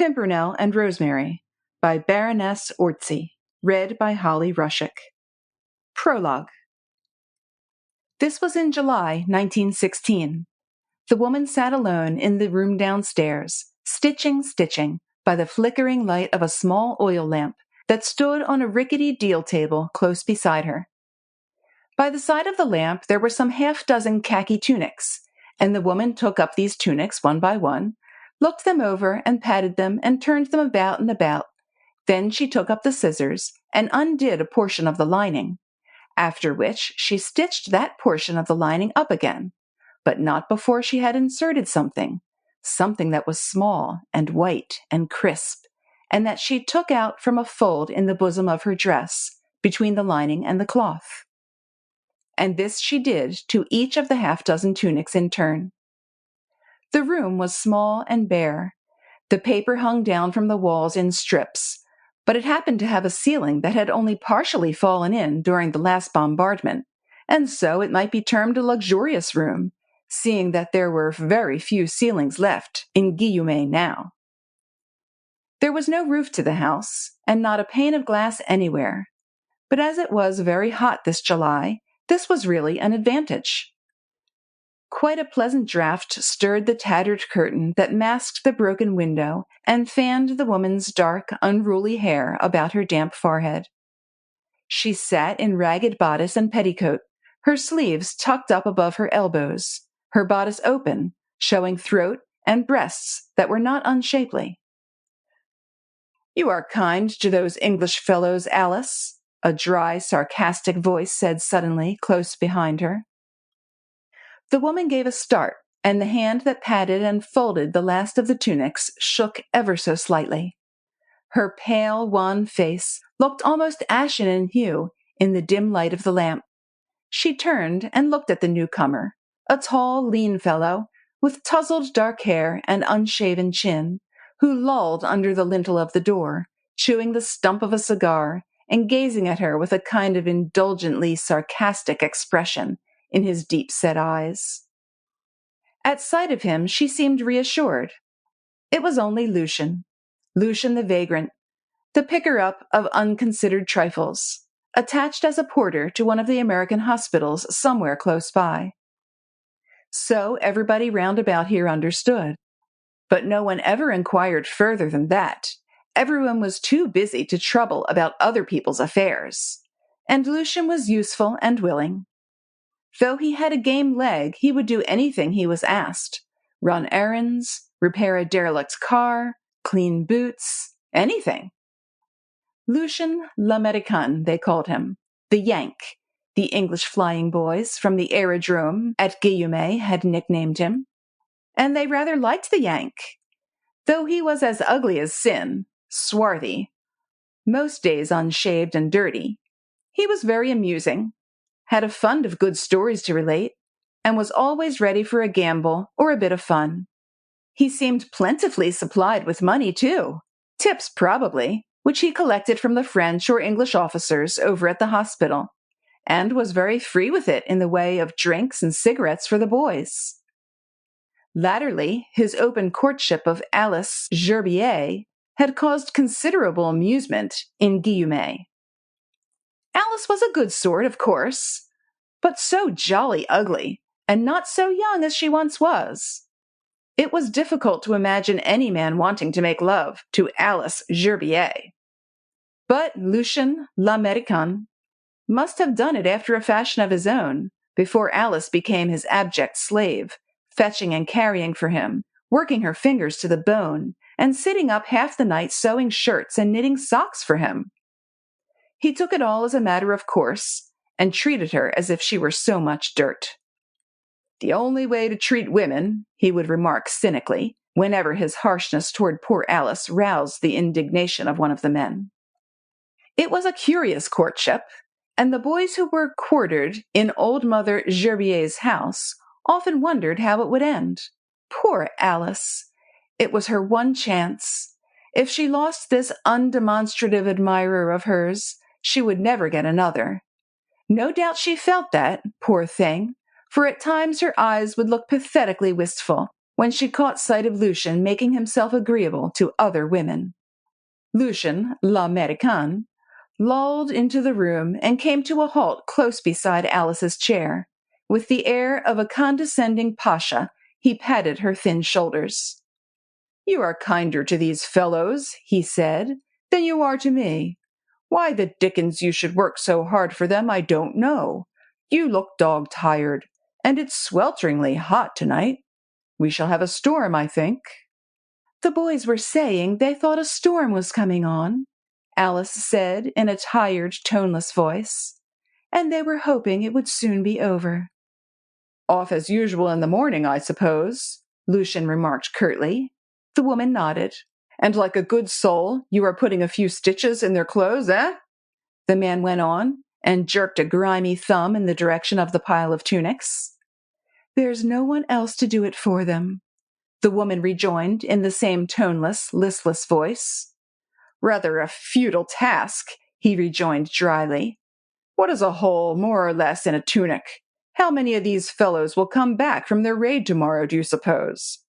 Pimpernel and Rosemary by Baroness Orczy, read by Holly Rushik. Prologue. This was in July 1916. The woman sat alone in the room downstairs, stitching, by the flickering light of a small oil lamp that stood on a rickety deal table close beside her. By the side of the lamp there were some half-dozen khaki tunics, and the woman took up these tunics one by one, looked them over and patted them and turned them about and about. Then she took up the scissors and undid a portion of the lining, after which she stitched that portion of the lining up again, but not before she had inserted something that was small and white and crisp, and that she took out from a fold in the bosom of her dress, between the lining and the cloth. And this she did to each of the half-dozen tunics in turn. The room was small and bare. The paper hung down from the walls in strips, but it happened to have a ceiling that had only partially fallen in during the last bombardment, and so it might be termed a luxurious room, seeing that there were very few ceilings left in Guillaume now. There was no roof to the house, and not a pane of glass anywhere. But as it was very hot this July, this was really an advantage. Quite a pleasant draught stirred the tattered curtain that masked the broken window and fanned the woman's dark, unruly hair about her damp forehead. She sat in ragged bodice and petticoat, her sleeves tucked up above her elbows, her bodice open, showing throat and breasts that were not unshapely. "You are kind to those English fellows, Alice," a dry, sarcastic voice said suddenly, close behind her. The woman gave a start, and the hand that patted and folded the last of the tunics shook ever so slightly. Her pale, wan face looked almost ashen in hue in the dim light of the lamp. She turned and looked at the newcomer, a tall, lean fellow, with tousled dark hair and unshaven chin, who lolled under the lintel of the door, chewing the stump of a cigar and gazing at her with a kind of indulgently sarcastic expression in his deep-set eyes. At sight of him, she seemed reassured. It was only Lucian the vagrant, the picker-up of unconsidered trifles, attached as a porter to one of the American hospitals somewhere close by. So everybody round about here understood. But no one ever inquired further than that. Everyone was too busy to trouble about other people's affairs, and Lucian was useful and willing. Though he had a game leg, he would do anything he was asked. Run errands, repair a derelict car, clean boots, anything. Lucian l'Américain, they called him. The Yank, the English flying boys from the aerodrome at Guillaume had nicknamed him. And they rather liked the Yank, though he was as ugly as sin, swarthy, most days unshaved and dirty. He was very amusing, had a fund of good stories to relate, and was always ready for a gamble or a bit of fun. He seemed plentifully supplied with money, too. Tips, probably, which he collected from the French or English officers over at the hospital, and was very free with it in the way of drinks and cigarettes for the boys. Latterly, his open courtship of Alice Gerbier had caused considerable amusement in Guillaume. Alice was a good sort, of course, but so jolly ugly, and not so young as she once was. It was difficult to imagine any man wanting to make love to Alice Gerbier. But Lucian l'Américain must have done it after a fashion of his own, before Alice became his abject slave, fetching and carrying for him, working her fingers to the bone, and sitting up half the night sewing shirts and knitting socks for him. He took it all as a matter of course, and treated her as if she were so much dirt. "The only way to treat women," he would remark cynically, whenever his harshness toward poor Alice roused the indignation of one of the men. It was a curious courtship, and the boys who were quartered in old Mother Gerbier's house often wondered how it would end. Poor Alice! It was her one chance. If she lost this undemonstrative admirer of hers, she would never get another. No doubt she felt that, poor thing, for at times her eyes would look pathetically wistful when she caught sight of Lucien making himself agreeable to other women. Lucien, l'Américain, lolled into the room and came to a halt close beside Alice's chair. With the air of a condescending pasha, he patted her thin shoulders. "You are kinder to these fellows," he said, "than you are to me. Why the dickens you should work so hard for them, I don't know. You look dog-tired, and it's swelteringly hot tonight. We shall have a storm, I think." "The boys were saying they thought a storm was coming on," Alice said in a tired, toneless voice, "and they were hoping it would soon be over." "Off as usual in the morning, I suppose," Lucien remarked curtly. The woman nodded. "And like a good soul, you are putting a few stitches in their clothes, eh?" the man went on, and jerked a grimy thumb in the direction of the pile of tunics. "There's no one else to do it for them," the woman rejoined in the same toneless, listless voice. "Rather a futile task," he rejoined dryly. "What is a hole, more or less, in a tunic? How many of these fellows will come back from their raid tomorrow, do you suppose?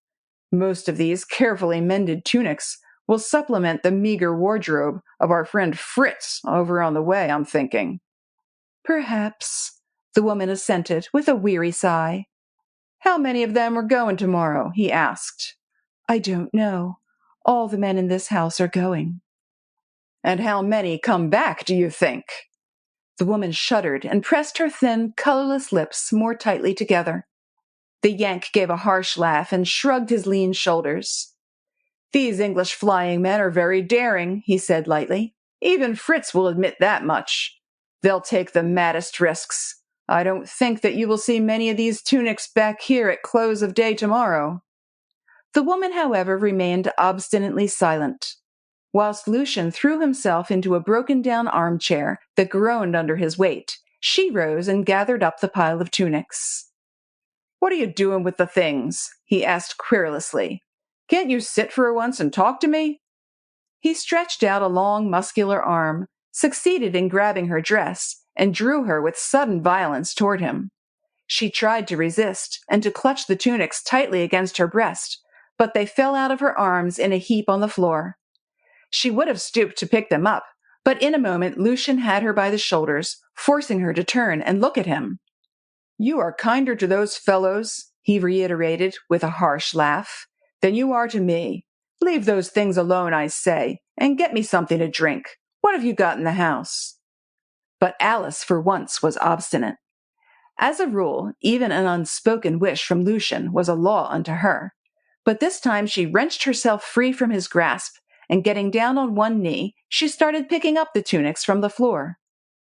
Most of these carefully mended tunics will supplement the meager wardrobe of our friend Fritz over on the way, I'm thinking." "Perhaps," the woman assented with a weary sigh. "How many of them are going tomorrow?" he asked. "I don't know. All the men in this house are going." "And how many come back, do you think?" The woman shuddered and pressed her thin, colorless lips more tightly together. The Yank gave a harsh laugh and shrugged his lean shoulders. "These English flying men are very daring," he said lightly. "Even Fritz will admit that much. They'll take the maddest risks. I don't think that you will see many of these tunics back here at close of day tomorrow." The woman, however, remained obstinately silent, whilst Lucien threw himself into a broken-down armchair that groaned under his weight. She rose and gathered up the pile of tunics. "What are you doing with the things?" he asked querulously. "Can't you sit for once and talk to me?" He stretched out a long, muscular arm, succeeded in grabbing her dress, and drew her with sudden violence toward him. She tried to resist and to clutch the tunics tightly against her breast, but they fell out of her arms in a heap on the floor. She would have stooped to pick them up, but in a moment Lucien had her by the shoulders, forcing her to turn and look at him. "You are kinder to those fellows," he reiterated with a harsh laugh, "than you are to me. Leave those things alone, I say, and get me something to drink. What have you got in the house?" But Alice, for once, was obstinate. As a rule, even an unspoken wish from Lucien was a law unto her. But this time she wrenched herself free from his grasp, and getting down on one knee, she started picking up the tunics from the floor.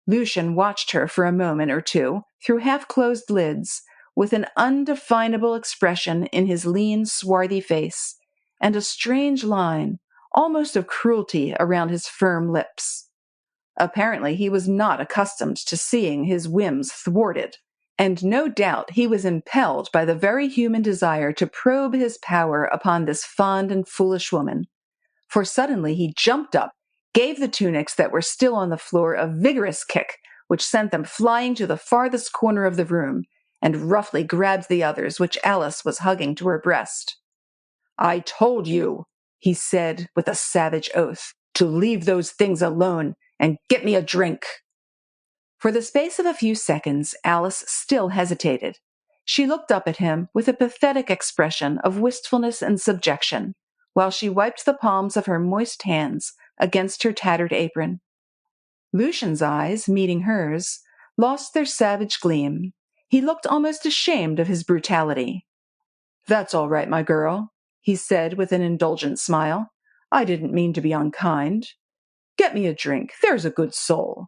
Lucien watched her for a moment or two through half-closed lids, with an undefinable expression in his lean, swarthy face, and a strange line, almost of cruelty, around his firm lips. Apparently he was not accustomed to seeing his whims thwarted, and no doubt he was impelled by the very human desire to probe his power upon this fond and foolish woman. For suddenly he jumped up, gave the tunics that were still on the floor a vigorous kick, which sent them flying to the farthest corner of the room, and roughly grabbed the others, which Alice was hugging to her breast. "I told you," he said with a savage oath, "to leave those things alone and get me a drink." For the space of a few seconds, Alice still hesitated. She looked up at him with a pathetic expression of wistfulness and subjection, while she wiped the palms of her moist hands against her tattered apron. Lucien's eyes, meeting hers, lost their savage gleam. He looked almost ashamed of his brutality. "That's all right, my girl," he said with an indulgent smile. "I didn't mean to be unkind. Get me a drink, there's a good soul.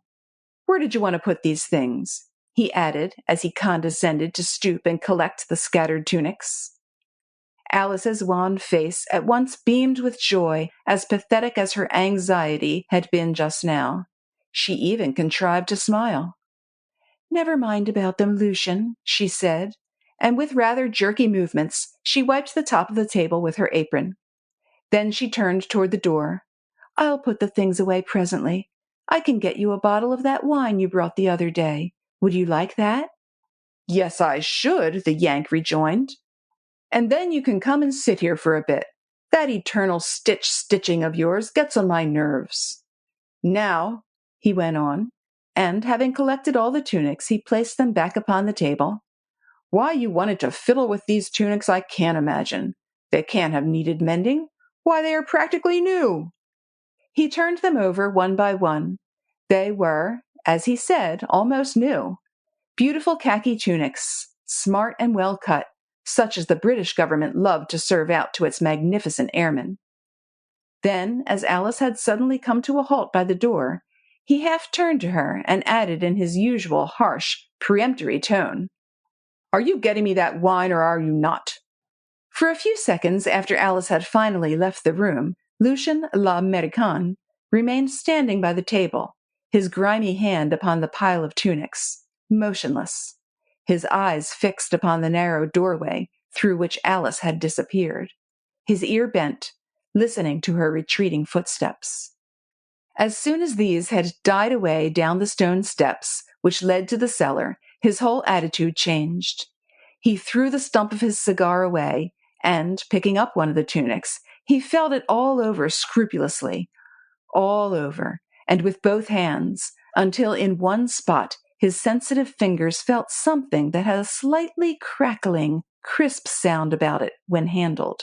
Where did you want to put these things?" he added as he condescended to stoop and collect the scattered tunics. Alice's wan face at once beamed with joy, as pathetic as her anxiety had been just now. She even contrived to smile. "Never mind about them, Lucien," she said, and with rather jerky movements, she wiped the top of the table with her apron. Then she turned toward the door. "I'll put the things away presently. I can get you a bottle of that wine you brought the other day. Would you like that?" "Yes, I should," the Yank rejoined. And then you can come and sit here for a bit. That eternal stitching of yours gets on my nerves. Now, he went on, and having collected all the tunics, he placed them back upon the table. Why you wanted to fiddle with these tunics I can't imagine. They can't have needed mending. Why, they are practically new. He turned them over one by one. They were, as he said, almost new. Beautiful khaki tunics, smart and well cut, such as the British government loved to serve out to its magnificent airmen. Then, as Alice had suddenly come to a halt by the door, he half turned to her and added in his usual harsh, peremptory tone, Are you getting me that wine or are you not? For a few seconds after Alice had finally left the room, Lucien l'Américain remained standing by the table, his grimy hand upon the pile of tunics, motionless, his eyes fixed upon the narrow doorway through which Alice had disappeared, his ear bent, listening to her retreating footsteps. As soon as these had died away down the stone steps which led to the cellar, his whole attitude changed. He threw the stump of his cigar away, and, picking up one of the tunics, he felt it all over scrupulously, all over, and with both hands, until in one spot his sensitive fingers felt something that had a slightly crackling, crisp sound about it when handled.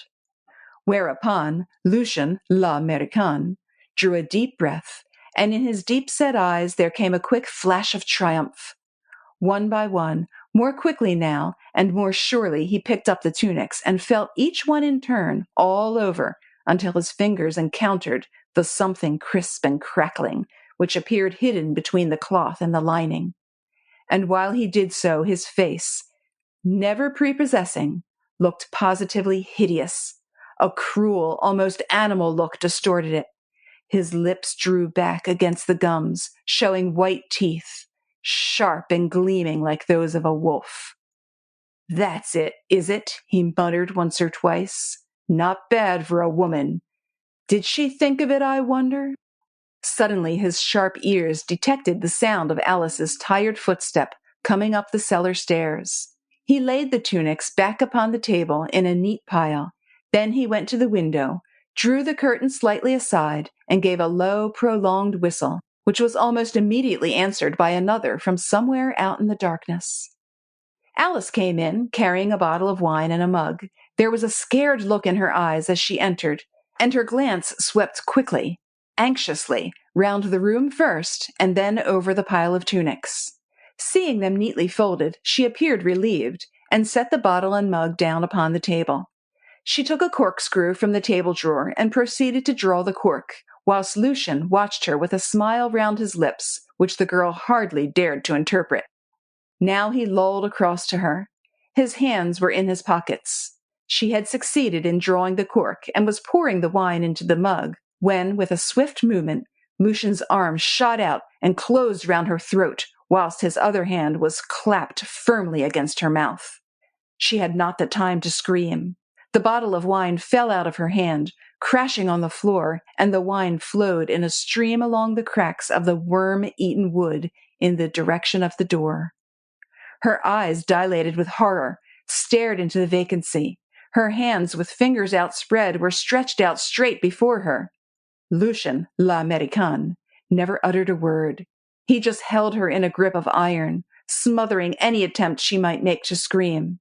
Whereupon Lucien l'Américain drew a deep breath, and in his deep-set eyes there came a quick flash of triumph. One by one, more quickly now and more surely, he picked up the tunics and felt each one in turn all over until his fingers encountered the something crisp and crackling which appeared hidden between the cloth and the lining. And while he did so, his face, never prepossessing, looked positively hideous. A cruel, almost animal look distorted it. His lips drew back against the gums, showing white teeth, sharp and gleaming like those of a wolf. That's it, is it? He muttered once or twice. Not bad for a woman. Did she think of it, I wonder? Suddenly his sharp ears detected the sound of Alice's tired footstep coming up the cellar stairs. He laid the tunics back upon the table in a neat pile. Then he went to the window, drew the curtain slightly aside, and gave a low, prolonged whistle, which was almost immediately answered by another from somewhere out in the darkness. Alice came in, carrying a bottle of wine and a mug. There was a scared look in her eyes as she entered, and her glance swept quickly, anxiously, round the room first, and then over the pile of tunics. Seeing them neatly folded, she appeared relieved, and set the bottle and mug down upon the table. She took a corkscrew from the table drawer and proceeded to draw the cork, whilst Lucien watched her with a smile round his lips, which the girl hardly dared to interpret. Now he lolled across to her. His hands were in his pockets. She had succeeded in drawing the cork and was pouring the wine into the mug, when, with a swift movement, Lucien's arm shot out and closed round her throat, whilst his other hand was clapped firmly against her mouth. She had not the time to scream. The bottle of wine fell out of her hand, crashing on the floor, and the wine flowed in a stream along the cracks of the worm-eaten wood in the direction of the door. Her eyes, dilated with horror, stared into the vacancy. Her hands, with fingers outspread, were stretched out straight before her. Lucien l'Américain never uttered a word. He just held her in a grip of iron, smothering any attempt she might make to scream.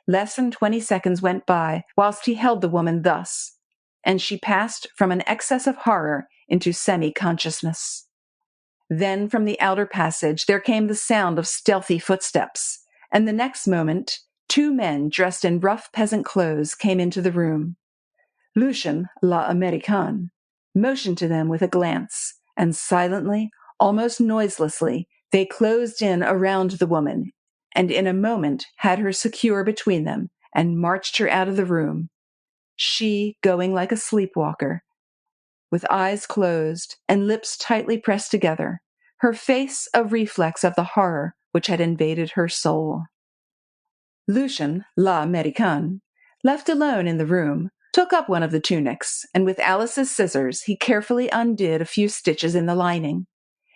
Less than 20 seconds went by whilst he held the woman thus, and she passed from an excess of horror into semi-consciousness. Then from the outer passage there came the sound of stealthy footsteps, and the next moment 2 men dressed in rough peasant clothes came into the room. Lucien l'Américain motioned to them with a glance, and silently, almost noiselessly, they closed in around the woman, and in a moment had her secure between them, and marched her out of the room, she going like a sleepwalker, with eyes closed and lips tightly pressed together, her face a reflex of the horror which had invaded her soul. Lucien l'Américain, left alone in the room, took up one of the tunics, and with Alice's scissors he carefully undid a few stitches in the lining.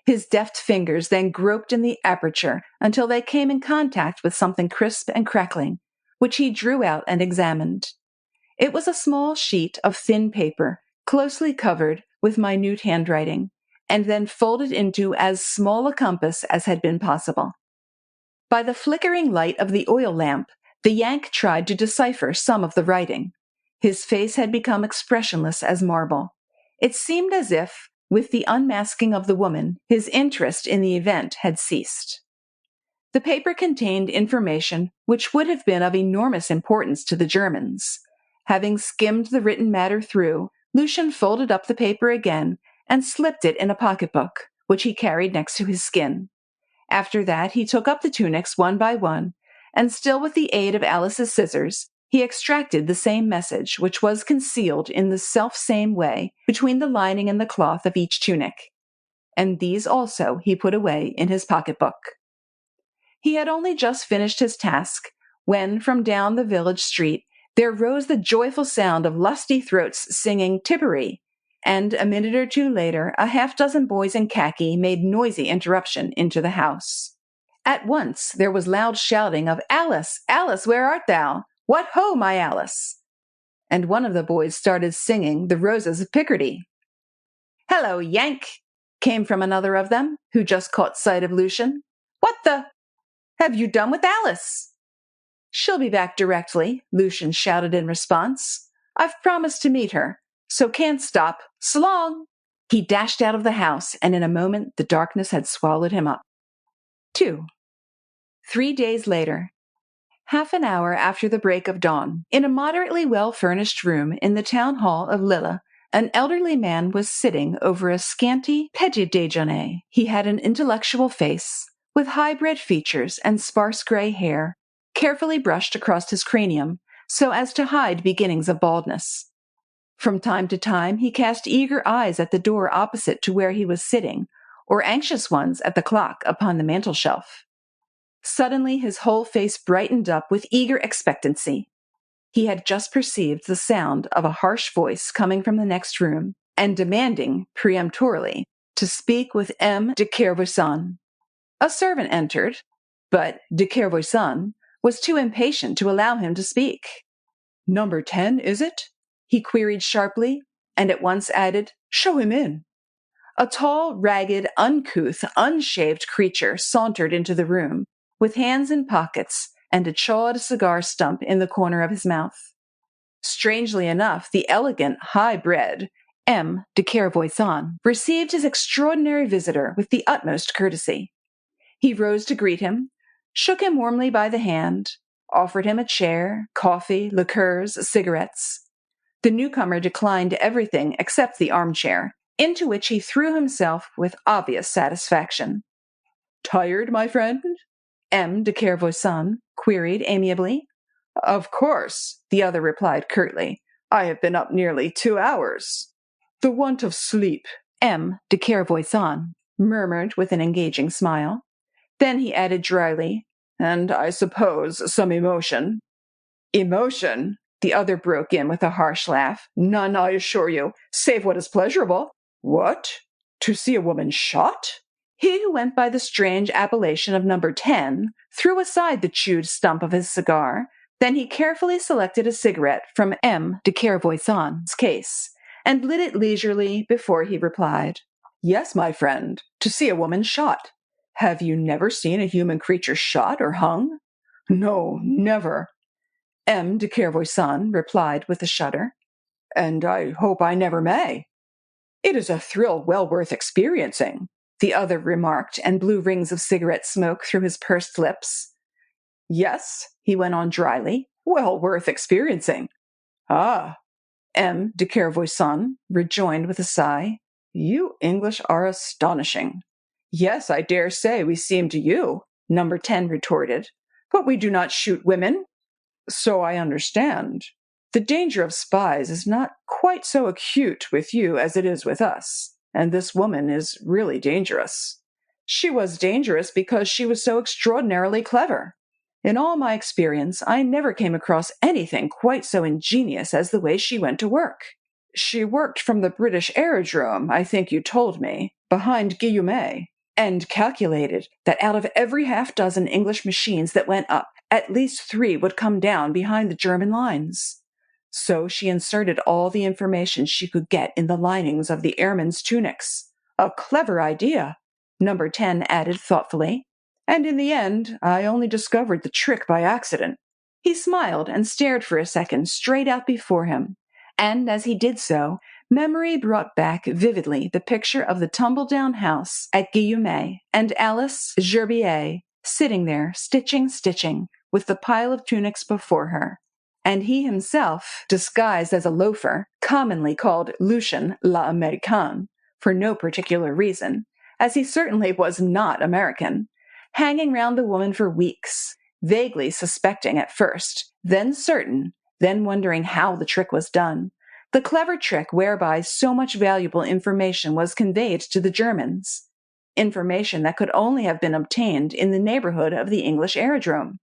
His deft fingers then groped in the aperture until they came in contact with something crisp and crackling, which he drew out and examined. It was a small sheet of thin paper, closely covered with minute handwriting, and then folded into as small a compass as had been possible. By the flickering light of the oil lamp, the Yank tried to decipher some of the writing. His face had become expressionless as marble. It seemed as if, with the unmasking of the woman, his interest in the event had ceased. The paper contained information which would have been of enormous importance to the Germans. Having skimmed the written matter through, Lucian folded up the paper again and slipped it in a pocketbook, which he carried next to his skin. After that, he took up the tunics one by one, and still with the aid of Alice's scissors, he extracted the same message, which was concealed in the self-same way between the lining and the cloth of each tunic. And these also he put away in his pocketbook. He had only just finished his task when, from down the village street, there rose the joyful sound of lusty throats singing Tipperee, and a minute or two later a half-dozen boys in khaki made noisy interruption into the house. At once there was loud shouting of, "Alice, Alice, where art thou? What ho, my Alice!" And one of the boys started singing The Roses of Picardy. "Hello, Yank!" came from another of them, who just caught sight of Lucian. "What the? Have you done with Alice?" "She'll be back directly," Lucian shouted in response. "I've promised to meet her, so can't stop. S'long!" He dashed out of the house, and in a moment the darkness had swallowed him up. 2. 3 days later. Half an hour after the break of dawn, in a moderately well-furnished room in the town hall of Lille, an elderly man was sitting over a scanty petit déjeuner. He had an intellectual face, with high-bred features and sparse gray hair, carefully brushed across his cranium, so as to hide beginnings of baldness. From time to time he cast eager eyes at the door opposite to where he was sitting, or anxious ones at the clock upon the mantel-shelf. Suddenly his whole face brightened up with eager expectancy. He had just perceived the sound of a harsh voice coming from the next room, and demanding, peremptorily, to speak with M. de Kervoisin. A servant entered, but de Kervoisin was too impatient to allow him to speak. "Number 10, is it?" he queried sharply, and at once added, "Show him in." A tall, ragged, uncouth, unshaved creature sauntered into the room, with hands in pockets and a chawed cigar stump in the corner of his mouth. Strangely enough, the elegant, high-bred M. de Kervoisin received his extraordinary visitor with the utmost courtesy. He rose to greet him, shook him warmly by the hand, offered him a chair, coffee, liqueurs, cigarettes. The newcomer declined everything except the armchair, into which he threw himself with obvious satisfaction. "Tired, my friend?" M. de Kervoisin queried amiably. "Of course," the other replied curtly. "I have been up nearly 2 hours." "The want of sleep," M. de Kervoisin murmured with an engaging smile. Then he added dryly, "And I suppose some emotion." "Emotion?" the other broke in with a harsh laugh. "None, I assure you, save what is pleasurable." "What? To see a woman shot?" He who went by the strange appellation of number 10 threw aside the chewed stump of his cigar. Then he carefully selected a cigarette from M. de Kervoisin's case, and lit it leisurely before he replied. "Yes, my friend, to see a woman shot. Have you never seen a human creature shot or hung?" "No, never," M. de Kervoisin replied with a shudder. "And I hope I never may." "It is a thrill well worth experiencing," the other remarked, and blew rings of cigarette smoke through his pursed lips. "Yes," he went on dryly, "well worth experiencing." "Ah," M. de Kervoisin rejoined with a sigh, "you English are astonishing." "Yes, I dare say we seem to you," number 10 retorted, "but we do not shoot women." "So I understand. The danger of spies is not quite so acute with you as it is with us, and this woman is really dangerous." "She was dangerous because she was so extraordinarily clever. In all my experience, I never came across anything quite so ingenious as the way she went to work. She worked from the British aerodrome, I think you told me, behind Guillaume, and calculated that out of every half-dozen English machines that went up, At least 3 would come down behind the German lines. So she inserted all the information she could get in the linings of the airmen's tunics. A clever idea, Number 10 added thoughtfully. And in the end, I only discovered the trick by accident. He smiled and stared for a second straight out before him. And as he did so, memory brought back vividly the picture of the tumble-down house at Guillaume and Alice Gerbier sitting there, stitching, with the pile of tunics before her. And he himself, disguised as a loafer, commonly called Lucien l'Américain, for no particular reason, as he certainly was not American, hanging round the woman for weeks, vaguely suspecting at first, then certain, then wondering how the trick was done. The clever trick whereby so much valuable information was conveyed to the Germans. Information that could only have been obtained in the neighborhood of the English aerodrome.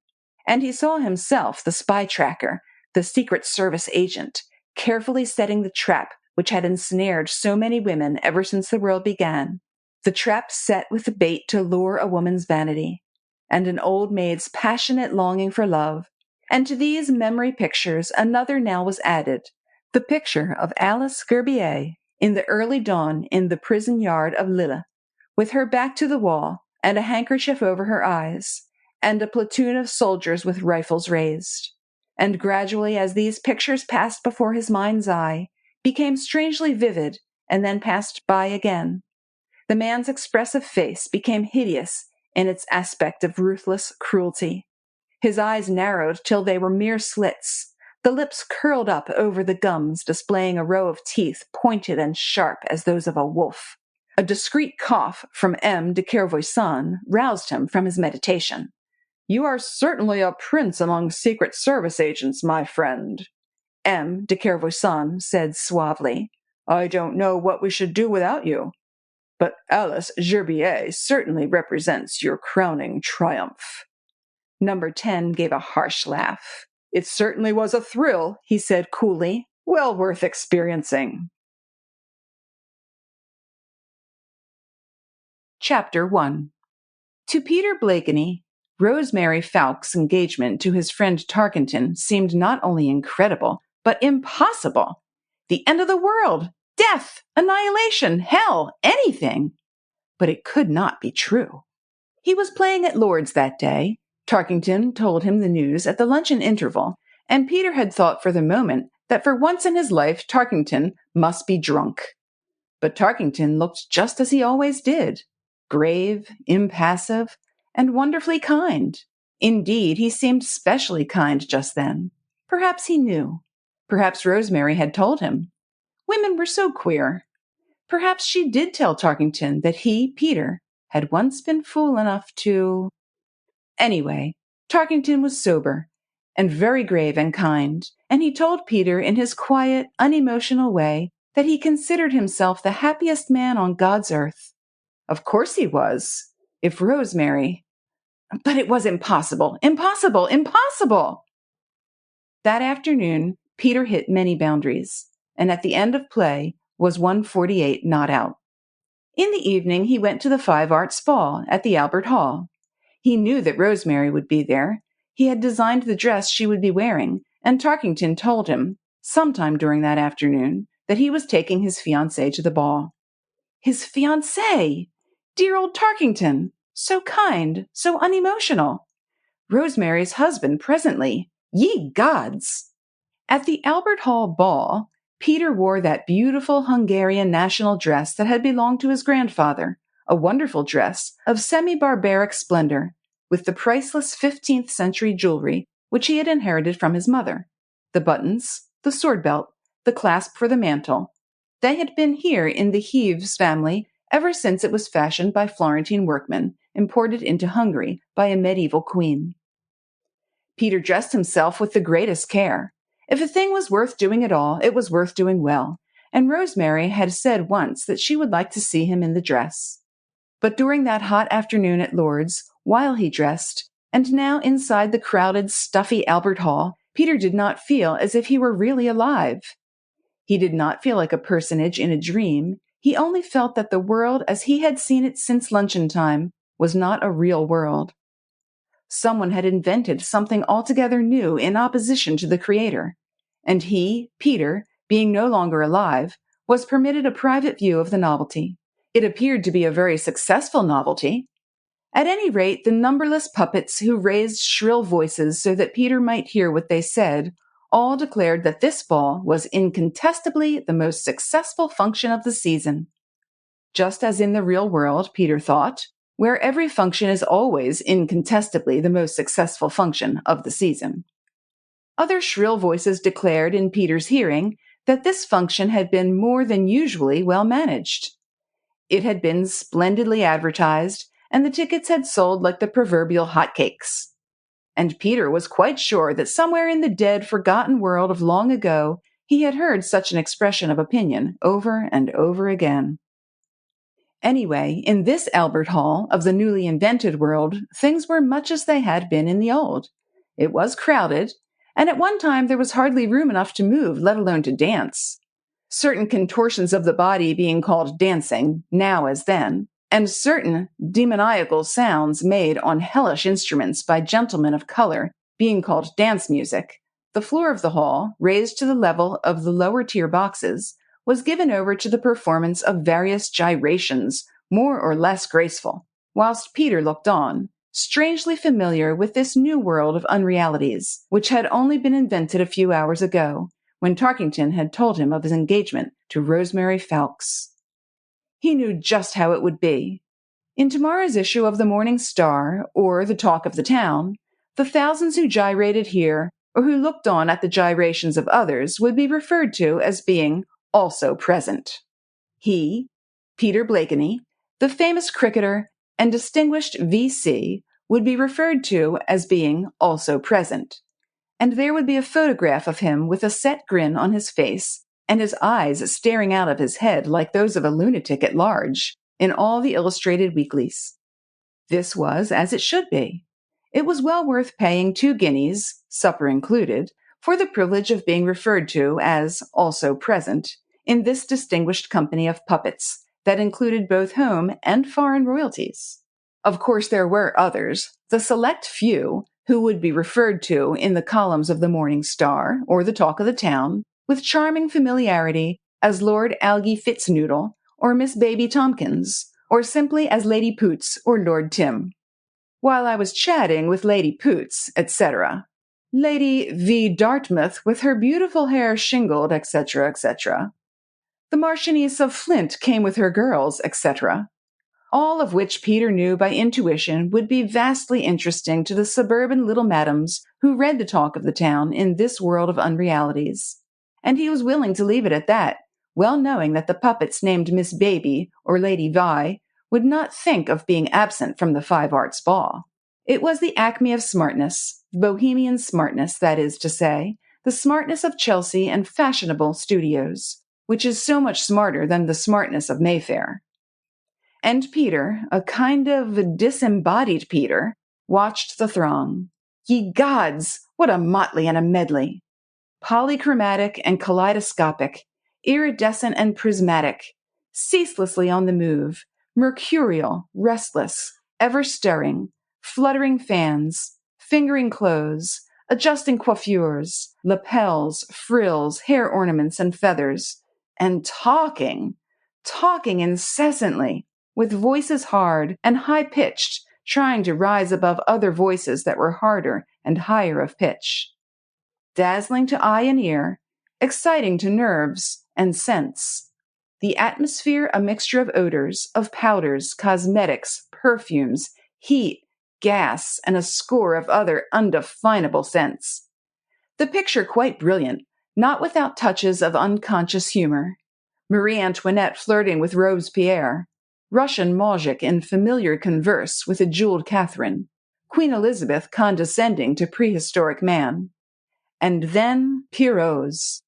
And he saw himself the spy tracker, the Secret Service agent, carefully setting the trap which had ensnared so many women ever since the world began. The trap set with the bait to lure a woman's vanity, and an old maid's passionate longing for love. And to these memory pictures another now was added, the picture of Alice Gerbier in the early dawn in the prison yard of Lille, with her back to the wall and a handkerchief over her eyes, and a platoon of soldiers with rifles raised. And gradually, as these pictures passed before his mind's eye, became strangely vivid, and then passed by again, the man's expressive face became hideous in its aspect of ruthless cruelty. His eyes narrowed till they were mere slits, the lips curled up over the gums, displaying a row of teeth pointed and sharp as those of a wolf. A discreet cough from M. de Kervoisin roused him from his meditation. "You are certainly a prince among Secret Service agents, my friend," M. de Kervoisin said suavely. "I don't know what we should do without you. But Alice Gerbier certainly represents your crowning triumph." Number 10 gave a harsh laugh. "It certainly was a thrill," he said coolly. "Well worth experiencing." Chapter 1. To Peter Blakeney, Rosemary Fowke's engagement to his friend Tarkington seemed not only incredible, but impossible. The end of the world, death, annihilation, hell, anything. But it could not be true. He was playing at Lord's that day. Tarkington told him the news at the luncheon interval, and Peter had thought for the moment that for once in his life Tarkington must be drunk. But Tarkington looked just as he always did, grave, impassive, and wonderfully kind. Indeed, he seemed specially kind just then. Perhaps he knew. Perhaps Rosemary had told him. Women were so queer. Perhaps she did tell Tarkington that he, Peter, had once been fool enough to... Anyway, Tarkington was sober and very grave and kind, and he told Peter in his quiet, unemotional way that he considered himself the happiest man on God's earth. Of course he was, if Rosemary... But it was impossible, impossible, impossible! That afternoon, Peter hit many boundaries, and at the end of play was 148 not out. In the evening, he went to the Five Arts Ball at the Albert Hall. He knew that Rosemary would be there. He had designed the dress she would be wearing, and Tarkington told him, sometime during that afternoon, that he was taking his fiancée to the ball. His fiancée! Dear old Tarkington! So kind, so unemotional. Rosemary's husband presently. Ye gods! At the Albert Hall ball, Peter wore that beautiful Hungarian national dress that had belonged to his grandfather, a wonderful dress of semi-barbaric splendor, with the priceless 15th century jewelry which he had inherited from his mother. The buttons, the sword belt, the clasp for the mantle. They had been here in the Heves family ever since it was fashioned by Florentine workmen, imported into Hungary by a medieval queen. Peter dressed himself with the greatest care. If a thing was worth doing at all, it was worth doing well, and Rosemary had said once that she would like to see him in the dress. But during that hot afternoon at Lord's, while he dressed, and now inside the crowded, stuffy Albert Hall, Peter did not feel as if he were really alive. He did not feel like a personage in a dream. He only felt that the world as he had seen it since luncheon time was not a real world. Someone had invented something altogether new in opposition to the creator, and he, Peter, being no longer alive, was permitted a private view of the novelty. It appeared to be a very successful novelty. At any rate, the numberless puppets who raised shrill voices so that Peter might hear what they said all declared that this ball was incontestably the most successful function of the season. Just as in the real world, Peter thought, where every function is always incontestably the most successful function of the season. Other shrill voices declared in Peter's hearing that this function had been more than usually well managed. It had been splendidly advertised, and the tickets had sold like the proverbial hotcakes. And Peter was quite sure that somewhere in the dead, forgotten world of long ago, he had heard such an expression of opinion over and over again. Anyway, in this Albert Hall of the newly invented world, things were much as they had been in the old. It was crowded, and at one time there was hardly room enough to move, let alone to dance. Certain contortions of the body being called dancing, now as then, and certain demoniacal sounds made on hellish instruments by gentlemen of color being called dance music, the floor of the hall, raised to the level of the lower-tier boxes, was given over to the performance of various gyrations, more or less graceful, whilst Peter looked on, strangely familiar with this new world of unrealities, which had only been invented a few hours ago, when Tarkington had told him of his engagement to Rosemary Fowkes. He knew just how it would be. In tomorrow's issue of the Morning Star, or the Talk of the Town, the thousands who gyrated here, or who looked on at the gyrations of others, would be referred to as being also present. He, Peter Blakeney, the famous cricketer and distinguished V.C., would be referred to as being also present. And there would be a photograph of him with a set grin on his face, and his eyes staring out of his head like those of a lunatic at large, in all the illustrated weeklies. This was as it should be. It was well worth paying 2 guineas, supper included, for the privilege of being referred to as also present in this distinguished company of puppets that included both home and foreign royalties. Of course, there were others, the select few, who would be referred to in the columns of the Morning Star or the Talk of the Town with charming familiarity as Lord Algie Fitznoodle or Miss Baby Tompkins, or simply as Lady Poots or Lord Tim. While I was chatting with Lady Poots, etc., Lady V. Dartmouth with her beautiful hair shingled, etc., etc., the Marchioness of Flint came with her girls, etc., all of which Peter knew by intuition would be vastly interesting to the suburban little madams who read the Talk of the Town in this world of unrealities. And he was willing to leave it at that, well knowing that the puppets named Miss Baby or Lady Vi would not think of being absent from the 5 Arts Ball. It was the acme of smartness, bohemian smartness, that is to say, the smartness of Chelsea and fashionable studios, which is so much smarter than the smartness of Mayfair. And Peter, a kind of disembodied Peter, watched the throng. Ye gods, what a motley and a medley! Polychromatic and kaleidoscopic, iridescent and prismatic, ceaselessly on the move, mercurial, restless, ever stirring, fluttering fans, fingering clothes, adjusting coiffures, lapels, frills, hair ornaments, and feathers, and talking incessantly, with voices hard and high-pitched, trying to rise above other voices that were harder and higher of pitch. Dazzling to eye and ear, exciting to nerves and sense. The atmosphere a mixture of odors, of powders, cosmetics, perfumes, heat, gas, and a score of other undefinable scents. The picture quite brilliant, not without touches of unconscious humor. Marie Antoinette flirting with Robespierre, Russian Moujik in familiar converse with a jeweled Catherine, Queen Elizabeth condescending to prehistoric man. And then Pierrots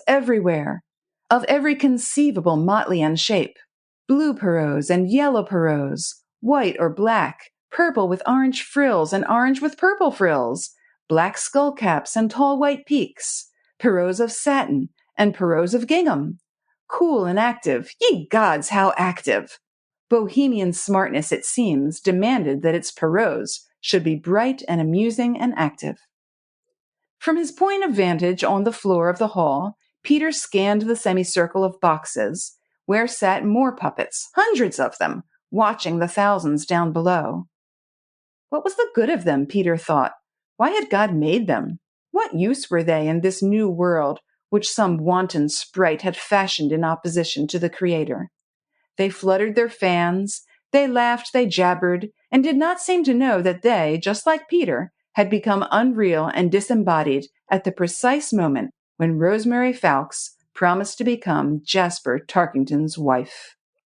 everywhere, of every conceivable motley and shape, blue Pierrots and yellow Pierrots, white or black, purple with orange frills and orange with purple frills, black skullcaps and tall white peaks, Pierrots of satin and Pierrots of gingham, cool and active, ye gods, how active! Bohemian smartness, it seems, demanded that its Pierrots should be bright and amusing and active. From his point of vantage on the floor of the hall, Peter scanned the semicircle of boxes, where sat more puppets, hundreds of them, watching the thousands down below. What was the good of them, Peter thought? Why had God made them? What use were they in this new world which some wanton sprite had fashioned in opposition to the Creator? They fluttered their fans, they laughed, they jabbered, and did not seem to know that they, just like Peter, had become unreal and disembodied at the precise moment when Rosemary Fawkes promised to become Jasper Tarkington's wife.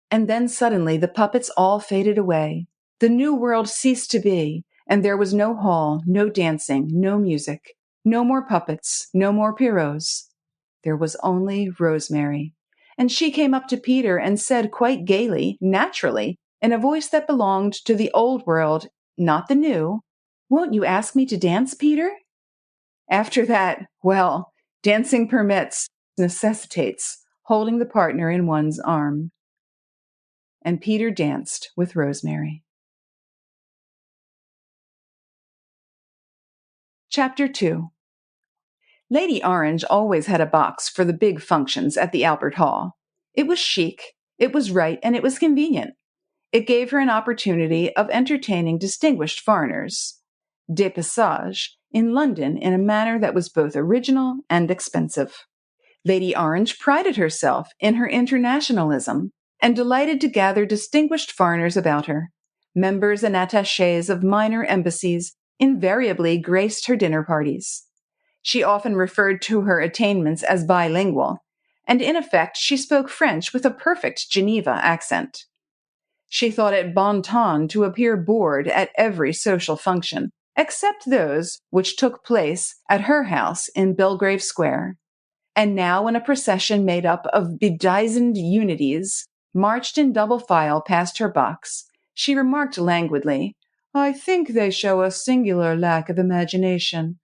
And then suddenly the puppets all faded away. The new world ceased to be, and there was no hall, no dancing, no music, no more puppets, no more pierrots. There was only Rosemary. And she came up to Peter and said quite gaily, naturally, in a voice that belonged to the old world, not the new, "Won't you ask me to dance, Peter?" After that, well, dancing necessitates holding the partner in one's arm. And Peter danced with Rosemary. Chapter 2. Lady Orange always had a box for the big functions at the Albert Hall. It was chic, it was right, and it was convenient. It gave her an opportunity of entertaining distinguished foreigners, de passage, in London in a manner that was both original and expensive. Lady Orange prided herself in her internationalism and delighted to gather distinguished foreigners about her. Members and attachés of minor embassies invariably graced her dinner parties. She often referred to her attainments as bilingual, and in effect she spoke French with a perfect Geneva accent. She thought it bon ton to appear bored at every social function, except those which took place at her house in Belgrave Square. And now when a procession made up of bedizened unities marched in double file past her box, she remarked languidly, "I think they show a singular lack of imagination.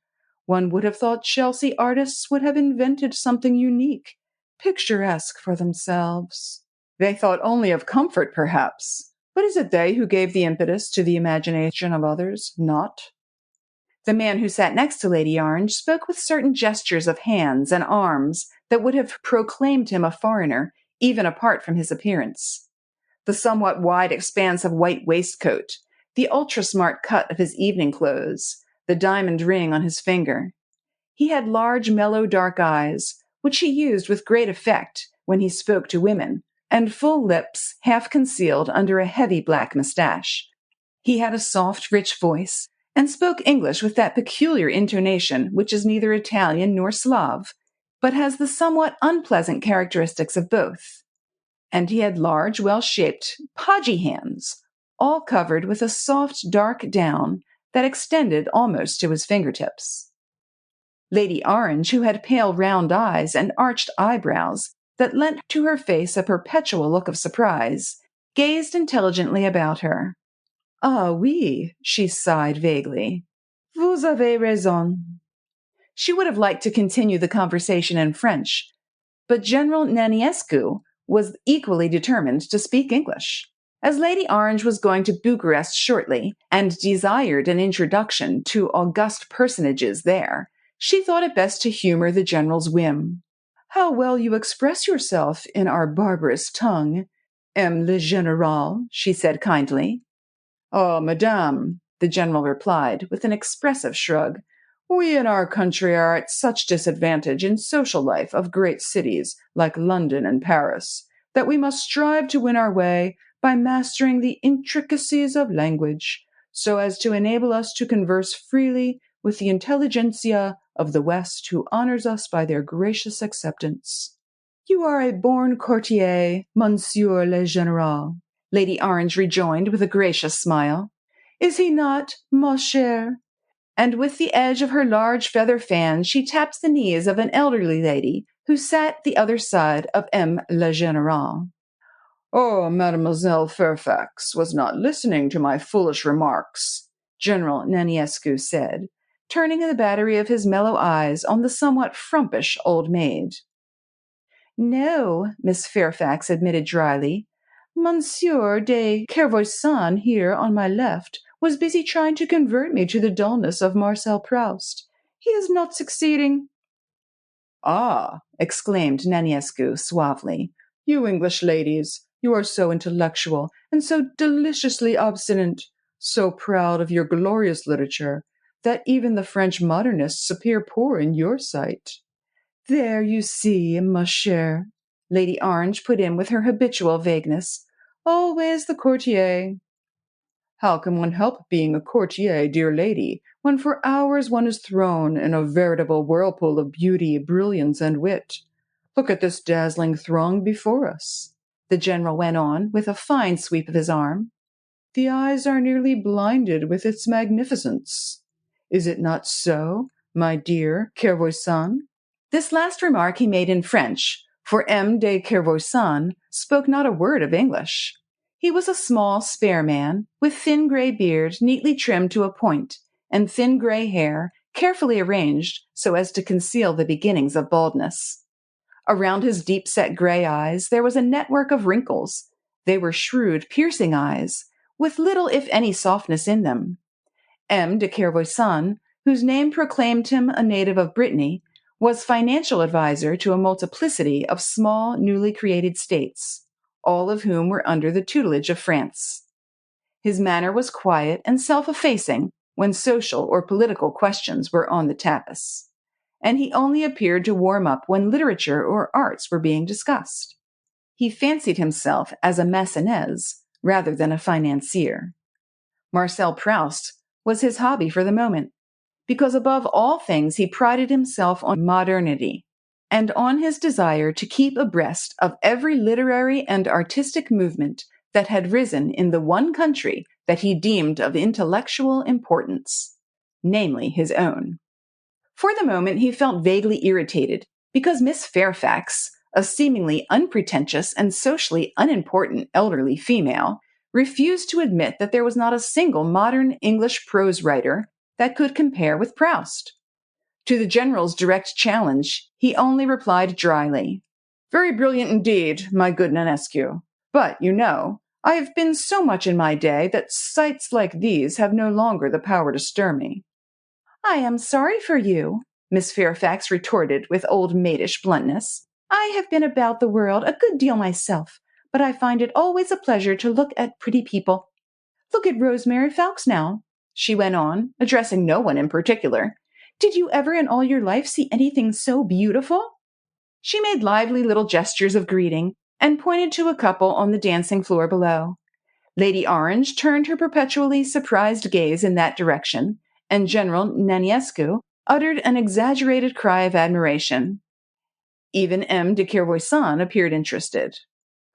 One would have thought Chelsea artists would have invented something unique, picturesque for themselves. They thought only of comfort, perhaps. But is it they who gave the impetus to the imagination of others? Not." The man who sat next to Lady Orange spoke with certain gestures of hands and arms that would have proclaimed him a foreigner, even apart from his appearance. The somewhat wide expanse of white waistcoat, the ultra-smart cut of his evening clothes, the diamond ring on his finger. He had large, mellow, dark eyes, which he used with great effect when he spoke to women, and full lips half concealed under a heavy black mustache. He had a soft, rich voice, and spoke English with that peculiar intonation which is neither Italian nor Slav, but has the somewhat unpleasant characteristics of both. And he had large, well-shaped, podgy hands, all covered with a soft, dark down that extended almost to his fingertips. Lady Orange, who had pale round eyes and arched eyebrows that lent to her face a perpetual look of surprise, gazed intelligently about her. "Ah, oui," she sighed vaguely. "Vous avez raison." She would have liked to continue the conversation in French, but General Naniescu was equally determined to speak English. As Lady Orange was going to Bucharest shortly and desired an introduction to august personages there, she thought it best to humor the general's whim. "How well you express yourself in our barbarous tongue, le général," she said kindly. "Oh, madame," the general replied with an expressive shrug, "we in our country are at such disadvantage in social life of great cities like London and Paris that we must strive to win our way by mastering the intricacies of language, so as to enable us to converse freely with the intelligentsia of the West who honors us by their gracious acceptance." "You are a born courtier, monsieur le général," Lady Orange rejoined with a gracious smile. "Is he not, ma chère?" And with the edge of her large feather fan she tapped the knees of an elderly lady who sat the other side of le général. "Oh, Mademoiselle Fairfax was not listening to my foolish remarks," General Naniescu said, turning the battery of his mellow eyes on the somewhat frumpish old maid. "No," Miss Fairfax admitted dryly. "Monsieur de Kervoisin here on my left was busy trying to convert me to the dullness of Marcel Proust. He is not succeeding." "Ah," exclaimed Naniescu suavely, "you English ladies, you are so intellectual and so deliciously obstinate, so proud of your glorious literature, that even the French modernists appear poor in your sight." "There you see, ma chère," Lady Orange put in with her habitual vagueness. "Always the courtier." "How can one help being a courtier, dear lady, when for hours one is thrown in a veritable whirlpool of beauty, brilliance, and wit? Look at this dazzling throng before us," the general went on with a fine sweep of his arm. "The eyes are nearly blinded with its magnificence. Is it not so, my dear Kervoisan?" This last remark he made in French, for M. de Kervoisan spoke not a word of English. He was a small, spare man, with thin gray beard neatly trimmed to a point, and thin gray hair carefully arranged so as to conceal the beginnings of baldness. Around his deep-set gray eyes there was a network of wrinkles. They were shrewd, piercing eyes, with little if any softness in them. M. de Kervoisan, whose name proclaimed him a native of Brittany, was financial advisor to a multiplicity of small, newly created states, all of whom were under the tutelage of France. His manner was quiet and self-effacing when social or political questions were on the tapis, and he only appeared to warm up when literature or arts were being discussed. He fancied himself as a Maecenas rather than a financier. Marcel Proust was his hobby for the moment, because above all things he prided himself on modernity and on his desire to keep abreast of every literary and artistic movement that had risen in the one country that he deemed of intellectual importance, namely his own. For the moment he felt vaguely irritated because Miss Fairfax, a seemingly unpretentious and socially unimportant elderly female, refused to admit that there was not a single modern English prose writer that could compare with Proust. To the general's direct challenge, he only replied dryly, "Very brilliant indeed, my good Nanescu. But, you know, I have been so much in my day that sights like these have no longer the power to stir me." "I am sorry for you," Miss Fairfax retorted with old maidish bluntness. "I have been about the world a good deal myself, but I find it always a pleasure to look at pretty people. Look at Rosemary Fowkes now," she went on, addressing no one in particular. "Did you ever in all your life see anything so beautiful?" She made lively little gestures of greeting and pointed to a couple on the dancing floor below. Lady Orange turned her perpetually surprised gaze in that direction, and General Naniescu uttered an exaggerated cry of admiration. Even M. de Kervoisan appeared interested.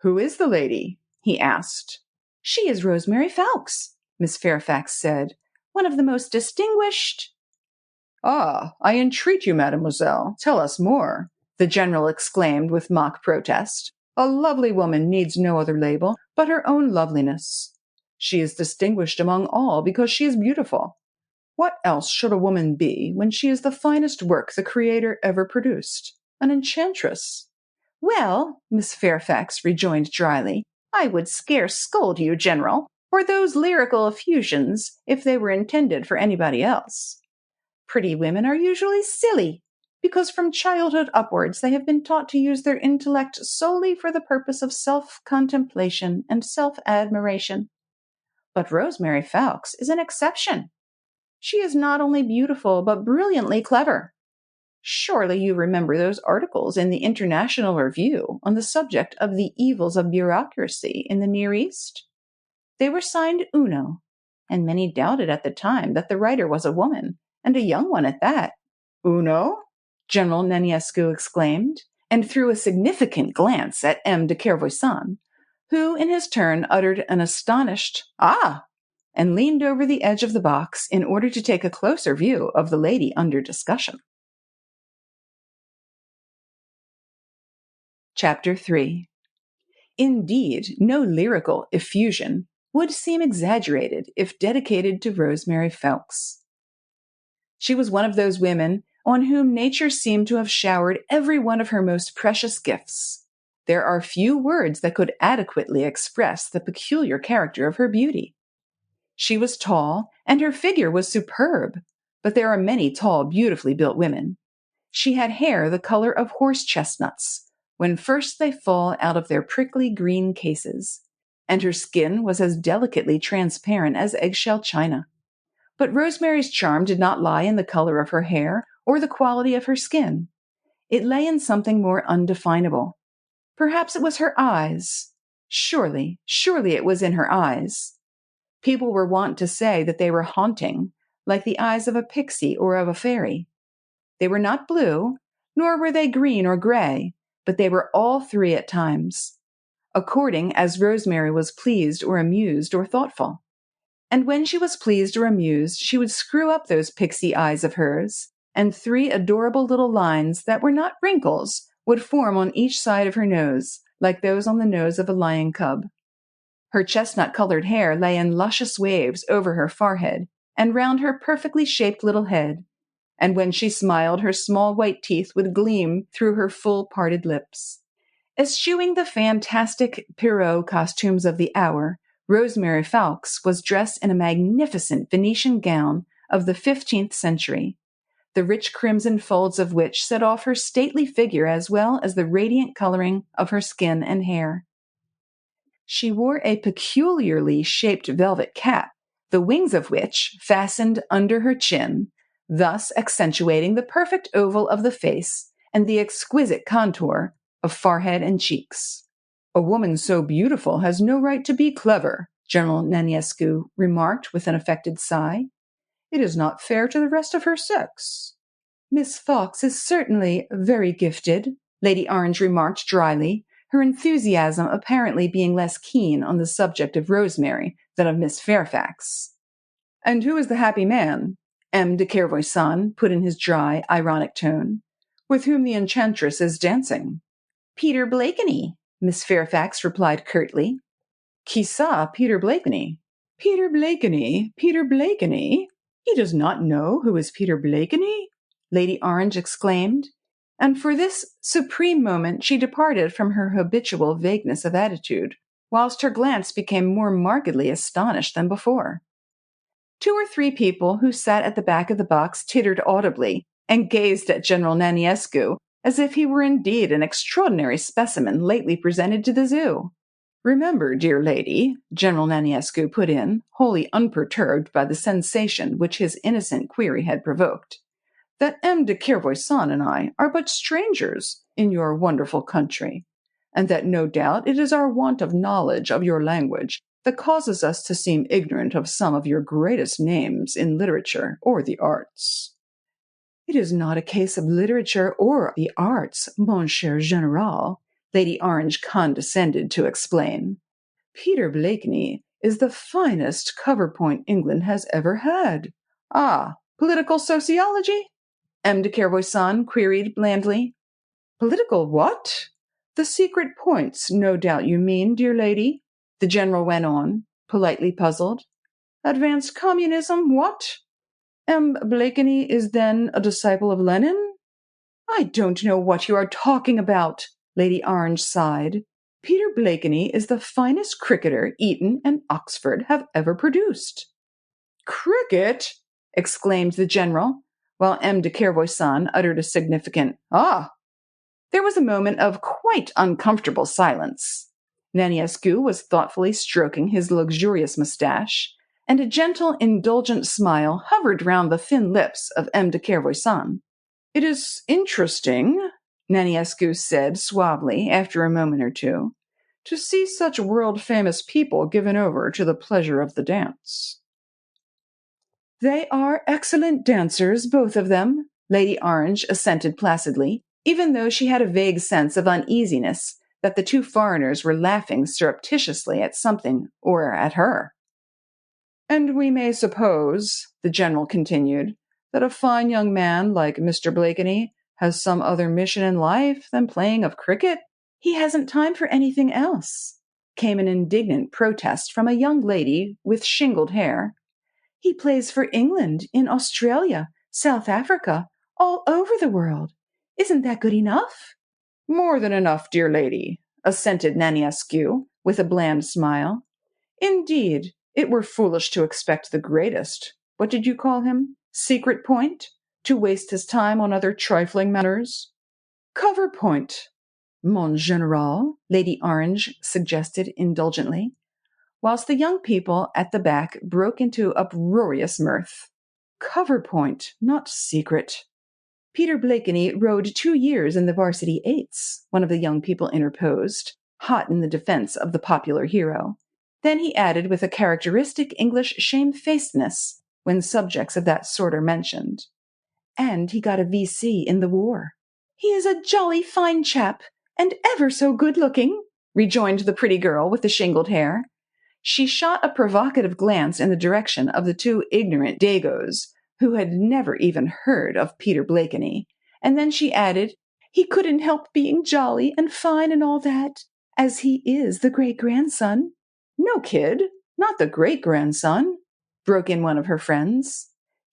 "Who is the lady?" he asked. "She is Rosemary Fowkes," Miss Fairfax said, "one of the most distinguished—" "Ah, I entreat you, mademoiselle, tell us more," the general exclaimed with mock protest. "A lovely woman needs no other label but her own loveliness. She is distinguished among all because she is beautiful. What else should a woman be when she is the finest work the Creator ever produced? An enchantress." "Well," Miss Fairfax rejoined dryly, "I would scarce scold you, General, for those lyrical effusions if they were intended for anybody else. Pretty women are usually silly, because from childhood upwards they have been taught to use their intellect solely for the purpose of self-contemplation and self-admiration. But Rosemary Fowkes is an exception. She is not only beautiful, but brilliantly clever. Surely you remember those articles in the International Review on the subject of the evils of bureaucracy in the Near East? They were signed Uno, and many doubted at the time that the writer was a woman, and a young one at that." "Uno?" General Naniescu exclaimed, and threw a significant glance at M. de Kervoisan, who in his turn uttered an astonished "Ah!" and leaned over the edge of the box in order to take a closer view of the lady under discussion. Chapter 3. Indeed, no lyrical effusion would seem exaggerated if dedicated to Rosemary Fowkes. She was one of those women on whom nature seemed to have showered every one of her most precious gifts. There are few words that could adequately express the peculiar character of her beauty. She was tall, and her figure was superb, but there are many tall, beautifully built women. She had hair the color of horse chestnuts, when first they fall out of their prickly green cases, and her skin was as delicately transparent as eggshell china. But Rosemary's charm did not lie in the color of her hair or the quality of her skin. It lay in something more undefinable. Perhaps it was her eyes. Surely it was in her eyes. People were wont to say that they were haunting, like the eyes of a pixie or of a fairy. They were not blue, nor were they green or gray, but they were all three at times, according as Rosemary was pleased or amused or thoughtful. And when she was pleased or amused, she would screw up those pixie eyes of hers, and three adorable little lines that were not wrinkles would form on each side of her nose, like those on the nose of a lion cub. Her chestnut-colored hair lay in luscious waves over her forehead and round her perfectly shaped little head, and when she smiled, her small white teeth would gleam through her full parted lips. Eschewing the fantastic Pierrot costumes of the hour, Rosemary Fawkes was dressed in a magnificent Venetian gown of the 15th century, the rich crimson folds of which set off her stately figure as well as the radiant coloring of her skin and hair. She wore a peculiarly shaped velvet cap, the wings of which fastened under her chin, thus accentuating the perfect oval of the face and the exquisite contour of forehead and cheeks. "A woman so beautiful has no right to be clever," General Naniescu remarked with an affected sigh. "It is not fair to the rest of her sex." "Miss Fawkes is certainly very gifted," Lady Orange remarked dryly, her enthusiasm apparently being less keen on the subject of Rosemary than of Miss Fairfax. "And who is the happy man?" M. de Kervoisan put in his dry, ironic tone. "With whom the enchantress is dancing?" "Peter Blakeney," Miss Fairfax replied curtly. "Qui ça, Peter Blakeney?" "Peter Blakeney? Peter Blakeney? He does not know who is Peter Blakeney?" Lady Orange exclaimed, and for this supreme moment she departed from her habitual vagueness of attitude, whilst her glance became more markedly astonished than before. 2 or 3 people who sat at the back of the box tittered audibly and gazed at General Naniescu as if he were indeed an extraordinary specimen lately presented to the zoo. "Remember, dear lady," General Naniescu put in, wholly unperturbed by the sensation which his innocent query had provoked, "that M. de Kervoisan and I are but strangers in your wonderful country, and that no doubt it is our want of knowledge of your language that causes us to seem ignorant of some of your greatest names in literature or the arts." "It is not a case of literature or the arts, mon cher General," Lady Orange condescended to explain. "Peter Blakeney is the finest cover-point England has ever had." "Ah, political sociology?" M. de Kervoisan queried blandly. "Political what? The secret points, no doubt you mean, dear lady," the general went on, politely puzzled. "Advanced communism, what? M. Blakeney is then a disciple of Lenin?" "I don't know what you are talking about," Lady Orange sighed. "Peter Blakeney is the finest cricketer Eton and Oxford have ever produced." "Cricket!" exclaimed the general, while M. de Kervoisan uttered a significant "Ah!" There was a moment of quite uncomfortable silence. Naniescu was thoughtfully stroking his luxurious moustache, and a gentle, indulgent smile hovered round the thin lips of M. de Kervoisan. "It is interesting," Naniescu said suavely after a moment or two, "to see such world-famous people given over to the pleasure of the dance." "They are excellent dancers, both of them," Lady Orange assented placidly, even though she had a vague sense of uneasiness that the 2 foreigners were laughing surreptitiously at something or at her. "And we may suppose," the general continued, "that a fine young man like Mr. Blakeney has some other mission in life than playing of cricket?" "He hasn't time for anything else," came an indignant protest from a young lady with shingled hair. "He plays for England, in Australia, South Africa, all over the world. Isn't that good enough?" "More than enough, dear lady," assented Naniescu, with a bland smile. "Indeed, It were foolish to expect the greatest, what did you call him? Secret point? To waste his time on other trifling matters? Cover point, mon général, Lady Orange suggested indulgently, whilst the young people at the back broke into uproarious mirth. Cover point, not secret. Peter Blakeney rode 2 years in the varsity eights, one of the young people interposed, hot in the defense of the popular hero. Then he added with a characteristic English shamefacedness when subjects of that sort are mentioned. And he got a V.C. in the war. He is a jolly fine chap, and ever so good-looking, rejoined the pretty girl with the shingled hair. She shot a provocative glance in the direction of the 2 ignorant Dagos, who had never even heard of Peter Blakeney, and then she added, he couldn't help being jolly and fine and all that, as he is the great-grandson. No, kid, not the great-grandson, broke in one of her friends.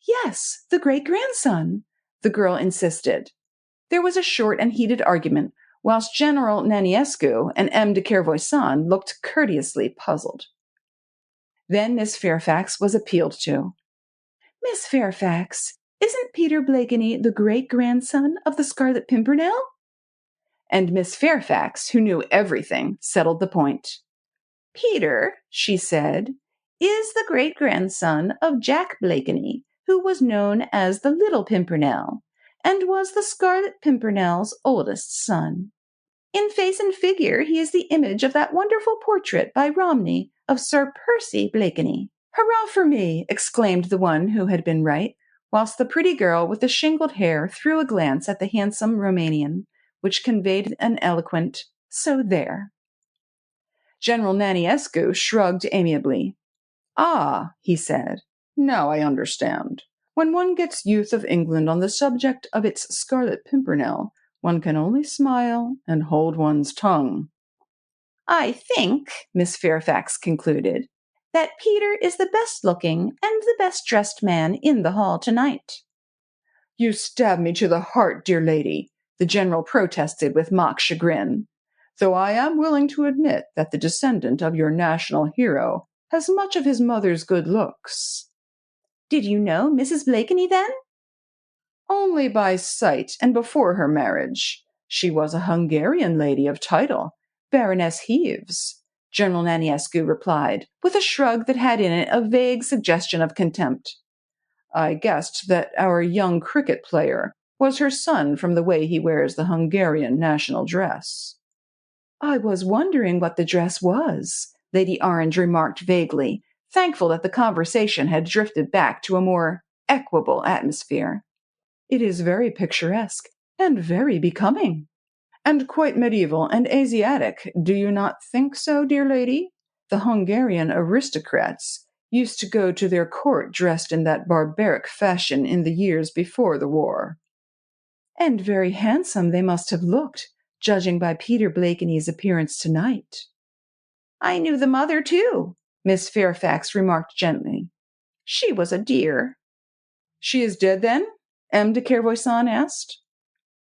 Yes, the great-grandson, the girl insisted. There was a short and heated argument, whilst General Naniescu and M. de Kervoisan looked courteously puzzled. Then Miss Fairfax was appealed to. Miss Fairfax, isn't Peter Blakeney the great-grandson of the Scarlet Pimpernel? And Miss Fairfax, who knew everything, settled the point. Peter, she said, is the great-grandson of Jack Blakeney, who was known as the Little Pimpernel, and was the Scarlet Pimpernel's oldest son. In face and figure, he is the image of that wonderful portrait by Romney of Sir Percy Blakeney. Hurrah for me! Exclaimed the one who had been right, whilst the pretty girl with the shingled hair threw a glance at the handsome Romanian, which conveyed an eloquent, so there. General Naniescu shrugged amiably. Ah, he said, now I understand. When one gets youth of England on the subject of its Scarlet Pimpernel, one can only smile and hold one's tongue. I think, Miss Fairfax concluded, that Peter is the best-looking and the best-dressed man in the hall tonight. You stab me to the heart, dear lady, the general protested with mock chagrin, though I am willing to admit that the descendant of your national hero has much of his mother's good looks. Did you know Mrs. Blakeney, then? Only by sight and before her marriage. She was a Hungarian lady of title, Baroness Heaves, General Naniescu replied, with a shrug that had in it a vague suggestion of contempt. I guessed that our young cricket player was her son from the way he wears the Hungarian national dress. I was wondering what the dress was, Lady Orange remarked vaguely, thankful that the conversation had drifted back to a more equable atmosphere. It is very picturesque and very becoming. And quite medieval and Asiatic, do you not think so, dear lady? The Hungarian aristocrats used to go to their court dressed in that barbaric fashion in the years before the war. And very handsome they must have looked, judging by Peter Blakeney's appearance tonight. I knew the mother, too, Miss Fairfax remarked gently. She was a dear. She is dead, then? M. de Kervoisan asked.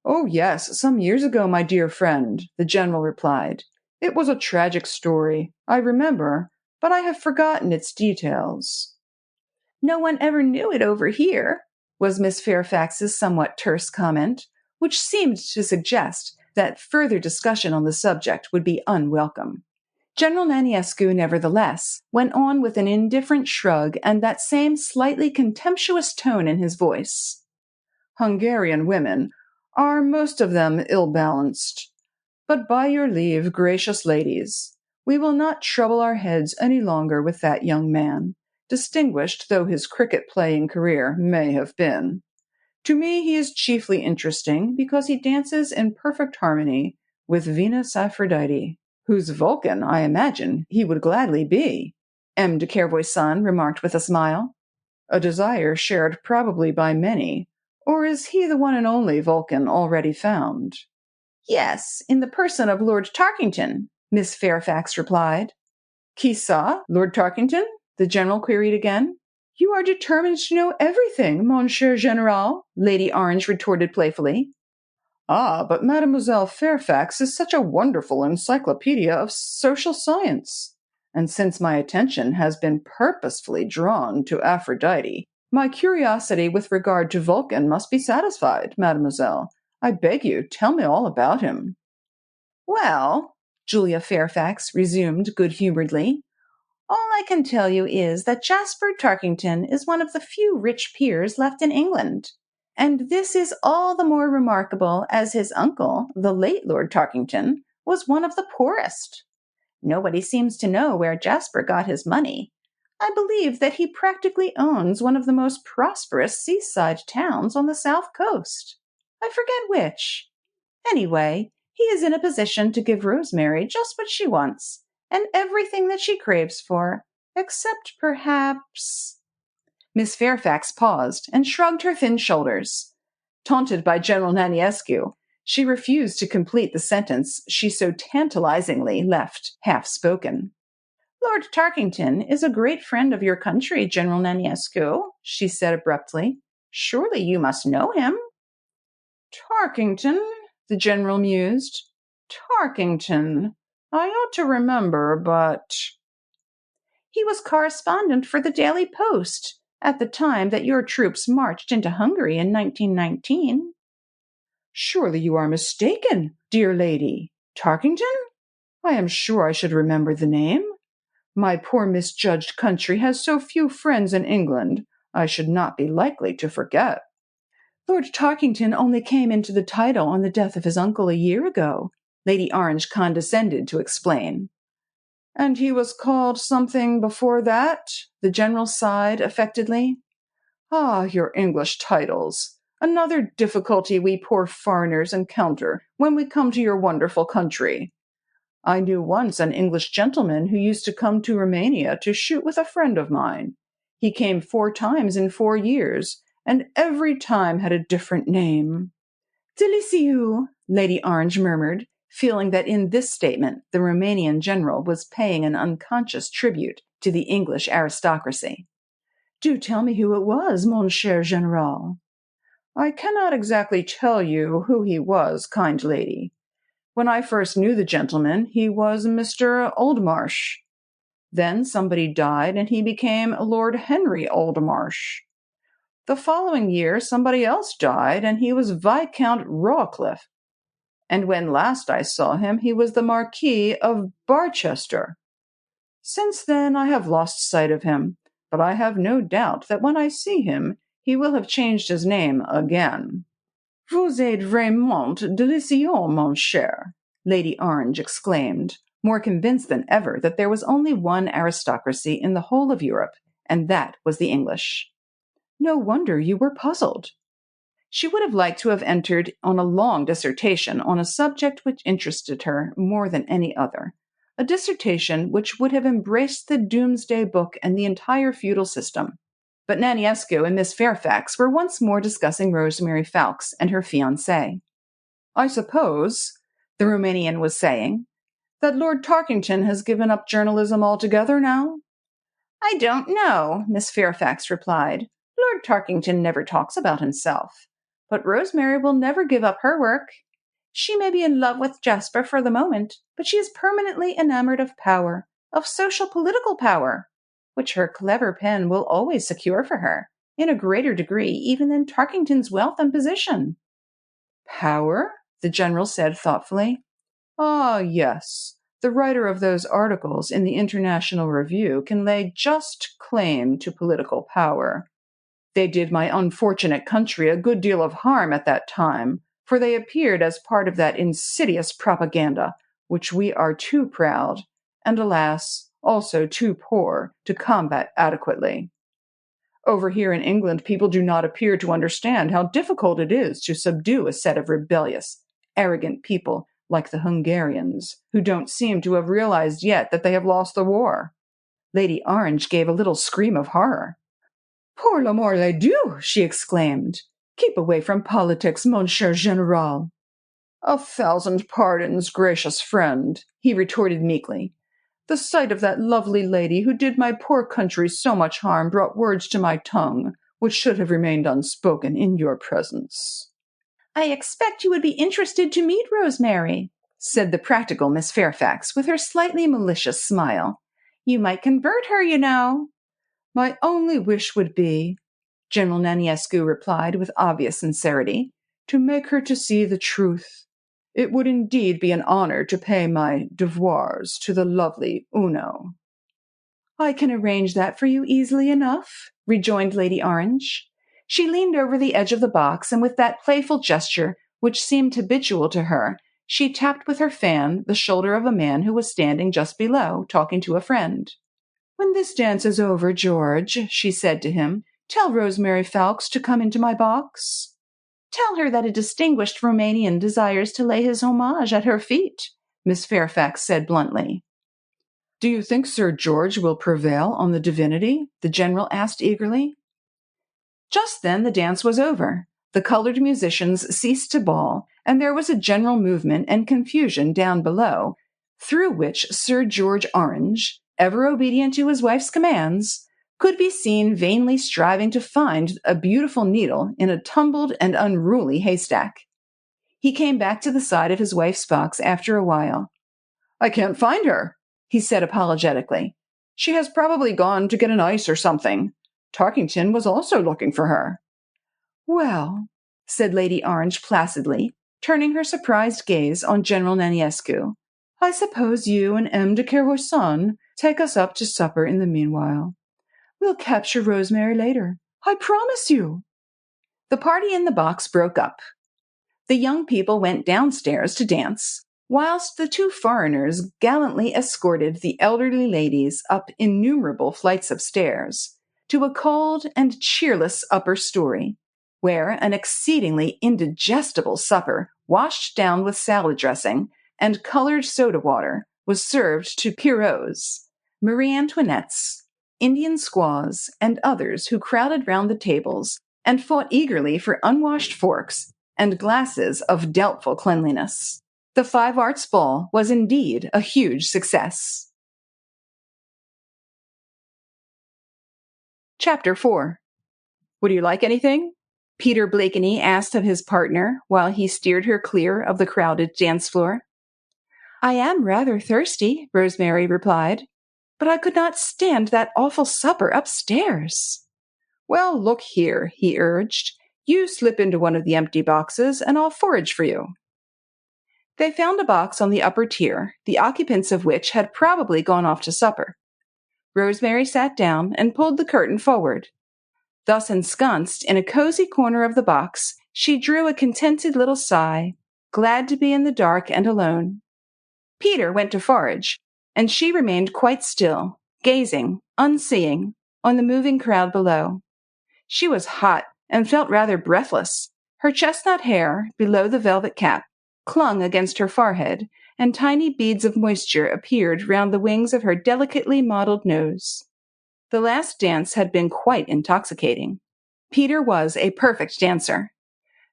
Oh, yes, some years ago, my dear friend, the general replied. It was a tragic story, I remember, but I have forgotten its details. No one ever knew it over here, was Miss Fairfax's somewhat terse comment, which seemed to suggest that further discussion on the subject would be unwelcome. General Naniescu, nevertheless, went on with an indifferent shrug and that same slightly contemptuous tone in his voice. Hungarian women are most of them ill-balanced. But by your leave, gracious ladies, we will not trouble our heads any longer with that young man, distinguished though his cricket-playing career may have been. To me he is chiefly interesting because he dances in perfect harmony with Venus Aphrodite, whose Vulcan, I imagine, he would gladly be, M. de Kervoisan remarked with a smile. A desire shared probably by many, or is he the one and only Vulcan already found? Yes, in the person of Lord Tarkington, Miss Fairfax replied. Qui ça, Lord Tarkington? The general queried again. You are determined to know everything, mon cher général, Lady Orange retorted playfully. Ah, but Mademoiselle Fairfax is such a wonderful encyclopedia of social science. and since my attention has been purposefully drawn to Aphrodite, my curiosity with regard to Vulcan must be satisfied, mademoiselle. I beg you, tell me all about him." "Well," Julia Fairfax resumed good-humouredly, "all I can tell you is that Jasper Tarkington is one of the few rich peers left in England. And this is all the more remarkable as his uncle, the late Lord Tarkington, was one of the poorest. Nobody seems to know where Jasper got his money. I believe that he practically owns one of the most prosperous seaside towns on the south coast. I forget which. Anyway, he is in a position to give Rosemary just what she wants, and everything that she craves for, except perhaps—" Miss Fairfax paused and shrugged her thin shoulders. Taunted by General Naniescu, she refused to complete the sentence she so tantalizingly left half-spoken. "Lord Tarkington is a great friend of your country, General Naniescu," she said abruptly. "Surely you must know him." "Tarkington," the general mused. "Tarkington. I ought to remember, but—" "He was correspondent for the Daily Post at the time that your troops marched into Hungary in 1919. "Surely you are mistaken, dear lady. Tarkington? I am sure I should remember the name. My poor misjudged country has so few friends in England, I should not be likely to forget." "Lord Tarkington only came into the title on the death of his uncle a year ago," Lady Orange condescended to explain. "And he was called something before that?" the general sighed affectedly. "Ah, your English titles. Another difficulty we poor foreigners encounter when we come to your wonderful country. I knew once an English gentleman who used to come to Romania to shoot with a friend of mine. He came 4 times in 4 years, and every time had a different name." "Delicieux," Lady Orange murmured, feeling that in this statement the Romanian general was paying an unconscious tribute to the English aristocracy. "Do tell me who it was, mon cher général." "I cannot exactly tell you who he was, kind lady. When I first knew the gentleman, he was Mr. Oldmarsh. Then somebody died, and he became Lord Henry Oldmarsh. The following year, somebody else died, and he was Viscount Rawcliffe. And when last I saw him, he was the Marquis of Barchester. Since then, I have lost sight of him, but I have no doubt that when I see him, he will have changed his name again." "Vous êtes vraiment délicieux, mon cher," Lady Orange exclaimed, more convinced than ever that there was only one aristocracy in the whole of Europe, and that was the English. "No wonder you were puzzled." She would have liked to have entered on a long dissertation on a subject which interested her more than any other, a dissertation which would have embraced the Doomsday Book and the entire feudal system. But Naniescu and Miss Fairfax were once more discussing Rosemary Fawkes and her fiancé. "I suppose," the Romanian was saying, "that Lord Tarkington has given up journalism altogether now?" "I don't know," Miss Fairfax replied. "Lord Tarkington never talks about himself. But Rosemary will never give up her work. She may be in love with Jasper for the moment, but she is permanently enamored of power, of social political power, which her clever pen will always secure for her, in a greater degree even than Tarkington's wealth and position." "Power?" the general said thoughtfully. "Ah, yes. The writer of those articles in the International Review can lay just claim to political power. They did my unfortunate country a good deal of harm at that time, for they appeared as part of that insidious propaganda which we are too proud, and alas, also too poor, to combat adequately. Over here in England, people do not appear to understand how difficult it is to subdue a set of rebellious, arrogant people like the Hungarians, who don't seem to have realized yet that they have lost the war." Lady Orange gave a little scream of horror. "Pour l'amour les dieux!" she exclaimed. "Keep away from politics, mon cher général." "A 1,000 pardons, gracious friend," he retorted meekly. "The sight of that lovely lady who did my poor country so much harm brought words to my tongue, which should have remained unspoken in your presence." "I expect you would be interested to meet Rosemary," said the practical Miss Fairfax with her slightly malicious smile. You might convert her, you know." "My only wish would be," General Naniescu replied with obvious sincerity, "to make her to see the truth. It would indeed be an honor to pay my devoirs to the lovely Uno." "I can arrange that for you easily enough," rejoined Lady Orange. She leaned over the edge of the box, and with that playful gesture which seemed habitual to her, she tapped with her fan the shoulder of a man who was standing just below, talking to a friend. "When this dance is over, George," she said to him, "tell Rosemary Fawkes to come into my box." "Tell her that a distinguished Romanian desires to lay his homage at her feet," Miss Fairfax said bluntly. "Do you think Sir George will prevail on the divinity?" the general asked eagerly. Just then the dance was over. The colored musicians ceased to bawl, and there was a general movement and confusion down below, through which Sir George Orange, ever obedient to his wife's commands, could be seen vainly striving to find a beautiful needle in a tumbled and unruly haystack. He came back to the side of his wife's box after a while. "I can't find her," he said apologetically. "She has probably gone to get an ice or something. Tarkington was also looking for her." "Well," said Lady Orange placidly, turning her surprised gaze on General Naniescu, "I suppose you and M. de Kervoisin take us up to supper in the meanwhile. We'll capture Rosemary later, I promise you." The party in the box broke up. The young people went downstairs to dance, whilst the two foreigners gallantly escorted the elderly ladies up innumerable flights of stairs to a cold and cheerless upper story, where an exceedingly indigestible supper, washed down with salad dressing and colored soda water, was served to Pierrots, Marie Antoinettes, Indian squaws, and others who crowded round the tables and fought eagerly for unwashed forks and glasses of doubtful cleanliness. The Five Arts Ball was indeed a huge success. Chapter 4. "Would you like anything?" Peter Blakeney asked of his partner while he steered her clear of the crowded dance floor. "I am rather thirsty," Rosemary replied, "but I could not stand that awful supper upstairs." "Well, look here," he urged. "You slip into one of the empty boxes, and I'll forage for you." They found a box on the upper tier, the occupants of which had probably gone off to supper. Rosemary sat down and pulled the curtain forward. Thus ensconced in a cozy corner of the box, she drew a contented little sigh, glad to be in the dark and alone. Peter went to forage, and she remained quite still, gazing, unseeing, on the moving crowd below. She was hot and felt rather breathless. Her chestnut hair, below the velvet cap, clung against her forehead, and tiny beads of moisture appeared round the wings of her delicately modeled nose. The last dance had been quite intoxicating. Peter was a perfect dancer.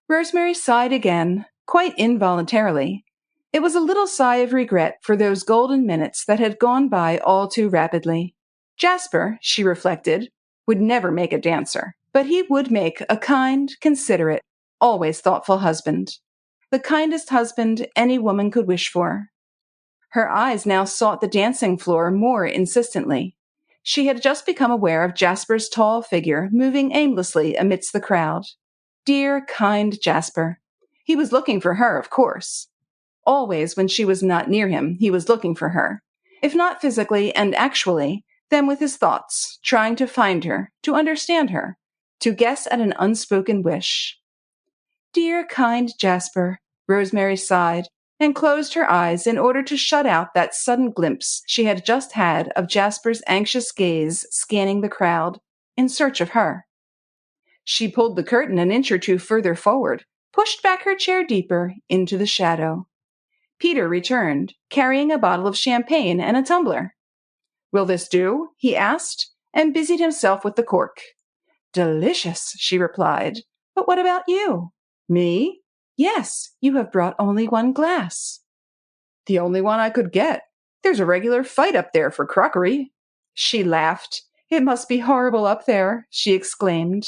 Rosemary sighed again, quite involuntarily. It was a little sigh of regret for those golden minutes that had gone by all too rapidly. Jasper, she reflected, would never make a dancer, but he would make a kind, considerate, always thoughtful husband. The kindest husband any woman could wish for. Her eyes now sought the dancing floor more insistently. She had just become aware of Jasper's tall figure moving aimlessly amidst the crowd. Dear, kind Jasper. He was looking for her, of course. Always when she was not near him, he was looking for her. If not physically and actually, then with his thoughts, trying to find her, to understand her, to guess at an unspoken wish. Dear, kind Jasper, Rosemary sighed, and closed her eyes in order to shut out that sudden glimpse she had just had of Jasper's anxious gaze scanning the crowd, in search of her. She pulled the curtain an inch or two further forward, pushed back her chair deeper into the shadow. Peter returned, carrying a bottle of champagne and a tumbler. "Will this do?" he asked, and busied himself with the cork. "Delicious," she replied. "But what about you?" "Me?" "Yes, you have brought only one glass." "The only one I could get. There's a regular fight up there for crockery." She laughed. "It must be horrible up there," she exclaimed.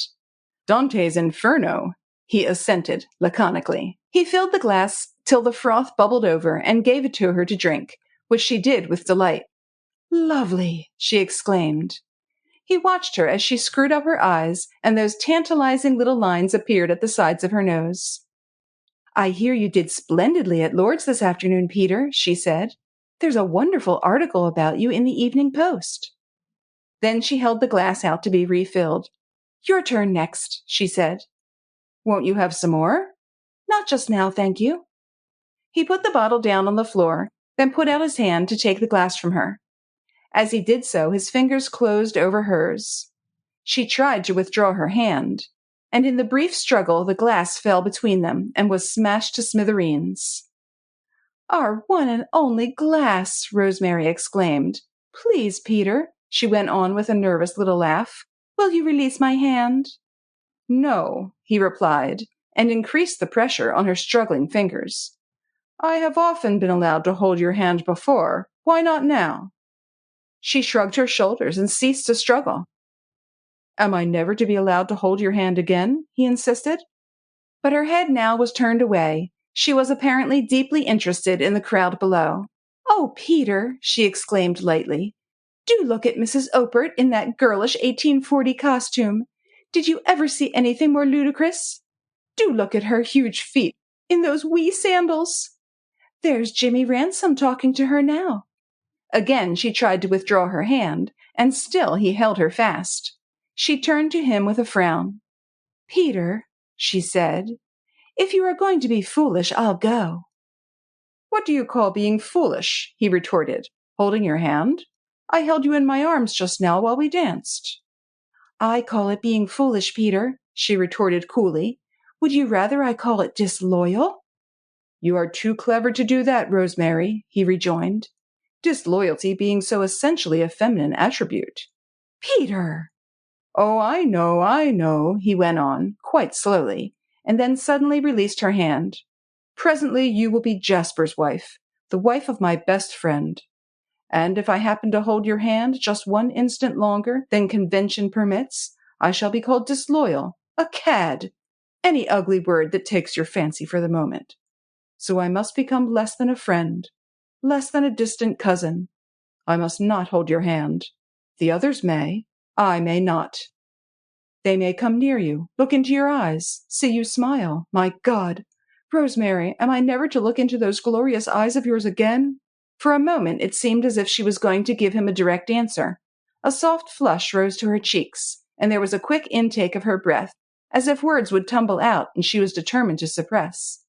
"Dante's Inferno," he assented laconically. He filled the glass till the froth bubbled over and gave it to her to drink, which she did with delight. Lovely, she exclaimed. He watched her as she screwed up her eyes, and those tantalizing little lines appeared at the sides of her nose. I hear you did splendidly at Lord's this afternoon, Peter, she said. There's a wonderful article about you in the Evening Post. Then she held the glass out to be refilled. Your turn next, she said. Won't you have some more? Not just now, thank you. He put the bottle down on the floor, then put out his hand to take the glass from her. As he did so, his fingers closed over hers. She tried to withdraw her hand, and in the brief struggle the glass fell between them and was smashed to smithereens. Our one and only glass, Rosemary exclaimed. Please, Peter, she went on with a nervous little laugh. Will you release my hand? No, he replied, and increased the pressure on her struggling fingers. I have often been allowed to hold your hand before. Why not now? She shrugged her shoulders and ceased to struggle. Am I never to be allowed to hold your hand again? He insisted. But her head now was turned away. She was apparently deeply interested in the crowd below. Oh, Peter, she exclaimed lightly. Do look at Mrs. Opert in that girlish 1840 costume. Did you ever see anything more ludicrous? Do look at her huge feet in those wee sandals. There's Jimmy Ransom talking to her now. Again she tried to withdraw her hand, and still he held her fast. She turned to him with a frown. Peter, she said, if you are going to be foolish, I'll go. What do you call being foolish? He retorted, holding her hand. I held you in my arms just now while we danced. I call it being foolish, Peter, she retorted coolly. Would you rather I call it disloyal? You are too clever to do that, Rosemary, he rejoined. Disloyalty being so essentially a feminine attribute. Peter! Oh, I know, he went on, quite slowly, and then suddenly released her hand. Presently you will be Jasper's wife, the wife of my best friend. And if I happen to hold your hand just one instant longer than convention permits, I shall be called disloyal, a cad, any ugly word that takes your fancy for the moment. So I must become less than a friend, less than a distant cousin. I must not hold your hand. The others may. I may not. They may come near you, look into your eyes, see you smile. My God! Rosemary, am I never to look into those glorious eyes of yours again? For a moment it seemed as if she was going to give him a direct answer. A soft flush rose to her cheeks, and there was a quick intake of her breath, as if words would tumble out and she was determined to suppress.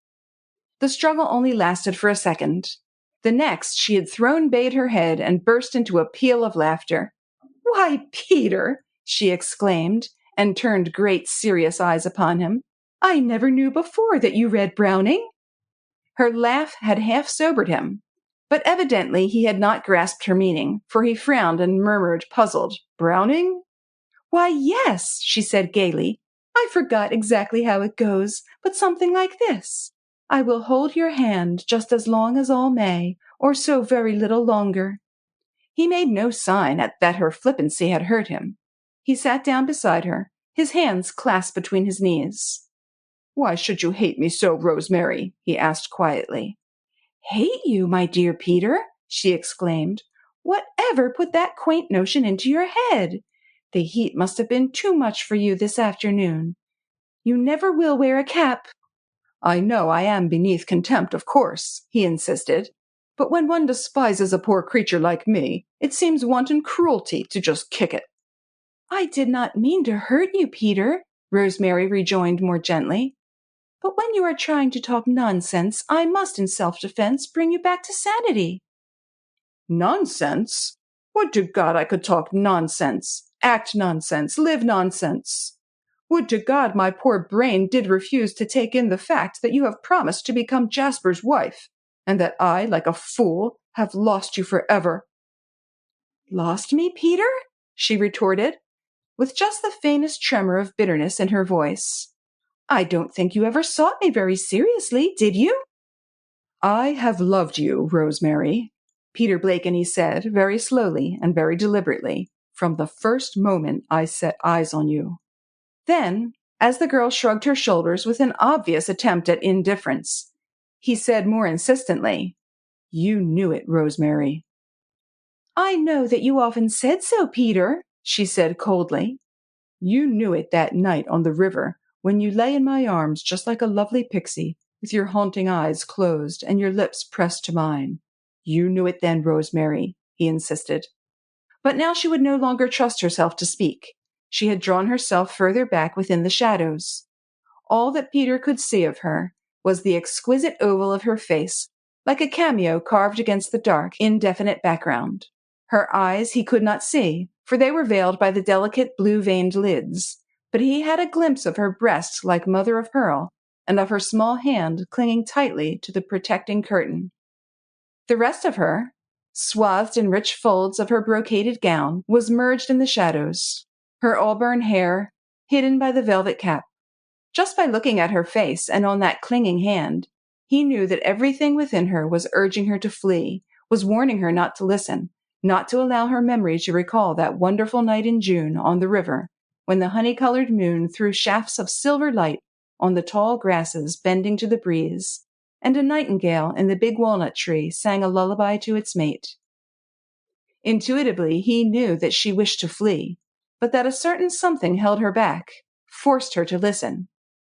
The struggle only lasted for a second. The next she had thrown bayed her head and burst into a peal of laughter. Why, Peter, she exclaimed, and turned great serious eyes upon him. I never knew before that you read Browning. Her laugh had half sobered him, but evidently he had not grasped her meaning, for he frowned and murmured, puzzled, Browning? Why, yes, she said gaily. I forgot exactly how it goes, but something like this. I will hold your hand just as long as all may, or so very little longer. He made no sign that her flippancy had hurt him. He sat down beside her, his hands clasped between his knees. Why should you hate me so, Rosemary? He asked quietly. Hate you, my dear Peter? She exclaimed. Whatever put that quaint notion into your head? The heat must have been too much for you this afternoon. You never will wear a cap. I know I am beneath contempt, of course, he insisted. But when one despises a poor creature like me, it seems wanton cruelty to just kick it. I did not mean to hurt you, Peter, Rosemary rejoined more gently. But when you are trying to talk nonsense, I must, in self-defense, bring you back to sanity. Nonsense? Would to God I could talk nonsense, act nonsense, live nonsense. Would to God my poor brain did refuse to take in the fact that you have promised to become Jasper's wife, and that I, like a fool, have lost you forever. Lost me, Peter? She retorted, with just the faintest tremor of bitterness in her voice. I don't think you ever sought me very seriously, did you? I have loved you, Rosemary, Peter Blakeney said, very slowly and very deliberately, from the first moment I set eyes on you. Then, as the girl shrugged her shoulders with an obvious attempt at indifference, he said more insistently, You knew it, Rosemary. I know that you often said so, Peter, she said coldly. You knew it that night on the river, when you lay in my arms just like a lovely pixie, with your haunting eyes closed and your lips pressed to mine. You knew it then, Rosemary, he insisted. But now she would no longer trust herself to speak. She had drawn herself further back within the shadows. All that Peter could see of her was the exquisite oval of her face, like a cameo carved against the dark, indefinite background. Her eyes he could not see, for they were veiled by the delicate blue-veined lids, but he had a glimpse of her breast like mother of pearl, and of her small hand clinging tightly to the protecting curtain. The rest of her, swathed in rich folds of her brocaded gown, was merged in the shadows, her auburn hair hidden by the velvet cap. Just by looking at her face and on that clinging hand, he knew that everything within her was urging her to flee, was warning her not to listen, not to allow her memory to recall that wonderful night in June on the river, when the honey-colored moon threw shafts of silver light on the tall grasses bending to the breeze, and a nightingale in the big walnut tree sang a lullaby to its mate. Intuitively, he knew that she wished to flee, but that a certain something held her back, forced her to listen.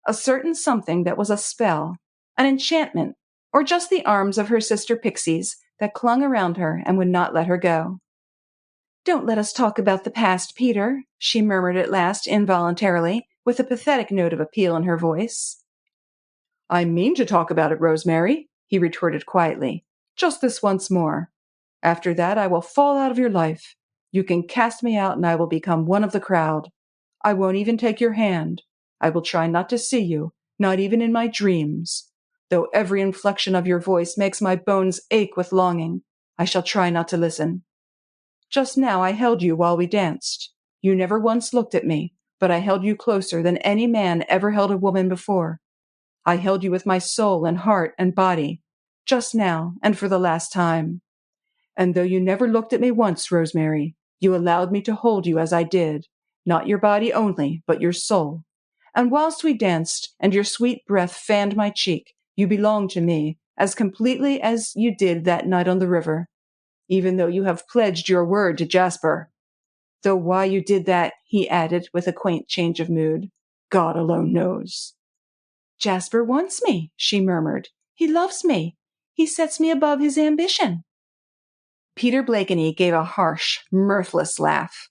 A certain something that was a spell, an enchantment, or just the arms of her sister pixies that clung around her and would not let her go. Don't let us talk about the past, Peter, she murmured at last involuntarily, with a pathetic note of appeal in her voice. I mean to talk about it, Rosemary, he retorted quietly. Just this once more. After that, I will fall out of your life. You can cast me out and I will become one of the crowd. I won't even take your hand. I will try not to see you, not even in my dreams. Though every inflection of your voice makes my bones ache with longing, I shall try not to listen. Just now I held you while we danced. You never once looked at me, but I held you closer than any man ever held a woman before. I held you with my soul and heart and body, just now and for the last time. And though you never looked at me once, Rosemary, you allowed me to hold you as I did, not your body only, but your soul. And whilst we danced, and your sweet breath fanned my cheek, you belonged to me as completely as you did that night on the river, even though you have pledged your word to Jasper. Though why you did that, he added with a quaint change of mood, God alone knows. Jasper wants me, she murmured. He loves me. He sets me above his ambition. Peter Blakeney gave a harsh, mirthless laugh.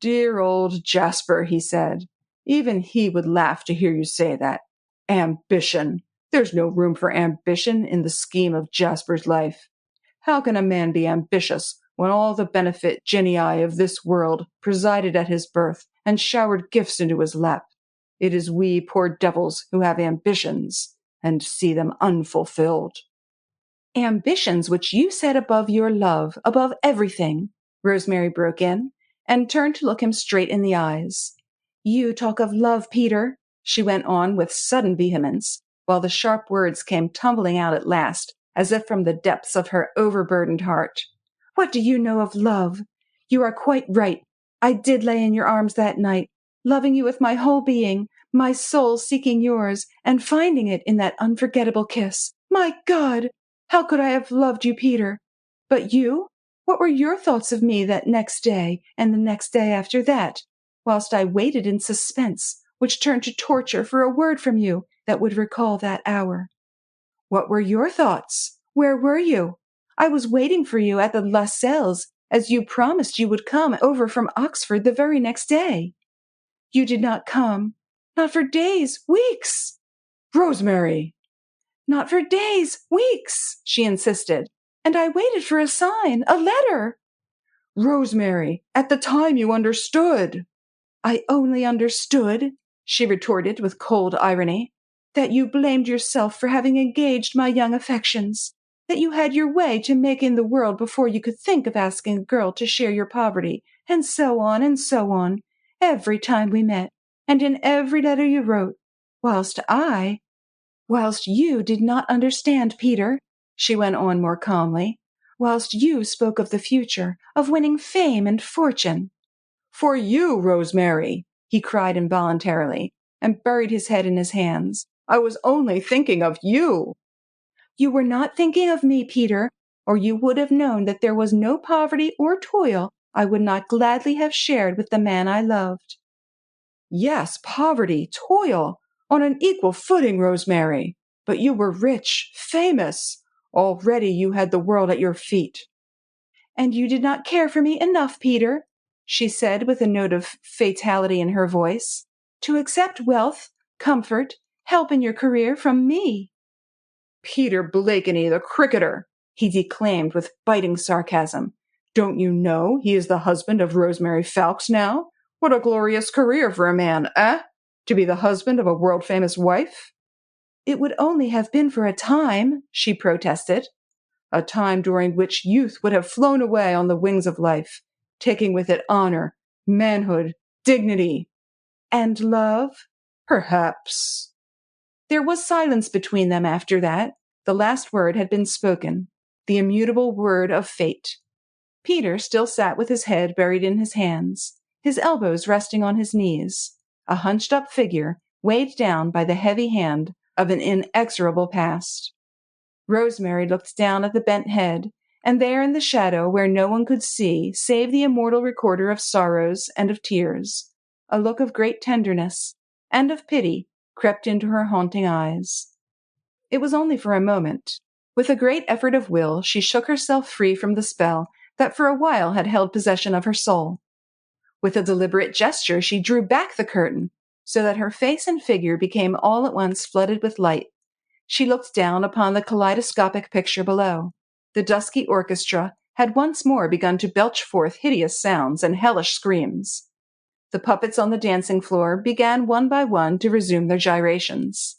Dear old Jasper, he said. Even he would laugh to hear you say that. Ambition. There's no room for ambition in the scheme of Jasper's life. How can a man be ambitious when all the benefit genii of this world presided at his birth and showered gifts into his lap? It is we poor devils who have ambitions and see them unfulfilled. Ambitions which you set above your love, above everything, Rosemary broke in, and turned to look him straight in the eyes. You talk of love, Peter, she went on with sudden vehemence, while the sharp words came tumbling out at last, as if from the depths of her overburdened heart. What do you know of love? You are quite right. I did lay in your arms that night, loving you with my whole being, my soul seeking yours, and finding it in that unforgettable kiss. My God! How could I have loved you, Peter? But you? What were your thoughts of me that next day, and the next day after that, whilst I waited in suspense, which turned to torture for a word from you that would recall that hour? What were your thoughts? Where were you? I was waiting for you at the Lascelles, as you promised you would come over from Oxford the very next day. You did not come, not for days, weeks. Rosemary! Not for days, weeks, she insisted, and I waited for a sign, a letter. Rosemary, at the time you understood. I only understood, she retorted with cold irony, that you blamed yourself for having engaged my young affections, that you had your way to make in the world before you could think of asking a girl to share your poverty, and so on, every time we met, and in every letter you wrote, whilst you did not understand, Peter, she went on more calmly, whilst you spoke of the future, of winning fame and fortune. For you, Rosemary, he cried involuntarily, and buried his head in his hands. I was only thinking of you. You were not thinking of me, Peter. or you would have known that there was no poverty or toil I would not gladly have shared with the man I loved." "Yes, poverty, toil, on an equal footing, Rosemary. But you were rich, famous. Already you had the world at your feet." "And you did not care for me enough, Peter," she said with a note of fatality in her voice, "to accept wealth, comfort, help in your career from me." "Peter Blakeney, the cricketer," he declaimed with biting sarcasm. "Don't you know he is the husband of Rosemary Fawkes now? What a glorious career for a man, eh? To be the husband of a world-famous wife." "It would only have been for a time," she protested. "A time during which youth would have flown away on the wings of life, taking with it honor, manhood, dignity." "And love?" "Perhaps." There was silence between them after that. The last word had been spoken, the immutable word of fate. Peter still sat with his head buried in his hands, his elbows resting on his knees, a hunched-up figure weighed down by the heavy hand of an inexorable past. Rosemary looked down at the bent head, and there in the shadow where no one could see save the immortal recorder of sorrows and of tears, a look of great tenderness and of pity crept into her haunting eyes. It was only for a moment. With a great effort of will, she shook herself free from the spell that for a while had held possession of her soul. With a deliberate gesture, she drew back the curtain so that her face and figure became all at once flooded with light. She looked down upon the kaleidoscopic picture below. The dusky orchestra had once more begun to belch forth hideous sounds and hellish screams. The puppets on the dancing floor began one by one to resume their gyrations.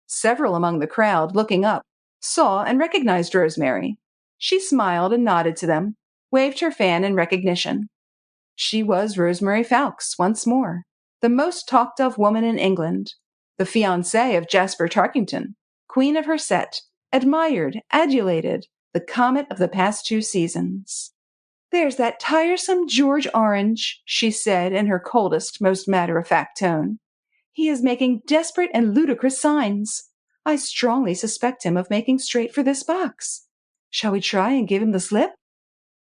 Several among the crowd, looking up, saw and recognized Rosemary. She smiled and nodded to them, waved her fan in recognition. She was Rosemary Fawkes once more, the most talked-of woman in England, the fiancée of Jasper Tarkington, queen of her set, admired, adulated, the comet of the past 2 seasons. "There's that tiresome George Orange," she said in her coldest, most matter-of-fact tone. "He is making desperate and ludicrous signs. I strongly suspect him of making straight for this box. Shall we try and give him the slip?"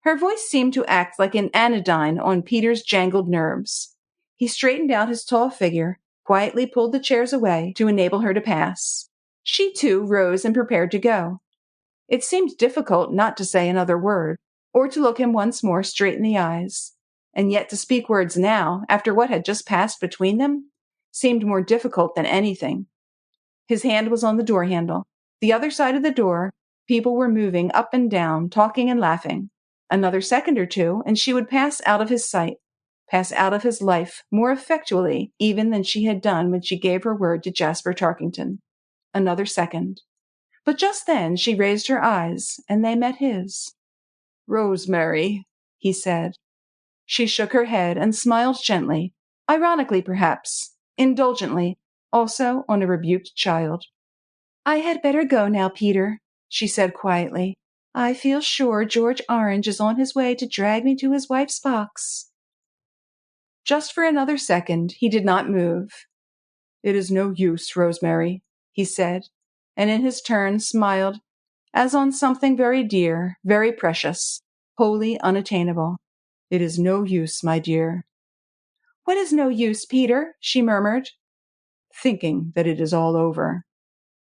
Her voice seemed to act like an anodyne on Peter's jangled nerves. He straightened out his tall figure, quietly pulled the chairs away to enable her to pass. She, too, rose and prepared to go. It seemed difficult not to say another word, or to look him once more straight in the eyes. And yet to speak words now, after what had just passed between them, seemed more difficult than anything. His hand was on the door handle. The other side of the door, people were moving up and down, talking and laughing. Another second or two, and she would pass out of his sight, pass out of his life more effectually even than she had done when she gave her word to Jasper Tarkington. Another second. But just then she raised her eyes, and they met his. "Rosemary," he said. She shook her head and smiled gently, ironically perhaps, indulgently, also on a rebuked child. "I had better go now, Peter," she said quietly. "I feel sure George Orange is on his way to drag me to his wife's box." Just for another second, he did not move. "It is no use, Rosemary," he said, and in his turn smiled as on something very dear, very precious, wholly unattainable. "It is no use, my dear." "What is no use, Peter?" she murmured. "Thinking that it is all over."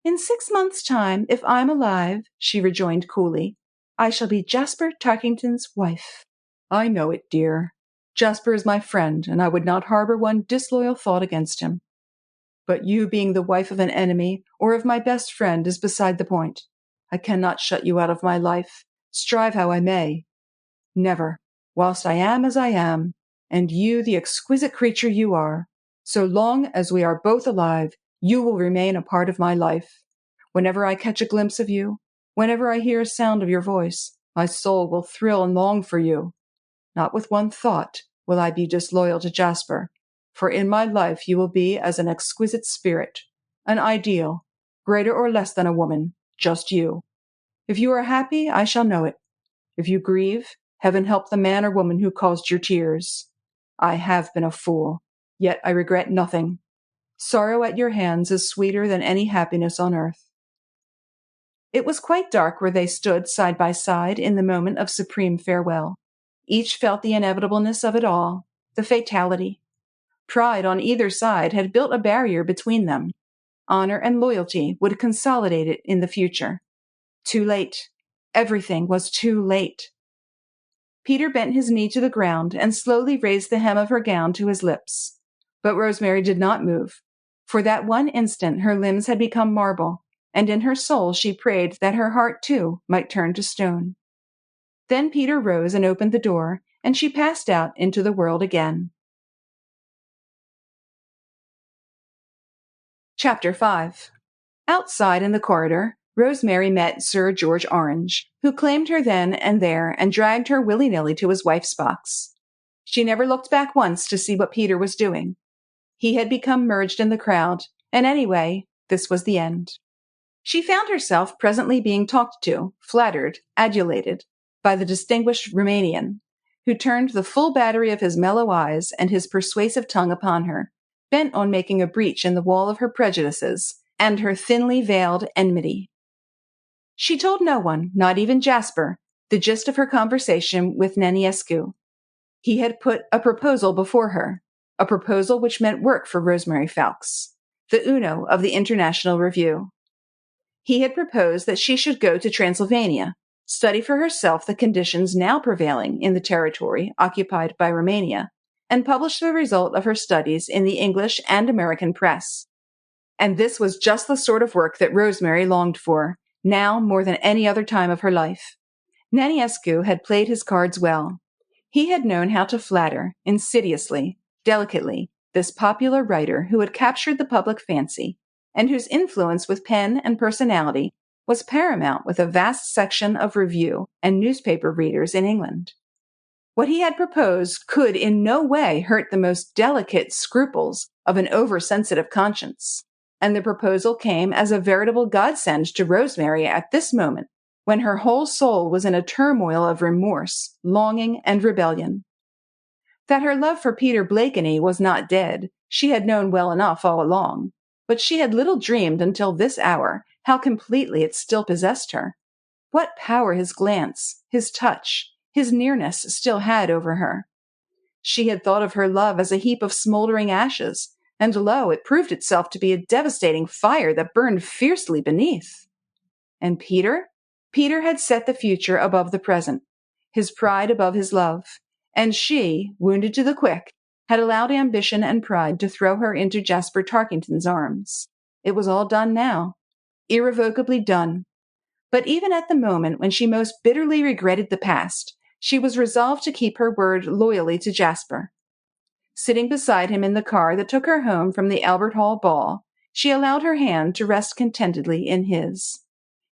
"In 6 months' time, if I'm alive," she rejoined coolly, "I shall be Jasper Tarkington's wife." "I know it, dear. Jasper is my friend, and I would not harbor one disloyal thought against him. But you being the wife of an enemy or of my best friend is beside the point. I cannot shut you out of my life, strive how I may. Never, whilst I am as I am, and you the exquisite creature you are, so long as we are both alive, you will remain a part of my life. Whenever I catch a glimpse of you, whenever I hear a sound of your voice, my soul will thrill and long for you. Not with one thought will I be disloyal to Jasper, for in my life you will be as an exquisite spirit, an ideal, greater or less than a woman, just you. If you are happy, I shall know it. If you grieve, heaven help the man or woman who caused your tears. I have been a fool, yet I regret nothing. Sorrow at your hands is sweeter than any happiness on earth." It was quite dark where they stood side by side in the moment of supreme farewell. Each felt the inevitableness of it all, the fatality. Pride on either side had built a barrier between them. Honor and loyalty would consolidate it in the future. Too late. Everything was too late. Peter bent his knee to the ground and slowly raised the hem of her gown to his lips. But Rosemary did not move. For that one instant her limbs had become marble, and in her soul she prayed that her heart, too, might turn to stone. Then Peter rose and opened the door, and she passed out into the world again. Chapter 5. Outside in the corridor, Rosemary met Sir George Orange, who claimed her then and there and dragged her willy-nilly to his wife's box. She never looked back once to see what Peter was doing. He had become merged in the crowd, and anyway, this was the end. She found herself presently being talked to, flattered, adulated, by the distinguished Romanian, who turned the full battery of his mellow eyes and his persuasive tongue upon her, bent on making a breach in the wall of her prejudices and her thinly veiled enmity. She told no one, not even Jasper, the gist of her conversation with Neniescu. He had put a proposal before her, a proposal which meant work for Rosemary Fowkes, the Uno of the International Review. He had proposed that she should go to Transylvania, study for herself the conditions now prevailing in the territory occupied by Romania, and publish the result of her studies in the English and American press. And this was just the sort of work that Rosemary longed for, now more than any other time of her life. Neniescu had played his cards well. He had known how to flatter, insidiously, delicately, this popular writer who had captured the public fancy, and whose influence with pen and personality was paramount with a vast section of review and newspaper readers in England. What he had proposed could in no way hurt the most delicate scruples of an oversensitive conscience, and the proposal came as a veritable godsend to Rosemary at this moment, when her whole soul was in a turmoil of remorse, longing, and rebellion. That her love for Peter Blakeney was not dead, she had known well enough all along, but she had little dreamed until this hour how completely it still possessed her. What power his glance, his touch, his nearness still had over her. She had thought of her love as a heap of smoldering ashes, and lo, it proved itself to be a devastating fire that burned fiercely beneath. And Peter? Peter had set the future above the present, his pride above his love, and she, wounded to the quick, had allowed ambition and pride to throw her into Jasper Tarkington's arms. It was all done now, irrevocably done. But even at the moment when she most bitterly regretted the past, she was resolved to keep her word loyally to Jasper. Sitting beside him in the car that took her home from the Albert Hall ball, she allowed her hand to rest contentedly in his.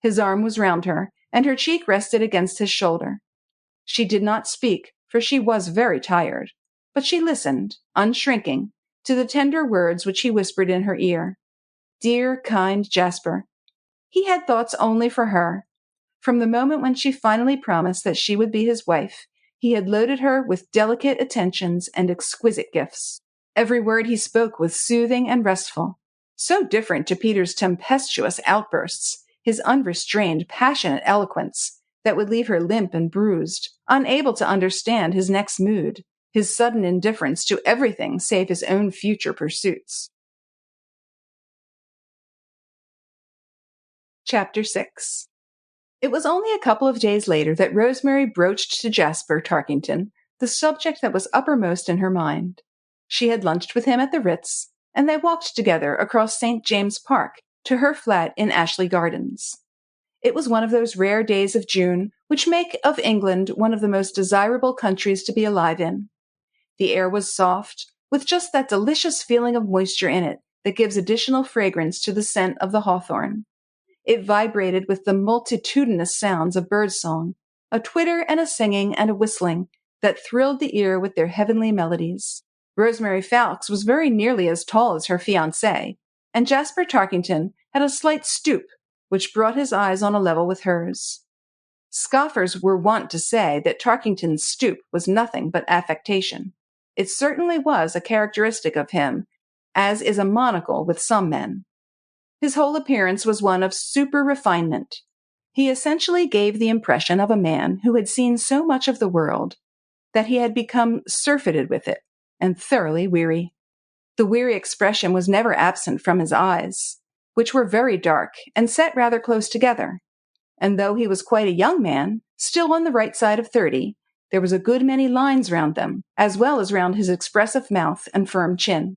His arm was round her, and her cheek rested against his shoulder. She did not speak, for she was very tired, but she listened, unshrinking, to the tender words which he whispered in her ear. Dear, kind Jasper. He had thoughts only for her. From the moment when she finally promised that she would be his wife, he had loaded her with delicate attentions and exquisite gifts. Every word he spoke was soothing and restful, so different to Peter's tempestuous outbursts, his unrestrained, passionate eloquence that would leave her limp and bruised, unable to understand his next mood, his sudden indifference to everything save his own future pursuits. Chapter 6. It was only a couple of days later that Rosemary broached to Jasper Tarkington the subject that was uppermost in her mind. She had lunched with him at the Ritz, and they walked together across St. James Park to her flat in Ashley Gardens. It was one of those rare days of June which make of England one of the most desirable countries to be alive in. The air was soft, with just that delicious feeling of moisture in it that gives additional fragrance to the scent of the hawthorn. It vibrated with the multitudinous sounds of birdsong, a twitter and a singing and a whistling that thrilled the ear with their heavenly melodies. Rosemary Fowkes was very nearly as tall as her fiancé, and Jasper Tarkington had a slight stoop, which brought his eyes on a level with hers. Scoffers were wont to say that Tarkington's stoop was nothing but affectation. It certainly was a characteristic of him, as is a monocle with some men. His whole appearance was one of super-refinement, He essentially gave the impression of a man who had seen so much of the world that he had become surfeited with it and thoroughly weary. The weary expression was never absent from his eyes, which were very dark and set rather close together. And though he was quite a young man, still on the right side of 30, there was a good many lines round them, as well as round his expressive mouth and firm chin.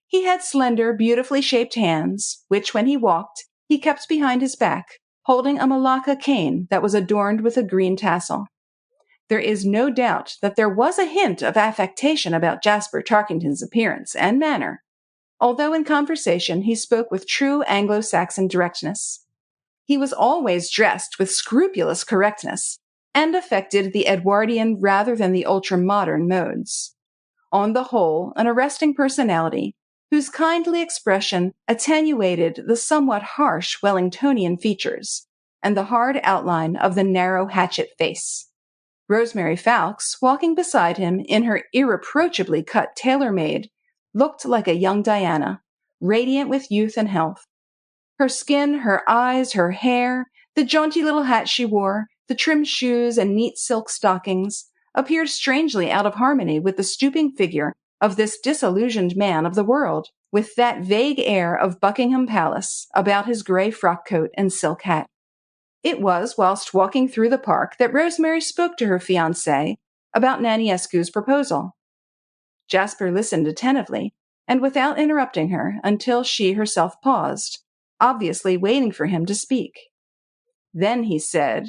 He had slender, beautifully shaped hands, which, when he walked, he kept behind his back, holding a malacca cane that was adorned with a green tassel. There is no doubt that there was a hint of affectation about Jasper Tarkington's appearance and manner, although in conversation he spoke with true Anglo-Saxon directness. He was always dressed with scrupulous correctness, and affected the Edwardian rather than the ultra-modern modes. On the whole, an arresting personality, whose kindly expression attenuated the somewhat harsh Wellingtonian features and the hard outline of the narrow hatchet face. Rosemary Fawkes, walking beside him in her irreproachably cut tailor-made, looked like a young Diana, radiant with youth and health. Her skin, her eyes, her hair, the jaunty little hat she wore, the trim shoes and neat silk stockings, appeared strangely out of harmony with the stooping figure of this disillusioned man of the world, with that vague air of Buckingham Palace about his gray frock coat and silk hat. It was whilst walking through the park that Rosemary spoke to her fiancé about Naniescu's proposal. Jasper listened attentively, and without interrupting her until she herself paused, obviously waiting for him to speak. Then he said,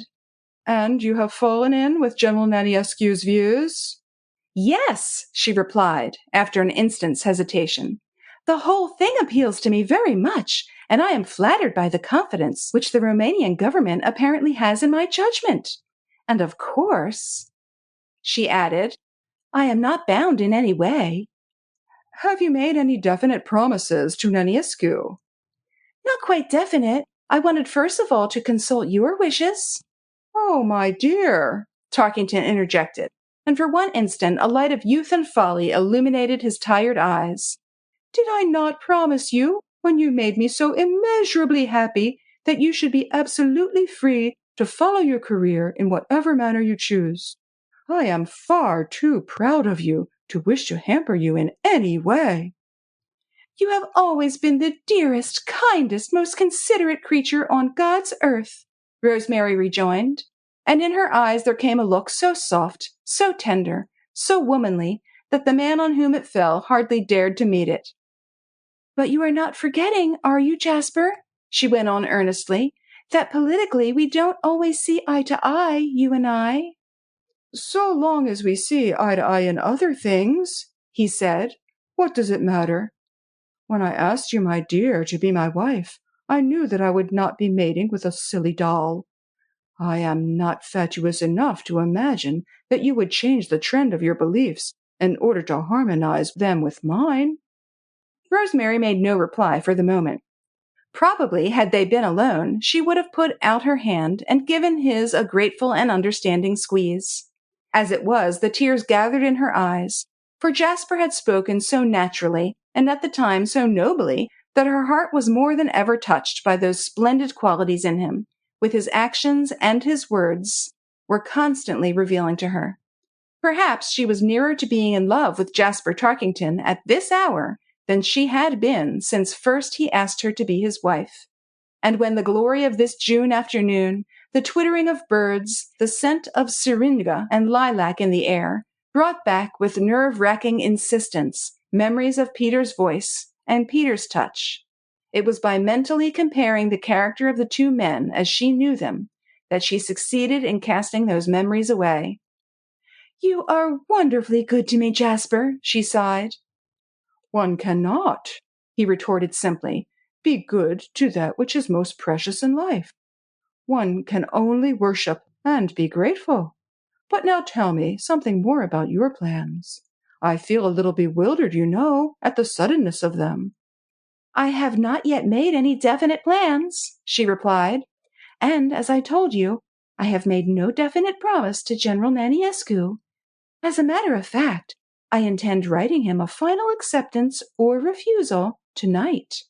"And you have fallen in with General Naniescu's views?" "Yes," she replied, after an instant's hesitation. "The whole thing appeals to me very much, and I am flattered by the confidence which the Romanian government apparently has in my judgment. And of course," she added, "I am not bound in any way." "Have you made any definite promises to Naniescu?" "Not quite definite. I wanted first of all to consult your wishes." "Oh, my dear," Tarkington interjected, and for one instant a light of youth and folly illuminated his tired eyes. "Did I not promise you, when you made me so immeasurably happy, that you should be absolutely free to follow your career in whatever manner you choose? I am far too proud of you to wish to hamper you in any way." "You have always been the dearest, kindest, most considerate creature on God's earth," Rosemary rejoined, and in her eyes there came a look so soft, so tender, so womanly, that the man on whom it fell hardly dared to meet it. "But you are not forgetting, are you, Jasper?" she went on earnestly, "that politically we don't always see eye to eye, you and I." "So long as we see eye to eye in other things," he said, "what does it matter? When I asked you, my dear, to be my wife, I knew that I would not be mating with a silly doll. I am not fatuous enough to imagine that you would change the trend of your beliefs in order to harmonize them with mine." Rosemary made no reply for the moment. Probably, had they been alone, she would have put out her hand and given his a grateful and understanding squeeze. As it was, the tears gathered in her eyes, for Jasper had spoken so naturally and at the time so nobly that her heart was more than ever touched by those splendid qualities in him, with his actions and his words were constantly revealing to her. Perhaps she was nearer to being in love with Jasper Tarkington at this hour than she had been since first he asked her to be his wife. And when the glory of this June afternoon, the twittering of birds, the scent of syringa and lilac in the air, brought back with nerve-wracking insistence memories of Peter's voice and Peter's touch, it was by mentally comparing the character of the two men as she knew them that she succeeded in casting those memories away. "You are wonderfully good to me, Jasper," she sighed. "One cannot," he retorted simply, "be good to that which is most precious in life. One can only worship and be grateful. But now tell me something more about your plans. I feel a little bewildered, you know, at the suddenness of them." "I have not yet made any definite plans," she replied, "and, as I told you, I have made no definite promise to General Naniescu. As a matter of fact, I intend writing him a final acceptance or refusal tonight."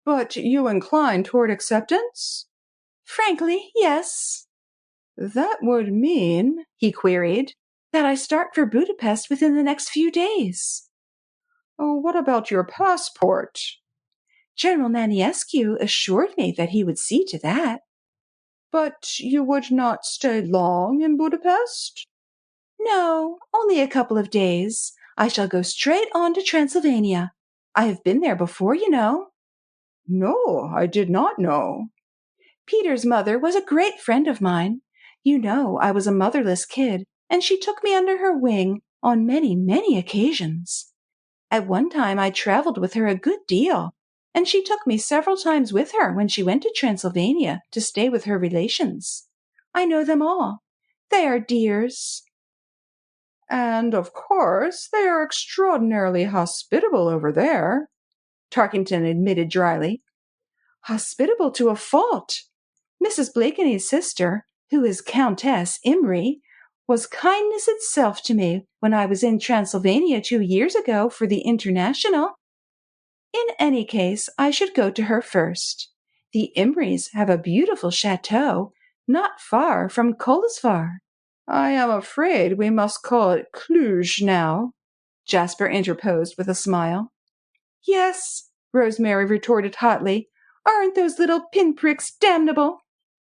"But you incline toward acceptance?" Frankly, yes. That would mean, he queried, that I start for Budapest within the next few days. Oh, what about your passport? General Naniescu assured me that he would see to that. But you would not stay long in Budapest? No, only a couple of days. I shall go straight on to Transylvania. I have been there before, you know. No, I did not know. Peter's mother was a great friend of mine. You know, I was a motherless kid, and she took me under her wing on many, many occasions. At one time I traveled with her a good deal, and she took me several times with her when she went to Transylvania to stay with her relations. I know them all. They are dears. And, of course, they are extraordinarily hospitable over there, Tarkington admitted dryly. Hospitable to a fault. Mrs. Blakeney's sister, who is Countess Imrie, was kindness itself to me when I was in Transylvania 2 years ago for the International. In any case, I should go to her first. The Imries have a beautiful chateau not far from Kolisvar. I am afraid we must call it Cluj now, Jasper interposed with a smile. Yes, Rosemary retorted hotly. Aren't those little pinpricks damnable?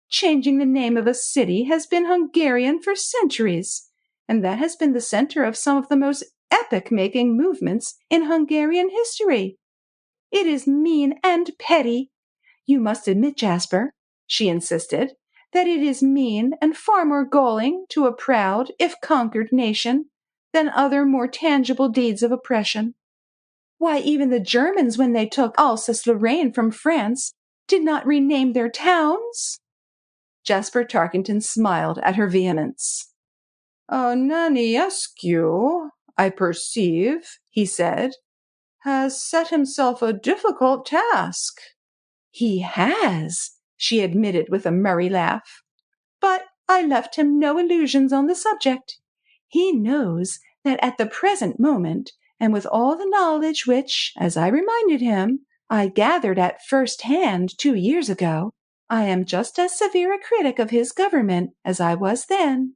Changing the name of a city has been Hungarian for centuries, and that has been the center of some of the most epoch-making movements in Hungarian history. It is mean and petty. You must admit, Jasper, she insisted, that it is mean and far more galling to a proud, if conquered nation than other more tangible deeds of oppression. Why, even the Germans, when they took Alsace-Lorraine from France, did not rename their towns. Jasper Tarkington smiled at her vehemence. Naniescu, I perceive, he said, has set himself a difficult task. He has, she admitted with a merry laugh. But I left him no illusions on the subject. He knows that at the present moment, and with all the knowledge which, as I reminded him, I gathered at first hand 2 years ago, I am just as severe a critic of his government as I was then.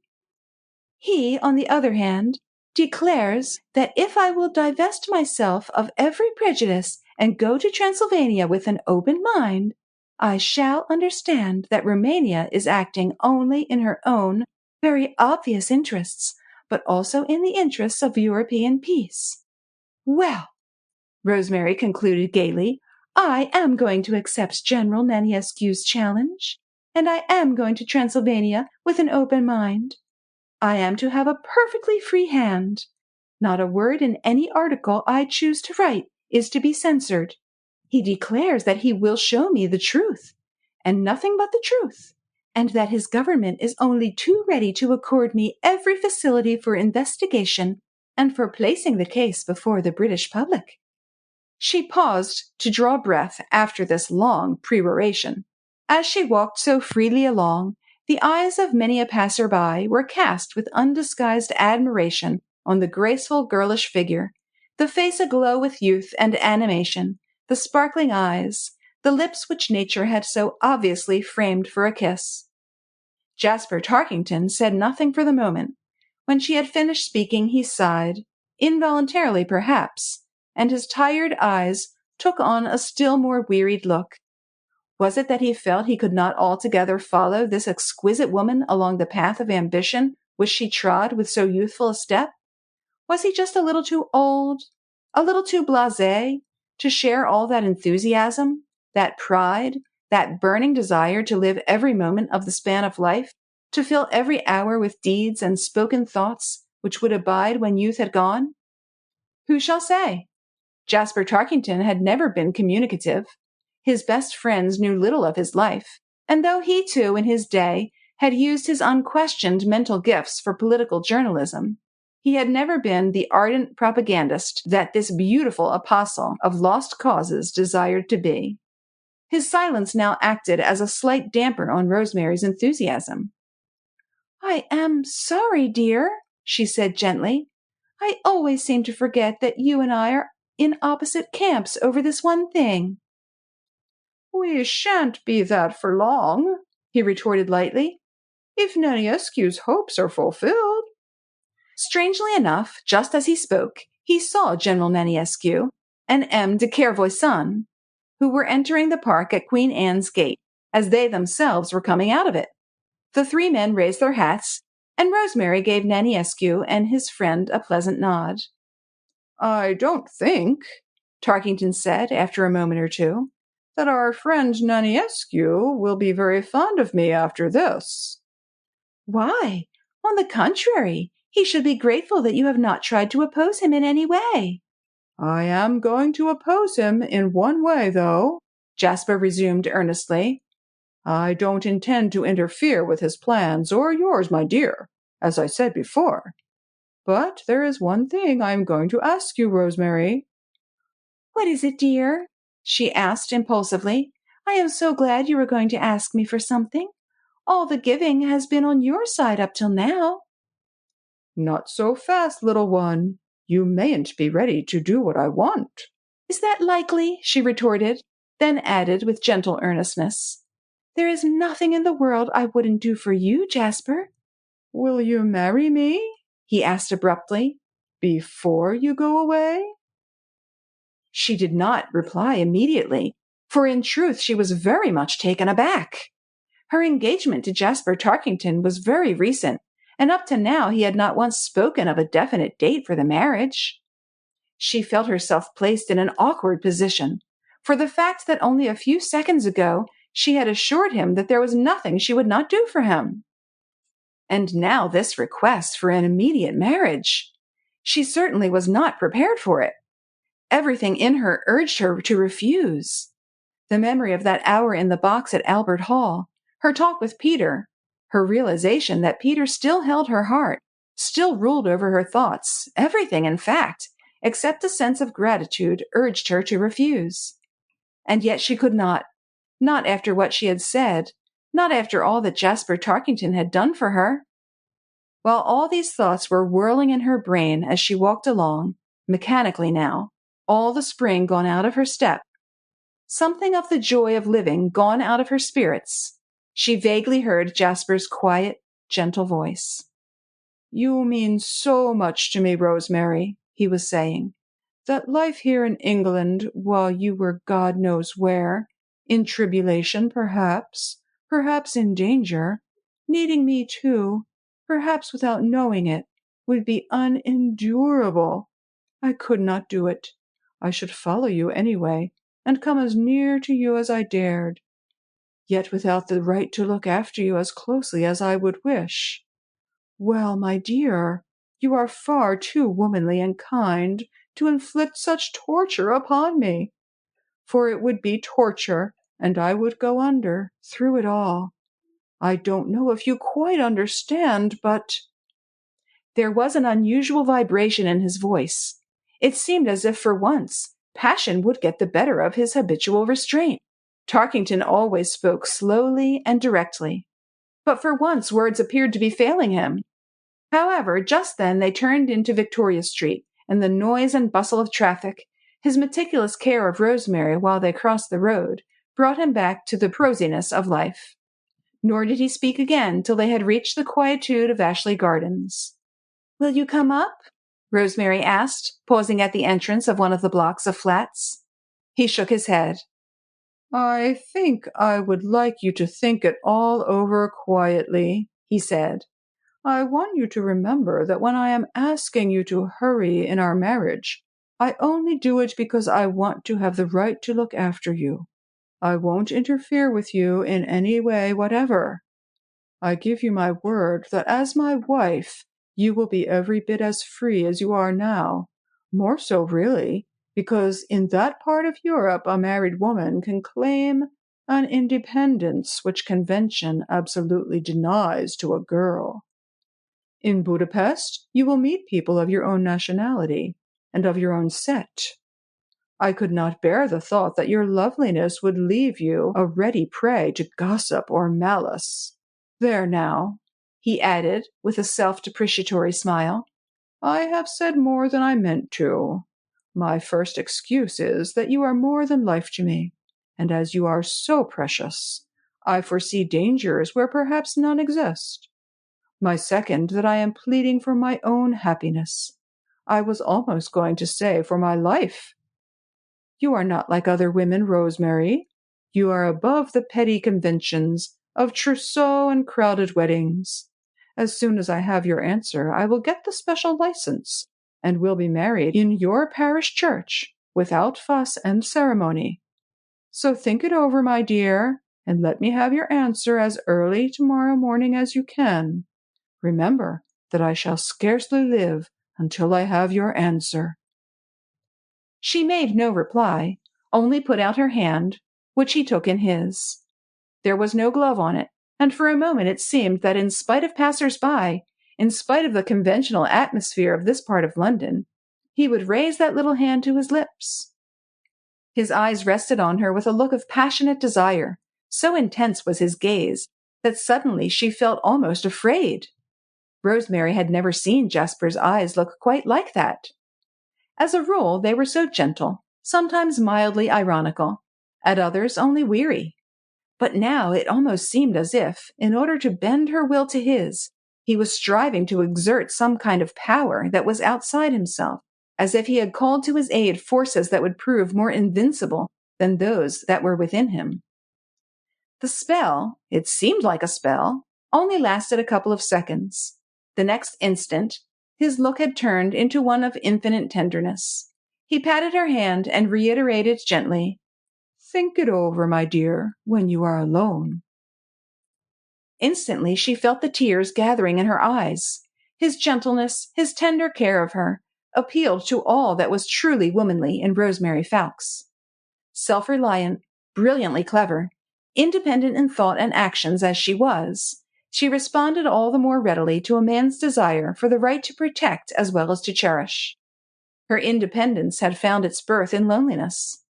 He, on the other hand, declares that if I will divest myself of every prejudice and go to Transylvania with an open mind, I shall understand that Romania is acting only in her own very obvious interests, but also in the interests of European peace. Well, Rosemary concluded gaily, I am going to accept General Naniescu's challenge, and I am going to Transylvania with an open mind. I am to have a perfectly free hand. Not a word in any article I choose to write is to be censored. He declares that he will show me the truth, and nothing but the truth, and that his government is only too ready to accord me every facility for investigation and for placing the case before the British public. She paused to draw breath after this long peroration. As she walked so freely along, the eyes of many a passer-by were cast with undisguised admiration on the graceful girlish figure, the face aglow with youth and animation, the sparkling eyes, the lips which nature had so obviously framed for a kiss. Jasper Tarkington said nothing for the moment. When she had finished speaking, he sighed, involuntarily perhaps, and his tired eyes took on a still more wearied look. Was it that he felt he could not altogether follow this exquisite woman along the path of ambition which she trod with so youthful a step? Was he just a little too old, a little too blasé, to share all that enthusiasm, that pride, that burning desire to live every moment of the span of life, to fill every hour with deeds and spoken thoughts which would abide when youth had gone? Who shall say? Jasper Tarkington had never been communicative. His best friends knew little of his life, and though he too, in his day, had used his unquestioned mental gifts for political journalism, he had never been the ardent propagandist that this beautiful apostle of lost causes desired to be. His silence now acted as a slight damper on Rosemary's enthusiasm. I am sorry, dear, she said gently. I always seem to forget that you and I are in opposite camps over this one thing. We shan't be that for long, he retorted lightly. "If Naniescu's hopes are fulfilled." Strangely enough, just as he spoke, he saw General Naniescu and M. de Kervoisan, who were entering the park at Queen Anne's Gate, as they themselves were coming out of it. The three men raised their hats, and Rosemary gave Naniescu and his friend a pleasant nod. "I don't think," Tarkington said after a moment or two, "that our friend Naniescu will be very fond of me after this." "Why? On the contrary, he should be grateful that you have not tried to oppose him in any way." "I am going to oppose him in one way, though," Jasper resumed earnestly. "I don't intend to interfere with his plans or yours, my dear, as I said before. But there is one thing I am going to ask you, Rosemary." "What is it, dear?" she asked impulsively. "I am so glad you are going to ask me for something. All the giving has been on your side up till now." "Not so fast, little one. You mayn't be ready to do what I want." "Is that likely?" she retorted, then added with gentle earnestness, "There is nothing in the world I wouldn't do for you, Jasper." "Will you marry me?" he asked abruptly. "Before you go away?" She did not reply immediately, for in truth she was very much taken aback. Her engagement to Jasper Tarkington was very recent, and up to now he had not once spoken of a definite date for the marriage. She felt herself placed in an awkward position, for the fact that only a few seconds ago she had assured him that there was nothing she would not do for him. And now this request for an immediate marriage. She certainly was not prepared for it. Everything in her urged her to refuse. The memory of that hour in the box at Albert Hall, her talk with Peter, her realization that Peter still held her heart, still ruled over her thoughts, everything, in fact, except a sense of gratitude, urged her to refuse. And yet she could not after what she had said, not after all that Jasper Tarkington had done for her. While all these thoughts were whirling in her brain as she walked along, mechanically now, all the spring gone out of her step, something of the joy of living gone out of her spirits, she vaguely heard Jasper's quiet, gentle voice. "You mean so much to me, Rosemary," he was saying, "that life here in England, while you were God knows where, in tribulation perhaps in danger, needing me too, perhaps without knowing it, would be unendurable. I could not do it. I should follow you anyway, and come as near to you as I dared, yet without the right to look after you as closely as I would wish. Well, my dear, you are far too womanly and kind to inflict such torture upon me. For it would be torture, and I would go under, through it all. I don't know if you quite understand, but—" There was an unusual vibration in his voice. It seemed as if for once passion would get the better of his habitual restraint. Tarkington always spoke slowly and directly, but for once words appeared to be failing him. However, just then they turned into Victoria Street, and the noise and bustle of traffic, his meticulous care of Rosemary while they crossed the road, brought him back to the prosiness of life. Nor did he speak again till they had reached the quietude of Ashley Gardens. "Will you come up?" Rosemary asked, pausing at the entrance of one of the blocks of flats. He shook his head. "I think I would like you to think it all over quietly," he said. "I want you to remember that when I am asking you to hurry in our marriage, I only do it because I want to have the right to look after you. I won't interfere with you in any way whatever. I give you my word that as my wife, you will be every bit as free as you are now, more so really, because in that part of Europe a married woman can claim an independence which convention absolutely denies to a girl. In Budapest, you will meet people of your own nationality and of your own set. I could not bear the thought that your loveliness would leave you a ready prey to gossip or malice. There now," he added with a self-depreciatory smile, "I have said more than I meant to. My first excuse is that you are more than life to me, and as you are so precious, I foresee dangers where perhaps none exist. My second, that I am pleading for my own happiness. I was almost going to say for my life. You are not like other women, Rosemary. You are above the petty conventions of trousseau and crowded weddings. As soon as I have your answer, I will get the special license, and will be married in your parish church, without fuss and ceremony. So think it over, my dear, and let me have your answer as early tomorrow morning as you can. Remember that I shall scarcely live until I have your answer." She made no reply, only put out her hand, which he took in his. There was no glove on it, and for a moment it seemed that in spite of passers-by, in spite of the conventional atmosphere of this part of London, he would raise that little hand to his lips. His eyes rested on her with a look of passionate desire. So intense was his gaze that suddenly she felt almost afraid. Rosemary had never seen Jasper's eyes look quite like that. As a rule, they were so gentle, sometimes mildly ironical, at others only weary. But now it almost seemed as if, in order to bend her will to his, he was striving to exert some kind of power that was outside himself, as if he had called to his aid forces that would prove more invincible than those that were within him. The spell, it seemed like a spell, only lasted a couple of seconds. The next instant, his look had turned into one of infinite tenderness. He patted her hand and reiterated gently, "Think it over, my dear, when you are alone." Instantly she felt the tears gathering in her eyes. His gentleness, his tender care of her, appealed to all that was truly womanly in Rosemary Fowkes. Self-reliant, brilliantly clever, independent in thought and actions as she was, she responded all the more readily to a man's desire for the right to protect as well as to cherish. Her independence had found its birth in loneliness.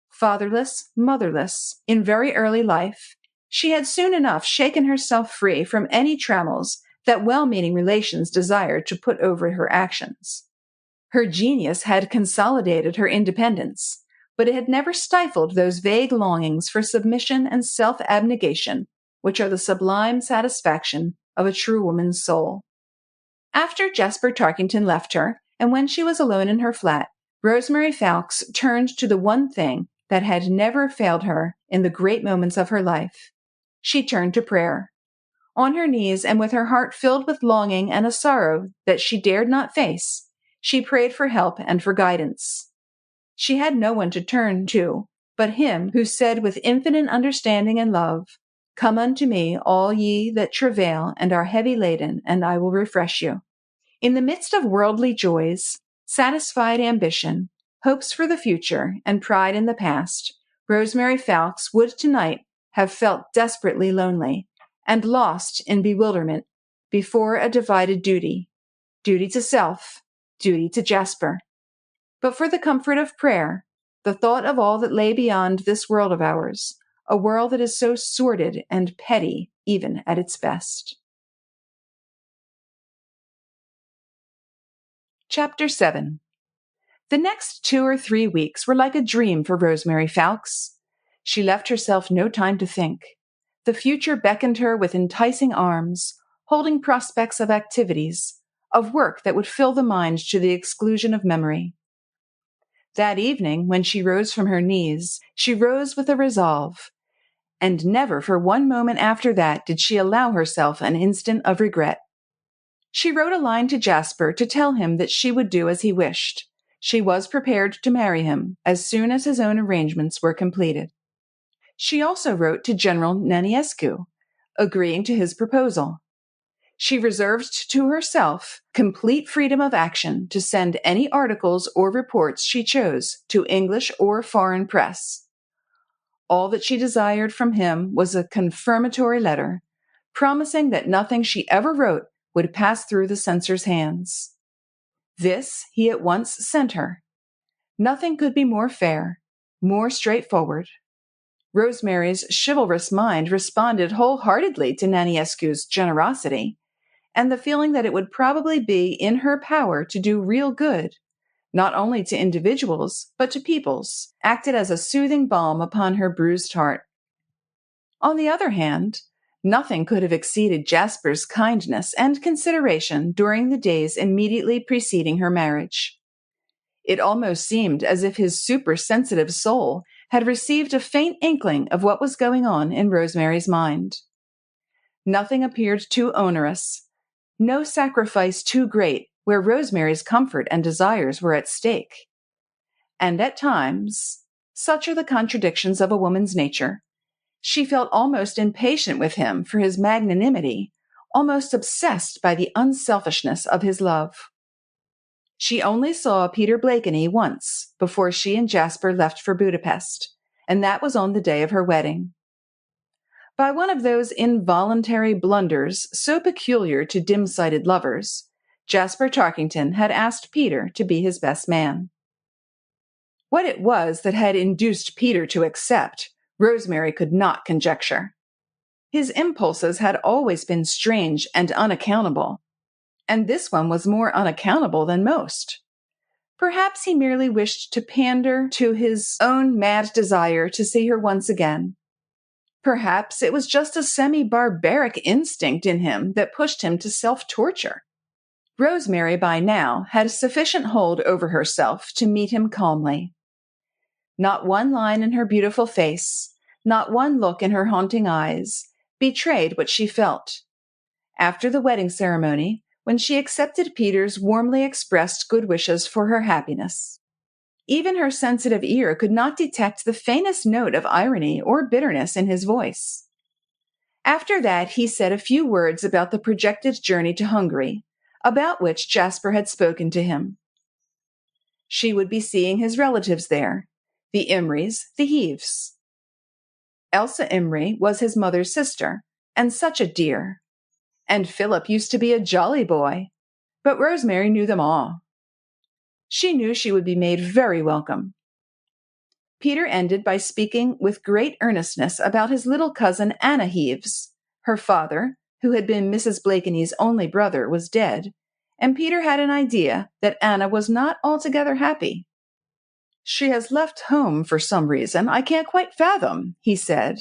Fatherless, motherless, in very early life, she had soon enough shaken herself free from any trammels that well-meaning relations desired to put over her actions. Her genius had consolidated her independence, but it had never stifled those vague longings for submission and self-abnegation which are the sublime satisfaction of a true woman's soul. After Jasper Tarkington left her, and when she was alone in her flat, Rosemary Fowkes turned to the one thing that had never failed her in the great moments of her life. She turned to prayer. On her knees and with her heart filled with longing and a sorrow that she dared not face, she prayed for help and for guidance. She had no one to turn to but him who said with infinite understanding and love, "Come unto me, all ye that travail and are heavy laden, and I will refresh you." In the midst of worldly joys, satisfied ambition, hopes for the future, and pride in the past, Rosemary Fowkes would tonight have felt desperately lonely and lost in bewilderment before a divided duty to self, duty to Jasper. But for the comfort of prayer, the thought of all that lay beyond this world of ours, a world that is so sordid and petty even at its best. Chapter 7. The next 2 or 3 weeks were like a dream for Rosemary Fowkes. She left herself no time to think. The future beckoned her with enticing arms, holding prospects of activities, of work that would fill the mind to the exclusion of memory. That evening, when she rose from her knees, she rose with a resolve, and never for one moment after that did she allow herself an instant of regret. She wrote a line to Jasper to tell him that she would do as he wished. She was prepared to marry him as soon as his own arrangements were completed. She also wrote to General Naniescu, agreeing to his proposal. She reserved to herself complete freedom of action to send any articles or reports she chose to English or foreign press. All that she desired from him was a confirmatory letter, promising that nothing she ever wrote would pass through the censor's hands. This he at once sent her. Nothing could be more fair, more straightforward. Rosemary's chivalrous mind responded wholeheartedly to Naniescu's generosity, and the feeling that it would probably be in her power to do real good, not only to individuals, but to peoples, acted as a soothing balm upon her bruised heart. On the other hand, nothing could have exceeded Jasper's kindness and consideration during the days immediately preceding her marriage. It almost seemed as if his supersensitive soul had received a faint inkling of what was going on in Rosemary's mind. Nothing appeared too onerous, no sacrifice too great where Rosemary's comfort and desires were at stake. And at times, such are the contradictions of a woman's nature, she felt almost impatient with him for his magnanimity, almost obsessed by the unselfishness of his love. She only saw Peter Blakeney once before she and Jasper left for Budapest, and that was on the day of her wedding. By one of those involuntary blunders so peculiar to dim-sighted lovers, Jasper Tarkington had asked Peter to be his best man. What it was that had induced Peter to accept, Rosemary could not conjecture. His impulses had always been strange and unaccountable, and this one was more unaccountable than most. Perhaps he merely wished to pander to his own mad desire to see her once again. Perhaps it was just a semi-barbaric instinct in him that pushed him to self-torture. Rosemary by now had a sufficient hold over herself to meet him calmly. Not one line in her beautiful face, not one look in her haunting eyes, betrayed what she felt. After the wedding ceremony, when she accepted Peter's warmly expressed good wishes for her happiness, even her sensitive ear could not detect the faintest note of irony or bitterness in his voice. After that, he said a few words about the projected journey to Hungary, about which Jasper had spoken to him. She would be seeing his relatives there, the Imrys, the Heaves. Elsa Imry was his mother's sister, and such a dear. And Philip used to be a jolly boy, but Rosemary knew them all. She knew she would be made very welcome. Peter ended by speaking with great earnestness about his little cousin Anna Heaves. Her father, who had been Mrs. Blakeney's only brother, was dead, and Peter had an idea that Anna was not altogether happy. "She has left home for some reason I can't quite fathom," he said,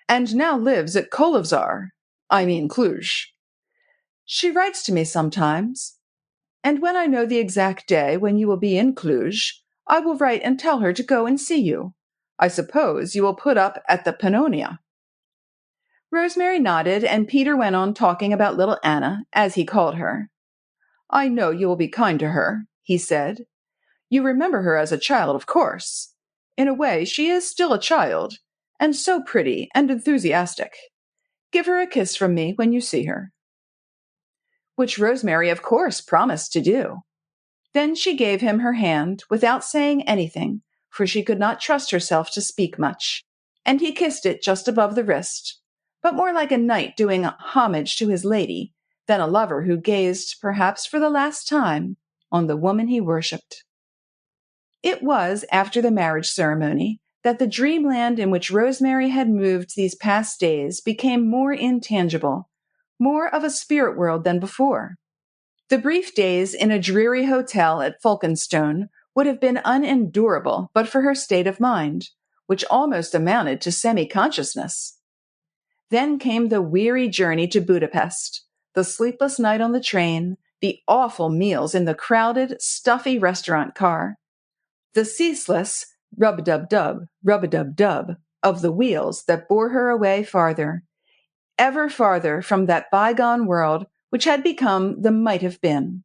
"and now lives at Cluj. She writes to me sometimes, and when I know the exact day when you will be in Cluj, I will write and tell her to go and see you. I suppose you will put up at the Pannonia." Rosemary nodded, and Peter went on talking about little Anna, as he called her. "I know you will be kind to her," he said. "You remember her as a child, of course. In a way, she is still a child, and so pretty and enthusiastic. Give her a kiss from me when you see her." Which Rosemary, of course, promised to do. Then she gave him her hand without saying anything, for she could not trust herself to speak much, and he kissed it just above the wrist, but more like a knight doing homage to his lady than a lover who gazed, perhaps for the last time, on the woman he worshipped. It was after the marriage ceremony that the dreamland in which Rosemary had moved these past days became more intangible, more of a spirit world than before. The brief days in a dreary hotel at Folkenstone would have been unendurable but for her state of mind, which almost amounted to semi-consciousness. Then came the weary journey to Budapest, the sleepless night on the train, the awful meals in the crowded, stuffy restaurant car, the ceaseless rub-a-dub-dub, rub-a-dub-dub of the wheels that bore her away farther, ever farther from that bygone world which had become the might have been.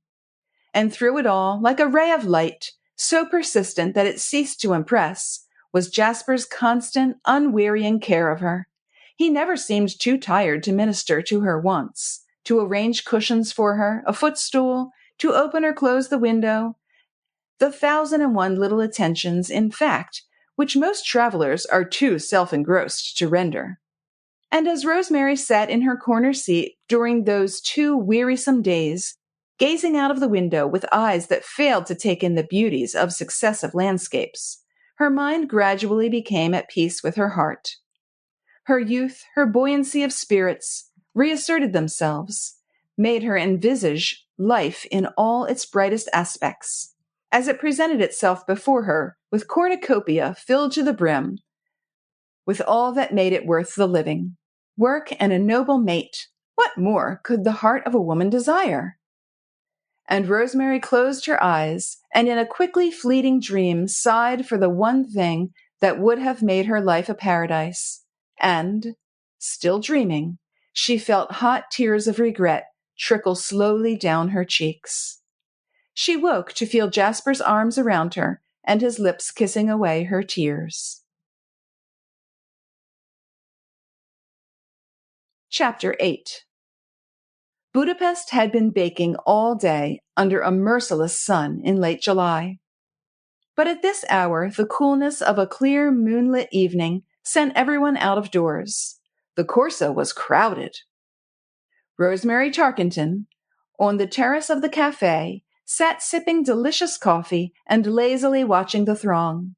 And through it all, like a ray of light, so persistent that it ceased to impress, was Jasper's constant, unwearying care of her. He never seemed too tired to minister to her wants, to arrange cushions for her, a footstool, to open or close the window, the 1,001 little attentions, in fact, which most travelers are too self-engrossed to render. And as Rosemary sat in her corner seat during those 2 wearisome days, gazing out of the window with eyes that failed to take in the beauties of successive landscapes, her mind gradually became at peace with her heart. Her youth, her buoyancy of spirits, reasserted themselves, made her envisage life in all its brightest aspects, as it presented itself before her with cornucopia filled to the brim, with all that made it worth the living. Work and a noble mate. What more could the heart of a woman desire? And Rosemary closed her eyes, and in a quickly fleeting dream sighed for the one thing that would have made her life a paradise. And, still dreaming, she felt hot tears of regret trickle slowly down her cheeks. She woke to feel Jasper's arms around her and his lips kissing away her tears. Chapter 8. Budapest had been baking all day under a merciless sun in late July. But at this hour, the coolness of a clear moonlit evening sent everyone out of doors. The Corso was crowded. Rosemary Tarkenton, on the terrace of the cafe, sat sipping delicious coffee and lazily watching the throng.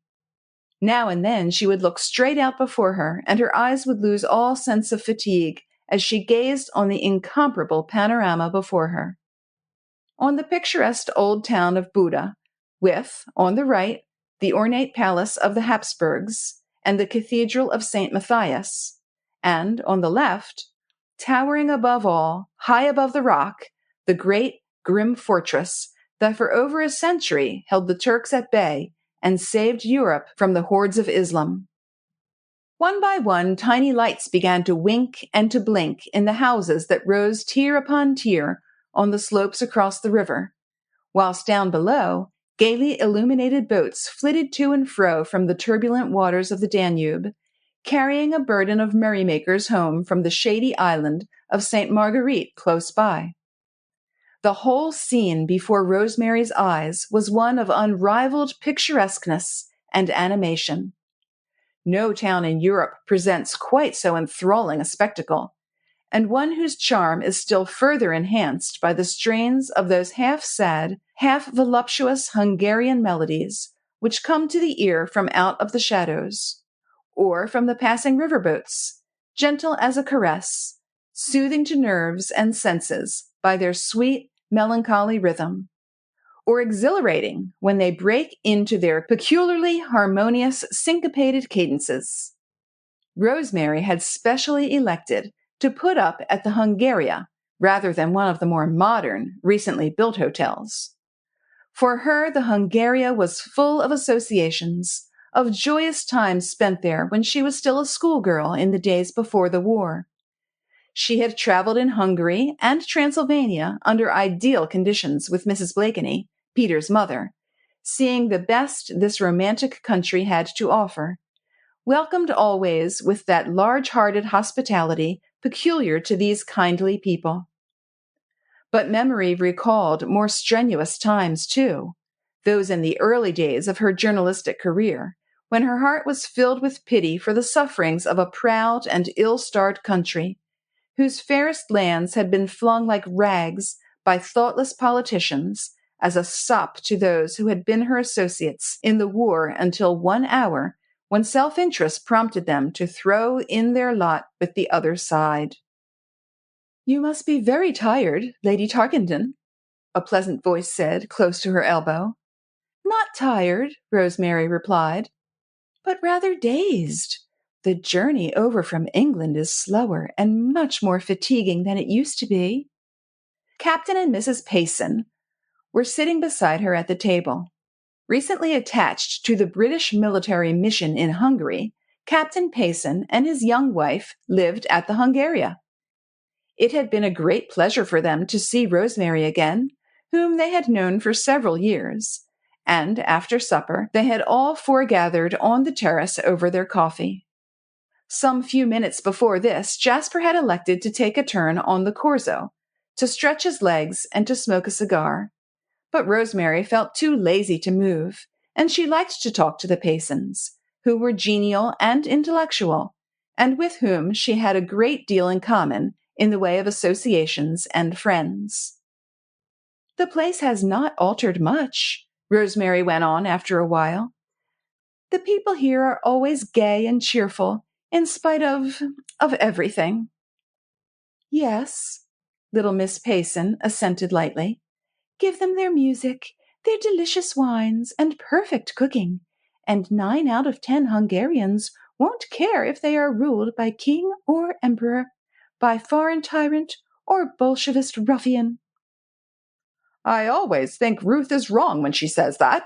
Now and then she would look straight out before her, and her eyes would lose all sense of fatigue as she gazed on the incomparable panorama before her. On the picturesque old town of Buda, with, on the right, the ornate palace of the Habsburgs and the Cathedral of St. Matthias, and on the left, towering above all, high above the rock, the great, grim fortress that for over a century held the Turks at bay and saved Europe from the hordes of Islam. One by one, tiny lights began to wink and to blink in the houses that rose tier upon tier on the slopes across the river, whilst down below, gaily illuminated boats flitted to and fro from the turbulent waters of the Danube, carrying a burden of merrymakers home from the shady island of St. Marguerite close by. The whole scene before Rosemary's eyes was one of unrivaled picturesqueness and animation. No town in Europe presents quite so enthralling a spectacle, and one whose charm is still further enhanced by the strains of those half-sad, half-voluptuous Hungarian melodies which come to the ear from out of the shadows, or from the passing riverboats, gentle as a caress, soothing to nerves and senses by their sweet, melancholy rhythm, or exhilarating when they break into their peculiarly harmonious syncopated cadences. Rosemary had specially elected to put up at the Hungaria rather than one of the more modern, recently built hotels. For her, the Hungaria was full of associations, of joyous times spent there when she was still a schoolgirl in the days before the war. She had traveled in Hungary and Transylvania under ideal conditions with Mrs. Blakeney, Peter's mother, seeing the best this romantic country had to offer, welcomed always with that large-hearted hospitality peculiar to these kindly people. But memory recalled more strenuous times, too, those in the early days of her journalistic career, when her heart was filled with pity for the sufferings of a proud and ill-starred country, whose fairest lands had been flung like rags by thoughtless politicians as a sop to those who had been her associates in the war until one hour when self-interest prompted them to throw in their lot with the other side. "You must be very tired, Lady Tarkenton," a pleasant voice said close to her elbow. "Not tired," Rosemary replied, "but rather dazed. The journey over from England is slower and much more fatiguing than it used to be." Captain and Mrs. Payson were sitting beside her at the table. Recently attached to the British military mission in Hungary, Captain Payson and his young wife lived at the Hungaria. It had been a great pleasure for them to see Rosemary again, whom they had known for several years, and after supper they had all foregathered on the terrace over their coffee. Some few minutes before this, Jasper had elected to take a turn on the Corso, to stretch his legs and to smoke a cigar. But Rosemary felt too lazy to move, and she liked to talk to the Paysons, who were genial and intellectual, and with whom she had a great deal in common in the way of associations and friends. "The place has not altered much," Rosemary went on after a while. "The people here are always gay and cheerful, in spite of everything." "Yes," little Miss Payson assented lightly. "Give them their music, their delicious wines, and perfect cooking, and 9 out of 10 Hungarians won't care if they are ruled by king or emperor, by foreign tyrant or Bolshevist ruffian." "I always think Ruth is wrong when she says that,"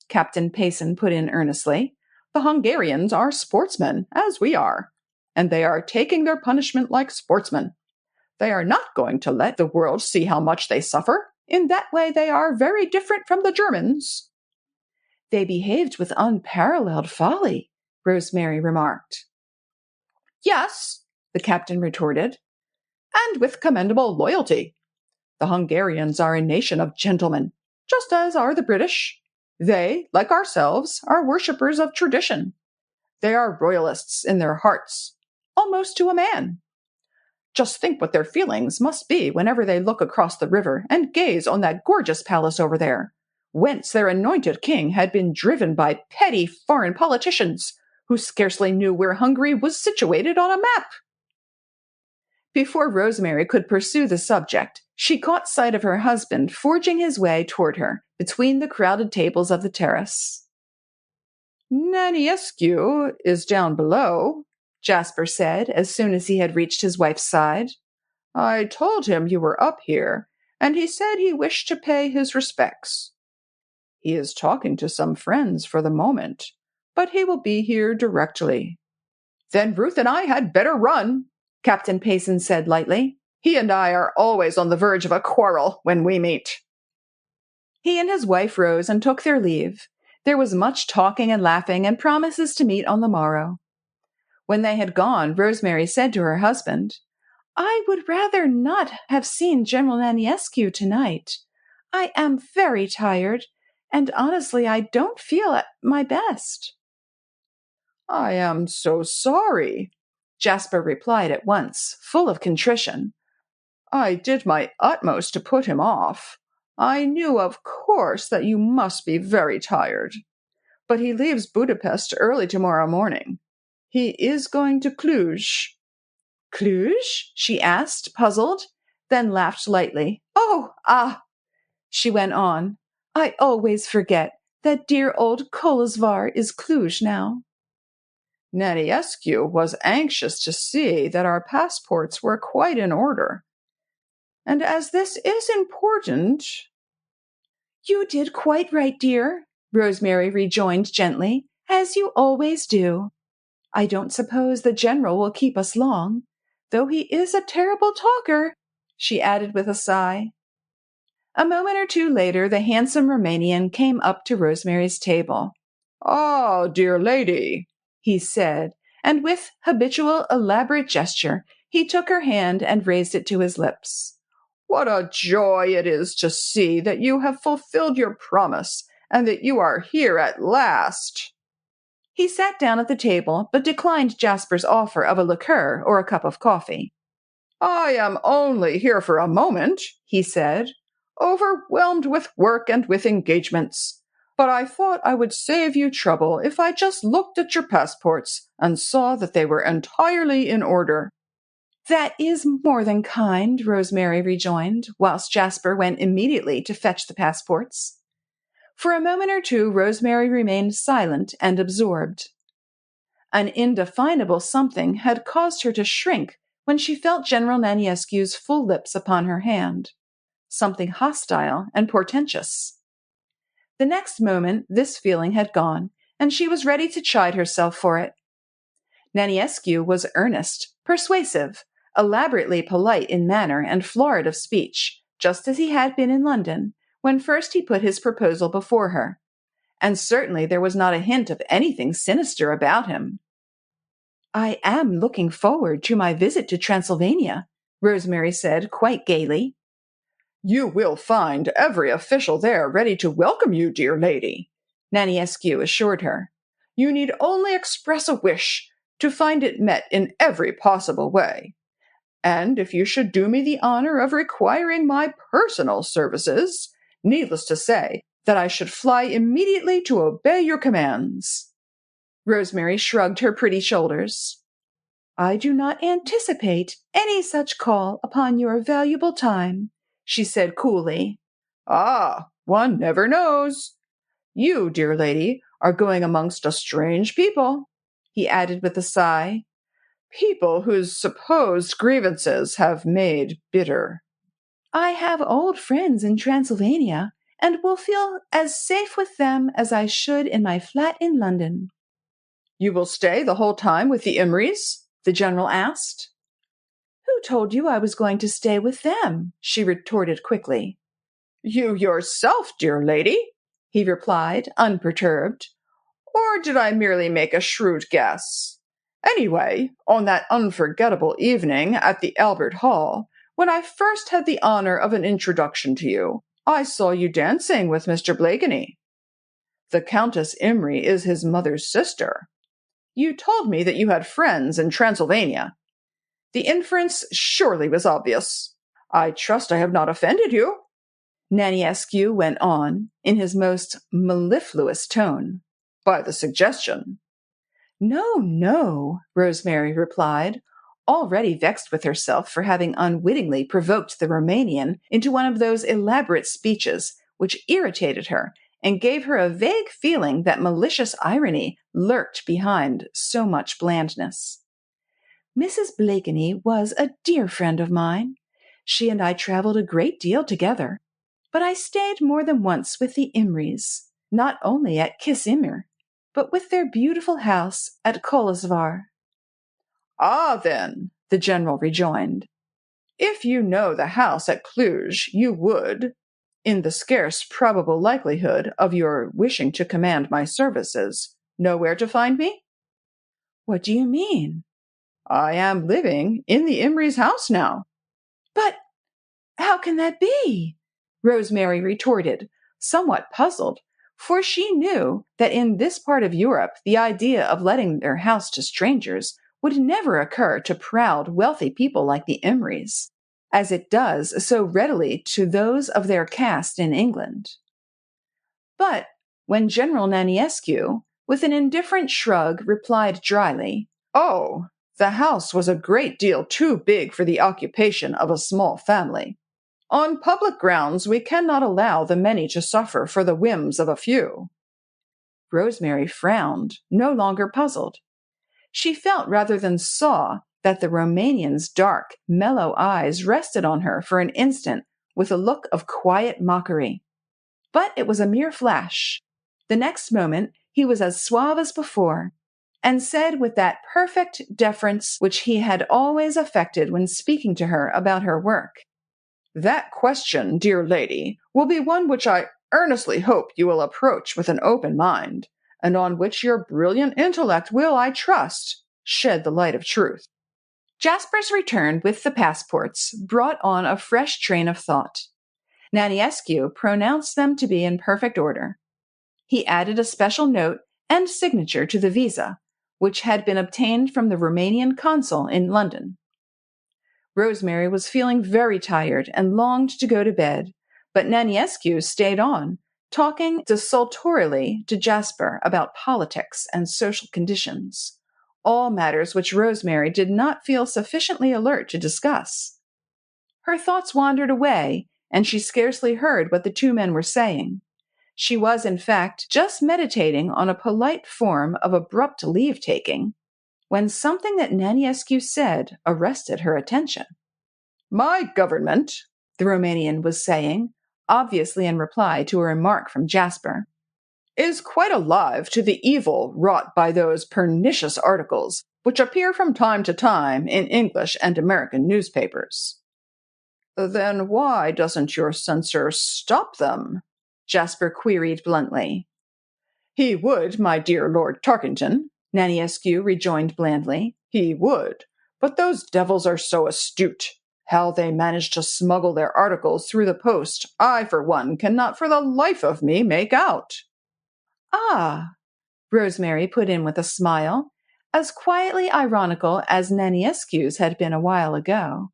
Captain Payson put in earnestly. "The Hungarians are sportsmen, as we are, and they are taking their punishment like sportsmen. They are not going to let the world see how much they suffer. In that way they are very different from the Germans." "They behaved with unparalleled folly," Rosemary remarked. "Yes," the captain retorted, "and with commendable loyalty. The Hungarians are a nation of gentlemen, just as are the British. They, like ourselves, are worshippers of tradition. They are royalists in their hearts, almost to a man. Just think what their feelings must be whenever they look across the river and gaze on that gorgeous palace over there, whence their anointed king had been driven by petty foreign politicians who scarcely knew where Hungary was situated on a map." Before Rosemary could pursue the subject, she caught sight of her husband forging his way toward her between the crowded tables of the terrace. "Naniescu is down below," Jasper said as soon as he had reached his wife's side. "I told him you were up here, and he said he wished to pay his respects. He is talking to some friends for the moment, but he will be here directly." "Then Ruth and I had better run," Captain Payson said lightly. "He and I are always on the verge of a quarrel when we meet." He and his wife rose and took their leave. There was much talking and laughing and promises to meet on the morrow. When they had gone, Rosemary said to her husband, "I would rather not have seen General Naniescu tonight. I am very tired, and honestly I don't feel at my best." "I am so sorry," Jasper replied at once, full of contrition. "I did my utmost to put him off. I knew, of course, that you must be very tired. But he leaves Budapest early tomorrow morning. He is going to Cluj." "Cluj?" she asked, puzzled, then laughed lightly. "Oh, ah!" she went on. "I always forget that dear old Kolozsvár is Cluj now." "Naniescu was anxious to see that our passports were quite in order. And as this is important—" "You did quite right, dear," Rosemary rejoined gently, "as you always do. I don't suppose the general will keep us long, though he is a terrible talker," she added with a sigh. A moment or two later, the handsome Romanian came up to Rosemary's table. "Ah, dear lady," he said, and with habitual elaborate gesture, he took her hand and raised it to his lips. "What a joy it is to see that you have fulfilled your promise and that you are here at last." He sat down at the table, but declined Jasper's offer of a liqueur or a cup of coffee. "I am only here for a moment," he said, "overwhelmed with work and with engagements. But I thought I would save you trouble if I just looked at your passports and saw that they were entirely in order." "That is more than kind," Rosemary rejoined, whilst Jasper went immediately to fetch the passports. For a moment or two, Rosemary remained silent and absorbed. An indefinable something had caused her to shrink when she felt General Naniescu's full lips upon her hand, something hostile and portentous. The next moment, this feeling had gone, and she was ready to chide herself for it. Naniescu was earnest, persuasive, elaborately polite in manner and florid of speech, just as he had been in London, when first he put his proposal before her, and certainly there was not a hint of anything sinister about him. "I am looking forward to my visit to Transylvania," Rosemary said quite gaily. "You will find every official there ready to welcome you, dear lady," Naniescu assured her. "You need only express a wish to find it met in every possible way. And if you should do me the honor of requiring my personal services, needless to say that I should fly immediately to obey your commands." Rosemary shrugged her pretty shoulders. "I do not anticipate any such call upon your valuable time," she said coolly. "Ah, one never knows. You, dear lady, are going amongst a strange people. he added with a sigh. People whose supposed grievances have made bitter. I have old friends in Transylvania, and will feel as safe with them as I should in my flat in London. You will stay the whole time with the Imrys? The general asked. Who told you I was going to stay with them? She retorted quickly. You yourself, dear lady, he replied, unperturbed. Or did I merely make a shrewd guess? Anyway, on that unforgettable evening at the Albert Hall, when I first had the honor of an introduction to you, I saw you dancing with Mr. Blakeney. The Countess Imry is his mother's sister. You told me that you had friends in Transylvania. The inference surely was obvious. I trust I have not offended you, Naniescu went on, in his most mellifluous tone, by the suggestion. No, no, Rosemary replied, already vexed with herself for having unwittingly provoked the Romanian into one of those elaborate speeches which irritated her and gave her a vague feeling that malicious irony lurked behind so much blandness. Mrs. Blakeney was a dear friend of mine. She and I traveled a great deal together, but I stayed more than once with the Imrys, not only at Kisimir, but with their beautiful house at Kolesvar. Ah, then, the general rejoined, if you know the house at Cluj, you would, in the scarce probable likelihood of your wishing to command my services, know where to find me? What do you mean? I am living in the Imry's house now. But how can that be? Rosemary retorted, somewhat puzzled, for she knew that in this part of Europe the idea of letting their house to strangers would never occur to proud, wealthy people like the Imrys, as it does so readily to those of their caste in England. But when General Naniescu, with an indifferent shrug, replied dryly, Oh, the house was a great deal too big for the occupation of a small family. On public grounds, we cannot allow the many to suffer for the whims of a few. Rosemary frowned, no longer puzzled. She felt rather than saw that the Romanian's dark, mellow eyes rested on her for an instant with a look of quiet mockery. But it was a mere flash. The next moment he was as suave as before, and said with that perfect deference which he had always affected when speaking to her about her work, That question, dear lady, will be one which I earnestly hope you will approach with an open mind, and on which your brilliant intellect will, I trust, shed the light of truth. Jasper's return with the passports brought on a fresh train of thought. Naniescu pronounced them to be in perfect order. He added a special note and signature to the visa, which had been obtained from the Romanian consul in London. Rosemary was feeling very tired and longed to go to bed, but Naniescu stayed on, talking desultorily to Jasper about politics and social conditions, all matters which Rosemary did not feel sufficiently alert to discuss. Her thoughts wandered away, and she scarcely heard what the two men were saying. She was, in fact, just meditating on a polite form of abrupt leave-taking, when something that Naniescu said arrested her attention. My government, the Romanian was saying, obviously in reply to a remark from Jasper, is quite alive to the evil wrought by those pernicious articles which appear from time to time in English and American newspapers. Then why doesn't your censor stop them? Jasper queried bluntly. He would, my dear Lord Tarkington, Naniescu rejoined blandly. He would, but those devils are so astute. How they manage to smuggle their articles through the post, I, for one, cannot for the life of me make out. Ah, Rosemary put in with a smile, as quietly ironical as Naniescu's had been a while ago.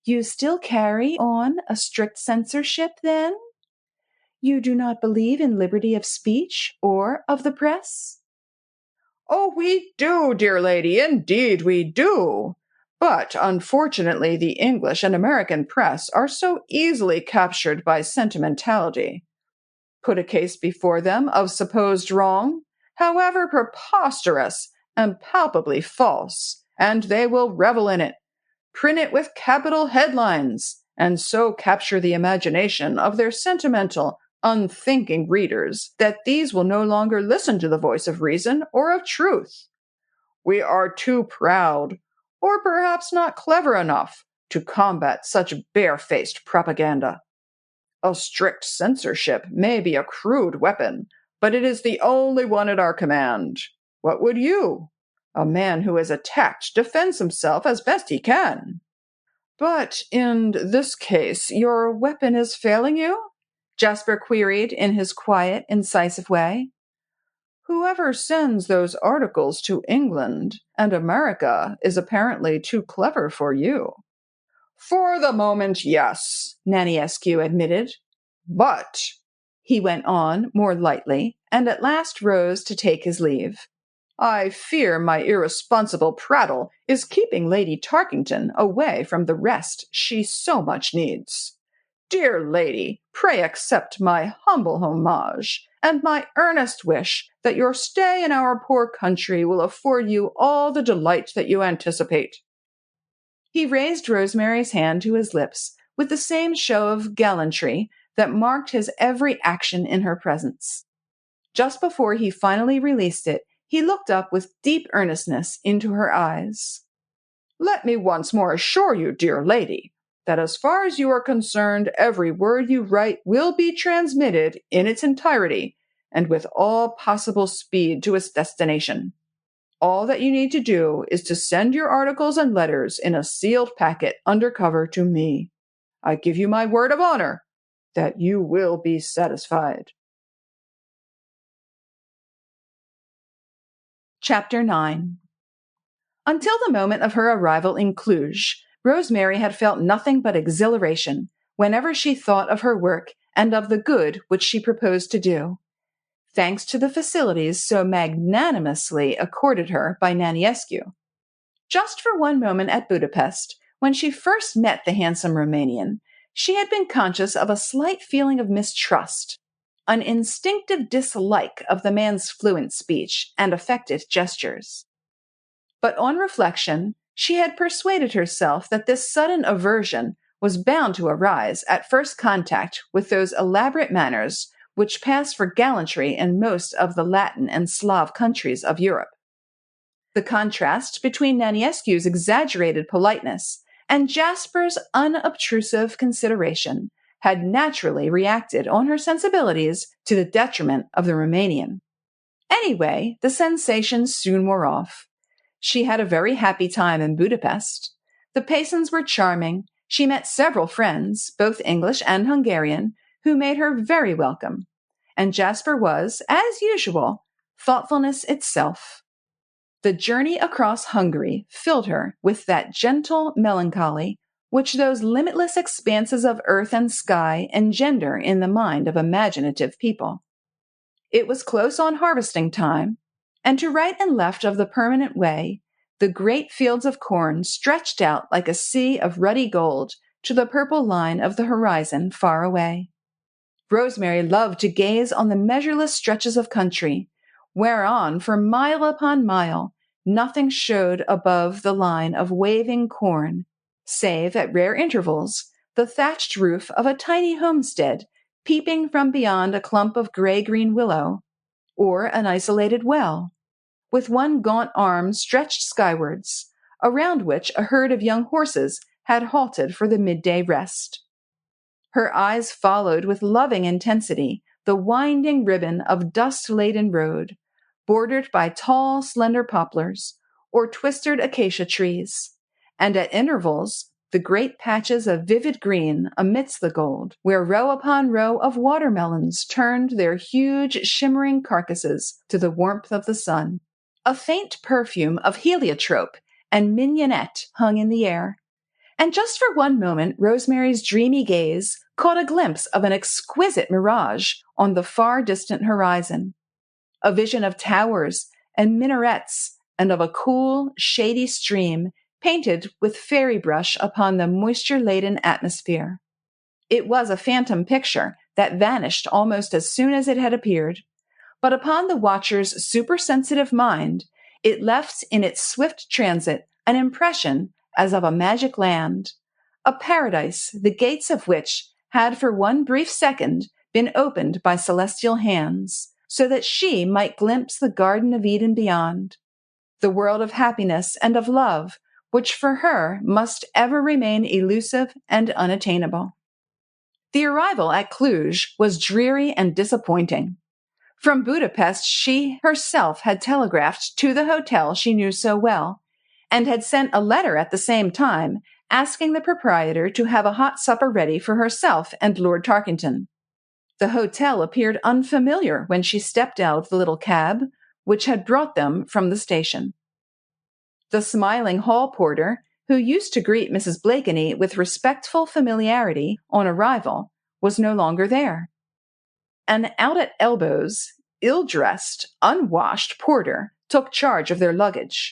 You still carry on a strict censorship, then? You do not believe in liberty of speech or of the press? Oh, we do, dear lady, indeed we do. But unfortunately, the English and American press are so easily captured by sentimentality. Put a case before them of supposed wrong, however preposterous, and palpably false, and they will revel in it, print it with capital headlines, and so capture the imagination of their sentimental, unthinking readers that these will no longer listen to the voice of reason or of truth. We are too proud, or perhaps not clever enough, to combat such barefaced propaganda. A strict censorship may be a crude weapon, but it is the only one at our command. What would you? A man who is attacked defends himself as best he can. But in this case, your weapon is failing you? Jasper queried in his quiet, incisive way. Whoever sends those articles to England and America is apparently too clever for you. For the moment, yes, Naniescu admitted. But, he went on more lightly, and at last rose to take his leave, I fear my irresponsible prattle is keeping Lady Tarkington away from the rest she so much needs. Dear lady, pray accept my humble homage, and my earnest wish that your stay in our poor country will afford you all the delight that you anticipate. He raised Rosemary's hand to his lips with the same show of gallantry that marked his every action in her presence. Just before he finally released it, he looked up with deep earnestness into her eyes. Let me once more assure you, dear lady, that as far as you are concerned, every word you write will be transmitted in its entirety and with all possible speed to its destination. All that you need to do is to send your articles and letters in a sealed packet under cover to me. I give you my word of honor that you will be satisfied. Chapter 9. Until the moment of her arrival in Cluj, Rosemary had felt nothing but exhilaration whenever she thought of her work and of the good which she proposed to do. Thanks to the facilities so magnanimously accorded her by Naniescu. Just for one moment at Budapest, when she first met the handsome Romanian, she had been conscious of a slight feeling of mistrust, an instinctive dislike of the man's fluent speech and affected gestures. But on reflection, she had persuaded herself that this sudden aversion was bound to arise at first contact with those elaborate manners which pass for gallantry in most of the Latin and Slav countries of Europe. The contrast between Naniescu's exaggerated politeness and Jasper's unobtrusive consideration had naturally reacted on her sensibilities to the detriment of the Romanian. Anyway, the sensation soon wore off. She had a very happy time in Budapest. The Paysons were charming. She met several friends, both English and Hungarian, who made her very welcome. And Jasper was, as usual, thoughtfulness itself. The journey across Hungary filled her with that gentle melancholy which those limitless expanses of earth and sky engender in the mind of imaginative people. It was close on harvesting time, and to right and left of the permanent way, the great fields of corn stretched out like a sea of ruddy gold to the purple line of the horizon far away. Rosemary loved to gaze on the measureless stretches of country, whereon for mile upon mile nothing showed above the line of waving corn, save at rare intervals the thatched roof of a tiny homestead peeping from beyond a clump of gray-green willow, or an isolated well, with one gaunt arm stretched skywards, around which a herd of young horses had halted for the midday rest. Her eyes followed with loving intensity the winding ribbon of dust-laden road, bordered by tall, slender poplars, or twisted acacia trees, and at intervals the great patches of vivid green amidst the gold, where row upon row of watermelons turned their huge, shimmering carcasses to the warmth of the sun. A faint perfume of heliotrope and mignonette hung in the air, and just for one moment Rosemary's dreamy gaze caught a glimpse of an exquisite mirage on the far distant horizon, a vision of towers and minarets and of a cool, shady stream painted with fairy brush upon the moisture-laden atmosphere. It was a phantom picture that vanished almost as soon as it had appeared, but upon the watcher's supersensitive mind It left in its swift transit an impression as of a magic land, a paradise the gates of which had for one brief second been opened by celestial hands, so that she might glimpse the Garden of Eden beyond, the world of happiness and of love, which for her must ever remain elusive and unattainable. The arrival at Cluj was dreary and disappointing. From Budapest, she herself had telegraphed to the hotel she knew so well, and had sent a letter at the same time asking the proprietor to have a hot supper ready for herself and Lord Tarkington. The hotel appeared unfamiliar when she stepped out of the little cab which had brought them from the station. The smiling hall porter, who used to greet Mrs. Blakeney with respectful familiarity on arrival, was no longer there. An out-at-elbows, ill-dressed, unwashed porter took charge of their luggage.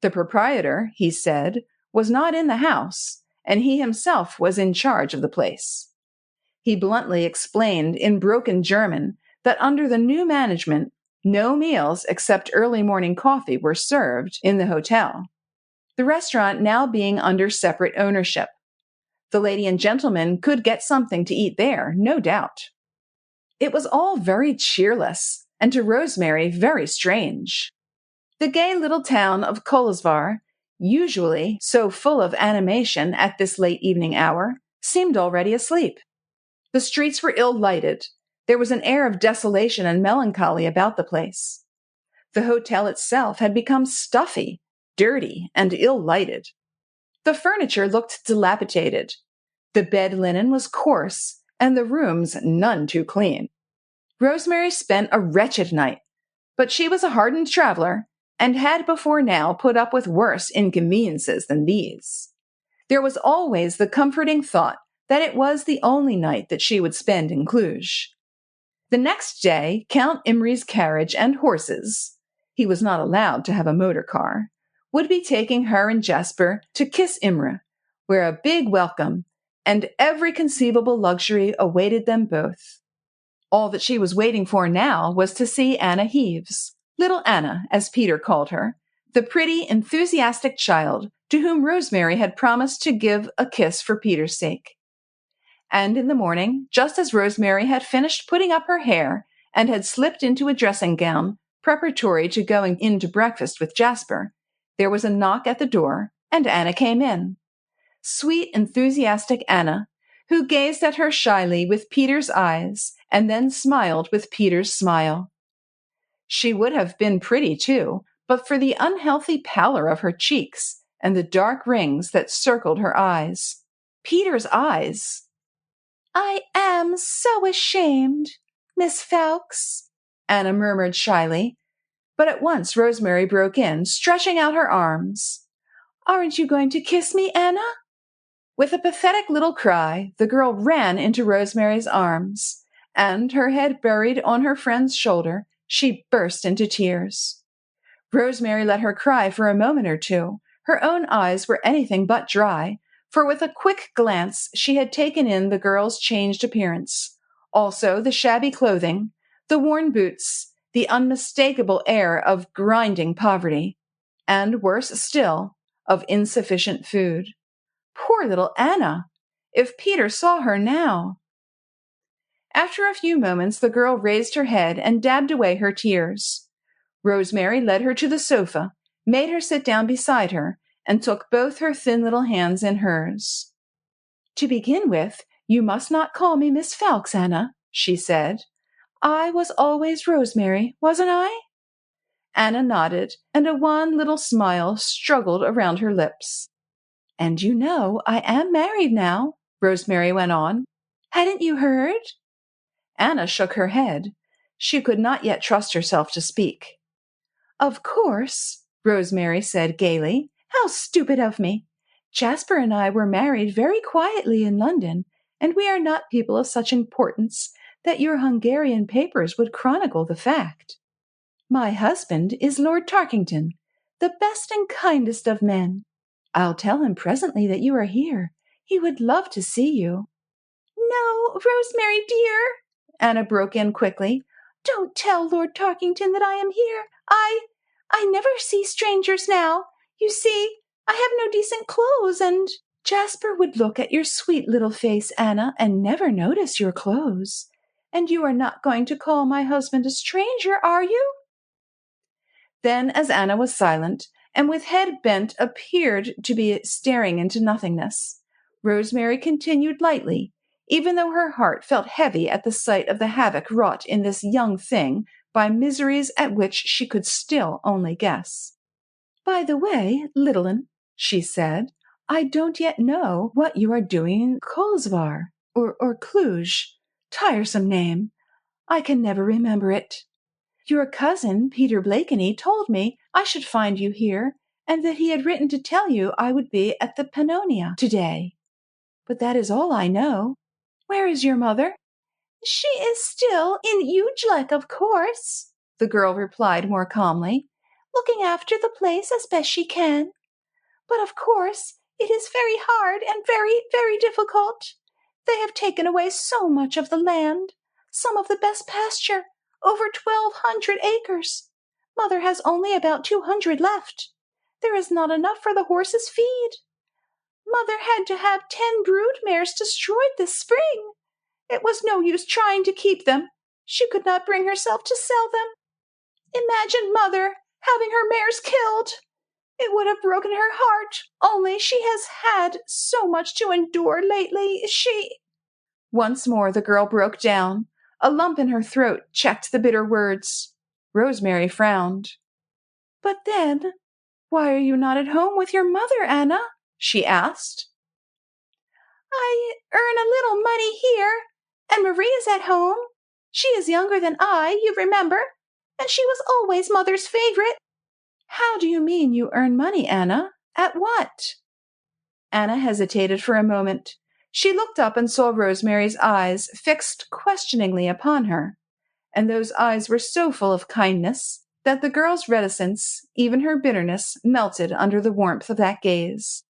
The proprietor, he said, was not in the house, and he himself was in charge of the place. He bluntly explained in broken German that under the new management, no meals except early morning coffee were served in the hotel, the restaurant now being under separate ownership. The lady and gentleman could get something to eat there, no doubt. It was all very cheerless, and to Rosemary very strange. The gay little town of Kolozsvár, usually so full of animation at this late evening hour, seemed already asleep. The streets were ill-lighted. There was an air of desolation and melancholy about the place. The hotel itself had become stuffy, dirty, and ill-lighted. The furniture looked dilapidated. The bed linen was coarse, and the rooms none too clean. Rosemary spent a wretched night, but she was a hardened traveler, and had before now put up with worse inconveniences than these. There was always the comforting thought that it was the only night that she would spend in Cluj. The next day, Count Imre's carriage and horses — he was not allowed to have a motor car — would be taking her and Jasper to Kiss Imre, where a big welcome and every conceivable luxury awaited them both. All that she was waiting for now was to see Anna Heaves, little Anna, as Peter called her, the pretty, enthusiastic child to whom Rosemary had promised to give a kiss for Peter's sake. And in the morning, just as Rosemary had finished putting up her hair and had slipped into a dressing gown preparatory to going in to breakfast with Jasper, there was a knock at the door, and Anna came in. Sweet, enthusiastic Anna, who gazed at her shyly with Peter's eyes and then smiled with Peter's smile. She would have been pretty, too, but for the unhealthy pallor of her cheeks and the dark rings that circled her eyes. Peter's eyes! "I am so ashamed, Miss Fawkes," Anna murmured shyly, but at once Rosemary broke in, stretching out her arms. "Aren't you going to kiss me, Anna?" With a pathetic little cry, the girl ran into Rosemary's arms, and, her head buried on her friend's shoulder, she burst into tears. Rosemary let her cry for a moment or two. Her own eyes were anything but dry, for with a quick glance she had taken in the girl's changed appearance, also the shabby clothing, the worn boots, the unmistakable air of grinding poverty, and, worse still, of insufficient food. Poor little Anna! If Peter saw her now! After a few moments, the girl raised her head and dabbed away her tears. Rosemary led her to the sofa, made her sit down beside her, and took both her thin little hands in hers. "To begin with, you must not call me Miss Fawkes, Anna," she said. "I was always Rosemary, wasn't I?" Anna nodded, and a wan little smile struggled around her lips. "And you know I am married now," Rosemary went on. "Hadn't you heard?" Anna shook her head. She could not yet trust herself to speak. "Of course," Rosemary said gaily. "How stupid of me! Jasper and I were married very quietly in London, and we are not people of such importance that your Hungarian papers would chronicle the fact. My husband is Lord Tarkington, the best and kindest of men. I'll tell him presently that you are here. He would love to see you." "No, Rosemary dear," Anna broke in quickly. "Don't tell Lord Tarkington that I am here. I never see strangers now. You see, I have no decent clothes, and Jasper would look at your sweet little face, Anna, and never notice your clothes. And you are not going to call my husband a stranger, are you? Then, as Anna was silent, and with head bent appeared to be staring into nothingness, Rosemary continued lightly, even though her heart felt heavy at the sight of the havoc wrought in this young thing by miseries at which she could still only guess. By the way, little un, she said, I don't yet know what you are doing in Kolzvar, or Cluj. Tiresome name. I can never remember it. Your cousin, Peter Blakeney, told me I should find you here, and that he had written to tell you I would be at the Pannonia today. But that is all I know. Where is your mother? She is still in Ujlek, of course, the girl replied more calmly, looking after the place as best she can. But of course, it is very hard and very, very difficult. They have taken away so much of the land, some of the best pasture, over 1,200 acres. Mother has only about 200 left. There is not enough for the horses' feed. Mother had to have 10 brood mares destroyed this spring. It was no use trying to keep them. She could not bring herself to sell them. Imagine Mother having her mares killed. It would have broken her heart, only she has had so much to endure lately. Once more the girl broke down. A lump in her throat checked the bitter words. Rosemary frowned. But then, why are you not at home with your mother, Anna? She asked. I earn a little money here, and Maria's at home. She is younger than I, you remember, and she was always Mother's favorite. How do you mean you earn money, Anna? At what? Anna hesitated for a moment. She looked up and saw Rosemary's eyes fixed questioningly upon her, and those eyes were so full of kindness that the girl's reticence, even her bitterness, melted under the warmth of that gaze.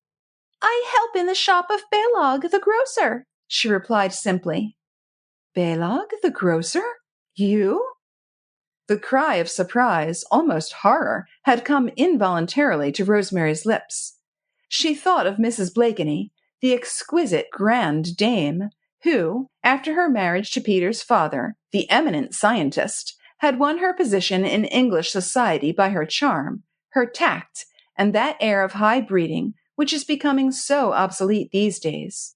I help in the shop of Prologue, the grocer, she replied simply. Prologue, the grocer? You? The cry of surprise, almost horror, had come involuntarily to Rosemary's lips. She thought of Mrs. Blakeney, the exquisite grand dame, who, after her marriage to Peter's father, the eminent scientist, had won her position in English society by her charm, her tact, and that air of high breeding which is becoming so obsolete these days.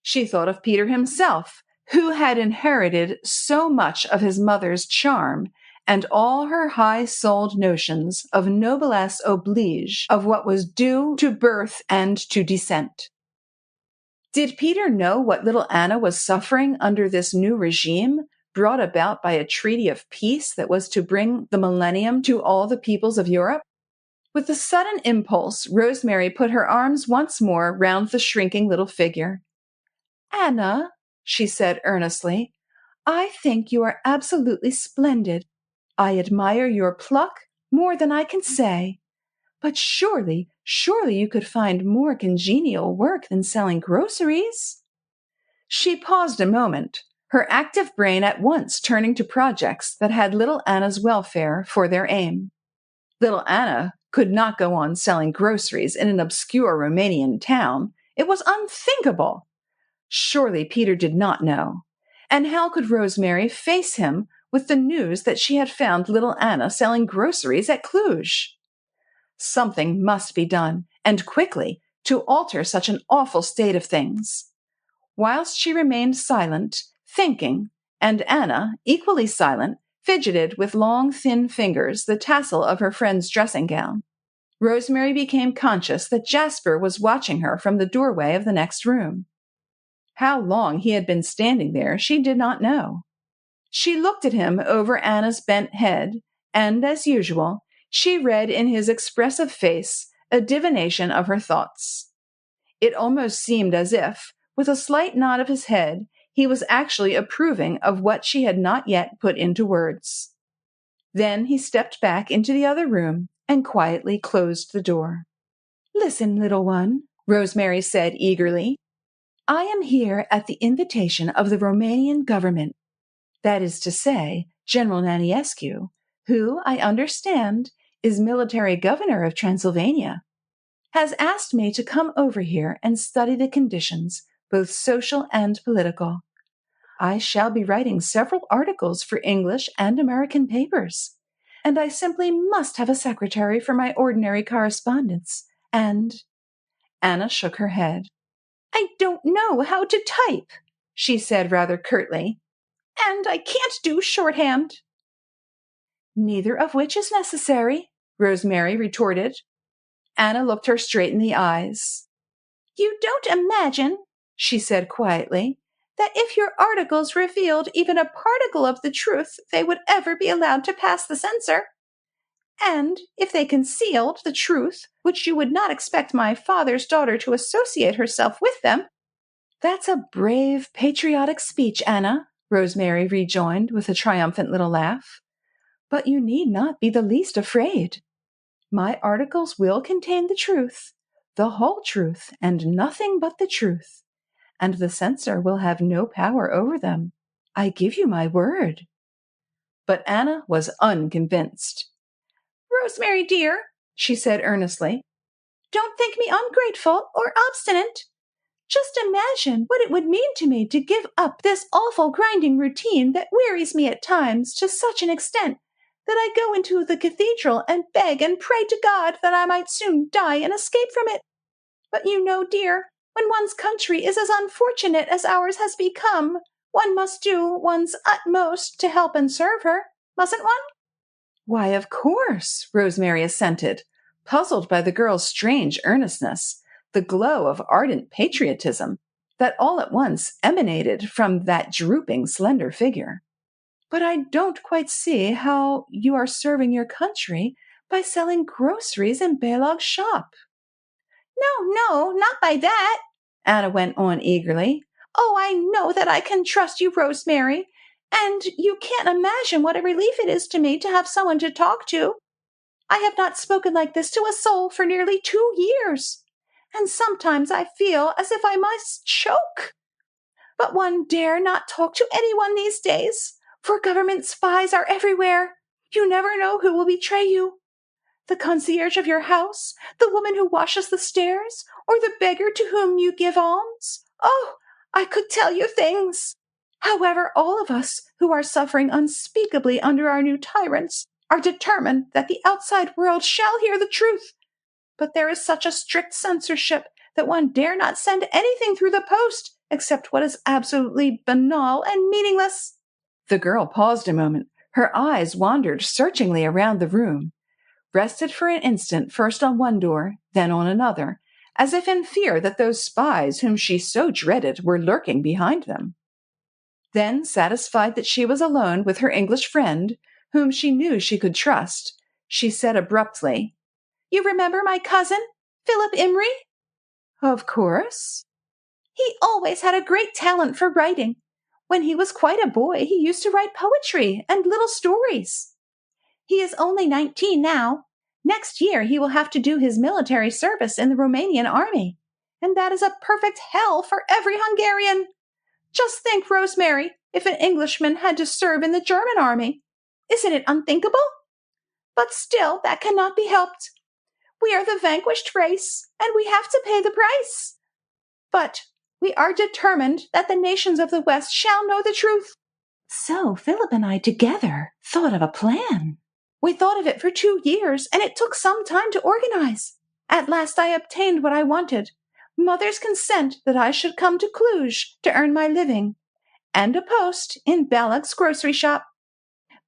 She thought of Peter himself, who had inherited so much of his mother's charm and all her high-souled notions of noblesse oblige, of what was due to birth and to descent. Did Peter know what little Anna was suffering under this new regime, brought about by a treaty of peace that was to bring the millennium to all the peoples of Europe? With a sudden impulse, Rosemary put her arms once more round the shrinking little figure. Anna, she said earnestly, I think you are absolutely splendid. I admire your pluck more than I can say. But surely you could find more congenial work than selling groceries. She paused a moment, her active brain at once turning to projects that had little Anna's welfare for their aim. Little Anna could not go on selling groceries in an obscure Romanian town. It was unthinkable. Surely Peter did not know. And how could Rosemary face him with the news that she had found little Anna selling groceries at Cluj? Something must be done, and quickly, to alter such an awful state of things. Whilst she remained silent, thinking, and Anna, equally silent, fidgeted with long, thin fingers the tassel of her friend's dressing gown, Rosemary became conscious that Jasper was watching her from the doorway of the next room. How long he had been standing there she did not know. She looked at him over Anna's bent head, and, as usual, she read in his expressive face a divination of her thoughts. It almost seemed as if, with a slight nod of his head, he was actually approving of what she had not yet put into words. Then he stepped back into the other room and quietly closed the door. Listen, little one, Rosemary said eagerly. I am here at the invitation of the Romanian government. That is to say, General Naniescu, who, I understand, is military governor of Transylvania, has asked me to come over here and study the conditions, both social and political. I shall be writing several articles for English and American papers, and I simply must have a secretary for my ordinary correspondence. And Anna shook her head. I don't know how to type, she said rather curtly, and I can't do shorthand. Neither of which is necessary, Rosemary retorted. Anna looked her straight in the eyes. You don't imagine, she said quietly, that if your articles revealed even a particle of the truth, they would ever be allowed to pass the censor. And if they concealed the truth, which you would not expect my father's daughter to associate herself with them. That's a brave, patriotic speech, Anna, Rosemary rejoined with a triumphant little laugh. But you need not be the least afraid. My articles will contain the truth, the whole truth, and nothing but the truth, and the censor will have no power over them. I give you my word. But Anna was unconvinced. Rosemary, dear, she said earnestly, don't think me ungrateful or obstinate. Just imagine what it would mean to me to give up this awful grinding routine that wearies me at times to such an extent that I go into the cathedral and beg and pray to God that I might soon die and escape from it. But you know, dear, when one's country is as unfortunate as ours has become, one must do one's utmost to help and serve her, mustn't one? Why, of course, Rosemary assented, puzzled by the girl's strange earnestness, the glow of ardent patriotism that all at once emanated from that drooping, slender figure. But I don't quite see how you are serving your country by selling groceries in Prologue's shop. No, not by that, Anna went on eagerly. Oh, I know that I can trust you, Rosemary, and you can't imagine what a relief it is to me to have someone to talk to. I have not spoken like this to a soul for nearly 2 years, and sometimes I feel as if I must choke. But one dare not talk to anyone these days, for government spies are everywhere. You never know who will betray you. The concierge of your house, the woman who washes the stairs, or the beggar to whom you give alms. Oh, I could tell you things. However, all of us who are suffering unspeakably under our new tyrants are determined that the outside world shall hear the truth. But there is such a strict censorship that one dare not send anything through the post except what is absolutely banal and meaningless. The girl paused a moment. Her eyes wandered searchingly around the room, rested for an instant first on one door, then on another, as if in fear that those spies whom she so dreaded were lurking behind them. Then, satisfied that she was alone with her English friend, whom she knew she could trust, she said abruptly, You remember my cousin, Philip Imrie? Of course. He always had a great talent for writing. When he was quite a boy, he used to write poetry and little stories. He is only 19 now. Next year he will have to do his military service in the Romanian army, and that is a perfect hell for every Hungarian. Just think, Rosemary, if an Englishman had to serve in the German army. Isn't it unthinkable? But still, that cannot be helped. We are the vanquished race, and we have to pay the price. But we are determined that the nations of the West shall know the truth. So Philip and I together thought of a plan. We thought of it for 2 years, and it took some time to organize. At last I obtained what I wanted, Mother's consent that I should come to Cluj to earn my living, and a post in Balog's grocery shop.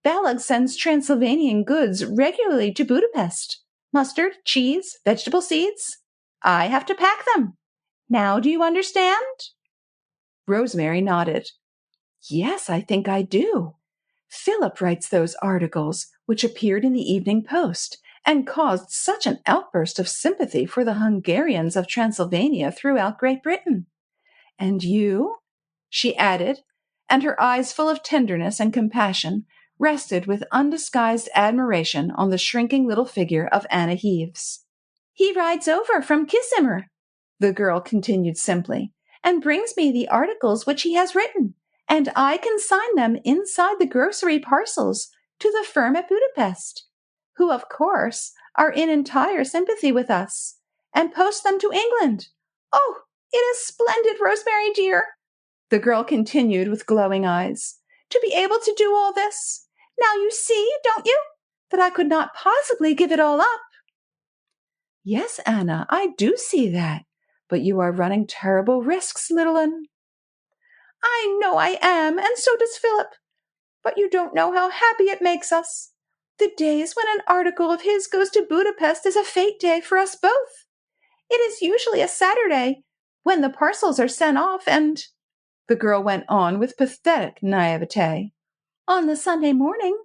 Balog sends Transylvanian goods regularly to Budapest. Mustard, cheese, vegetable seeds. I have to pack them. Now do you understand? Rosemary nodded. Yes, I think I do. Philip writes those articles, which appeared in the Evening Post, and caused such an outburst of sympathy for the Hungarians of Transylvania throughout Great Britain. And you? She added, and her eyes full of tenderness and compassion rested with undisguised admiration on the shrinking little figure of Anna Heaves. He rides over from Kissimmee, the girl continued simply, and brings me the articles which he has written, and I consign them inside the grocery parcels to the firm at Budapest, who, of course, are in entire sympathy with us, and post them to England. Oh, it is splendid, Rosemary dear, the girl continued with glowing eyes, to be able to do all this. Now you see, don't you, that I could not possibly give it all up. Yes, Anna, I do see that, but you are running terrible risks, little un. I know I am, and so does Philip, but you don't know how happy it makes us. The days when an article of his goes to Budapest is a fete day for us both. It is usually a Saturday, when the parcels are sent off, and the girl went on with pathetic naivete. On the Sunday morning,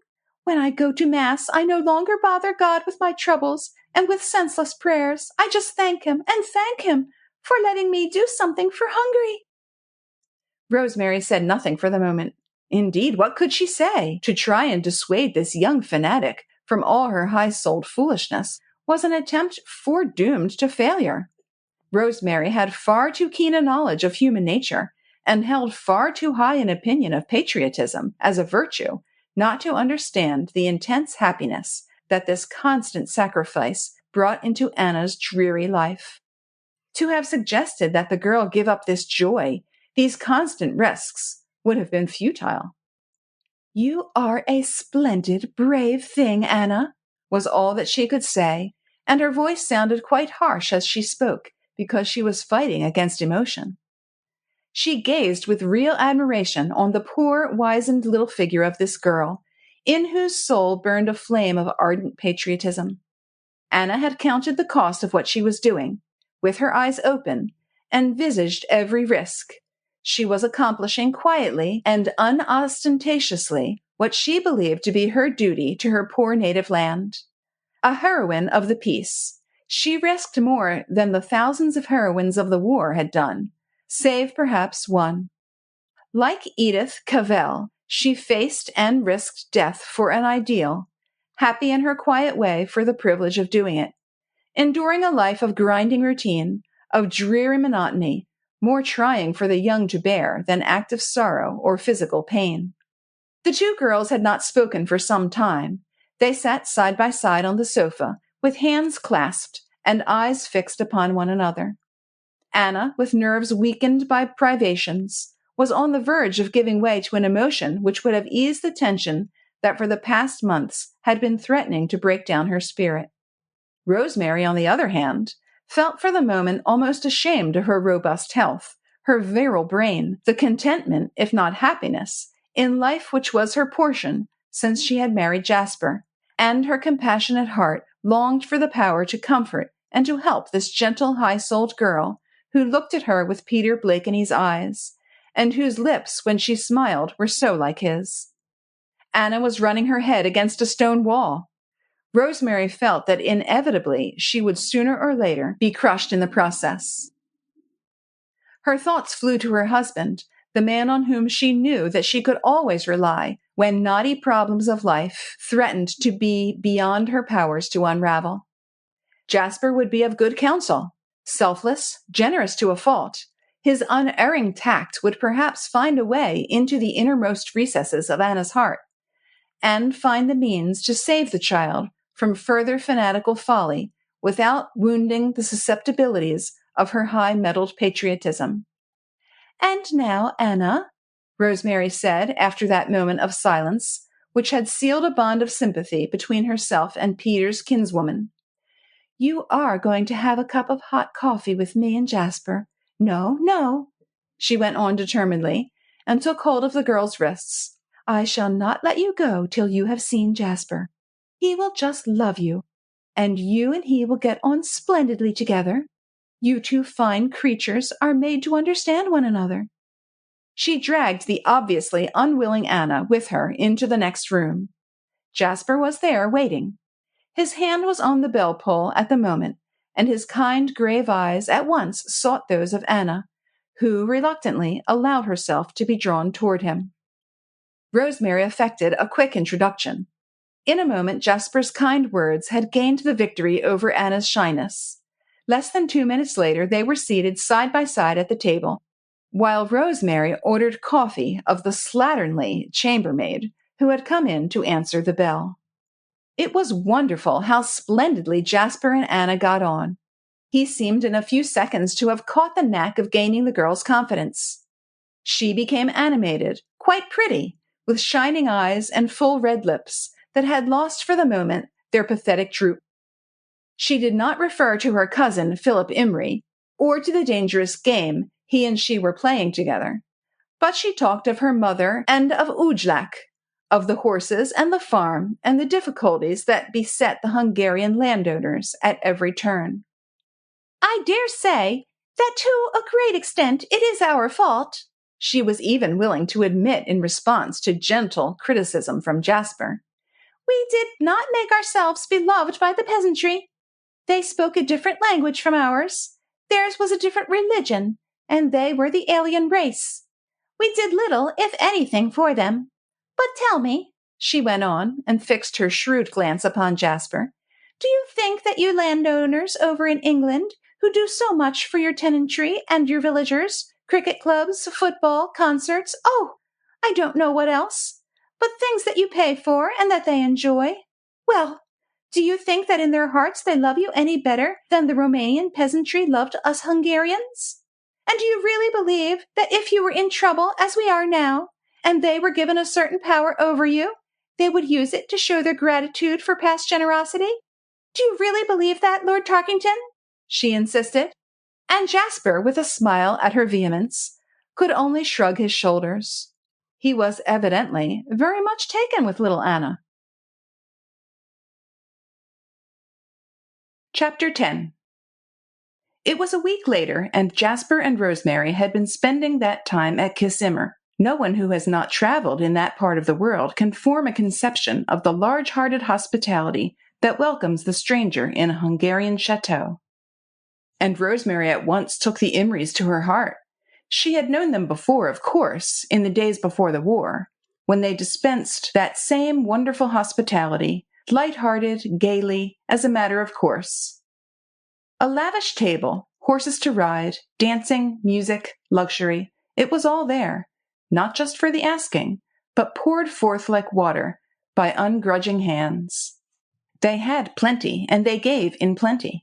when I go to Mass, I no longer bother God with my troubles and with senseless prayers. I just thank him for letting me do something for Hungary. Rosemary said nothing for the moment. Indeed, what could she say? To try and dissuade this young fanatic from all her high-souled foolishness was an attempt foredoomed to failure. Rosemary had far too keen a knowledge of human nature and held far too high an opinion of patriotism as a virtue not to understand the intense happiness that this constant sacrifice brought into Anna's dreary life. To have suggested that the girl give up this joy, these constant risks, would have been futile. You are a splendid, brave thing, Anna, was all that she could say, and her voice sounded quite harsh as she spoke, because she was fighting against emotion. She gazed with real admiration on the poor, wizened little figure of this girl, in whose soul burned a flame of ardent patriotism. Anna had counted the cost of what she was doing, with her eyes open, and visaged every risk. She was accomplishing quietly and unostentatiously what she believed to be her duty to her poor native land. A heroine of the peace, she risked more than the thousands of heroines of the war had done, save perhaps one. Like Edith Cavell, she faced and risked death for an ideal, happy in her quiet way for the privilege of doing it, enduring a life of grinding routine, of dreary monotony, more trying for the young to bear than active sorrow or physical pain. The two girls had not spoken for some time. They sat side by side on the sofa, with hands clasped and eyes fixed upon one another. Anna, with nerves weakened by privations, was on the verge of giving way to an emotion which would have eased the tension that for the past months had been threatening to break down her spirit. Rosemary, on the other hand, felt for the moment almost ashamed of her robust health, her virile brain, the contentment, if not happiness, in life which was her portion since she had married Jasper, and her compassionate heart longed for the power to comfort and to help this gentle, high-souled girl who looked at her with Peter Blakeney's eyes, and whose lips, when she smiled, were so like his. Anna was running her head against a stone wall. Rosemary felt that inevitably she would sooner or later be crushed in the process. Her thoughts flew to her husband, the man on whom she knew that she could always rely when knotty problems of life threatened to be beyond her powers to unravel. Jasper would be of good counsel. Selfless, generous to a fault, his unerring tact would perhaps find a way into the innermost recesses of Anna's heart, and find the means to save the child from further fanatical folly without wounding the susceptibilities of her high-mettled patriotism. And now, Anna, Rosemary said after that moment of silence, which had sealed a bond of sympathy between herself and Peter's kinswoman, you are going to have a cup of hot coffee with me and Jasper. No, she went on determinedly, and took hold of the girl's wrists. I shall not let you go till you have seen Jasper. He will just love you, and you and he will get on splendidly together. You two fine creatures are made to understand one another. She dragged the obviously unwilling Anna with her into the next room. Jasper was there waiting. His hand was on the bell-pull at the moment, and his kind, grave eyes at once sought those of Anna, who reluctantly allowed herself to be drawn toward him. Rosemary effected a quick introduction. In a moment, Jasper's kind words had gained the victory over Anna's shyness. Less than 2 minutes later, they were seated side by side at the table, while Rosemary ordered coffee of the slatternly chambermaid who had come in to answer the bell. It was wonderful how splendidly Jasper and Anna got on. He seemed in a few seconds to have caught the knack of gaining the girl's confidence. She became animated, quite pretty, with shining eyes and full red lips that had lost for the moment their pathetic droop. She did not refer to her cousin, Philip Imrie, or to the dangerous game he and she were playing together, but she talked of her mother and of Ujlak, of the horses and the farm and the difficulties that beset the Hungarian landowners at every turn. "I dare say that to a great extent it is our fault," she was even willing to admit in response to gentle criticism from Jasper. "We did not make ourselves beloved by the peasantry. They spoke a different language from ours. Theirs was a different religion, and they were the alien race. We did little, if anything, for them. But tell me," she went on, and fixed her shrewd glance upon Jasper, "do you think that you landowners over in England, who do so much for your tenantry and your villagers, cricket clubs, football, concerts, I don't know what else, but things that you pay for and that they enjoy, well, do you think that in their hearts they love you any better than the Romanian peasantry loved us Hungarians? And do you really believe that if you were in trouble, as we are now, and they were given a certain power over you, they would use it to show their gratitude for past generosity? Do you really believe that, Lord Tarkington?" she insisted. And Jasper, with a smile at her vehemence, could only shrug his shoulders. He was evidently very much taken with little Anna. Chapter 10. It was a week later, and Jasper and Rosemary had been spending that time at Kisimmer. No one who has not traveled in that part of the world can form a conception of the large-hearted hospitality that welcomes the stranger in a Hungarian chateau. And Rosemary at once took the Imries to her heart. She had known them before, of course, in the days before the war, when they dispensed that same wonderful hospitality, light-hearted, gaily, as a matter of course. A lavish table, horses to ride, dancing, music, luxury, it was all there, not just for the asking, but poured forth like water by ungrudging hands. They had plenty, and they gave in plenty.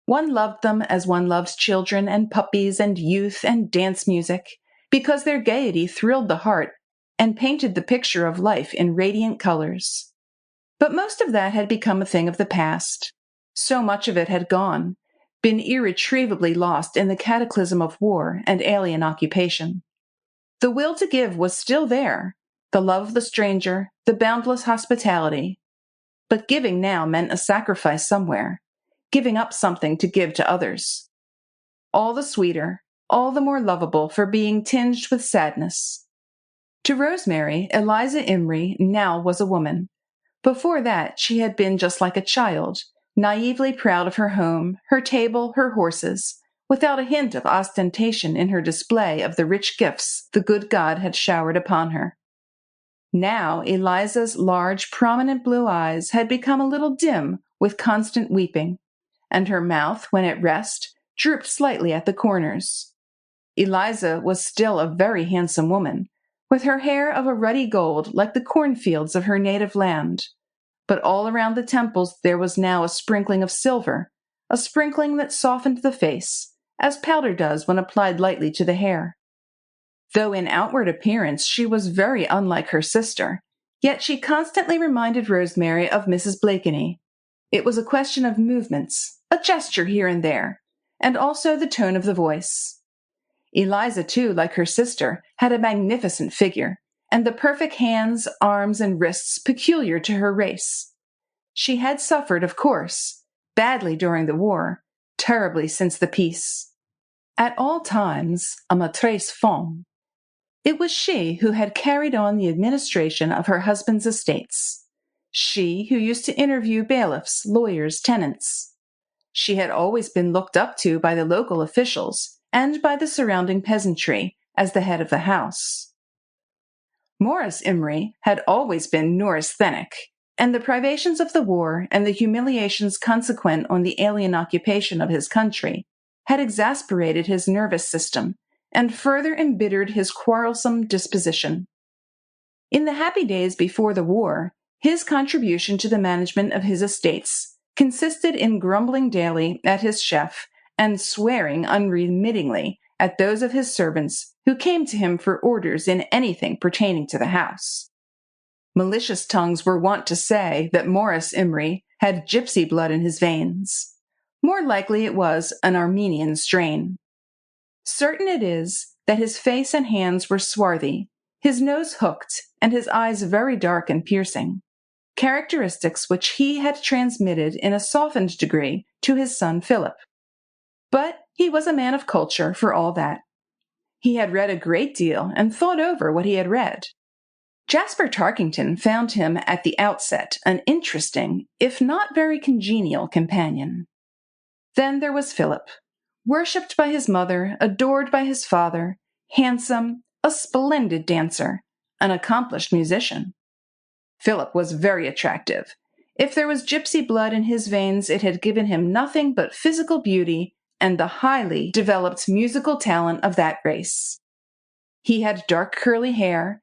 One loved them as one loves children and puppies and youth and dance music, because their gaiety thrilled the heart and painted the picture of life in radiant colors. But most of that had become a thing of the past. So much of it had gone, been irretrievably lost in the cataclysm of war and alien occupation. The will to give was still there, the love of the stranger, the boundless hospitality. But giving now meant a sacrifice somewhere, giving up something to give to others. All the sweeter, all the more lovable for being tinged with sadness. To Rosemary, Eliza Imrie now was a woman. Before that, she had been just like a child, naively proud of her home, her table, her horses, without a hint of ostentation in her display of the rich gifts the good God had showered upon her. Now Eliza's large, prominent blue eyes had become a little dim with constant weeping, and her mouth, when at rest, drooped slightly at the corners. Eliza was still a very handsome woman, with her hair of a ruddy gold like the cornfields of her native land, but all around the temples there was now a sprinkling of silver, a sprinkling that softened the face, as powder does when applied lightly to the hair. Though in outward appearance she was very unlike her sister, yet she constantly reminded Rosemary of Mrs. Blakeney. It was a question of movements, a gesture here and there, and also the tone of the voice. Eliza, too, like her sister, had a magnificent figure, and the perfect hands, arms, and wrists peculiar to her race. She had suffered, of course, badly during the war, terribly since the peace. At all times, a maîtresse femme. It was she who had carried on the administration of her husband's estates. She who used to interview bailiffs, lawyers, tenants. She had always been looked up to by the local officials and by the surrounding peasantry as the head of the house. Morris Imrie had always been neurasthenic, and the privations of the war and the humiliations consequent on the alien occupation of his country had exasperated his nervous system and further embittered his quarrelsome disposition. In the happy days before the war, His contribution to the management of his estates consisted in grumbling daily at his chef and swearing unremittingly at those of his servants who came to him for orders in anything pertaining to the house. Malicious tongues were wont to say that Morris Imrie had gypsy blood in his veins. More likely it was an Armenian strain. Certain it is that his face and hands were swarthy, his nose hooked, and his eyes very dark and piercing, characteristics which he had transmitted in a softened degree to his son Philip. But he was a man of culture for all that. He had read a great deal and thought over what he had read. Jasper Tarkington found him at the outset an interesting, if not very congenial, companion. Then there was Philip, worshipped by his mother, adored by his father, handsome, a splendid dancer, an accomplished musician. Philip was very attractive. If there was gypsy blood in his veins, it had given him nothing but physical beauty and the highly developed musical talent of that race. He had dark curly hair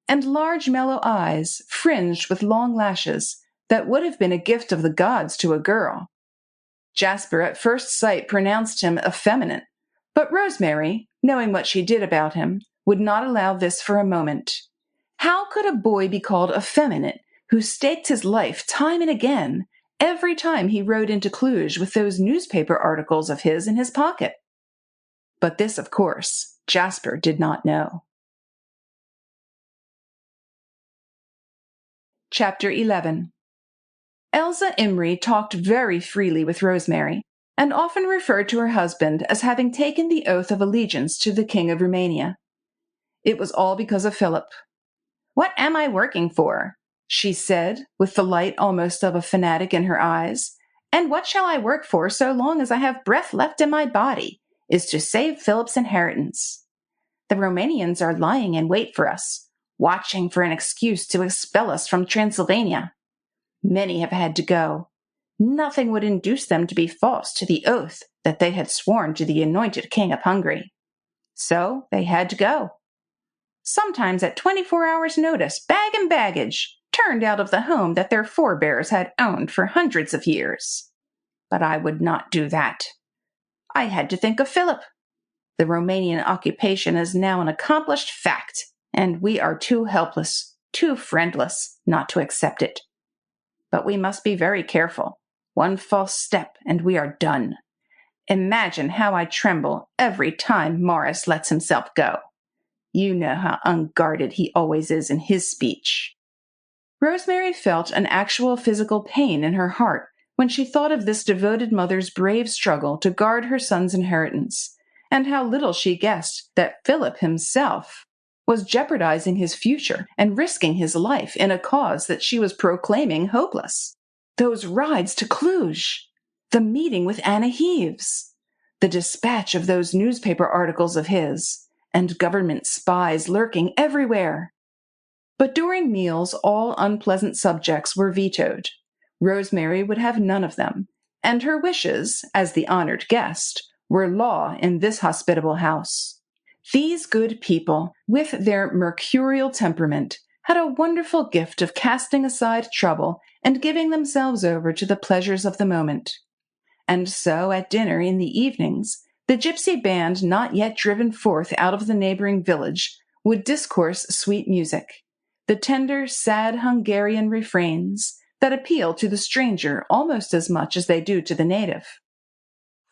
and large mellow eyes fringed with long lashes that would have been a gift of the gods to a girl. Jasper at first sight pronounced him effeminate, but Rosemary, knowing what she did about him, would not allow this for a moment. How could a boy be called effeminate who staked his life time and again every time he rode into Cluj with those newspaper articles of his in his pocket? But this, of course, Jasper did not know. Chapter 11. Elsa Imrie talked very freely with Rosemary, and often referred to her husband as having taken the oath of allegiance to the King of Romania. It was all because of Philip. "What am I working for?" she said, with the light almost of a fanatic in her eyes. "And what shall I work for so long as I have breath left in my body, is to save Philip's inheritance. The Romanians are lying in wait for us, watching for an excuse to expel us from Transylvania. Many have had to go. Nothing would induce them to be false to the oath that they had sworn to the anointed king of Hungary. So they had to go. Sometimes at 24 hours' notice, bag and baggage, turned out of the home that their forebears had owned for hundreds of years. But I would not do that. I had to think of Philip. The Romanian occupation is now an accomplished fact, and we are too helpless, too friendless, not to accept it. But we must be very careful. One false step, and we are done. Imagine how I tremble every time Morris lets himself go. You know how unguarded he always is in his speech." Rosemary felt an actual physical pain in her heart when she thought of this devoted mother's brave struggle to guard her son's inheritance, and how little she guessed that Philip himself was jeopardizing his future and risking his life in a cause that she was proclaiming hopeless. Those rides to Cluj, the meeting with Anna Heaves, the dispatch of those newspaper articles of his, and government spies lurking everywhere. But during meals, all unpleasant subjects were vetoed. Rosemary would have none of them, and her wishes, as the honored guest, were law in this hospitable house. These good people, with their mercurial temperament, had a wonderful gift of casting aside trouble and giving themselves over to the pleasures of the moment. And so, at dinner in the evenings, the gypsy band not yet driven forth out of the neighboring village would discourse sweet music, the tender, sad Hungarian refrains that appeal to the stranger almost as much as they do to the native.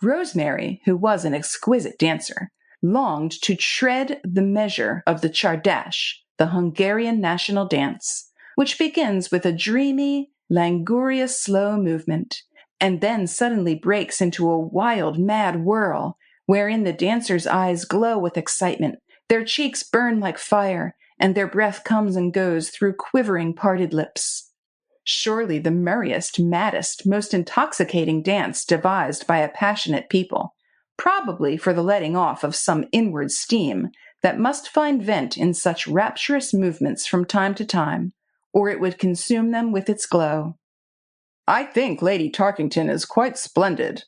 Rosemary, who was an exquisite dancer, longed to tread the measure of the Czardash, the Hungarian national dance, which begins with a dreamy, languorous, slow movement, and then suddenly breaks into a wild, mad whirl, wherein the dancers' eyes glow with excitement, their cheeks burn like fire, and their breath comes and goes through quivering, parted lips. Surely the merriest, maddest, most intoxicating dance devised by a passionate people, probably for the letting off of some inward steam that must find vent in such rapturous movements from time to time, or it would consume them with its glow. "I think Lady Tarkington is quite splendid,"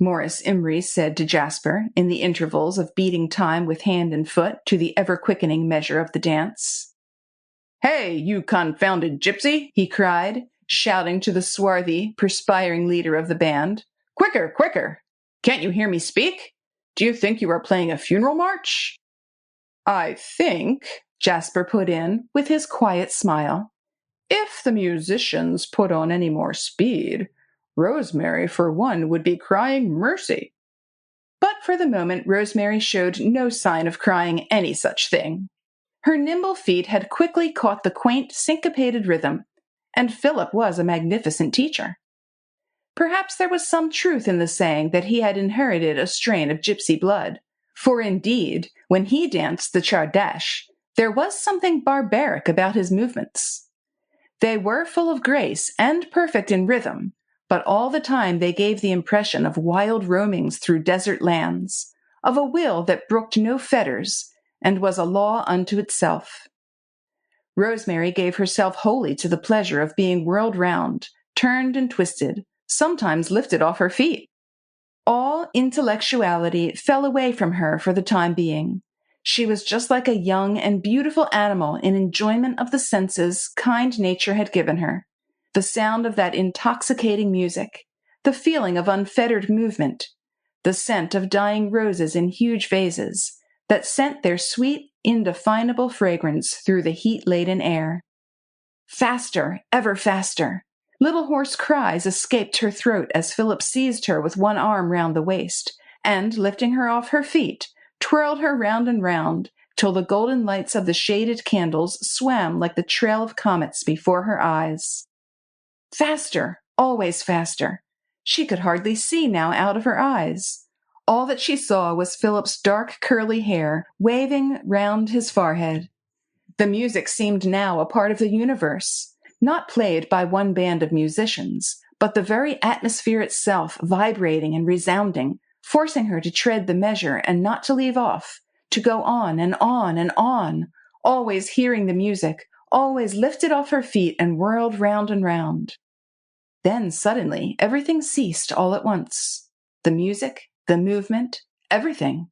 Morris Imrie said to Jasper in the intervals of beating time with hand and foot to the ever-quickening measure of the dance. "Hey, you confounded gypsy!" he cried, shouting to the swarthy, perspiring leader of the band. "Quicker, quicker! Can't you hear me speak? Do you think you are playing a funeral march?" "I think," Jasper put in, with his quiet smile, "if the musicians put on any more speed, Rosemary, for one, would be crying mercy." But for the moment, Rosemary showed no sign of crying any such thing. Her nimble feet had quickly caught the quaint, syncopated rhythm, and Philip was a magnificent teacher. Perhaps there was some truth in the saying that he had inherited a strain of gypsy blood, for indeed, when he danced the czardash, there was something barbaric about his movements. They were full of grace and perfect in rhythm, but all the time they gave the impression of wild roamings through desert lands, of a will that brooked no fetters, and was a law unto itself. Rosemary gave herself wholly to the pleasure of being whirled round, turned and twisted, sometimes lifted off her feet. All intellectuality fell away from her for the time being. She was just like a young and beautiful animal in enjoyment of the senses kind nature had given her. The sound of that intoxicating music, the feeling of unfettered movement, the scent of dying roses in huge vases, that sent their sweet, indefinable fragrance through the heat-laden air. Faster, ever faster. Little hoarse cries escaped her throat as Philip seized her with one arm round the waist, and, lifting her off her feet, twirled her round and round, till the golden lights of the shaded candles swam like the trail of comets before her eyes. Faster, always faster. She could hardly see now out of her eyes. All that she saw was Philip's dark curly hair waving round his forehead. The music seemed now a part of the universe, not played by one band of musicians, but the very atmosphere itself vibrating and resounding, forcing her to tread the measure and not to leave off, to go on and on and on, always hearing the music, always lifted off her feet and whirled round and round. Then suddenly everything ceased all at once. The music, the movement, everything.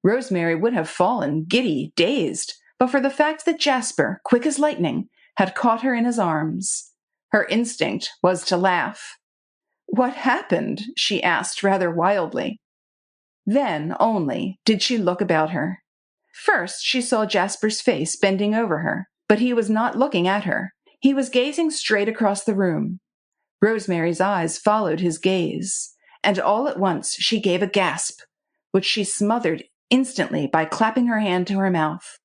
Rosemary would have fallen, giddy, dazed, but for the fact that Jasper, quick as lightning, had caught her in his arms. Her instinct was to laugh. "What happened?" she asked rather wildly. Then, only, did she look about her. First, she saw Jasper's face bending over her, but he was not looking at her. He was gazing straight across the room. Rosemary's eyes followed his gaze, and all at once she gave a gasp, which she smothered instantly by clapping her hand to her mouth.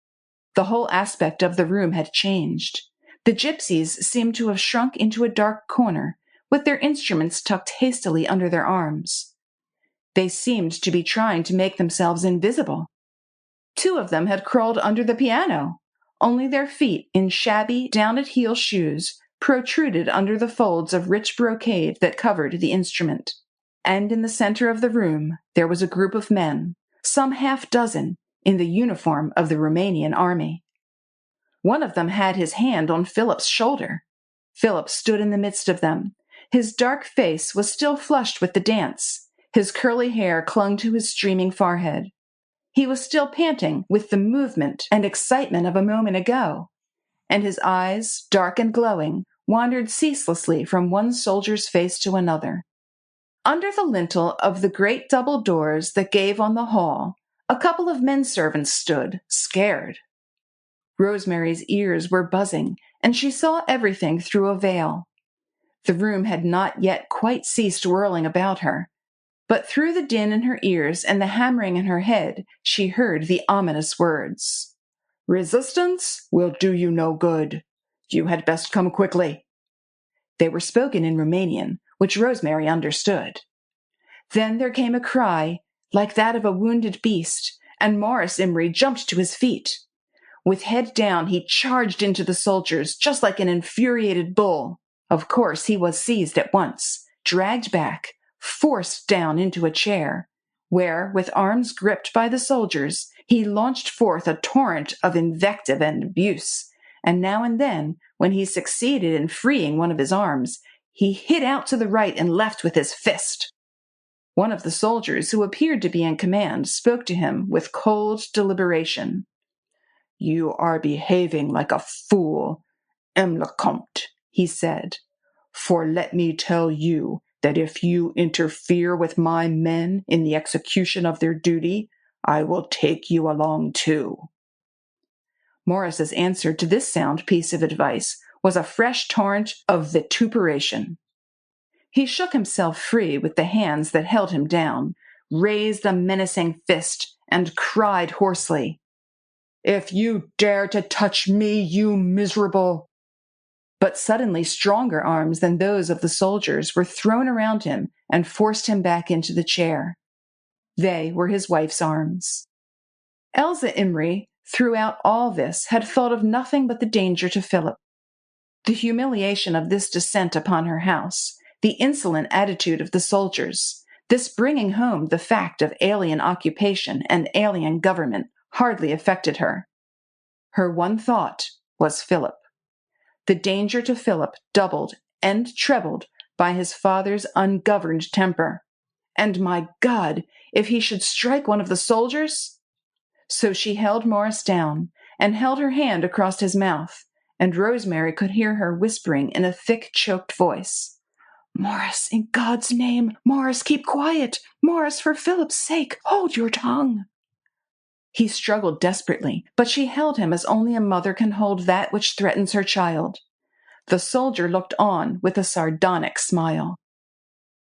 The whole aspect of the room had changed. The gypsies seemed to have shrunk into a dark corner, with their instruments tucked hastily under their arms. They seemed to be trying to make themselves invisible. Two of them had crawled under the piano. Only their feet, in shabby, down-at-heel shoes, protruded under the folds of rich brocade that covered the instrument. And in the center of the room there was a group of men, some half-dozen, in the uniform of the Romanian army. One of them had his hand on Philip's shoulder. Philip stood in the midst of them. His dark face was still flushed with the dance. His curly hair clung to his streaming forehead. He was still panting with the movement and excitement of a moment ago, and his eyes, dark and glowing, wandered ceaselessly from one soldier's face to another. Under the lintel of the great double doors that gave on the hall, a couple of men-servants stood, scared. Rosemary's ears were buzzing, and she saw everything through a veil. The room had not yet quite ceased whirling about her, but through the din in her ears and the hammering in her head, she heard the ominous words. "Resistance will do you no good. You had best come quickly." They were spoken in Romanian, which Rosemary understood. Then there came a cry, like that of a wounded beast, and Morris Imrie jumped to his feet. With head down, he charged into the soldiers, just like an infuriated bull. Of course, he was seized at once, dragged back, forced down into a chair, where, with arms gripped by the soldiers, he launched forth a torrent of invective and abuse, and now and then, when he succeeded in freeing one of his arms, he hit out to the right and left with his fist. One of the soldiers, who appeared to be in command, spoke to him with cold deliberation. "You are behaving like a fool, M. le Comte," he said. "For let me tell you that if you interfere with my men in the execution of their duty, I will take you along too." Morris's answer to this sound piece of advice was a fresh torrent of vituperation. He shook himself free with the hands that held him down, raised a menacing fist, and cried hoarsely, "If you dare to touch me, you miserable—" But suddenly stronger arms than those of the soldiers were thrown around him and forced him back into the chair. They were his wife's arms. Elsa Imrie, throughout all this, had thought of nothing but the danger to Philip. The humiliation of this descent upon her house, the insolent attitude of the soldiers, this bringing home the fact of alien occupation and alien government hardly affected her. Her one thought was Philip. The danger to Philip doubled and trebled by his father's ungoverned temper. And my God, if he should strike one of the soldiers! So she held Morris down and held her hand across his mouth, and Rosemary could hear her whispering in a thick, choked voice, "Morris, in God's name, Morris, keep quiet. Morris, for Philip's sake, hold your tongue." He struggled desperately, but she held him as only a mother can hold that which threatens her child. The soldier looked on with a sardonic smile.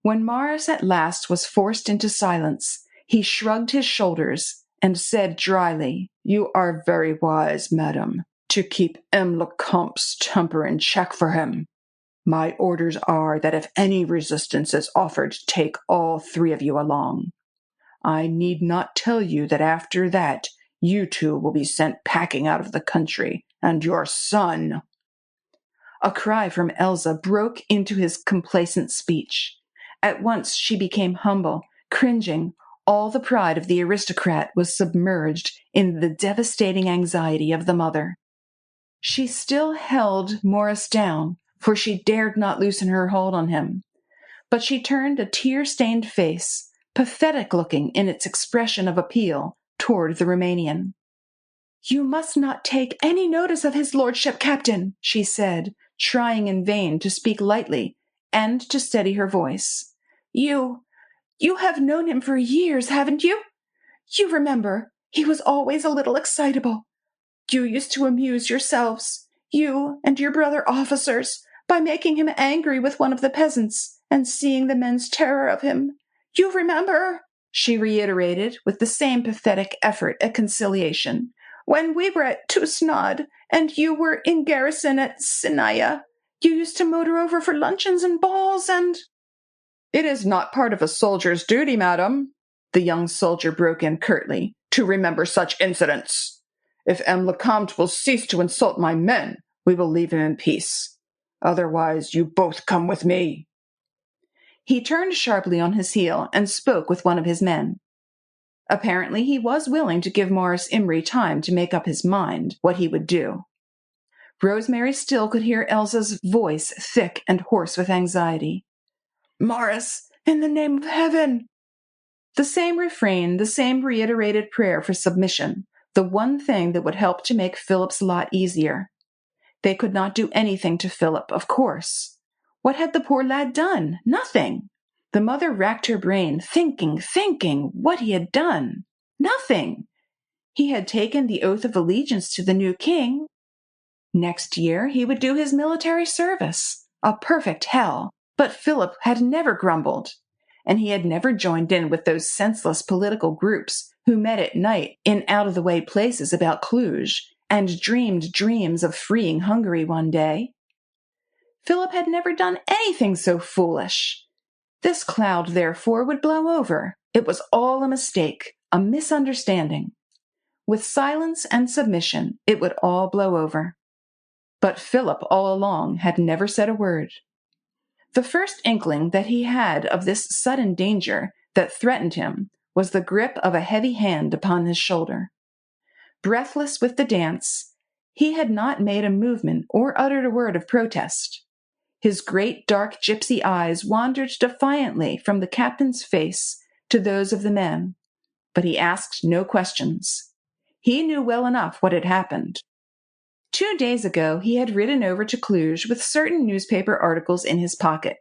When Morris at last was forced into silence, he shrugged his shoulders and said dryly, "You are very wise, madam, to keep M. le Comte's temper in check for him. My orders are that if any resistance is offered, take all three of you along. I need not tell you that after that, you two will be sent packing out of the country, and your son—" A cry from Elsa broke into his complacent speech. At once she became humble, cringing. All the pride of the aristocrat was submerged in the devastating anxiety of the mother. She still held Morris down, for she dared not loosen her hold on him. But she turned a tear-stained face, pathetic-looking in its expression of appeal, toward the Romanian. "You must not take any notice of his lordship, Captain," she said, trying in vain to speak lightly and to steady her voice. You have known him for years, haven't you? You remember, he was always a little excitable. You used to amuse yourselves, you and your brother officers, by making him angry with one of the peasants and seeing the men's terror of him. You remember?" she reiterated with the same pathetic effort at conciliation. "When we were at Tusnad and you were in garrison at Sinaia, you used to motor over for luncheons and balls and—" "It is not part of a soldier's duty, madam," the young soldier broke in curtly, "to remember such incidents. If M. le Comte will cease to insult my men, we will leave him in peace. Otherwise, you both come with me." He turned sharply on his heel and spoke with one of his men. Apparently he was willing to give Morris Imrie time to make up his mind what he would do. Rosemary still could hear Elsa's voice thick and hoarse with anxiety. "Morris, in the name of heaven!" The same refrain, the same reiterated prayer for submission, the one thing that would help to make Philip's lot easier. They could not do anything to Philip, of course. What had the poor lad done? Nothing. The mother racked her brain, thinking what he had done. Nothing. He had taken the oath of allegiance to the new king. Next year he would do his military service. A perfect hell. But Philip had never grumbled, and he had never joined in with those senseless political groups who met at night in out-of-the-way places about Cluj and dreamed dreams of freeing Hungary one day. Philip had never done anything so foolish. This cloud, therefore, would blow over. It was all a mistake, a misunderstanding. With silence and submission, it would all blow over. But Philip, all along, had never said a word. The first inkling that he had of this sudden danger that threatened him was the grip of a heavy hand upon his shoulder. Breathless with the dance, he had not made a movement or uttered a word of protest. His great dark gypsy eyes wandered defiantly from the captain's face to those of the men, but he asked no questions. He knew well enough what had happened. 2 days ago, he had ridden over to Cluj with certain newspaper articles in his pocket.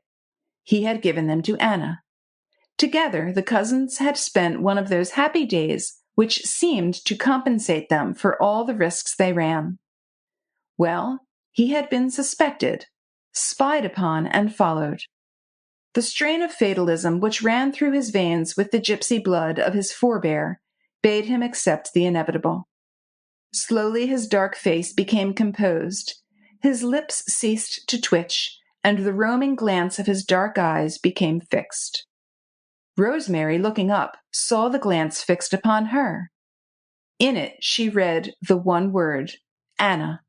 He had given them to Anna. Together, the cousins had spent one of those happy days which seemed to compensate them for all the risks they ran. Well, he had been suspected, spied upon, and followed. The strain of fatalism which ran through his veins with the gypsy blood of his forebear bade him accept the inevitable. Slowly his dark face became composed, his lips ceased to twitch, and the roaming glance of his dark eyes became fixed. Rosemary, looking up, saw the glance fixed upon her. In it she read the one word, Anna.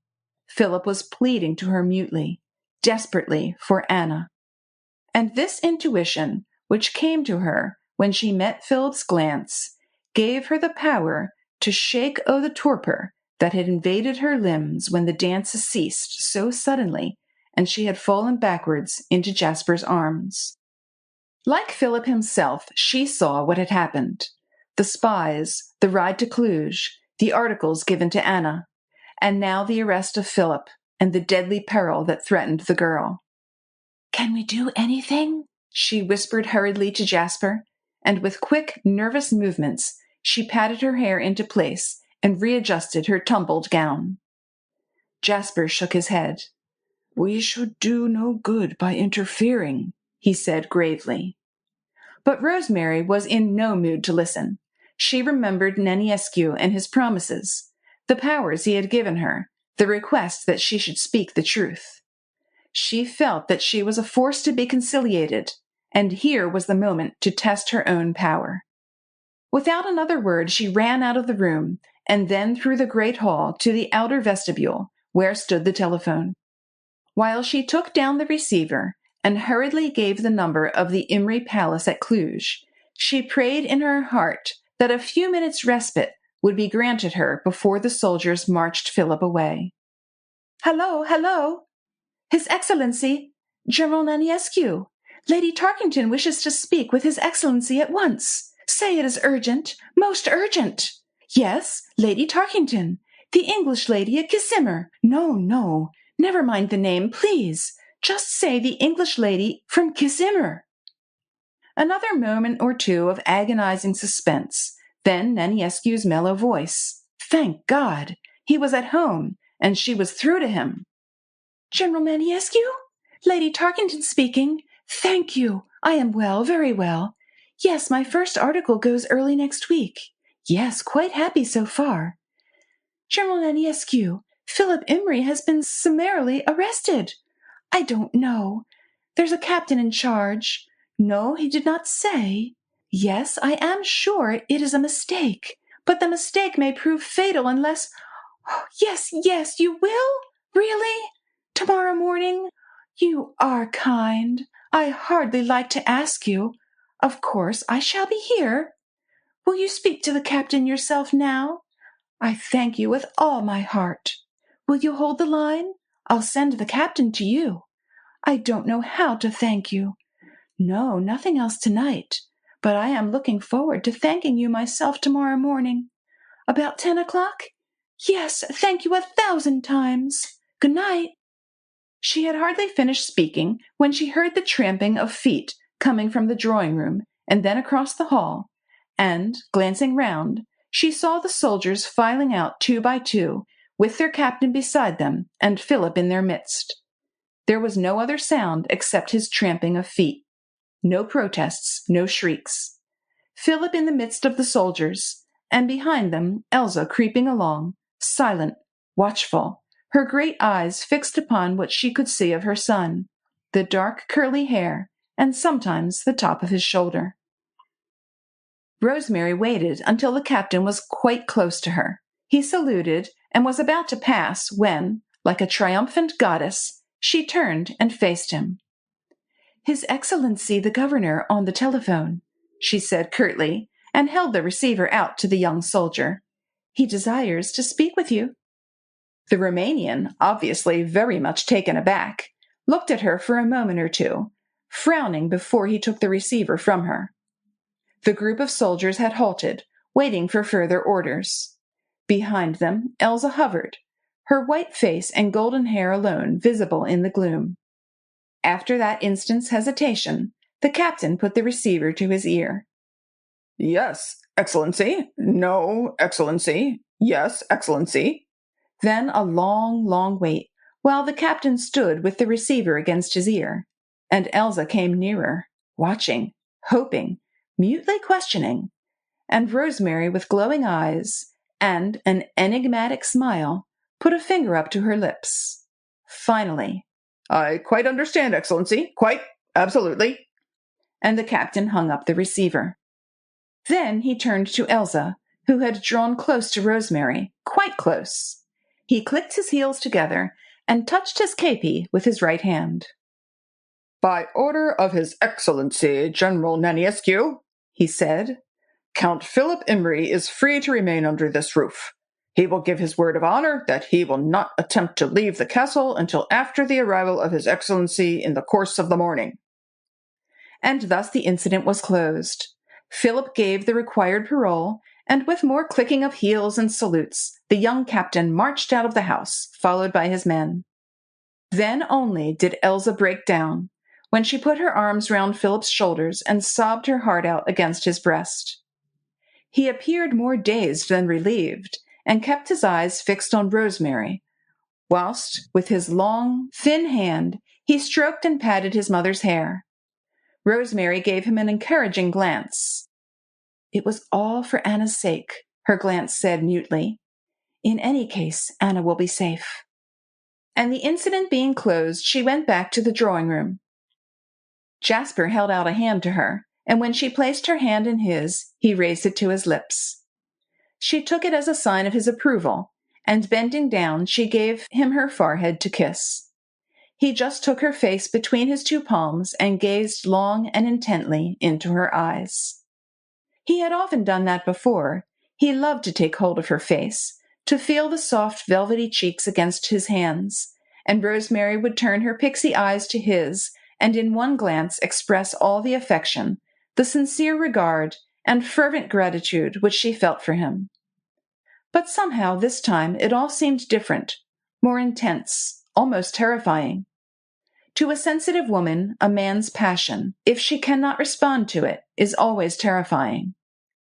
Philip was pleading to her mutely, desperately, for Anna. And this intuition, which came to her when she met Philip's glance, gave her the power to shake the torpor that had invaded her limbs when the dance ceased so suddenly and she had fallen backwards into Jasper's arms. Like Philip himself, she saw what had happened. The spies, the ride to Cluj, the articles given to Anna, and now the arrest of Philip and the deadly peril that threatened the girl. "Can we do anything?" she whispered hurriedly to Jasper, and with quick, nervous movements, she patted her hair into place and readjusted her tumbled gown. Jasper shook his head. "We should do no good by interfering," he said gravely. But Rosemary was in no mood to listen. She remembered Neniescu and his promises, the powers he had given her, the request that she should speak the truth. She felt that she was a force to be conciliated, and here was the moment to test her own power. Without another word, she ran out of the room, and then through the great hall to the outer vestibule, where stood the telephone. While she took down the receiver and hurriedly gave the number of the Imre Palace at Cluj, she prayed in her heart that a few minutes' respite would be granted her before the soldiers marched Philip away. "Hello, hello! His Excellency, General Neniescu. Lady Tarkington wishes to speak with His Excellency at once. Say it is urgent, most urgent. Yes, Lady Tarkington, the English lady at Kissimmee. No, never mind the name, please. Just say the English lady from Kissimmee." Another moment or two of agonizing suspense, then Neniescu's mellow voice. Thank God! He was at home, and she was through to him. "General Neniescu? Lady Tarkington speaking. Thank you. I am well, very well. Yes, my first article goes early next week. Yes, quite happy so far. General Neniescu, Philip Imre has been summarily arrested. I don't know. There's a captain in charge. No, he did not say. Yes, I am sure it is a mistake, but the mistake may prove fatal unless— Oh, yes, you will? Really? Tomorrow morning? You are kind. I hardly like to ask you. Of course, I shall be here. Will you speak to the captain yourself now? I thank you with all my heart. Will you hold the line? I'll send the captain to you. I don't know how to thank you. No, nothing else tonight, but I am looking forward to thanking you myself tomorrow morning. About 10 o'clock? Yes, thank you 1,000 times. Good night." She had hardly finished speaking when she heard the tramping of feet coming from the drawing-room and then across the hall, and, glancing round, she saw the soldiers filing out 2 by 2, with their captain beside them and Philip in their midst. There was no other sound except his tramping of feet. No protests, no shrieks. Philip in the midst of the soldiers, and behind them Elsa creeping along, silent, watchful, her great eyes fixed upon what she could see of her son, the dark curly hair, and sometimes the top of his shoulder. Rosemary waited until the captain was quite close to her. He saluted and was about to pass when, like a triumphant goddess, she turned and faced him. "His Excellency the Governor on the telephone," she said curtly, and held the receiver out to the young soldier. "He desires to speak with you." The Romanian, obviously very much taken aback, looked at her for a moment or two, frowning before he took the receiver from her. The group of soldiers had halted, waiting for further orders. Behind them, Elsa hovered, her white face and golden hair alone visible in the gloom. After that instant's hesitation, the captain put the receiver to his ear. "Yes, Excellency. No, Excellency. Yes, Excellency." Then a long, long wait, while the captain stood with the receiver against his ear, and Elsa came nearer, watching, hoping, mutely questioning, and Rosemary, with glowing eyes and an enigmatic smile, put a finger up to her lips. Finally, "I quite understand, Excellency. Quite, absolutely." And the captain hung up the receiver. Then he turned to Elsa, who had drawn close to Rosemary, quite close. He clicked his heels together and touched his képi with his right hand. "By order of His Excellency General Naniescu," he said, "Count Philip Imry is free to remain under this roof. He will give his word of honor that he will not attempt to leave the castle until after the arrival of His Excellency in the course of the morning." And thus the incident was closed. Philip gave the required parole, and with more clicking of heels and salutes, the young captain marched out of the house, followed by his men. Then only did Elsa break down, when she put her arms round Philip's shoulders and sobbed her heart out against his breast. He appeared more dazed than relieved, and kept his eyes fixed on Rosemary, whilst, with his long, thin hand, he stroked and patted his mother's hair. Rosemary gave him an encouraging glance. "It was all for Anna's sake," her glance said mutely. "In any case, Anna will be safe." And the incident being closed, she went back to the drawing room. Jasper held out a hand to her, and when she placed her hand in his, he raised it to his lips. She took it as a sign of his approval, and bending down, she gave him her forehead to kiss. He just took her face between his two palms and gazed long and intently into her eyes. He had often done that before. He loved to take hold of her face, to feel the soft, velvety cheeks against his hands, and Rosemary would turn her pixie eyes to his, and in one glance express all the affection, the sincere regard, and fervent gratitude which she felt for him. But somehow this time it all seemed different, more intense, almost terrifying. To a sensitive woman, a man's passion, if she cannot respond to it, is always terrifying.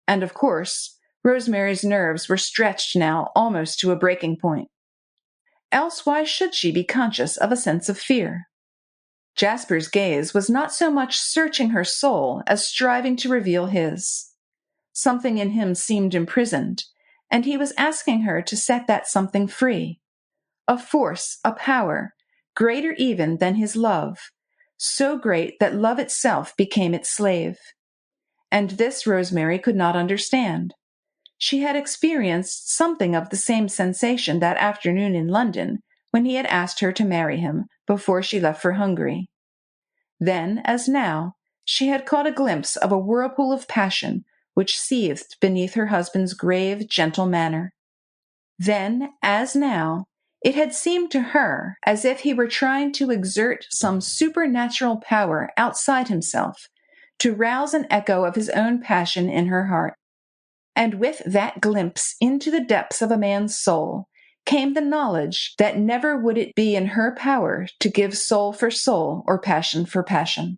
And of course, Rosemary's nerves were stretched now almost to a breaking point. Else why should she be conscious of a sense of fear? Jasper's gaze was not so much searching her soul as striving to reveal his. Something in him seemed imprisoned, and he was asking her to set that something free. A force, a power, greater even than his love, so great that love itself became its slave. And this Rosemary could not understand. She had experienced something of the same sensation that afternoon in London when he had asked her to marry him before she left for Hungary. Then, as now, she had caught a glimpse of a whirlpool of passion which seethed beneath her husband's grave, gentle manner. Then, as now, it had seemed to her as if he were trying to exert some supernatural power outside himself to rouse an echo of his own passion in her heart. And with that glimpse into the depths of a man's soul came the knowledge that never would it be in her power to give soul for soul or passion for passion.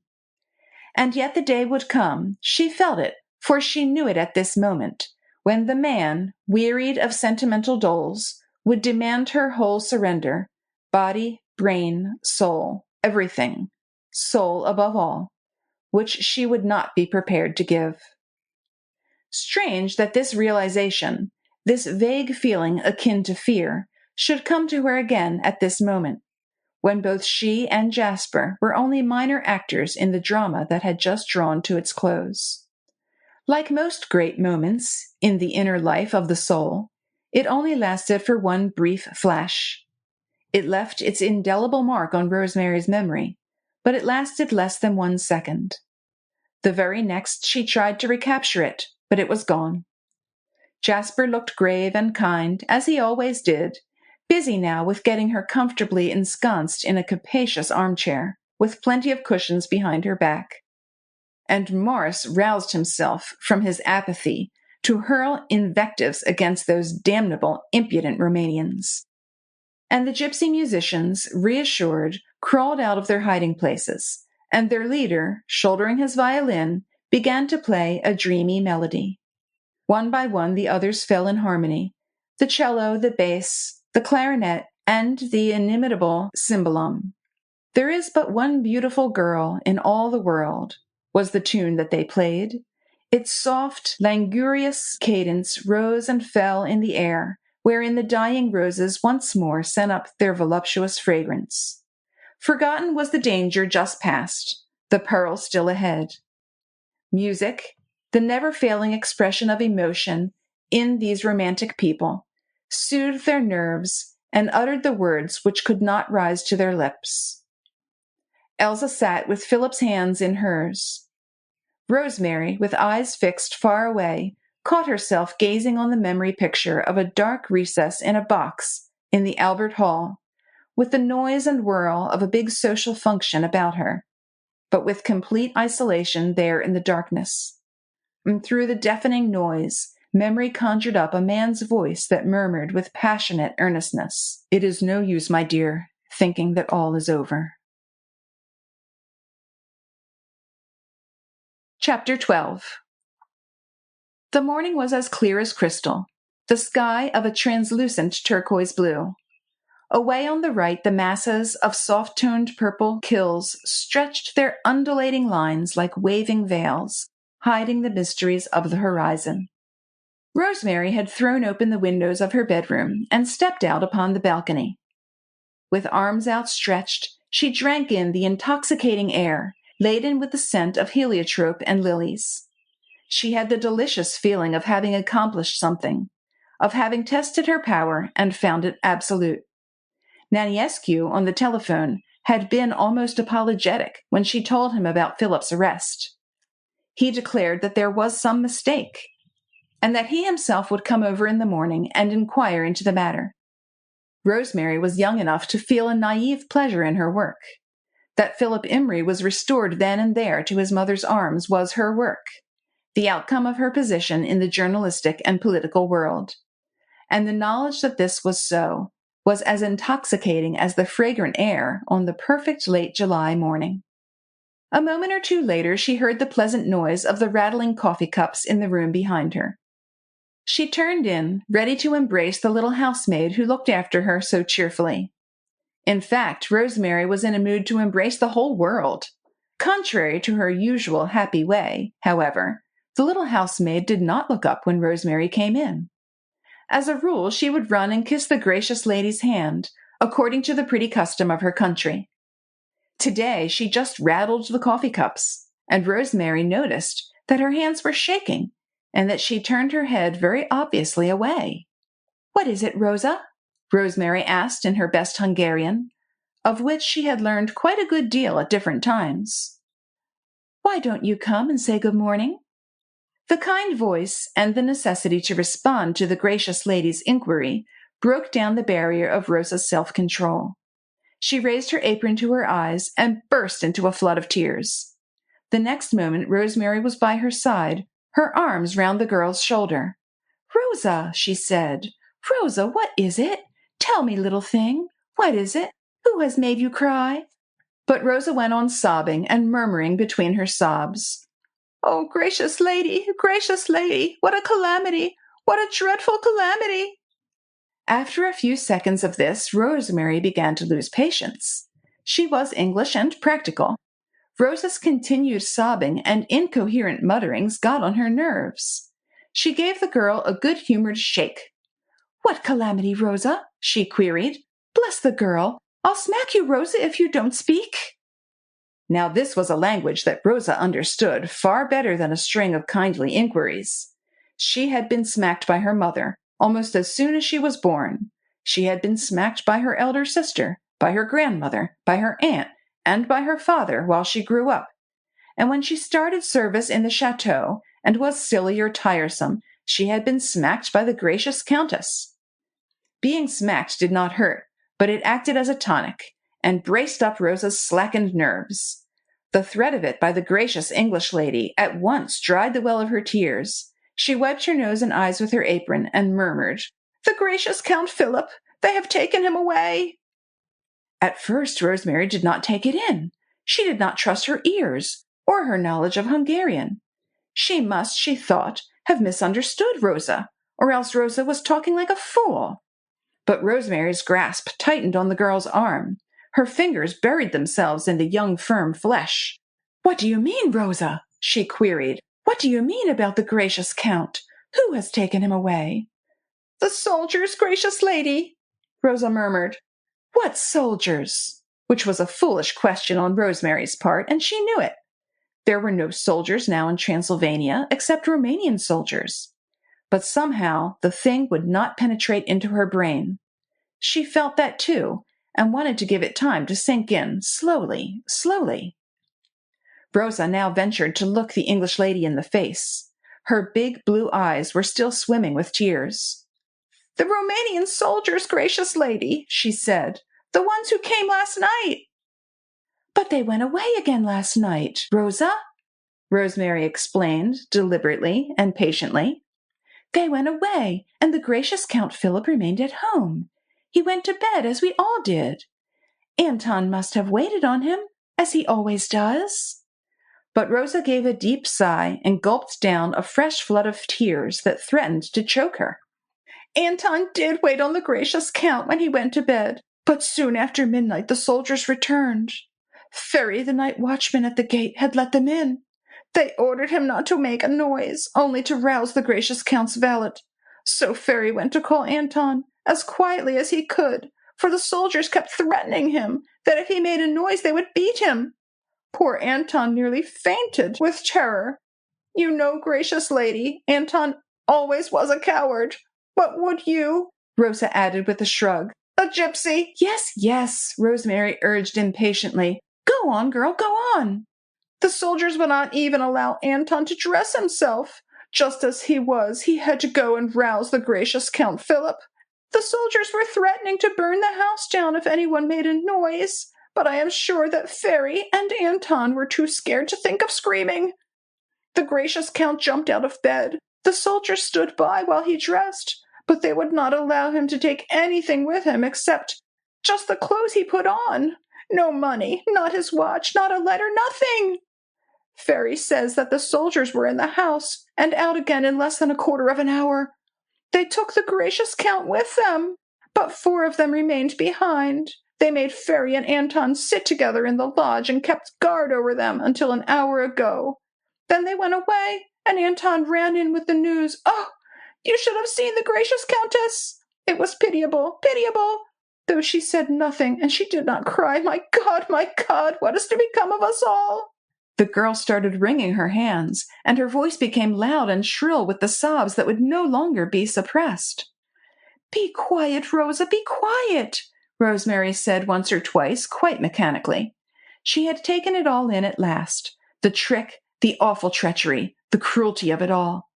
And yet the day would come, she felt it, for she knew it at this moment, when the man, wearied of sentimental doles, would demand her whole surrender, body, brain, soul, everything, soul above all, which she would not be prepared to give. Strange that this realization, this vague feeling akin to fear, should come to her again at this moment, when both she and Jasper were only minor actors in the drama that had just drawn to its close. Like most great moments in the inner life of the soul, it only lasted for one brief flash. It left its indelible mark on Rosemary's memory, but it lasted less than 1 second. The very next she tried to recapture it, but it was gone. Jasper looked grave and kind, as he always did, busy now with getting her comfortably ensconced in a capacious armchair, with plenty of cushions behind her back. And Morris roused himself from his apathy to hurl invectives against those damnable, impudent Romanians. And the gypsy musicians, reassured, crawled out of their hiding places, and their leader, shouldering his violin, began to play a dreamy melody. One by one the others fell in harmony, the cello, the bass, the clarinet, and the inimitable cymbalum. "There is but one beautiful girl in all the world," was the tune that they played. Its soft, languorous cadence rose and fell in the air, wherein the dying roses once more sent up their voluptuous fragrance. Forgotten was the danger just past, the peril still ahead. Music, the never-failing expression of emotion in these romantic people, soothed their nerves and uttered the words which could not rise to their lips. Elsa sat with Philip's hands in hers. Rosemary, with eyes fixed far away, caught herself gazing on the memory picture of a dark recess in a box in the Albert Hall, with the noise and whirl of a big social function about her, but with complete isolation there in the darkness. And through the deafening noise, memory conjured up a man's voice that murmured with passionate earnestness, "It is no use, my dear, thinking that all is over." Chapter 12. The morning was as clear as crystal, the sky of a translucent turquoise blue. Away on the right, the masses of soft-toned purple kills stretched their undulating lines like waving veils, hiding the mysteries of the horizon. Rosemary had thrown open the windows of her bedroom and stepped out upon the balcony. With arms outstretched, she drank in the intoxicating air, laden with the scent of heliotrope and lilies. She had the delicious feeling of having accomplished something, of having tested her power and found it absolute. Naniescu, on the telephone, had been almost apologetic when she told him about Philip's arrest. He declared that there was some mistake, and that he himself would come over in the morning and inquire into the matter. Rosemary was young enough to feel a naive pleasure in her work. That Philip Imrie was restored then and there to his mother's arms was her work, the outcome of her position in the journalistic and political world. And the knowledge that this was so was as intoxicating as the fragrant air on the perfect late July morning. A moment or two later, she heard the pleasant noise of the rattling coffee cups in the room behind her. She turned in, ready to embrace the little housemaid who looked after her so cheerfully. In fact, Rosemary was in a mood to embrace the whole world. Contrary to her usual happy way, however, the little housemaid did not look up when Rosemary came in. As a rule, she would run and kiss the gracious lady's hand, according to the pretty custom of her country. Today, she just rattled the coffee cups, and Rosemary noticed that her hands were shaking and that she turned her head very obviously away. "What is it, Rosa?" Rosemary asked in her best Hungarian, of which she had learned quite a good deal at different times. "Why don't you come and say good morning?" The kind voice and the necessity to respond to the gracious lady's inquiry broke down the barrier of Rosa's self-control. She raised her apron to her eyes and burst into a flood of tears. The next moment Rosemary was by her side, her arms round the girl's shoulder. "Rosa," she said. "Rosa, what is it? Tell me, little thing. What is it? Who has made you cry?" But Rosa went on sobbing and murmuring between her sobs, "Oh, gracious lady, what a calamity! What a dreadful calamity!" After a few seconds of this, Rosemary began to lose patience. She was English and practical. Rosa's continued sobbing and incoherent mutterings got on her nerves. She gave the girl a good-humored shake. "What calamity, Rosa?" she queried. "Bless the girl! I'll smack you, Rosa, if you don't speak." Now this was a language that Rosa understood far better than a string of kindly inquiries. She had been smacked by her mother almost as soon as she was born. She had been smacked by her elder sister, by her grandmother, by her aunt, and by her father while she grew up. And when she started service in the chateau and was silly or tiresome, she had been smacked by the gracious countess. Being smacked did not hurt, but it acted as a tonic and braced up Rosa's slackened nerves. The threat of it by the gracious English lady at once dried the well of her tears. She wiped her nose and eyes with her apron and murmured, "The gracious Count Philip! They have taken him away!" At first, Rosemary did not take it in. She did not trust her ears or her knowledge of Hungarian. She must, she thought, have misunderstood Rosa, or else Rosa was talking like a fool. But Rosemary's grasp tightened on the girl's arm. Her fingers buried themselves in the young, firm flesh. "What do you mean, Rosa?" she queried. "What do you mean about the gracious Count? Who has taken him away?" "The soldiers, gracious lady," Rosa murmured. "What soldiers?" Which was a foolish question on Rosemary's part, and she knew it. There were no soldiers now in Transylvania except Romanian soldiers. But somehow the thing would not penetrate into her brain. She felt that too, and wanted to give it time to sink in, slowly, slowly. Rosa now ventured to look the English lady in the face. Her big blue eyes were still swimming with tears. "The Romanian soldiers, gracious lady," she said. "The ones who came last night." "But they went away again last night, Rosa," Rosemary explained deliberately and patiently. "They went away, and the gracious Count Philip remained at home. He went to bed, as we all did. Anton must have waited on him, as he always does." But Rosa gave a deep sigh and gulped down a fresh flood of tears that threatened to choke her. "Anton did wait on the gracious Count when he went to bed, but soon after midnight the soldiers returned. Ferry, the night watchman at the gate, had let them in. They ordered him not to make a noise, only to rouse the gracious Count's valet. So Ferry went to call Anton, as quietly as he could, for the soldiers kept threatening him that if he made a noise they would beat him. Poor Anton nearly fainted with terror. You know, gracious lady, Anton always was a coward. What would you?" Rosa added with a shrug. "A gypsy." "Yes, yes," Rosemary urged impatiently. "Go on, girl, go on." "The soldiers would not even allow Anton to dress himself. Just as he was, he had to go and rouse the gracious Count Philip. The soldiers were threatening to burn the house down if anyone made a noise, but I am sure that Ferry and Anton were too scared to think of screaming. The gracious Count jumped out of bed. The soldiers stood by while he dressed, but they would not allow him to take anything with him except just the clothes he put on. No money, not his watch, not a letter, nothing. Ferry says that the soldiers were in the house and out again in less than a quarter of an hour. They took the gracious Count with them, but 4 of them remained behind. They made Ferry and Anton sit together in the lodge and kept guard over them until an hour ago. Then they went away, and Anton ran in with the news. Oh, you should have seen the gracious Countess. It was pitiable, pitiable, though she said nothing, and she did not cry. My God, what is to become of us all?" The girl started wringing her hands, and her voice became loud and shrill with the sobs that would no longer be suppressed. "Be quiet, Rosa, be quiet," Rosemary said once or twice, quite mechanically. She had taken it all in at last, the trick, the awful treachery, the cruelty of it all.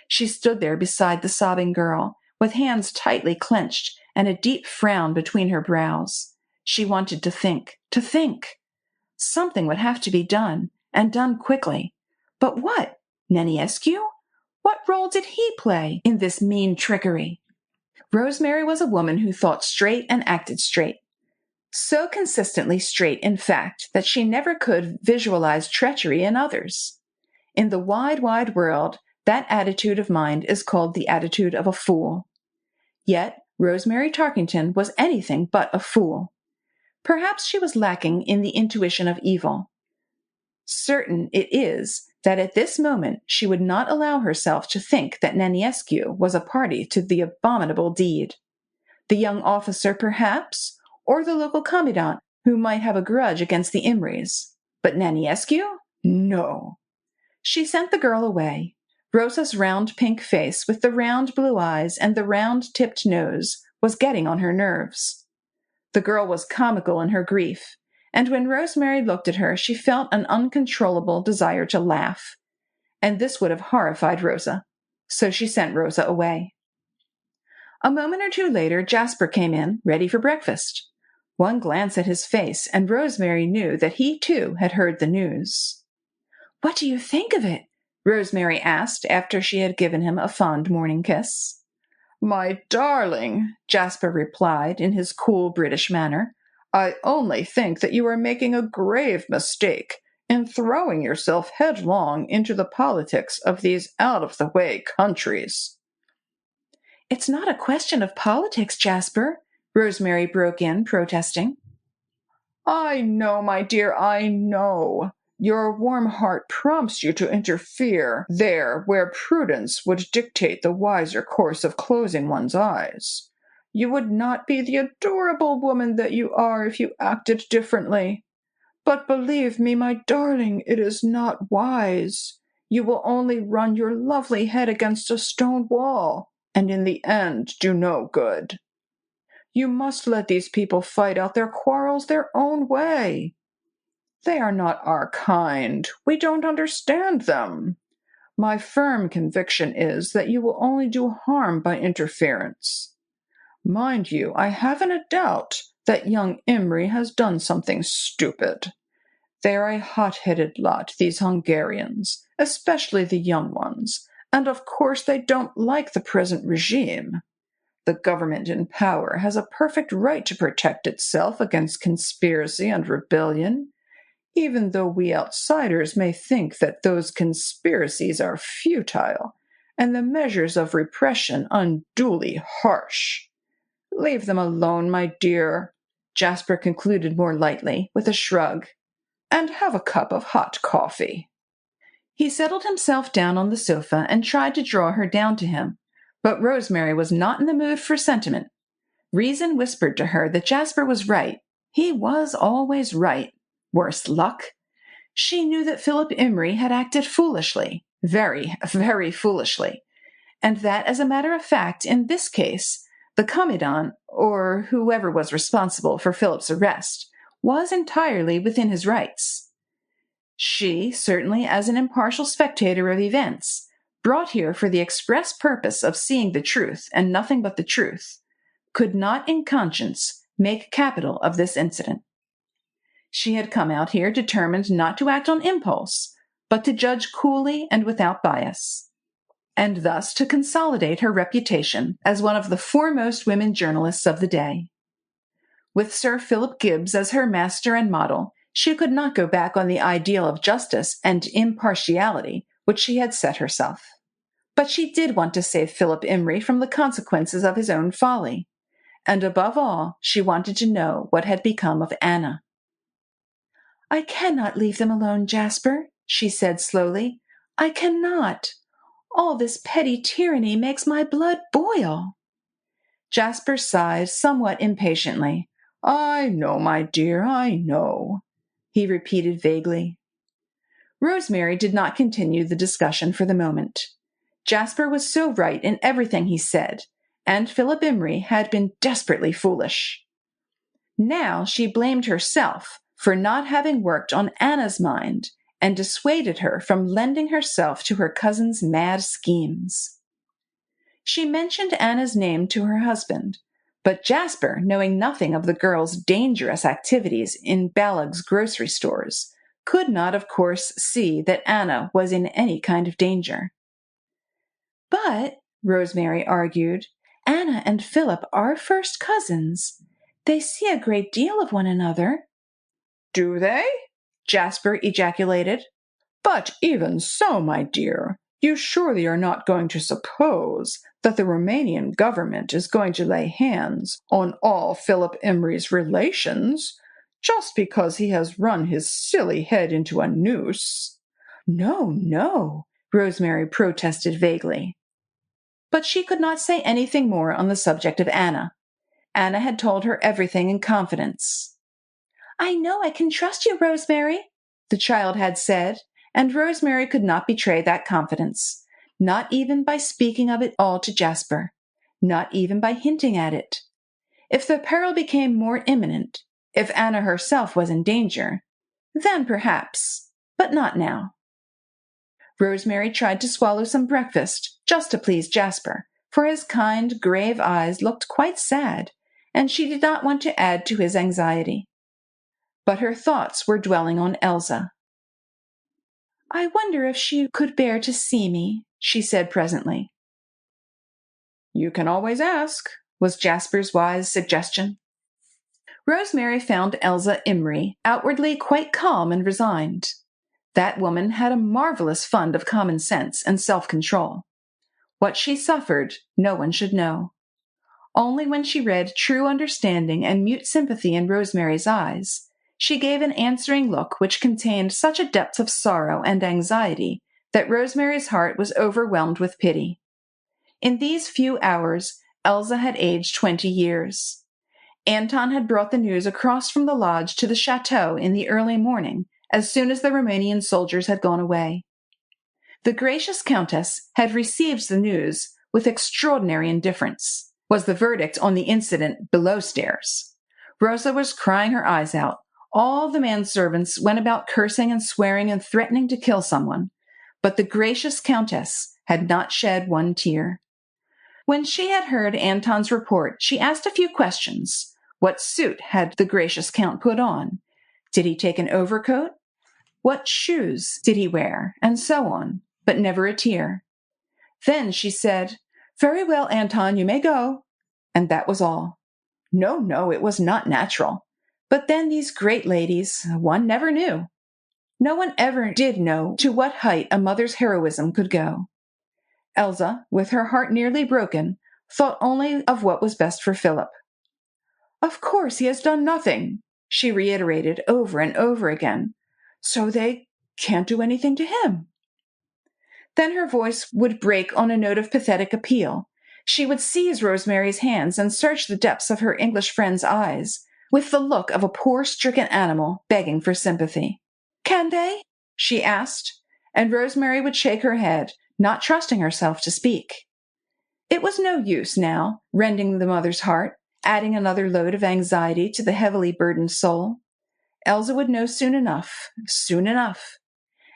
She stood there beside the sobbing girl, with hands tightly clenched and a deep frown between her brows. She wanted to think, to think. Something would have to be done, and done quickly. But what? Neniescu? What role did he play in this mean trickery? Rosemary was a woman who thought straight and acted straight. So consistently straight, in fact, that she never could visualize treachery in others. In the wide, wide world, that attitude of mind is called the attitude of a fool. Yet Rosemary Tarkington was anything but a fool. Perhaps she was lacking in the intuition of evil. Certain it is that at this moment she would not allow herself to think that Neniescu was a party to the abominable deed. The young officer, perhaps, or the local commandant, who might have a grudge against the Imries. But Neniescu? No. She sent the girl away. Rosa's round pink face, with the round blue eyes and the round-tipped nose, was getting on her nerves. The girl was comical in her grief, and when Rosemary looked at her, she felt an uncontrollable desire to laugh. And this would have horrified Rosa, so she sent Rosa away. A moment or two later, Jasper came in, ready for breakfast. One glance at his face, and Rosemary knew that he, too, had heard the news. "What do you think of it?" Rosemary asked after she had given him a fond morning kiss. My darling, Jasper replied in his cool British manner, I only think that you are making a grave mistake in throwing yourself headlong into the politics of these out-of-the-way countries. It's not a question of politics, Jasper, Rosemary broke in, protesting. I know, my dear, I know. Your warm heart prompts you to interfere there where prudence would dictate the wiser course of closing one's eyes. You would not be the adorable woman that you are if you acted differently. But believe me, my darling, it is not wise. You will only run your lovely head against a stone wall, and in the end do no good. You must let these people fight out their quarrels their own way. They are not our kind. We don't understand them. My firm conviction is that you will only do harm by interference. Mind you, I haven't a doubt that young Imry has done something stupid. They are a hot-headed lot, these Hungarians, especially the young ones, and of course they don't like the present regime. The government in power has a perfect right to protect itself against conspiracy and rebellion, even though we outsiders may think that those conspiracies are futile and the measures of repression unduly harsh. Leave them alone, my dear, Jasper concluded more lightly, with a shrug, and have a cup of hot coffee. He settled himself down on the sofa and tried to draw her down to him, but Rosemary was not in the mood for sentiment. Reason whispered to her that Jasper was right. He was always right. Worse luck. She knew that Philip Imry had acted foolishly, very, very foolishly, and that, as a matter of fact, in this case, the commandant, or whoever was responsible for Philip's arrest, was entirely within his rights. She, certainly as an impartial spectator of events, brought here for the express purpose of seeing the truth and nothing but the truth, could not in conscience make capital of this incident. She had come out here determined not to act on impulse, but to judge coolly and without bias, and thus to consolidate her reputation as one of the foremost women journalists of the day. With Sir Philip Gibbs as her master and model, she could not go back on the ideal of justice and impartiality which she had set herself. But she did want to save Philip Imry from the consequences of his own folly, and above all, she wanted to know what had become of Anna. I cannot leave them alone, Jasper, she said slowly. I cannot. All this petty tyranny makes my blood boil. Jasper sighed somewhat impatiently. I know, my dear, I know, he repeated vaguely. Rosemary did not continue the discussion for the moment. Jasper was so right in everything he said, and Philip Imry had been desperately foolish. Now she blamed herself for not having worked on Anna's mind and dissuaded her from lending herself to her cousin's mad schemes. She mentioned Anna's name to her husband, but Jasper, knowing nothing of the girl's dangerous activities in Balog's grocery stores, could not, of course, see that Anna was in any kind of danger. But, Rosemary argued, Anna and Philip are first cousins. They see a great deal of one another. Do they? Jasper ejaculated. But even so, my dear, you surely are not going to suppose that the Romanian government is going to lay hands on all Philip Imry's relations just because he has run his silly head into a noose. No, no, Rosemary protested vaguely. But she could not say anything more on the subject of Anna. Anna had told her everything in confidence. I know I can trust you, Rosemary, the child had said, and Rosemary could not betray that confidence, not even by speaking of it all to Jasper, not even by hinting at it. If the peril became more imminent, if Anna herself was in danger, then perhaps, but not now. Rosemary tried to swallow some breakfast, just to please Jasper, for his kind, grave eyes looked quite sad, and she did not want to add to his anxiety. But her thoughts were dwelling on Elsa. I wonder if she could bear to see me, she said presently. You can always ask, was Jasper's wise suggestion. Rosemary found Elsa Imrie outwardly quite calm and resigned. That woman had a marvelous fund of common sense and self-control. What she suffered, no one should know. Only when she read true understanding and mute sympathy in Rosemary's eyes, she gave an answering look which contained such a depth of sorrow and anxiety that Rosemary's heart was overwhelmed with pity. In these few hours, Elsa had aged 20 years. Anton had brought the news across from the lodge to the chateau in the early morning, as soon as the Romanian soldiers had gone away. The gracious countess had received the news with extraordinary indifference, was the verdict on the incident below stairs. Rosa was crying her eyes out. All the manservants went about cursing and swearing and threatening to kill someone, but the gracious countess had not shed one tear. When she had heard Anton's report, she asked a few questions. What suit had the gracious count put on? Did he take an overcoat? What shoes did he wear? And so on, but never a tear. Then she said, "Very well, Anton, you may go." And that was all. No, it was not natural. But then these great ladies, one never knew. No one ever did know to what height a mother's heroism could go. Elsa, with her heart nearly broken, thought only of what was best for Philip. "Of course he has done nothing," she reiterated over and over again. "So they can't do anything to him." Then her voice would break on a note of pathetic appeal. She would seize Rosemary's hands and search the depths of her English friend's eyes, with the look of a poor stricken animal begging for sympathy. "Can they?" she asked, and Rosemary would shake her head, not trusting herself to speak. It was no use now, rending the mother's heart, adding another load of anxiety to the heavily burdened soul. Elsa would know soon enough,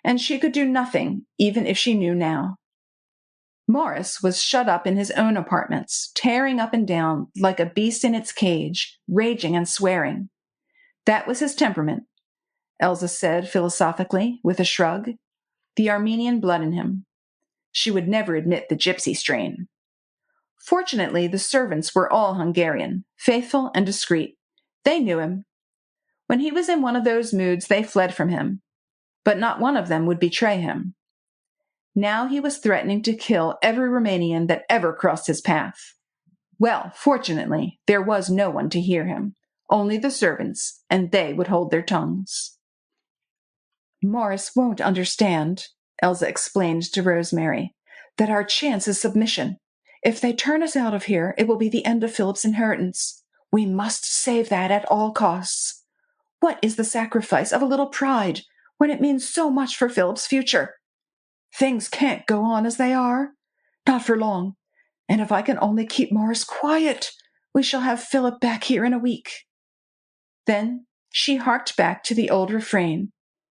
and she could do nothing, even if she knew now. Morris was shut up in his own apartments, tearing up and down like a beast in its cage, raging and swearing. That was his temperament, Elsa said philosophically, with a shrug. The Armenian blood in him. She would never admit the gypsy strain. Fortunately, the servants were all Hungarian, faithful and discreet. They knew him. When he was in one of those moods, they fled from him, but not one of them would betray him. Now he was threatening to kill every Romanian that ever crossed his path. Well, fortunately, there was no one to hear him, only the servants, and they would hold their tongues. "Morris won't understand," Elsa explained to Rosemary, "that our chance is submission. If they turn us out of here, it will be the end of Philip's inheritance. We must save that at all costs. What is the sacrifice of a little pride when it means so much for Philip's future? Things can't go on as they are. Not for long. And if I can only keep Morris quiet, we shall have Philip back here in a week." Then she harked back to the old refrain.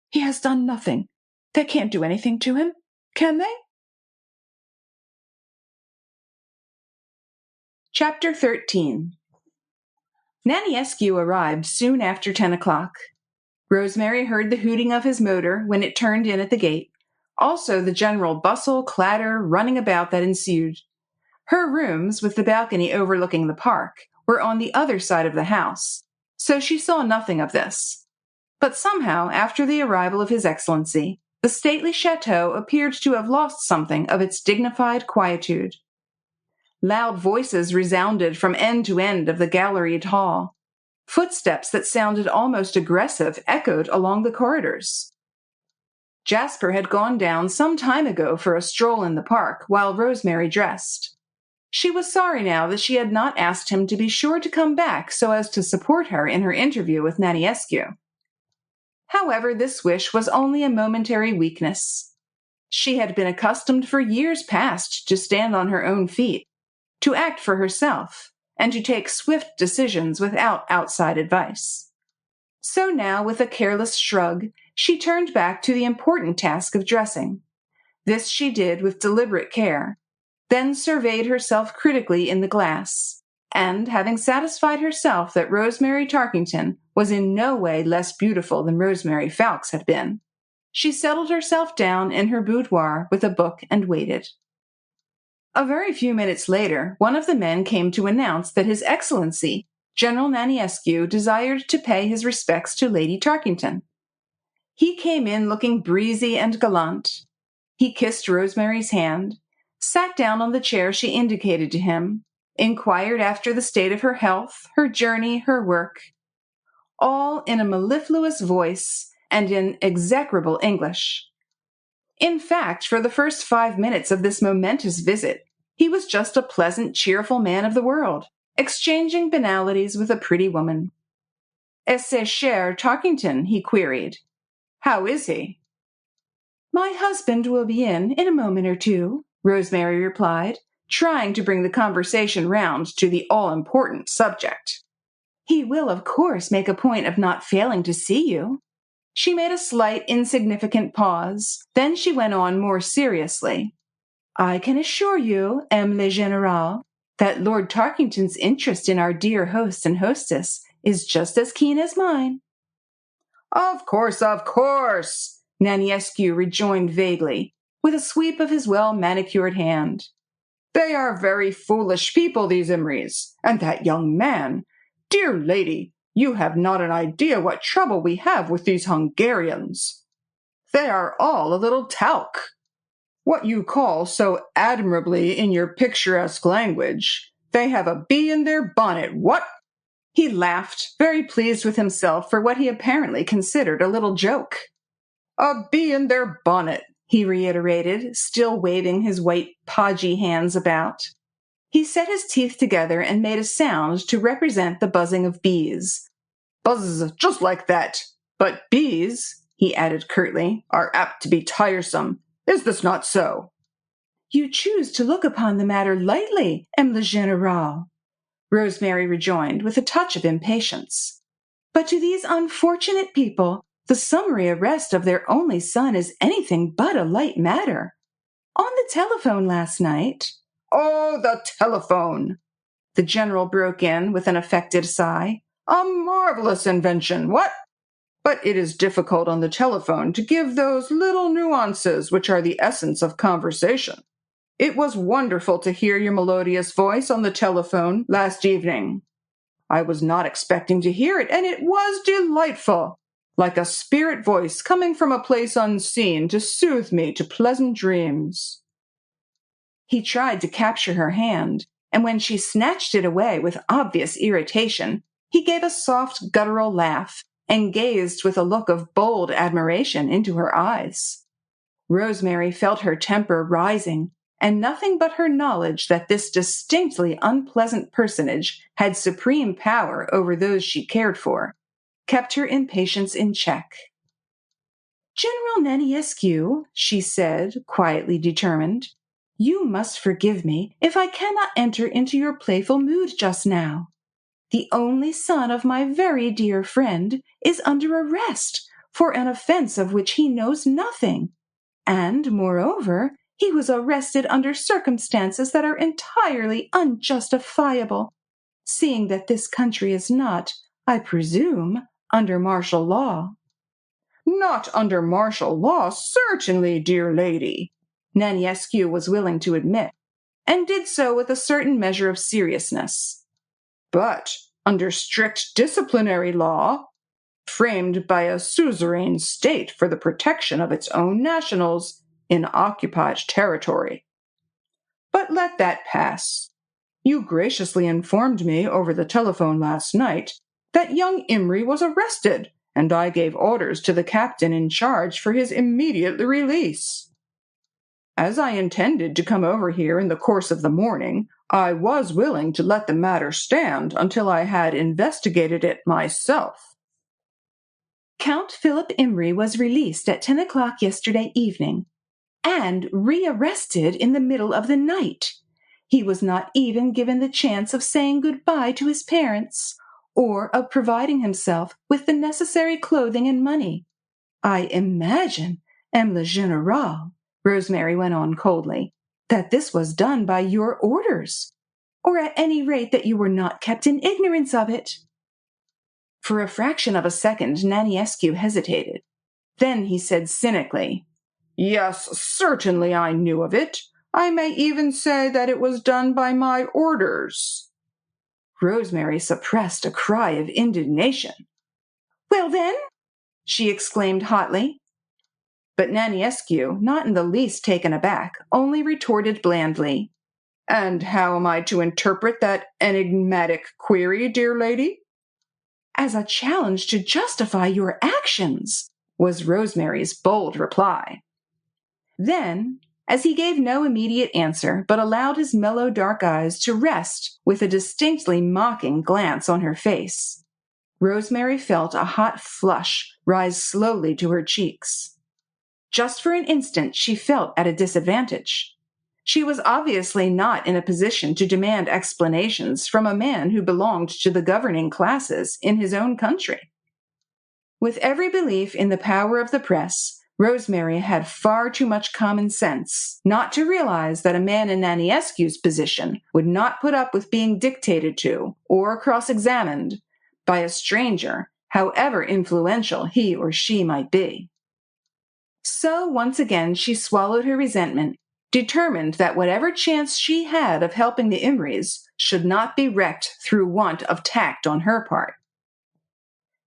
He has done nothing. They can't do anything to him, can they? Chapter 13. Naniescu arrived soon after 10 o'clock. Rosemary heard the hooting of his motor when it turned in at the gate, also the general bustle, clatter, running about that ensued. Her rooms, with the balcony overlooking the park, were on the other side of the house, so she saw nothing of this. But somehow, after the arrival of His Excellency, the stately chateau appeared to have lost something of its dignified quietude. Loud voices resounded from end to end of the galleried hall. Footsteps that sounded almost aggressive echoed along the corridors. Jasper had gone down some time ago for a stroll in the park while Rosemary dressed. She was sorry now that she had not asked him to be sure to come back so as to support her in her interview with Naniescu. However, this wish was only a momentary weakness. She had been accustomed for years past to stand on her own feet, to act for herself, and to take swift decisions without outside advice. So now, with a careless shrug, she turned back to the important task of dressing. This she did with deliberate care, then surveyed herself critically in the glass, and, having satisfied herself that Rosemary Tarkington was in no way less beautiful than Rosemary Fawkes had been, She settled herself down in her boudoir with a book and waited. A very few minutes later, one of the men came to announce that His Excellency, General Naniescu, desired to pay his respects to Lady Tarkington. He came in looking breezy and gallant. He kissed Rosemary's hand, sat down on the chair she indicated to him, inquired after the state of her health, her journey, her work, all in a mellifluous voice and in execrable English. In fact, for the first 5 minutes of this momentous visit, he was just a pleasant, cheerful man of the world, exchanging banalities with a pretty woman. "Est-ce cher Tarkington?" he queried. "How is he?" "My husband will be in a moment or two," Rosemary replied, trying to bring the conversation round to the all-important subject. "He will, of course, make a point of not failing to see you." She made a slight, insignificant pause. Then she went on more seriously. "I can assure you, M. le Général, that Lord Tarkington's interest in our dear host and hostess is just as keen as mine." Of course, Naniescu rejoined vaguely, with a sweep of his well-manicured hand. "They are very foolish people, these Imries, and that young man. Dear lady, you have not an idea what trouble we have with these Hungarians. They are all a little talc. What you call so admirably in your picturesque language, they have a bee in their bonnet, what?" He laughed, very pleased with himself for what he apparently considered a little joke. "A bee in their bonnet," he reiterated, still waving his white, podgy hands about. He set his teeth together and made a sound to represent the buzzing of bees. "Buzz, just like that. But bees," he added curtly, "are apt to be tiresome. Is this not so?" "You choose to look upon the matter lightly, M. le Général," Rosemary rejoined with a touch of impatience. "But to these unfortunate people, the summary arrest of their only son is anything but a light matter. On the telephone last night—" "Oh, the telephone!" the general broke in with an affected sigh. "A marvelous invention, what? But it is difficult on the telephone to give those little nuances which are the essence of conversation. It was wonderful to hear your melodious voice on the telephone last evening. I was not expecting to hear it, and it was delightful, like a spirit voice coming from a place unseen to soothe me to pleasant dreams." He tried to capture her hand, and when she snatched it away with obvious irritation, he gave a soft, guttural laugh and gazed with a look of bold admiration into her eyes. Rosemary felt her temper rising, and nothing but her knowledge that this distinctly unpleasant personage had supreme power over those she cared for kept her impatience in check. "General Naniescu," she said, quietly determined, "you must forgive me if I cannot enter into your playful mood just now. The only son of my very dear friend is under arrest for an offense of which he knows nothing, and, moreover, he was arrested under circumstances that are entirely unjustifiable, seeing that this country is not, I presume, under martial law." "Not under martial law, certainly, dear lady," Naniescu was willing to admit, and did so with a certain measure of seriousness. "But under strict disciplinary law, framed by a suzerain state for the protection of its own nationals in occupied territory. But let that pass. You graciously informed me over the telephone last night that young Imry was arrested, and I gave orders to the captain in charge for his immediate release. As I intended to come over here in the course of the morning, I was willing to let the matter stand until I had investigated it myself." "Count Philip Imry was released at 10 o'clock yesterday evening, and rearrested in the middle of the night. He was not even given the chance of saying goodbye to his parents, or of providing himself with the necessary clothing and money. I imagine, M. le Général," Rosemary went on coldly, "that this was done by your orders, or at any rate that you were not kept in ignorance of it." For a fraction of a second, Naniescu hesitated. Then he said cynically, "Yes, certainly I knew of it. I may even say that it was done by my orders." Rosemary suppressed a cry of indignation. "Well then?" she exclaimed hotly. But Naniescu, not in the least taken aback, only retorted blandly, "And how am I to interpret that enigmatic query, dear lady?" "As a challenge to justify your actions," was Rosemary's bold reply. Then, as he gave no immediate answer, but allowed his mellow dark eyes to rest with a distinctly mocking glance on her face, Rosemary felt a hot flush rise slowly to her cheeks. Just for an instant, she felt at a disadvantage. She was obviously not in a position to demand explanations from a man who belonged to the governing classes in his own country. With every belief in the power of the press, Rosemary had far too much common sense not to realize that a man in Naniescu's position would not put up with being dictated to or cross-examined by a stranger, however influential he or she might be. So once again she swallowed her resentment, determined that whatever chance she had of helping the Imries should not be wrecked through want of tact on her part.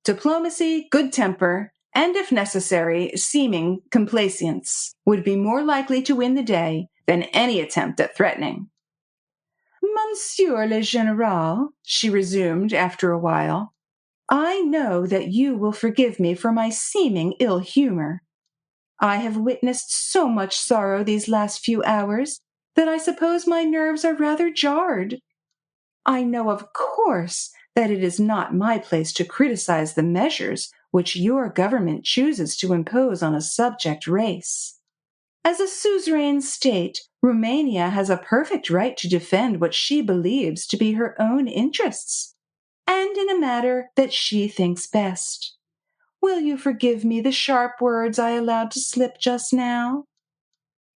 Diplomacy, good temper, and if necessary, seeming complaisance would be more likely to win the day than any attempt at threatening. "Monsieur le Général," she resumed after a while, "I know that you will forgive me for my seeming ill humor. I have witnessed so much sorrow these last few hours that I suppose my nerves are rather jarred. I know, of course, that it is not my place to criticize the measures which your government chooses to impose on a subject race. As a suzerain state, Romania has a perfect right to defend what she believes to be her own interests, and in a matter that she thinks best. Will you forgive me the sharp words I allowed to slip just now?"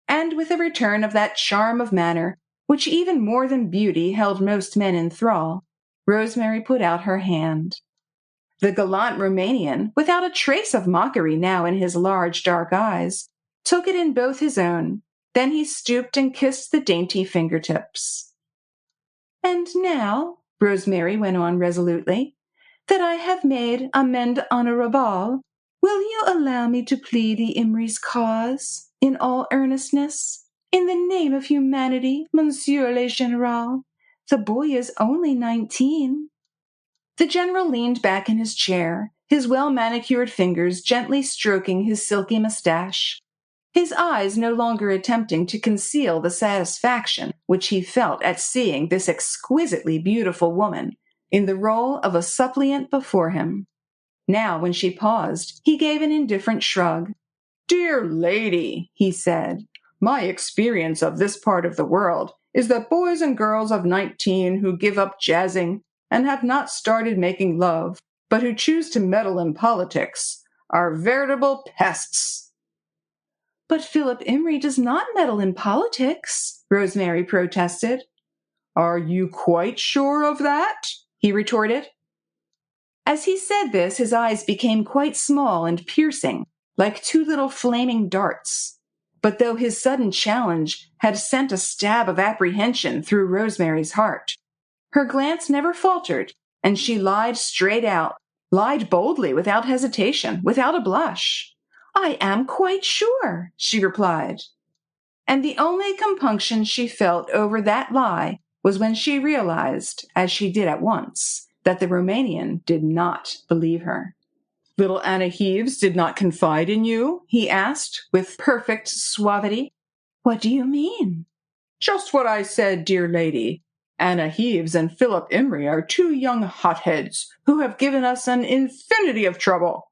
And with a return of that charm of manner, which even more than beauty held most men in thrall, Rosemary put out her hand. The gallant Romanian, without a trace of mockery now in his large dark eyes, took it in both his own. Then he stooped and kissed the dainty fingertips. "And now," Rosemary went on resolutely, "that I have made amende honorable, will you allow me to plead the Imry's cause in all earnestness? In the name of humanity, Monsieur le Général, the boy is only 19. The general leaned back in his chair, his well-manicured fingers gently stroking his silky mustache, his eyes no longer attempting to conceal the satisfaction which he felt at seeing this exquisitely beautiful woman in the role of a suppliant before him. Now, when she paused, he gave an indifferent shrug. "Dear lady," he said, "my experience of this part of the world is that boys and girls of 19 who give up jazzing and have not started making love, but who choose to meddle in politics, are veritable pests." "But Philip Imry does not meddle in politics," Rosemary protested. "Are you quite sure of that?" he retorted. As he said this, his eyes became quite small and piercing, like two little flaming darts. But though his sudden challenge had sent a stab of apprehension through Rosemary's heart, her glance never faltered, and she lied straight out, lied boldly, without hesitation, without a blush. "I am quite sure," she replied. And the only compunction she felt over that lie was when she realized, as she did at once, that the Romanian did not believe her. "Little Anna Heaves did not confide in you?" he asked, with perfect suavity. "What do you mean?" "Just what I said, dear lady. Anna Heaves and Philip Imry are two young hotheads who have given us an infinity of trouble.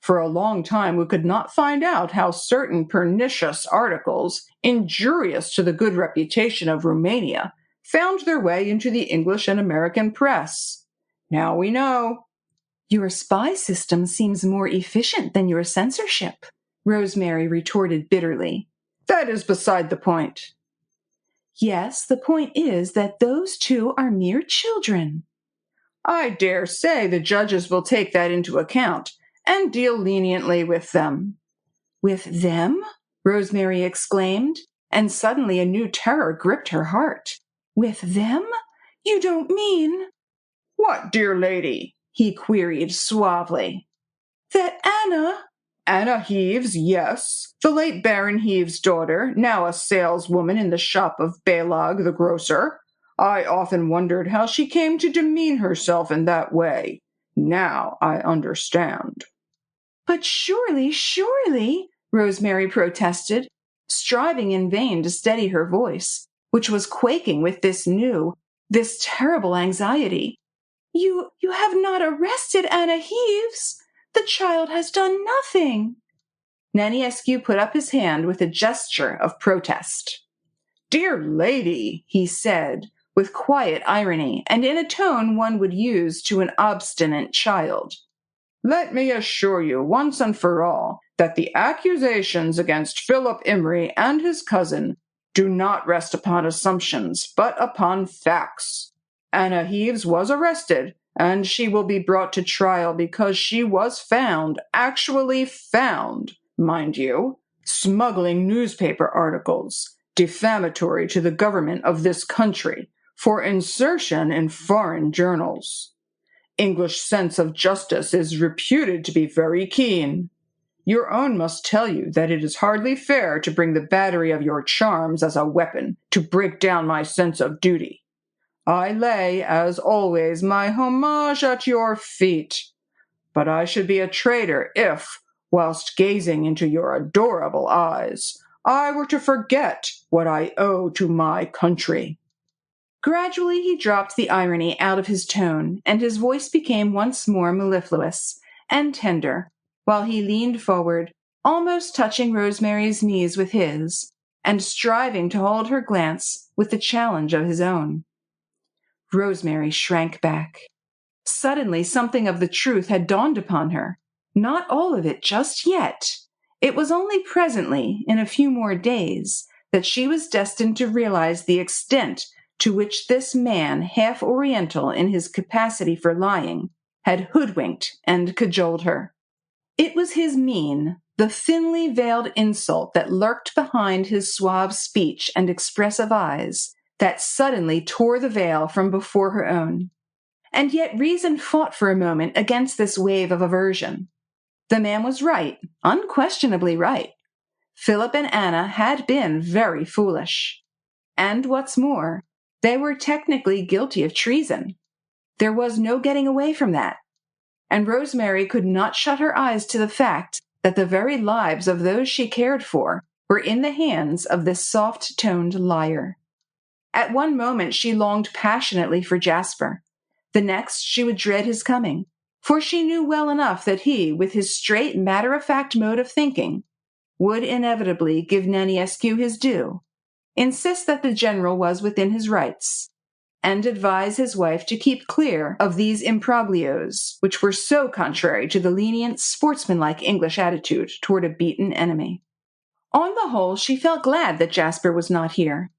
For a long time we could not find out how certain pernicious articles, injurious to the good reputation of Romania, found their way into the English and American press. Now we know." "Your spy system seems more efficient than your censorship," Rosemary retorted bitterly. "That is beside the point." "Yes, the point is that those two are mere children." "I dare say the judges will take that into account and deal leniently with them. With them? Rosemary exclaimed, and suddenly a new terror gripped her heart. With them? You don't mean— What, dear lady? He queried suavely. That Anna Heaves, yes, the late Baron Heaves' daughter, now a saleswoman in the shop of Prologue the grocer. I often wondered how she came to demean herself in that way. Now I understand. But surely, Rosemary protested, striving in vain to steady her voice, which was quaking with this terrible anxiety. You have not arrested Anna Heaves. The child has done nothing. Naniescu put up his hand with a gesture of protest. Dear lady, he said, with quiet irony and in a tone one would use to an obstinate child. Let me assure you once and for all that the accusations against Philip Imrie and his cousin do not rest upon assumptions, but upon facts. Anna Heaves was arrested, and she will be brought to trial because she was found, actually found, mind you, smuggling newspaper articles, defamatory to the government of this country, for insertion in foreign journals. English sense of justice is reputed to be very keen. Your own must tell you that it is hardly fair to bring the battery of your charms as a weapon to break down my sense of duty. I lay, as always, my homage at your feet. But I should be a traitor if, whilst gazing into your adorable eyes, I were to forget what I owe to my country. Gradually he dropped the irony out of his tone, and his voice became once more mellifluous and tender, while he leaned forward, almost touching Rosemary's knees with his, and striving to hold her glance with the challenge of his own. Rosemary shrank back. Suddenly something of the truth had dawned upon her. Not all of it just yet. It was only presently, in a few more days, that she was destined to realize the extent to which this man, half Oriental in his capacity for lying, had hoodwinked and cajoled her. It was his mien, the thinly veiled insult that lurked behind his suave speech and expressive eyes, that suddenly tore the veil from before her own. And yet reason fought for a moment against this wave of aversion. The man was right, unquestionably right. Philip and Anna had been very foolish. And what's more, they were technically guilty of treason. There was no getting away from that. And Rosemary could not shut her eyes to the fact that the very lives of those she cared for were in the hands of this soft-toned liar. At one moment she longed passionately for Jasper. The next she would dread his coming, for she knew well enough that he, with his straight, matter-of-fact mode of thinking, would inevitably give Naniescu his due, insist that the general was within his rights, and advise his wife to keep clear of these imbroglios, which were so contrary to the lenient, sportsmanlike English attitude toward a beaten enemy. On the whole, she felt glad that Jasper was not here.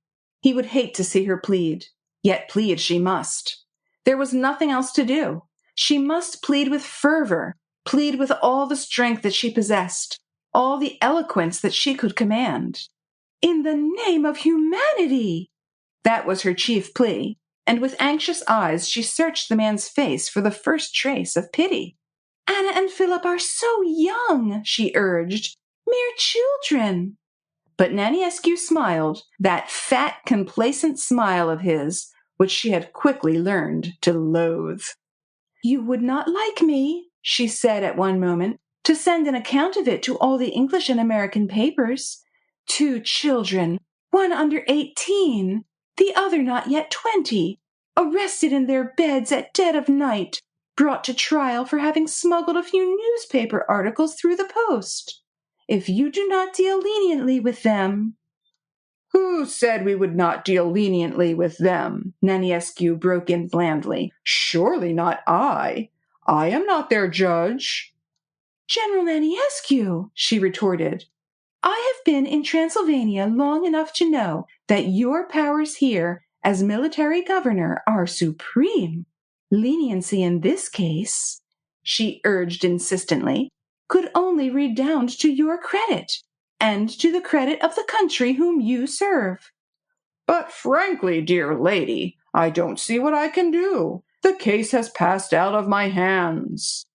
He would hate to see her plead, yet plead she must. There was nothing else to do. She must plead with fervor, plead with all the strength that she possessed, all the eloquence that she could command. In the name of humanity! That was her chief plea, and with anxious eyes she searched the man's face for the first trace of pity. Anna and Philip are so young, she urged, mere children. But Naniescu smiled, that fat, complacent smile of his, which she had quickly learned to loathe. You would not like me, she said at one moment, to send an account of it to all the English and American papers. 2 children, one under 18, the other not yet 20, arrested in their beds at dead of night, brought to trial for having smuggled a few newspaper articles through the post. If you do not deal leniently with them— Who said we would not deal leniently with them? Naniescu broke in blandly. Surely not I. I am not their judge. General Naniescu, she retorted, I have been in Transylvania long enough to know that your powers here as military governor are supreme. Leniency in this case, she urged insistently, could only redound to your credit, and to the credit of the country whom you serve. But frankly, dear lady, I don't see what I can do. The case has passed out of my hands.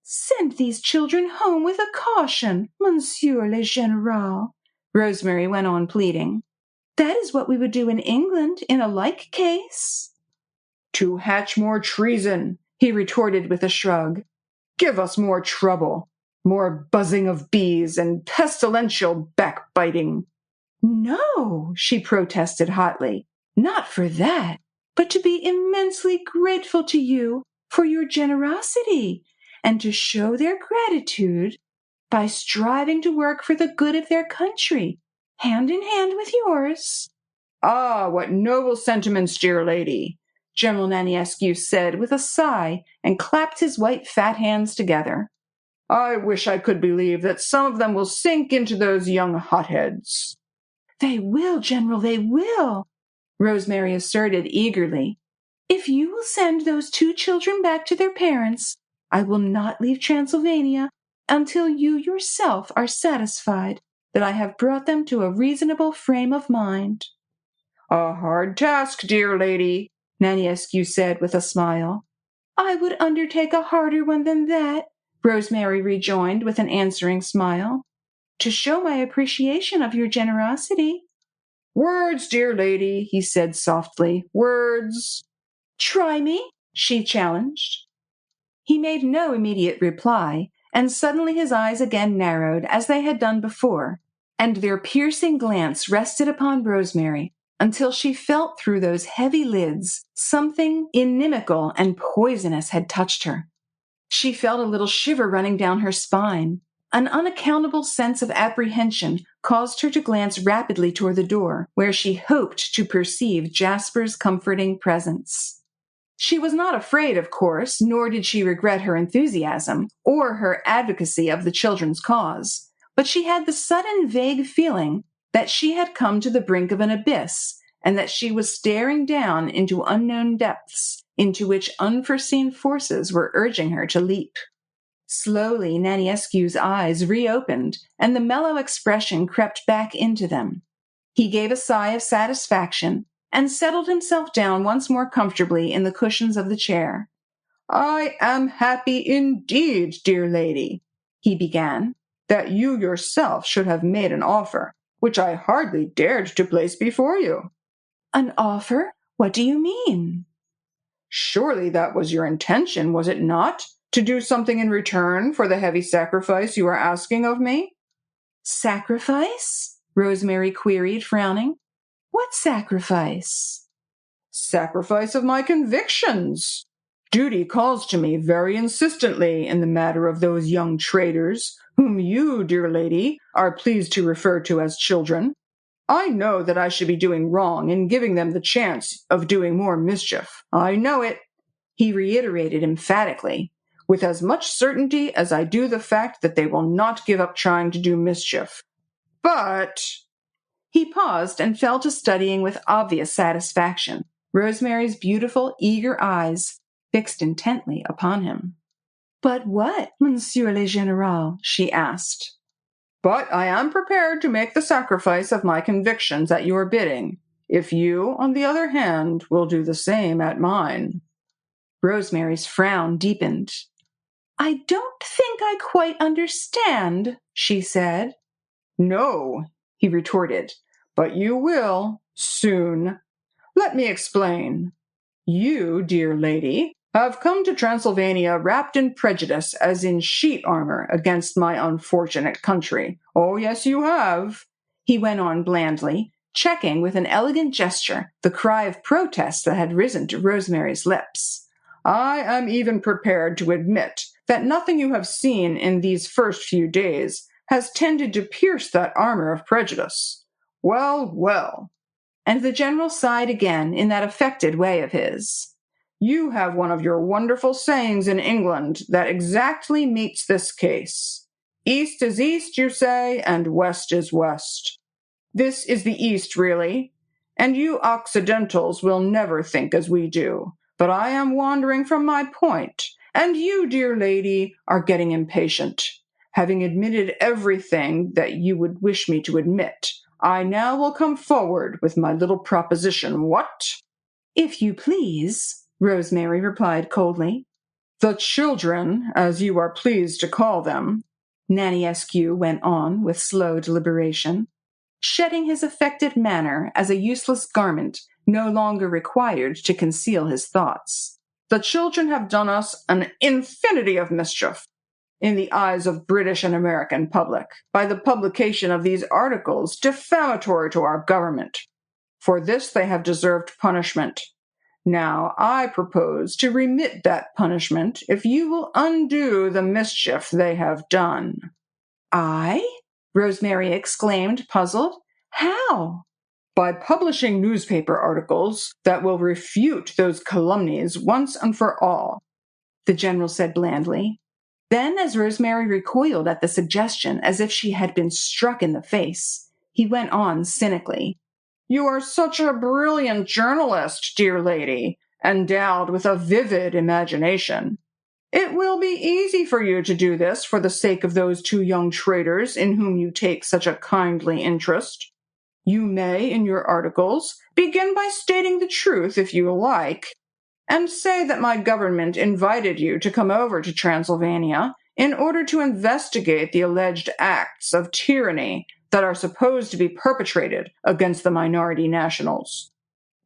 Send these children home with a caution, Monsieur le Général, Rosemary went on pleading. That is what we would do in England in a like case. To hatch more treason, he retorted with a shrug. Give us more trouble, more buzzing of bees and pestilential backbiting. No, she protested hotly, not for that, but to be immensely grateful to you for your generosity, and to show their gratitude by striving to work for the good of their country, hand in hand with yours. Ah, what noble sentiments, dear lady, General Naniescu said with a sigh and clapped his white fat hands together. I wish I could believe that some of them will sink into those young hotheads. They will, General, they will, Rosemary asserted eagerly. If you will send those 2 children back to their parents, I will not leave Transylvania until you yourself are satisfied that I have brought them to a reasonable frame of mind. A hard task, dear lady, Naniescu said with a smile. I would undertake a harder one than that, Rosemary rejoined with an answering smile, to show my appreciation of your generosity. Words, dear lady, he said softly. Words. Try me, she challenged. He made no immediate reply, and suddenly his eyes again narrowed as they had done before, and their piercing glance rested upon Rosemary until she felt through those heavy lids something inimical and poisonous had touched her. She felt a little shiver running down her spine. An unaccountable sense of apprehension caused her to glance rapidly toward the door, where she hoped to perceive Jasper's comforting presence. She was not afraid, of course, nor did she regret her enthusiasm or her advocacy of the children's cause, but she had the sudden vague feeling that she had come to the brink of an abyss, and that she was staring down into unknown depths into which unforeseen forces were urging her to leap. Slowly, Naniescu's eyes reopened, and the mellow expression crept back into them. He gave a sigh of satisfaction and settled himself down once more comfortably in the cushions of the chair. I am happy indeed, dear lady, he began, that you yourself should have made an offer, which I hardly dared to place before you. An offer? What do you mean? Surely that was your intention, was it not? To do something in return for the heavy sacrifice you are asking of me? Sacrifice? Rosemary queried, frowning. What sacrifice? Sacrifice of my convictions. Duty calls to me very insistently in the matter of those young traitors, whom you, dear lady, are pleased to refer to as children. I know that I should be doing wrong in giving them the chance of doing more mischief. I know it, he reiterated emphatically, with as much certainty as I do the fact that they will not give up trying to do mischief. But he paused and fell to studying with obvious satisfaction, Rosemary's beautiful, eager eyes fixed intently upon him. But what, Monsieur le Général? She asked. But I am prepared to make the sacrifice of my convictions at your bidding, if you, on the other hand, will do the same at mine. Rosemary's frown deepened. I don't think I quite understand, she said. No, he retorted, but you will, soon. Let me explain. You, dear lady, have come to Transylvania wrapped in prejudice as in sheet armor against my unfortunate country. Oh, yes, you have, he went on blandly, checking with an elegant gesture the cry of protest that had risen to Rosemary's lips. I am even prepared to admit that nothing you have seen in these first few days has tended to pierce that armor of prejudice. Well, well. And the general sighed again in that affected way of his. You have one of your wonderful sayings in England that exactly meets this case. East is east, you say, and west is west. This is the east, really, and you Occidentals will never think as we do. But I am wandering from my point, and you, dear lady, are getting impatient. Having admitted everything that you would wish me to admit, I now will come forward with my little proposition. What? If you please, Rosemary replied coldly. The children, as you are pleased to call them, Nanny Askew went on with slow deliberation, shedding his affected manner as a useless garment no longer required to conceal his thoughts. The children have done us an infinity of mischief in the eyes of British and American public by the publication of these articles defamatory to our government. For this they have deserved punishment. Now I propose to remit that punishment if you will undo the mischief they have done. I? Rosemary exclaimed, puzzled. How? By publishing newspaper articles that will refute those calumnies once and for all, the general said blandly. Then, as Rosemary recoiled at the suggestion as if she had been struck in the face, he went on cynically. You are such a brilliant journalist, dear lady, endowed with a vivid imagination. It will be easy for you to do this for the sake of those two young traitors in whom you take such a kindly interest. You may, in your articles, begin by stating the truth if you like, and say that my government invited you to come over to Transylvania in order to investigate the alleged acts of tyranny that are supposed to be perpetrated against the minority nationals.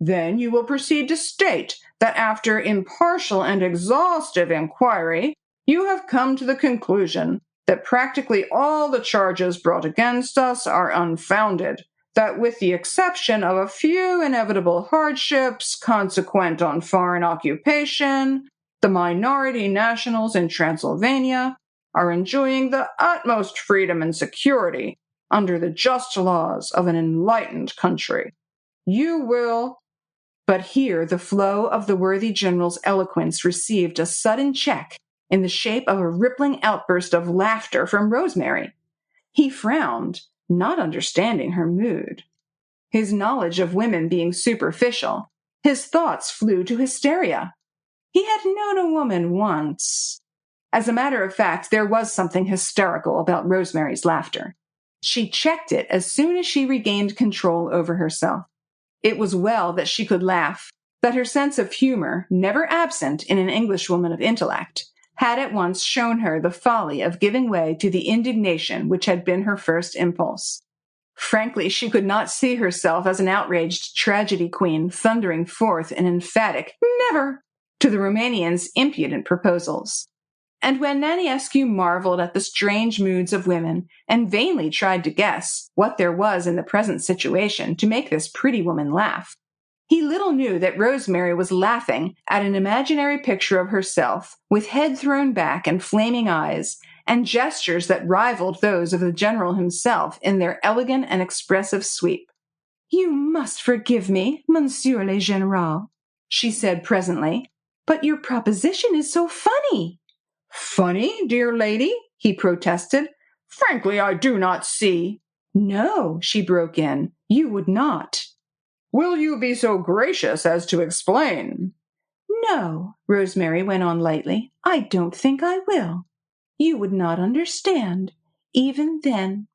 Then you will proceed to state that after impartial and exhaustive inquiry, you have come to the conclusion that practically all the charges brought against us are unfounded, that with the exception of a few inevitable hardships consequent on foreign occupation, the minority nationals in Transylvania are enjoying the utmost freedom and security under the just laws of an enlightened country. You will... But here the flow of the worthy general's eloquence received a sudden check in the shape of a rippling outburst of laughter from Rosemary. He frowned, not understanding her mood. His knowledge of women being superficial, his thoughts flew to hysteria. He had known a woman once. As a matter of fact, there was something hysterical about Rosemary's laughter. She checked it as soon as she regained control over herself. It was well that she could laugh, that her sense of humor, never absent in an Englishwoman of intellect, had at once shown her the folly of giving way to the indignation which had been her first impulse. Frankly, she could not see herself as an outraged tragedy queen thundering forth an emphatic "never" to the Romanian's impudent proposals. And when Nanny Askew marveled at the strange moods of women and vainly tried to guess what there was in the present situation to make this pretty woman laugh, he little knew that Rosemary was laughing at an imaginary picture of herself with head thrown back and flaming eyes and gestures that rivaled those of the general himself in their elegant and expressive sweep. "You must forgive me, Monsieur le Général," she said presently, "but your proposition is so funny." "Funny, dear lady?" he protested. "Frankly, I do not see." "No," she broke in, "you would not." "Will you be so gracious as to explain?" "No," Rosemary went on lightly, "I don't think I will. You would not understand, even then."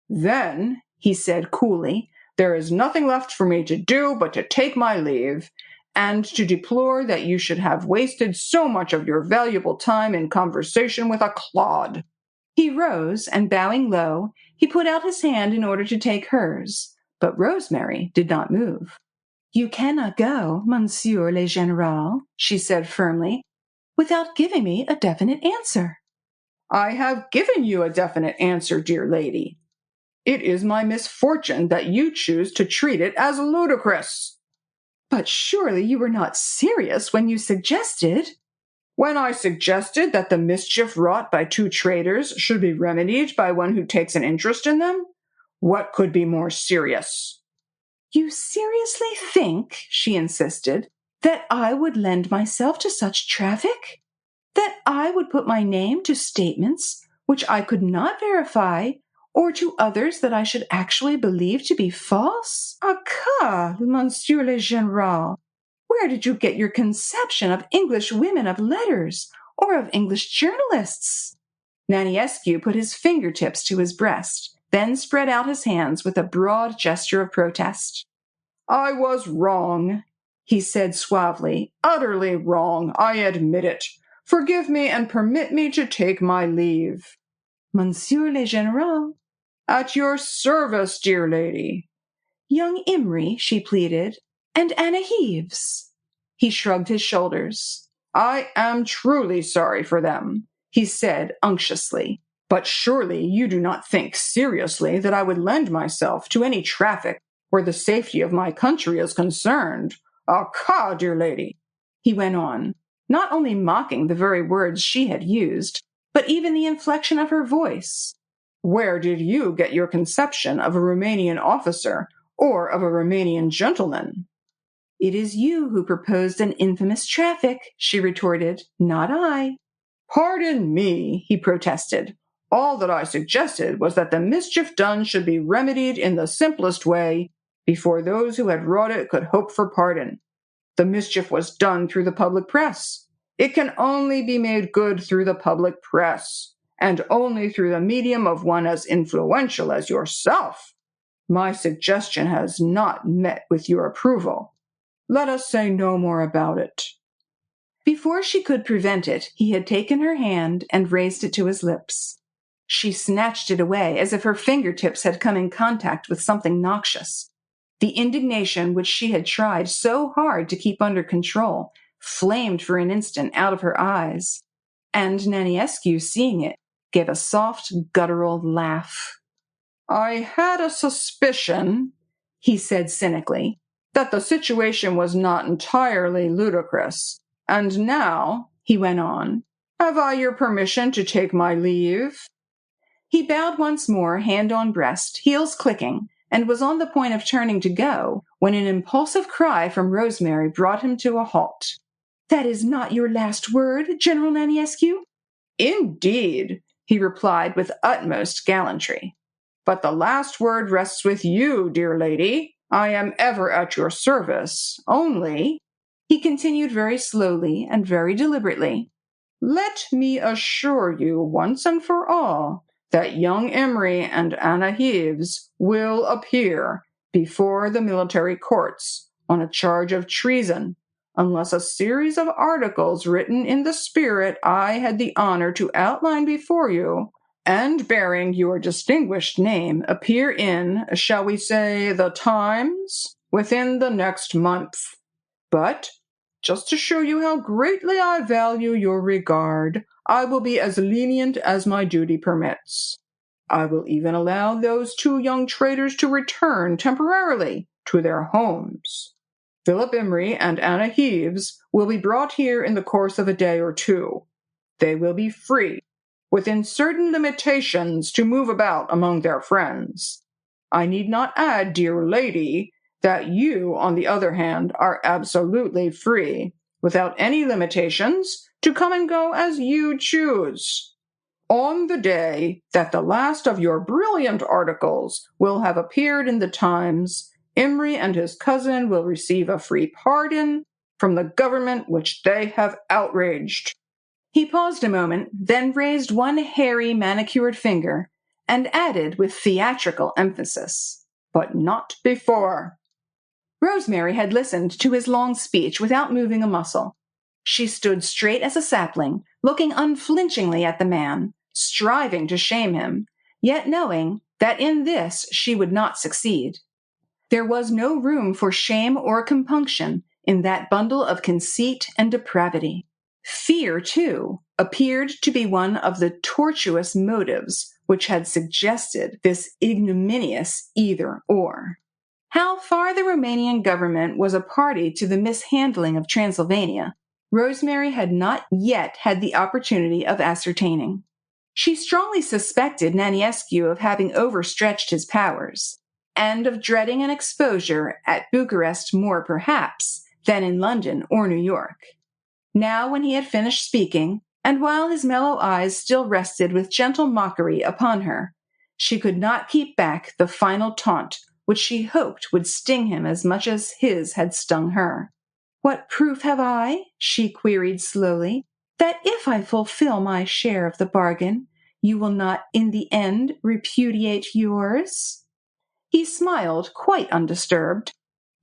"Then," he said coolly, "there is nothing left for me to do but to take my leave, and to deplore that you should have wasted so much of your valuable time in conversation with a clod." He rose, and bowing low, he put out his hand in order to take hers, but Rosemary did not move. "You cannot go, Monsieur le Général," she said firmly, "without giving me a definite answer." "I have given you a definite answer, dear lady. It is my misfortune that you choose to treat it as ludicrous." "But surely you were not serious when you suggested—" "When I suggested that the mischief wrought by two traitors should be remedied by one who takes an interest in them? What could be more serious?" "You seriously think," she insisted, "that I would lend myself to such traffic? That I would put my name to statements which I could not verify, or to others that I should actually believe to be false? Ah, Monsieur le Général, where did you get your conception of English women of letters or of English journalists?" Naniescu put his fingertips to his breast, then spread out his hands with a broad gesture of protest. I was wrong, he said suavely. Utterly wrong, I admit it. Forgive me and permit me to take my leave. Monsieur le Général. At your service, dear lady. Young Imry, she pleaded, and Anna Heaves. He shrugged his shoulders. I am truly sorry for them, he said unctuously. But surely you do not think seriously that I would lend myself to any traffic where the safety of my country is concerned. Ah, dear lady, he went on, not only mocking the very words she had used, but even the inflection of her voice. Where did you get your conception of a Romanian officer or of a Romanian gentleman? It is you who proposed an infamous traffic, she retorted, not I. Pardon me, he protested. All that I suggested was that the mischief done should be remedied in the simplest way before those who had wrought it could hope for pardon. The mischief was done through the public press. It can only be made good through the public press, and only through the medium of one as influential as yourself. My suggestion has not met with your approval. Let us say no more about it. Before she could prevent it, he had taken her hand and raised it to his lips. She snatched it away as if her fingertips had come in contact with something noxious. The indignation which she had tried so hard to keep under control flamed for an instant out of her eyes, and Naniescu, seeing it, gave a soft, guttural laugh. I had a suspicion, he said cynically, that the situation was not entirely ludicrous. And now, he went on, have I your permission to take my leave? He bowed once more, hand on breast, heels clicking, and was on the point of turning to go when an impulsive cry from Rosemary brought him to a halt. That is not your last word, General Naniescu? Indeed, he replied with utmost gallantry. But the last word rests with you, dear lady. I am ever at your service. Only, he continued very slowly and very deliberately, let me assure you once and for all that young Imry and Anna Heaves will appear before the military courts on a charge of treason, unless a series of articles written in the spirit I had the honor to outline before you, and bearing your distinguished name, appear in, shall we say, the Times, within the next month. But, just to show you how greatly I value your regard, I will be as lenient as my duty permits. I will even allow those two young traitors to return temporarily to their homes. Philip Imry and Anna Heaves will be brought here in the course of a day or two. They will be free, within certain limitations, to move about among their friends. I need not add, dear lady, that you, on the other hand, are absolutely free, without any limitations, to come and go as you choose. On the day that the last of your brilliant articles will have appeared in the Times, Imry and his cousin will receive a free pardon from the government which they have outraged. He paused a moment, then raised one hairy, manicured finger, and added with theatrical emphasis, but not before. Rosemary had listened to his long speech without moving a muscle. She stood straight as a sapling, looking unflinchingly at the man, striving to shame him, yet knowing that in this she would not succeed. There was no room for shame or compunction in that bundle of conceit and depravity. Fear, too, appeared to be one of the tortuous motives which had suggested this ignominious either-or. How far the Romanian government was a party to the mishandling of Transylvania, Rosemary had not yet had the opportunity of ascertaining. She strongly suspected Naniescu of having overstretched his powers, and of dreading an exposure at Bucharest more perhaps than in London or New York. Now, when he had finished speaking, and while his mellow eyes still rested with gentle mockery upon her, she could not keep back the final taunt which she hoped would sting him as much as his had stung her. "What proof have I," she queried slowly, "that if I fulfill my share of the bargain, You will not in the end repudiate yours?" He smiled, quite undisturbed.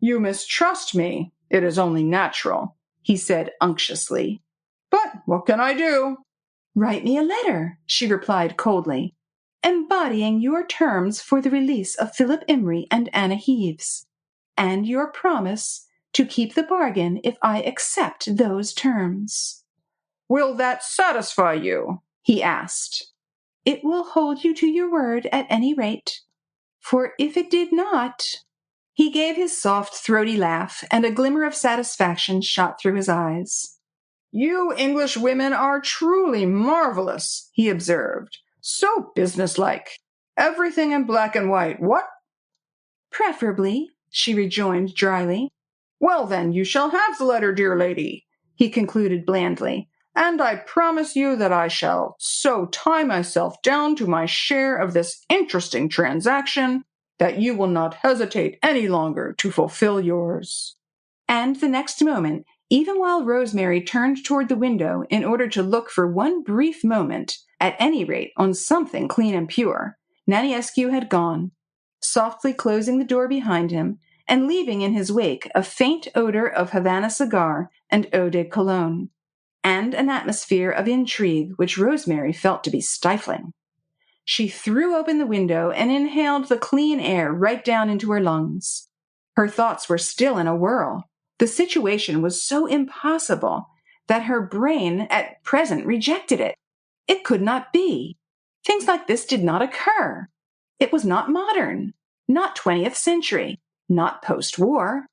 "You mistrust me. It is only natural," he said unctuously. "But what can I do?" "Write me a letter," she replied coldly, "embodying your terms for the release of Philip Imrie and Anna Heaves, and your promise to keep the bargain if I accept those terms." "Will that satisfy you?" he asked. "It will hold you to your word at any rate. For if it did not—" He gave his soft, throaty laugh, and a glimmer of satisfaction shot through his eyes. "You English women are truly marvelous," he observed. "So businesslike. Everything in black and white, what?" "Preferably," she rejoined dryly. "Well, then, you shall have the letter, dear lady," he concluded blandly, "and I promise you that I shall so tie myself down to my share of this interesting transaction that you will not hesitate any longer to fulfill yours." And the next moment, even while Rosemary turned toward the window in order to look for one brief moment, at any rate, on something clean and pure, Naniescu had gone, softly closing the door behind him and leaving in his wake a faint odor of Havana cigar and eau de cologne, and an atmosphere of intrigue which Rosemary felt to be stifling. She threw open the window and inhaled the clean air right down into her lungs. Her thoughts were still in a whirl. The situation was so impossible that her brain at present rejected it. It could not be. Things like this did not occur. It was not modern, not 20th century, not post-war.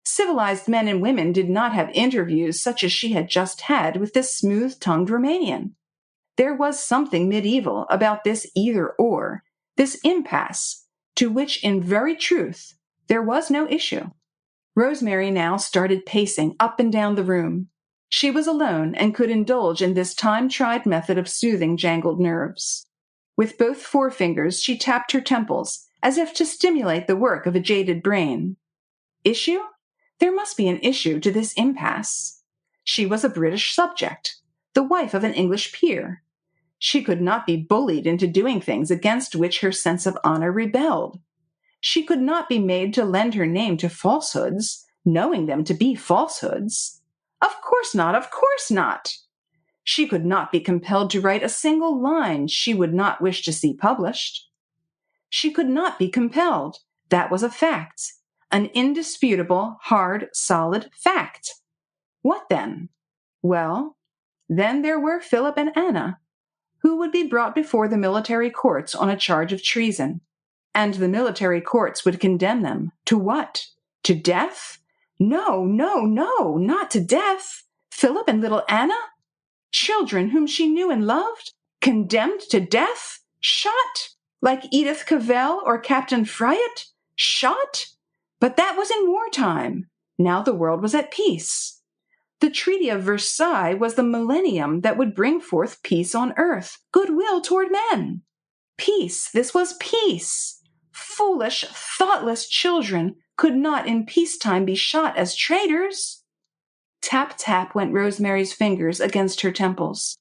Civilized men and women did not have interviews such as she had just had with this smooth-tongued Romanian. There was something medieval about this either-or, this impasse, to which in very truth there was no issue. Rosemary now started pacing up and down the room. She was alone and could indulge in this time-tried method of soothing jangled nerves. With both forefingers, she tapped her temples, as if to stimulate the work of a jaded brain. Issue? There must be an issue to this impasse. She was a British subject, the wife of an English peer. She could not be bullied into doing things against which her sense of honor rebelled. She could not be made to lend her name to falsehoods, knowing them to be falsehoods. Of course not, of course not. She could not be compelled to write a single line she would not wish to see published. She could not be compelled. That was a fact, an indisputable, hard, solid fact. What then? Well, then there were Philip and Anna, who would be brought before the military courts on a charge of treason. And the military courts would condemn them. To what? To death? No, no, no, not to death. Philip and little Anna? Children whom she knew and loved? Condemned to death? Shot? Like Edith Cavell or Captain Fryatt? Shot? But that was in wartime. Now the world was at peace. The Treaty of Versailles was the millennium that would bring forth peace on earth, goodwill toward men. Peace, this was peace. Foolish, thoughtless children could not in peacetime be shot as traitors. Tap, tap went Rosemary's fingers against her temples.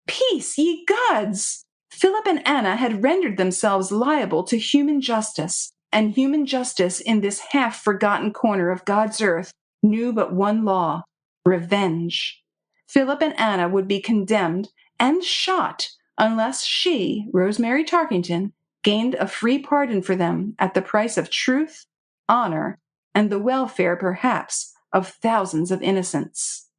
Peace, ye gods! Philip and Anna had rendered themselves liable to human justice, and human justice in this half-forgotten corner of God's earth knew but one law: revenge. Philip and Anna would be condemned and shot unless she, Rosemary Tarkington, gained a free pardon for them at the price of truth, honor, and the welfare, perhaps, of thousands of innocents.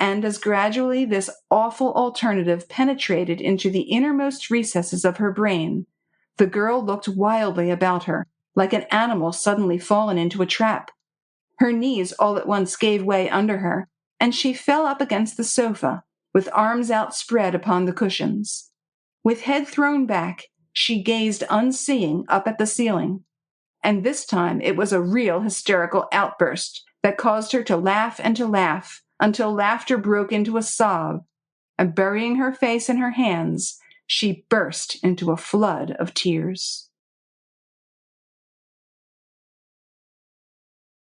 And as gradually this awful alternative penetrated into the innermost recesses of her brain, the girl looked wildly about her, like an animal suddenly fallen into a trap. Her knees all at once gave way under her, and she fell up against the sofa, with arms outspread upon the cushions. With head thrown back, she gazed unseeing up at the ceiling. And this time it was a real hysterical outburst that caused her to laugh until laughter broke into a sob, and burying her face in her hands, she burst into a flood of tears.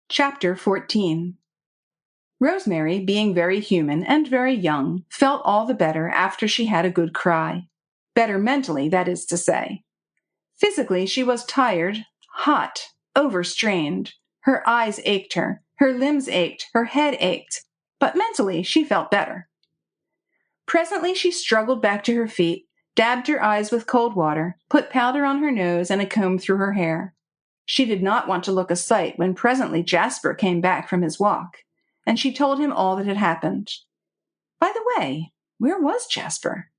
Chapter 14. Rosemary, being very human and very young, felt all the better after she had a good cry. Better mentally, that is to say. Physically, she was tired, hot, overstrained. Her eyes ached her limbs ached, her head ached, but mentally she felt better. Presently she struggled back to her feet, dabbed her eyes with cold water, put powder on her nose and a comb through her hair. She did not want to look a sight when presently Jasper came back from his walk, and she told him all that had happened. By the way, where was Jasper?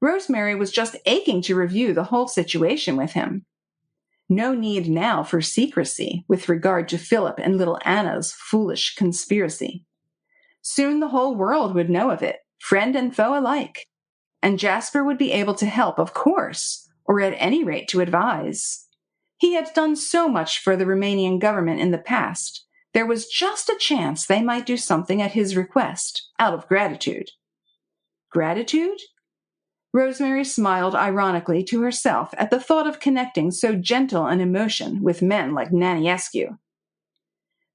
Rosemary was just aching to review the whole situation with him. No need now for secrecy with regard to Philip and little Anna's foolish conspiracy. Soon the whole world would know of it, friend and foe alike, and Jasper would be able to help, of course, or at any rate to advise. He had done so much for the Romanian government in the past, there was just a chance they might do something at his request, out of gratitude. Gratitude? Rosemary smiled ironically to herself at the thought of connecting so gentle an emotion with men like Naniescu.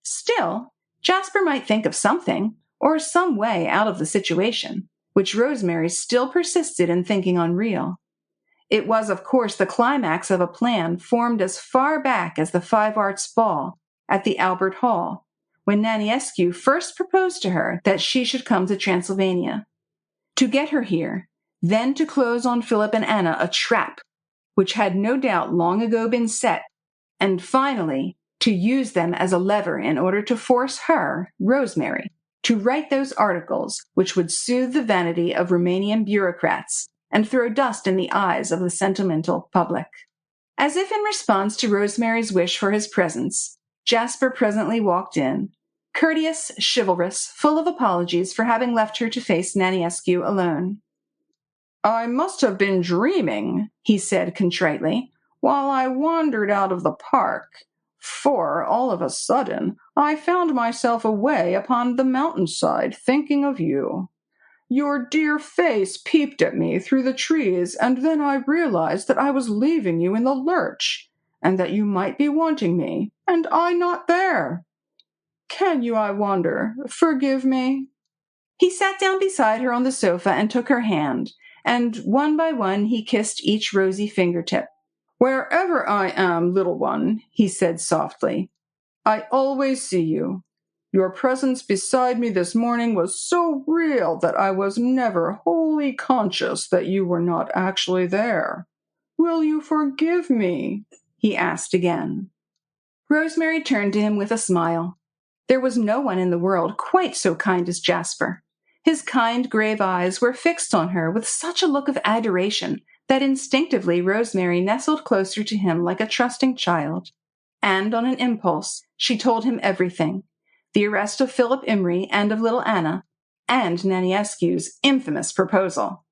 Still, Jasper might think of something, or some way out of the situation, which Rosemary still persisted in thinking unreal. It was, of course, the climax of a plan formed as far back as the 5 Arts Ball at the Albert Hall, when Naniescu first proposed to her that she should come to Transylvania. To get her here, then to close on Philip and Anna a trap, which had no doubt long ago been set, and finally to use them as a lever in order to force her, Rosemary, to write those articles which would soothe the vanity of Romanian bureaucrats and throw dust in the eyes of the sentimental public. As if in response to Rosemary's wish for his presence, Jasper presently walked in, courteous, chivalrous, full of apologies for having left her to face Naniescu alone. "I must have been dreaming," he said contritely, "while I wandered out of the park, for, all of a sudden, I found myself away upon the mountainside thinking of you. Your dear face peeped at me through the trees, and then I realized that I was leaving you in the lurch, and that you might be wanting me, and I not there. Can you, I wonder, forgive me?" He sat down beside her on the sofa and took her hand, and one by one he kissed each rosy fingertip. "Wherever I am, little one," he said softly, "I always see you. Your presence beside me this morning was so real that I was never wholly conscious that you were not actually there. Will you forgive me?" he asked again. Rosemary turned to him with a smile. There was no one in the world quite so kind as Jasper. His kind, grave eyes were fixed on her with such a look of adoration that instinctively Rosemary nestled closer to him like a trusting child. And on an impulse, she told him everything, the arrest of Philip Imrie and of little Anna, and Naniescu's infamous proposal.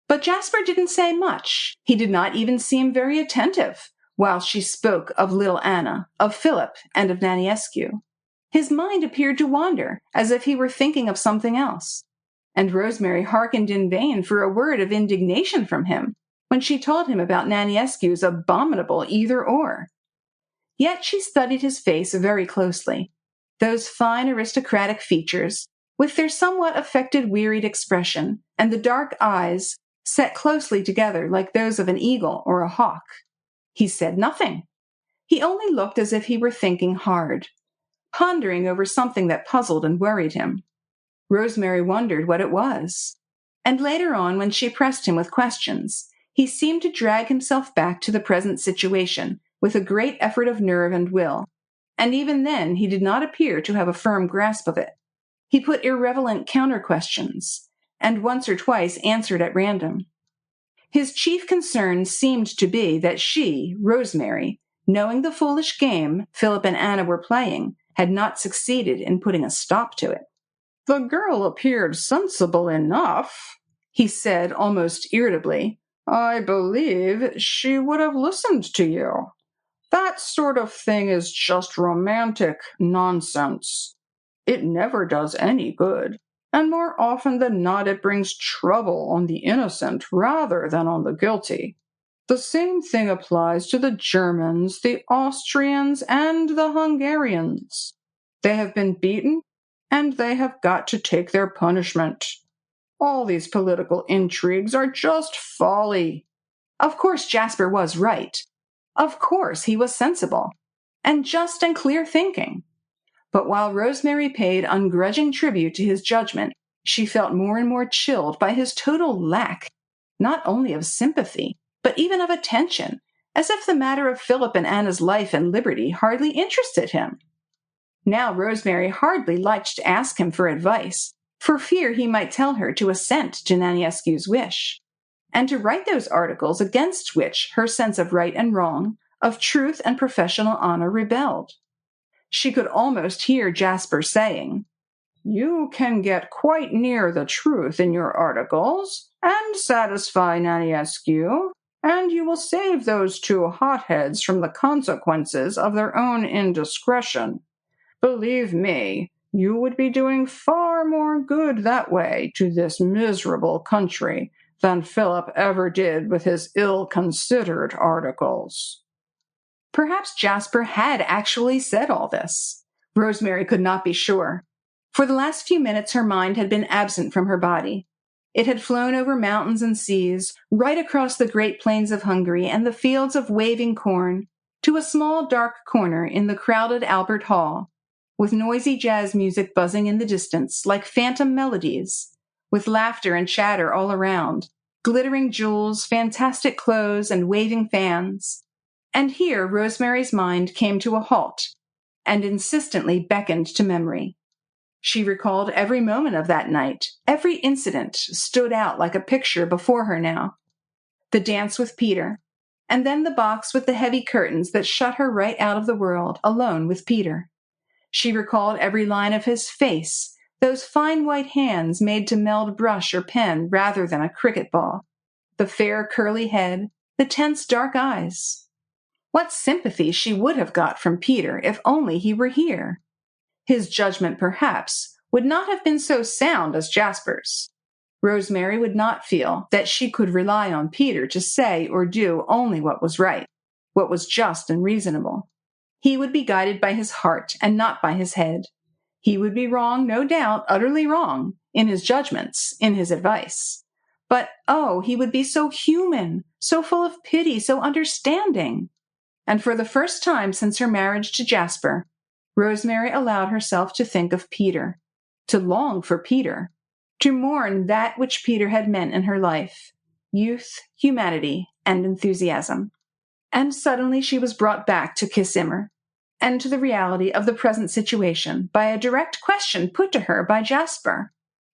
But Jasper didn't say much. He did not even seem very attentive while she spoke of little Anna, of Philip, and of Naniescu. His mind appeared to wander, as if he were thinking of something else. And Rosemary hearkened in vain for a word of indignation from him when she told him about Naniescu's abominable either-or. Yet she studied his face very closely. Those fine aristocratic features, with their somewhat affected wearied expression, and the dark eyes set closely together like those of an eagle or a hawk. He said nothing. He only looked as if he were thinking hard, pondering over something that puzzled and worried him. Rosemary wondered what it was. And later on, when she pressed him with questions, he seemed to drag himself back to the present situation with a great effort of nerve and will, and even then he did not appear to have a firm grasp of it. He put irrelevant counter-questions, and once or twice answered at random. His chief concern seemed to be that she, Rosemary, knowing the foolish game Philip and Anna were playing, had not succeeded in putting a stop to it. "The girl appeared sensible enough," he said almost irritably. "I believe she would have listened to you. That sort of thing is just romantic nonsense. It never does any good, and more often than not it brings trouble on the innocent rather than on the guilty. The same thing applies to the Germans, the Austrians, and the Hungarians. They have been beaten, and they have got to take their punishment. All these political intrigues are just folly. Of course Jasper was right. Of course he was sensible, and just and clear thinking. But while Rosemary paid ungrudging tribute to his judgment, she felt more and more chilled by his total lack, not only of sympathy, but even of attention, as if the matter of Philip and Anna's life and liberty hardly interested him. Now Rosemary hardly liked to ask him for advice, for fear he might tell her to assent to Naniescu's wish, and to write those articles against which her sense of right and wrong, of truth and professional honor rebelled. She could almost hear Jasper saying, "You can get quite near the truth in your articles, and satisfy Naniescu, and you will save those two hotheads from the consequences of their own indiscretion. Believe me, you would be doing far more good that way to this miserable country than Philip ever did with his ill-considered articles." Perhaps Jasper had actually said all this. Rosemary could not be sure. For the last few minutes her mind had been absent from her body. It had flown over mountains and seas, right across the great plains of Hungary and the fields of waving corn, to a small dark corner in the crowded Albert Hall, with noisy jazz music buzzing in the distance like phantom melodies, with laughter and chatter all around, glittering jewels, fantastic clothes, and waving fans. And here Rosemary's mind came to a halt, and insistently beckoned to memory. She recalled every moment of that night. Every incident stood out like a picture before her now. The dance with Peter, and then the box with the heavy curtains that shut her right out of the world, alone with Peter. She recalled every line of his face, those fine white hands made to meld brush or pen rather than a cricket ball, the fair curly head, the tense dark eyes. What sympathy she would have got from Peter if only he were here. His judgment, perhaps, would not have been so sound as Jasper's. Rosemary would not feel that she could rely on Peter to say or do only what was right, what was just and reasonable. He would be guided by his heart and not by his head. He would be wrong, no doubt, utterly wrong, in his judgments, in his advice. But, oh, he would be so human, so full of pity, so understanding. And for the first time since her marriage to Jasper, Rosemary allowed herself to think of Peter, to long for Peter, to mourn that which Peter had meant in her life, youth, humanity, and enthusiasm. And suddenly she was brought back to Kiss Immer, and to the reality of the present situation by a direct question put to her by Jasper.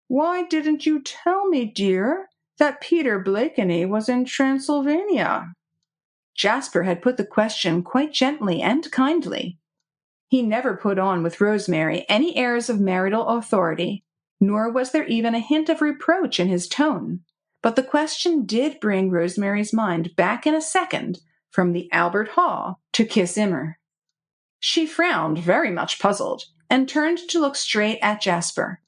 "Why didn't you tell me, dear, that Peter Blakeney was in Transylvania?" Jasper had put the question quite gently and kindly. He never put on with Rosemary any airs of marital authority, nor was there even a hint of reproach in his tone. But the question did bring Rosemary's mind back in a second from the Albert Hall to Kiss Immer. She frowned, very much puzzled, and turned to look straight at Jasper.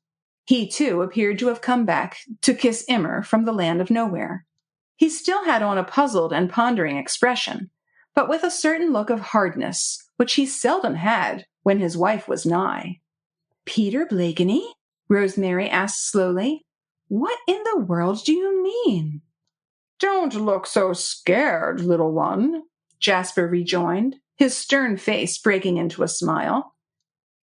He, too, appeared to have come back to Kiss Immer from the land of nowhere. He still had on a puzzled and pondering expression, but with a certain look of hardness, which he seldom had when his wife was nigh. "Peter Blakeney?" Rosemary asked slowly. "What in the world do you mean?" "Don't look so scared, little one," Jasper rejoined, his stern face breaking into a smile.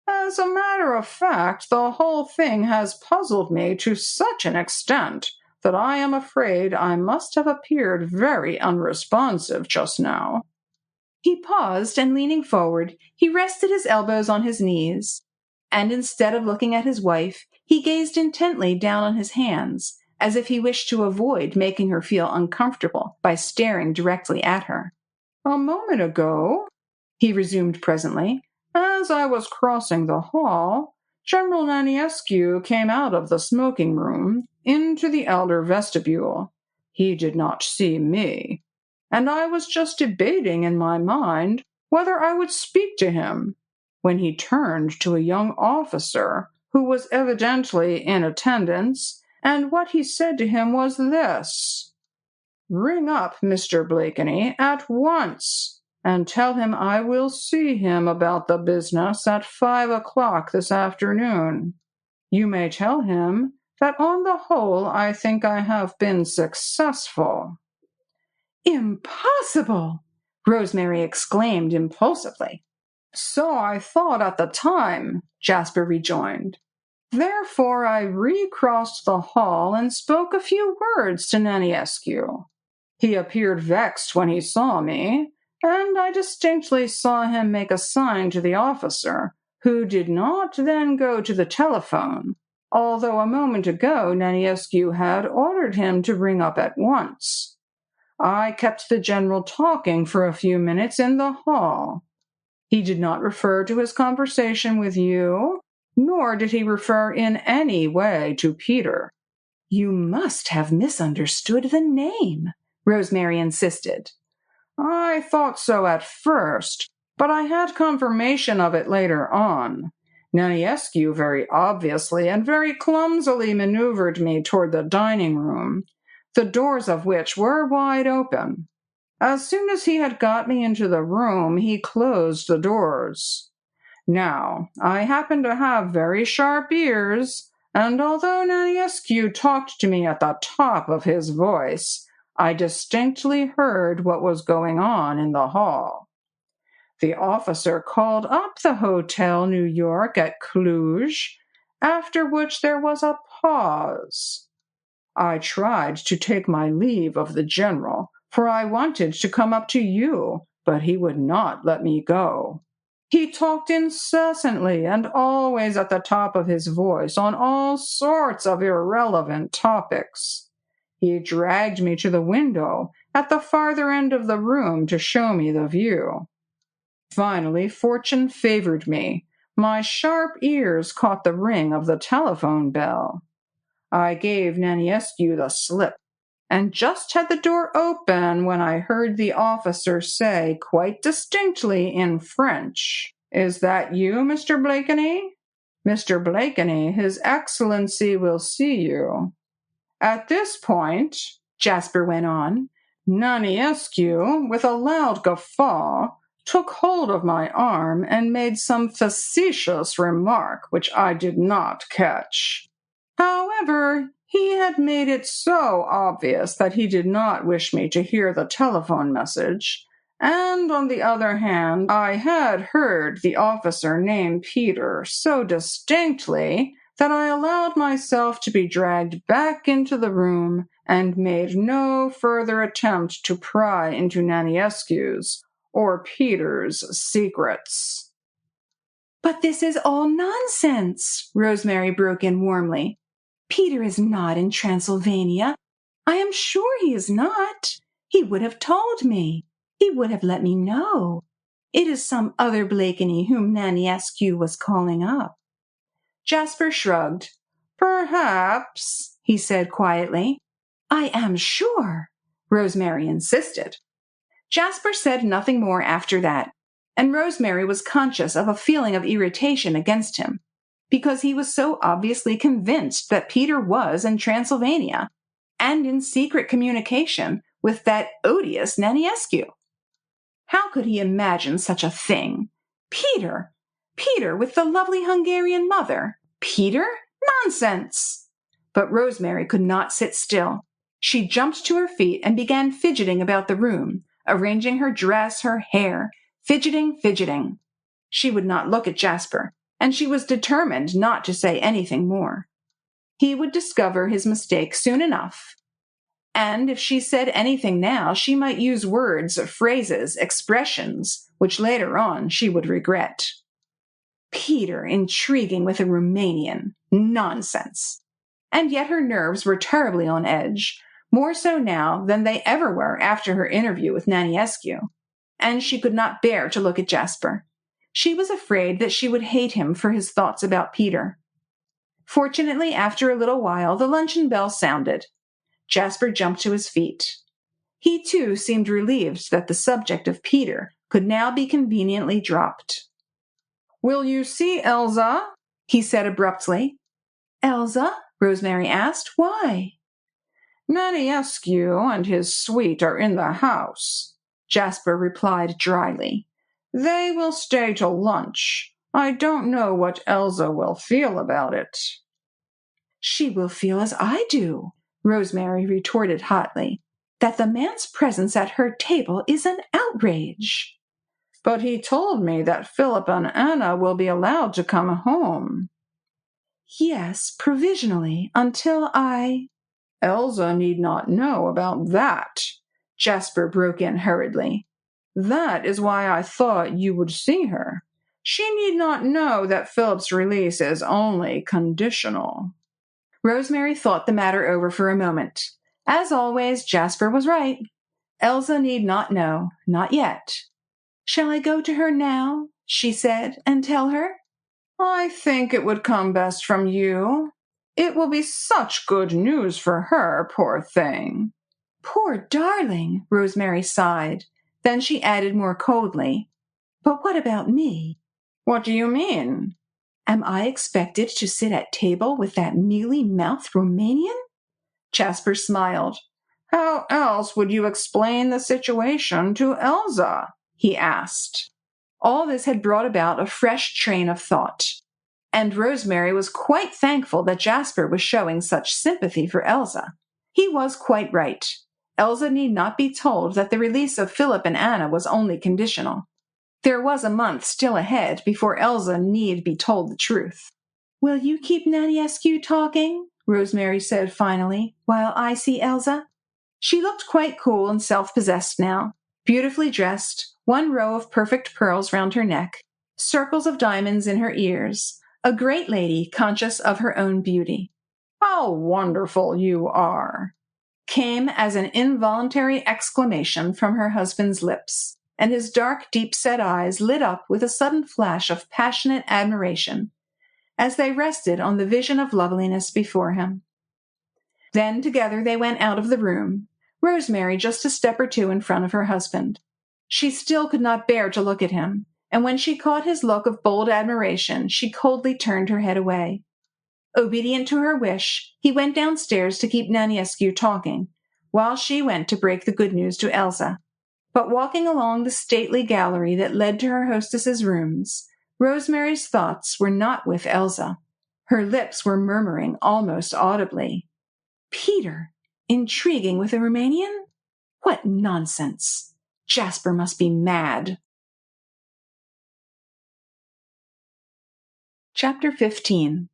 "As a matter of fact, the whole thing has puzzled me to such an extent that I am afraid I must have appeared very unresponsive just now." He paused, and leaning forward, he rested his elbows on his knees, and instead of looking at his wife, he gazed intently down on his hands, as if he wished to avoid making her feel uncomfortable by staring directly at her. "A moment ago," he resumed presently, "as I was crossing the hall, General Naniescu came out of the smoking room into the elder vestibule. He did not see me, and I was just debating in my mind whether I would speak to him, when he turned to a young officer who was evidently in attendance, and what he said to him was this: 'Ring up Mr. Blakeney at once, and tell him I will see him about the business at 5 o'clock this afternoon. You may tell him that on the whole I think I have been successful." "Impossible!" Rosemary exclaimed impulsively. "So I thought at the time," Jasper rejoined. "Therefore I recrossed the hall and spoke a few words to Naniescu. He appeared vexed when he saw me, and I distinctly saw him make a sign to the officer, who did not then go to the telephone, although a moment ago Naniescu had ordered him to ring up at once. I kept the general talking for a few minutes in the hall. He did not refer to his conversation with you, nor did he refer in any way to Peter." "You must have misunderstood the name," Rosemary insisted. "I thought so at first, but I had confirmation of it later on. Naniescu very obviously and very clumsily maneuvered me toward the dining room, the doors of which were wide open. As soon as he had got me into the room, he closed the doors. Now, I happen to have very sharp ears, and although Naniescu talked to me at the top of his voice, I distinctly heard what was going on in the hall. The officer called up the Hotel New York at Cluj, after which there was a pause. I tried to take my leave of the general, for I wanted to come up to you, but he would not let me go. He talked incessantly and always at the top of his voice on all sorts of irrelevant topics. He dragged me to the window at the farther end of the room to show me the view. Finally, fortune favored me. My sharp ears caught the ring of the telephone bell. I gave Naniescu the slip, and just had the door open when I heard the officer say quite distinctly in French, "Is that you, Mr. Blakeney? Mr. Blakeney, His Excellency will see you." At this point, Jasper went on, Naniescu, with a loud guffaw, took hold of my arm and made some facetious remark which I did not catch. However, he had made it so obvious that he did not wish me to hear the telephone message, and on the other hand, I had heard the officer name Peter so distinctly that I allowed myself to be dragged back into the room and made no further attempt to pry into Naniescu's or Peter's secrets. "But this is all nonsense," Rosemary broke in warmly. "Peter is not in Transylvania. I am sure he is not. He would have told me. He would have let me know. It is some other Blakeney whom Naniescu was calling up." Jasper shrugged. "Perhaps," he said quietly. "I am sure," Rosemary insisted. Jasper said nothing more after that, and Rosemary was conscious of a feeling of irritation against him, because he was so obviously convinced that Peter was in Transylvania, and in secret communication with that odious Naniescu. How could he imagine such a thing? Peter! Peter with the lovely Hungarian mother! Peter? Nonsense! But Rosemary could not sit still. She jumped to her feet and began fidgeting about the room, arranging her dress, her hair, fidgeting. She would not look at Jasper, and she was determined not to say anything more. He would discover his mistake soon enough, and if she said anything now, she might use words, phrases, expressions, which later on she would regret. Peter intriguing with a Romanian. Nonsense! And yet her nerves were terribly on edge, more so now than they ever were after her interview with Naniescu, and she could not bear to look at Jasper. She was afraid that she would hate him for his thoughts about Peter. Fortunately, after a little while, the luncheon bell sounded. Jasper jumped to his feet. He, too, seemed relieved that the subject of Peter could now be conveniently dropped. "Will you see Elsa?" he said abruptly. "Elsa?" Rosemary asked. "Why?" "Naniescu and his suite are in the house," Jasper replied dryly. "They will stay to lunch. I don't know what Elsa will feel about it." She will feel as I do, Rosemary retorted hotly, that the man's presence at her table is an outrage. But he told me that Philip and Anna will be allowed to come home. Yes, provisionally, until Elsa need not know about that, Jasper broke in hurriedly. That is why I thought you would see her. She need not know that Philip's release is only conditional. Rosemary thought the matter over for a moment. As always, Jasper was right. Elsa need not know, not yet. Shall I go to her now, she said, and tell her? I think it would come best from you. It will be such good news for her, poor thing. Poor darling, Rosemary sighed. Then she added more coldly, but what about me? What do you mean? Am I expected to sit at table with that mealy-mouthed Romanian? Jasper smiled. How else would you explain the situation to Elsa? He asked. All this had brought about a fresh train of thought, and Rosemary was quite thankful that Jasper was showing such sympathy for Elsa. He was quite right. Elsa need not be told that the release of Philip and Anna was only conditional. There was a month still ahead before Elsa need be told the truth. Will you keep Naniescu talking? Rosemary said finally, while I see Elsa. She looked quite cool and self-possessed now, beautifully dressed, one row of perfect pearls round her neck, circles of diamonds in her ears, a great lady conscious of her own beauty. How wonderful you are! Came as an involuntary exclamation from her husband's lips, and his dark, deep-set eyes lit up with a sudden flash of passionate admiration as they rested on the vision of loveliness before him. Then together they went out of the room, Rosemary just a step or two in front of her husband. She still could not bear to look at him, and when she caught his look of bold admiration, she coldly turned her head away. Obedient to her wish, he went downstairs to keep Naniescu talking, while she went to break the good news to Elsa. But walking along the stately gallery that led to her hostess's rooms, Rosemary's thoughts were not with Elsa. Her lips were murmuring almost audibly, Peter, intriguing with a Romanian? What nonsense! Jasper must be mad. Chapter 15.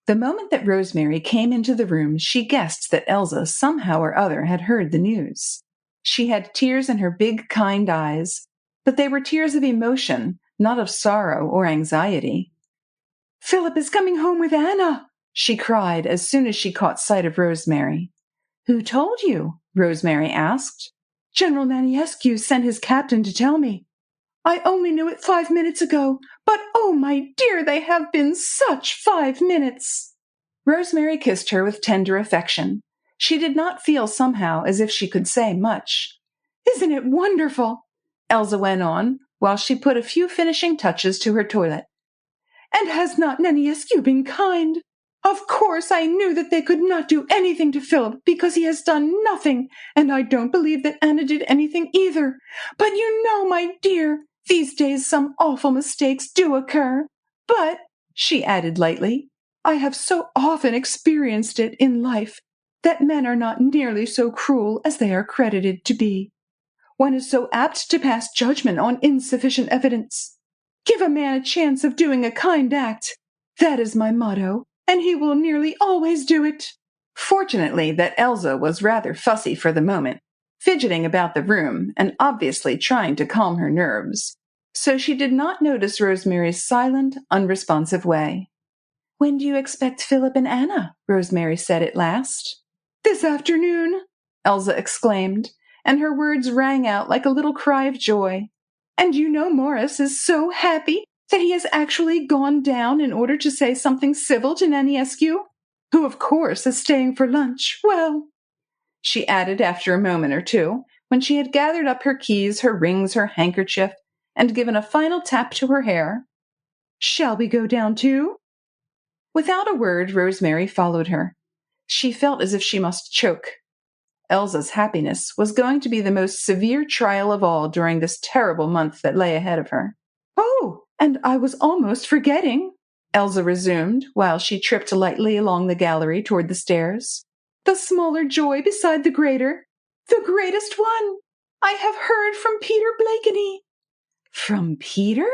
The moment that Rosemary came into the room, she guessed that Elsa somehow or other had heard the news. She had tears in her big, kind eyes, but they were tears of emotion, not of sorrow or anxiety. Philip is coming home with Anna, she cried as soon as she caught sight of Rosemary. Who told you? Rosemary asked. General Naniescu sent his captain to tell me. I only knew it 5 minutes ago, but oh, my dear, they have been such 5 minutes. Rosemary kissed her with tender affection. She did not feel somehow as if she could say much. Isn't it wonderful? Elsa went on, while she put a few finishing touches to her toilet. And has not Naniescu been kind? Of course, I knew that they could not do anything to Philip because he has done nothing, and I don't believe that Anna did anything either. But you know, my dear, these days some awful mistakes do occur. But, she added lightly, I have so often experienced it in life that men are not nearly so cruel as they are credited to be. One is so apt to pass judgment on insufficient evidence. Give a man a chance of doing a kind act. That is my motto, and he will nearly always do it. Fortunately that Elsa was rather fussy for the moment, fidgeting about the room and obviously trying to calm her nerves, so she did not notice Rosemary's silent, unresponsive way. When do you expect Philip and Anna? Rosemary said at last. This afternoon, Elsa exclaimed, and her words rang out like a little cry of joy. And you know Morris is so happy that he has actually gone down in order to say something civil to Naniescu, who of course is staying for lunch. Well, she added after a moment or two, when she had gathered up her keys, her rings, her handkerchief, and given a final tap to her hair, shall we go down too? Without a word, Rosemary followed her. She felt as if she must choke. Elsa's happiness was going to be the most severe trial of all during this terrible month that lay ahead of her. Oh, and I was almost forgetting, Elsa resumed, while she tripped lightly along the gallery toward the stairs. "The smaller joy beside the greater. The greatest one! I have heard from Peter Blakeney." "From Peter?"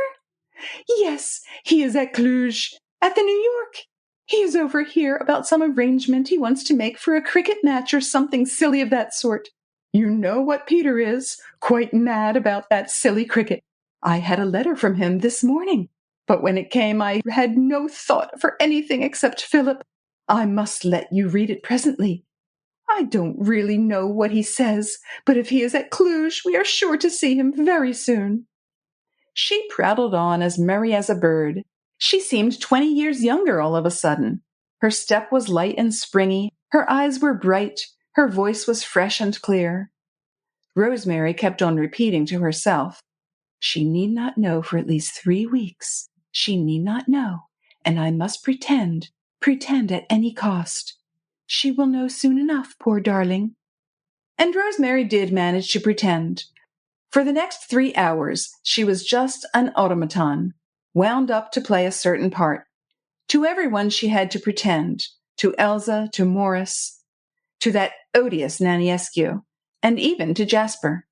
"Yes, he is at Cluj, at the New York. He is over here about some arrangement he wants to make for a cricket match or something silly of that sort. You know what Peter is, quite mad about that silly cricket. I had a letter from him this morning, but when it came I had no thought for anything except Philip. I must let you read it presently. I don't really know what he says, but if he is at Cluj, we are sure to see him very soon." She prattled on as merry as a bird. She seemed 20 years younger all of a sudden. Her step was light and springy, her eyes were bright, her voice was fresh and clear. Rosemary kept on repeating to herself, "She need not know for at least 3 weeks. She need not know, and I must pretend at any cost. She will know soon enough, poor darling." And Rosemary did manage to pretend. For the next 3 hours, she was just an automaton, wound up to play a certain part. To everyone she had to pretend, to Elsa, to Morris, to that odious Naniescu, and even to Jasper.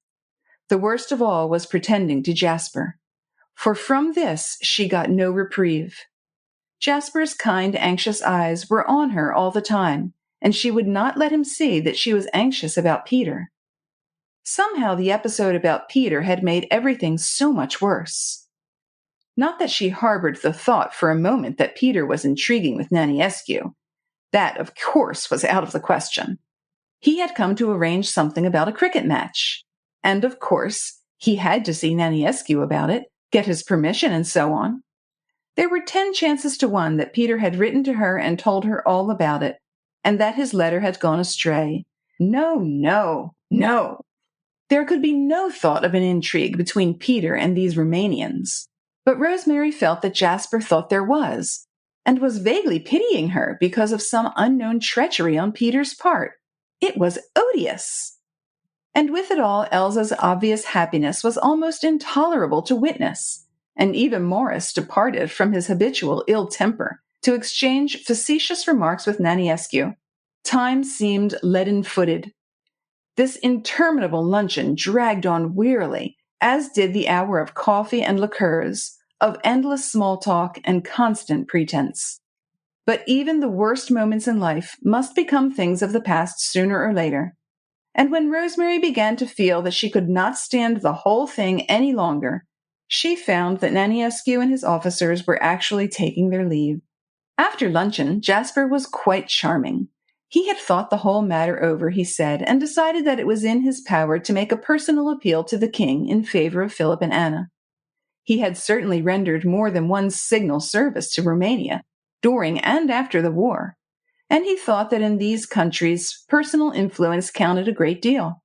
The worst of all was pretending to Jasper, for from this she got no reprieve. Jasper's kind, anxious eyes were on her all the time, and she would not let him see that she was anxious about Peter. Somehow the episode about Peter had made everything so much worse. Not that she harbored the thought for a moment that Peter was intriguing with Naniescu. That, of course, was out of the question. He had come to arrange something about a cricket match. And, of course, he had to see Naniescu about it, get his permission, and so on. There were 10 chances to 1 that Peter had written to her and told her all about it, and that his letter had gone astray. No, no, no. There could be no thought of an intrigue between Peter and these Romanians. But Rosemary felt that Jasper thought there was, and was vaguely pitying her because of some unknown treachery on Peter's part. It was odious. And with it all, Elsa's obvious happiness was almost intolerable to witness, and even Morris departed from his habitual ill temper to exchange facetious remarks with Naniescu. Time seemed leaden-footed. This interminable luncheon dragged on wearily, as did the hour of coffee and liqueurs, of endless small talk and constant pretense. But even the worst moments in life must become things of the past sooner or later. And when Rosemary began to feel that she could not stand the whole thing any longer, she found that Naniescu and his officers were actually taking their leave. After luncheon, Jasper was quite charming. He had thought the whole matter over, he said, and decided that it was in his power to make a personal appeal to the king in favor of Philip and Anna. He had certainly rendered more than one signal service to Romania, during and after the war, and he thought that in these countries personal influence counted a great deal.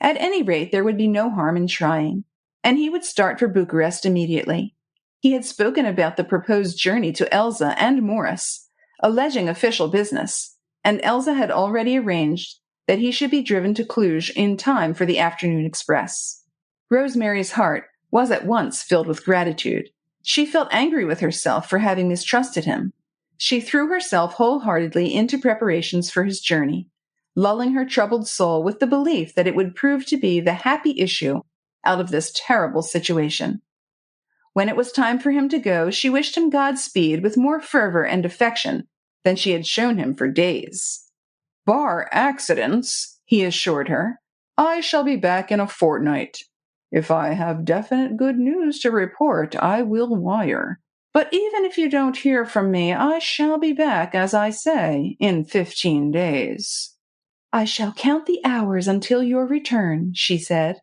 At any rate, there would be no harm in trying, and he would start for Bucharest immediately. He had spoken about the proposed journey to Elsa and Morris, alleging official business, and Elsa had already arranged that he should be driven to Cluj in time for the afternoon express. Rosemary's heart was at once filled with gratitude. She felt angry with herself for having mistrusted him. She threw herself wholeheartedly into preparations for his journey, lulling her troubled soul with the belief that it would prove to be the happy issue out of this terrible situation. When it was time for him to go, she wished him Godspeed with more fervor and affection than she had shown him for days. "Bar accidents," he assured her, "I shall be back in a fortnight. If I have definite good news to report, I will wire. But even if you don't hear from me, I shall be back, as I say, in 15 days. "I shall count the hours until your return," she said.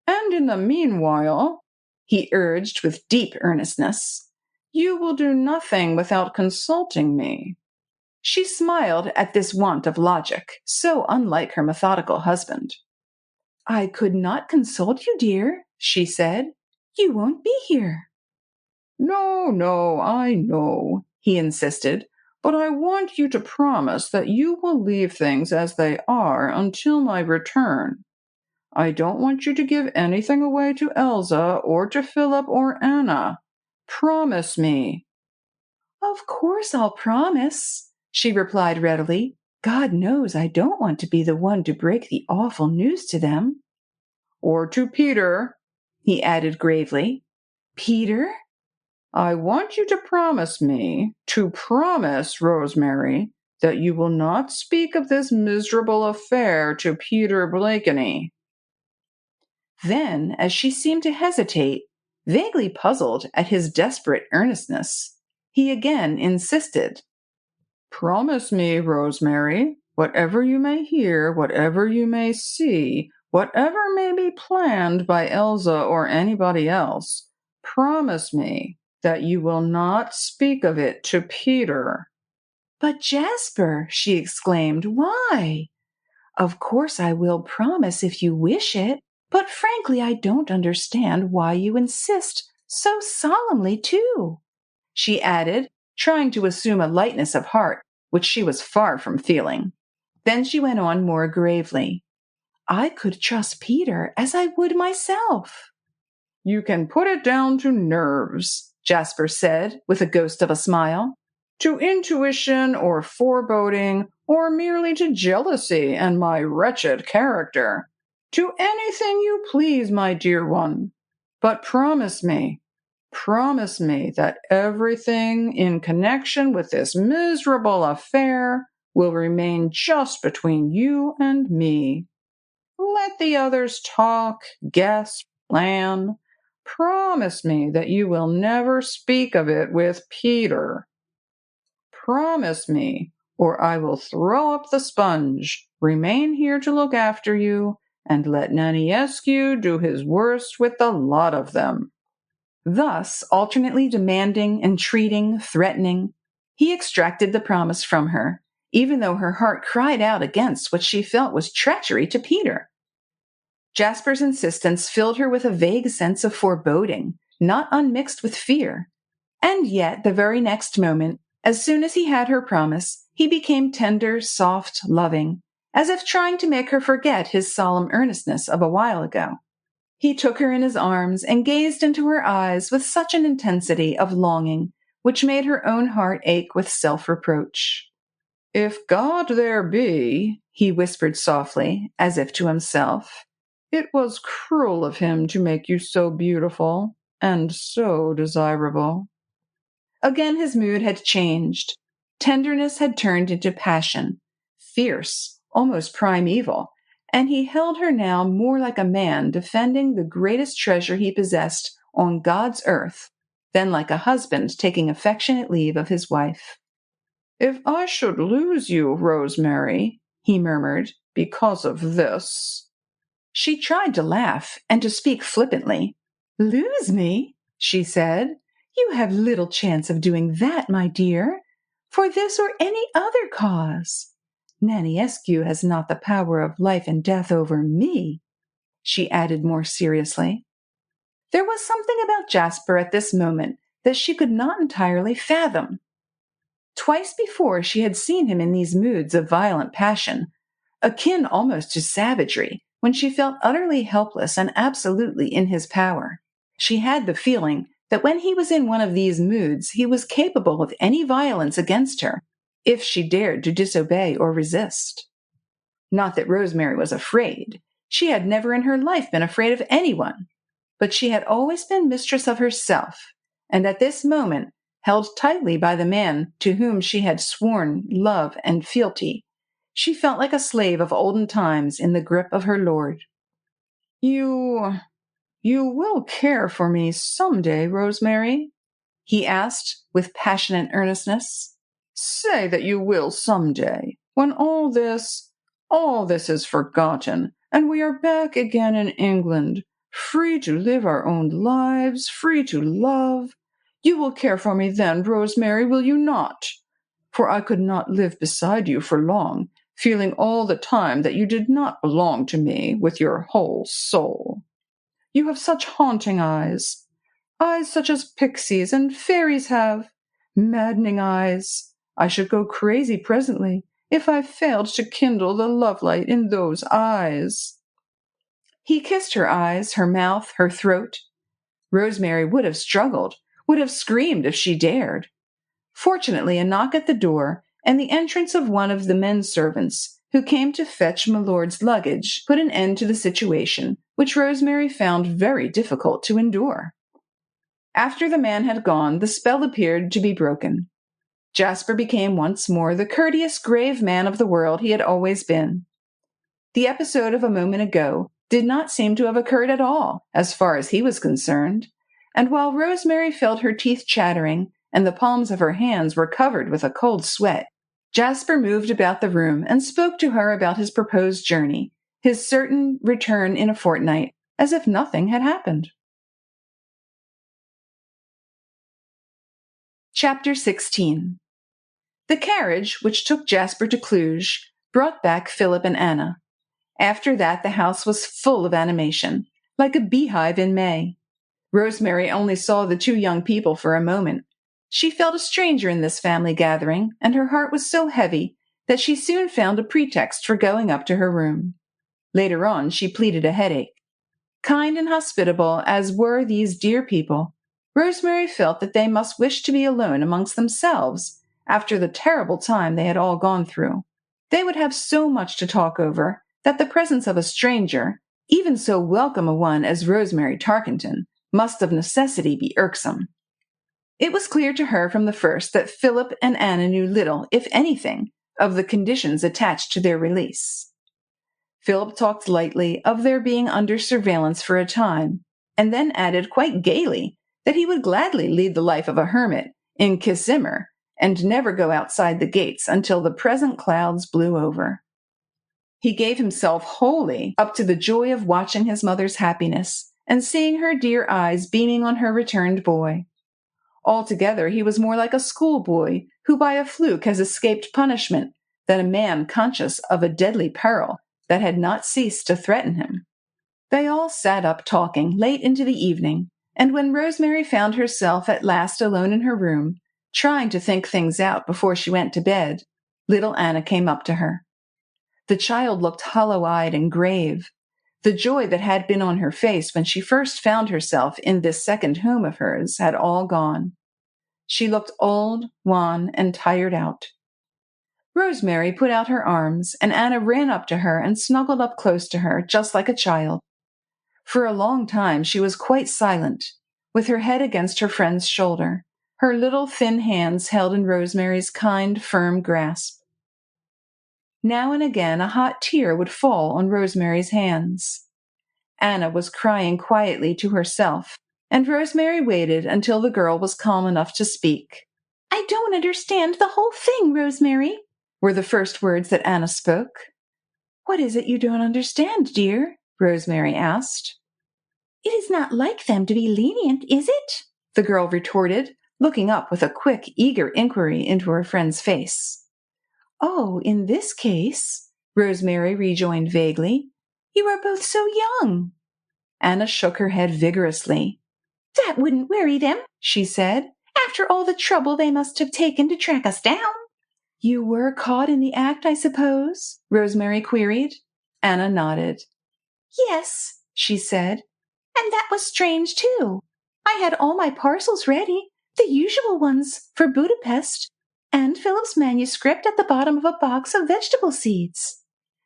"And in the meanwhile," he urged with deep earnestness, "you will do nothing without consulting me." She smiled at this want of logic, so unlike her methodical husband. "I could not consult you, dear," she said. "You won't be here." No, I know," he insisted, "but I want you to promise that you will leave things as they are until my return. I don't want you to give anything away to Elsa or to Philip or Anna. Promise me." Of course I'll promise, she replied readily. God knows I don't want to be the one to break the awful news to them. Or to Peter, he added gravely. Peter? I want you to promise me, Rosemary, that you will not speak of this miserable affair to Peter Blakeney. Then, as she seemed to hesitate, vaguely puzzled at his desperate earnestness, he again insisted. Promise me, Rosemary, whatever you may hear, whatever you may see, whatever may be planned by Elsa or anybody else, promise me that you will not speak of it to Peter. But Jasper, she exclaimed, why? Of course I will promise if you wish it, but frankly I don't understand why you insist so solemnly too, she added, trying to assume a lightness of heart, which she was far from feeling. Then she went on more gravely. I could trust Peter as I would myself. You can put it down to nerves, Jasper said, with a ghost of a smile. To intuition or foreboding, or merely to jealousy and my wretched character. To anything you please, my dear one. But promise me that everything in connection with this miserable affair will remain just between you and me. Let the others talk, guess, plan. Promise me that you will never speak of it with Peter. Promise me, or I will throw up the sponge, remain here to look after you, and let Naniescu do his worst with the lot of them. Thus, alternately demanding, entreating, threatening, he extracted the promise from her, even though her heart cried out against what she felt was treachery to Peter. Jasper's insistence filled her with a vague sense of foreboding, not unmixed with fear. And yet, the very next moment, as soon as he had her promise, he became tender, soft, loving, as if trying to make her forget his solemn earnestness of a while ago. He took her in his arms and gazed into her eyes with such an intensity of longing, which made her own heart ache with self-reproach. If God there be, he whispered softly, as if to himself, it was cruel of him to make you so beautiful and so desirable. Again his mood had changed. Tenderness had turned into passion, fierce, almost primeval, and he held her now more like a man defending the greatest treasure he possessed on God's earth than like a husband taking affectionate leave of his wife. If I should lose you, Rosemary, he murmured, because of this. She tried to laugh and to speak flippantly. Lose me? She said. You have little chance of doing that, my dear, for this or any other cause. Naniescu has not the power of life and death over me, she added more seriously. There was something about Jasper at this moment that she could not entirely fathom. Twice before she had seen him in these moods of violent passion, akin almost to savagery, when she felt utterly helpless and absolutely in his power. She had the feeling that when he was in one of these moods, he was capable of any violence against her, if she dared to disobey or resist. Not that Rosemary was afraid. She had never in her life been afraid of anyone, but she had always been mistress of herself, and at this moment, held tightly by the man to whom she had sworn love and fealty, she felt like a slave of olden times in the grip of her lord. You will care for me some day, Rosemary? He asked with passionate earnestness. Say that you will some day, when all this is forgotten, and we are back again in England, free to live our own lives, free to love. You will care for me then, Rosemary, will you not? For I could not live beside you for long, feeling all the time that you did not belong to me with your whole soul. You have such haunting eyes such as pixies and fairies have, maddening eyes. I should go crazy presently if I failed to kindle the lovelight in those eyes. He kissed her eyes, her mouth, her throat. Rosemary would have struggled, would have screamed if she dared. Fortunately, a knock at the door and the entrance of one of the men servants who came to fetch milord's luggage put an end to the situation, which Rosemary found very difficult to endure. After the man had gone, the spell appeared to be broken. Jasper became once more the courteous, grave man of the world he had always been. The episode of a moment ago did not seem to have occurred at all, as far as he was concerned, and while Rosemary felt her teeth chattering and the palms of her hands were covered with a cold sweat, Jasper moved about the room and spoke to her about his proposed journey, his certain return in a fortnight, as if nothing had happened. Chapter 16. The carriage, which took Jasper to Cluj, brought back Philip and Anna. After that, the house was full of animation, like a beehive in May. Rosemary only saw the two young people for a moment. She felt a stranger in this family gathering, and her heart was so heavy that she soon found a pretext for going up to her room. Later on, she pleaded a headache. Kind and hospitable as were these dear people, Rosemary felt that they must wish to be alone amongst themselves after the terrible time they had all gone through. They would have so much to talk over that the presence of a stranger, even so welcome a one as Rosemary Tarkington, must of necessity be irksome. It was clear to her from the first that Philip and Anna knew little, if anything, of the conditions attached to their release. Philip talked lightly of their being under surveillance for a time, and then added quite gaily that he would gladly lead the life of a hermit in Kizimmer and never go outside the gates until the present clouds blew over. He gave himself wholly up to the joy of watching his mother's happiness and seeing her dear eyes beaming on her returned boy. Altogether, he was more like a schoolboy who by a fluke has escaped punishment than a man conscious of a deadly peril that had not ceased to threaten him. They all sat up talking late into the evening, and when Rosemary found herself at last alone in her room, trying to think things out before she went to bed, little Anna came up to her. The child looked hollow-eyed and grave. The joy that had been on her face when she first found herself in this second home of hers had all gone. She looked old, wan, and tired out. Rosemary put out her arms, and Anna ran up to her and snuggled up close to her, just like a child. For a long time she was quite silent, with her head against her friend's shoulder, her little thin hands held in Rosemary's kind, firm grasp. Now and again a hot tear would fall on Rosemary's hands. Anna was crying quietly to herself, and Rosemary waited until the girl was calm enough to speak. "I don't understand the whole thing, Rosemary," were the first words that Anna spoke. "What is it you don't understand, dear?" Rosemary asked. "It is not like them to be lenient, is it?" the girl retorted, looking up with a quick, eager inquiry into her friend's face. "Oh, in this case," Rosemary rejoined vaguely, "you are both so young." Anna shook her head vigorously. "That wouldn't worry them," she said, "after all the trouble they must have taken to track us down." "You were caught in the act, I suppose?" Rosemary queried. Anna nodded. "Yes," she said, "and that was strange, too. I had all my parcels ready, the usual ones for Budapest, and Philip's manuscript at the bottom of a box of vegetable seeds.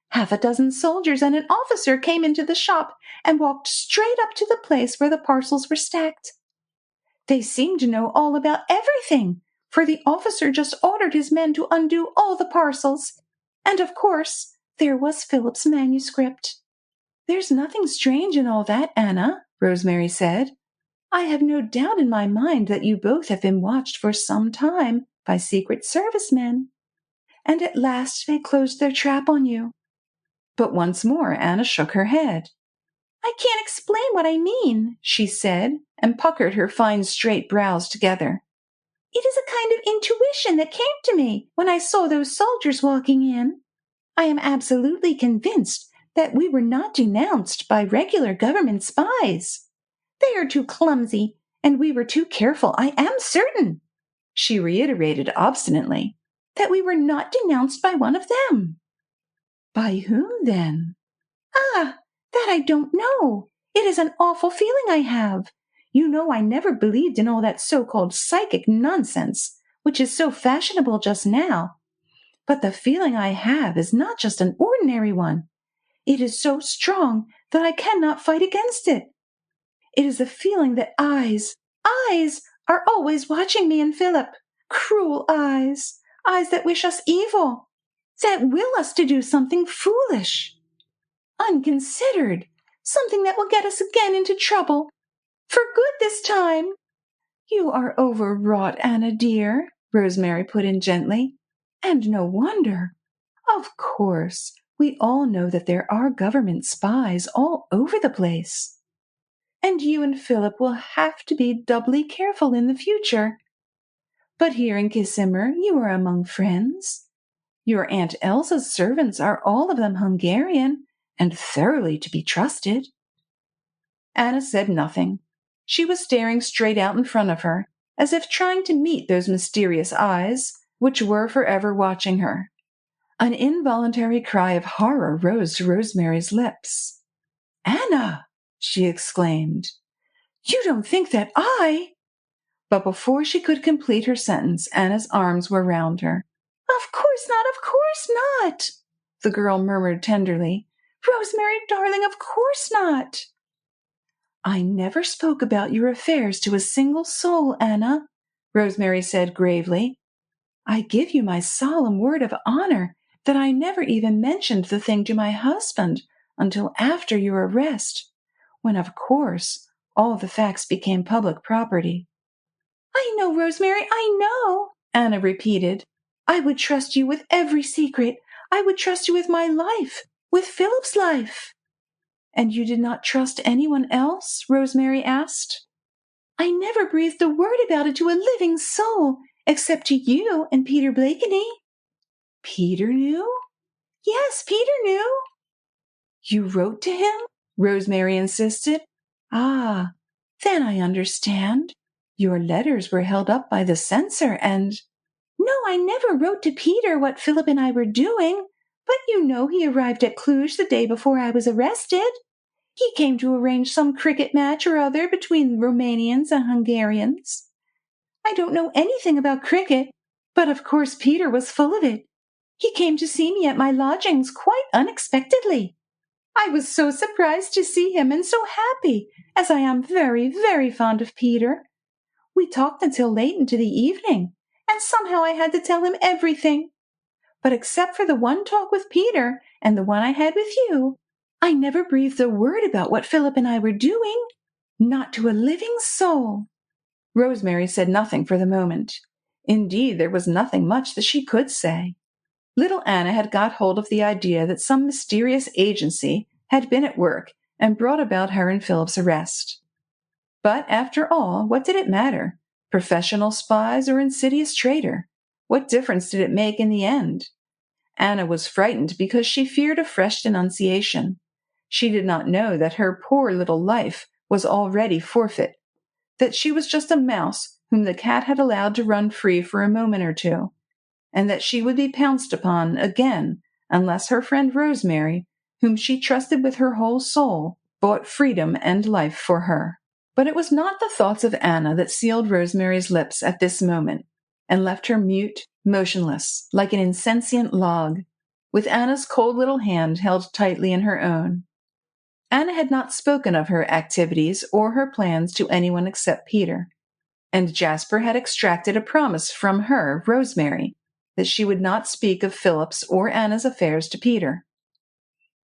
Half a dozen soldiers and an officer came into the shop and walked straight up to the place where the parcels were stacked. They seemed to know all about everything, for the officer just ordered his men to undo all the parcels, and of course there was Philip's manuscript." "There's nothing strange in all that, Anna," Rosemary said. "I have no doubt in my mind that you both have been watched for some time by Secret Service men, and at last they closed their trap on you." But once more Anna shook her head. "I can't explain what I mean," she said, and puckered her fine straight brows together. "It is a kind of intuition that came to me when I saw those soldiers walking in. I am absolutely convinced that we were not denounced by regular government spies. They are too clumsy, and we were too careful. I am certain," she reiterated obstinately, "that we were not denounced by one of them." "By whom, then?" "Ah, that I don't know. It is an awful feeling I have. You know I never believed in all that so-called psychic nonsense. which is so fashionable just now. But the feeling I have is not just an ordinary one. It is so strong that I cannot fight against it. It is a feeling that eyes are always watching me and Philip. Cruel eyes that wish us evil, that will us to do something foolish, unconsidered, something that will get us again into trouble, for good this time. You are overwrought, Anna dear, Rosemary put in gently, and no wonder. Of course, we all know that there are government spies all over the place. And you and Philip will have to be doubly careful in the future. But here in Kissimmee you are among friends. Your Aunt Elsa's servants are all of them Hungarian, and thoroughly to be trusted. Anna said nothing. She was staring straight out in front of her, as if trying to meet those mysterious eyes, which were forever watching her. An involuntary cry of horror rose to Rosemary's lips. "Anna!" she exclaimed. "You don't think that I—" But before she could complete her sentence, Anna's arms were round her. "Of course not, of course not," the girl murmured tenderly. "Rosemary, darling, of course not." "I never spoke about your affairs to a single soul, Anna," Rosemary said gravely. "I give you my solemn word of honor that I never even mentioned the thing to my husband until after your arrest, when, of course, all the facts became public property." "I know, Rosemary, I know," Anna repeated. "I would trust you with every secret. I would trust you with my life, with Philip's life." "And you did not trust anyone else?" Rosemary asked. "I never breathed a word about it to a living soul, except to you and Peter Blakeney." "Peter knew?" "Yes, Peter knew." "You wrote to him?" Rosemary insisted. "Ah, then I understand. Your letters were held up by the censor and—" "No, I never wrote to Peter what Philip and I were doing, but you know he arrived at Cluj the day before I was arrested. He came to arrange some cricket match or other between Romanians and Hungarians. I don't know anything about cricket, but of course Peter was full of it. He came to see me at my lodgings quite unexpectedly. I was so surprised to see him and so happy, as I am very, very fond of Peter. We talked until late into the evening, and somehow I had to tell him everything. But except for the one talk with Peter and the one I had with you, I never breathed a word about what Philip and I were doing, not to a living soul." Rosemary said nothing for the moment. Indeed, there was nothing much that she could say. Little Anna had got hold of the idea that some mysterious agency had been at work and brought about her and Philip's arrest. But after all, what did it matter? Professional spies or insidious traitor? What difference did it make in the end? Anna was frightened because she feared a fresh denunciation. She did not know that her poor little life was already forfeit, that she was just a mouse whom the cat had allowed to run free for a moment or two, and that she would be pounced upon again unless her friend Rosemary, whom she trusted with her whole soul, bought freedom and life for her. But it was not the thoughts of Anna that sealed Rosemary's lips at this moment and left her mute, motionless, like an insentient log, with Anna's cold little hand held tightly in her own. Anna had not spoken of her activities or her plans to anyone except Peter, and Jasper had extracted a promise from her, Rosemary, that she would not speak of Philip's or Anna's affairs to Peter.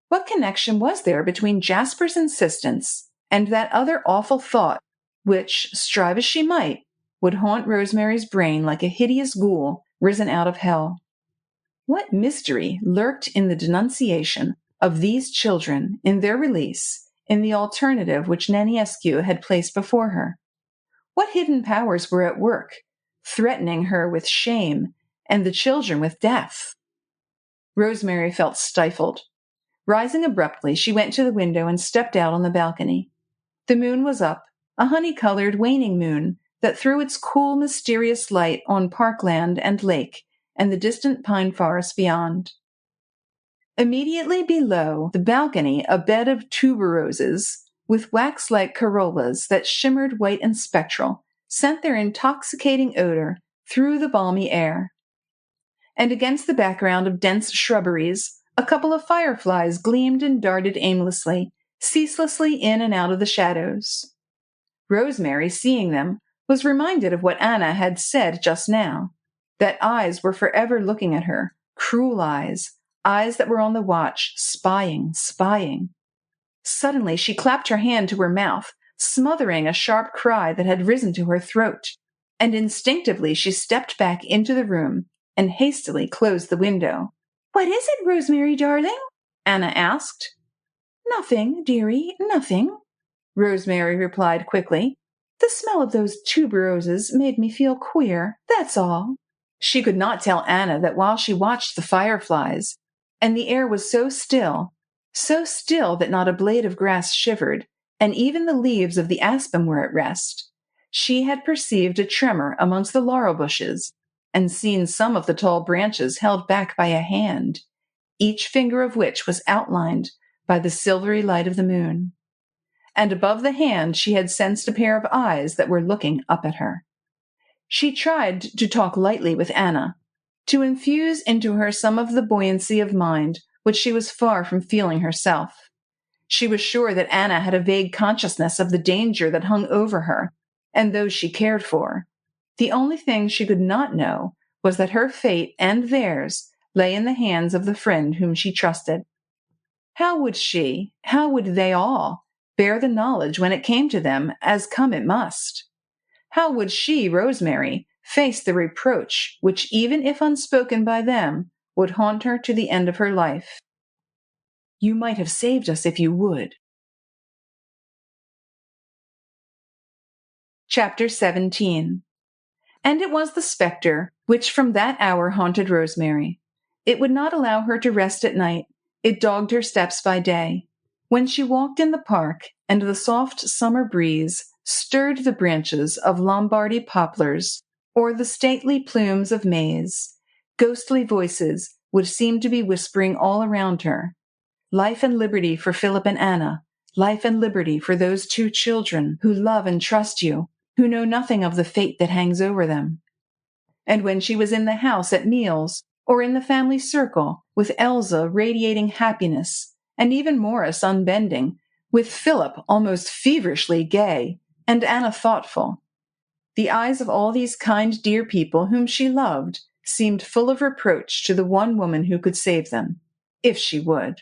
What connection was there between Jasper's insistence and that other awful thought which, strive as she might, would haunt Rosemary's brain like a hideous ghoul risen out of hell? What mystery lurked in the denunciation of these children, in their release, in the alternative which Năniescu had placed before her? What hidden powers were at work, threatening her with shame and the children with death? Rosemary felt stifled. Rising abruptly, she went to the window and stepped out on the balcony. The moon was up, a honey-colored waning moon that threw its cool, mysterious light on parkland and lake and the distant pine forest beyond. Immediately below the balcony, a bed of tuberoses with wax-like corollas that shimmered white and spectral sent their intoxicating odor through the balmy air. And against the background of dense shrubberies, a couple of fireflies gleamed and darted aimlessly, ceaselessly in and out of the shadows. Rosemary, seeing them, was reminded of what Anna had said just now, that eyes were forever looking at her, cruel eyes that were on the watch, spying. Suddenly she clapped her hand to her mouth, smothering a sharp cry that had risen to her throat, and instinctively she stepped back into the room and hastily closed the window. "What is it, Rosemary, darling?" Anna asked. "Nothing, dearie, nothing," Rosemary replied quickly. "The smell of those tuberoses made me feel queer, that's all." She could not tell Anna that while she watched the fireflies, and the air was so still that not a blade of grass shivered, and even the leaves of the aspen were at rest, she had perceived a tremor amongst the laurel bushes, and seen some of the tall branches held back by a hand, each finger of which was outlined by the silvery light of the moon. And above the hand she had sensed a pair of eyes that were looking up at her. She tried to talk lightly with Anna, to infuse into her some of the buoyancy of mind which she was far from feeling herself. She was sure that Anna had a vague consciousness of the danger that hung over her and those she cared for. The only thing she could not know was that her fate and theirs lay in the hands of the friend whom she trusted. How would they all, bear the knowledge when it came to them, as come it must? How would she, Rosemary, face the reproach which, even if unspoken by them, would haunt her to the end of her life? "You might have saved us if you would." Chapter 17. And it was the spectre which from that hour haunted Rosemary. It would not allow her to rest at night. It dogged her steps by day. When she walked in the park, and the soft summer breeze stirred the branches of Lombardy poplars or the stately plumes of maize, ghostly voices would seem to be whispering all around her. Life and liberty for Philip and Anna, life and liberty for those two children who love and trust you, who know nothing of the fate that hangs over them. And when she was in the house at meals, or in the family circle, with Elsa radiating happiness, and even Morris unbending, with Philip almost feverishly gay, and Anna thoughtful, the eyes of all these kind, dear people whom she loved seemed full of reproach to the one woman who could save them, if she would.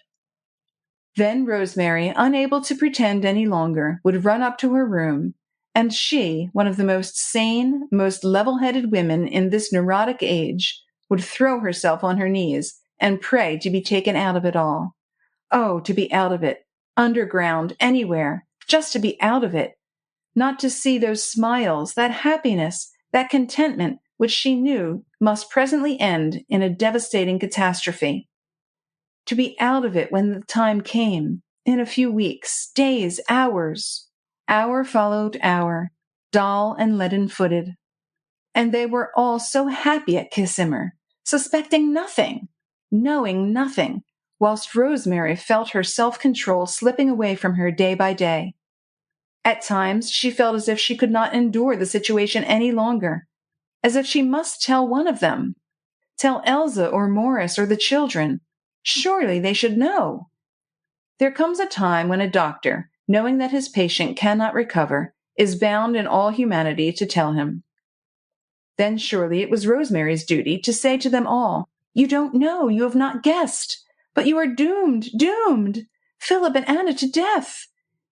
Then Rosemary, unable to pretend any longer, would run up to her room, and she, one of the most sane, most level-headed women in this neurotic age, would throw herself on her knees and pray to be taken out of it all. Oh, to be out of it, underground, anywhere, just to be out of it, not to see those smiles, that happiness, that contentment which she knew must presently end in a devastating catastrophe. To be out of it when the time came, in a few weeks, days, hours. Hour followed hour, dull and leaden-footed. And they were all so happy at Kissimmee, suspecting nothing, knowing nothing, whilst Rosemary felt her self-control slipping away from her day by day. At times she felt as if she could not endure the situation any longer, as if she must tell one of them, tell Elsa or Morris or the children. Surely they should know. There comes a time when a doctor, knowing that his patient cannot recover, is bound in all humanity to tell him. Then surely it was Rosemary's duty to say to them all, "You don't know, you have not guessed, but you are doomed, doomed, Philip and Anna to death,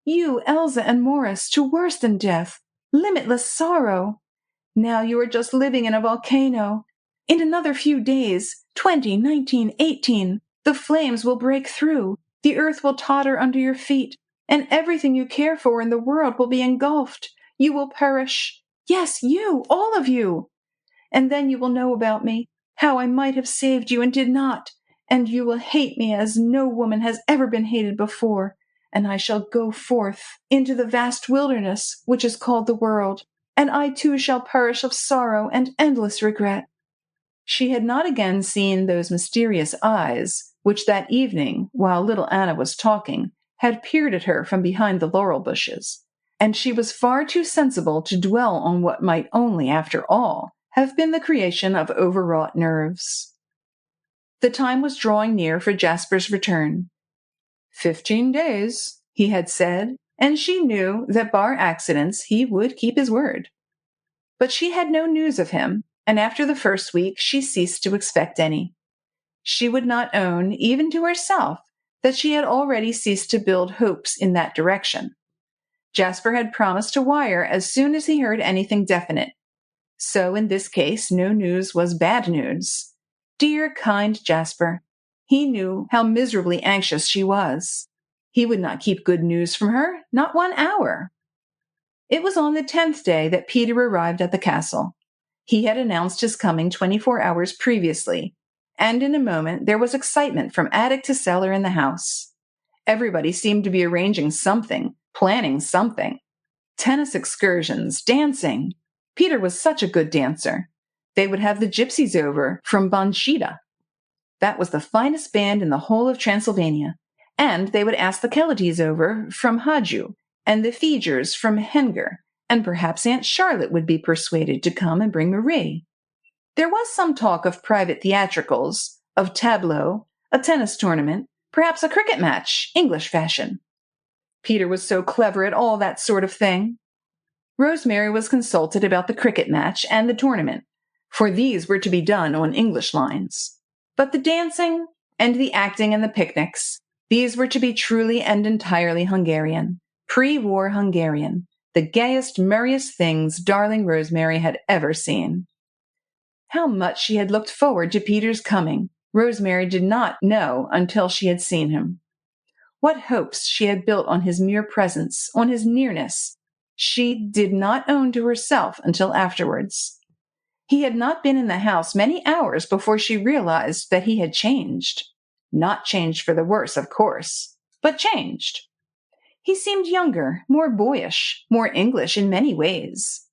you, Elsa and Morris, to worse than death, limitless sorrow. Now you are just living in a volcano. In another few days, 20, 19, 18, the flames will break through, the earth will totter under your feet, and everything you care for in the world will be engulfed. You will perish. Yes, you, all of you. And then you will know about me, how I might have saved you and did not, and you will hate me as no woman has ever been hated before, and I shall go forth into the vast wilderness which is called the world, and I too shall perish of sorrow and endless regret." She had not again seen those mysterious eyes, which that evening, while little Anna was talking, had peered at her from behind the laurel bushes, and she was far too sensible to dwell on what might only, after all, have been the creation of overwrought nerves. The time was drawing near for Jasper's return. 15 days, he had said, and she knew that bar accidents he would keep his word. But she had no news of him, and after the first week she ceased to expect any. She would not own, even to herself, that she had already ceased to build hopes in that direction. Jasper had promised to wire as soon as he heard anything definite. So in this case, no news was bad news. Dear, kind Jasper. He knew how miserably anxious she was. He would not keep good news from her, not 1 hour. It was on the 10th day that Peter arrived at the castle. He had announced his coming 24 hours previously, and in a moment there was excitement from attic to cellar in the house. Everybody seemed to be arranging something, planning something. Tennis excursions, dancing. Peter was such a good dancer. They would have the gypsies over from Banshida. That was the finest band in the whole of Transylvania. And they would ask the Kelleties over from Haju, and the Feegers from Hengr, and perhaps Aunt Charlotte would be persuaded to come and bring Marie. There was some talk of private theatricals, of tableaux, a tennis tournament, perhaps a cricket match, English fashion. Peter was so clever at all that sort of thing. Rosemary was consulted about the cricket match and the tournament, for these were to be done on English lines. But the dancing and the acting and the picnics, these were to be truly and entirely Hungarian, pre-war Hungarian, the gayest, merriest things darling Rosemary had ever seen. How much she had looked forward to Peter's coming, Rosemary did not know until she had seen him. What hopes she had built on his mere presence, on his nearness, she did not own to herself until afterwards. He had not been in the house many hours before she realized that he had changed. Not changed for the worse, of course, but changed. He seemed younger, more boyish, more English in many ways.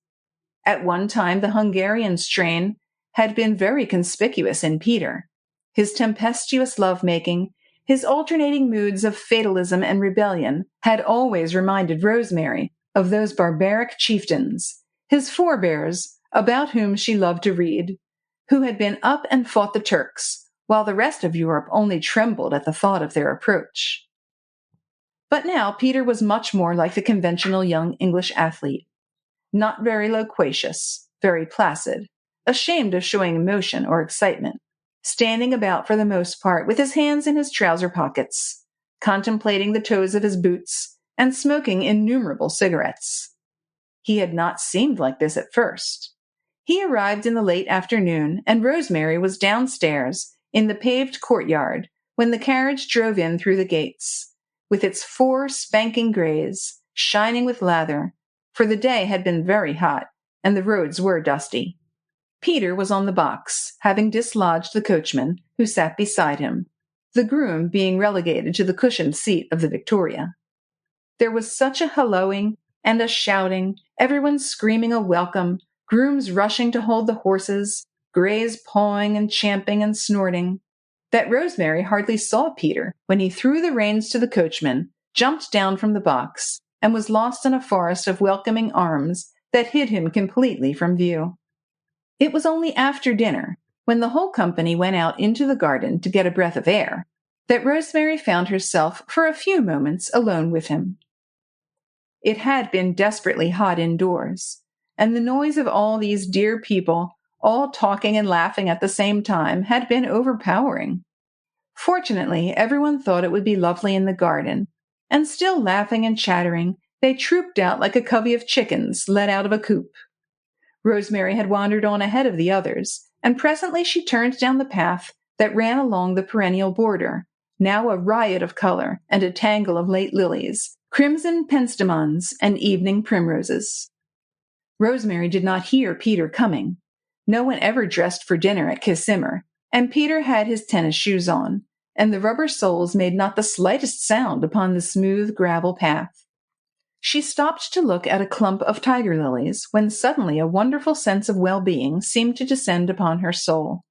At one time, the Hungarian strain had been very conspicuous in Peter. His tempestuous love-making, his alternating moods of fatalism and rebellion had always reminded Rosemary of those barbaric chieftains, his forebears, about whom she loved to read, who had been up and fought the Turks, while the rest of Europe only trembled at the thought of their approach. But now Peter was much more like the conventional young English athlete, not very loquacious, very placid, ashamed of showing emotion or excitement, standing about for the most part with his hands in his trouser pockets, contemplating the toes of his boots, and smoking innumerable cigarettes. He had not seemed like this at first. He arrived in the late afternoon, and Rosemary was downstairs in the paved courtyard when the carriage drove in through the gates, with its 4 spanking grays, shining with lather, for the day had been very hot, and the roads were dusty. Peter was on the box, having dislodged the coachman, who sat beside him, the groom being relegated to the cushioned seat of the Victoria. There was such a hallooing and a shouting, everyone screaming a welcome, grooms rushing to hold the horses, greys pawing and champing and snorting, that Rosemary hardly saw Peter when he threw the reins to the coachman, jumped down from the box, and was lost in a forest of welcoming arms that hid him completely from view. It was only after dinner, when the whole company went out into the garden to get a breath of air, that Rosemary found herself for a few moments alone with him. It had been desperately hot indoors, and the noise of all these dear people, all talking and laughing at the same time, had been overpowering. Fortunately, everyone thought it would be lovely in the garden, and still laughing and chattering, they trooped out like a covey of chickens let out of a coop. Rosemary had wandered on ahead of the others, and presently she turned down the path that ran along the perennial border, now a riot of color and a tangle of late lilies, crimson penstemons, and evening primroses. Rosemary did not hear Peter coming. No one ever dressed for dinner at Kissimmar, and Peter had his tennis shoes on, and the rubber soles made not the slightest sound upon the smooth gravel path. She stopped to look at a clump of tiger lilies when suddenly a wonderful sense of well-being seemed to descend upon her soul.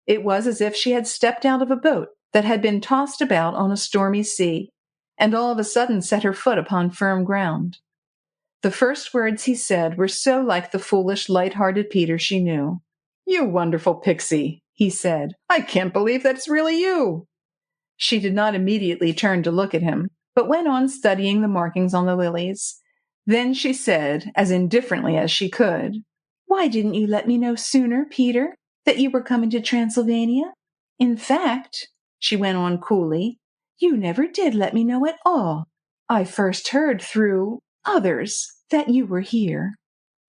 It was as if she had stepped out of a boat that had been tossed about on a stormy sea, and all of a sudden set her foot upon firm ground. The first words he said were so like the foolish, light-hearted Peter she knew. "You wonderful pixie," he said. "I can't believe that's really you." She did not immediately turn to look at him, but went on studying the markings on the lilies. Then she said, as indifferently as she could, "Why didn't you let me know sooner, Peter, that you were coming to Transylvania? In fact," she went on coolly, "you never did let me know at all. I first heard through others that you were here."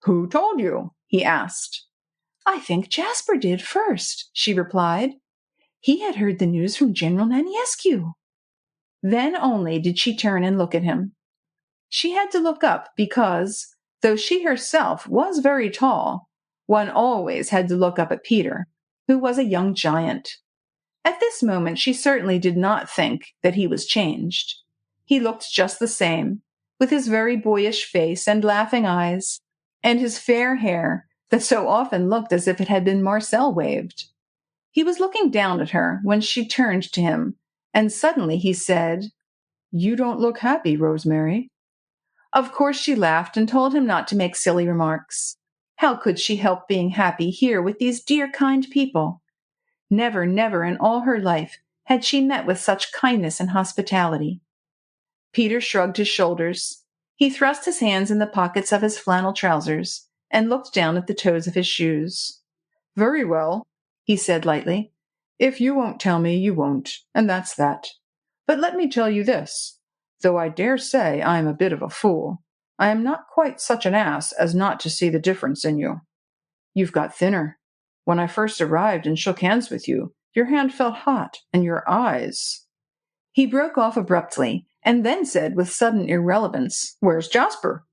"Who told you?" he asked. "I think Jasper did first," she replied. "He had heard the news from General Naniescu." Then only did she turn and look at him. She had to look up because, though she herself was very tall, one always had to look up at Peter, who was a young giant. At this moment she certainly did not think that he was changed. He looked just the same, with his very boyish face and laughing eyes, and his fair hair that so often looked as if it had been Marcel waved. He was looking down at her when she turned to him, and suddenly he said, "You don't look happy, Rosemary." Of course she laughed and told him not to make silly remarks. How could she help being happy here with these dear, kind people? Never, never in all her life had she met with such kindness and hospitality. Peter shrugged his shoulders. He thrust his hands in the pockets of his flannel trousers and looked down at the toes of his shoes. "Very well," he said lightly. "If you won't tell me, you won't, and that's that. But let me tell you this. Though I dare say I am a bit of a fool, I am not quite such an ass as not to see the difference in you. You've got thinner. When I first arrived and shook hands with you, your hand felt hot, and your eyes—" He broke off abruptly, and then said with sudden irrelevance, "Where's Jasper?"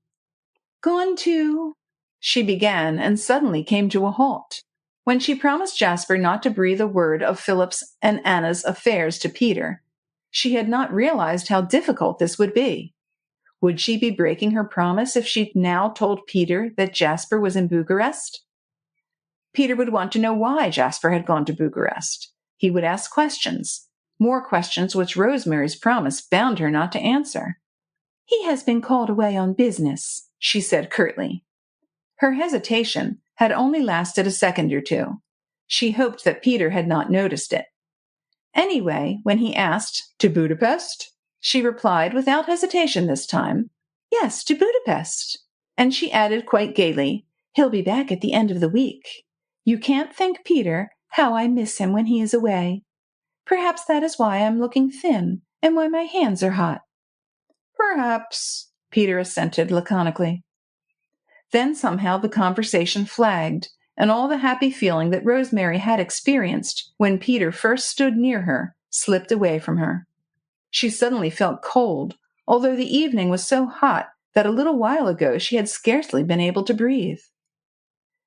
"Gone to—" she began, and suddenly came to a halt. When she promised Jasper not to breathe a word of Philip's and Anna's affairs to Peter, she had not realized how difficult this would be. Would she be breaking her promise if she now told Peter that Jasper was in Bucharest? Peter would want to know why Jasper had gone to Bucharest. He would ask questions, more questions which Rosemary's promise bound her not to answer. "He has been called away on business," she said curtly. Her hesitation had only lasted a second or two. She hoped that Peter had not noticed it. Anyway, when he asked, "To Budapest?" she replied without hesitation this time, "Yes, to Budapest." And she added quite gaily, "He'll be back at the end of the week. You can't think, Peter, how I miss him when he is away. Perhaps that is why I'm looking thin and why my hands are hot." "Perhaps," Peter assented laconically. Then somehow the conversation flagged, and all the happy feeling that Rosemary had experienced when Peter first stood near her slipped away from her. She suddenly felt cold, although the evening was so hot that a little while ago she had scarcely been able to breathe.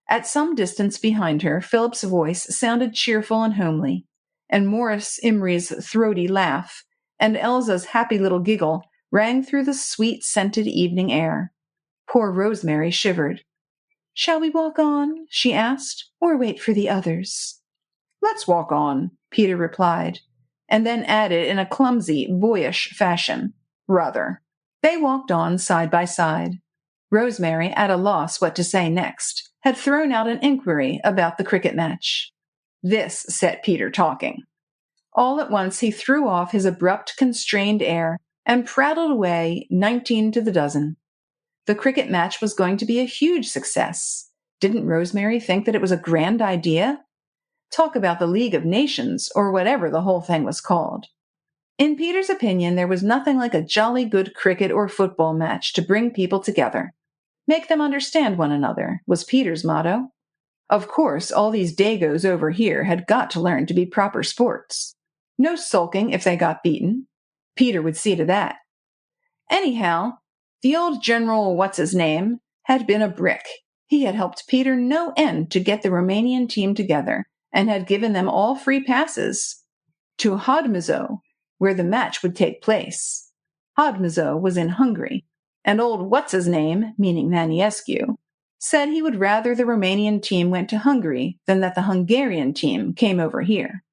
At some distance behind her, Philip's voice sounded cheerful and homely, and Morris Imry's throaty laugh and Elsa's happy little giggle rang through the sweet, scented evening air. Poor Rosemary shivered. "Shall we walk on?" she asked, "or wait for the others?" "Let's walk on," Peter replied, and then added in a clumsy, boyish fashion, "Rather." They walked on side by side. Rosemary, at a loss what to say next, had thrown out an inquiry about the cricket match. This set Peter talking. All at once he threw off his abrupt, constrained air and prattled away 19 to the dozen. The cricket match was going to be a huge success. Didn't Rosemary think that it was a grand idea? Talk about the League of Nations, or whatever the whole thing was called. In Peter's opinion, there was nothing like a jolly good cricket or football match to bring people together. Make them understand one another, was Peter's motto. Of course, all these Dagos over here had got to learn to be proper sports. No sulking if they got beaten. Peter would see to that. Anyhow, the old General What's-His-Name had been a brick. He had helped Peter no end to get the Romanian team together, and had given them all free passes to Hodmizo, where the match would take place. Hodmizo was in Hungary, and old What's-His-Name, meaning Naniescu, said he would rather the Romanian team went to Hungary than that the Hungarian team came over here.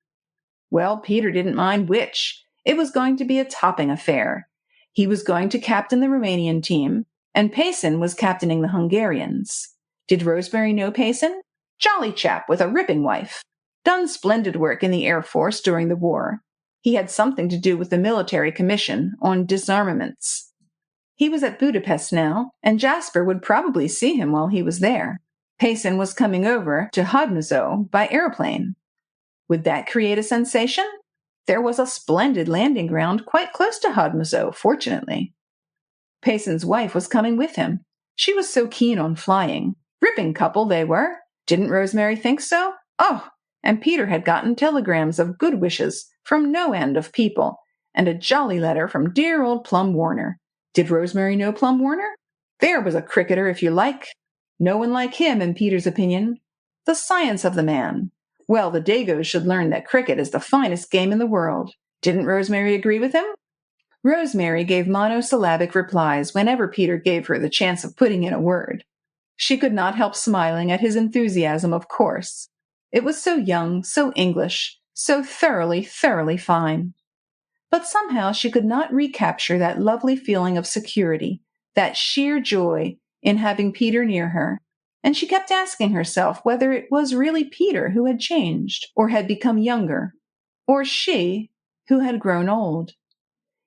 Well, Peter didn't mind which. It was going to be a topping affair. He was going to captain the Romanian team, and Payson was captaining the Hungarians. Did Rosemary know Payson? Jolly chap with a ripping wife. Done splendid work in the Air Force during the war. He had something to do with the military commission on disarmaments. He was at Budapest now, and Jasper would probably see him while he was there. Payson was coming over to Hodmozo by airplane. Would that create a sensation? There was a splendid landing ground quite close to Hodmozo, fortunately. Payson's wife was coming with him. She was so keen on flying. Ripping couple they were. Didn't Rosemary think so? Oh, and Peter had gotten telegrams of good wishes from no end of people, and a jolly letter from dear old Plum Warner. Did Rosemary know Plum Warner? There was a cricketer, if you like. No one like him, in Peter's opinion. The science of the man. Well, the Dagos should learn that cricket is the finest game in the world. Didn't Rosemary agree with him? Rosemary gave monosyllabic replies whenever Peter gave her the chance of putting in a word. She could not help smiling at his enthusiasm, of course. It was so young, so English, so thoroughly, thoroughly fine. But somehow she could not recapture that lovely feeling of security, that sheer joy in having Peter near her, and she kept asking herself whether it was really Peter who had changed, or had become younger, or she who had grown old.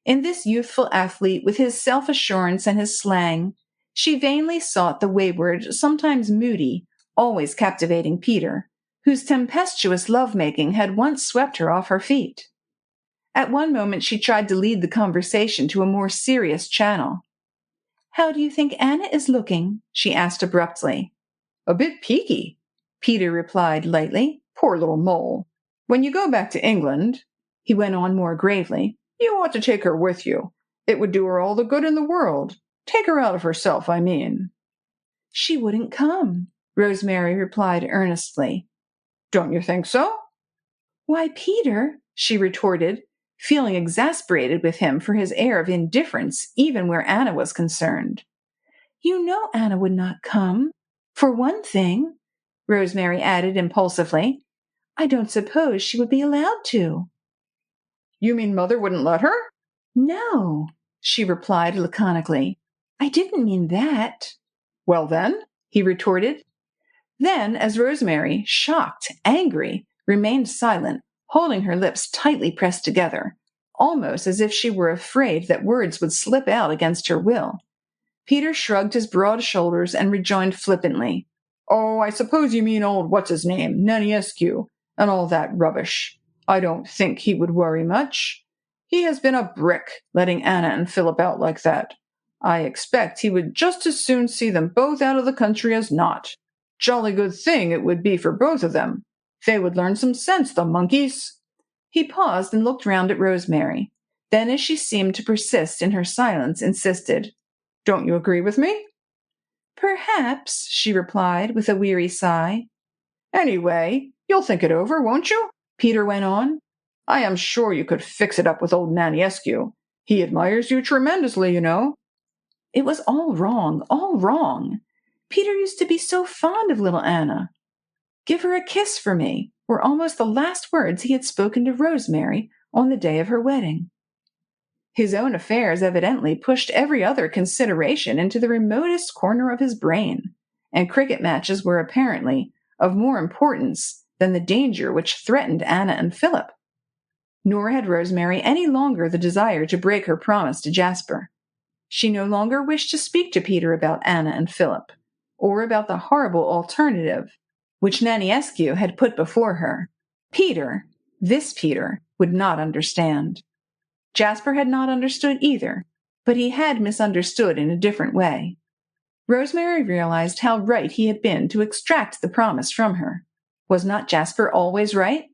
In this youthful athlete, with his self-assurance and his slang, she vainly sought the wayward, sometimes moody, always captivating Peter, whose tempestuous love-making had once swept her off her feet. At one moment she tried to lead the conversation to a more serious channel. "How do you think Anna is looking?" she asked abruptly. "A bit peaky," Peter replied lightly. "Poor little mole. When you go back to England," he went on more gravely, "you ought to take her with you. It would do her all the good in the world. Take her out of herself, I mean." "She wouldn't come," Rosemary replied earnestly. "Don't you think so?" "Why, Peter," she retorted, feeling exasperated with him for his air of indifference even where Anna was concerned. "You know Anna would not come. For one thing," Rosemary added impulsively, "I don't suppose she would be allowed to." "You mean Mother wouldn't let her?" "No," she replied laconically. "I didn't mean that." "Well then," he retorted. Then, as Rosemary, shocked, angry, remained silent, holding her lips tightly pressed together, almost as if she were afraid that words would slip out against her will, Peter shrugged his broad shoulders and rejoined flippantly, "Oh, I suppose you mean old what's-his-name, Naniescu, and all that rubbish. I don't think he would worry much. He has been a brick, letting Anna and Philip out like that. I expect he would just as soon see them both out of the country as not. Jolly good thing it would be for both of them. They would learn some sense, the monkeys." He paused and looked round at Rosemary. Then, as she seemed to persist in her silence, insisted, "Don't you agree with me?" "Perhaps," she replied with a weary sigh. "Anyway, you'll think it over, won't you?" Peter went on. "I am sure you could fix it up with old Naniescu. He admires you tremendously, you know." It was all wrong, all wrong. Peter used to be so fond of little Anna. "Give her a kiss for me," were almost the last words he had spoken to Rosemary on the day of her wedding. His own affairs evidently pushed every other consideration into the remotest corner of his brain, and cricket matches were apparently of more importance than the danger which threatened Anna and Philip. Nor had Rosemary any longer the desire to break her promise to Jasper. She no longer wished to speak to Peter about Anna and Philip, or about the horrible alternative which Naniescu had put before her. Peter, this Peter, would not understand. Jasper had not understood either, but he had misunderstood in a different way. Rosemary realized how right he had been to extract the promise from her. Was not Jasper always right?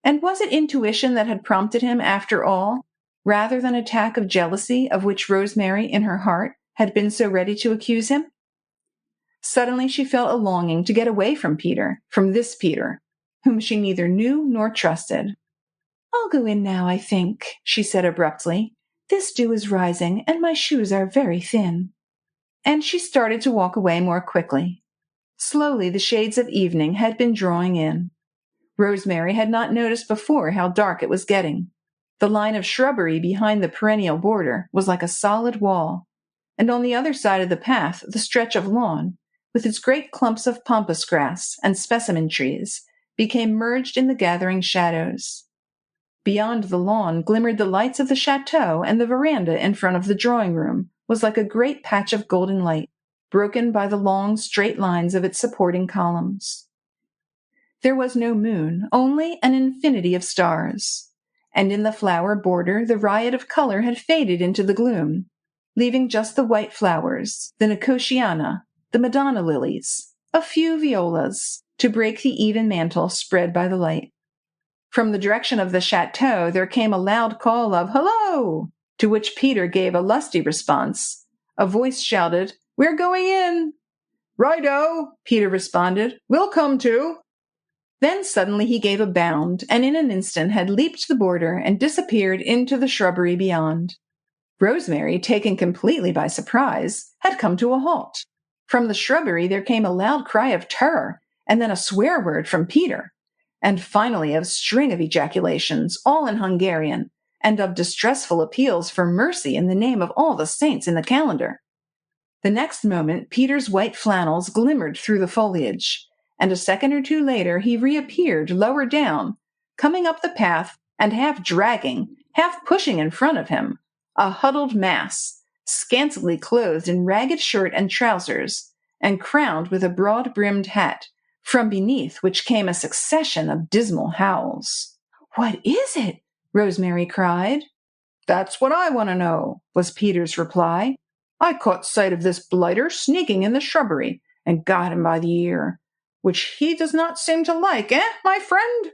And was it intuition that had prompted him, after all, rather than an attack of jealousy of which Rosemary, in her heart, had been so ready to accuse him? Suddenly she felt a longing to get away from Peter, from this Peter, whom she neither knew nor trusted. "I'll go in now, I think," she said abruptly. "This dew is rising, and my shoes are very thin." And she started to walk away more quickly. Slowly the shades of evening had been drawing in. Rosemary had not noticed before how dark it was getting. The line of shrubbery behind the perennial border was like a solid wall, and on the other side of the path the stretch of lawn, with its great clumps of pampas grass and specimen trees, became merged in the gathering shadows. Beyond the lawn glimmered the lights of the chateau, and the veranda in front of the drawing-room was like a great patch of golden light, broken by the long, straight lines of its supporting columns. There was no moon, only an infinity of stars, and in the flower border the riot of color had faded into the gloom, leaving just the white flowers, the nicotiana, the Madonna lilies, a few violas, to break the even mantle spread by the light. From the direction of the chateau there came a loud call of "Hello!" to which Peter gave a lusty response. A voice shouted, "We're going in!" "Righto!" Peter responded. "We'll come too." Then suddenly he gave a bound, and in an instant had leaped the border and disappeared into the shrubbery beyond. Rosemary, taken completely by surprise, had come to a halt. From the shrubbery there came a loud cry of terror, and then a swear word from Peter, and finally a string of ejaculations, all in Hungarian, and of distressful appeals for mercy in the name of all the saints in the calendar. The next moment Peter's white flannels glimmered through the foliage, and a second or two later he reappeared lower down, coming up the path and half dragging, half pushing in front of him, a huddled mass, scantily clothed in ragged shirt and trousers, and crowned with a broad-brimmed hat, from beneath which came a succession of dismal howls. "What is it?" Rosemary cried. "That's what I want to know," was Peter's reply. "I caught sight of this blighter sneaking in the shrubbery, and got him by the ear, which he does not seem to like, my friend?"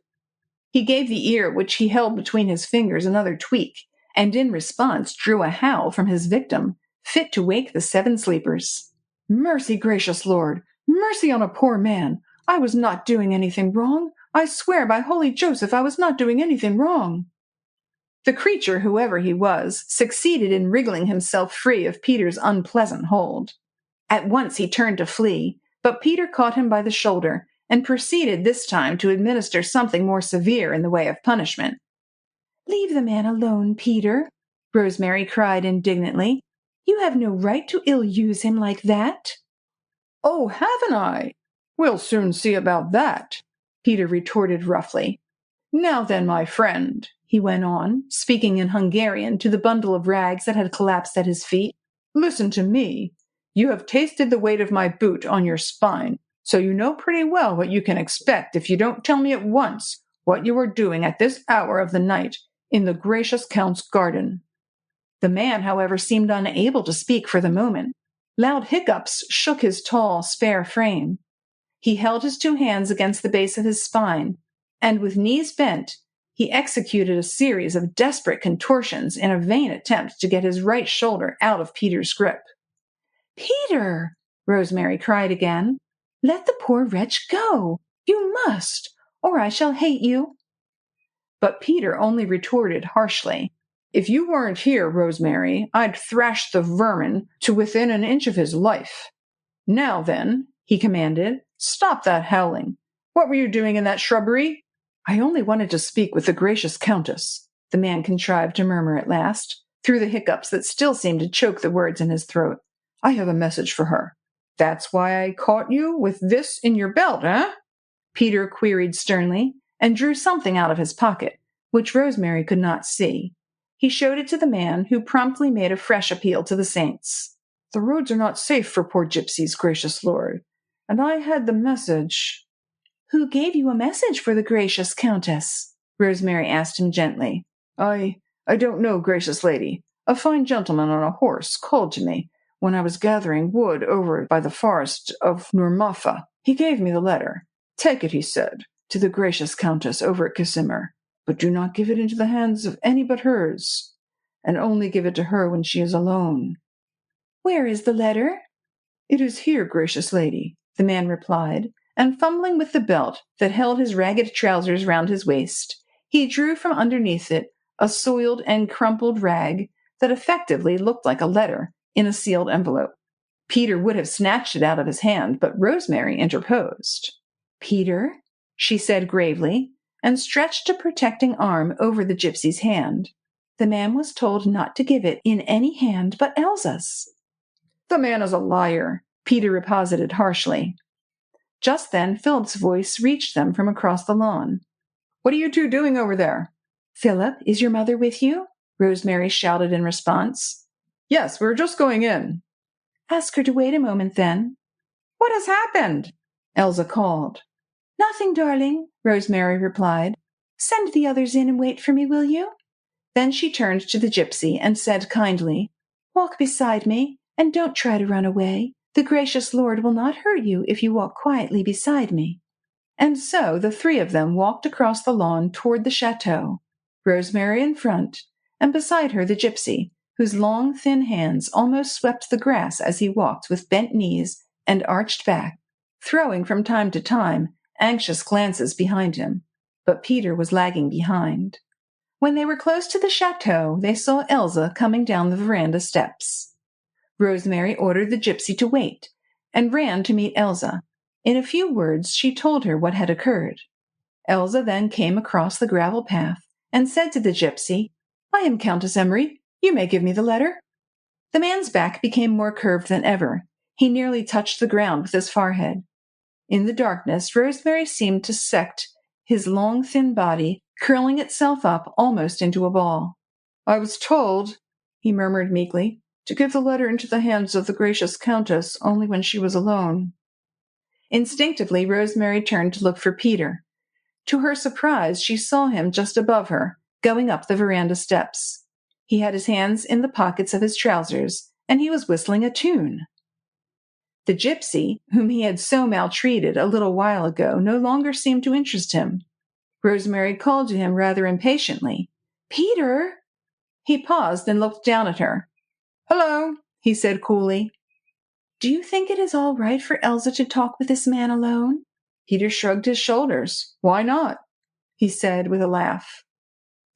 He gave the ear which he held between his fingers another tweak, and in response drew a howl from his victim, fit to wake the seven sleepers. "Mercy, gracious Lord! Mercy on a poor man! I was not doing anything wrong. I swear by holy Joseph I was not doing anything wrong." The creature, whoever he was, succeeded in wriggling himself free of Peter's unpleasant hold. At once he turned to flee, but Peter caught him by the shoulder and proceeded this time to administer something more severe in the way of punishment. "Leave the man alone, Peter," Rosemary cried indignantly. "You have no right to ill-use him like that." "Oh, haven't I? We'll soon see about that," Peter retorted roughly. "Now then, my friend," he went on, speaking in Hungarian to the bundle of rags that had collapsed at his feet, "listen to me. You have tasted the weight of my boot on your spine, so you know pretty well what you can expect if you don't tell me at once what you are doing at this hour of the night in the gracious Count's garden." The man, however, seemed unable to speak for the moment. Loud hiccups shook his tall, spare frame. He held his two hands against the base of his spine, and with knees bent, he executed a series of desperate contortions in a vain attempt to get his right shoulder out of Peter's grip. "Peter!" Rosemary cried again. "Let the poor wretch go. You must, or I shall hate you." But Peter only retorted harshly, "If you weren't here, Rosemary, I'd thrash the vermin to within an inch of his life. Now then," he commanded, "stop that howling. What were you doing in that shrubbery?" "I only wanted to speak with the gracious Countess," the man contrived to murmur at last, through the hiccups that still seemed to choke the words in his throat. "I have a message for her." "That's why I caught you with this in your belt, Peter queried sternly, and drew something out of his pocket, which Rosemary could not see. He showed it to the man, who promptly made a fresh appeal to the saints. "The roads are not safe for poor gypsies, gracious Lord, and I had the message." "Who gave you a message for the gracious Countess?" Rosemary asked him gently. I don't know, gracious lady. A fine gentleman on a horse called to me when I was gathering wood over by the forest of Nurmafa. He gave me the letter. Take it, he said, to the gracious Countess over at Casimir, but do not give it into the hands of any but hers, and only give it to her when she is alone. "Where is the letter?" "It is here, gracious lady," the man replied, and fumbling with the belt that held his ragged trousers round his waist, he drew from underneath it a soiled and crumpled rag that effectively looked like a letter in a sealed envelope. Peter would have snatched it out of his hand, but Rosemary interposed. "Peter," she said gravely, and stretched a protecting arm over the gypsy's hand. "The man was told not to give it in any hand but Elsa's." The man is a liar, Peter reposited harshly. Just then, Philip's voice reached them from across the lawn. What are you two doing over there? Philip, is your mother with you? Rosemary shouted in response. Yes, we're just going in. Ask her to wait a moment, then. What has happened? Elsa called. Nothing, darling, Rosemary replied. Send the others in and wait for me, will you? Then she turned to the gypsy and said kindly, Walk beside me, and don't try to run away. The gracious Lord will not hurt you if you walk quietly beside me. And so the three of them walked across the lawn toward the chateau, Rosemary in front, and beside her the gypsy, whose long, thin hands almost swept the grass as he walked with bent knees and arched back, throwing from time to time anxious glances behind him. But Peter was lagging behind. When they were close to the chateau, they saw Elsa coming down the veranda steps. Rosemary ordered the gypsy to wait, and ran to meet Elsa. In a few words, she told her what had occurred. Elsa then came across the gravel path and said to the gypsy, I am Countess Emery. You may give me the letter. The man's back became more curved than ever. He nearly touched the ground with his forehead. In the darkness, Rosemary seemed to sect his long, thin body, curling itself up almost into a ball. I was told, he murmured meekly, to give the letter into the hands of the gracious Countess only when she was alone. Instinctively, Rosemary turned to look for Peter. To her surprise, she saw him just above her, going up the veranda steps. He had his hands in the pockets of his trousers, and he was whistling a tune. The gypsy, whom he had so maltreated a little while ago, no longer seemed to interest him. Rosemary called to him rather impatiently, Peter! He paused and looked down at her. Hello, he said coolly. Do you think it is all right for Elsa to talk with this man alone? Peter shrugged his shoulders. Why not? He said with a laugh.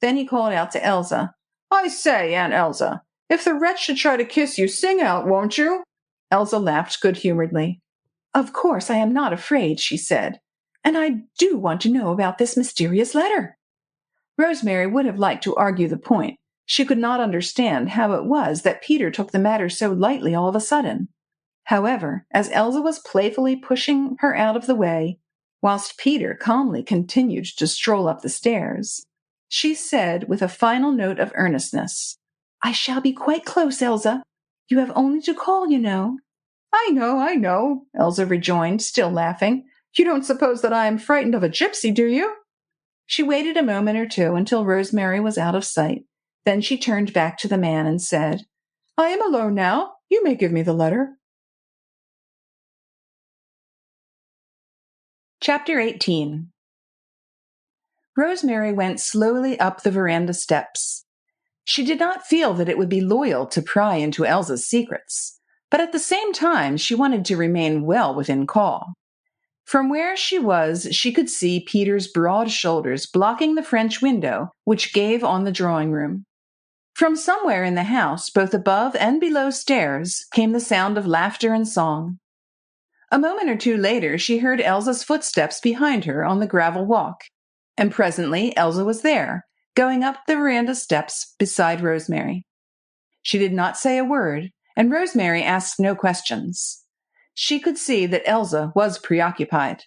Then he called out to Elsa. I say, Aunt Elsa, if the wretch should try to kiss you, sing out, won't you? Elsa laughed good-humoredly. Of course I am not afraid, she said, and I do want to know about this mysterious letter. Rosemary would have liked to argue the point. She could not understand how it was that Peter took the matter so lightly all of a sudden. However, as Elsa was playfully pushing her out of the way, whilst Peter calmly continued to stroll up the stairs, she said with a final note of earnestness, I shall be quite close, Elsa. You have only to call, you know. I know, Elsa rejoined, still laughing. You don't suppose that I am frightened of a gypsy, do you? She waited a moment or two until Rosemary was out of sight. Then she turned back to the man and said, I am alone now. You may give me the letter. Chapter 18. Rosemary went slowly up the veranda steps. She did not feel that it would be loyal to pry into Elsa's secrets, but at the same time she wanted to remain well within call. From where she was, she could see Peter's broad shoulders blocking the French window which gave on the drawing room. From somewhere in the house, both above and below stairs, came the sound of laughter and song. A moment or two later, she heard Elsa's footsteps behind her on the gravel walk, and presently Elsa was there, going up the veranda steps beside Rosemary. She did not say a word, and Rosemary asked no questions. She could see that Elsa was preoccupied.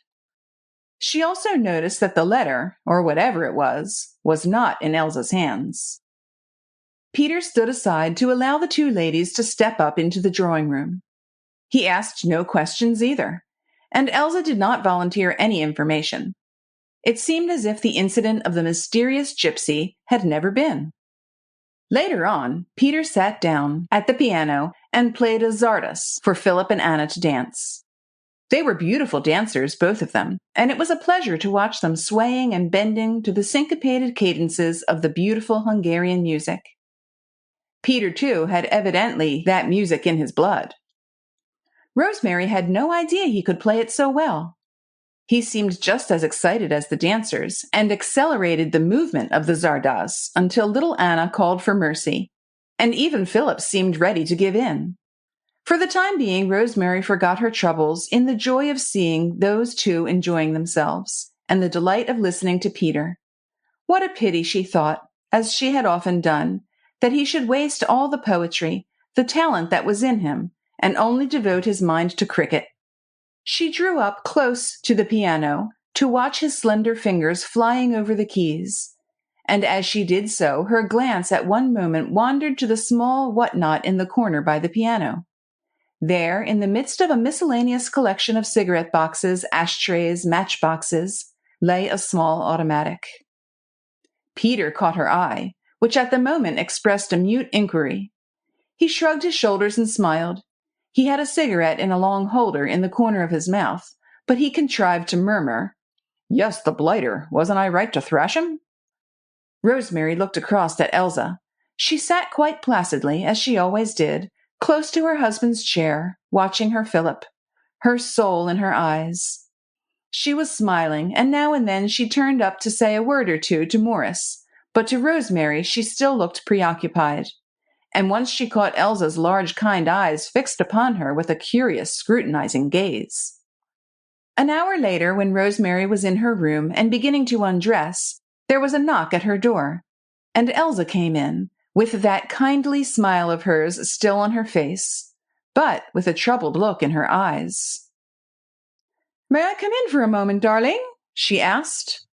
She also noticed that the letter, or whatever it was not in Elsa's hands. Peter stood aside to allow the two ladies to step up into the drawing room. He asked no questions either, and Elsa did not volunteer any information. It seemed as if the incident of the mysterious gypsy had never been. Later on, Peter sat down at the piano and played a czardas for Philip and Anna to dance. They were beautiful dancers, both of them, and it was a pleasure to watch them swaying and bending to the syncopated cadences of the beautiful Hungarian music. Peter, too, had evidently that music in his blood. Rosemary had no idea he could play it so well. He seemed just as excited as the dancers, and accelerated the movement of the czardas until little Anna called for mercy, and even Philip seemed ready to give in. For the time being, Rosemary forgot her troubles in the joy of seeing those two enjoying themselves, and the delight of listening to Peter. What a pity, she thought, as she had often done, that he should waste all the poetry, the talent that was in him, and only devote his mind to cricket. She drew up close to the piano to watch his slender fingers flying over the keys, and as she did so, her glance at one moment wandered to the small whatnot in the corner by the piano. There, in the midst of a miscellaneous collection of cigarette boxes, ashtrays, matchboxes, lay a small automatic. Peter caught her eye, which at the moment expressed a mute inquiry. He shrugged his shoulders and smiled. He had a cigarette in a long holder in the corner of his mouth, but he contrived to murmur, "Yes, the blighter. Wasn't I right to thrash him?" Rosemary looked across at Elsa. She sat quite placidly, as she always did, close to her husband's chair, watching her Philip, her soul in her eyes. She was smiling, and now and then she turned up to say a word or two to Morris, but to Rosemary she still looked preoccupied. And once she caught Elsa's large, kind eyes fixed upon her with a curious, scrutinizing gaze. An hour later, when Rosemary was in her room and beginning to undress, there was a knock at her door, and Elsa came in, with that kindly smile of hers still on her face, but with a troubled look in her eyes. "May I come in for a moment, darling?" she asked.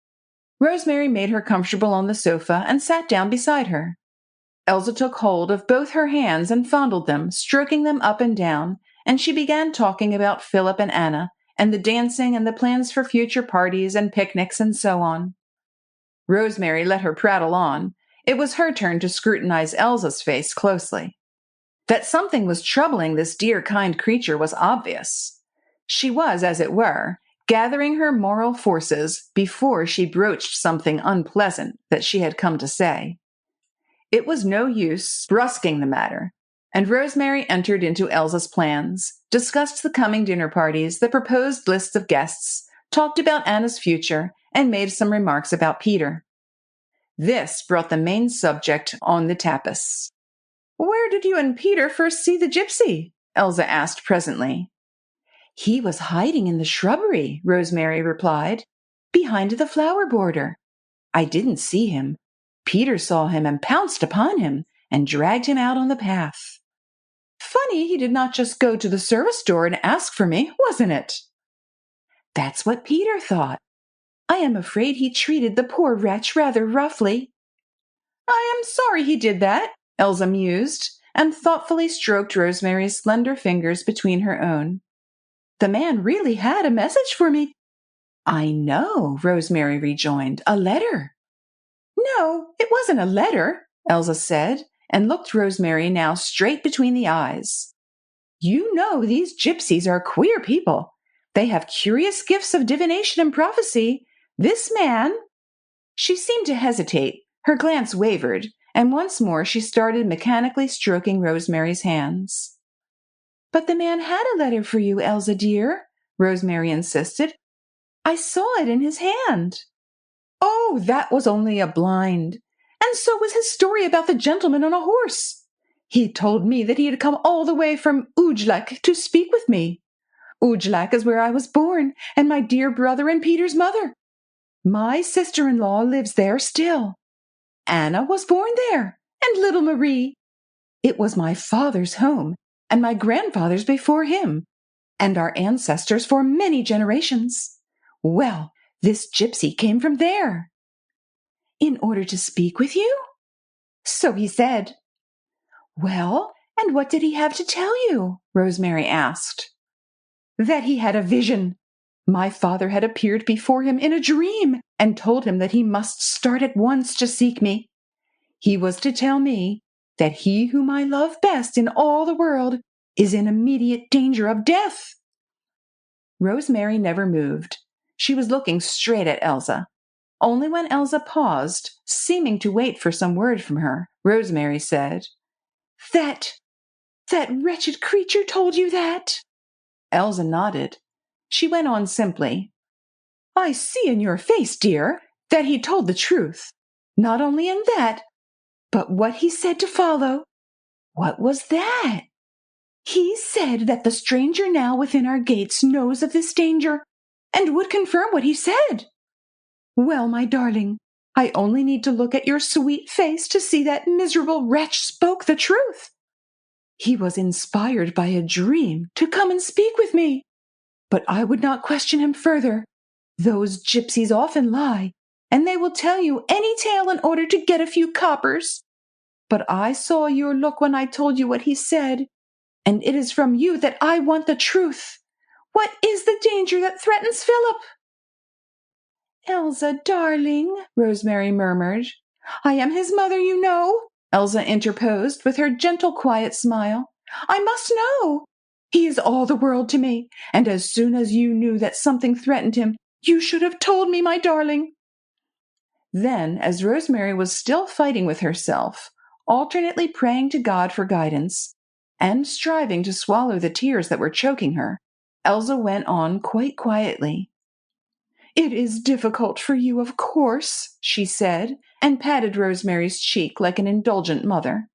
Rosemary made her comfortable on the sofa and sat down beside her. Elsa took hold of both her hands and fondled them, stroking them up and down, and she began talking about Philip and Anna, and the dancing and the plans for future parties and picnics and so on. Rosemary let her prattle on. It was her turn to scrutinize Elsa's face closely. That something was troubling this dear, kind creature was obvious. She was, as it were, gathering her moral forces before she broached something unpleasant that she had come to say. It was no use brusquing the matter, and Rosemary entered into Elsa's plans, discussed the coming dinner parties, the proposed list of guests, talked about Anna's future, and made some remarks about Peter. This brought the main subject on the tapis. "Where did you and Peter first see the gypsy?" Elsa asked presently. "He was hiding in the shrubbery," Rosemary replied, "behind the flower border. I didn't see him. Peter saw him and pounced upon him and dragged him out on the path. Funny he did not just go to the service door and ask for me, wasn't it?" "That's what Peter thought. I am afraid he treated the poor wretch rather roughly." "I am sorry he did that," Elsa mused, and thoughtfully stroked Rosemary's slender fingers between her own. "The man really had a message for me." "I know," Rosemary rejoined, "a letter." "No, it wasn't a letter," Elsa said, and looked Rosemary now straight between the eyes. "You know these gypsies are queer people. They have curious gifts of divination and prophecy. This man—" She seemed to hesitate, her glance wavered, and once more she started mechanically stroking Rosemary's hands. "But the man had a letter for you, Elsa dear," Rosemary insisted. "I saw it in his hand." "Oh, that was only a blind. And so was his story about the gentleman on a horse. He told me that he had come all the way from Ujlak to speak with me. Ujlak is where I was born, and my dear brother and Peter's mother. My sister-in-law lives there still. Anna was born there, and little Marie. It was my father's home, and my grandfather's before him, and our ancestors for many generations. Well, this gypsy came from there." "In order to speak with you?" "So he said." "Well, and what did he have to tell you?" Rosemary asked. "That he had a vision. My father had appeared before him in a dream and told him that he must start at once to seek me. He was to tell me that he whom I love best in all the world is in immediate danger of death." Rosemary never moved. She was looking straight at Elsa. Only when Elsa paused, seeming to wait for some word from her, Rosemary said, That wretched creature told you that?" Elsa nodded. She went on simply, "I see in your face, dear, that he told the truth. Not only in that, but what he said to follow." "What was that?" "He said that the stranger now within our gates knows of this danger, and would confirm what he said. Well, my darling, I only need to look at your sweet face to see that miserable wretch spoke the truth." He was inspired by a dream to come and speak with me. But I would not question him further. Those gypsies often lie, and they will tell you any tale in order to get a few coppers. But I saw your look when I told you what he said, and it is from you that I want the truth. What is the danger that threatens Philip?" "Elsa, darling," Rosemary murmured. "I am his mother, you know," Elsa interposed with her gentle, quiet smile. "I must know. He is all the world to me, and as soon as you knew that something threatened him, you should have told me, my darling." Then, as Rosemary was still fighting with herself, alternately praying to God for guidance and striving to swallow the tears that were choking her, Elsa went on quite quietly. "It is difficult for you, of course," she said, and patted Rosemary's cheek like an indulgent mother.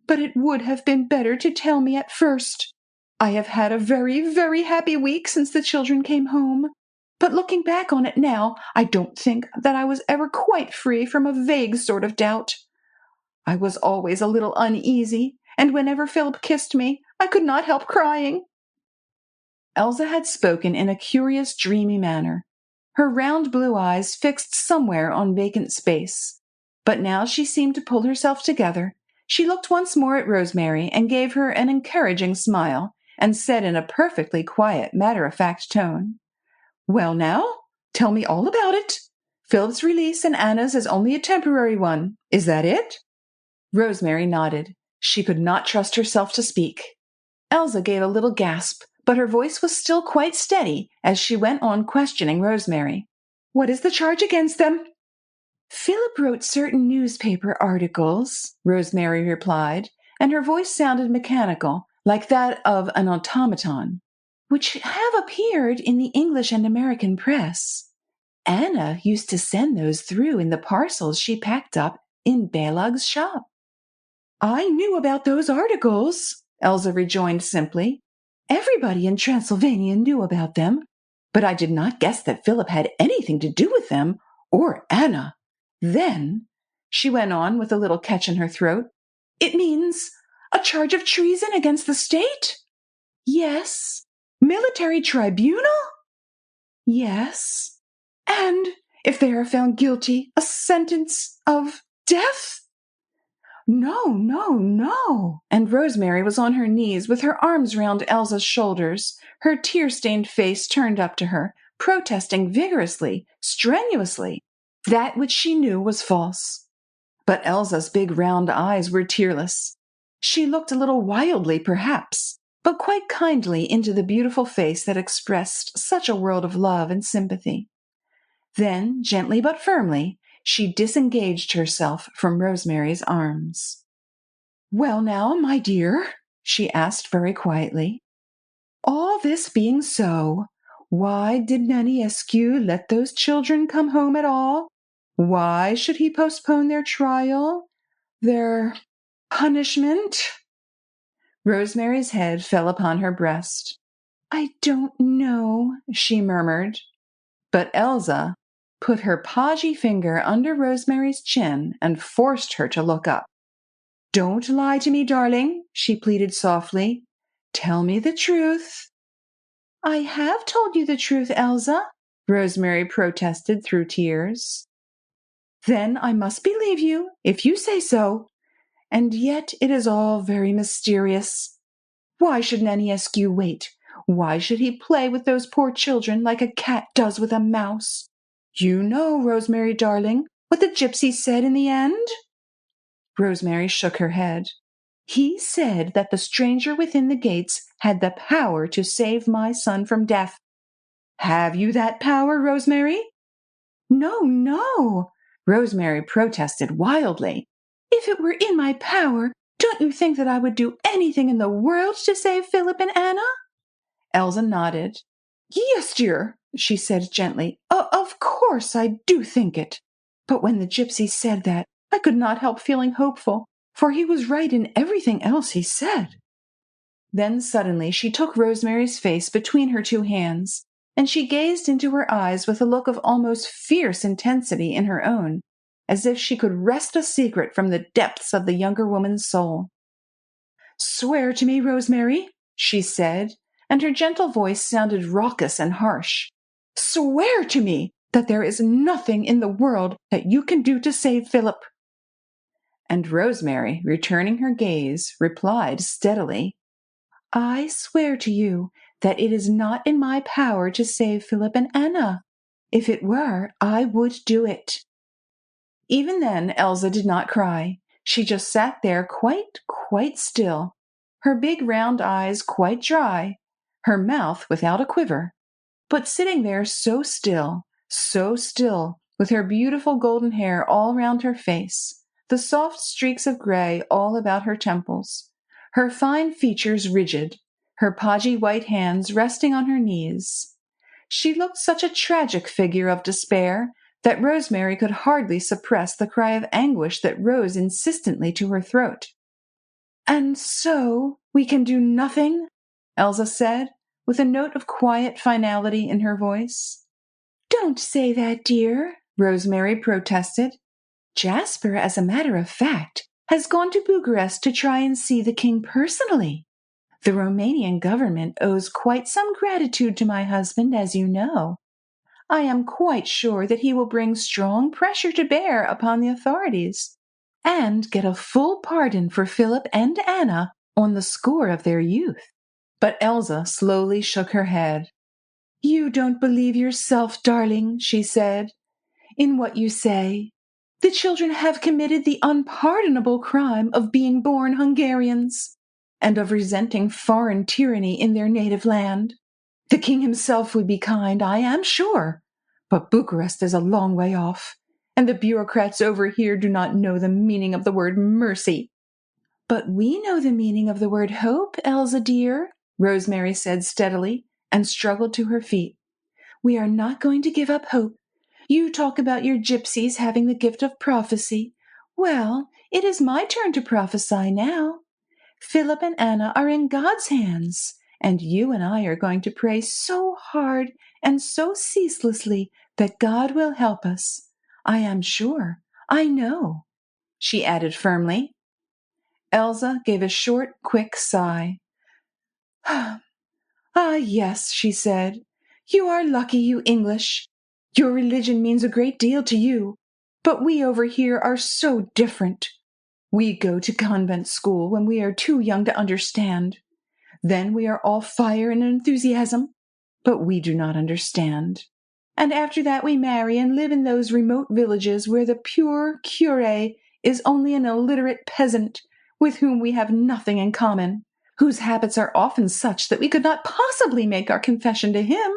"But it would have been better to tell me at first. I have had a very, very happy week since the children came home. But looking back on it now, I don't think that I was ever quite free from a vague sort of doubt. I was always a little uneasy, and whenever Philip kissed me, I could not help crying." Elsa had spoken in a curious, dreamy manner, her round blue eyes fixed somewhere on vacant space. But now she seemed to pull herself together. She looked once more at Rosemary and gave her an encouraging smile, and said in a perfectly quiet, matter-of-fact tone, "Well now, tell me all about it. Philip's release and Anna's is only a temporary one. Is that it?" Rosemary nodded. She could not trust herself to speak. Elsa gave a little gasp, but her voice was still quite steady as she went on questioning Rosemary. "What is the charge against them?" "Philip wrote certain newspaper articles," Rosemary replied, and her voice sounded mechanical, like that of an automaton, "which have appeared in the English and American press. Anna used to send those through in the parcels she packed up in Balog's shop." "I knew about those articles," Elsa rejoined simply. "Everybody in Transylvania knew about them, but I did not guess that Philip had anything to do with them, or Anna. Then," she went on with a little catch in her throat, "it means a charge of treason against the state?" "Yes." "Military tribunal?" "Yes." "And if they are found guilty, a sentence of death?" "No, no, no." And Rosemary was on her knees with her arms round Elsa's shoulders, her tear-stained face turned up to her, protesting vigorously, strenuously, that which she knew was false. But Elsa's big round eyes were tearless. She looked a little wildly, perhaps, but quite kindly into the beautiful face that expressed such a world of love and sympathy. Then, gently but firmly, she disengaged herself from Rosemary's arms. "Well now, my dear," she asked very quietly, "all this being so, why did Naniescu let those children come home at all? Why should he postpone their trial, their punishment?" Rosemary's head fell upon her breast. "I don't know," she murmured. But Elsa put her podgy finger under Rosemary's chin and forced her to look up. "Don't lie to me, darling," she pleaded softly. "Tell me the truth." "I have told you the truth, Elsa," Rosemary protested through tears. "Then I must believe you, if you say so. And yet it is all very mysterious. Why should Naniescu wait? Why should he play with those poor children like a cat does with a mouse? You know, Rosemary darling, what the gypsy said in the end?" Rosemary shook her head. "He said that the stranger within the gates had the power to save my son from death. Have you that power, Rosemary?" "No, no," Rosemary protested wildly. "If it were in my power, don't you think that I would do anything in the world to save Philip and Anna?" Elsa nodded. "Yes, dear," she said gently. Of course I do think it. But when the gypsy said that, I could not help feeling hopeful, for he was right in everything else he said." Then suddenly she took Rosemary's face between her two hands, and she gazed into her eyes with a look of almost fierce intensity in her own, as if she could wrest a secret from the depths of the younger woman's soul. "Swear to me, Rosemary," she said, and her gentle voice sounded raucous and harsh. "Swear to me that there is nothing in the world that you can do to save Philip." And Rosemary, returning her gaze, replied steadily, "I swear to you that it is not in my power to save Philip and Anna. If it were, I would do it." Even then, Elsa did not cry. She just sat there quite still, her big round eyes quite dry, her mouth without a quiver, but sitting there so still, with her beautiful golden hair all round her face, the soft streaks of gray all about her temples, her fine features rigid, her podgy white hands resting on her knees. She looked such a tragic figure of despair that Rosemary could hardly suppress the cry of anguish that rose insistently to her throat. "And so we can do nothing?" Elsa said, with a note of quiet finality in her voice. "Don't say that, dear," Rosemary protested. "Jasper, as a matter of fact, has gone to Bucharest to try and see the king personally. The Romanian government owes quite some gratitude to my husband, as you know. I am quite sure that he will bring strong pressure to bear upon the authorities and get a full pardon for Philip and Anna on the score of their youth." But Elsa slowly shook her head. "You don't believe yourself, darling," she said, "in what you say. The children have committed the unpardonable crime of being born Hungarians and of resenting foreign tyranny in their native land. The king himself would be kind, I am sure, but Bucharest is a long way off, and the bureaucrats over here do not know the meaning of the word mercy." "But we know the meaning of the word hope, Elsa dear," Rosemary said steadily, and struggled to her feet. "We are not going to give up hope. You talk about your gypsies having the gift of prophecy. Well, it is my turn to prophesy now. Philip and Anna are in God's hands, and you and I are going to pray so hard and so ceaselessly that God will help us. I am sure. I know," she added firmly. Elsa gave a short, quick sigh. "Ah, yes," she said. "You are lucky, you English. Your religion means a great deal to you, but we over here are so different. We go to convent school when we are too young to understand. Then we are all fire and enthusiasm, but we do not understand. And after that we marry and live in those remote villages where the pure curé is only an illiterate peasant with whom we have nothing in common, whose habits are often such that we could not possibly make our confession to him.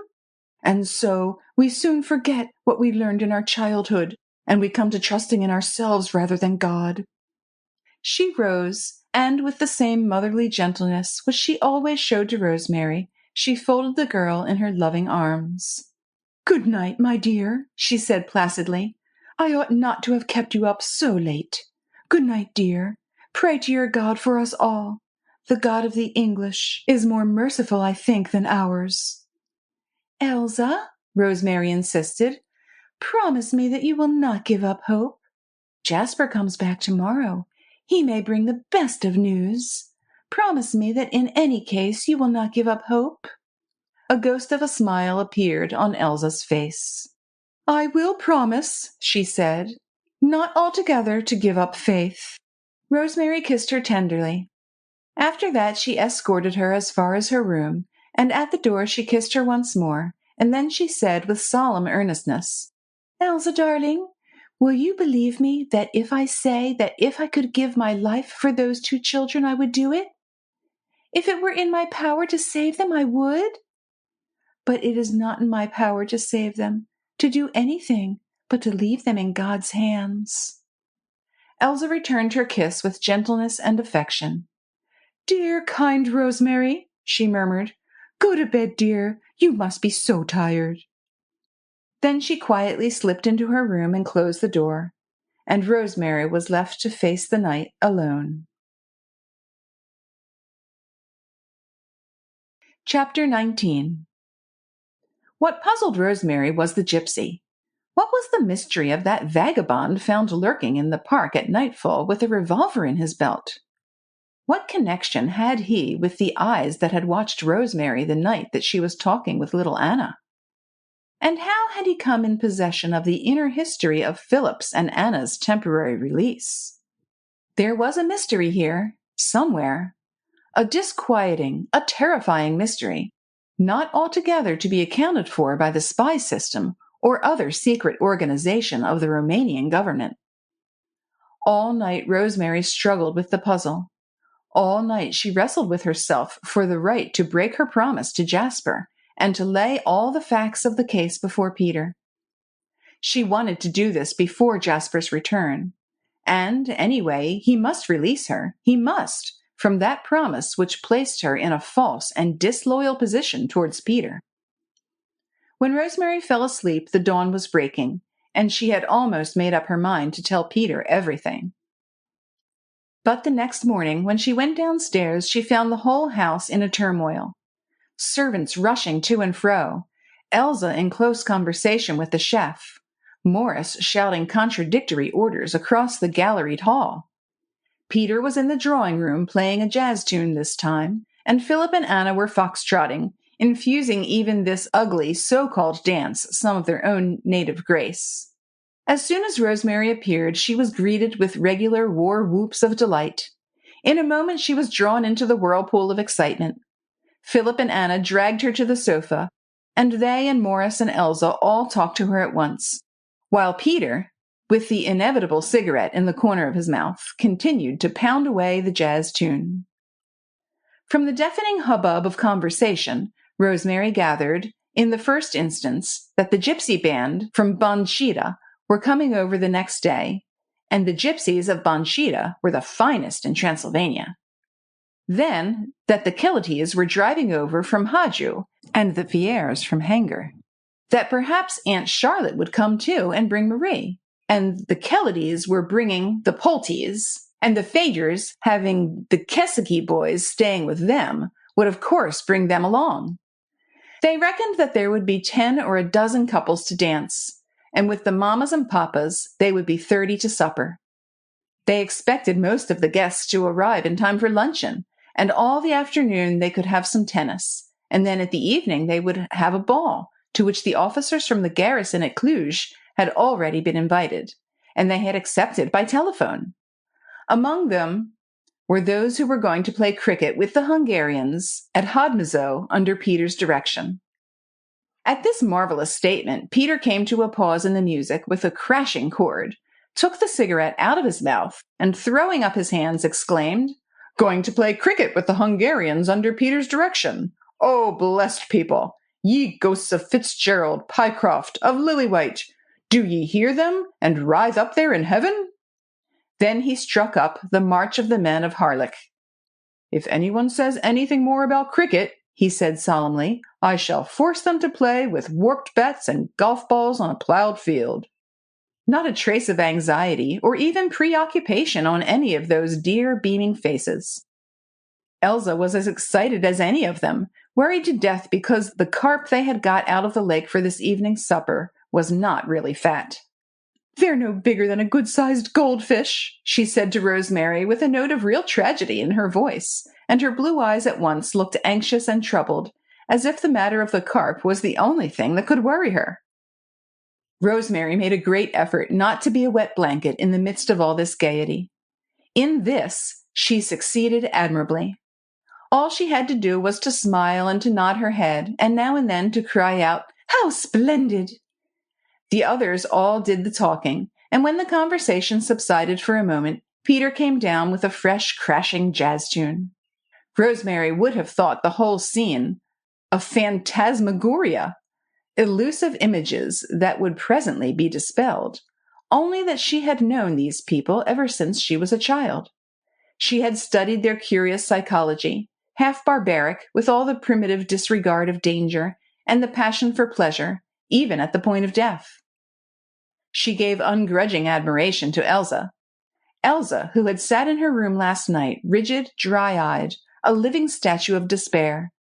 And so we soon forget what we learned in our childhood, and we come to trusting in ourselves rather than God." She rose, and with the same motherly gentleness which she always showed to Rosemary, she folded the girl in her loving arms. "Good night, my dear," she said placidly. "I ought not to have kept you up so late. Good night, dear. Pray to your God for us all. The God of the English is more merciful, I think, than ours." "Elsa," Rosemary insisted, "promise me that you will not give up hope. Jasper comes back tomorrow. He may bring the best of news. Promise me that in any case you will not give up hope." A ghost of a smile appeared on Elsa's face. "I will promise," she said, "not altogether to give up faith." Rosemary kissed her tenderly. After that she escorted her as far as her room, and at the door she kissed her once more, and then she said with solemn earnestness, "Elsa, darling, will you believe me that if I say that if I could give my life for those two children, I would do it? If it were in my power to save them, I would? But it is not in my power to save them, to do anything but to leave them in God's hands." Elsa returned her kiss with gentleness and affection. "Dear, kind Rosemary," she murmured, "go to bed, dear. You must be so tired." Then she quietly slipped into her room and closed the door, and Rosemary was left to face the night alone. Chapter 19. What puzzled Rosemary was the gypsy. What was the mystery of that vagabond found lurking in the park at nightfall with a revolver in his belt? What connection had he with the eyes that had watched Rosemary the night that she was talking with little Anna? And how had he come in possession of the inner history of Philip's and Anna's temporary release? There was a mystery here, somewhere. A disquieting, a terrifying mystery, not altogether to be accounted for by the spy system or other secret organization of the Romanian government. All night Rosemary struggled with the puzzle. All night she wrestled with herself for the right to break her promise to Jasper and to lay all the facts of the case before Peter. She wanted to do this before Jasper's return. And, anyway, he must release her. He must, from that promise which placed her in a false and disloyal position towards Peter. When Rosemary fell asleep, the dawn was breaking, and she had almost made up her mind to tell Peter everything. But the next morning, when she went downstairs, she found the whole house in a turmoil. Servants rushing to and fro, Elsa in close conversation with the chef, Morris shouting contradictory orders across the galleried hall. Peter was in the drawing room playing a jazz tune this time, and Philip and Anna were foxtrotting, infusing even this ugly so-called dance some of their own native grace. As soon as Rosemary appeared, she was greeted with regular war whoops of delight. In a moment she was drawn into the whirlpool of excitement. Philip and Anna dragged her to the sofa, and they and Morris and Elsa all talked to her at once, while Peter, with the inevitable cigarette in the corner of his mouth, continued to pound away the jazz tune. From the deafening hubbub of conversation, Rosemary gathered, in the first instance, that the gypsy band from Banshida were coming over the next day, and the gypsies of Banshida were the finest in Transylvania. Then, that the Kilates were driving over from Haju, and the Fiers from Hungary. That perhaps Aunt Charlotte would come too and bring Marie, and the Kilates were bringing the Polties, and the Fagers, having the Keswick boys staying with them, would of course bring them along. They reckoned that there would be 10 or a dozen couples to dance, and with the mamas and papas, they would be 30 to supper. They expected most of the guests to arrive in time for luncheon, and all the afternoon they could have some tennis, and then at the evening they would have a ball, to which the officers from the garrison at Cluj had already been invited, and they had accepted by telephone. Among them were those who were going to play cricket with the Hungarians at Hadmazow under Peter's direction. At this marvelous statement, Peter came to a pause in the music with a crashing chord, took the cigarette out of his mouth, and throwing up his hands, exclaimed, "Going to play cricket with the Hungarians under Peter's direction. Oh, blessed people! Ye ghosts of Fitzgerald, Pycroft, of Lillywhite, do ye hear them, and writhe up there in heaven?" Then he struck up the March of the Men of Harlech. "If anyone says anything more about cricket," he said solemnly, "I shall force them to play with warped bats and golf balls on a plowed field." Not a trace of anxiety or even preoccupation on any of those dear beaming faces. Elsa was as excited as any of them, worried to death because the carp they had got out of the lake for this evening's supper was not really fat. "They're no bigger than a good-sized goldfish," she said to Rosemary with a note of real tragedy in her voice, and her blue eyes at once looked anxious and troubled, as if the matter of the carp was the only thing that could worry her. Rosemary made a great effort not to be a wet blanket in the midst of all this gaiety. In this, she succeeded admirably. All she had to do was to smile and to nod her head, and now and then to cry out, "How splendid!" The others all did the talking, and when the conversation subsided for a moment, Peter came down with a fresh, crashing jazz tune. Rosemary would have thought the whole scene a phantasmagoria, elusive images that would presently be dispelled, only that she had known these people ever since she was a child. She had studied their curious psychology, half barbaric, with all the primitive disregard of danger and the passion for pleasure, even at the point of death. She gave ungrudging admiration to Elsa. Elsa, who had sat in her room last night, rigid, dry-eyed, a living statue of despair.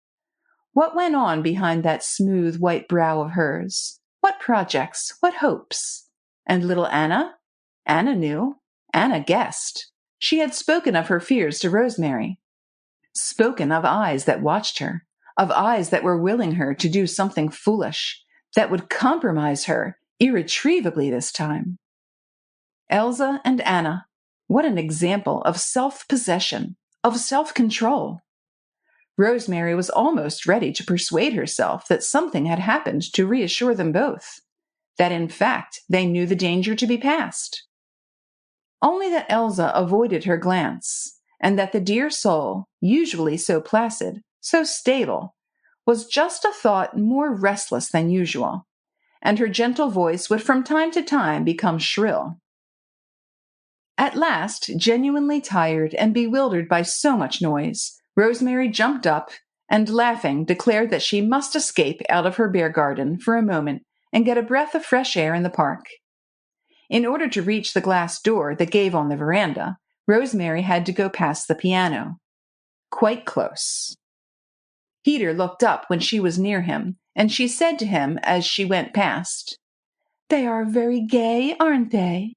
What went on behind that smooth white brow of hers? What projects? What hopes? And little Anna? Anna knew. Anna guessed. She had spoken of her fears to Rosemary, spoken of eyes that watched her, of eyes that were willing her to do something foolish, that would compromise her irretrievably this time. Elsa and Anna, what an example of self-possession, of self-control! Rosemary was almost ready to persuade herself that something had happened to reassure them both, that in fact they knew the danger to be past. Only that Elsa avoided her glance, and that the dear soul, usually so placid, so stable, was just a thought more restless than usual, and her gentle voice would from time to time become shrill. At last, genuinely tired and bewildered by so much noise, Rosemary jumped up and, laughing, declared that she must escape out of her bear garden for a moment and get a breath of fresh air in the park. In order to reach the glass door that gave on the veranda, Rosemary had to go past the piano. Quite close. Peter looked up when she was near him, and she said to him as she went past, "They are very gay, aren't they?"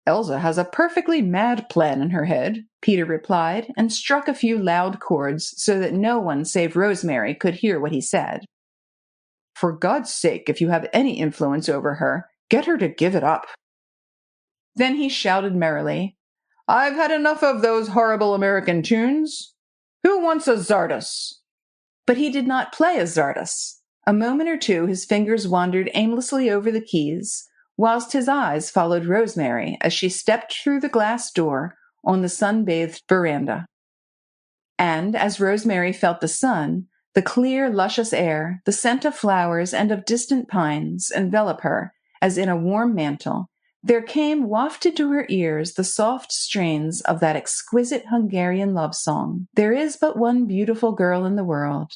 "Elsa has a perfectly mad plan in her head," Peter replied, and struck a few loud chords so that no one save Rosemary could hear what he said. "For God's sake, if you have any influence over her, get her to give it up." Then he shouted merrily, "I've had enough of those horrible American tunes. Who wants a czardas?" But he did not play a czardas. A moment or two his fingers wandered aimlessly over the keys, whilst his eyes followed Rosemary as she stepped through the glass door on the sun-bathed veranda. And as Rosemary felt the sun, the clear, luscious air, the scent of flowers and of distant pines envelop her as in a warm mantle, there came wafted to her ears the soft strains of that exquisite Hungarian love song, "There is but one beautiful girl in the world."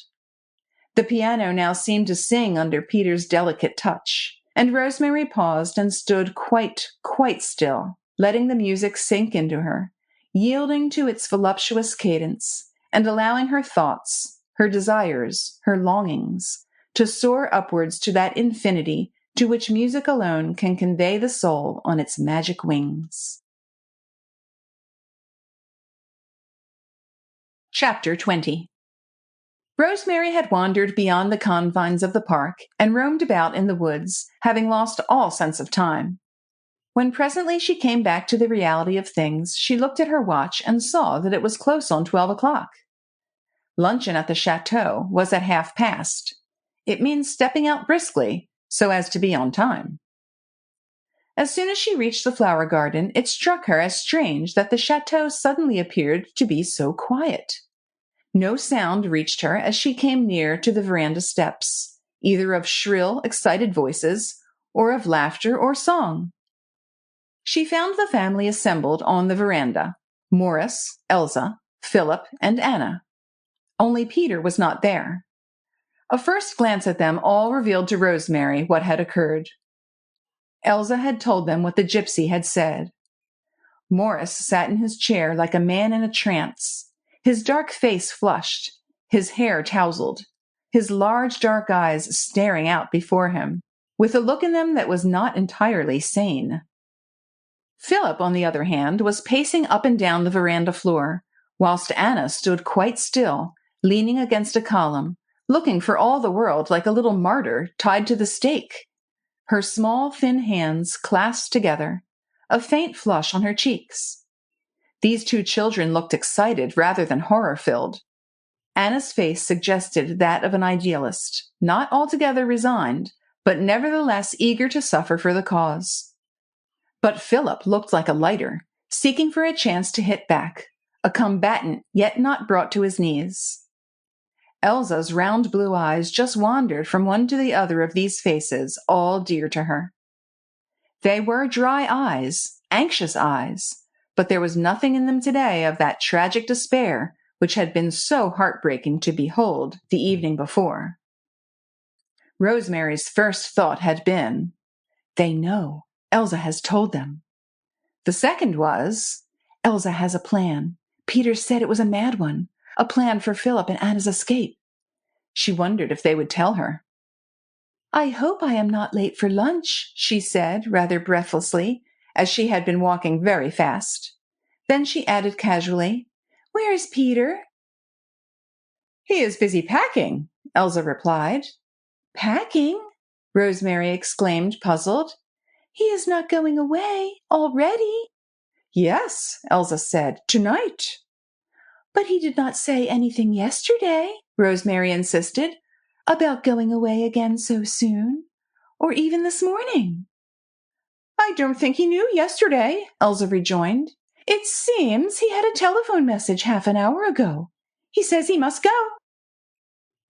The piano now seemed to sing under Peter's delicate touch, and Rosemary paused and stood quite still, letting the music sink into her, yielding to its voluptuous cadence, and allowing her thoughts, her desires, her longings, to soar upwards to that infinity to which music alone can convey the soul on its magic wings. Chapter 20. Rosemary had wandered beyond the confines of the park and roamed about in the woods, having lost all sense of time. When presently she came back to the reality of things, she looked at her watch and saw that it was close on 12 o'clock. Luncheon at the chateau was at past. It means stepping out briskly, so as to be on time. As soon as she reached the flower garden, it struck her as strange that the chateau suddenly appeared to be so quiet. No sound reached her as she came near to the veranda steps, either of shrill, excited voices, or of laughter or song. She found the family assembled on the veranda: Morris, Elsa, Philip, and Anna. Only Peter was not there. A first glance at them all revealed to Rosemary what had occurred. Elsa had told them what the gypsy had said. Morris sat in his chair like a man in a trance, his dark face flushed, his hair tousled, his large dark eyes staring out before him, with a look in them that was not entirely sane. Philip, on the other hand, was pacing up and down the veranda floor, whilst Anna stood quite still, leaning against a column, looking for all the world like a little martyr tied to the stake, her small, thin hands clasped together, a faint flush on her cheeks. These two children looked excited rather than horror-filled. Anna's face suggested that of an idealist, not altogether resigned, but nevertheless eager to suffer for the cause. But Philip looked like a lighter, seeking for a chance to hit back, a combatant yet not brought to his knees. Elsa's round blue eyes just wandered from one to the other of these faces, all dear to her. They were dry eyes, anxious eyes, but there was nothing in them today of that tragic despair which had been so heartbreaking to behold the evening before. Rosemary's first thought had been, "They know. Elsa has told them." The second was, "Elsa has a plan. Peter said it was a mad one, a plan for Philip and Anna's escape." She wondered if they would tell her. "I hope I am not late for lunch," she said, rather breathlessly, as she had been walking very fast. Then she added casually, "Where is Peter?" "He is busy packing," Elsa replied. "Packing?" Rosemary exclaimed, puzzled. "He is not going away already?" "Yes," Elsa said, "tonight." "But he did not say anything yesterday," Rosemary insisted, "about going away again so soon, or even this morning." "I don't think he knew yesterday," Elsa rejoined. "It seems he had a telephone message half an hour ago. He says he must go."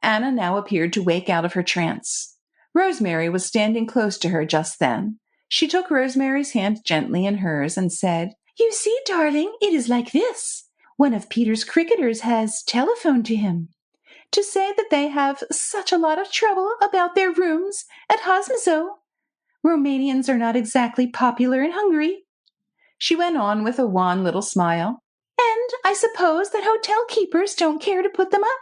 Anna now appeared to wake out of her trance. Rosemary was standing close to her just then. She took Rosemary's hand gently in hers and said, "You see, darling, it is like this. One of Peter's cricketers has telephoned to him to say that they have such a lot of trouble about their rooms at Hosmso. Romanians are not exactly popular in Hungary." She went on with a wan little smile. "And I suppose that hotel keepers don't care to put them up.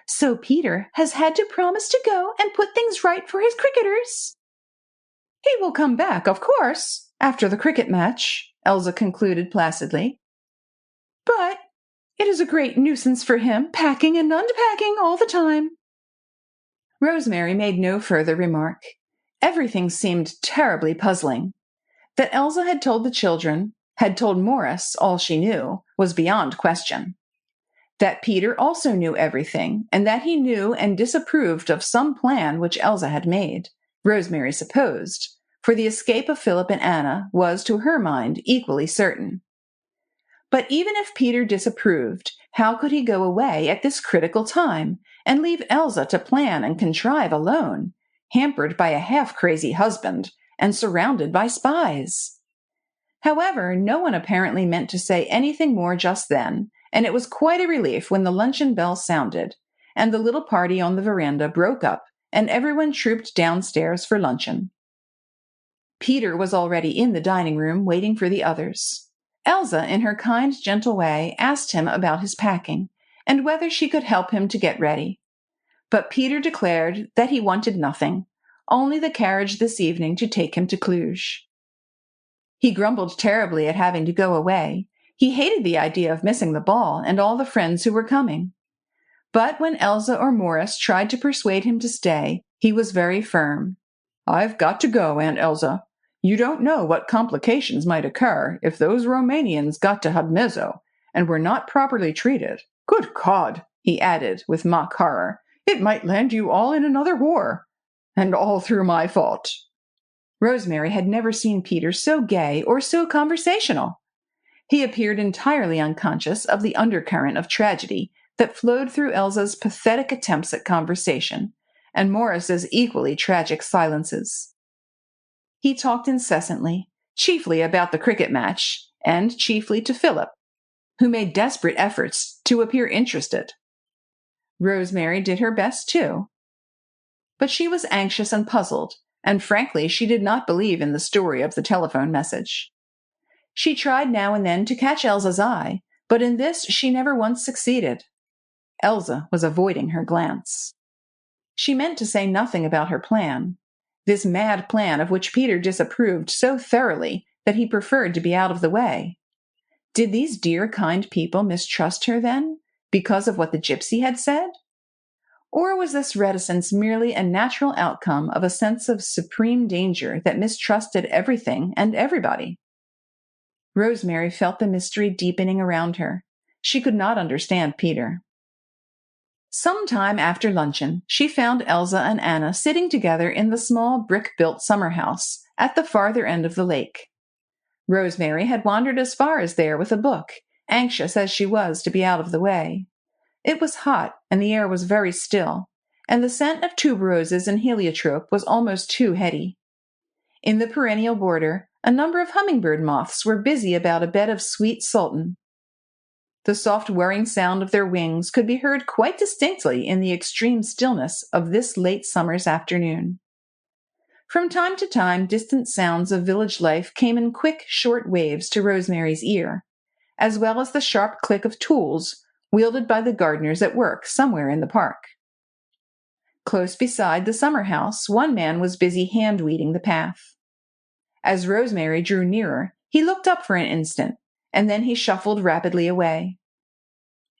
So Peter has had to promise to go and put things right for his cricketers." "He will come back, of course, after the cricket match," Elsa concluded placidly. "But it is a great nuisance for him, packing and unpacking all the time." Rosemary made no further remark. Everything seemed terribly puzzling. That Elsa had told the children, had told Morris all she knew, was beyond question. That Peter also knew everything, and that he knew and disapproved of some plan which Elsa had made, Rosemary supposed, for the escape of Philip and Anna was, to her mind, equally certain. But even if Peter disapproved, how could he go away at this critical time and leave Elsa to plan and contrive alone, hampered by a half-crazy husband and surrounded by spies? However, no one apparently meant to say anything more just then, and it was quite a relief when the luncheon bell sounded, and the little party on the veranda broke up, and everyone trooped downstairs for luncheon. Peter was already in the dining room waiting for the others. Elsa, in her kind, gentle way, asked him about his packing, and whether she could help him to get ready. But Peter declared that he wanted nothing, only the carriage this evening to take him to Cluj. He grumbled terribly at having to go away. He hated the idea of missing the ball and all the friends who were coming. But when Elsa or Morris tried to persuade him to stay, he was very firm. "I've got to go, Aunt Elsa. You don't know what complications might occur if those Romanians got to Hudmezzo and were not properly treated. Good God," he added with mock horror, "it might land you all in another war. And all through my fault." Rosemary had never seen Peter so gay or so conversational. He appeared entirely unconscious of the undercurrent of tragedy that flowed through Elsa's pathetic attempts at conversation, and Morris's equally tragic silences. He talked incessantly, chiefly about the cricket match, and chiefly to Philip, who made desperate efforts to appear interested. Rosemary did her best, too. But she was anxious and puzzled, and frankly she did not believe in the story of the telephone message. She tried now and then to catch Elsa's eye, but in this she never once succeeded. Elsa was avoiding her glance. She meant to say nothing about her plan, this mad plan of which Peter disapproved so thoroughly that he preferred to be out of the way. Did these dear, kind people mistrust her, then, because of what the gypsy had said? Or was this reticence merely a natural outcome of a sense of supreme danger that mistrusted everything and everybody? Rosemary felt the mystery deepening around her. She could not understand Peter. Some time after luncheon, she found Elsa and Anna sitting together in the small brick-built summer house at the farther end of the lake. Rosemary had wandered as far as there with a book, anxious as she was to be out of the way. It was hot, and the air was very still, and the scent of tuberoses and heliotrope was almost too heady. In the perennial border, a number of hummingbird moths were busy about a bed of sweet sultan. The soft whirring sound of their wings could be heard quite distinctly in the extreme stillness of this late summer's afternoon. From time to time, distant sounds of village life came in quick, short waves to Rosemary's ear, as well as the sharp click of tools wielded by the gardeners at work somewhere in the park. Close beside the summer house, one man was busy hand-weeding the path. As Rosemary drew nearer, he looked up for an instant, and then he shuffled rapidly away.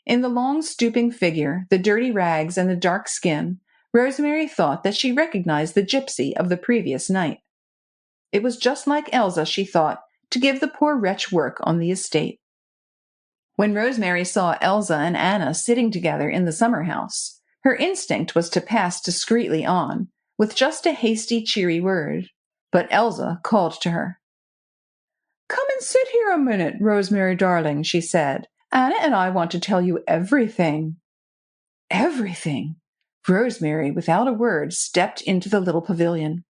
In the long, stooping figure, the dirty rags, and the dark skin, Rosemary thought that she recognized the gypsy of the previous night. It was just like Elsa, she thought, to give the poor wretch work on the estate. When Rosemary saw Elsa and Anna sitting together in the summer house, her instinct was to pass discreetly on, with just a hasty, cheery word. But Elsa called to her. "Come and sit here a minute, Rosemary darling," she said. "Anna and I want to tell you everything." Everything! Rosemary, without a word, stepped into the little pavilion.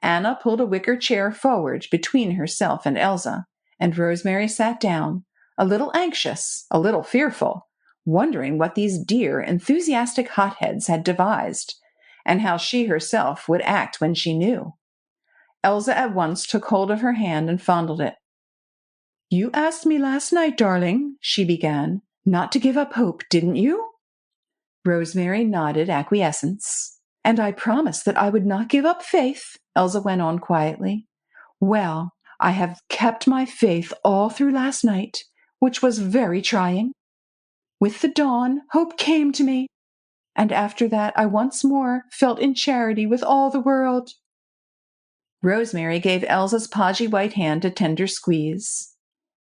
Anna pulled a wicker chair forward between herself and Elsa, and Rosemary sat down, a little anxious, a little fearful, wondering what these dear, enthusiastic hotheads had devised, and how she herself would act when she knew. Elsa at once took hold of her hand and fondled it. "You asked me last night, darling," she began, "not to give up hope, didn't you?" Rosemary nodded acquiescence. "And I promised that I would not give up faith," Elsa went on quietly. "Well, I have kept my faith all through last night, which was very trying. With the dawn, hope came to me, and after that I once more felt in charity with all the world." Rosemary gave Elsa's podgy white hand a tender squeeze.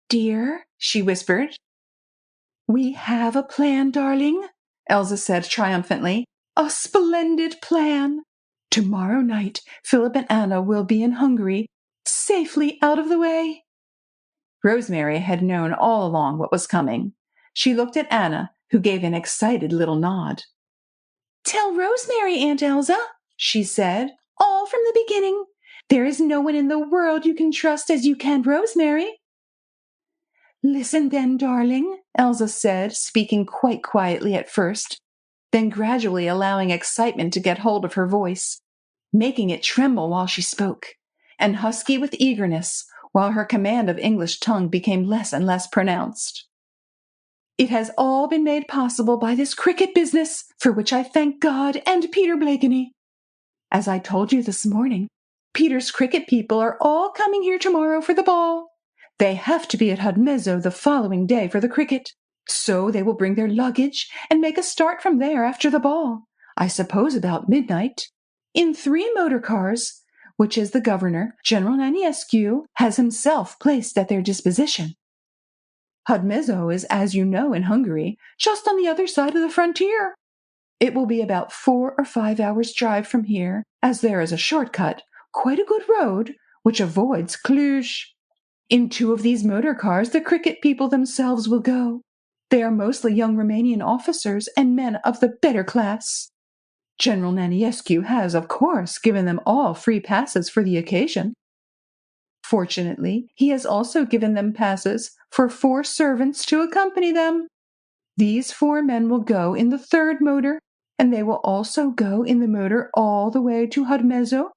"Dear," she whispered. "We have a plan, darling," Elsa said triumphantly. "A splendid plan. Tomorrow night, Philip and Anna will be in Hungary, safely out of the way." Rosemary had known all along what was coming. She looked at Anna, who gave an excited little nod. "Tell Rosemary, Aunt Elsa," she said, "all from the beginning. There is no one in the world you can trust as you can Rosemary." "Listen then, darling," Elsa said, speaking quite quietly at first, then gradually allowing excitement to get hold of her voice, making it tremble while she spoke, and husky with eagerness, while her command of English tongue became less and less pronounced. "It has all been made possible by this cricket business, for which I thank God and Peter Blakeney. As I told you this morning, Peter's cricket people are all coming here tomorrow for the ball. They have to be at Hudmezzo the following day for the cricket, so they will bring their luggage and make a start from there after the ball, I suppose about midnight, in 3 motor cars, which is the governor, General Naniescu, has himself placed at their disposition. Hudmezzo is, as you know, in Hungary, just on the other side of the frontier. It will be about 4 or 5 hours' drive from here, as there is a shortcut, quite a good road, which avoids Cluj. In 2 of these motor cars the cricket people themselves will go. They are mostly young Romanian officers and men of the better class. General Naniescu has, of course, given them all free passes for the occasion. Fortunately, he has also given them passes for 4 servants to accompany them. These 4 men will go in the 3rd motor, and they will also go in the motor all the way to Hudmezzo.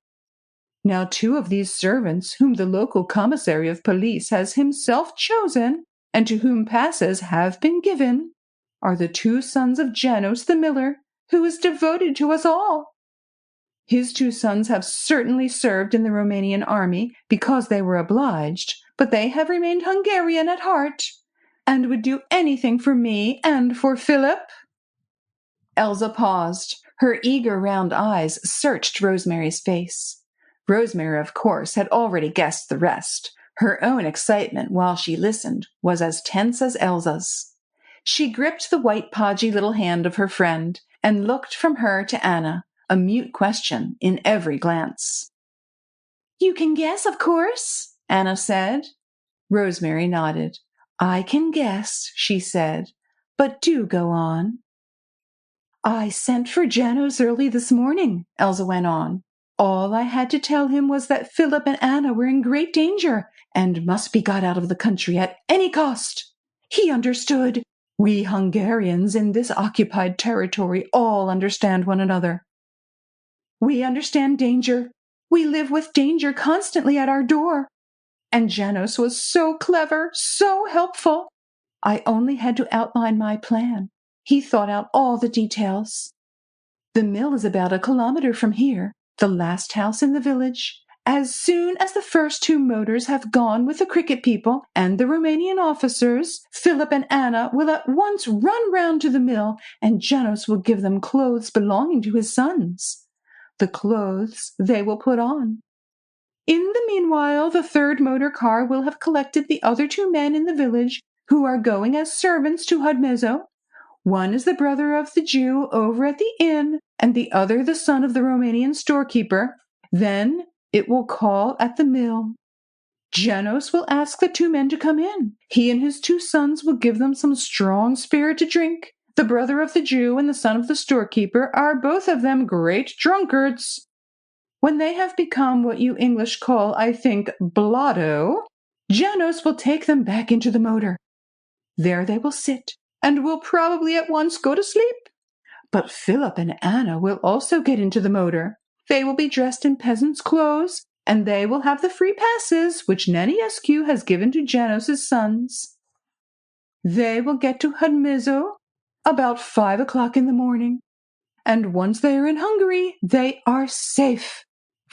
Now 2 of these servants, whom the local commissary of police has himself chosen, and to whom passes have been given, are the 2 sons of Janos the miller, who is devoted to us all. His 2 sons have certainly served in the Romanian army because they were obliged, but they have remained Hungarian at heart, and would do anything for me and for Philip." Elsa paused. Her eager round eyes searched Rosemary's face. Rosemary, of course, had already guessed the rest. Her own excitement while she listened was as tense as Elsa's. She gripped the white podgy little hand of her friend and looked from her to Anna, a mute question in every glance. "You can guess, of course," Anna said. Rosemary nodded. "I can guess," she said, "but do go on." "I sent for Janos early this morning," Elsa went on. "All I had to tell him was that Philip and Anna were in great danger and must be got out of the country at any cost. He understood. We Hungarians in this occupied territory all understand one another. We understand danger. We live with danger constantly at our door. And Janos was so clever, so helpful. I only had to outline my plan. He thought out all the details. The mill is about 1 kilometer from here, the last house in the village, As soon as the first 2 motors have gone with the cricket people and the Romanian officers, Philip and Anna will at once run round to the mill, and Janos will give them clothes belonging to his sons. The clothes they will put on. In the meanwhile, the 3rd motor car will have collected the other 2 men in the village who are going as servants to Hudmezzo. One is the brother of the Jew over at the inn, and the other the son of the Romanian storekeeper. Then it will call at the mill. Janos will ask the 2 men to come in. He and his 2 sons will give them some strong spirit to drink. The brother of the Jew and the son of the storekeeper are both of them great drunkards. When they have become what you English call, I think, blotto, Janos will take them back into the motor. There they will sit, and will probably at once go to sleep. But Philip and Anna will also get into the motor. They will be dressed in peasants' clothes, and they will have the free passes which Neniescu has given to Janos' sons. They will get to Hudmezzo about 5 o'clock in the morning, and once they are in Hungary, they are safe.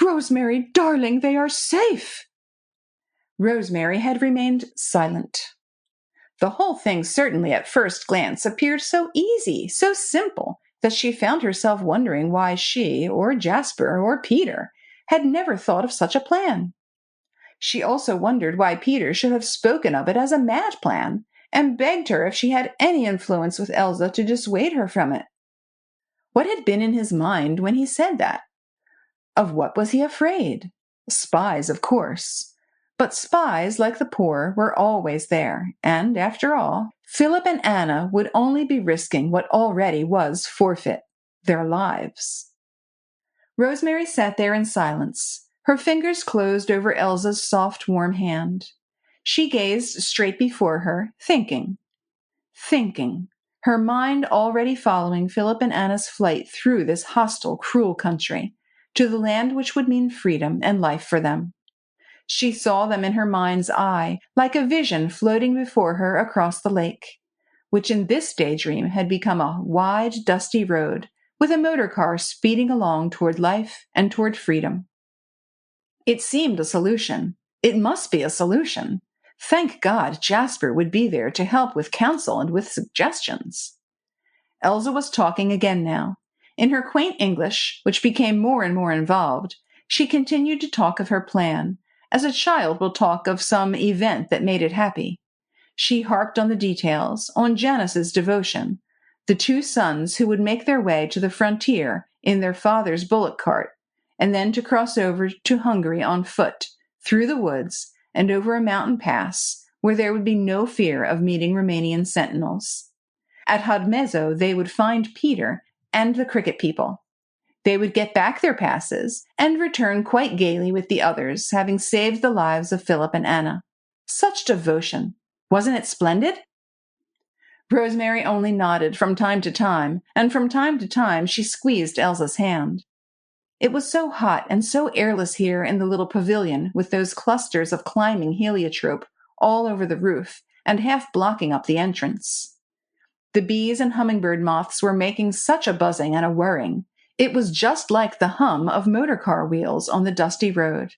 Rosemary, darling, they are safe. Rosemary had remained silent. The whole thing certainly at first glance appeared so easy, so simple, that she found herself wondering why she, or Jasper, or Peter, had never thought of such a plan. She also wondered why Peter should have spoken of it as a mad plan, and begged her if she had any influence with Elsa to dissuade her from it. What had been in his mind when he said that? Of what was he afraid? Spies, of course. But spies, like the poor, were always there, and, after all, Philip and Anna would only be risking what already was forfeit, their lives. Rosemary sat there in silence, her fingers closed over Elsa's soft, warm hand. She gazed straight before her, thinking, her mind already following Philip and Anna's flight through this hostile, cruel country, to the land which would mean freedom and life for them. She saw them in her mind's eye, like a vision floating before her across the lake, which in this daydream had become a wide, dusty road, with a motor car speeding along toward life and toward freedom. It seemed a solution. It must be a solution. Thank God Jasper would be there to help with counsel and with suggestions. Elsa was talking again now. In her quaint English, which became more and more involved, she continued to talk of her plan, as a child will talk of some event that made it happy. She harped on the details, on Janos's devotion, the 2 sons who would make their way to the frontier in their father's bullock cart, and then to cross over to Hungary on foot, through the woods, and over a mountain pass, where there would be no fear of meeting Romanian sentinels. At Hudmezzo they would find Peter and the cricket people. They would get back their passes and return quite gaily with the others, having saved the lives of Philip and Anna. Such devotion! Wasn't it splendid? Rosemary only nodded from time to time, and from time to time she squeezed Elsa's hand. It was so hot and so airless here in the little pavilion, with those clusters of climbing heliotrope all over the roof and half blocking up the entrance. The bees and hummingbird moths were making such a buzzing and a whirring. It was just like the hum of motor car wheels on the dusty road.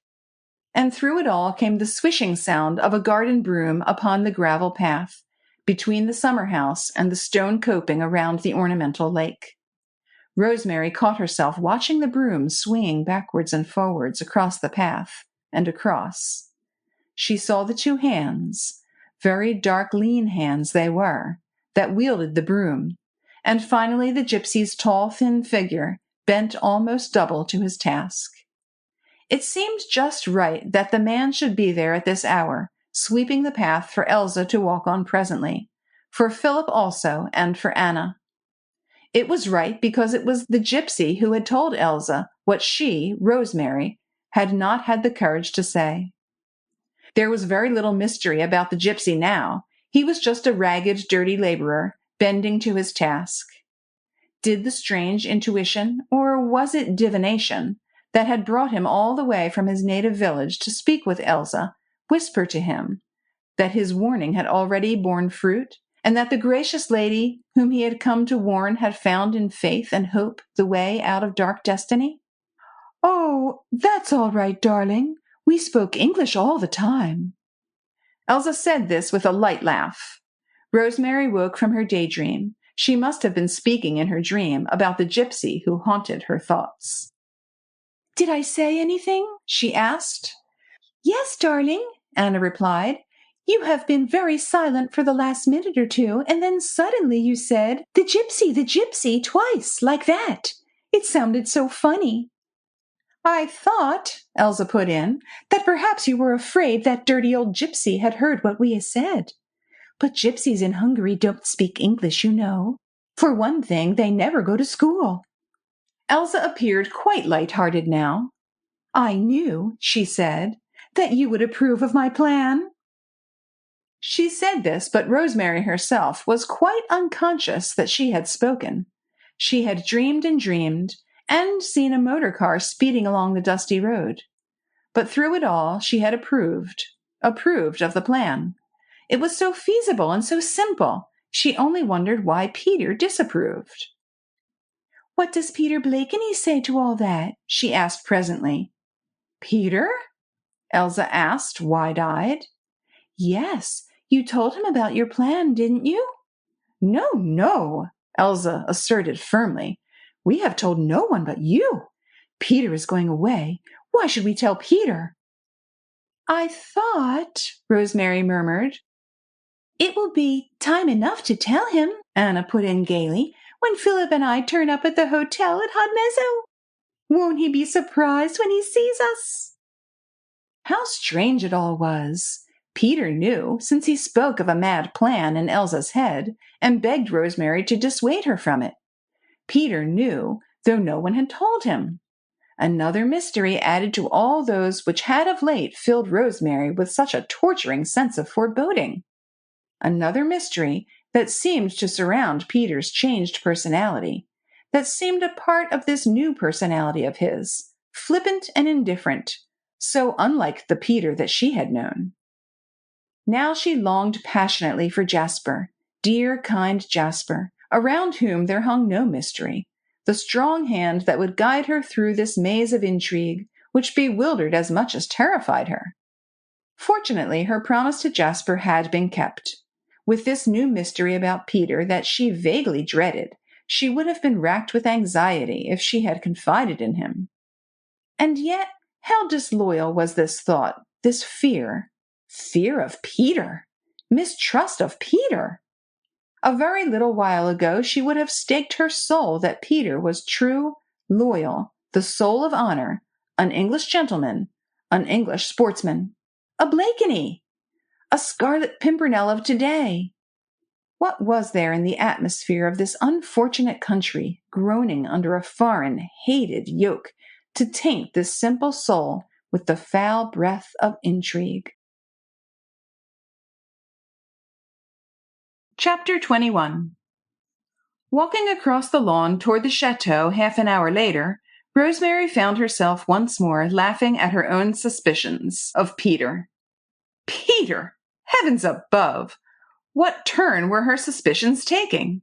And through it all came the swishing sound of a garden broom upon the gravel path, between the summer house and the stone coping around the ornamental lake. Rosemary caught herself watching the broom swinging backwards and forwards across the path and across. She saw the 2 hands, very dark, lean hands they were, that wielded the broom, and finally the gypsy's tall, thin figure, bent almost double to his task. It seemed just right that the man should be there at this hour, sweeping the path for Elsa to walk on presently, for Philip also, and for Anna. It was right because it was the gypsy who had told Elsa what she, Rosemary, had not had the courage to say. There was very little mystery about the gypsy now. He was just a ragged, dirty laborer, bending to his task. Did the strange intuition, or was it divination, that had brought him all the way from his native village to speak with Elsa, whisper to him that his warning had already borne fruit, and that the gracious lady whom he had come to warn had found in faith and hope the way out of dark destiny? "Oh, that's all right, darling. We spoke English all the time." Elsa said this with a light laugh. Rosemary woke from her daydream. She must have been speaking in her dream about the gypsy who haunted her thoughts. "Did I say anything?" she asked. "Yes, darling," Anna replied. "You have been very silent for the last minute or two, and then suddenly you said, 'The gypsy,' twice, like that. It sounded so funny." "I thought," Elsa put in, "that perhaps you were afraid that dirty old gypsy had heard what we said. But gypsies in Hungary don't speak English, you know. For one thing, they never go to school." Elsa appeared quite light-hearted now. "I knew," she said, "that you would approve of my plan." She said this, but Rosemary herself was quite unconscious that she had spoken. She had dreamed and seen a motor car speeding along the dusty road. But through it all, she had approved of the plan. It was so feasible and so simple. She only wondered why Peter disapproved. "What does Peter Blakeney say to all that?" she asked presently. "Peter?" Elsa asked, wide-eyed. "Yes, you told him about your plan, didn't you?" "No, no," Elsa asserted firmly. "We have told no one but you. Peter is going away. Why should we tell Peter?" "I thought," Rosemary murmured. "It will be time enough to tell him," Anna put in gaily, "when Philip and I turn up at the hotel at Hodmezzo. Won't he be surprised when he sees us?" How strange it all was! Peter knew, since he spoke of a mad plan in Elsa's head and begged Rosemary to dissuade her from it. Peter knew, though no one had told him. Another mystery added to all those which had of late filled Rosemary with such a torturing sense of foreboding. Another mystery that seemed to surround Peter's changed personality, that seemed a part of this new personality of his, flippant and indifferent, so unlike the Peter that she had known. Now she longed passionately for Jasper, dear, kind Jasper, around whom there hung no mystery, the strong hand that would guide her through this maze of intrigue, which bewildered as much as terrified her. Fortunately, her promise to Jasper had been kept. With this new mystery about Peter that she vaguely dreaded, she would have been racked with anxiety if she had confided in him. And yet, how disloyal was this thought, this fear? Fear of Peter! Mistrust of Peter! A very little while ago she would have staked her soul that Peter was true, loyal, the soul of honor, an English gentleman, an English sportsman, a Blakeney, a Scarlet Pimpernel of today. What was there in the atmosphere of this unfortunate country, groaning under a foreign, hated yoke, to taint this simple soul with the foul breath of intrigue? Chapter 21. Walking across the lawn toward the chateau half an hour later, Rosemary found herself once more laughing at her own suspicions of Peter. Peter! Heavens above! What turn were her suspicions taking?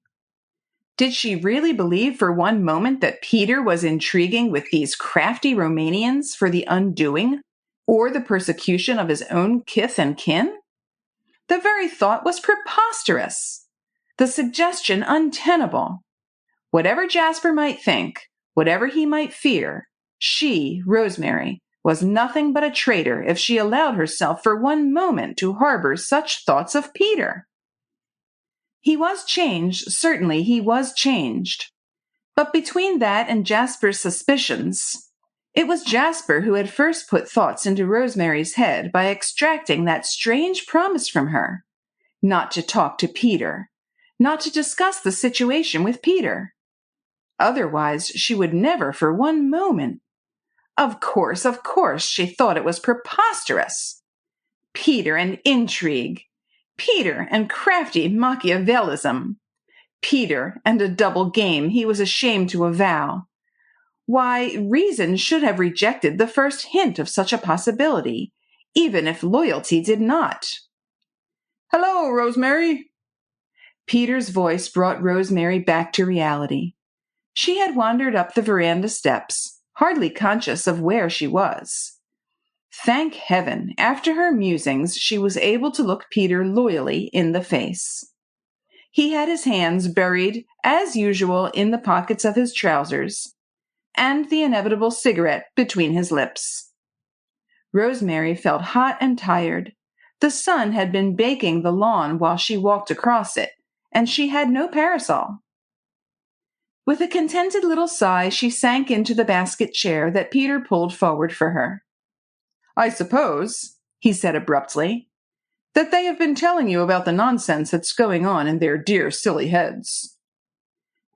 Did she really believe for one moment that Peter was intriguing with these crafty Romanians for the undoing or the persecution of his own kith and kin? The very thought was preposterous, the suggestion untenable. Whatever Jasper might think, whatever he might fear, she, Rosemary, was nothing but a traitor if she allowed herself for one moment to harbor such thoughts of Peter. He was changed, certainly he was changed. But between that and Jasper's suspicions, it was Jasper who had first put thoughts into Rosemary's head by extracting that strange promise from her, not to talk to Peter, not to discuss the situation with Peter. Otherwise, she would never for one moment. Of course, she thought it was preposterous. Peter and intrigue. Peter and crafty Machiavellism. Peter and a double game he was ashamed to avow. Why, reason should have rejected the first hint of such a possibility, even if loyalty did not. "Hello, Rosemary!" Peter's voice brought Rosemary back to reality. She had wandered up the veranda steps. hardly conscious of where she was. Thank heaven, after her musings, she was able to look Peter loyally in the face. He had his hands buried, as usual, in the pockets of his trousers, and the inevitable cigarette between his lips. Rosemary felt hot and tired. The sun had been baking the lawn while she walked across it, and she had no parasol. With a contented little sigh, she sank into the basket chair that Peter pulled forward for her. "I suppose," he said abruptly, "that they have been telling you about the nonsense that's going on in their dear silly heads."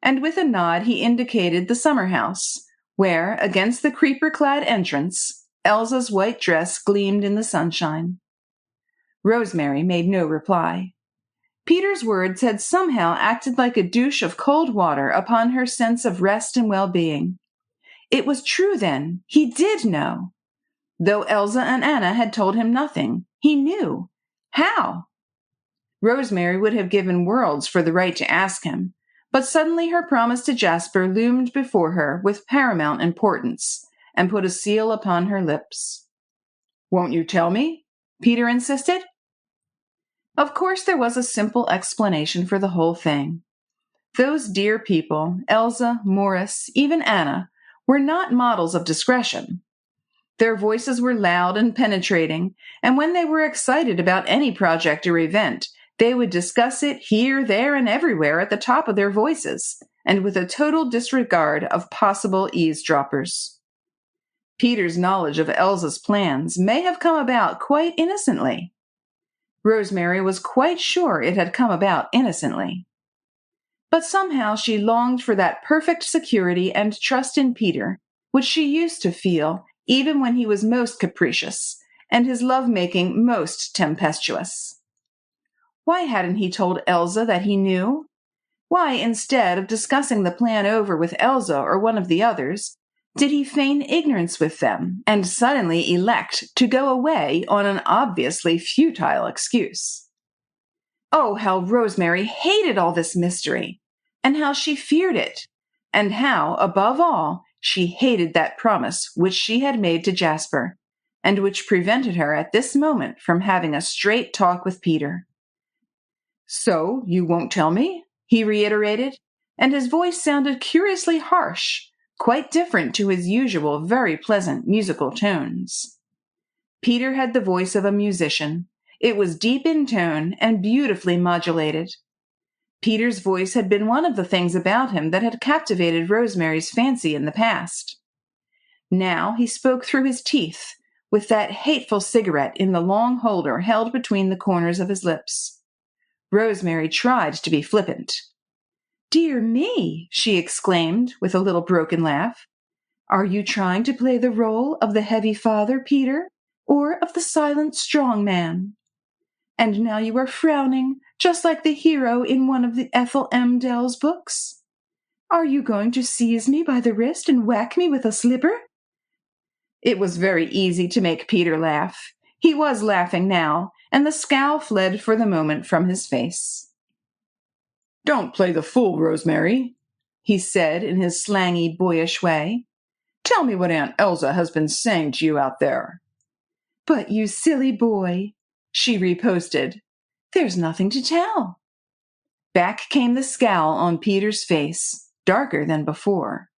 And with a nod he indicated the summer house, where, against the creeper-clad entrance, Elsa's white dress gleamed in the sunshine. Rosemary made no reply. Peter's words had somehow acted like a douche of cold water upon her sense of rest and well-being. It was true, then. He did know. Though Elsa and Anna had told him nothing, he knew. How? Rosemary would have given worlds for the right to ask him, but suddenly her promise to Jasper loomed before her with paramount importance, and put a seal upon her lips. "Won't you tell me?" Peter insisted. Of course there was a simple explanation for the whole thing. Those dear people, Elsa, Morris, even Anna, were not models of discretion. Their voices were loud and penetrating, and when they were excited about any project or event, they would discuss it here, there, and everywhere at the top of their voices, and with a total disregard of possible eavesdroppers. Peter's knowledge of Elsa's plans may have come about quite innocently. Rosemary was quite sure it had come about innocently. But somehow she longed for that perfect security and trust in Peter, which she used to feel even when he was most capricious, and his love-making most tempestuous. Why hadn't he told Elsa that he knew? Why, instead of discussing the plan over with Elsa or one of the others, did he feign ignorance with them and suddenly elect to go away on an obviously futile excuse? Oh, how Rosemary hated all this mystery, and how she feared it, and how, above all, she hated that promise which she had made to Jasper, and which prevented her at this moment from having a straight talk with Peter. "So, you won't tell me?" he reiterated, and his voice sounded curiously harsh, quite different to his usual very pleasant musical tones. Peter had the voice of a musician. It was deep in tone and beautifully modulated. Peter's voice had been one of the things about him that had captivated Rosemary's fancy in the past. Now he spoke through his teeth, with that hateful cigarette in the long holder held between the corners of his lips. Rosemary tried to be flippant. "Dear me," she exclaimed with a little broken laugh. "Are you trying to play the role of the heavy father, Peter, or of the silent strong man? And now you are frowning, just like the hero in one of the Ethel M. Dell's books. Are you going to seize me by the wrist and whack me with a slipper?" It was very easy to make Peter laugh. He was laughing now, and the scowl fled for the moment from his face. "Don't play the fool, Rosemary," he said in his slangy, boyish way. "Tell me what Aunt Elsa has been saying to you out there." "But you silly boy," she riposted. "There's nothing to tell." Back came the scowl on Peter's face, darker than before.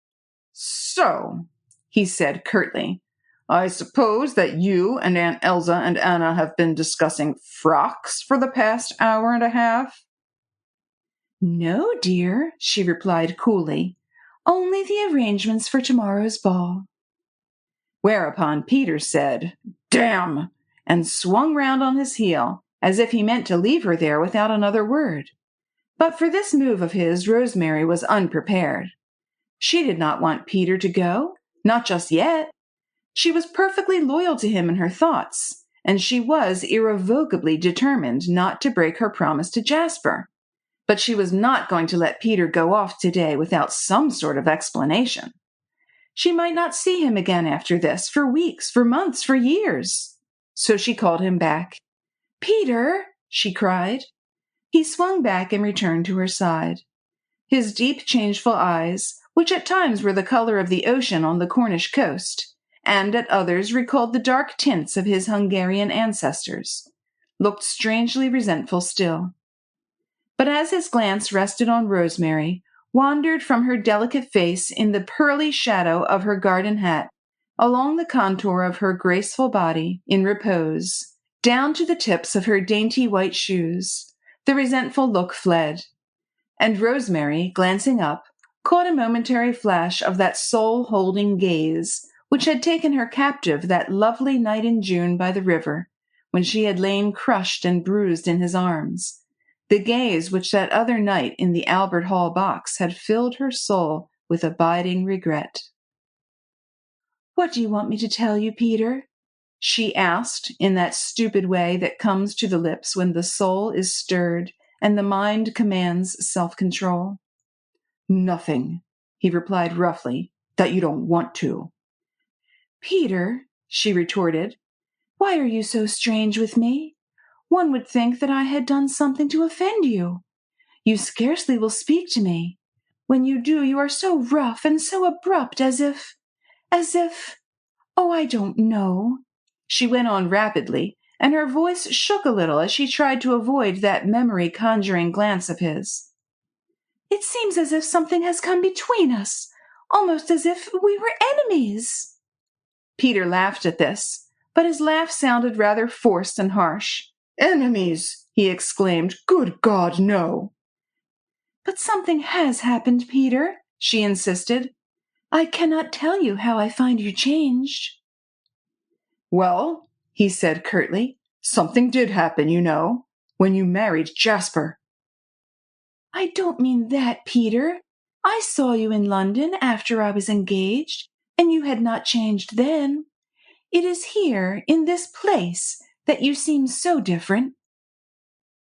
"So," he said curtly, "I suppose that you and Aunt Elsa and Anna have been discussing frocks for the past hour and a half?" "No, dear," she replied coolly. "Only the arrangements for tomorrow's ball." Whereupon Peter said, "Damn!" and swung round on his heel, as if he meant to leave her there without another word. But for this move of his, Rosemary was unprepared. She did not want Peter to go, not just yet. She was perfectly loyal to him in her thoughts, and she was irrevocably determined not to break her promise to Jasper. But she was not going to let Peter go off today without some sort of explanation. She might not see him again after this, for weeks, for months, for years. So she called him back. "Peter!" she cried. He swung back and returned to her side. His deep, changeful eyes, which at times were the color of the ocean on the Cornish coast, and at others recalled the dark tints of his Hungarian ancestors, looked strangely resentful still. But as his glance rested on Rosemary, wandered from her delicate face in the pearly shadow of her garden hat, along the contour of her graceful body in repose, down to the tips of her dainty white shoes, the resentful look fled, and Rosemary, glancing up, caught a momentary flash of that soul-holding gaze which had taken her captive that lovely night in June by the river, when she had lain crushed and bruised in his arms, the gaze which that other night in the Albert Hall box had filled her soul with abiding regret. "What do you want me to tell you, Peter?" she asked, in that stupid way that comes to the lips when the soul is stirred and the mind commands self-control. "Nothing," he replied roughly, "that you don't want to." "Peter," she retorted, "why are you so strange with me? One would think that I had done something to offend you. You scarcely will speak to me. When you do, you are so rough and so abrupt, as if, oh, I don't know," she went on rapidly, and her voice shook a little as she tried to avoid that memory-conjuring glance of his. "It seems as if something has come between us, almost as if we were enemies." Peter laughed at this, but his laugh sounded rather forced and harsh. "Enemies!" he exclaimed. "Good God, no!" "But something has happened, Peter," she insisted. "I cannot tell you how I find you changed." "Well," he said curtly, "something did happen, you know, when you married Jasper." "I don't mean that, Peter. I saw you in London after I was engaged, and you had not changed then. It is here, in this place, that you seem so different."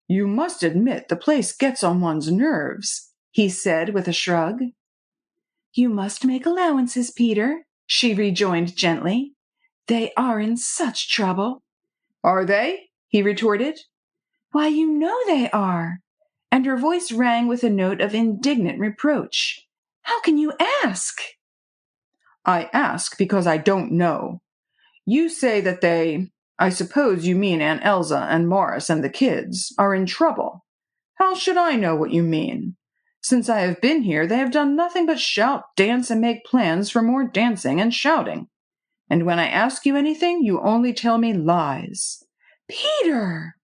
"You must admit the place gets on one's nerves," he said with a shrug. "You must make allowances, Peter," she rejoined gently. "They are in such trouble." "Are they?" he retorted. "Why, you know they are." And her voice rang with a note of indignant reproach. "How can you ask?" "I ask because I don't know. You say that I suppose you mean Aunt Elsa and Morris and the kids, are in trouble. How should I know what you mean? Since I have been here, they have done nothing but shout, dance, and make plans for more dancing and shouting. And when I ask you anything, you only tell me lies." "Peter!"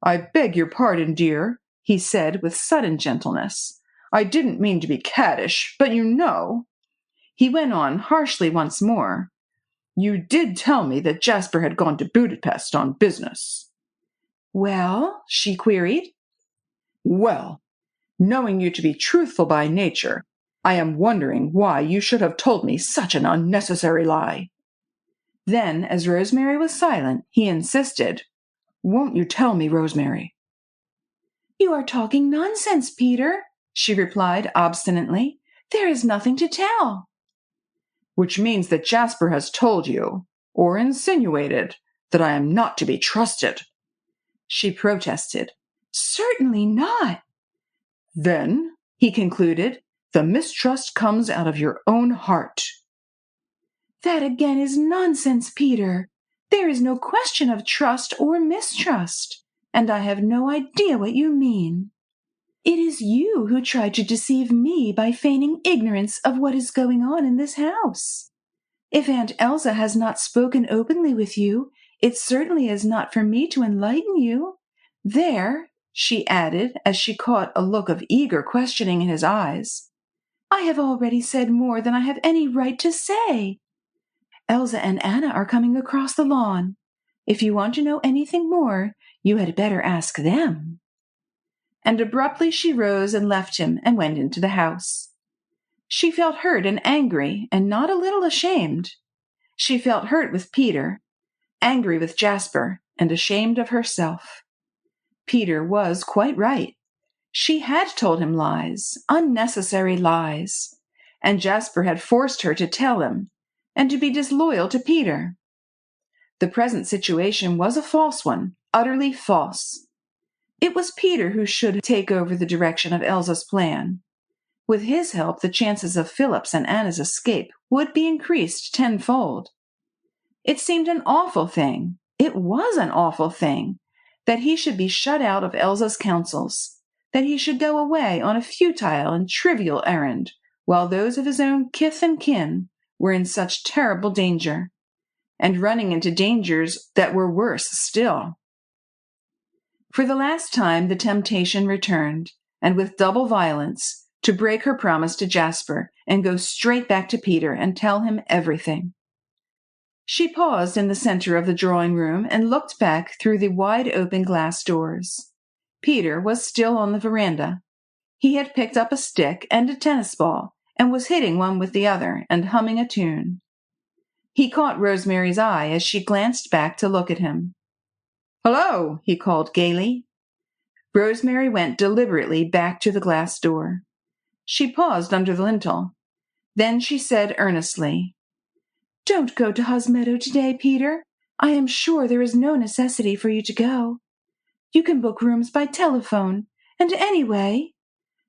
"I beg your pardon, dear," he said with sudden gentleness. "I didn't mean to be caddish, but you know," he went on harshly once more, "you did tell me that Jasper had gone to Budapest on business." "Well?" she queried. "Well, knowing you to be truthful by nature, I am wondering why you should have told me such an unnecessary lie." Then, as Rosemary was silent, he insisted, "Won't you tell me, Rosemary?" "You are talking nonsense, Peter," she replied obstinately. "There is nothing to tell." "Which means that Jasper has told you, or insinuated, that I am not to be trusted." She protested. "Certainly not." "Then," he concluded, "the mistrust comes out of your own heart." "That again is nonsense, Peter. There is no question of trust or mistrust, and I have no idea what you mean. It is you who tried to deceive me by feigning ignorance of what is going on in this house. If Aunt Elsa has not spoken openly with you, it certainly is not for me to enlighten you. There," she added, as she caught a look of eager questioning in his eyes, "I have already said more than I have any right to say. Elsa and Anna are coming across the lawn. If you want to know anything more, you had better ask them." And abruptly she rose and left him and went into the house. She felt hurt and angry, and not a little ashamed. She felt hurt with Peter, angry with Jasper, and ashamed of herself. Peter was quite right. She had told him lies, unnecessary lies, and Jasper had forced her to tell him, and to be disloyal to Peter. The present situation was a false one, utterly false. It was Peter who should take over the direction of Elsa's plan. With his help, the chances of Philip's and Anna's escape would be increased tenfold. It seemed an awful thing, it was an awful thing, that he should be shut out of Elsa's counsels, that he should go away on a futile and trivial errand, while those of his own kith and kin were in such terrible danger, and running into dangers that were worse still. For the last time the temptation returned, and with double violence, to break her promise to Jasper and go straight back to Peter and tell him everything. She paused in the center of the drawing-room and looked back through the wide-open glass doors. Peter was still on the veranda. He had picked up a stick and a tennis ball and was hitting one with the other and humming a tune. He caught Rosemary's eye as she glanced back to look at him. "Hello," he called gaily. Rosemary went deliberately back to the glass door. She paused under the lintel. Then she said earnestly, "Don't go to Hawes Meadow today, Peter. I am sure there is no necessity for you to go. You can book rooms by telephone, and anyway—"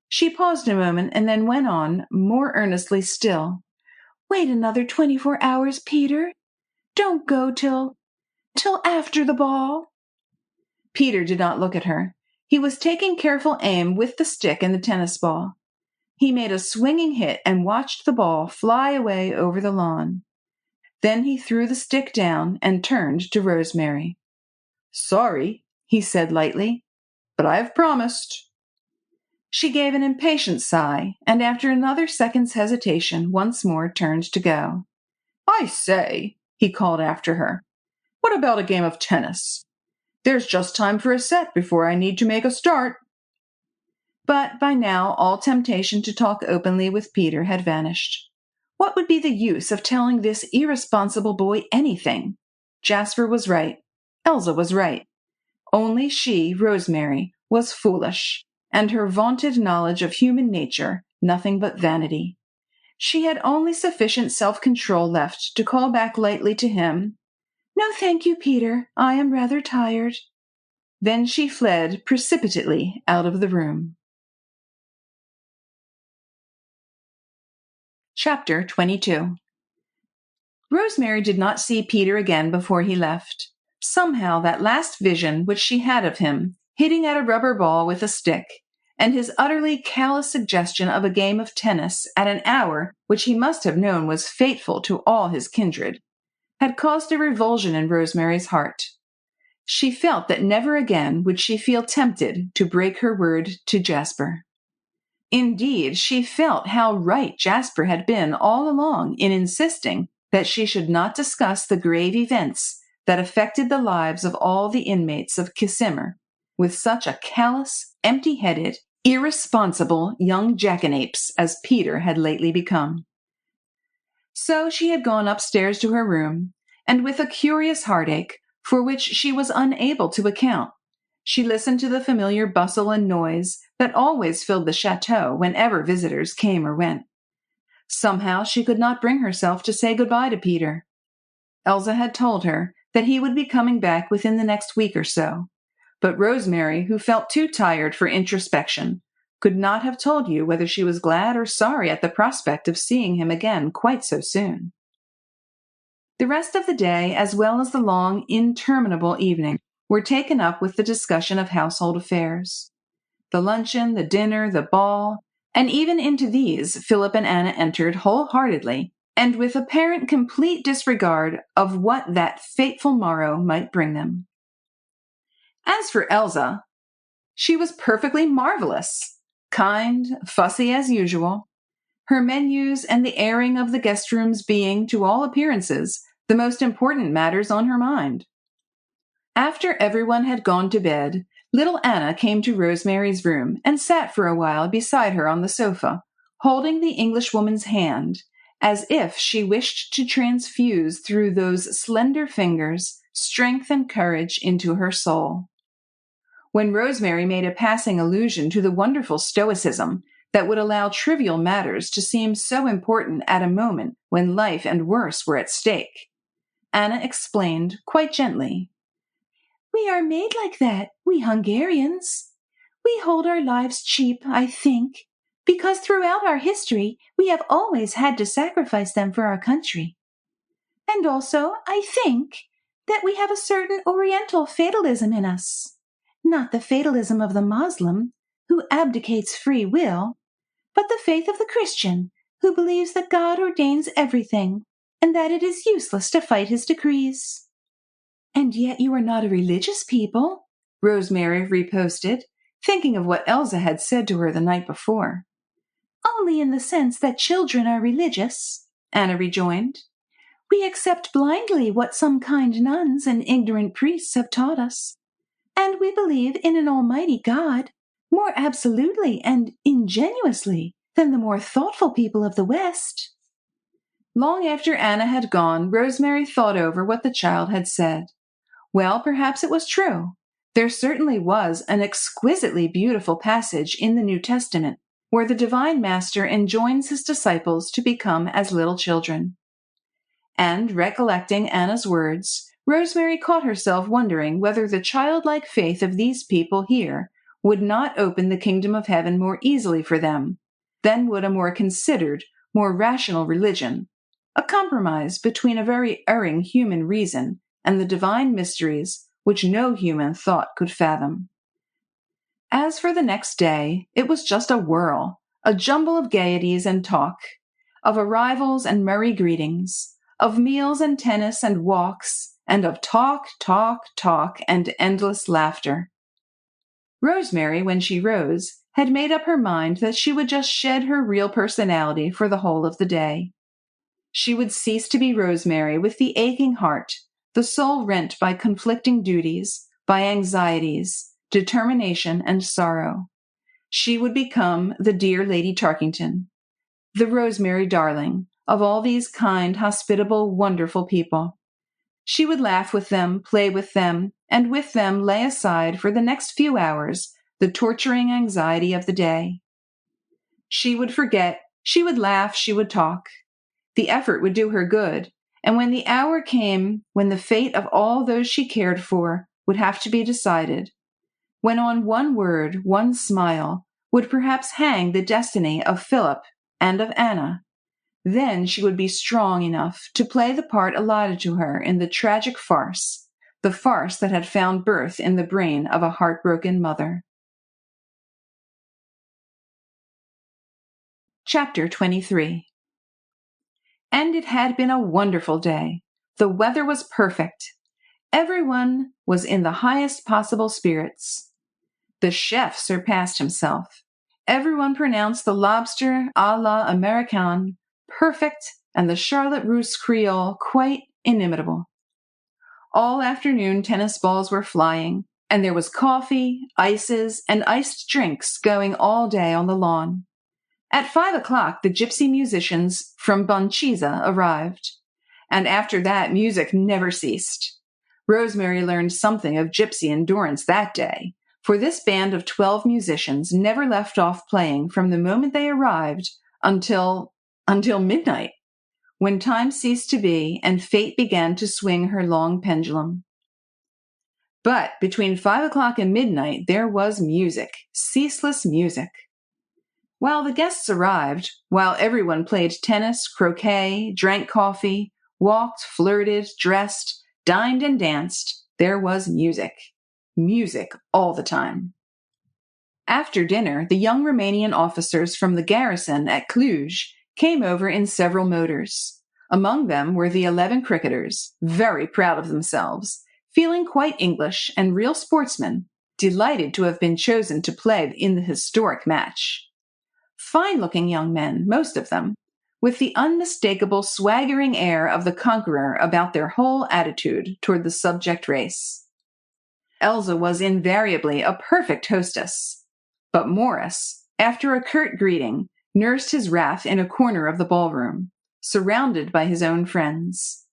She paused a moment and then went on, more earnestly still. "Wait another 24 hours, Peter. Don't go till after the ball." Peter did not look at her. He was taking careful aim with the stick and the tennis ball. He made a swinging hit and watched the ball fly away over the lawn. Then he threw the stick down and turned to Rosemary. "Sorry," he said lightly, "but I have promised." She gave an impatient sigh, and after another second's hesitation, once more turned to go. "I say," he called after her, "what about a game of tennis? There's just time for a set before I need to make a start." But by now all temptation to talk openly with Peter had vanished. What would be the use of telling this irresponsible boy anything? Jasper was right. Elsa was right. Only she, Rosemary, was foolish, and her vaunted knowledge of human nature nothing but vanity. She had only sufficient self-control left to call back lightly to him, "No, thank you, Peter. I am rather tired." Then she fled precipitately out of the room. Chapter 22. Rosemary did not see Peter again before he left. Somehow that last vision which she had of him, hitting at a rubber ball with a stick, and his utterly callous suggestion of a game of tennis at an hour which he must have known was fateful to all his kindred, had caused a revulsion in Rosemary's heart. She felt that never again would she feel tempted to break her word to Jasper. Indeed, she felt how right Jasper had been all along in insisting that she should not discuss the grave events that affected the lives of all the inmates of Kissimmee with such a callous, empty-headed, irresponsible young jackanapes as Peter had lately become. So she had gone upstairs to her room, and with a curious heartache, for which she was unable to account, she listened to the familiar bustle and noise that always filled the chateau whenever visitors came or went. Somehow she could not bring herself to say goodbye to Peter. Elsa had told her that he would be coming back within the next week or so, but Rosemary, who felt too tired for introspection, could not have told you whether she was glad or sorry at the prospect of seeing him again quite so soon. The rest of the day, as well as the long, interminable evening, were taken up with the discussion of household affairs. The luncheon, the dinner, the ball, and even into these Philip and Anna entered wholeheartedly, and with apparent complete disregard of what that fateful morrow might bring them. As for Elsa, she was perfectly marvelous, kind, fussy as usual, her menus and the airing of the guest rooms being, to all appearances, the most important matters on her mind. After everyone had gone to bed, little Anna came to Rosemary's room and sat for a while beside her on the sofa, holding the Englishwoman's hand, as if she wished to transfuse through those slender fingers strength and courage into her soul. When Rosemary made a passing allusion to the wonderful stoicism that would allow trivial matters to seem so important at a moment when life and worse were at stake, Anna explained quite gently, "We are made like that, we Hungarians. We hold our lives cheap, I think, because throughout our history we have always had to sacrifice them for our country. And also, I think that we have a certain Oriental fatalism in us. Not the fatalism of the Moslem, who abdicates free will, but the faith of the Christian, who believes that God ordains everything, and that it is useless to fight his decrees. And yet you are not a religious people, Rosemary reposted, thinking of what Elsa had said to her the night before. Only in the sense that children are religious, Anna rejoined. We accept blindly what some kind nuns and ignorant priests have taught us, and we believe in an almighty God more absolutely and ingenuously than the more thoughtful people of the West. Long after Anna had gone, Rosemary thought over what the child had said. Well, perhaps it was true. There certainly was an exquisitely beautiful passage in the New Testament where the Divine Master enjoins his disciples to become as little children. And, recollecting Anna's words, Rosemary caught herself wondering whether the childlike faith of these people here would not open the kingdom of heaven more easily for them than would a more considered, more rational religion, a compromise between a very erring human reason and the divine mysteries which no human thought could fathom. As for the next day, it was just a whirl, a jumble of gaieties and talk, of arrivals and merry greetings, of meals and tennis and walks, and of talk, and endless laughter. Rosemary, when she rose, had made up her mind that she would just shed her real personality for the whole of the day. She would cease to be Rosemary with the aching heart, the soul rent by conflicting duties, by anxieties, determination, and sorrow. She would become the dear Lady Tarkington, the Rosemary darling of all these kind, hospitable, wonderful people. She would laugh with them, play with them, and with them lay aside for the next few hours the torturing anxiety of the day. She would forget, she would laugh, she would talk. The effort would do her good, and when the hour came when the fate of all those she cared for would have to be decided, when on one word, one smile, would perhaps hang the destiny of Philip and of Anna, then she would be strong enough to play the part allotted to her in the tragic farce, the farce that had found birth in the brain of a heartbroken mother. Chapter 23. And it had been a wonderful day. The weather was perfect. Everyone was in the highest possible spirits. The chef surpassed himself. Everyone pronounced the lobster à la Americaine perfect and the Charlotte Russe Creole quite inimitable. All afternoon tennis balls were flying, and there was coffee, ices, and iced drinks going all day on the lawn. At 5 o'clock, the gypsy musicians from Boncisa arrived, and after that music never ceased. Rosemary learned something of gypsy endurance that day, for this band of 12 musicians never left off playing from the moment they arrived until midnight, when time ceased to be and fate began to swing her long pendulum. But between 5 o'clock and midnight there was music, ceaseless music. While the guests arrived, while everyone played tennis, croquet, drank coffee, walked, flirted, dressed, dined, and danced, there was music. Music all the time. After dinner, the young Romanian officers from the garrison at Cluj came over in several motors. Among them were the 11 cricketers, very proud of themselves, feeling quite English and real sportsmen, delighted to have been chosen to play in the historic match. Fine-looking young men, most of them, with the unmistakable swaggering air of the conqueror about their whole attitude toward the subject race. Elsa was invariably a perfect hostess, but Morris, after a curt greeting, nursed his wrath in a corner of the ballroom, surrounded by his own friends.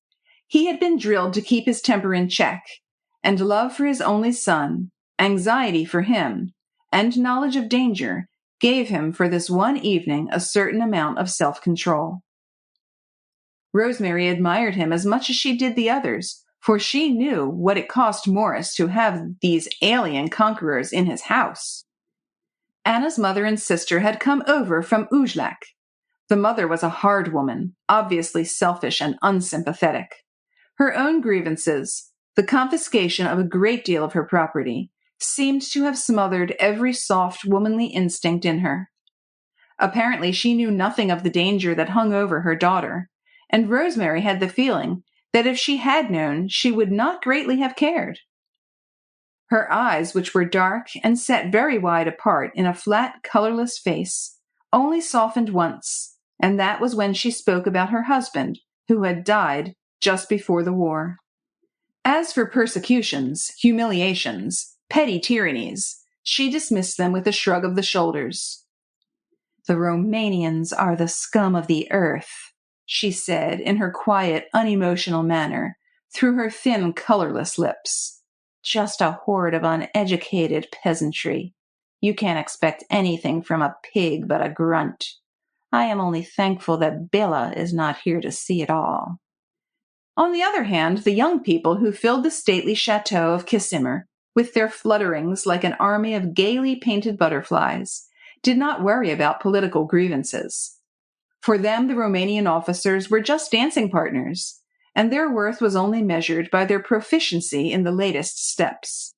He had been drilled to keep his temper in check, and love for his only son, anxiety for him, and knowledge of danger gave him for this one evening a certain amount of self-control. Rosemary admired him as much as she did the others, for she knew what it cost Morris to have these alien conquerors in his house. Anna's mother and sister had come over from Ujlak. The mother was a hard woman, obviously selfish and unsympathetic. Her own grievances, the confiscation of a great deal of her property, seemed to have smothered every soft, womanly instinct in her. Apparently, she knew nothing of the danger that hung over her daughter, and Rosemary had the feeling that if she had known, she would not greatly have cared. Her eyes, which were dark and set very wide apart in a flat, colorless face, only softened once, and that was when she spoke about her husband, who had died just before the war. As for persecutions, humiliations, petty tyrannies, she dismissed them with a shrug of the shoulders. "The Romanians are the scum of the earth," she said in her quiet, unemotional manner, through her thin, colorless lips. "Just a horde of uneducated peasantry. You can't expect anything from a pig but a grunt. I am only thankful that Bela is not here to see it all." On the other hand, the young people who filled the stately chateau of Kissimmar, with their flutterings like an army of gaily painted butterflies, did not worry about political grievances. For them, the Romanian officers were just dancing partners, and their worth was only measured by their proficiency in the latest steps.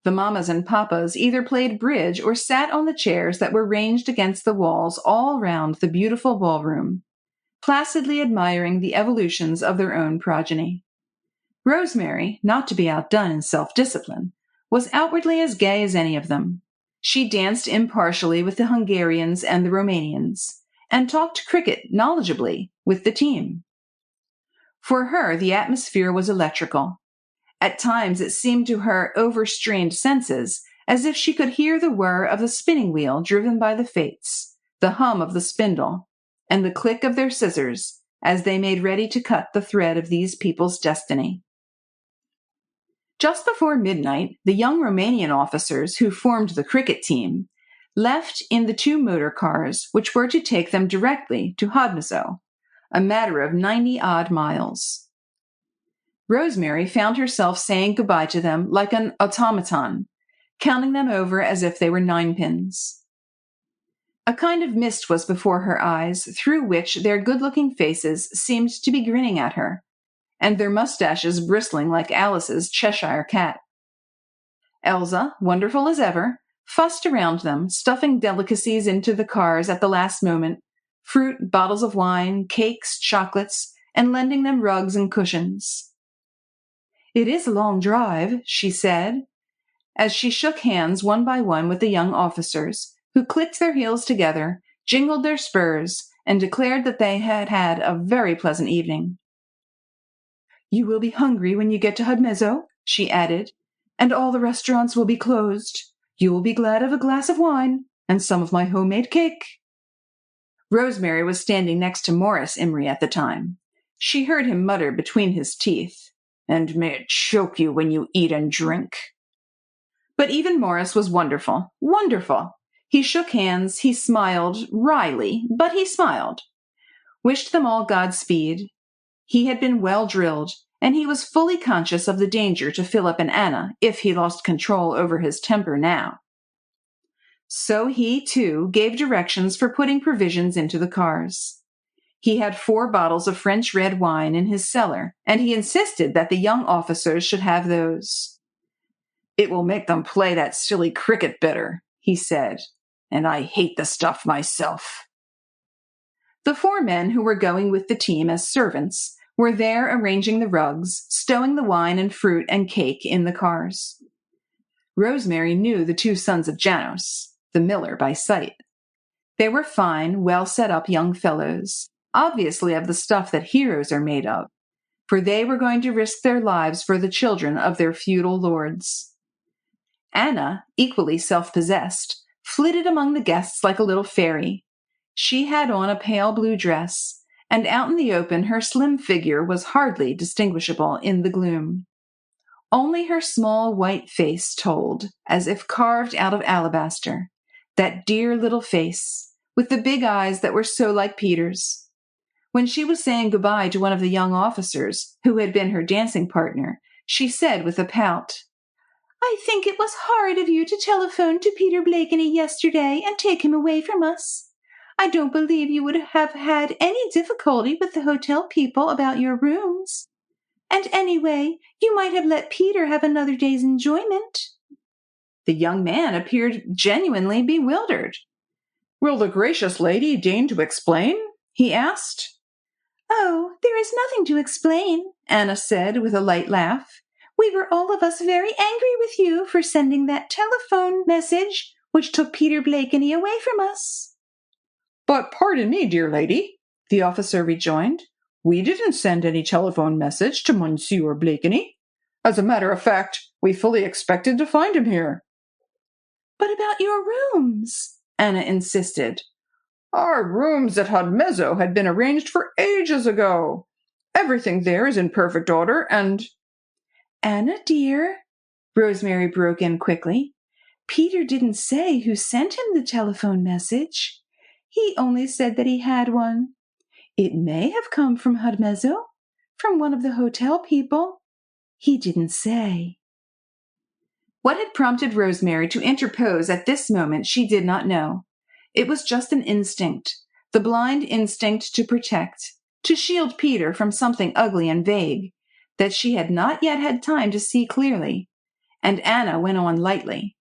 The mamas and papas either played bridge or sat on the chairs that were ranged against the walls all round the beautiful ballroom, placidly admiring the evolutions of their own progeny. Rosemary, not to be outdone in self-discipline, was outwardly as gay as any of them. She danced impartially with the Hungarians and the Romanians, and talked cricket knowledgeably with the team. For her, the atmosphere was electrical. At times it seemed to her overstrained senses as if she could hear the whir of the spinning wheel driven by the fates, the hum of the spindle, and the click of their scissors as they made ready to cut the thread of these people's destiny. Just before midnight, the young Romanian officers who formed the cricket team left in the 2 motor cars which were to take them directly to Hodmizo, a matter of 90-odd miles. Rosemary found herself saying goodbye to them like an automaton, counting them over as if they were ninepins. A kind of mist was before her eyes, through which their good-looking faces seemed to be grinning at her, and their mustaches bristling like Alice's Cheshire cat. Elsa, wonderful as ever, fussed around them, stuffing delicacies into the cars at the last moment, fruit, bottles of wine, cakes, chocolates, and lending them rugs and cushions. "It is a long drive," she said, as she shook hands one by one with the young officers, who clicked their heels together, jingled their spurs, and declared that they had had a very pleasant evening. "You will be hungry when you get to Hodmizo," she added, "and all the restaurants will be closed. You will be glad of a glass of wine and some of my homemade cake." Rosemary was standing next to Morris Imrie at the time. She heard him mutter between his teeth, "And may it choke you when you eat and drink." But even Morris was wonderful, wonderful. He shook hands, he smiled, wryly, but he smiled, wished them all Godspeed. He had been well drilled, and he was fully conscious of the danger to Philip and Anna if he lost control over his temper now. So he, too, gave directions for putting provisions into the cars. He had 4 bottles of French red wine in his cellar, and he insisted that the young officers should have those. "It will make them play that silly cricket better," he said, "and I hate the stuff myself." The 4 men who were going with the team as servants were there arranging the rugs, stowing the wine and fruit and cake in the cars. Rosemary knew the 2 sons of Janos, the miller, by sight. They were fine, well-set-up young fellows, obviously of the stuff that heroes are made of, for they were going to risk their lives for the children of their feudal lords. Anna, equally self-possessed, flitted among the guests like a little fairy. She had on a pale blue dress, and out in the open her slim figure was hardly distinguishable in the gloom. Only her small white face told, as if carved out of alabaster, that dear little face, with the big eyes that were so like Peter's. When she was saying goodbye to one of the young officers, who had been her dancing partner, she said with a pout, I think it was horrid of you to telephone to Peter Blakeney yesterday and take him away from us. I don't believe you would have had any difficulty with the hotel people about your rooms. And anyway, you might have let Peter have another day's enjoyment." The young man appeared genuinely bewildered. "Will the gracious lady deign to explain?" he asked. "Oh, there is nothing to explain," Anna said with a light laugh. "We were all of us very angry with you for sending that telephone message which took Peter Blakeney away from us." "But pardon me, dear lady," the officer rejoined. "We didn't send any telephone message to Monsieur Blakeney. As a matter of fact, we fully expected to find him here." "But about your rooms?" Anna insisted. "Our rooms at Hudmezzo had been arranged for ages ago. Everything there is in perfect order, and—" "Anna, dear," Rosemary broke in quickly, "Peter didn't say who sent him the telephone message. He only said that he had one. It may have come from Hudmezzo, from one of the hotel people. He didn't say." What had prompted Rosemary to interpose at this moment she did not know. It was just an instinct, the blind instinct to protect, to shield Peter from something ugly and vague, that she had not yet had time to see clearly. And Anna went on lightly.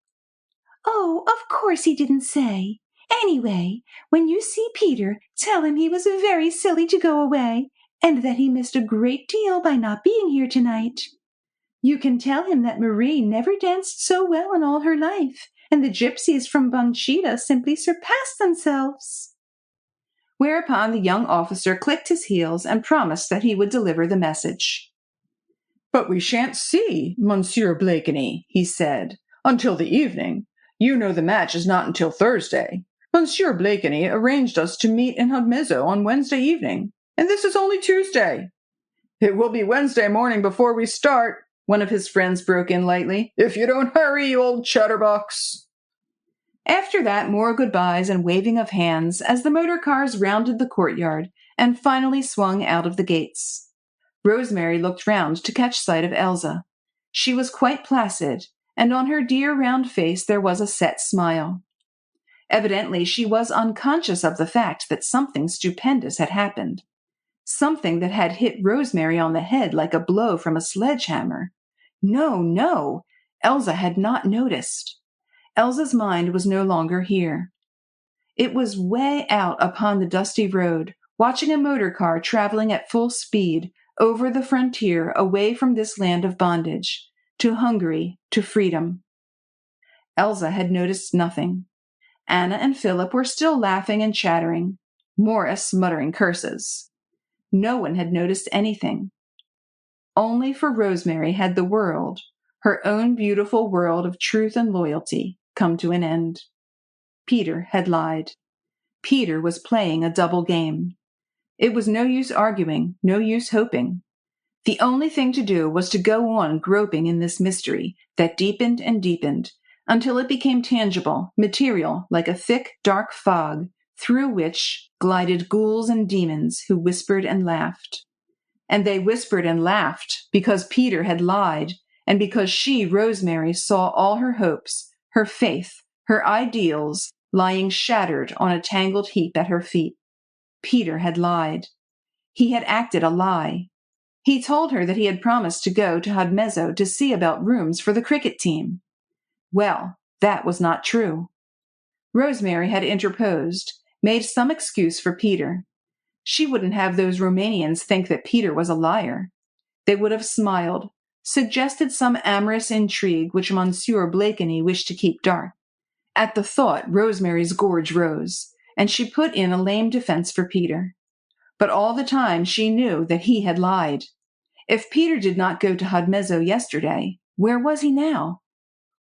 "Oh, of course he didn't say. Anyway, when you see Peter, tell him he was very silly to go away, and that he missed a great deal by not being here tonight. You can tell him that Marie never danced so well in all her life, and the gypsies from Bonchita simply surpassed themselves." Whereupon the young officer clicked his heels and promised that he would deliver the message. "But we shan't see Monsieur Blakeney," he said, "until the evening. You know the match is not until Thursday. Monsieur Blakeney arranged us to meet in Hudmezzo on Wednesday evening, and this is only Tuesday." "It will be Wednesday morning before we start," one of his friends broke in lightly, "if you don't hurry, you old chatterbox." After that, more goodbyes and waving of hands as the motor cars rounded the courtyard and finally swung out of the gates. Rosemary looked round to catch sight of Elsa. She was quite placid, and on her dear round face there was a set smile. Evidently she was unconscious of the fact that something stupendous had happened. Something that had hit Rosemary on the head like a blow from a sledgehammer. No, Elsa had not noticed. Elsa's mind was no longer here. It was way out upon the dusty road, watching a motor car traveling at full speed over the frontier away from this land of bondage, to Hungary, to freedom. Elsa had noticed nothing. Anna and Philip were still laughing and chattering, Morris muttering curses. No one had noticed anything. Only for Rosemary had the world, her own beautiful world of truth and loyalty, come to an end. Peter had lied. Peter was playing a double game. It was no use arguing, no use hoping. The only thing to do was to go on groping in this mystery that deepened and deepened until it became tangible, material, like a thick, dark fog through which glided ghouls and demons who whispered and laughed. And they whispered and laughed because Peter had lied and because she, Rosemary, saw all her hopes, her faith, her ideals lying shattered on a tangled heap at her feet. Peter had lied. He had acted a lie. He told her that he had promised to go to Hudmezzo to see about rooms for the cricket team. Well, that was not true. Rosemary had interposed, made some excuse for Peter. She wouldn't have those Romanians think that Peter was a liar. They would have smiled, suggested some amorous intrigue which Monsieur Blakeney wished to keep dark. At the thought, Rosemary's gorge rose, and she put in a lame defense for Peter. But all the time she knew that he had lied. If Peter did not go to Hudmezzo yesterday, where was he now?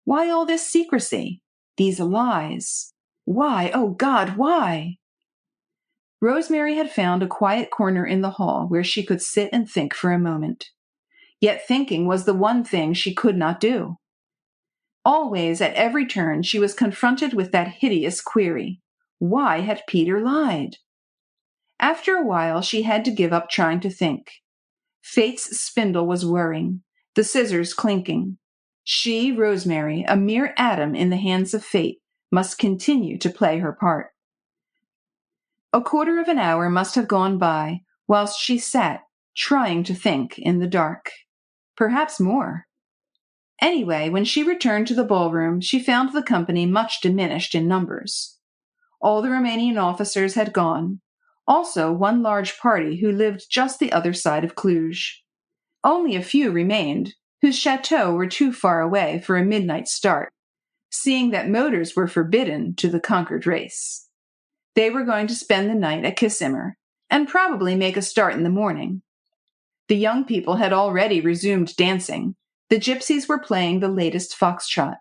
Why all this secrecy? These lies? Why, oh God, why? Rosemary had found a quiet corner in the hall where she could sit and think for a moment. Yet thinking was the one thing she could not do. Always, at every turn, she was confronted with that hideous query. Why had Peter lied? After a while, she had to give up trying to think. Fate's spindle was whirring, the scissors clinking. She, Rosemary, a mere atom in the hands of fate, must continue to play her part. A quarter of an hour must have gone by whilst she sat, trying to think in the dark. Perhaps more. Anyway, when she returned to the ballroom, she found the company much diminished in numbers. All the Romanian officers had gone, also one large party who lived just the other side of Cluj. Only a few remained, whose chateaux were too far away for a midnight start, seeing that motors were forbidden to the conquered race. They were going to spend the night at Kisimmar, and probably make a start in the morning. The young people had already resumed dancing. The gypsies were playing the latest foxtrot.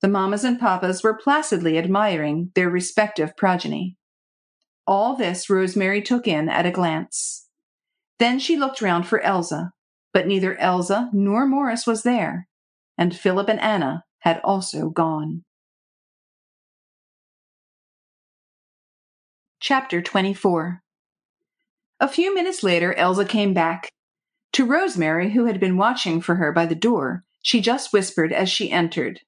The mamas and papas were placidly admiring their respective progeny. All this Rosemary took in at a glance. Then she looked round for Elsa, but neither Elsa nor Morris was there, and Philip and Anna had also gone. Chapter 24. A few minutes later, Elsa came back. To Rosemary, who had been watching for her by the door, she just whispered as she entered,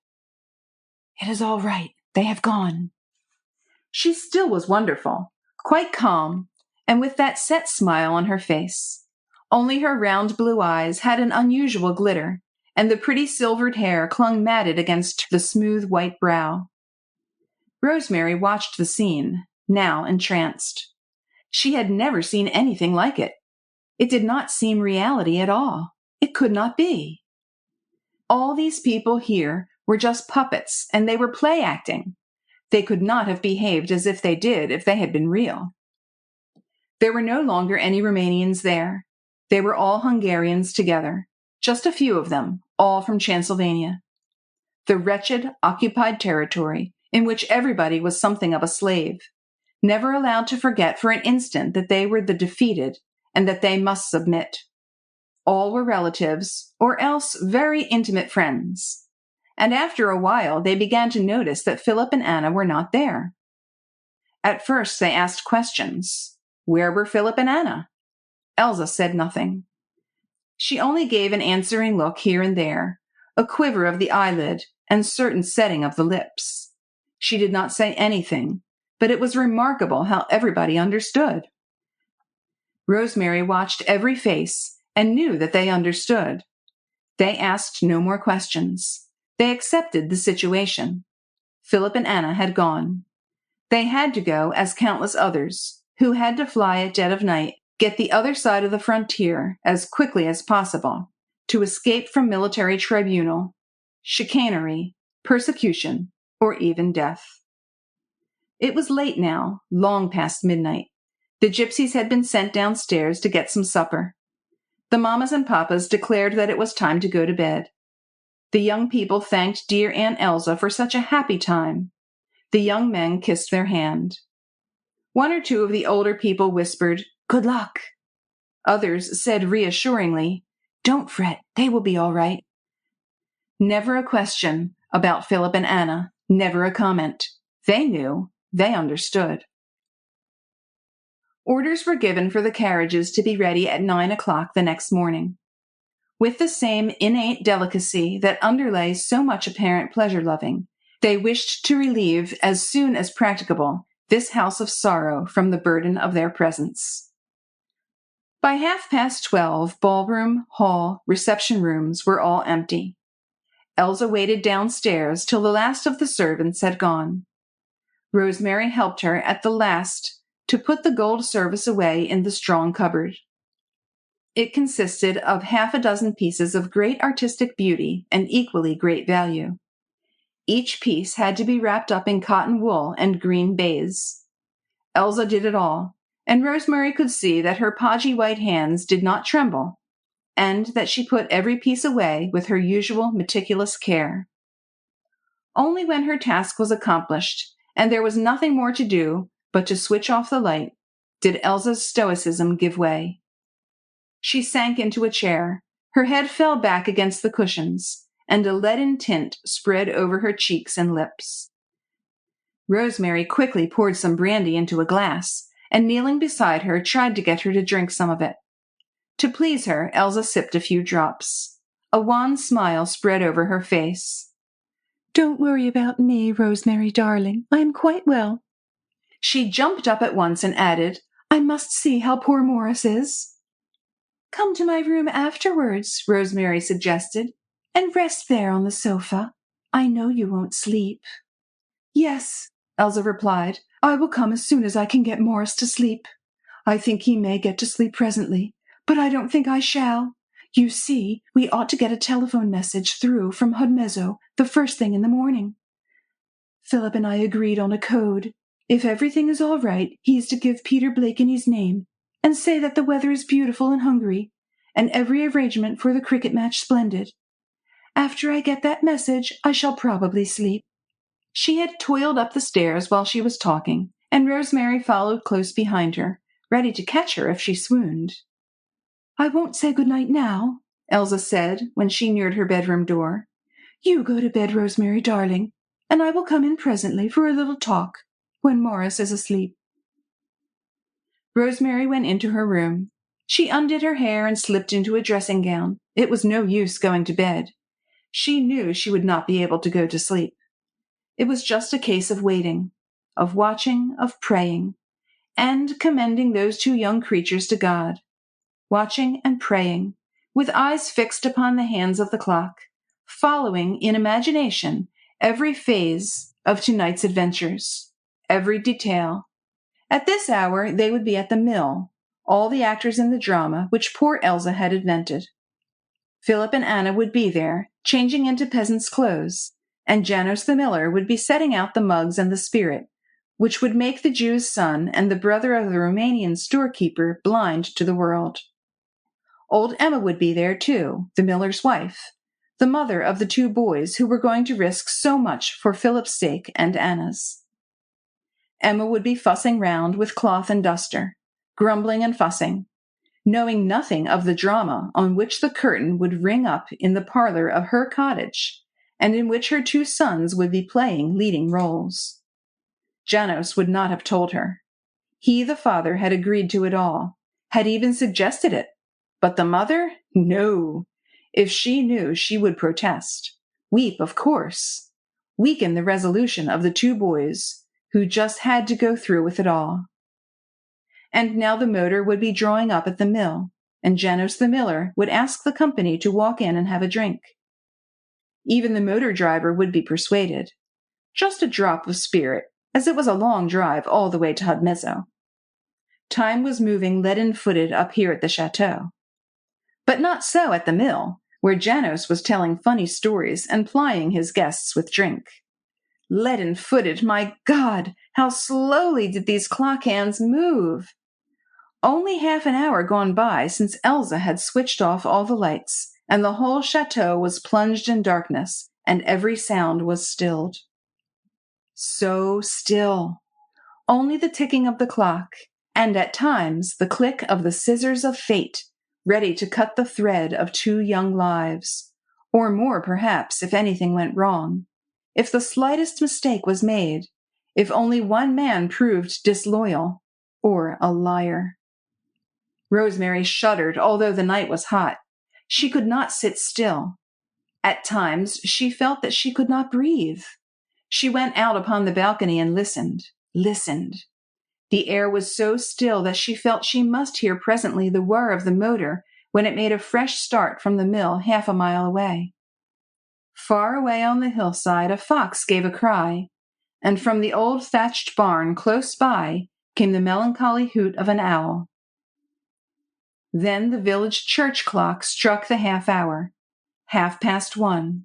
"It is all right. They have gone." She still was wonderful, quite calm, and with that set smile on her face. Only her round blue eyes had an unusual glitter, and the pretty silvered hair clung matted against the smooth white brow. Rosemary watched the scene, now entranced. She had never seen anything like it. It did not seem reality at all. It could not be. All these people here were just puppets, and they were play acting. They could not have behaved as if they did if they had been real. There were no longer any Romanians there. They were all Hungarians together, just a few of them, all from Transylvania. The wretched, occupied territory in which everybody was something of a slave, never allowed to forget for an instant that they were the defeated and that they must submit. All were relatives, or else very intimate friends. And after a while they began to notice that Philip and Anna were not there. At first they asked questions. Where were Philip and Anna? Elsa said nothing. She only gave an answering look here and there, a quiver of the eyelid, and certain setting of the lips. She did not say anything, but it was remarkable how everybody understood. Rosemary watched every face and knew that they understood. They asked no more questions. They accepted the situation. Philip and Anna had gone. They had to go as countless others, who had to fly at dead of night, get the other side of the frontier as quickly as possible, to escape from military tribunal, chicanery, persecution, or even death. It was late now, long past midnight. The gypsies had been sent downstairs to get some supper. The mamas and papas declared that it was time to go to bed. The young people thanked dear Aunt Elsa for such a happy time. The young men kissed their hand. One or two of the older people whispered, "Good luck." Others said reassuringly, "Don't fret, they will be all right." Never a question about Philip and Anna, never a comment. They knew, they understood. Orders were given for the carriages to be ready at 9 o'clock the next morning. With the same innate delicacy that underlay so much apparent pleasure-loving, they wished to relieve as soon as practicable this house of sorrow from the burden of their presence. By 12:30, ballroom, hall, reception rooms were all empty. Elsa waited downstairs till the last of the servants had gone. Rosemary helped her at the last to put the gold service away in the strong cupboard. It consisted of half a dozen pieces of great artistic beauty and equally great value. Each piece had to be wrapped up in cotton wool and green baize. Elsa did it all, and Rosemary could see that her podgy white hands did not tremble, and that she put every piece away with her usual meticulous care. Only when her task was accomplished, and there was nothing more to do but to switch off the light, did Elsa's stoicism give way. She sank into a chair, her head fell back against the cushions, and a leaden tint spread over her cheeks and lips. Rosemary quickly poured some brandy into a glass, and kneeling beside her tried to get her to drink some of it. To please her, Elsa sipped a few drops. A wan smile spread over her face. "Don't worry about me, Rosemary, darling. I am quite well." She jumped up at once and added, "I must see how poor Morris is." "Come to my room afterwards," Rosemary suggested, "and rest there on the sofa. I know you won't sleep." "Yes," Elsa replied. "I will come as soon as I can get Morris to sleep. I think he may get to sleep presently, but I don't think I shall. You see, we ought to get a telephone message through from Hudmezzo the first thing in the morning. Philip and I agreed on a code. If everything is all right, he is to give Peter Blakeney's name and say that the weather is beautiful in Hungary and every arrangement for the cricket match splendid. After I get that message, I shall probably sleep." She had toiled up the stairs while she was talking, and Rosemary followed close behind her, ready to catch her if she swooned. "I won't say good night now," Elsa said when she neared her bedroom door. "You go to bed, Rosemary, darling, and I will come in presently for a little talk when Morris is asleep." Rosemary went into her room. She undid her hair and slipped into a dressing gown. It was no use going to bed. She knew she would not be able to go to sleep. It was just a case of waiting, of watching, of praying, and commending those two young creatures to God. Watching and praying, with eyes fixed upon the hands of the clock, following in imagination every phase of tonight's adventures, every detail. At this hour they would be at the mill, all the actors in the drama which poor Elsa had invented. Philip and Anna would be there, changing into peasants' clothes, and Janos the miller would be setting out the mugs and the spirit, which would make the Jew's son and the brother of the Romanian storekeeper blind to the world. Old Emma would be there, too, the miller's wife, the mother of the two boys who were going to risk so much for Philip's sake and Anna's. Emma would be fussing round with cloth and duster, grumbling and fussing, knowing nothing of the drama on which the curtain would ring up in the parlor of her cottage, and in which her two sons would be playing leading roles. Janos would not have told her. He, the father, had agreed to it all, had even suggested it. But the mother? No. If she knew, she would protest. Weep, of course. Weaken the resolution of the two boys, who just had to go through with it all. And now the motor would be drawing up at the mill, and Janos the miller would ask the company to walk in and have a drink. Even the motor driver would be persuaded. Just a drop of spirit, as it was a long drive all the way to Hudmezzo. Time was moving leaden-footed up here at the chateau. But not so at the mill, where Janos was telling funny stories and plying his guests with drink. Leaden-footed, my God, how slowly did these clock hands move! Only half an hour gone by since Elsa had switched off all the lights, and the whole chateau was plunged in darkness, and every sound was stilled. So still. Only the ticking of the clock, and at times the click of the scissors of fate, ready to cut the thread of two young lives, or more perhaps if anything went wrong, if the slightest mistake was made, if only one man proved disloyal or a liar. Rosemary shuddered, although the night was hot. She could not sit still. At times she felt that she could not breathe. She went out upon the balcony and listened. The air was so still that she felt she must hear presently the whir of the motor when it made a fresh start from the mill half a mile away. Far away on the hillside a fox gave a cry, and from the old thatched barn close by came the melancholy hoot of an owl. Then the village church clock struck the half-hour, 1:30.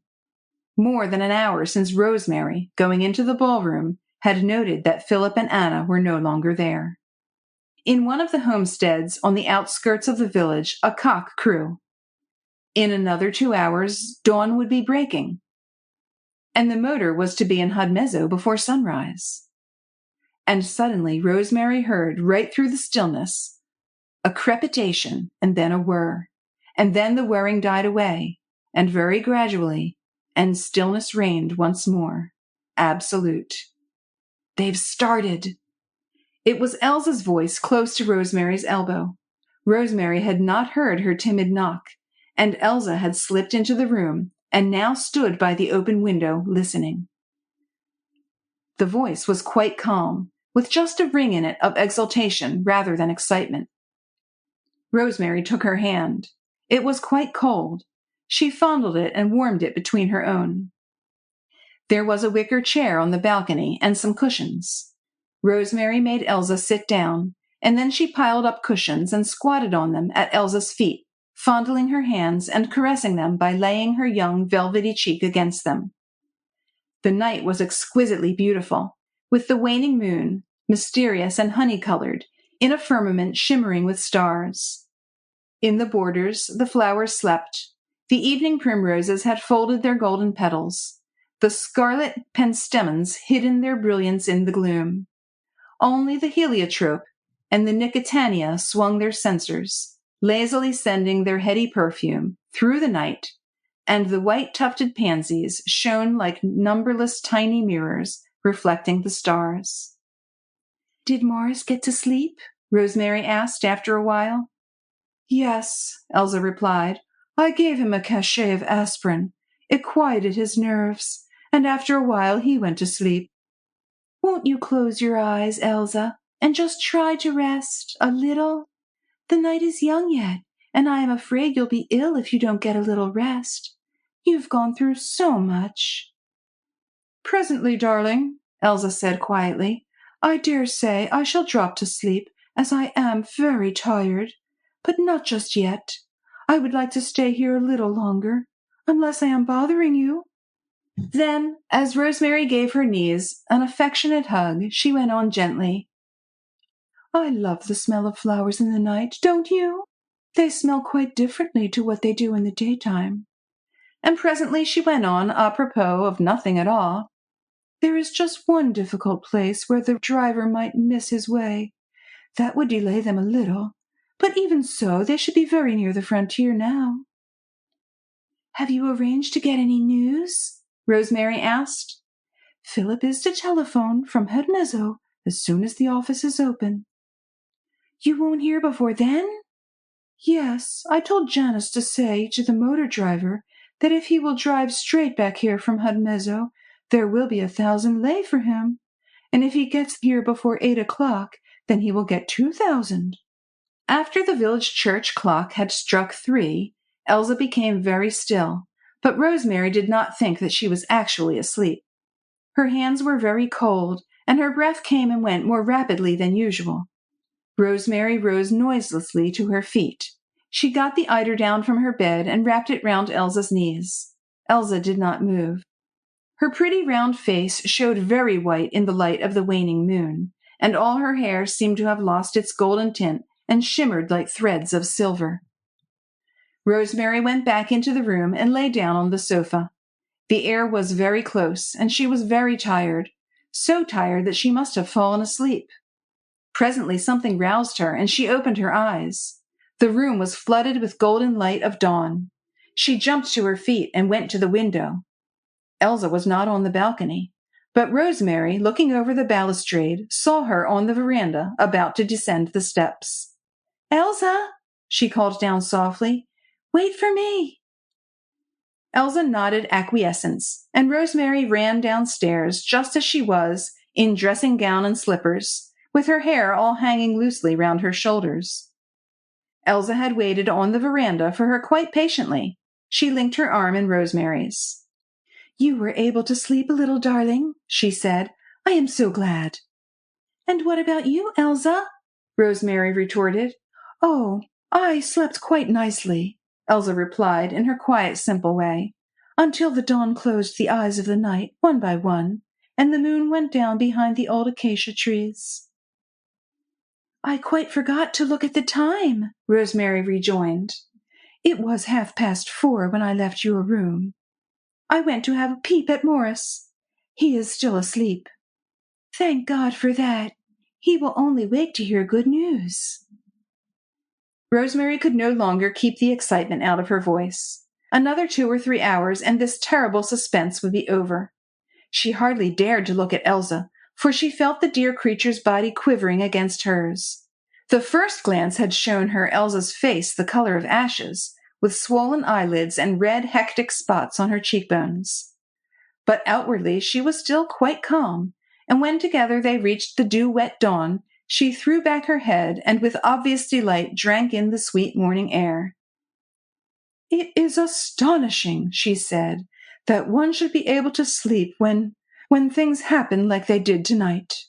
More than an hour since Rosemary, going into the ballroom, had noted that Philip and Anna were no longer there. In one of the homesteads on the outskirts of the village, a cock crew. In another 2 hours, dawn would be breaking, and the motor was to be in Hudmezzo before sunrise. And suddenly Rosemary heard, right through the stillness, a crepitation and then a whir, and then the whirring died away, and very gradually, and stillness reigned once more, absolute. "They've started." It was Elsa's voice close to Rosemary's elbow. Rosemary had not heard her timid knock, and Elsa had slipped into the room and now stood by the open window listening. The voice was quite calm, with just a ring in it of exultation rather than excitement. Rosemary took her hand. It was quite cold. She fondled it and warmed it between her own. There was a wicker chair on the balcony and some cushions. Rosemary made Elsa sit down, and then she piled up cushions and squatted on them at Elsa's feet, fondling her hands and caressing them by laying her young velvety cheek against them. The night was exquisitely beautiful, with the waning moon, mysterious and honey-colored, in a firmament shimmering with stars. In the borders, the flowers slept. The evening primroses had folded their golden petals. The scarlet penstemons hidden their brilliance in the gloom. Only the heliotrope and the nicotania swung their censers, lazily sending their heady perfume through the night, and the white-tufted pansies shone like numberless tiny mirrors reflecting the stars. "Did Morris get to sleep?" Rosemary asked after a while. "Yes," Elsa replied. "I gave him a cachet of aspirin. It quieted his nerves, and after a while he went to sleep." "Won't you close your eyes, Elsa, and just try to rest a little? The night is young yet, and I am afraid you'll be ill if you don't get a little rest. You've gone through so much." "Presently, darling," Elsa said quietly. "I dare say I shall drop to sleep, as I am very tired, but not just yet. I would like to stay here a little longer, unless I am bothering you." Then, as Rosemary gave her knees an affectionate hug, she went on gently. "I love the smell of flowers in the night, don't you? They smell quite differently to what they do in the daytime." And presently she went on, apropos of nothing at all. "There is just one difficult place where the driver might miss his way. That would delay them a little, but even so, they should be very near the frontier now." "Have you arranged to get any news?" Rosemary asked. "Philip is to telephone from Hedmezzo as soon as the office is open." "You won't hear before then?" "Yes, I told Janice to say to the motor driver that if he will drive straight back here from Hedmezzo, there will be 1,000 lei for him, and if he gets here before 8 o'clock, then he will get 2,000. After the village church clock had struck 3, Elsa became very still, but Rosemary did not think that she was actually asleep. Her hands were very cold, and her breath came and went more rapidly than usual. Rosemary rose noiselessly to her feet. She got the eiderdown from her bed and wrapped it round Elsa's knees. Elsa did not move. Her pretty round face showed very white in the light of the waning moon, and all her hair seemed to have lost its golden tint and shimmered like threads of silver. Rosemary went back into the room and lay down on the sofa. The air was very close, and she was very tired, so tired that she must have fallen asleep. Presently something roused her, and she opened her eyes. The room was flooded with golden light of dawn. She jumped to her feet and went to the window. Elsa was not on the balcony, but Rosemary, looking over the balustrade, saw her on the veranda about to descend the steps. "Elsa," she called down softly, "wait for me." Elsa nodded acquiescence, and Rosemary ran downstairs just as she was, in dressing gown and slippers, with her hair all hanging loosely round her shoulders. Elsa had waited on the veranda for her quite patiently. She linked her arm in Rosemary's. "You were able to sleep a little, darling," she said. "I am so glad." "And what about you, Elsa?" Rosemary retorted. "Oh, I slept quite nicely," Elsa replied in her quiet, simple way, "until the dawn closed the eyes of the night, one by one, and the moon went down behind the old acacia trees." "I quite forgot to look at the time," Rosemary rejoined. "It was 4:30 when I left your room. I went to have a peep at Morris. He is still asleep." "Thank God for that. He will only wake to hear good news." Rosemary could no longer keep the excitement out of her voice. Another 2 or 3 hours, and this terrible suspense would be over. She hardly dared to look at Elsa, for she felt the dear creature's body quivering against hers. The first glance had shown her Elsa's face the color of ashes, with swollen eyelids and red hectic spots on her cheekbones. But outwardly she was still quite calm, and when together they reached the dew-wet dawn, she threw back her head and with obvious delight drank in the sweet morning air. "It is astonishing," she said, "that one should be able to sleep when things happen like they did tonight."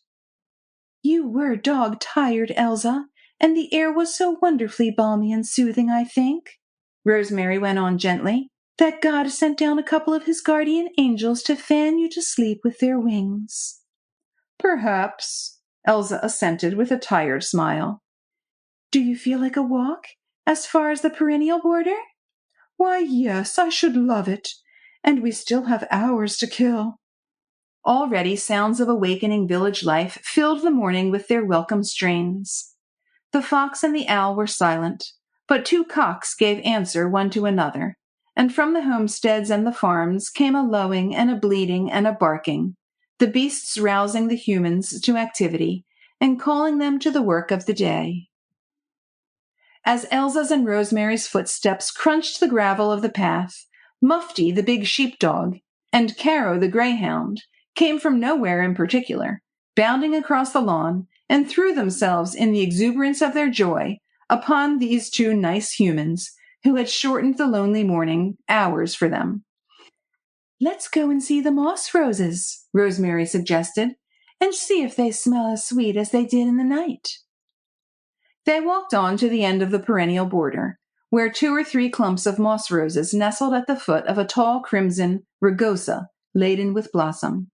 "You were dog-tired, Elsa, and the air was so wonderfully balmy and soothing, I think," Rosemary went on gently, "that God sent down a couple of his guardian angels to fan you to sleep with their wings." "Perhaps," Elsa assented with a tired smile. "Do you feel like a walk, as far as the perennial border?" "Why, yes, I should love it. And we still have hours to kill." Already sounds of awakening village life filled the morning with their welcome strains. The fox and the owl were silent, but two cocks gave answer one to another, and from the homesteads and the farms came a lowing and a bleating and a barking, the beasts rousing the humans to activity and calling them to the work of the day. As Elsa's and Rosemary's footsteps crunched the gravel of the path, Mufti, the big sheepdog, and Caro, the greyhound, came from nowhere in particular, bounding across the lawn, and threw themselves in the exuberance of their joy upon these two nice humans who had shortened the lonely morning hours for them. "Let's go and see the moss roses," Rosemary suggested, "and see if they smell as sweet as they did in the night." They walked on to the end of the perennial border, where 2 or 3 clumps of moss roses nestled at the foot of a tall crimson rugosa laden with blossom.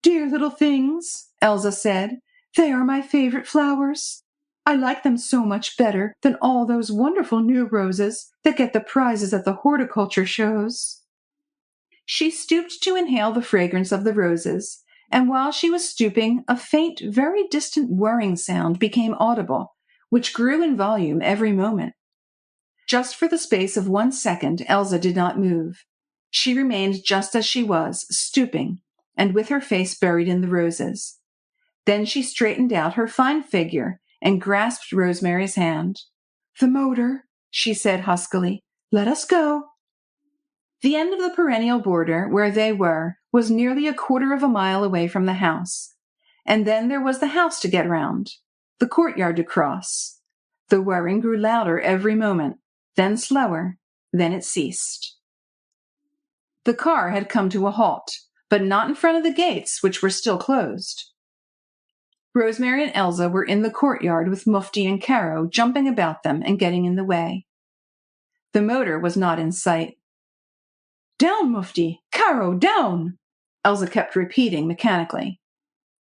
"Dear little things," Elsa said. "They are my favorite flowers. I like them so much better than all those wonderful new roses that get the prizes at the horticulture shows." She stooped to inhale the fragrance of the roses, and while she was stooping, a faint, very distant whirring sound became audible, which grew in volume every moment. Just for the space of 1 second, Elsa did not move. She remained just as she was, stooping, and with her face buried in the roses. Then she straightened out her fine figure and grasped Rosemary's hand. "The motor," she said huskily. "Let us go." The end of the perennial border, where they were, was nearly 1/4 of a mile away from the house. And then there was the house to get round, the courtyard to cross. The whirring grew louder every moment, then slower, then it ceased. The car had come to a halt, but not in front of the gates, which were still closed. Rosemary and Elsa were in the courtyard with Mufti and Caro jumping about them and getting in the way. The motor was not in sight. "Down, Mufti! Caro, down!" Elsa kept repeating mechanically.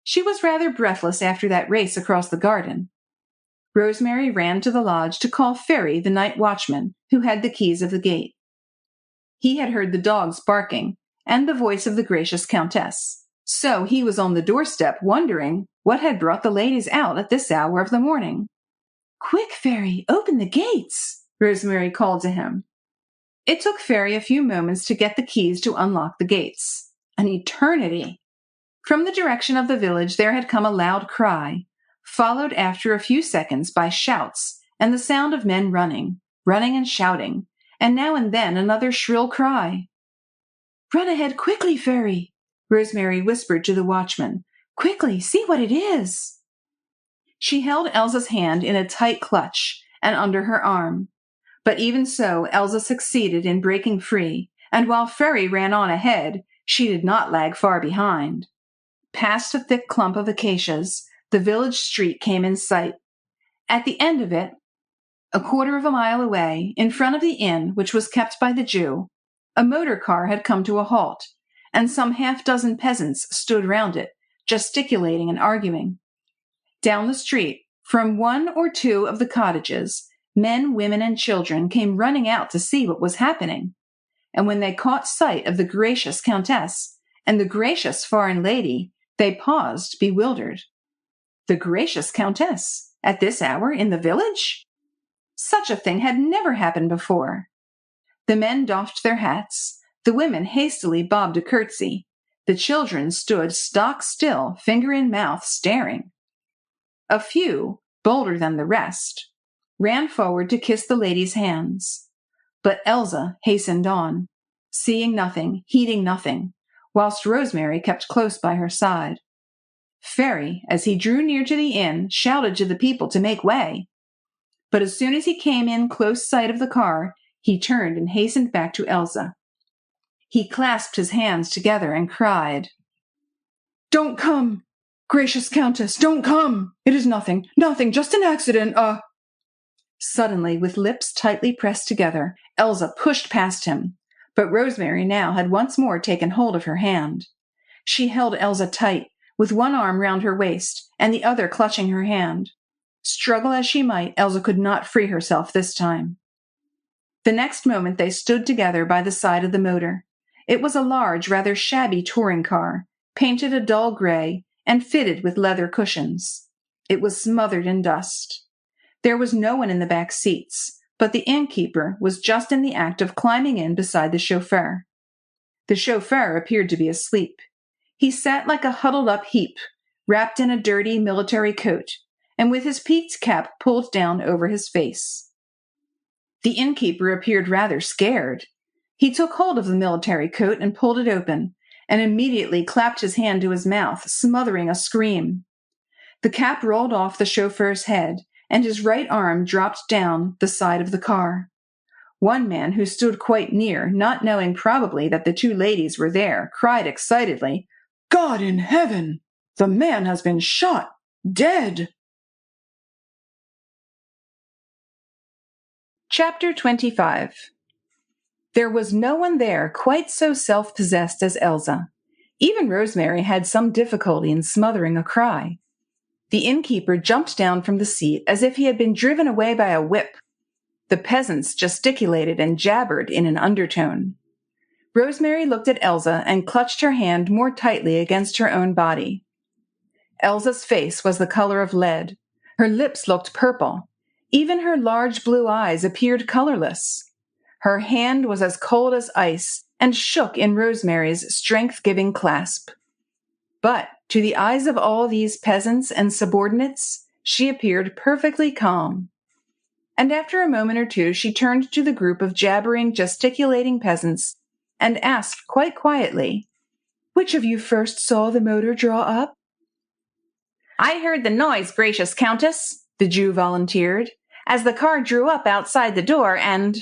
She was rather breathless after that race across the garden. Rosemary ran to the lodge to call Ferry, the night watchman, who had the keys of the gate. He had heard the dogs barking and the voice of the gracious countess, so he was on the doorstep wondering what had brought the ladies out at this hour of the morning. "Quick, Ferry, open the gates," Rosemary called to him. It took Ferry a few moments to get the keys to unlock the gates. An eternity! From the direction of the village there had come a loud cry, followed after a few seconds by shouts and the sound of men running and shouting, and now and then another shrill cry. "Run ahead quickly, Ferry," Rosemary whispered to the watchman. "Quickly, see what it is." She held Elsa's hand in a tight clutch and under her arm. But even so, Elsa succeeded in breaking free, and while Ferry ran on ahead, she did not lag far behind. Past a thick clump of acacias, the village street came in sight. At the end of it, 1/4 of a mile away, in front of the inn which was kept by the Jew, a motor car had come to a halt, and some half-dozen peasants stood round it, gesticulating and arguing. Down the street, from 1 or 2 of the cottages, men, women, and children came running out to see what was happening, and when they caught sight of the gracious countess and the gracious foreign lady, they paused, bewildered. The gracious countess, at this hour, in the village? Such a thing had never happened before. The men doffed their hats, the women hastily bobbed a curtsy, the children stood stock still, finger in mouth, staring. A few, bolder than the rest, ran forward to kiss the ladies' hands. But Elsa hastened on, seeing nothing, heeding nothing, whilst Rosemary kept close by her side. Ferry, as he drew near to the inn, shouted to the people to make way. But as soon as he came in close sight of the car, he turned and hastened back to Elsa. He clasped his hands together and cried, "Don't come! Gracious Countess, don't come! It is nothing, just an accident, Suddenly, with lips tightly pressed together, Elsa pushed past him, but Rosemary now had once more taken hold of her hand. She held Elsa tight, with one arm round her waist, and the other clutching her hand. Struggle as she might, Elsa could not free herself this time. The next moment they stood together by the side of the motor. It was a large, rather shabby touring car, painted a dull gray, and fitted with leather cushions. It was smothered in dust. There was no one in the back seats, but the innkeeper was just in the act of climbing in beside the chauffeur. The chauffeur appeared to be asleep. He sat like a huddled-up heap, wrapped in a dirty military coat, and with his peaked cap pulled down over his face. The innkeeper appeared rather scared. He took hold of the military coat and pulled it open, and immediately clapped his hand to his mouth, smothering a scream. The cap rolled off the chauffeur's head, and his right arm dropped down the side of the car. One man who stood quite near, not knowing probably that the two ladies were there, cried excitedly, "God in heaven! The man has been shot! Dead!" Chapter 25. There was no one there quite so self-possessed as Elsa. Even Rosemary had some difficulty in smothering a cry. The innkeeper jumped down from the seat as if he had been driven away by a whip. The peasants gesticulated and jabbered in an undertone. Rosemary looked at Elsa and clutched her hand more tightly against her own body. Elsa's face was the color of lead. Her lips looked purple. Even her large blue eyes appeared colorless. Her hand was as cold as ice and shook in Rosemary's strength-giving clasp. But to the eyes of all these peasants and subordinates, she appeared perfectly calm. And after a moment or two, she turned to the group of jabbering, gesticulating peasants and asked quite quietly, "Which of you first saw the motor draw up?" "I heard the noise, gracious Countess," the Jew volunteered, "as the car drew up outside the door, and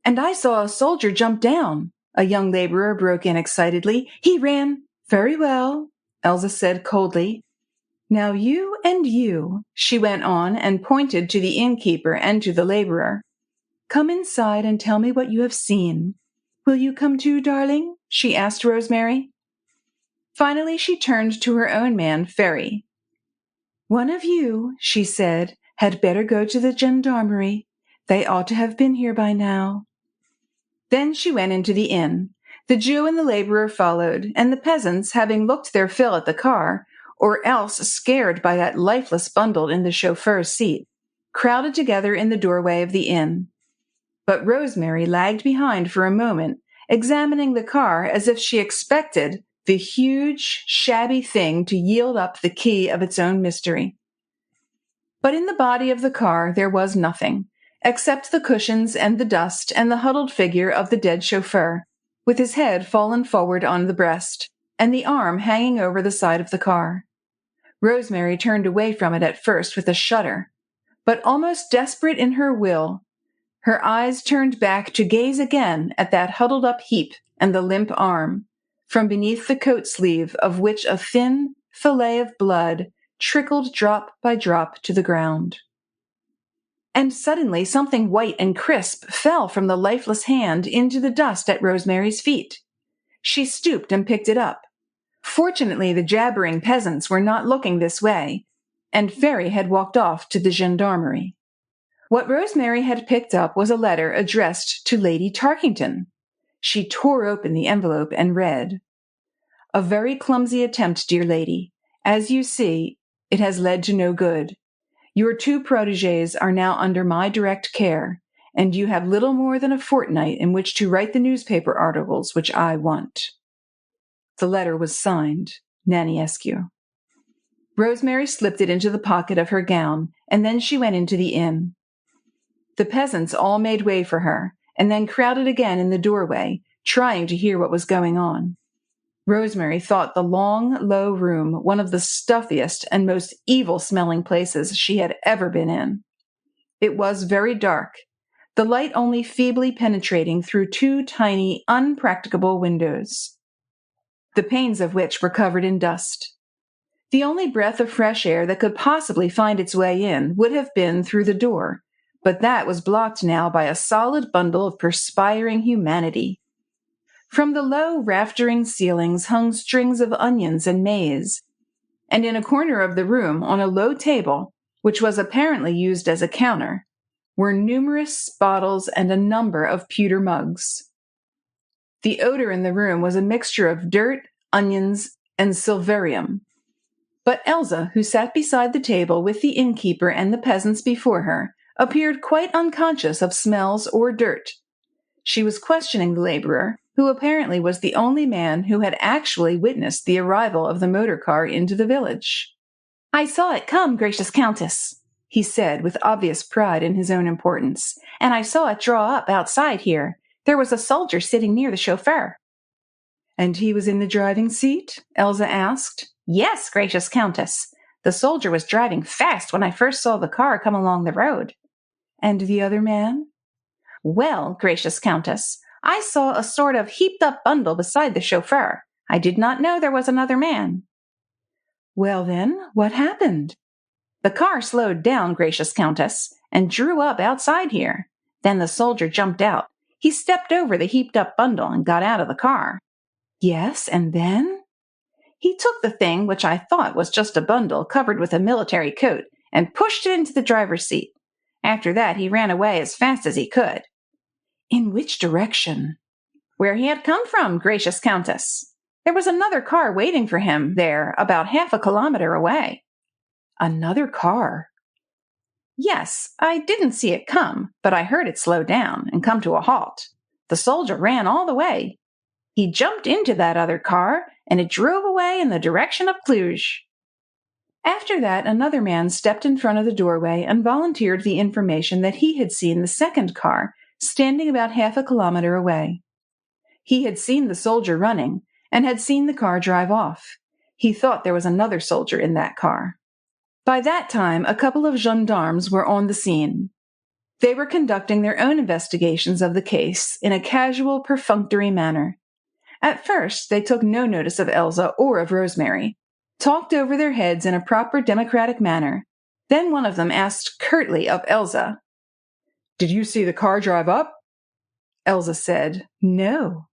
I saw a soldier jump down," a young laborer broke in excitedly. "He ran—" "Very well," Elsa said coldly. "Now you and you," she went on and pointed to the innkeeper and to the laborer. "Come inside and tell me what you have seen. Will you come too, darling?" she asked Rosemary. Finally, she turned to her own man, Ferry. "One of you," she said, "had better go to the gendarmerie. They ought to have been here by now." Then she went into the inn. The Jew and the laborer followed, and the peasants, having looked their fill at the car, or else scared by that lifeless bundle in the chauffeur's seat, crowded together in the doorway of the inn. But Rosemary lagged behind for a moment, examining the car as if she expected the huge, shabby thing to yield up the key of its own mystery. But in the body of the car there was nothing, except the cushions and the dust and the huddled figure of the dead chauffeur, with his head fallen forward on the breast, and the arm hanging over the side of the car. Rosemary turned away from it at first with a shudder, but almost desperate in her will, her eyes turned back to gaze again at that huddled-up heap and the limp arm, from beneath the coat sleeve of which a thin fillet of blood trickled drop by drop to the ground. And suddenly something white and crisp fell from the lifeless hand into the dust at Rosemary's feet. She stooped and picked it up. Fortunately, the jabbering peasants were not looking this way, and Ferry had walked off to the gendarmerie. What Rosemary had picked up was a letter addressed to Lady Tarkington. She tore open the envelope and read, "A very clumsy attempt, dear lady. As you see, it has led to no good. Your two protégés are now under my direct care, and you have little more than a fortnight in which to write the newspaper articles which I want." The letter was signed, Naniescu. Rosemary slipped it into the pocket of her gown, and then she went into the inn. The peasants all made way for her, and then crowded again in the doorway, trying to hear what was going on. Rosemary thought the long, low room one of the stuffiest and most evil-smelling places she had ever been in. It was very dark, the light only feebly penetrating through two tiny, unpracticable windows, the panes of which were covered in dust. The only breath of fresh air that could possibly find its way in would have been through the door, but that was blocked now by a solid bundle of perspiring humanity. From the low, raftering ceilings hung strings of onions and maize, and in a corner of the room, on a low table, which was apparently used as a counter, were numerous bottles and a number of pewter mugs. The odor in the room was a mixture of dirt, onions, and silverium. But Elsa, who sat beside the table with the innkeeper and the peasants before her, appeared quite unconscious of smells or dirt. She was questioning the laborer, who apparently was the only man who had actually witnessed the arrival of the motor car into the village. "I saw it come, gracious Countess," he said with obvious pride in his own importance, "and I saw it draw up outside here. There was a soldier sitting near the chauffeur." "And he was in the driving seat?" Elsa asked. "Yes, gracious Countess. The soldier was driving fast when I first saw the car come along the road." "And the other man?" "Well, gracious Countess, I saw a sort of heaped-up bundle beside the chauffeur. I did not know there was another man." "Well, then, what happened?" "The car slowed down, gracious Countess, and drew up outside here. Then the soldier jumped out. He stepped over the heaped-up bundle and got out of the car." "Yes, and then?" "He took the thing, which I thought was just a bundle covered with a military coat, and pushed it into the driver's seat. After that, he ran away as fast as he could." "In which direction?" "Where he had come from, gracious Countess. There was another car waiting for him there about half a kilometer away." "Another car?" "Yes, I didn't see it come, but I heard it slow down and come to a halt. The soldier ran all the way. He jumped into that other car, and it drove away in the direction of Cluj." After that, another man stepped in front of the doorway and volunteered the information that he had seen the second car standing about half a kilometer away. He had seen the soldier running and had seen the car drive off. He thought there was another soldier in that car. By that time, a couple of gendarmes were on the scene. They were conducting their own investigations of the case in a casual, perfunctory manner. At first, they took no notice of Elsa or of Rosemary, talked over their heads in a proper democratic manner. Then one of them asked curtly of Elsa, "Did you see the car drive up?" Elsa said, "No."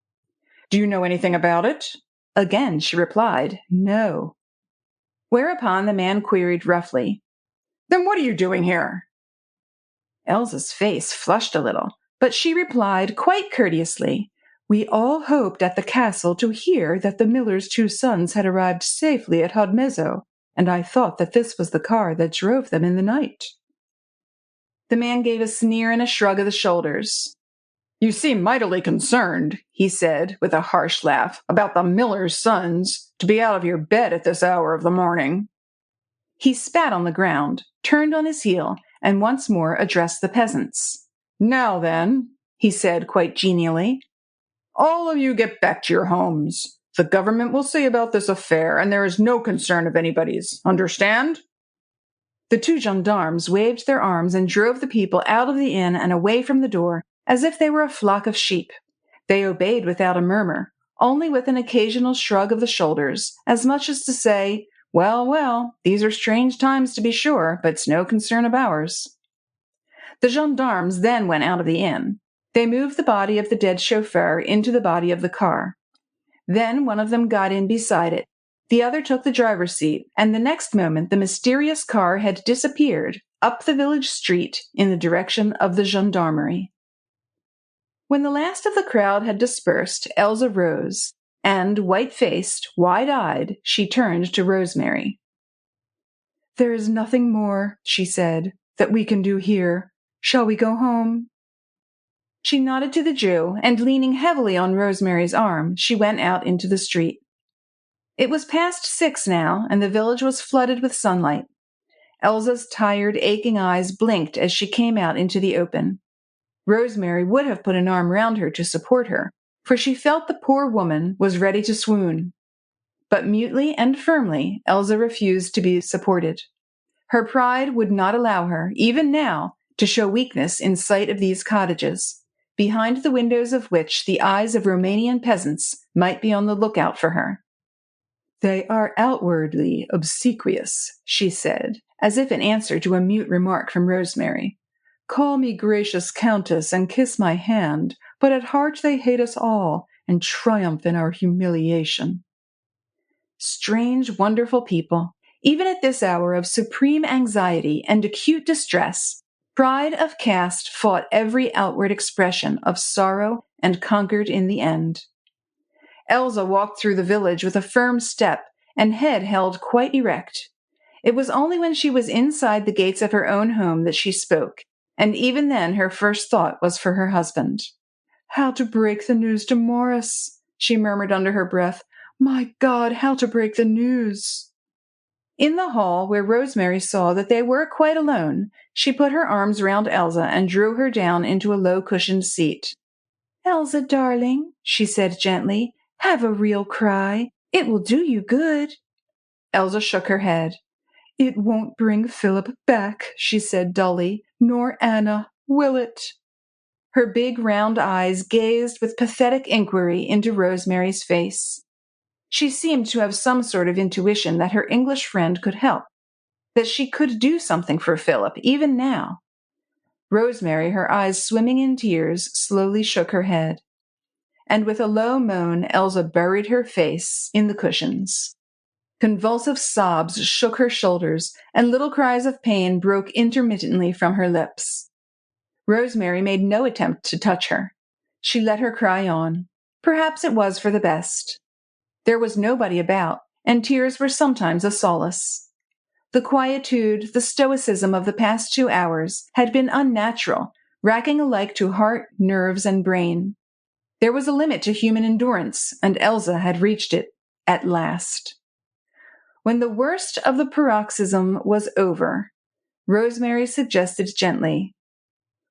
"Do you know anything about it?" Again she replied, "No." Whereupon the man queried roughly, "Then what are you doing here?" Elsa's face flushed a little, but she replied quite courteously, "We all hoped at the castle to hear that the miller's two sons had arrived safely at Hodmezzo, and I thought that this was the car that drove them in the night." The man gave a sneer and a shrug of the shoulders. "You seem mightily concerned," he said, with a harsh laugh, "about the miller's sons, to be out of your bed at this hour of the morning." He spat on the ground, turned on his heel, and once more addressed the peasants. "Now then," he said quite genially, "all of you get back to your homes. The government will see about this affair, and there is no concern of anybody's. Understand?" The two gendarmes waved their arms and drove the people out of the inn and away from the door as if they were a flock of sheep. They obeyed without a murmur, only with an occasional shrug of the shoulders, as much as to say, "Well, well, these are strange times to be sure, but it's no concern of ours." The gendarmes then went out of the inn. They moved the body of the dead chauffeur into the body of the car. Then one of them got in beside it. The other took the driver's seat, and the next moment the mysterious car had disappeared up the village street in the direction of the gendarmerie. When the last of the crowd had dispersed, Elsa rose, and, white-faced, wide-eyed, she turned to Rosemary. "There is nothing more," she said, "that we can do here. Shall we go home?" She nodded to the Jew, and leaning heavily on Rosemary's arm, she went out into the street. It was past 6 now, and the village was flooded with sunlight. Elsa's tired, aching eyes blinked as she came out into the open. Rosemary would have put an arm round her to support her, for she felt the poor woman was ready to swoon. But mutely and firmly, Elsa refused to be supported. Her pride would not allow her, even now, to show weakness in sight of these cottages, behind the windows of which the eyes of Romanian peasants might be on the lookout for her. "They are outwardly obsequious," she said, as if in answer to a mute remark from Rosemary. "Call me gracious countess and kiss my hand, but at heart they hate us all and triumph in our humiliation." Strange, wonderful people. Even at this hour of supreme anxiety and acute distress, pride of caste fought every outward expression of sorrow and conquered in the end. Elsa walked through the village with a firm step and head held quite erect. It was only when she was inside the gates of her own home that she spoke, and even then her first thought was for her husband. "How to break the news to Morris," she murmured under her breath. "My God, how to break the news." In the hall, where Rosemary saw that they were quite alone, she put her arms round Elsa and drew her down into a low-cushioned seat. "Elsa, darling," she said gently, "have a real cry. It will do you good." Elsa shook her head. "It won't bring Philip back," she said dully, "nor Anna, will it?" Her big round eyes gazed with pathetic inquiry into Rosemary's face. She seemed to have some sort of intuition that her English friend could help, that she could do something for Philip, even now. Rosemary, her eyes swimming in tears, slowly shook her head. And with a low moan, Elsa buried her face in the cushions. Convulsive sobs shook her shoulders, and little cries of pain broke intermittently from her lips. Rosemary made no attempt to touch her. She let her cry on. Perhaps it was for the best. There was nobody about, and tears were sometimes a solace. The quietude, the stoicism of the past 2 hours had been unnatural, racking alike to heart, nerves, and brain. There was a limit to human endurance, and Elsa had reached it at last. When the worst of the paroxysm was over, Rosemary suggested gently,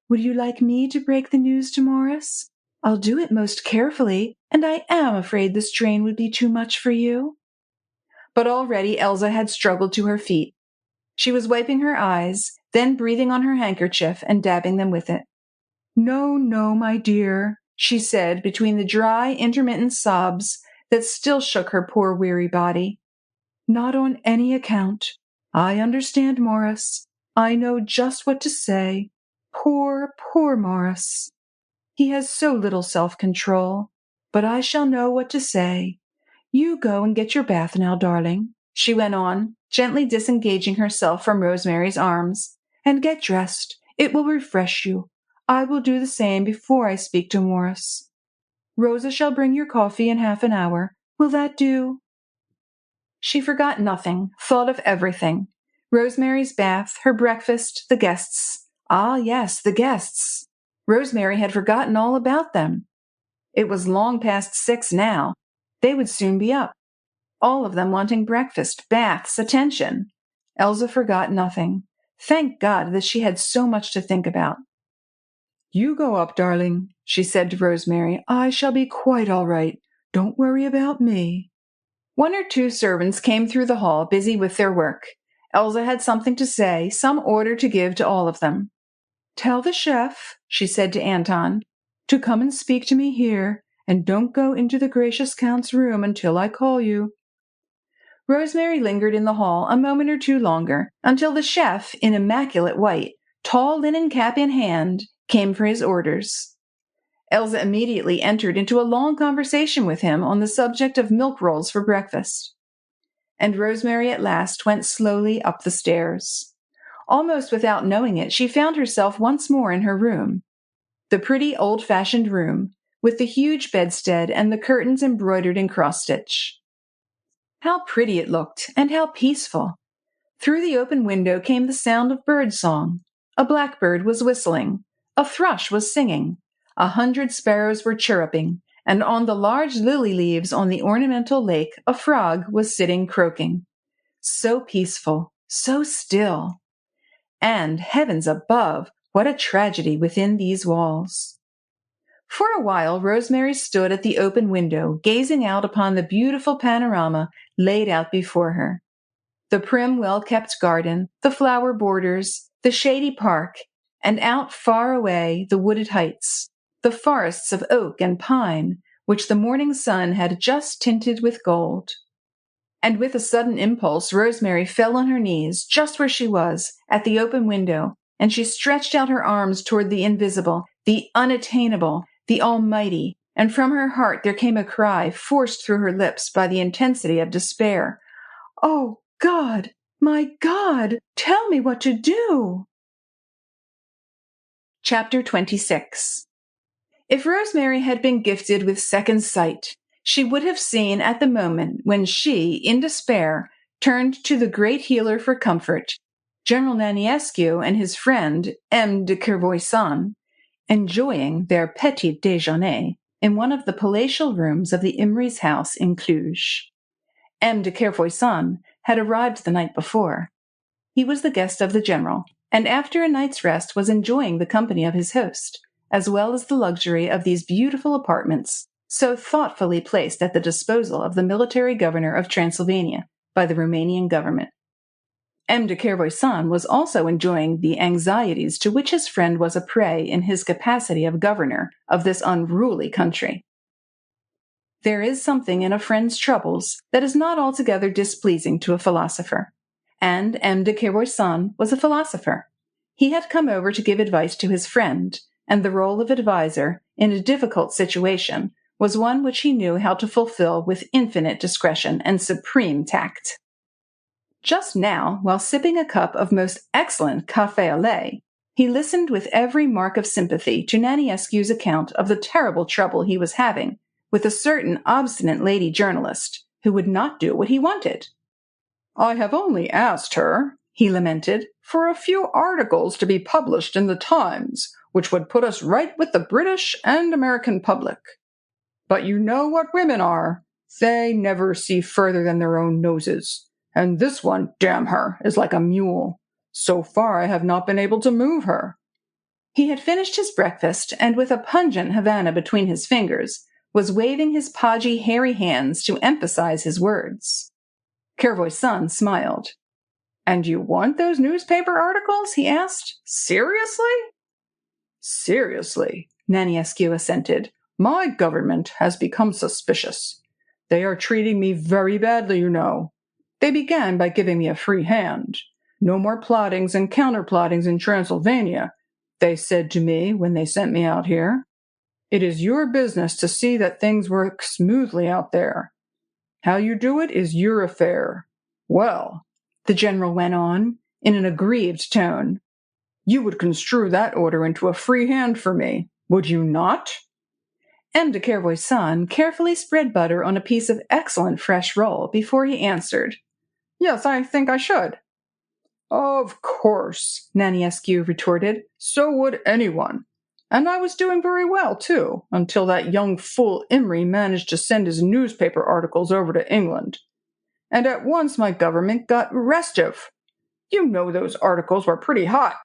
"Would you like me to break the news to Morris? I'll do it most carefully, and I am afraid the strain would be too much for you." But already Elsa had struggled to her feet. She was wiping her eyes, then breathing on her handkerchief and dabbing them with it. "No, no, my dear," she said between the dry, intermittent sobs that still shook her poor weary body. "Not on any account. I understand Morris. I know just what to say. Poor, poor Morris. He has so little self-control. But I shall know what to say. You go and get your bath now, darling," she went on, gently disengaging herself from Rosemary's arms, "and get dressed. It will refresh you. I will do the same before I speak to Morris. Rosa shall bring your coffee in half an hour. Will that do?" She forgot nothing, thought of everything. Rosemary's bath, her breakfast, the guests. Ah, yes, the guests. Rosemary had forgotten all about them. It was long past 6 now. They would soon be up. All of them wanting breakfast, baths, attention. Elsa forgot nothing. Thank God that she had so much to think about. "You go up, darling," she said to Rosemary. "I shall be quite all right. Don't worry about me." 1 or 2 servants came through the hall, busy with their work. Elsa had something to say, some order to give to all of them. "Tell the chef," she said to Anton, "to come and speak to me here, and don't go into the gracious Count's room until I call you." Rosemary lingered in the hall a moment or 2 longer, until the chef, in immaculate white, tall linen cap in hand, came for his orders. Elsa immediately entered into a long conversation with him on the subject of milk rolls for breakfast. And Rosemary at last went slowly up the stairs. Almost without knowing it, she found herself once more in her room. The pretty old-fashioned room, with the huge bedstead and the curtains embroidered in cross-stitch. How pretty it looked, and how peaceful! Through the open window came the sound of bird-song. A blackbird was whistling. A thrush was singing. 100 sparrows were chirruping, and on the large lily leaves on the ornamental lake a frog was sitting croaking. So peaceful, so still. And, heavens above, What a tragedy within these walls! For a while, Rosemary stood at the open window, gazing out upon the beautiful panorama laid out before her. The prim, well-kept garden, the flower borders, the shady park, and out far away the wooded heights, the forests of oak and pine, which the morning sun had just tinted with gold. And with a sudden impulse, Rosemary fell on her knees, just where she was, at the open window, and she stretched out her arms toward the invisible, the unattainable, the almighty, and from her heart there came a cry forced through her lips by the intensity of despair. "Oh, God, my God, tell me what to do!" Chapter 26. If Rosemary had been gifted with second sight, she would have seen at the moment when she, in despair, turned to the great healer for comfort, General Naniescu and his friend M. de Kervoisan, enjoying their petit déjeuner in one of the palatial rooms of the Imry's house in Cluj. M. de Kervoisan had arrived the night before. He was the guest of the general, and after a night's rest was enjoying the company of his host, as well as the luxury of these beautiful apartments, so thoughtfully placed at the disposal of the military governor of Transylvania by the Romanian government. M. de Kervoisan was also enjoying the anxieties to which his friend was a prey in his capacity of governor of this unruly country. There is something in a friend's troubles that is not altogether displeasing to a philosopher, and M. de Kervoisan was a philosopher. He had come over to give advice to his friend, and the role of adviser in a difficult situation was one which he knew how to fulfill with infinite discretion and supreme tact. Just now, while sipping a cup of most excellent café au lait, he listened with every mark of sympathy to Naniescu's account of the terrible trouble he was having with a certain obstinate lady journalist who would not do what he wanted. "I have only asked her," he lamented, "for a few articles to be published in the Times, which would put us right with the British and American public. But you know what women are. They never see further than their own noses. And this one, damn her, is like a mule. So far I have not been able to move her." He had finished his breakfast, and with a pungent Havana between his fingers, was waving his podgy, hairy hands to emphasize his words. Kervoisan smiled. "And you want those newspaper articles?" he asked. "Seriously?" "Seriously," Naniescu assented. "My government has become suspicious. They are treating me very badly, you know. They began by giving me a free hand. No more plottings and counterplottings in Transylvania, they said to me when they sent me out here. It is your business to see that things work smoothly out there. How you do it is your affair. Well," the general went on, in an aggrieved tone, "you would construe that order into a free hand for me, would you not?" M. de Kervoisan carefully spread butter on a piece of excellent fresh roll before he answered. "Yes, I think I should." "Of course," Naniescu retorted. "So would anyone. And I was doing very well, too, until that young fool Imry managed to send his newspaper articles over to England. And at once my government got restive. You know those articles were pretty hot."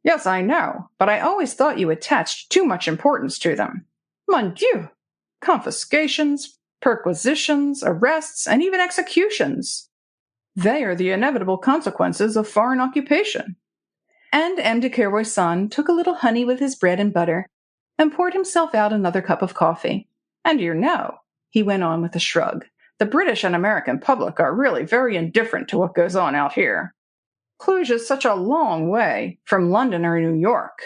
"Yes, I know, but I always thought you attached too much importance to them. Mon Dieu! Confiscations, perquisitions, arrests, and even executions. They are the inevitable consequences of foreign occupation." And M. de Kervoisan took a little honey with his bread and butter, and poured himself out another cup of coffee. "And you know," he went on with a shrug, "the British and American public are really very indifferent to what goes on out here. Cluj is such a long way from London or New York.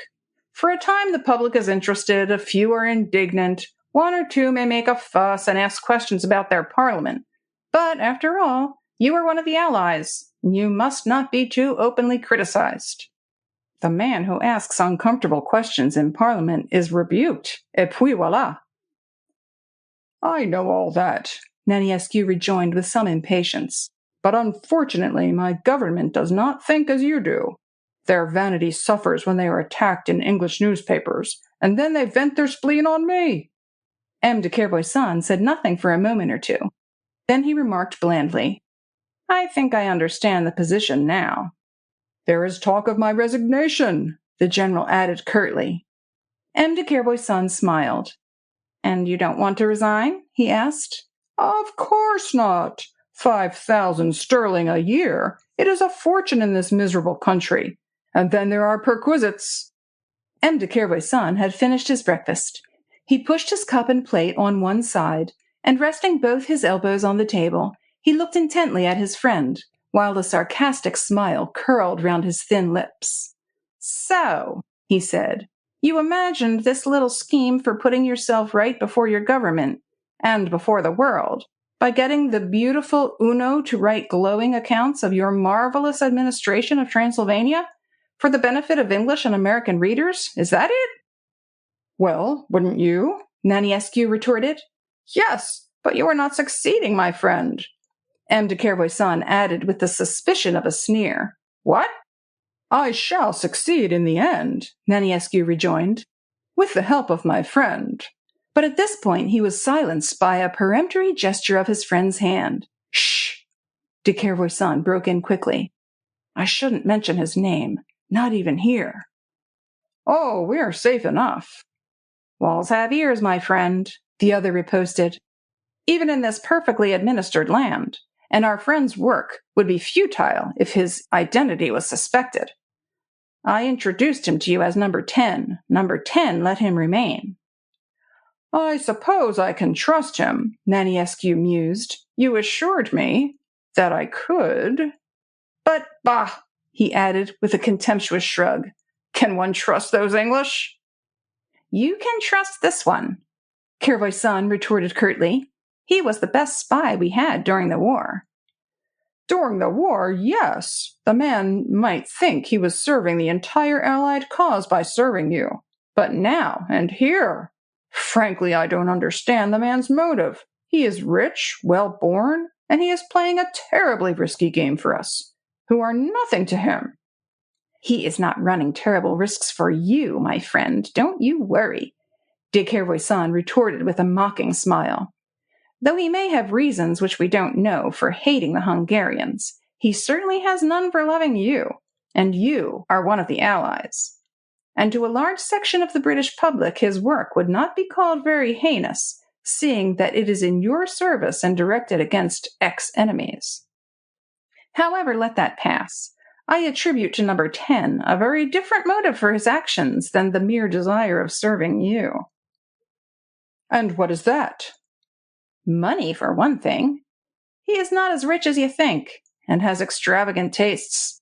For a time the public is interested, a few are indignant, one or two may make a fuss and ask questions about their parliament. But after all, you are one of the allies. You must not be too openly criticized. The man who asks uncomfortable questions in Parliament is rebuked, et puis voilà." "I know all that," Naniescu rejoined with some impatience. "But unfortunately my government does not think as you do. Their vanity suffers when they are attacked in English newspapers, and then they vent their spleen on me." M. de Kervoisan said nothing for a moment or two. Then he remarked blandly, "I think I understand the position now." "There is talk of my resignation," the general added curtly. M. de Kervoisin smiled. And you don't want to resign? He asked. Of course not. 5,000 sterling a year. It is a fortune in this miserable country. And then there are perquisites. M. de Kervoisin had finished his breakfast. He pushed his cup and plate on one side, and resting both his elbows on the table, he looked intently at his friend, while a sarcastic smile curled round his thin lips. So, he said, you imagined this little scheme for putting yourself right before your government, and before the world, by getting the beautiful Uno to write glowing accounts of your marvelous administration of Transylvania, for the benefit of English and American readers? Is that it? Well, wouldn't you? Naniescu retorted. Yes, but you are not succeeding, my friend. M. de Kervoisin added with the suspicion of a sneer. What? I shall succeed in the end, Naniescu rejoined, with the help of my friend. But at this point he was silenced by a peremptory gesture of his friend's hand. Shh! De Kervoisin broke in quickly. I shouldn't mention his name, not even here. Oh, we are safe enough. Walls have ears, my friend, the other riposted. Even in this perfectly administered land, and our friend's work would be futile if his identity was suspected. I introduced him to you as number 10. Number 10 let him remain. I suppose I can trust him, Naniescu mused. You assured me that I could. But, bah, he added with a contemptuous shrug. Can one trust those English? You can trust this one, Kervoisin retorted curtly. He was the best spy we had during the war. During the war, yes. The man might think he was serving the entire Allied cause by serving you. But now, and here, frankly, I don't understand the man's motive. He is rich, well-born, and he is playing a terribly risky game for us, who are nothing to him. He is not running terrible risks for you, my friend. Don't you worry, de Kervoisin retorted with a mocking smile. Though he may have reasons which we don't know for hating the Hungarians, he certainly has none for loving you, and you are one of the Allies. And to a large section of the British public his work would not be called very heinous, seeing that it is in your service and directed against ex-enemies. However, let that pass. I attribute to number 10 a very different motive for his actions than the mere desire of serving you. And what is that? Money, for one thing. He is not as rich as you think, and has extravagant tastes.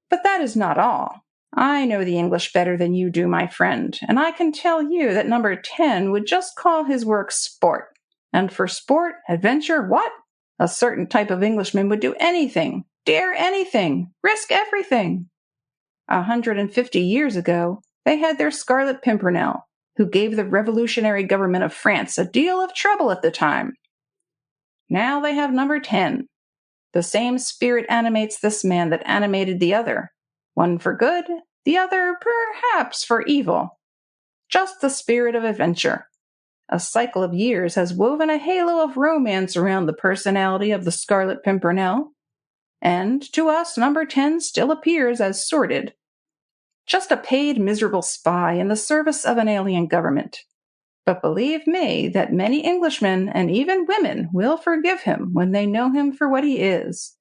But that is not all. I know the English better than you do, my friend, and I can tell you that number 10 would just call his work sport. And for sport, adventure, what? A certain type of Englishman would do anything, dare anything, risk everything. 150 years ago, they had their Scarlet Pimpernel, who gave the revolutionary government of France a deal of trouble at the time. Now they have number 10. The same spirit animates this man that animated the other. One for good, the other perhaps for evil. Just the spirit of adventure. A cycle of years has woven a halo of romance around the personality of the Scarlet Pimpernel, and to us number 10 still appears as sordid. Just a paid, miserable spy in the service of an alien government. But believe me that many Englishmen and even women will forgive him when they know him for what he is,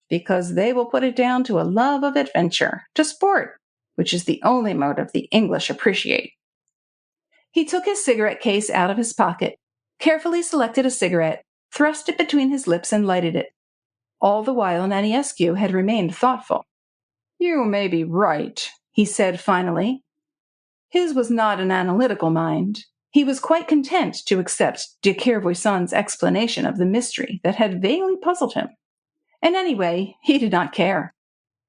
because they will put it down to a love of adventure, to sport, which is the only motive the English appreciate. He took his cigarette case out of his pocket, carefully selected a cigarette, thrust it between his lips and lighted it. All the while Naniescu had remained thoughtful. You may be right, he said finally. His was not an analytical mind. He was quite content to accept de Kervoisin's explanation of the mystery that had vaguely puzzled him. And anyway, he did not care.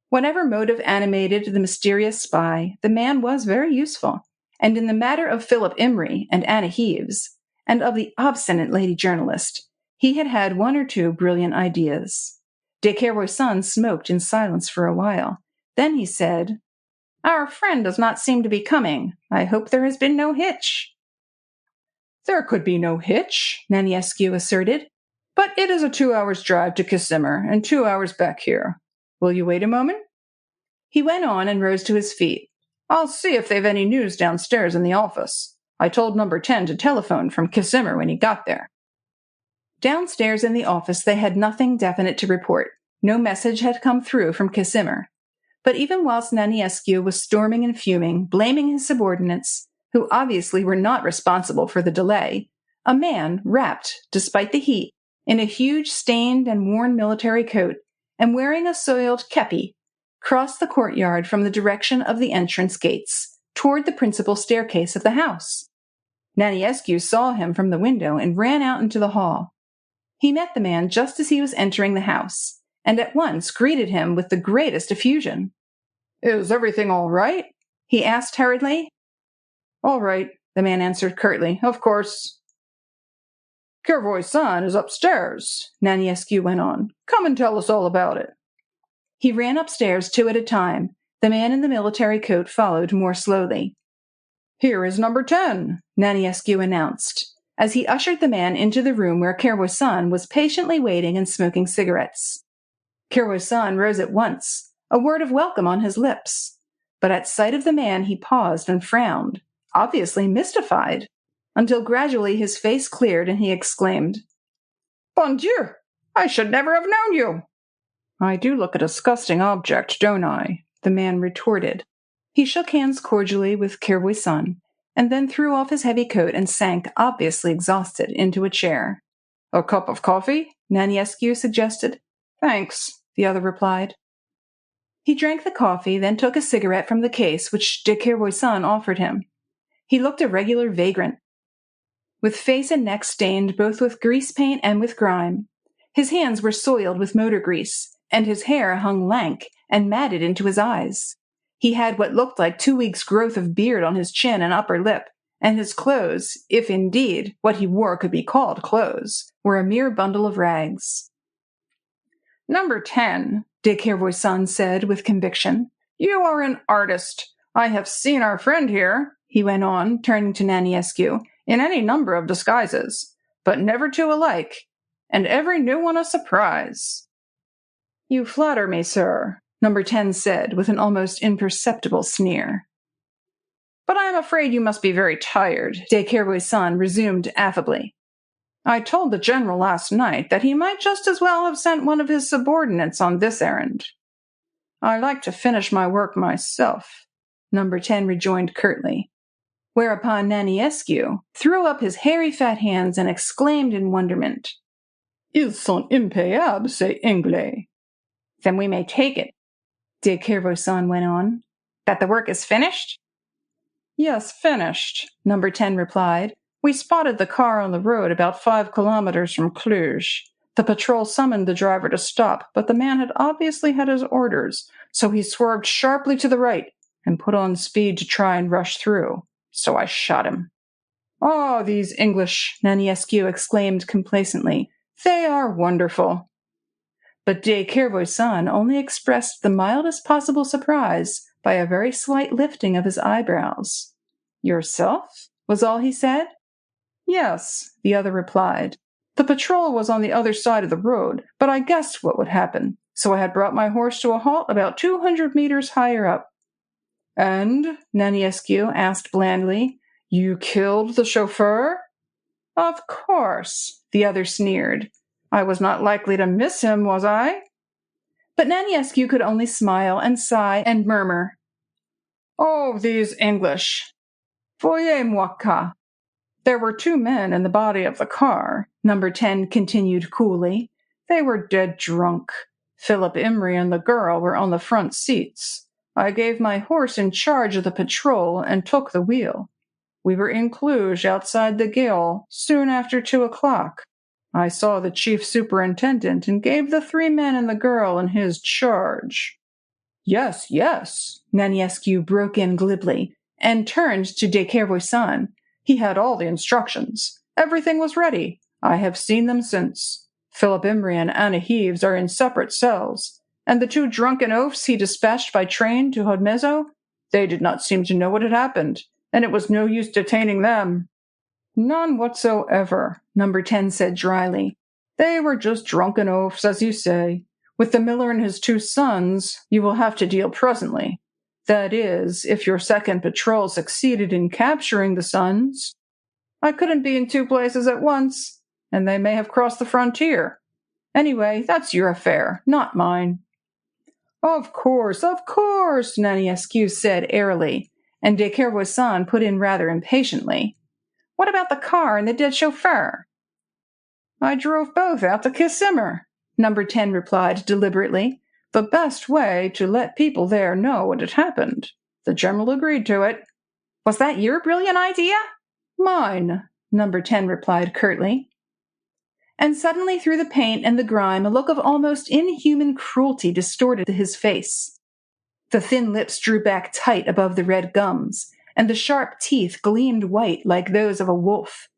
Whatever motive animated the mysterious spy, the man was very useful, and in the matter of Philip Imrie and Anna Heaves, and of the obstinate lady journalist, he had had one or two brilliant ideas. De Kervoisin smoked in silence for a while. Then he said, Our friend does not seem to be coming. I hope there has been no hitch. There could be no hitch, Naniescu asserted, but it is a 2 hours drive to Kissimmar and 2 hours back here. Will you wait a moment? He went on and rose to his feet. I'll see if they've any news downstairs in the office. I told number 10 to telephone from Kissimmee when he got there. Downstairs in the office they had nothing definite to report. No message had come through from Kissimmee. But even whilst Naniescu was storming and fuming, blaming his subordinates, who obviously were not responsible for the delay, a man, wrapped, despite the heat, in a huge stained and worn military coat and wearing a soiled kepi, crossed the courtyard from the direction of the entrance gates toward the principal staircase of the house. Naniescu saw him from the window and ran out into the hall. He met the man just as he was entering the house, and at once greeted him with the greatest effusion. "Is everything all right?" he asked hurriedly. "All right," the man answered curtly. "Of course." "Kervoy-san is upstairs," Naniescu went on. "Come and tell us all about it." He ran upstairs 2 at a time. The man in the military coat followed more slowly. "Here is number 10, Naniescu announced, as he ushered the man into the room where Kervoy-san was patiently waiting and smoking cigarettes. Kervoy-san rose at once, a word of welcome on his lips. But at sight of the man he paused and frowned, obviously mystified, until gradually his face cleared and he exclaimed, "Bon Dieu! I should never have known you!" "I do look a disgusting object, don't I?" the man retorted. He shook hands cordially with Kervoy-san, and then threw off his heavy coat and sank, obviously exhausted, into a chair. "A cup of coffee?" Naniescu suggested. "Thanks," the other replied. He drank the coffee, then took a cigarette from the case which de Kervoy-san offered him. He looked a regular vagrant, with face and neck stained both with grease paint and with grime. His hands were soiled with motor grease, and his hair hung lank and matted into his eyes. He had what looked like 2 weeks' growth of beard on his chin and upper lip, and his clothes, if indeed what he wore could be called clothes, were a mere bundle of rags. "Number 10, de Kervoy-san said with conviction. "You are an artist. I have seen our friend here," he went on, turning to Naniescu, "in any number of disguises, but never two alike, and every new one a surprise." "You flatter me, sir," number 10 said with an almost imperceptible sneer. "But I am afraid you must be very tired," de Kervoy-san resumed affably. "I told the general last night that he might just as well have sent one of his subordinates on this errand." "I like to finish my work myself," number 10 rejoined curtly, whereupon Naniescu threw up his hairy fat hands and exclaimed in wonderment, "Ils sont impayable, ces Anglais." "Then we may take it," de Kervoy-san went on, "that the work is finished?" "Yes, finished," number 10 replied. "We spotted the car on the road about 5 kilometers from Cluj. The patrol summoned the driver to stop, but the man had obviously had his orders, so he swerved sharply to the right and put on speed to try and rush through. So I shot him." "Oh, these English," Naniescu exclaimed complacently. "They are wonderful." But de Kervoy-san only expressed the mildest possible surprise by a very slight lifting of his eyebrows. "Yourself?" was all he said. "Yes," the other replied. "The patrol was on the other side of the road, but I guessed what would happen, so I had brought my horse to a halt about 200 meters higher up." "And," Naniescu asked blandly, "you killed the chauffeur?" "Of course," the other sneered. "I was not likely to miss him, was I?" But Naniescu could only smile and sigh and murmur, "Oh, these English. Voyez-moi ça." "There were 2 men in the body of the car," number 10 continued coolly. "They were dead drunk. Philip Imrie and the girl were on the front seats. I gave my horse in charge of the patrol and took the wheel. We were in Cluj outside the gaol soon after 2 o'clock. I saw the chief superintendent and gave the 3 men and the girl in his charge." "Yes, yes," Naniescu broke in glibly, and turned to de Kervoy-san. "He had all the instructions. Everything was ready. I have seen them since. Philip Imrie and Anna Heaves are in separate cells, and the 2 drunken oafs he dispatched by train to Hodmezo, they did not seem to know what had happened, and it was no use detaining them." "None whatsoever," number 10 said dryly. "They were just drunken oafs, as you say. With the miller and his 2 sons, you will have to deal presently. That is, if your second patrol succeeded in capturing the sons. I couldn't be in two places at once, and they may have crossed the frontier. Anyway, that's your affair, not mine." Of course, Naniescu said airily, and de Kervoisin put in rather impatiently. "What about the car and the dead chauffeur?" "I drove both out to Kissimmee," Number 10 replied deliberately. "The best way to let people there know what had happened. The general agreed to it." "Was that your brilliant idea?" "Mine," Number 10 replied curtly. And suddenly through the paint and the grime a look of almost inhuman cruelty distorted his face. The thin lips drew back tight above the red gums, and the sharp teeth gleamed white like those of a wolf.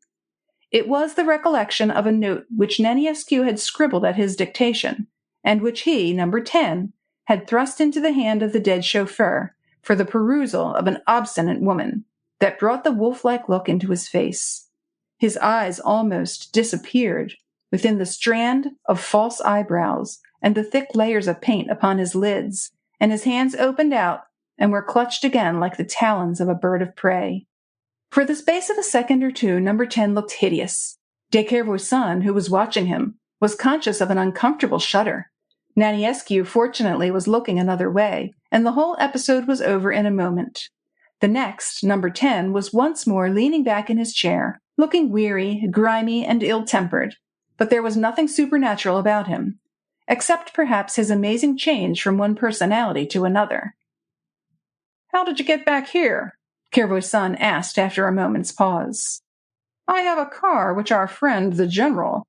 It was the recollection of a note which Naniescu had scribbled at his dictation, and which he, Number 10, had thrust into the hand of the dead chauffeur for the perusal of an obstinate woman, that brought the wolf-like look into his face. His eyes almost disappeared within the strand of false eyebrows and the thick layers of paint upon his lids, and his hands opened out and were clutched again like the talons of a bird of prey. For the space of a second or two, Number 10 looked hideous. De Kervoisin, who was watching him, was conscious of an uncomfortable shudder. Naniescu, fortunately, was looking another way, and the whole episode was over in a moment. The next, Number 10, was once more leaning back in his chair, looking weary, grimy, and ill-tempered, but there was nothing supernatural about him, except perhaps his amazing change from one personality to another. "How did you get back here?" Kervoisin asked after a moment's pause. "I have a car which our friend, the general,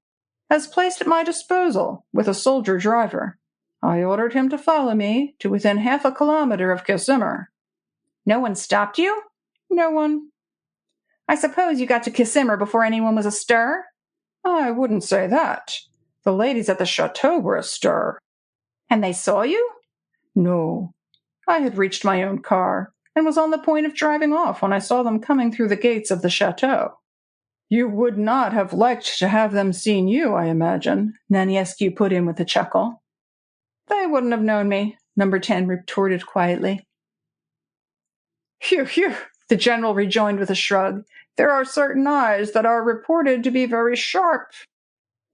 has placed at my disposal with a soldier driver. I ordered him to follow me to within half a kilometer of Kissimmee." "No one stopped you?" "No one." "I suppose you got to Kissimmee before anyone was astir?" "I wouldn't say that. The ladies at the chateau were astir." "And they saw you?" "No. I had reached my own car, and was on the point of driving off when I saw them coming through the gates of the chateau." "You would not have liked to have them seen you, I imagine," Naniescu put in with a chuckle. "They wouldn't have known me," Number 10 retorted quietly. "Phew, phew," the general rejoined with a shrug. "There are certain eyes that are reported to be very sharp."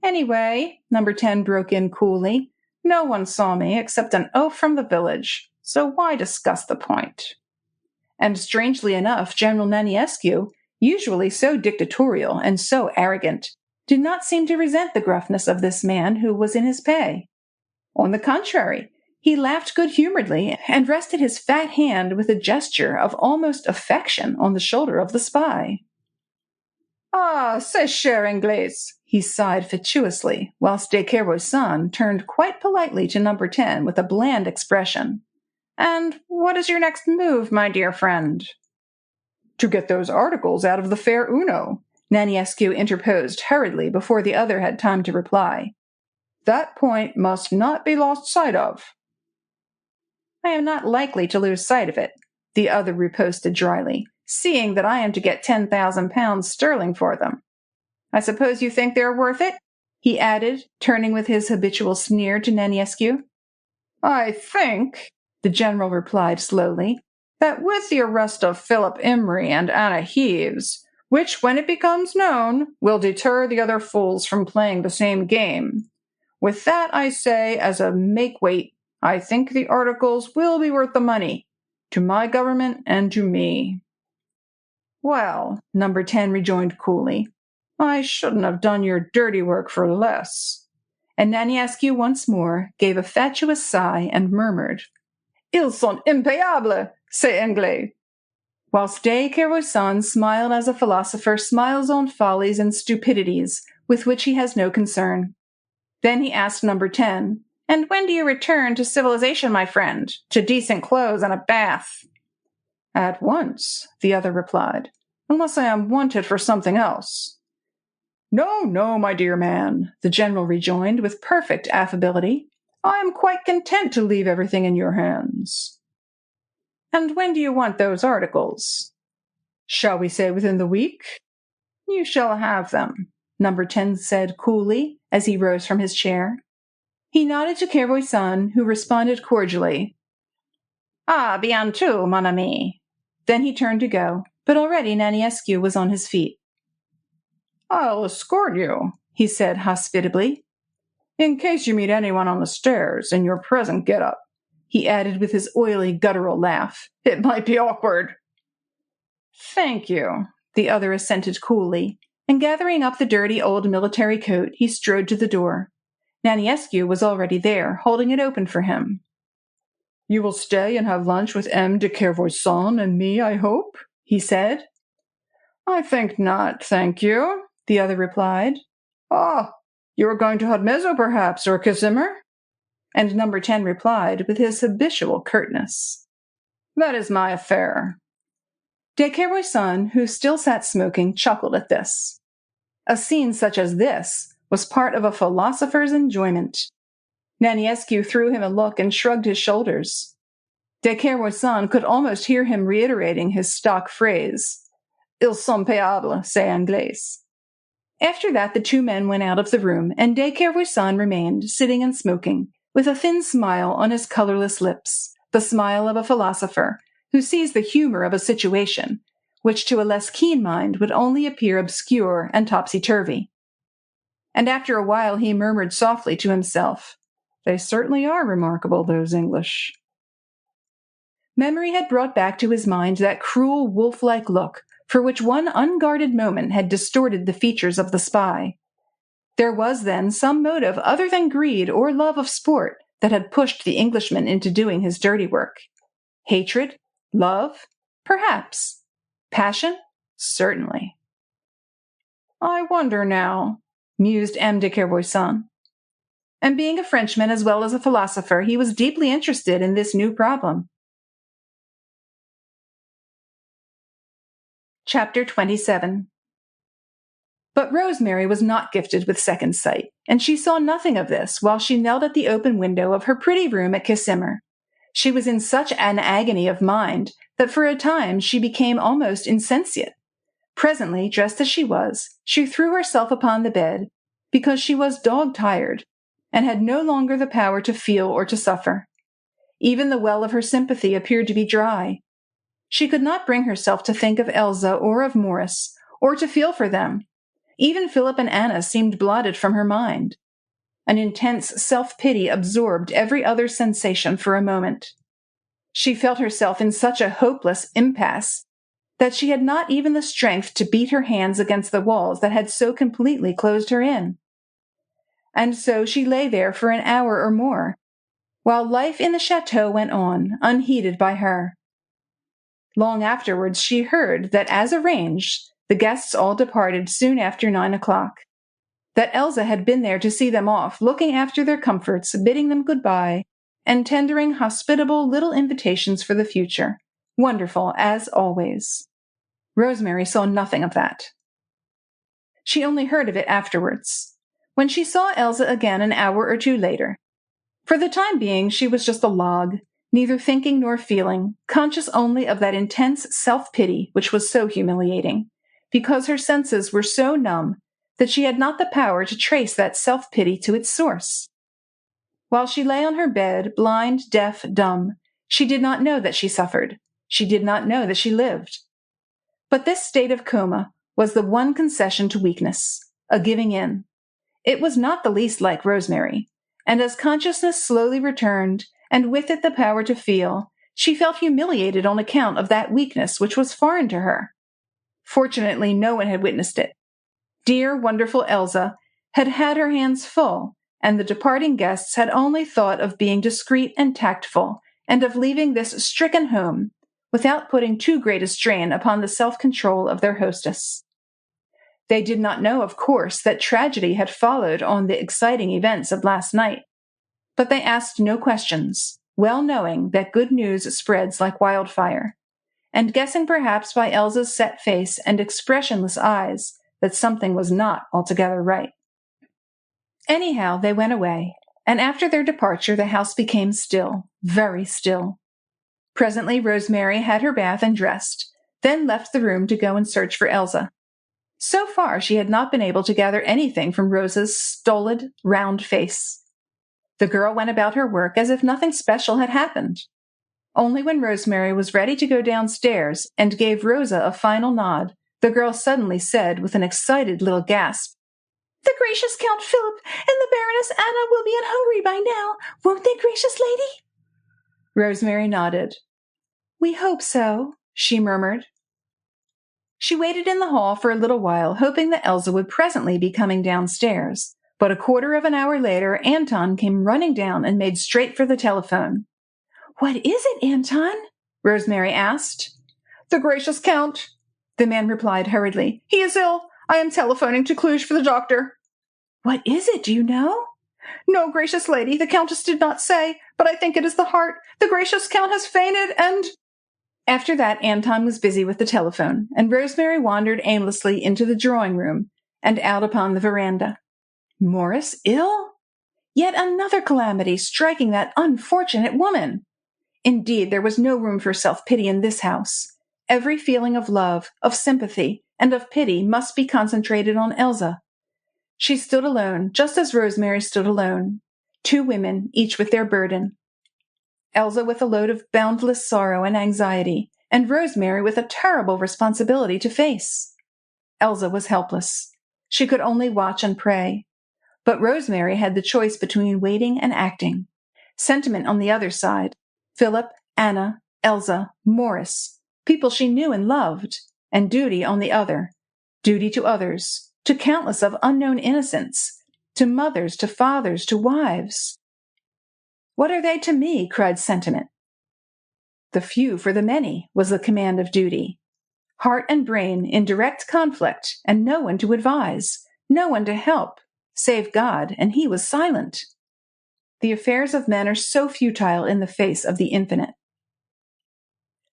"Anyway," Number 10 broke in coolly, "no one saw me except an oaf from the village, so why discuss the point?" And strangely enough, General Naniescu, usually so dictatorial and so arrogant, did not seem to resent the gruffness of this man who was in his pay. On the contrary, he laughed good-humoredly and rested his fat hand with a gesture of almost affection on the shoulder of the spy. "Ah, c'est cher Anglais," he sighed fatuously, whilst de Kervoisin turned quite politely to Number 10 with a bland expression. "And what is your next move, my dear friend?" "To get those articles out of the fair Uno," Naniescu interposed hurriedly before the other had time to reply. "That point must not be lost sight of." "I am not likely to lose sight of it," the other riposted dryly, "seeing that I am to get 10,000 pounds sterling for them. I suppose you think they're worth it?" he added, turning with his habitual sneer to Naniescu. "I think," the general replied slowly, "that with the arrest of Philip Imrie and Anna Heaves, which, when it becomes known, will deter the other fools from playing the same game, with that, I say, as a make-weight, I think the articles will be worth the money, to my government and to me." "Well," Number 10 rejoined coolly, "I shouldn't have done your dirty work for less." And Naniescu once more gave a fatuous sigh and murmured, "Ils sont impayables, ces Anglais," whilst de Kervoisin smiled as a philosopher smiles on follies and stupidities with which he has no concern. Then he asked Number 10, "And when do you return to civilization, my friend, to decent clothes and a bath?" "At once," the other replied, "unless I am wanted for something else." "No, no, my dear man," the general rejoined with perfect affability. "I am quite content to leave everything in your hands." "And when do you want those articles?" "Shall we say within the week?" "You shall have them," Number 10 said coolly as he rose from his chair. He nodded to Kervoisin, who responded cordially, Ah, bientôt, mon ami. Then he turned to go, but already Naniescu was on his feet. I'll escort you, he said hospitably. In case you meet anyone on the stairs in your present get-up, he added with his oily, guttural laugh. It might be awkward. Thank you, the other assented coolly, and gathering up the dirty old military coat, he strode to the door. Naniescu was already there, holding it open for him. You will stay and have lunch with M. de Kervoisin and me, I hope, he said. I think not, thank you, the other replied. Ah, you are going to Hadmezzo, perhaps, or Casimir? And number 10 replied with his habitual curtness. That is my affair. De Kervoisin, who still sat smoking, chuckled at this. A scene such as this was part of a philosopher's enjoyment. Naniescu threw him a look and shrugged his shoulders. De Kervoisin could almost hear him reiterating his stock phrase, Ils sont payables, c'est anglais. After that, the two men went out of the room, and de Kervoisin remained, sitting and smoking, with a thin smile on his colorless lips, the smile of a philosopher who sees the humor of a situation, which to a less keen mind would only appear obscure and topsy-turvy. And after a while he murmured softly to himself, They certainly are remarkable, those English. Memory had brought back to his mind that cruel, wolf-like look for which one unguarded moment had distorted the features of the spy. There was, then, some motive other than greed or love of sport that had pushed the Englishman into doing his dirty work. Hatred? Love? Perhaps. Passion? Certainly. I wonder now, mused M. de Kervoisin. And being a Frenchman as well as a philosopher, he was deeply interested in this new problem. Chapter 27. But Rosemary was not gifted with second sight, and she saw nothing of this while she knelt at the open window of her pretty room at Casimir. She was in such an agony of mind that for a time she became almost insensate. Presently, dressed as she was, she threw herself upon the bed, because she was dog-tired, and had no longer the power to feel or to suffer. Even the well of her sympathy appeared to be dry. She could not bring herself to think of Elsa or of Morris, or to feel for them. Even Philip and Anna seemed blotted from her mind. An intense self-pity absorbed every other sensation for a moment. She felt herself in such a hopeless impasse that she had not even the strength to beat her hands against the walls that had so completely closed her in. And so she lay there for an hour or more, while life in the chateau went on, unheeded by her. Long afterwards she heard that, as arranged, the guests all departed soon after 9 o'clock. That Elsa had been there to see them off, looking after their comforts, bidding them goodbye, and tendering hospitable little invitations for the future. Wonderful, as always. Rosemary saw nothing of that. She only heard of it afterwards, when she saw Elsa again an hour or two later. For the time being, she was just a log, neither thinking nor feeling, conscious only of that intense self-pity which was so humiliating, because her senses were so numb that she had not the power to trace that self-pity to its source. While she lay on her bed, blind, deaf, dumb, she did not know that she suffered. She did not know that she lived. But this state of coma was the one concession to weakness, a giving in. It was not the least like Rosemary, and as consciousness slowly returned, and with it the power to feel, she felt humiliated on account of that weakness which was foreign to her. Fortunately, no one had witnessed it. Dear, wonderful Elsa had had her hands full, and the departing guests had only thought of being discreet and tactful, and of leaving this stricken home, without putting too great a strain upon the self-control of their hostess. They did not know, of course, that tragedy had followed on the exciting events of last night, but they asked no questions, well knowing that good news spreads like wildfire, and guessing perhaps by Elsa's set face and expressionless eyes that something was not altogether right. Anyhow, they went away, and after their departure the house became still, very still. Presently Rosemary had her bath and dressed, then left the room to go and search for Elsa. So far she had not been able to gather anything from Rosa's stolid, round face. The girl went about her work as if nothing special had happened. Only when Rosemary was ready to go downstairs and gave Rosa a final nod, the girl suddenly said with an excited little gasp, "The gracious Count Philip and the Baroness Anna will be in Hungary by now, won't they, gracious lady?" Rosemary nodded. "We hope so," she murmured. She waited in the hall for a little while, hoping that Elsa would presently be coming downstairs. But a quarter of an hour later, Anton came running down and made straight for the telephone. "What is it, Anton?" Rosemary asked. "The gracious Count," the man replied hurriedly. "He is ill. I am telephoning to Cluj for the doctor." "What is it, do you know?" "No, gracious lady, the Countess did not say, but I think it is the heart. The gracious Count has fainted, and—" After that, Anton was busy with the telephone, and Rosemary wandered aimlessly into the drawing-room and out upon the veranda. Morris ill? Yet another calamity striking that unfortunate woman! Indeed, there was no room for self-pity in this house. Every feeling of love, of sympathy, and of pity must be concentrated on Elsa. She stood alone, just as Rosemary stood alone. Two women, each with their burden. Elsa with a load of boundless sorrow and anxiety, and Rosemary with a terrible responsibility to face. Elsa was helpless. She could only watch and pray. But Rosemary had the choice between waiting and acting. Sentiment on the other side. Philip, Anna, Elsa, Morris, people she knew and loved, and duty on the other. Duty to others, to countless of unknown innocents, to mothers, to fathers, to wives. "What are they to me?" cried sentiment. "The few for the many," was the command of duty. Heart and brain in direct conflict, and no one to advise, no one to help, save God, and he was silent. The affairs of men are so futile in the face of the infinite.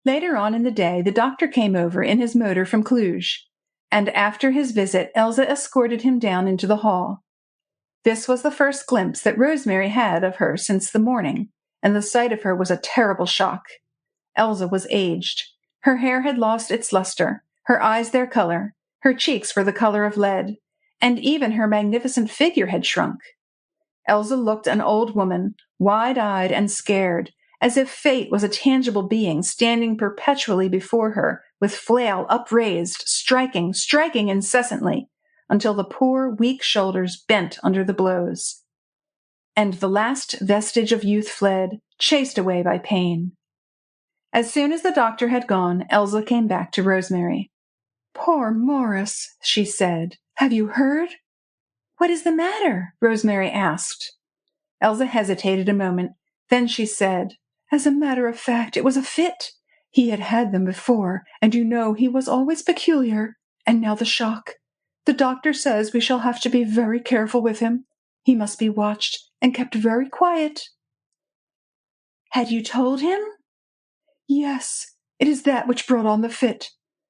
Later on in the day, the doctor came over in his motor from Cluj, and after his visit, Elsa escorted him down into the hall. This was the first glimpse that Rosemary had of her since the morning, and the sight of her was a terrible shock. Elsa was aged. Her hair had lost its luster, her eyes their color, her cheeks were the color of lead, and even her magnificent figure had shrunk. Elsa looked an old woman, wide-eyed and scared, as if fate was a tangible being standing perpetually before her, with flail upraised, striking incessantly, until the poor, weak shoulders bent under the blows. And the last vestige of youth fled, chased away by pain. As soon as the doctor had gone, Elsa came back to Rosemary. "Poor Morris," she said. "Have you heard?" "What is the matter?" Rosemary asked. Elsa hesitated a moment. Then she said, "As a matter of fact, it was a fit. He had had them before, and you know he was always peculiar. And now the shock. The doctor says we shall have to be very careful with him. He must be watched and kept very quiet." "Had you told him?" "Yes, it is that which brought on the fit.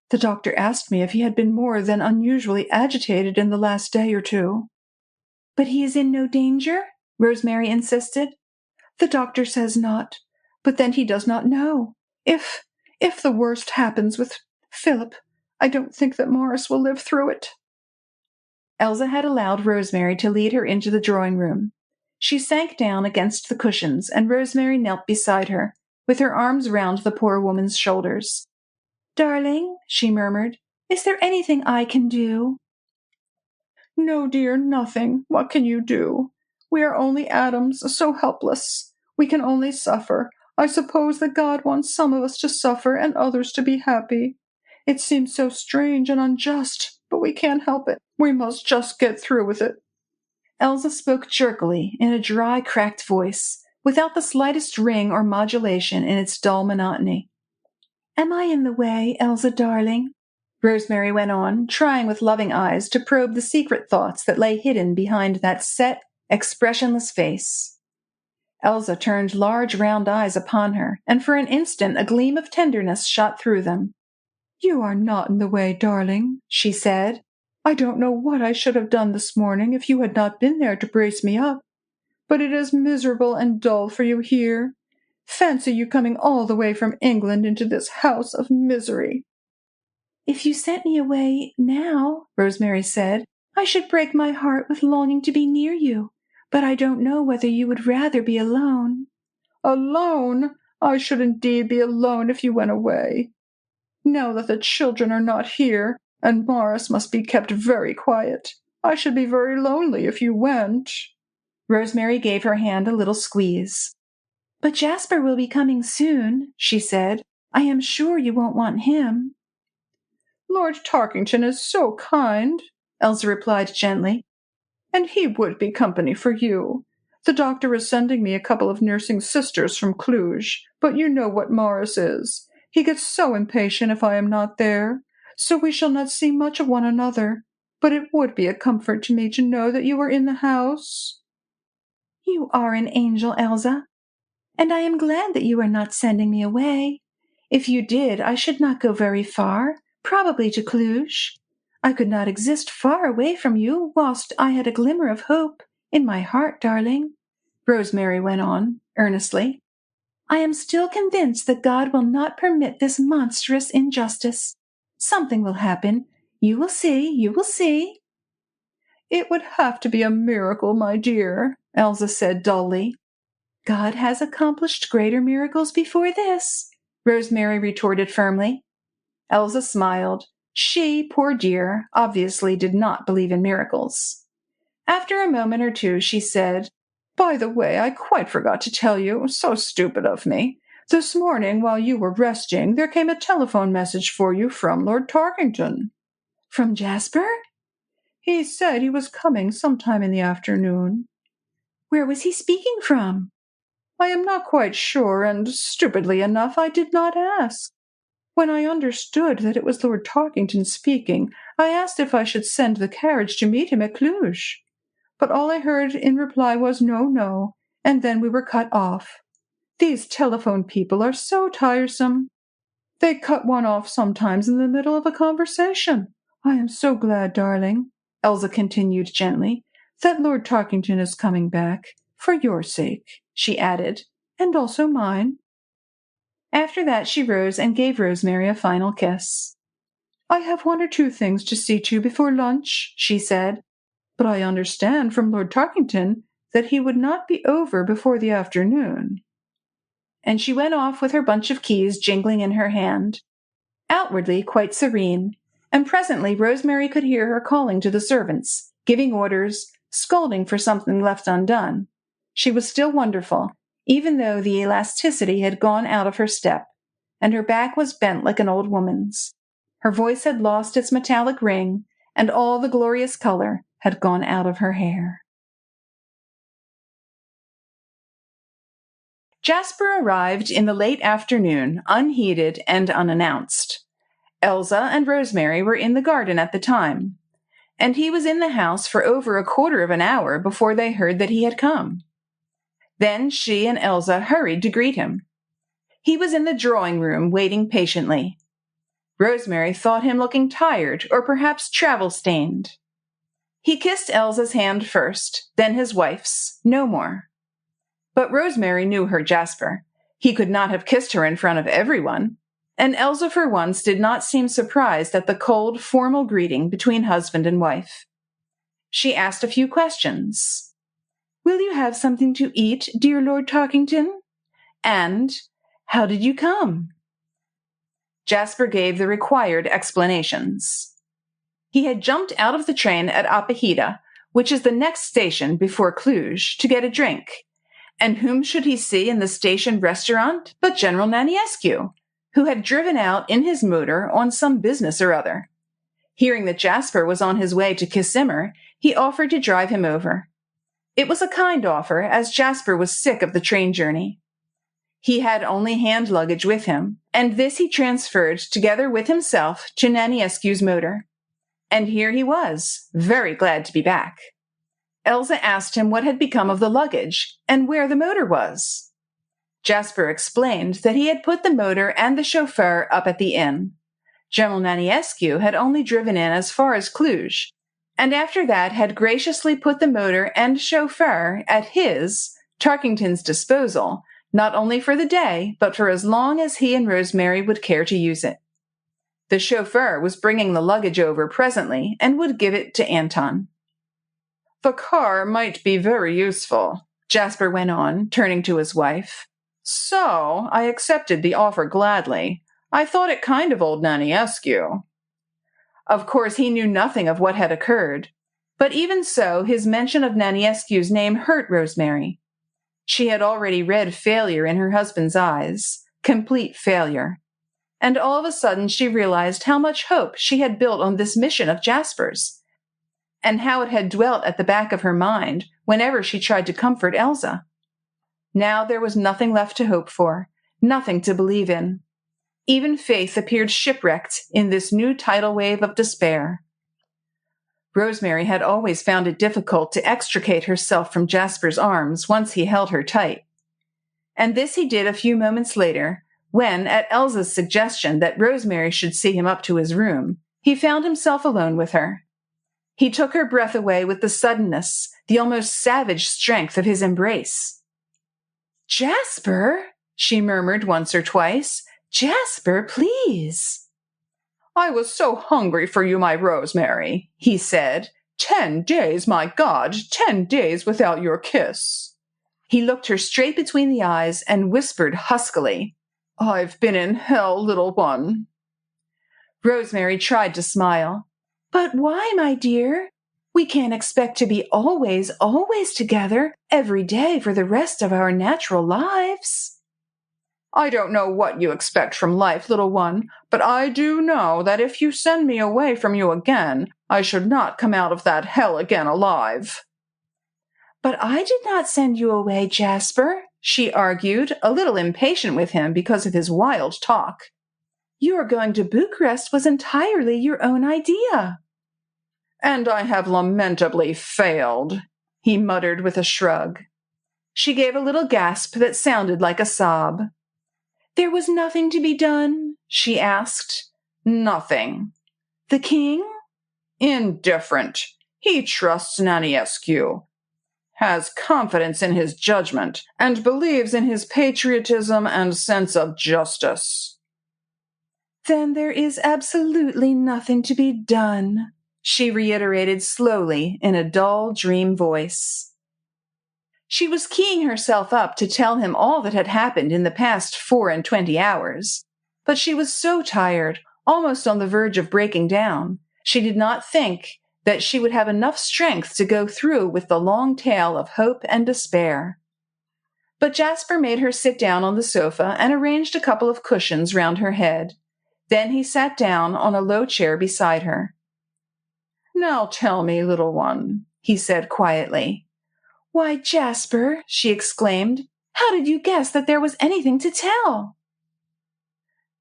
The doctor asked me if he had been more than unusually agitated in the last day or two." "But he is in no danger?" Rosemary insisted. "The doctor says not, but then he does not know. If the worst happens with Philip, I don't think that Morris will live through it." Elsa had allowed Rosemary to lead her into the drawing-room. She sank down against the cushions, and Rosemary knelt beside her, with her arms round the poor woman's shoulders. "Darling," she murmured, "is there anything I can do?" "No, dear, nothing. What can you do? We are only atoms, so helpless. We can only suffer. I suppose that God wants some of us to suffer and others to be happy. It seems so strange and unjust, but we can't help it. We must just get through with it." Elsa spoke jerkily, in a dry, cracked voice, without the slightest ring or modulation in its dull monotony. "Am I in the way, Elsa darling?" Rosemary went on, trying with loving eyes to probe the secret thoughts that lay hidden behind that set, expressionless face. Elsa turned large round eyes upon her, and for an instant a gleam of tenderness shot through them. "You are not in the way, darling," she said. "I don't know what I should have done this morning if you had not been there to brace me up. But it is miserable and dull for you here. Fancy you coming all the way from England into this house of misery." "If you sent me away now," Rosemary said, "I should break my heart with longing to be near you. But I don't know whether you would rather be alone." "Alone? I should indeed be alone if you went away. Now that the children are not here, and Morris must be kept very quiet, I should be very lonely if you went." Rosemary gave her hand a little squeeze. "But Jasper will be coming soon," she said. "I am sure you won't want him." "Lord Tarkington is so kind," Elsa replied gently, "and he would be company for you. The doctor is sending me a couple of nursing sisters from Cluj, but you know what Morris is. He gets so impatient if I am not there, so we shall not see much of one another. But it would be a comfort to me to know that you are in the house." "You are an angel, Elsa, and I am glad that you are not sending me away. If you did, I should not go very far, probably to Cluj. I could not exist far away from you whilst I had a glimmer of hope in my heart, darling," Rosemary went on, earnestly. "I am still convinced that God will not permit this monstrous injustice. Something will happen. You will see, you will see." "It would have to be a miracle, my dear," Elsa said dully. "God has accomplished greater miracles before this," Rosemary retorted firmly. Elsa smiled. She, poor dear, obviously did not believe in miracles. After a moment or two, she said, "By the way, I quite forgot to tell you. So stupid of me. This morning, while you were resting, there came a telephone message for you from Lord Tarkington." "From Jasper?" "He said he was coming sometime in the afternoon." "Where was he speaking from?" "I am not quite sure, and, stupidly enough, I did not ask. When I understood that it was Lord Tarkington speaking, I asked if I should send the carriage to meet him at Cluj. But all I heard in reply was no, no, and then we were cut off. These telephone people are so tiresome. They cut one off sometimes in the middle of a conversation. I am so glad, darling," Elsa continued gently, "that Lord Tarkington is coming back, for your sake," she added, "and also mine." After that she rose and gave Rosemary a final kiss. "I have one or two things to see to before lunch," she said, "but I understand from Lord Tarkington that he would not be over before the afternoon." And she went off with her bunch of keys jingling in her hand, outwardly quite serene, and presently Rosemary could hear her calling to the servants, giving orders, scolding for something left undone. She was still wonderful, even though the elasticity had gone out of her step, and her back was bent like an old woman's. Her voice had lost its metallic ring, and all the glorious color had gone out of her hair. Jasper arrived in the late afternoon, unheeded and unannounced. Elsa and Rosemary were in the garden at the time, and he was in the house for over a quarter of an hour before they heard that he had come. Then she and Elsa hurried to greet him. He was in the drawing room, waiting patiently. Rosemary thought him looking tired or perhaps travel-stained. He kissed Elsa's hand first, then his wife's, no more. But Rosemary knew her Jasper. He could not have kissed her in front of everyone, and Elsa for once did not seem surprised at the cold, formal greeting between husband and wife. She asked a few questions. "Will you have something to eat, dear Lord Tarkington? And how did you come?" Jasper gave the required explanations. He had jumped out of the train at Upheaval, which is the next station before Cluj, to get a drink. And whom should he see in the station restaurant but General Naniescu, who had driven out in his motor on some business or other. Hearing that Jasper was on his way to Kissimmee, he offered to drive him over. It was a kind offer, as Jasper was sick of the train journey. He had only hand luggage with him, and this he transferred together with himself to Naniescu's motor. And here he was, very glad to be back. Elsa asked him what had become of the luggage and where the motor was. Jasper explained that he had put the motor and the chauffeur up at the inn. General Naniescu had only driven in as far as Cluj, and after that had graciously put the motor and chauffeur at his, Tarkington's, disposal, not only for the day, but for as long as he and Rosemary would care to use it. The chauffeur was bringing the luggage over presently and would give it to Anton. "The car might be very useful," Jasper went on, turning to his wife. So I accepted the offer gladly. I thought it kind of old Naniescu. Of course, he knew nothing of what had occurred, but even so, his mention of Naniescu's name hurt Rosemary. She had already read failure in her husband's eyes, complete failure. And all of a sudden she realized how much hope she had built on this mission of Jasper's, and how it had dwelt at the back of her mind whenever she tried to comfort Elsa. Now there was nothing left to hope for, nothing to believe in. Even faith appeared shipwrecked in this new tidal wave of despair. Rosemary had always found it difficult to extricate herself from Jasper's arms once he held her tight. And this he did a few moments later, when, at Elsa's suggestion that Rosemary should see him up to his room, he found himself alone with her. He took her breath away with the suddenness, the almost savage strength of his embrace. "Jasper," she murmured once or twice. "Jasper, please." "I was so hungry for you, my Rosemary," he said. 10 days, my God, 10 days without your kiss." He looked her straight between the eyes and whispered huskily, "I've been in hell, little one." Rosemary tried to smile. "But why, my dear? We can't expect to be always together every day for the rest of our natural lives." "I don't know what you expect from life, little one, but I do know that if you send me away from you again, I should not come out of that hell again alive." "But I did not send you away, Jasper," she argued, a little impatient with him because of his wild talk. "Your going to Bucharest was entirely your own idea." "And I have lamentably failed," he muttered with a shrug. She gave a little gasp that sounded like a sob. "There was nothing to be done?" she asked. "Nothing." "The king?" "Indifferent. He trusts Naniescu, has confidence in his judgment, and believes in his patriotism and sense of justice." "Then there is absolutely nothing to be done," she reiterated slowly in a dull dream voice. She was keying herself up to tell him all that had happened in the past 24 hours, but she was so tired, almost on the verge of breaking down, she did not think that she would have enough strength to go through with the long tale of hope and despair. But Jasper made her sit down on the sofa and arranged a couple of cushions round her head. Then he sat down on a low chair beside her. "Now tell me, little one," he said quietly. "Why, Jasper," she exclaimed, "how did you guess that there was anything to tell?"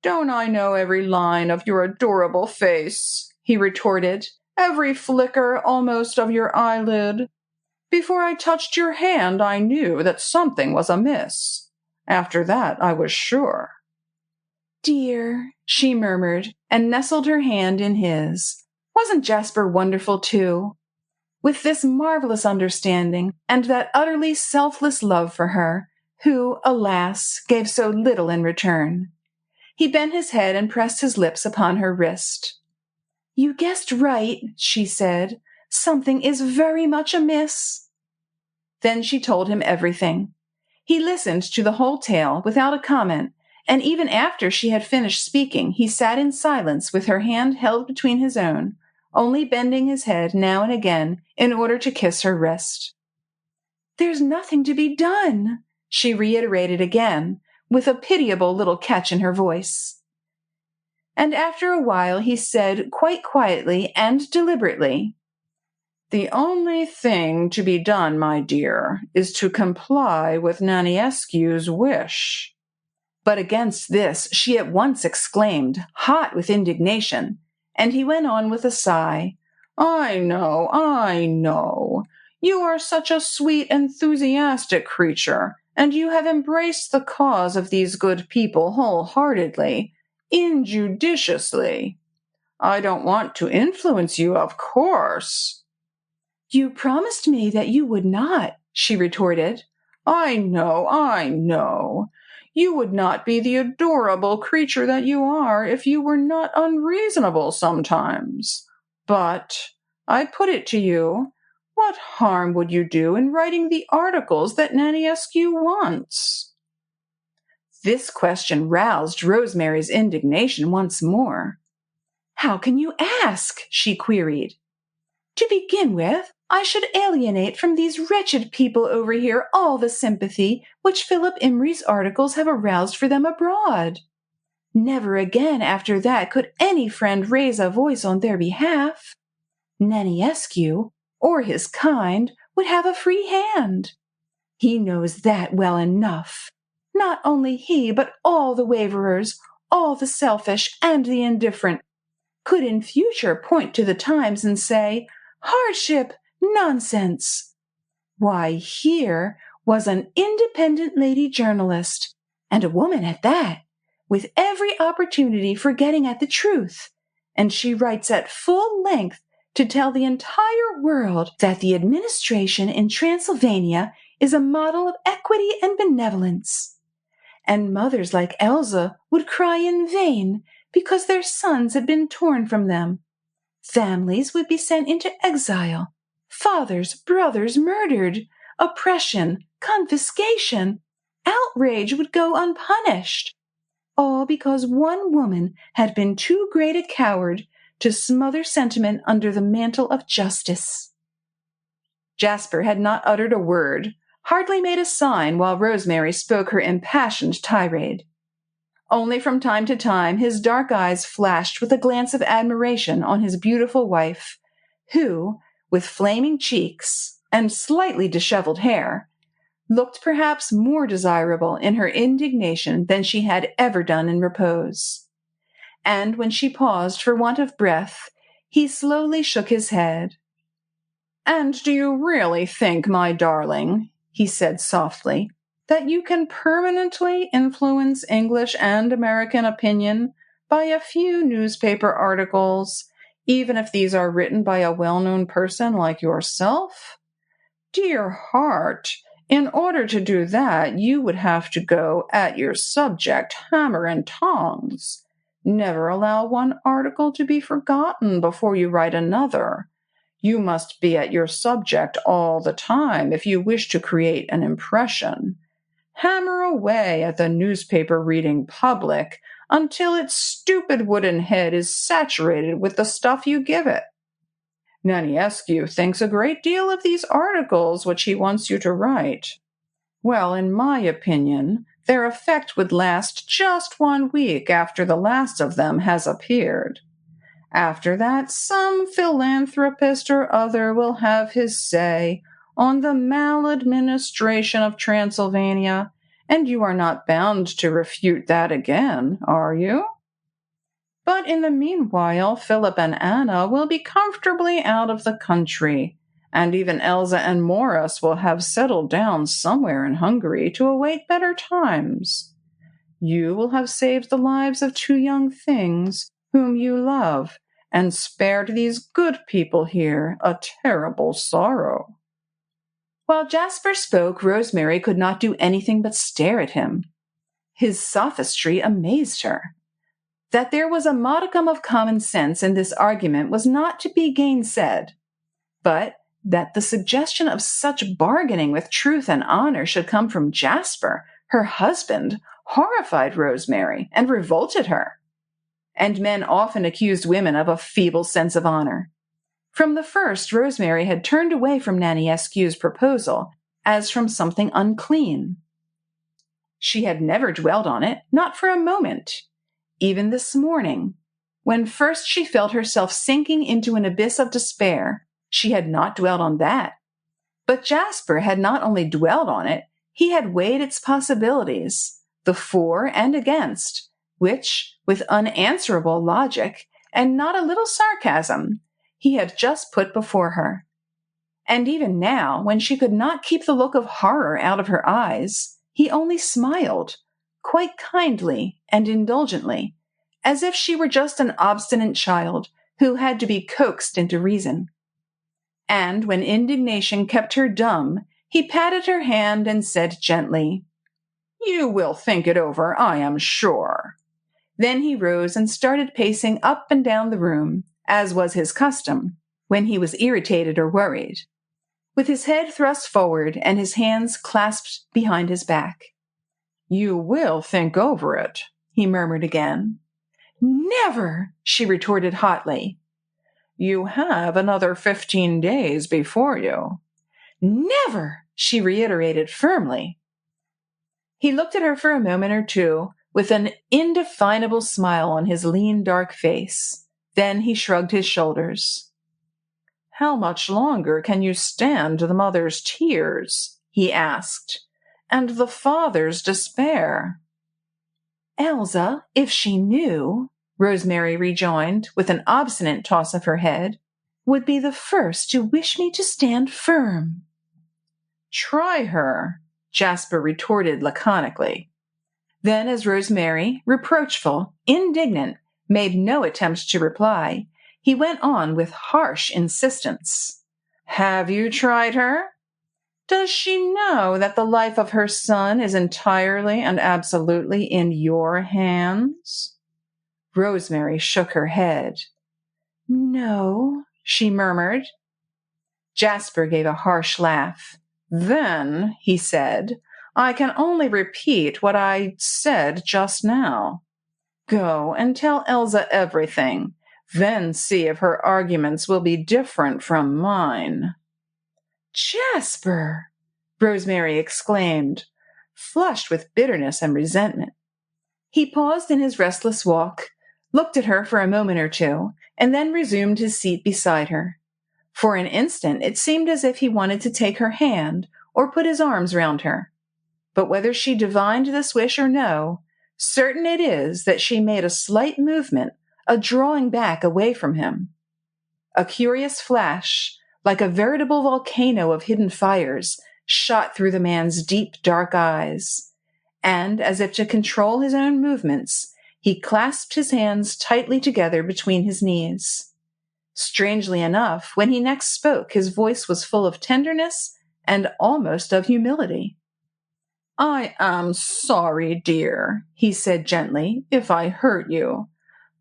"Don't I know every line of your adorable face?" he retorted. "Every flicker, almost, of your eyelid. Before I touched your hand, I knew that something was amiss. After that, I was sure." "Dear," she murmured, and nestled her hand in his. Wasn't Jasper wonderful, too? With this marvelous understanding and that utterly selfless love for her, who, alas, gave so little in return. He bent his head and pressed his lips upon her wrist. "You guessed right," she said. "Something is very much amiss." Then she told him everything. He listened to the whole tale without a comment, and even after she had finished speaking, he sat in silence with her hand held between his own, only bending his head now and again in order to kiss her wrist. "There's nothing to be done," she reiterated again, with a pitiable little catch in her voice. And after a while he said quite quietly and deliberately, "The only thing to be done, my dear, is to comply with Naniescu's wish." But against this she at once exclaimed, hot with indignation, and he went on with a sigh. I know. You are such a sweet, enthusiastic creature, and you have embraced the cause of these good people wholeheartedly, injudiciously. I don't want to influence you, of course." "You promised me that you would not," she retorted. I know. You would not be the adorable creature that you are if you were not unreasonable sometimes. But, I put it to you, what harm would you do in writing the articles that Naniescu wants?" This question roused Rosemary's indignation once more. "How can you ask?" she queried. "To begin with, I should alienate from these wretched people over here all the sympathy which Philip Imry's articles have aroused for them abroad. Never again after that could any friend raise a voice on their behalf. Naniescu, or his kind, would have a free hand. He knows that well enough. Not only he, but all the waverers, all the selfish and the indifferent, could in future point to the times and say, 'Hardship, nonsense.' Why, here was an independent lady journalist, and a woman at that, with every opportunity for getting at the truth, and she writes at full length to tell the entire world that the administration in Transylvania is a model of equity and benevolence. And mothers like Elsa would cry in vain because their sons had been torn from them. Families would be sent into exile, fathers, brothers murdered, oppression, confiscation, outrage would go unpunished, all because one woman had been too great a coward to smother sentiment under the mantle of justice." Jasper had not uttered a word, hardly made a sign while Rosemary spoke her impassioned tirade. Only from time to time his dark eyes flashed with a glance of admiration on his beautiful wife, who, with flaming cheeks and slightly disheveled hair, looked perhaps more desirable in her indignation than she had ever done in repose. And when she paused for want of breath, he slowly shook his head. "And do you really think, my darling," he said softly, "that you can permanently influence English and American opinion by a few newspaper articles, even if these are written by a well-known person like yourself? Dear heart, in order to do that, you would have to go at your subject hammer and tongs. Never allow one article to be forgotten before you write another. You must be at your subject all the time if you wish to create an impression. Hammer away at the newspaper-reading public until its stupid wooden head is saturated with the stuff you give it. Naniescu thinks a great deal of these articles which he wants you to write. Well, in my opinion, their effect would last just 1 week after the last of them has appeared. After that, some philanthropist or other will have his say on the maladministration of Transylvania, and you are not bound to refute that again, are you? But in the meanwhile, Philip and Anna will be comfortably out of the country, and even Elsa and Morris will have settled down somewhere in Hungary to await better times. You will have saved the lives of 2 young things whom you love, and spared these good people here a terrible sorrow." While Jasper spoke, Rosemary could not do anything but stare at him. His sophistry amazed her. That there was a modicum of common sense in this argument was not to be gainsaid, but that the suggestion of such bargaining with truth and honor should come from Jasper, her husband, horrified Rosemary and revolted her. And men often accused women of a feeble sense of honor. From the first, Rosemary had turned away from Naniescu's proposal as from something unclean. She had never dwelled on it, not for a moment. Even this morning, when first she felt herself sinking into an abyss of despair, she had not dwelled on that. But Jasper had not only dwelled on it, he had weighed its possibilities, the for and against, which, with unanswerable logic and not a little sarcasm, he had just put before her. And even now, when she could not keep the look of horror out of her eyes, he only smiled, quite kindly and indulgently, as if she were just an obstinate child who had to be coaxed into reason. And when indignation kept her dumb, he patted her hand and said gently, "You will think it over, I am sure." Then he rose and started pacing up and down the room, as was his custom, when he was irritated or worried, with his head thrust forward and his hands clasped behind his back. You will think over it, he murmured again. Never, she retorted hotly. You have another 15 days before you. Never, she reiterated firmly. He looked at her for a moment or two with an indefinable smile on his lean, dark face. Then he shrugged his shoulders. How much longer can you stand the mother's tears, he asked, and the father's despair? Elsa, if she knew, Rosemary rejoined with an obstinate toss of her head, would be the first to wish me to stand firm. Try her, Jasper retorted laconically. Then, as Rosemary, reproachful, indignant, made no attempt to reply, he went on with harsh insistence. Have you tried her? Does she know that the life of her son is entirely and absolutely in your hands? Rosemary shook her head. No, she murmured. Jasper gave a harsh laugh. Then, he said, I can only repeat what I said just now. Go and tell Elsa everything, then see if her arguments will be different from mine. Jasper! Rosemary exclaimed, flushed with bitterness and resentment. He paused in his restless walk, looked at her for a moment or two, and then resumed his seat beside her. For an instant it seemed as if he wanted to take her hand or put his arms round her. But whether she divined this wish or no, certain it is that she made a slight movement, a drawing back away from him. A curious flash, like a veritable volcano of hidden fires, shot through the man's deep, dark eyes. And, as if to control his own movements, he clasped his hands tightly together between his knees. Strangely enough, when he next spoke, his voice was full of tenderness and almost of humility. I am sorry, dear, he said gently, if I hurt you.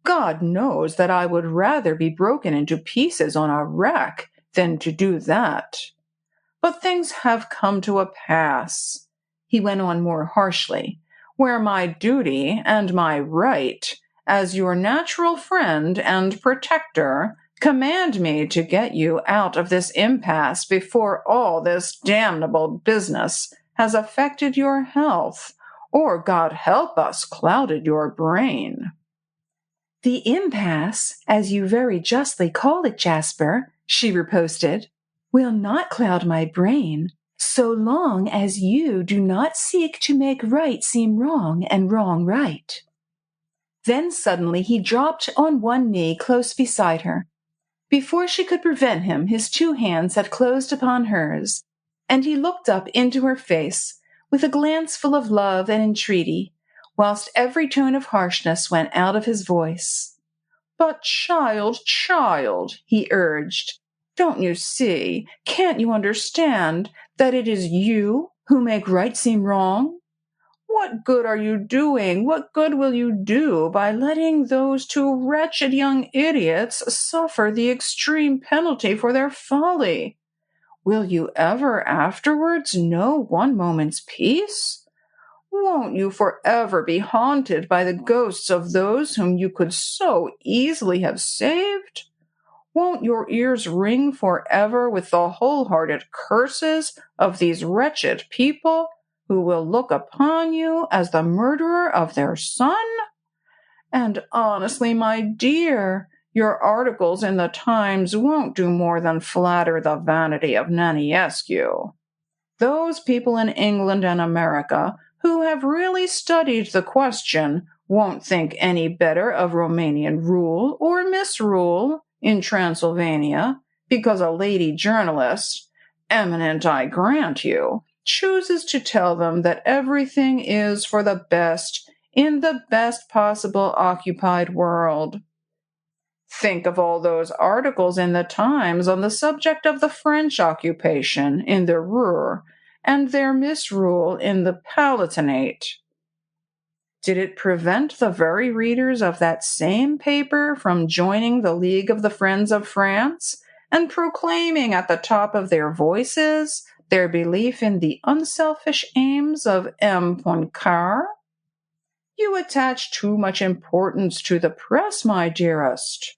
God knows that I would rather be broken into pieces on a rack than to do that. But things have come to a pass, he went on more harshly, where my duty and my right, as your natural friend and protector, command me to get you out of this impasse before all this damnable business has affected your health, or, God help us, clouded your brain. The impasse, as you very justly call it, Jasper, she riposted, will not cloud my brain, so long as you do not seek to make right seem wrong and wrong right. Then suddenly he dropped on one knee close beside her. Before she could prevent him, his two hands had closed upon hers, and he looked up into her face with a glance full of love and entreaty, whilst every tone of harshness went out of his voice. But child, he urged, don't you see, can't you understand that it is you who make right seem wrong? What good are you doing? What good will you do by letting those two wretched young idiots suffer the extreme penalty for their folly? Will you ever afterwards know one moment's peace? Won't you forever be haunted by the ghosts of those whom you could so easily have saved? Won't your ears ring forever with the wholehearted curses of these wretched people who will look upon you as the murderer of their son? And honestly, my dear, your articles in the Times won't do more than flatter the vanity of Naniescu. Those people in England and America who have really studied the question won't think any better of Romanian rule or misrule in Transylvania because a lady journalist, eminent I grant you, chooses to tell them that everything is for the best in the best possible occupied world. Think of all those articles in the Times on the subject of the French occupation in the Ruhr and their misrule in the Palatinate. Did it prevent the very readers of that same paper from joining the League of the Friends of France and proclaiming at the top of their voices their belief in the unselfish aims of M. Poincar? You attach too much importance to the press, my dearest.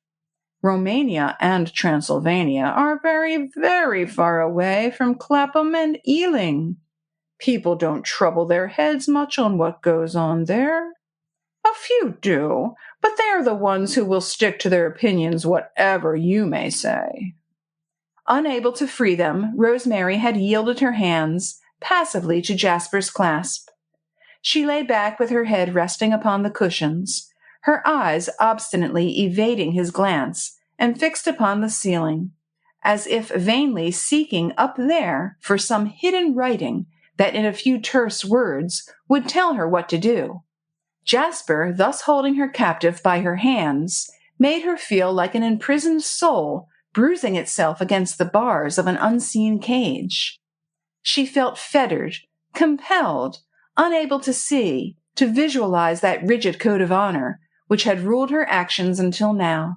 Romania and Transylvania are very, very far away from Clapham and Ealing. People don't trouble their heads much on what goes on there. A few do, but they are the ones who will stick to their opinions whatever you may say. Unable to free them, Rosemary had yielded her hands passively to Jasper's clasp. She lay back with her head resting upon the cushions, her eyes obstinately evading his glance and fixed upon the ceiling, as if vainly seeking up there for some hidden writing that in a few terse words would tell her what to do. Jasper, thus holding her captive by her hands, made her feel like an imprisoned soul bruising itself against the bars of an unseen cage. She felt fettered, compelled, unable to see, to visualize that rigid code of honor which had ruled her actions until now.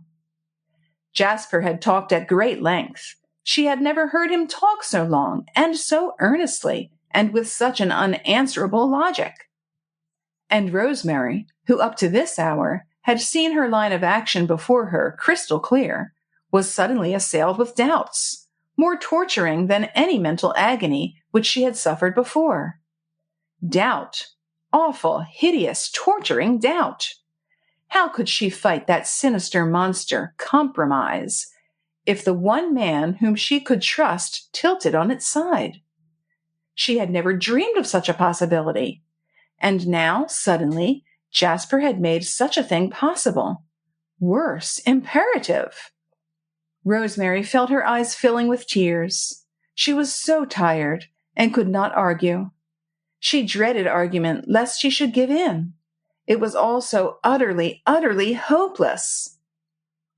Jasper had talked at great length. She had never heard him talk so long and so earnestly and with such an unanswerable logic. And Rosemary, who up to this hour had seen her line of action before her crystal clear, was suddenly assailed with doubts, more torturing than any mental agony which she had suffered before. Doubt, awful, hideous, torturing doubt. How could she fight that sinister monster, compromise, if the one man whom she could trust tilted on its side? She had never dreamed of such a possibility. And now, suddenly, Jasper had made such a thing possible. Worse, imperative. Rosemary felt her eyes filling with tears. She was so tired and could not argue. She dreaded argument lest she should give in. It was all so utterly, utterly hopeless.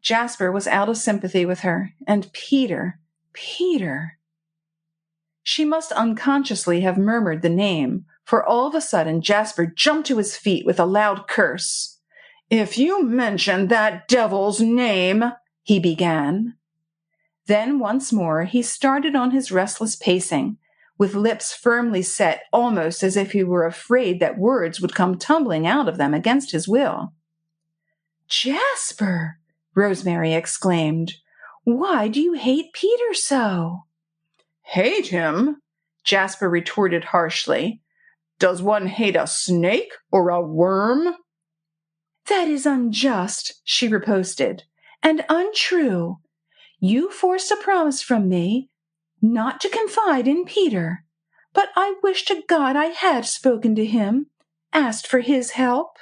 Jasper was out of sympathy with her, and Peter. She must unconsciously have murmured the name, for all of a sudden Jasper jumped to his feet with a loud curse. "If you mention that devil's name," he began. Then once more he started on his restless pacing, with lips firmly set almost as if he were afraid that words would come tumbling out of them against his will. "Jasper!" Rosemary exclaimed. "Why do you hate Peter so?" "Hate him?" Jasper retorted harshly. "Does one hate a snake or a worm?" "That is unjust," she riposted, "and untrue. You forced a promise from me not to confide in Peter, but I wish to God I had spoken to him, asked for his help.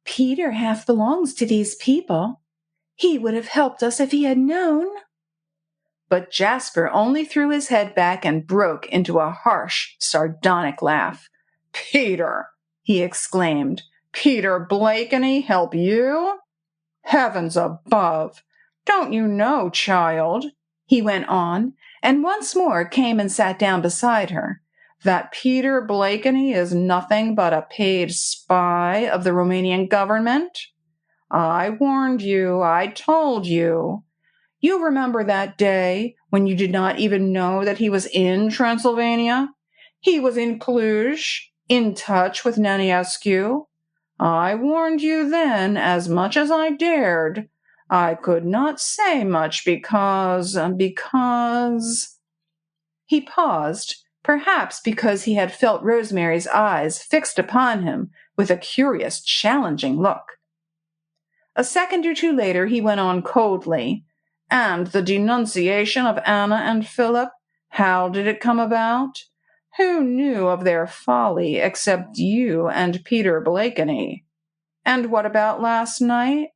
Peter half belongs to these people. He would have helped us if he had known." But Jasper only threw his head back and broke into a harsh, sardonic laugh. "Peter!" he exclaimed. "Peter Blakeney help you? Heavens above! Don't you know, child," he went on, and once more came and sat down beside her, "that Peter Blakeney is nothing but a paid spy of the Romanian government? I warned you, I told you. You remember that day when you did not even know that he was in Transylvania? He was in Cluj, in touch with Nănescu. I warned you then as much as I dared. I could not say much because... He paused, perhaps because he had felt Rosemary's eyes fixed upon him with a curious, challenging look. A second or two later he went on coldly. "And the denunciation of Anna and Philip, how did it come about? Who knew of their folly except you and Peter Blakeney? And what about last night?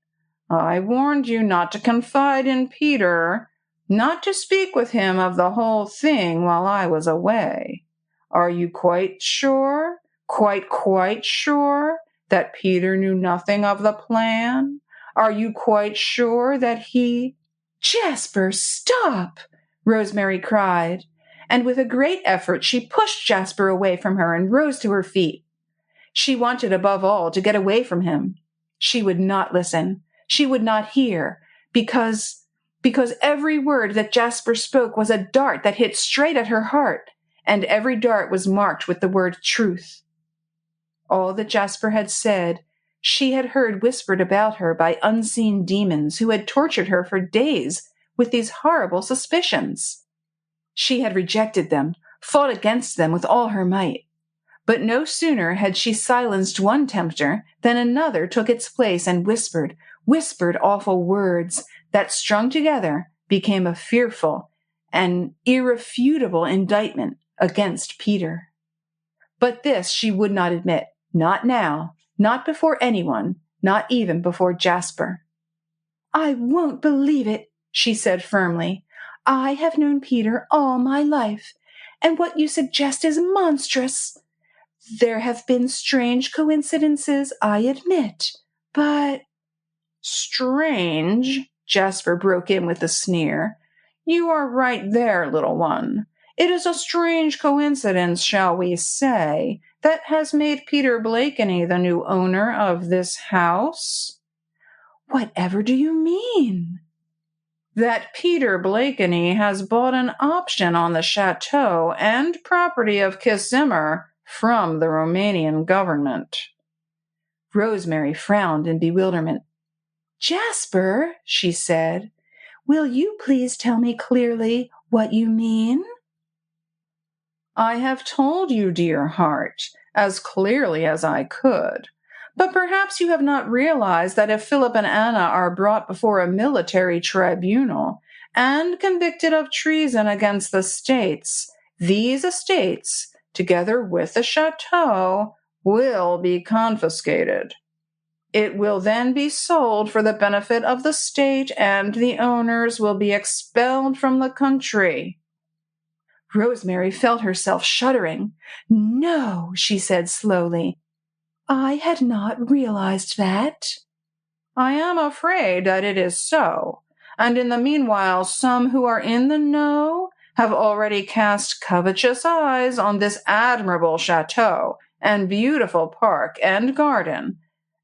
I warned you not to confide in Peter, not to speak with him of the whole thing while I was away. Are you quite sure, quite sure, that Peter knew nothing of the plan? Are you quite sure that he—" "Jasper, stop!" Rosemary cried, and with a great effort she pushed Jasper away from her and rose to her feet. She wanted above all to get away from him. She would not listen. She would not hear, because every word that Jasper spoke was a dart that hit straight at her heart and every dart was marked with the word truth. All that Jasper had said, she had heard whispered about her by unseen demons who had tortured her for days with these horrible suspicions. She had rejected them, fought against them with all her might. But no sooner had she silenced one tempter than another took its place and whispered awful words that, strung together, became a fearful and irrefutable indictment against Peter. But this she would not admit, not now, not before anyone, not even before Jasper. "I won't believe it," she said firmly. "I have known Peter all my life, and what you suggest is monstrous. There have been strange coincidences, I admit, but—" "Strange?" Jasper broke in with a sneer. "You are right there, little one. It is a strange coincidence, shall we say, that has made Peter Blakeney the new owner of this house." "Whatever do you mean?" "That Peter Blakeney has bought an option on the chateau and property of Kissimmee from the Romanian government." Rosemary frowned in bewilderment. "Jasper," she said, "will you please tell me clearly what you mean?" "I have told you, dear heart, as clearly as I could. But perhaps you have not realized that if Philip and Anna are brought before a military tribunal and convicted of treason against the states, these estates, together with the chateau, will be confiscated. It will then be sold for the benefit of the state, and the owners will be expelled from the country." Rosemary felt herself shuddering. "No," she said slowly. "I had not realized that." "I am afraid that it is so, and in the meanwhile some who are in the know have already cast covetous eyes on this admirable chateau and beautiful park and garden,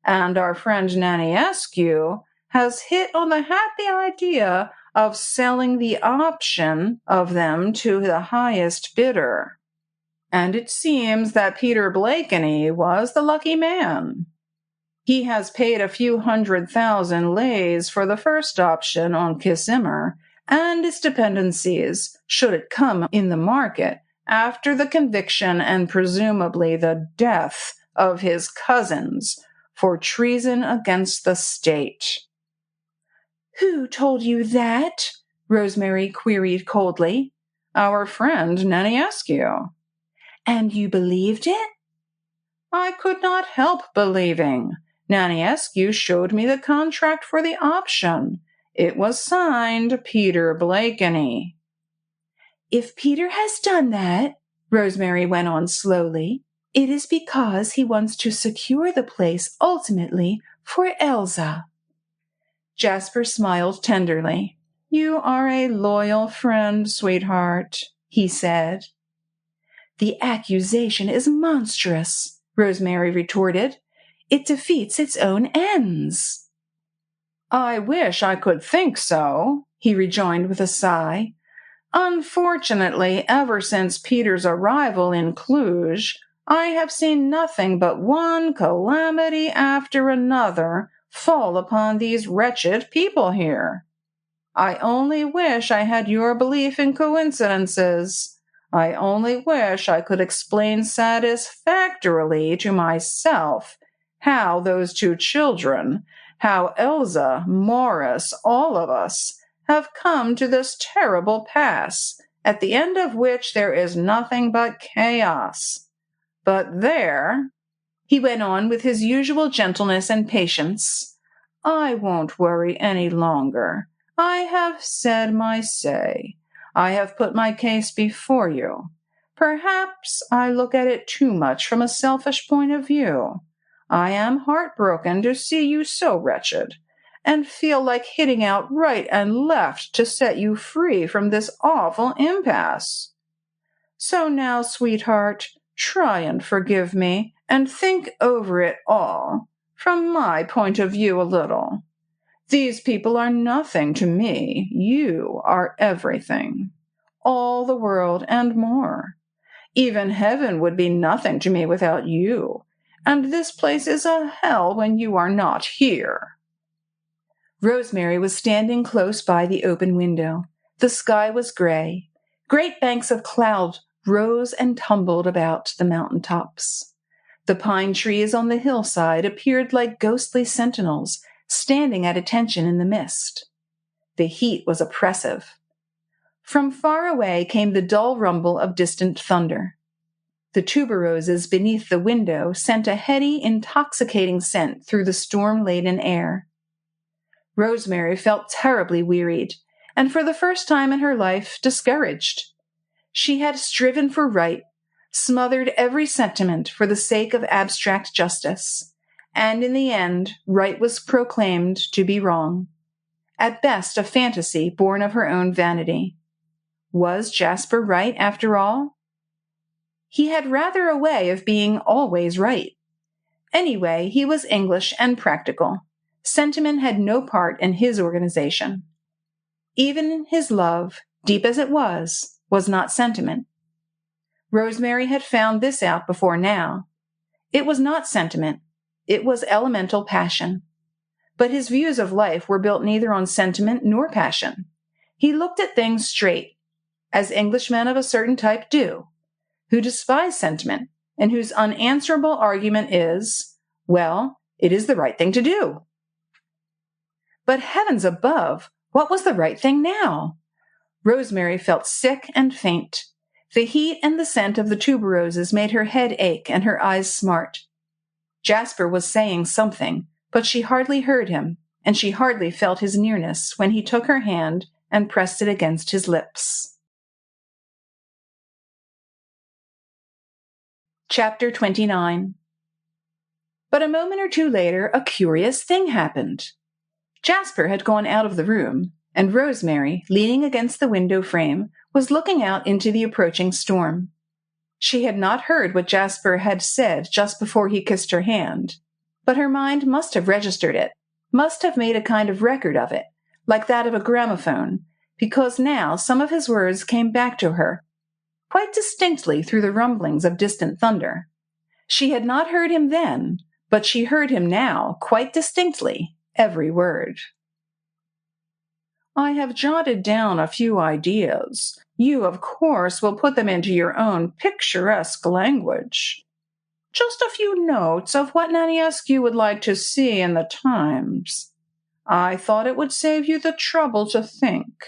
and our friend Naniescu has hit on the happy idea of selling the option of them to the highest bidder. And it seems that Peter Blakeney was the lucky man. He has paid a few 100,000 leis for the first option on Kissimmee and its dependencies, should it come in the market, after the conviction and presumably the death of his cousins for treason against the state." "Who told you that?" Rosemary queried coldly. "Our friend Naniescu." "And you believed it?" "I could not help believing. Naniescu showed me the contract for the option. It was signed Peter Blakeney." "If Peter has done that," Rosemary went on slowly, "it is because he wants to secure the place ultimately for Elsa." Jasper smiled tenderly. "You are a loyal friend, sweetheart," he said. "The accusation is monstrous," Rosemary retorted. "It defeats its own ends." "I wish I could think so," he rejoined with a sigh. "Unfortunately, ever since Peter's arrival in Cluj, I have seen nothing but one calamity after another fall upon these wretched people here. I only wish I had your belief in coincidences. I only wish I could explain satisfactorily to myself how those two children, how Elsa, Morris, all of us, have come to this terrible pass, at the end of which there is nothing but chaos. But there," he went on with his usual gentleness and patience, "I won't worry any longer. I have said my say. I have put my case before you. Perhaps I look at it too much from a selfish point of view. I am heartbroken to see you so wretched, and feel like hitting out right and left to set you free from this awful impasse. So now, sweetheart, try and forgive me, and think over it all, from my point of view a little. These people are nothing to me. You are everything. All the world and more. Even heaven would be nothing to me without you, and this place is a hell when you are not here." Rosemary was standing close by the open window. The sky was gray. Great banks of cloud rose and tumbled about the mountain tops. The pine trees on the hillside appeared like ghostly sentinels, standing at attention in the mist. The heat was oppressive. From far away came the dull rumble of distant thunder. The tuberoses beneath the window sent a heady, intoxicating scent through the storm-laden air. Rosemary felt terribly wearied, and for the first time in her life, discouraged. She had striven for right, smothered every sentiment for the sake of abstract justice, and in the end, right was proclaimed to be wrong. At best, a fantasy born of her own vanity. Was Jasper right, after all? He had rather a way of being always right. Anyway, he was English and practical. Sentiment had no part in his organization. Even his love, deep as it was not sentiment. Rosemary had found this out before now. It was not sentiment. It was elemental passion. But his views of life were built neither on sentiment nor passion. He looked at things straight, as Englishmen of a certain type do, who despise sentiment and whose unanswerable argument is, well, it is the right thing to do. But heavens above, what was the right thing now? Rosemary felt sick and faint. The heat and the scent of the tuberoses made her head ache and her eyes smart. Jasper was saying something, but she hardly heard him, and she hardly felt his nearness when he took her hand and pressed it against his lips. Chapter 29. But a moment or two later, a curious thing happened. Jasper had gone out of the room, and Rosemary, leaning against the window frame, was looking out into the approaching storm. She had not heard what Jasper had said just before he kissed her hand, but her mind must have registered it, must have made a kind of record of it, like that of a gramophone, because now some of his words came back to her, quite distinctly through the rumblings of distant thunder. She had not heard him then, but she heard him now, quite distinctly, every word. "I have jotted down a few ideas. You, of course, will put them into your own picturesque language. Just a few notes of what Nanny Askew would like to see in the Times. I thought it would save you the trouble to think.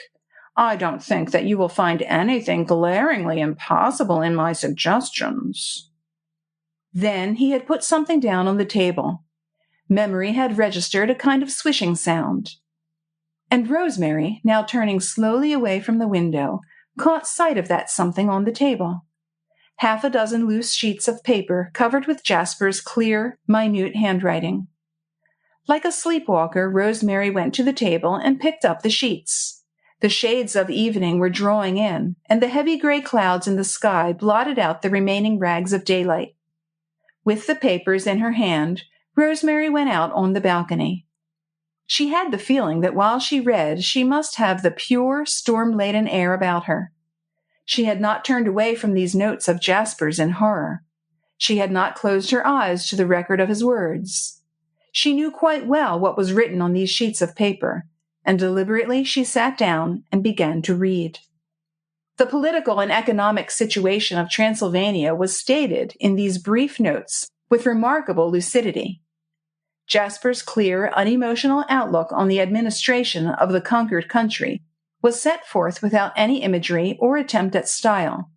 I don't think that you will find anything glaringly impossible in my suggestions." Then he had put something down on the table. Memory had registered a kind of swishing sound. And Rosemary, now turning slowly away from the window, caught sight of that something on the table. Half a dozen loose sheets of paper covered with Jasper's clear, minute handwriting. Like a sleepwalker, Rosemary went to the table and picked up the sheets. The shades of evening were drawing in, and the heavy gray clouds in the sky blotted out the remaining rags of daylight. With the papers in her hand, Rosemary went out on the balcony. She had the feeling that while she read, she must have the pure, storm-laden air about her. She had not turned away from these notes of Jasper's in horror. She had not closed her eyes to the record of his words. She knew quite well what was written on these sheets of paper, and deliberately she sat down and began to read. The political and economic situation of Transylvania was stated in these brief notes with remarkable lucidity. Jasper's clear, unemotional outlook on the administration of the conquered country was set forth without any imagery or attempt at style.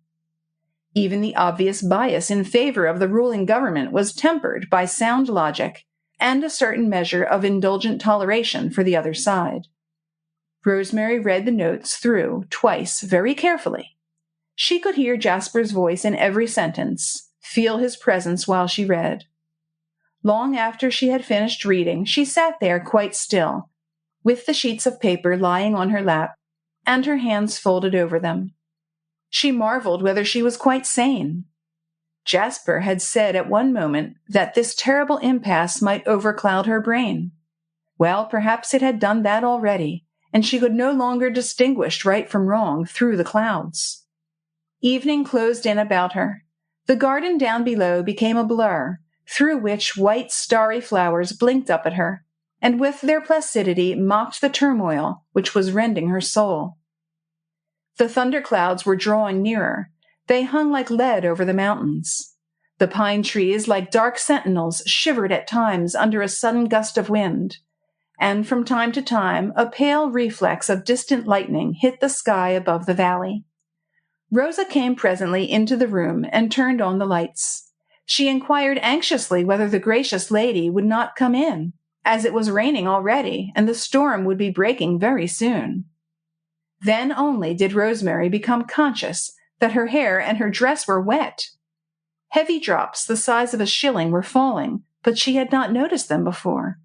Even the obvious bias in favor of the ruling government was tempered by sound logic and a certain measure of indulgent toleration for the other side. Rosemary read the notes through twice very carefully. She could hear Jasper's voice in every sentence, feel his presence while she read. Long after she had finished reading, she sat there quite still, with the sheets of paper lying on her lap, and her hands folded over them. She marveled whether she was quite sane. Jasper had said at one moment that this terrible impasse might overcloud her brain. Well, perhaps it had done that already, and she could no longer distinguish right from wrong through the clouds. Evening closed in about her. The garden down below became a blur, through which white starry flowers blinked up at her, and with their placidity mocked the turmoil which was rending her soul. The thunderclouds were drawing nearer. They hung like lead over the mountains. The pine trees, like dark sentinels, shivered at times under a sudden gust of wind, and from time to time a pale reflex of distant lightning hit the sky above the valley. Rosa came presently into the room and turned on the lights. She inquired anxiously whether the gracious lady would not come in, as it was raining already and the storm would be breaking very soon. Then only did Rosemary become conscious that her hair and her dress were wet. Heavy drops the size of a shilling were falling, but she had not noticed them before.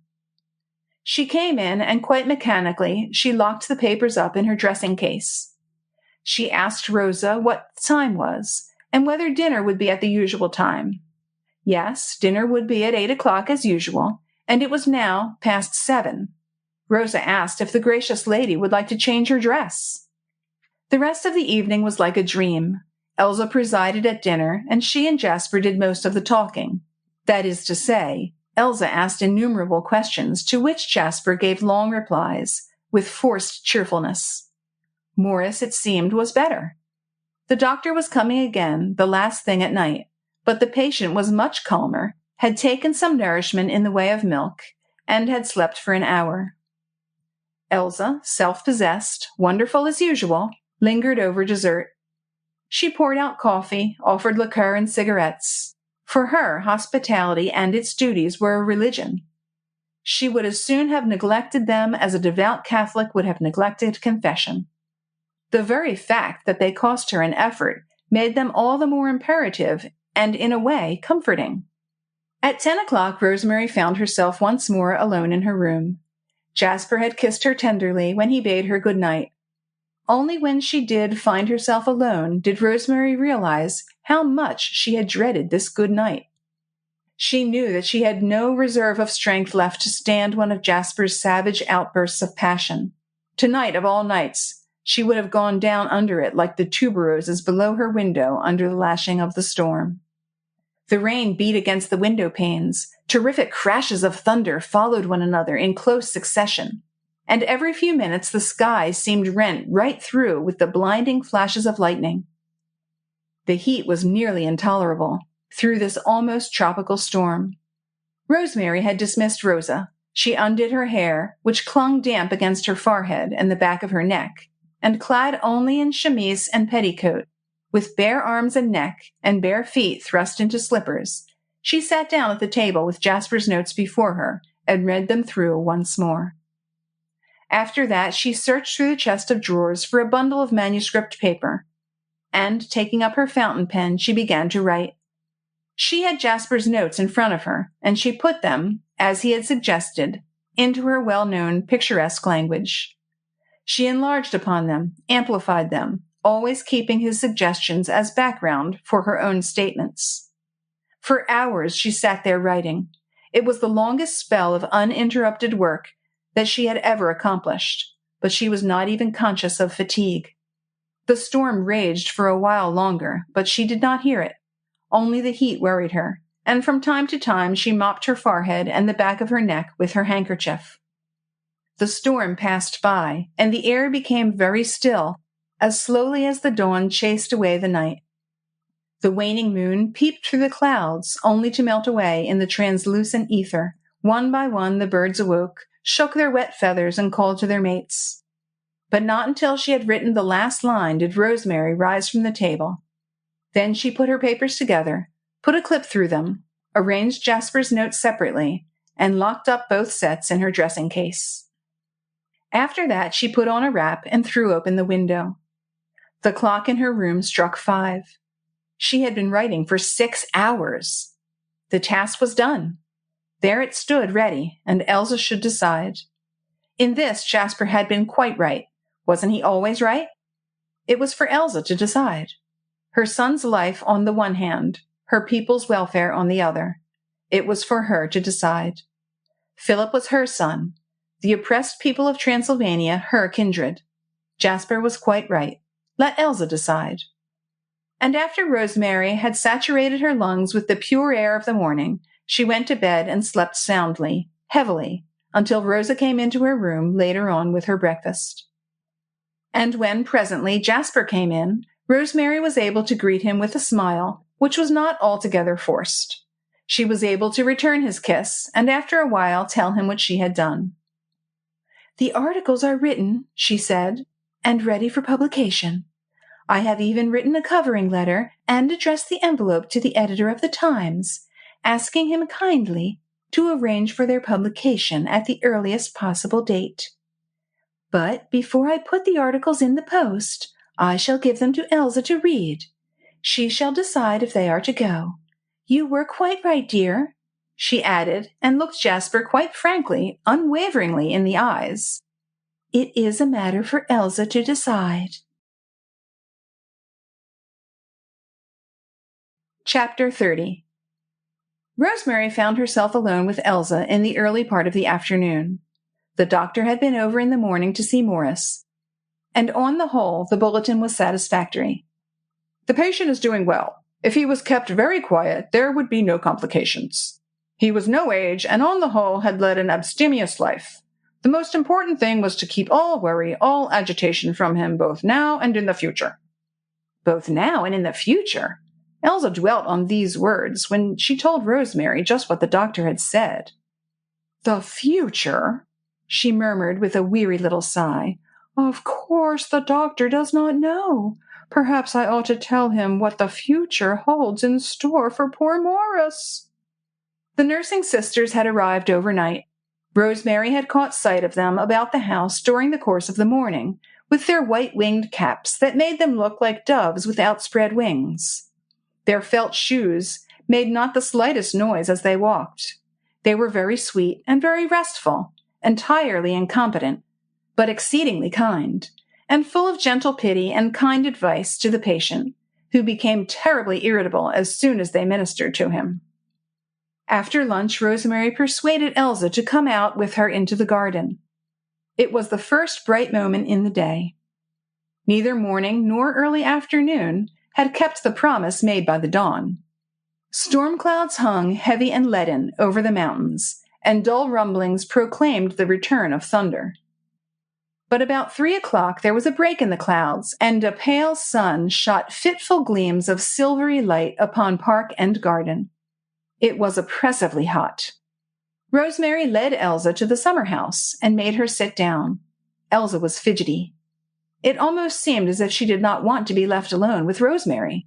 She came in, and quite mechanically she locked the papers up in her dressing case. She asked Rosa what the time was, and whether dinner would be at the usual time. Yes, dinner would be at 8 o'clock as usual, and it was now past 7. Rosa asked if the gracious lady would like to change her dress. The rest of the evening was like a dream. Elsa presided at dinner, and she and Jasper did most of the talking. That is to say, Elsa asked innumerable questions, to which Jasper gave long replies, with forced cheerfulness. Morris, it seemed, was better. The doctor was coming again, the last thing at night, but the patient was much calmer, had taken some nourishment in the way of milk, and had slept for an hour. Elsa, self-possessed, wonderful as usual, lingered over dessert. She poured out coffee, offered liqueur and cigarettes. For her, hospitality and its duties were a religion. She would as soon have neglected them as a devout Catholic would have neglected confession. The very fact that they cost her an effort made them all the more imperative and, in a way, comforting. At 10 o'clock, Rosemary found herself once more alone in her room. Jasper had kissed her tenderly when he bade her good night. Only when she did find herself alone did Rosemary realize how much she had dreaded this good night. She knew that she had no reserve of strength left to stand one of Jasper's savage outbursts of passion. Tonight, of all nights, she would have gone down under it like the tuberoses below her window under the lashing of the storm. The rain beat against the window panes. Terrific crashes of thunder followed one another in close succession, and every few minutes the sky seemed rent right through with the blinding flashes of lightning. The heat was nearly intolerable through this almost tropical storm. Rosemary had dismissed Rosa. She undid her hair, which clung damp against her forehead and the back of her neck, and clad only in chemise and petticoat, with bare arms and neck and bare feet thrust into slippers, she sat down at the table with Jasper's notes before her and read them through once more. After that, she searched through the chest of drawers for a bundle of manuscript paper, and, taking up her fountain pen, she began to write. She had Jasper's notes in front of her, and she put them, as he had suggested, into her well-known picturesque language. She enlarged upon them, amplified them, always keeping his suggestions as background for her own statements. For hours she sat there writing. It was the longest spell of uninterrupted work that she had ever accomplished, but she was not even conscious of fatigue. The storm raged for a while longer, but she did not hear it. Only the heat worried her, and from time to time she mopped her forehead and the back of her neck with her handkerchief. The storm passed by, and the air became very still, as slowly as the dawn chased away the night. The waning moon peeped through the clouds, only to melt away in the translucent ether. One by one the birds awoke, shook their wet feathers, and called to their mates. But not until she had written the last line did Rosemary rise from the table. Then she put her papers together, put a clip through them, arranged Jasper's notes separately, and locked up both sets in her dressing case. After that, she put on a wrap and threw open the window. The clock in her room struck 5. She had been writing for 6 hours. The task was done. There it stood ready, and Elsa should decide. In this, Jasper had been quite right. Wasn't he always right? It was for Elsa to decide. Her son's life on the one hand, her people's welfare on the other. It was for her to decide. Philip was her son, the oppressed people of Transylvania her kindred. Jasper was quite right. Let Elsa decide. And after Rosemary had saturated her lungs with the pure air of the morning, she went to bed and slept soundly, heavily, until Rosa came into her room later on with her breakfast. And when presently Jasper came in, Rosemary was able to greet him with a smile, which was not altogether forced. She was able to return his kiss, and after a while tell him what she had done. "The articles are written," she said, "and ready for publication. I have even written a covering letter and addressed the envelope to the editor of the Times, asking him kindly to arrange for their publication at the earliest possible date. But before I put the articles in the post, I shall give them to Elsa to read. She shall decide if they are to go. You were quite right, dear," she added, and looked Jasper quite frankly, unwaveringly in the eyes. "It is a matter for Elsa to decide." Chapter 30. Rosemary found herself alone with Elsa in the early part of the afternoon. The doctor had been over in the morning to see Morris, and on the whole the bulletin was satisfactory. "The patient is doing well. If he was kept very quiet, there would be no complications. He was no age, and on the whole had led an abstemious life. The most important thing was to keep all worry, all agitation from him, both now and in the future." Both now and in the future? Elsa dwelt on these words when she told Rosemary just what the doctor had said. "The future?" she murmured with a weary little sigh. "Of course the doctor does not know. Perhaps I ought to tell him what the future holds in store for poor Morris." The nursing sisters had arrived overnight. Rosemary had caught sight of them about the house during the course of the morning, with their white-winged caps that made them look like doves with outspread wings. Their felt shoes made not the slightest noise as they walked. They were very sweet and very restful, entirely incompetent, but exceedingly kind, and full of gentle pity and kind advice to the patient, who became terribly irritable as soon as they ministered to him. After lunch, Rosemary persuaded Elsa to come out with her into the garden. It was the first bright moment in the day. Neither morning nor early afternoon had kept the promise made by the dawn. Storm clouds hung heavy and leaden over the mountains, and dull rumblings proclaimed the return of thunder. But about 3 o'clock there was a break in the clouds, and a pale sun shot fitful gleams of silvery light upon park and garden. It was oppressively hot. Rosemary led Elsa to the summer house and made her sit down. Elsa was fidgety. It almost seemed as if she did not want to be left alone with Rosemary.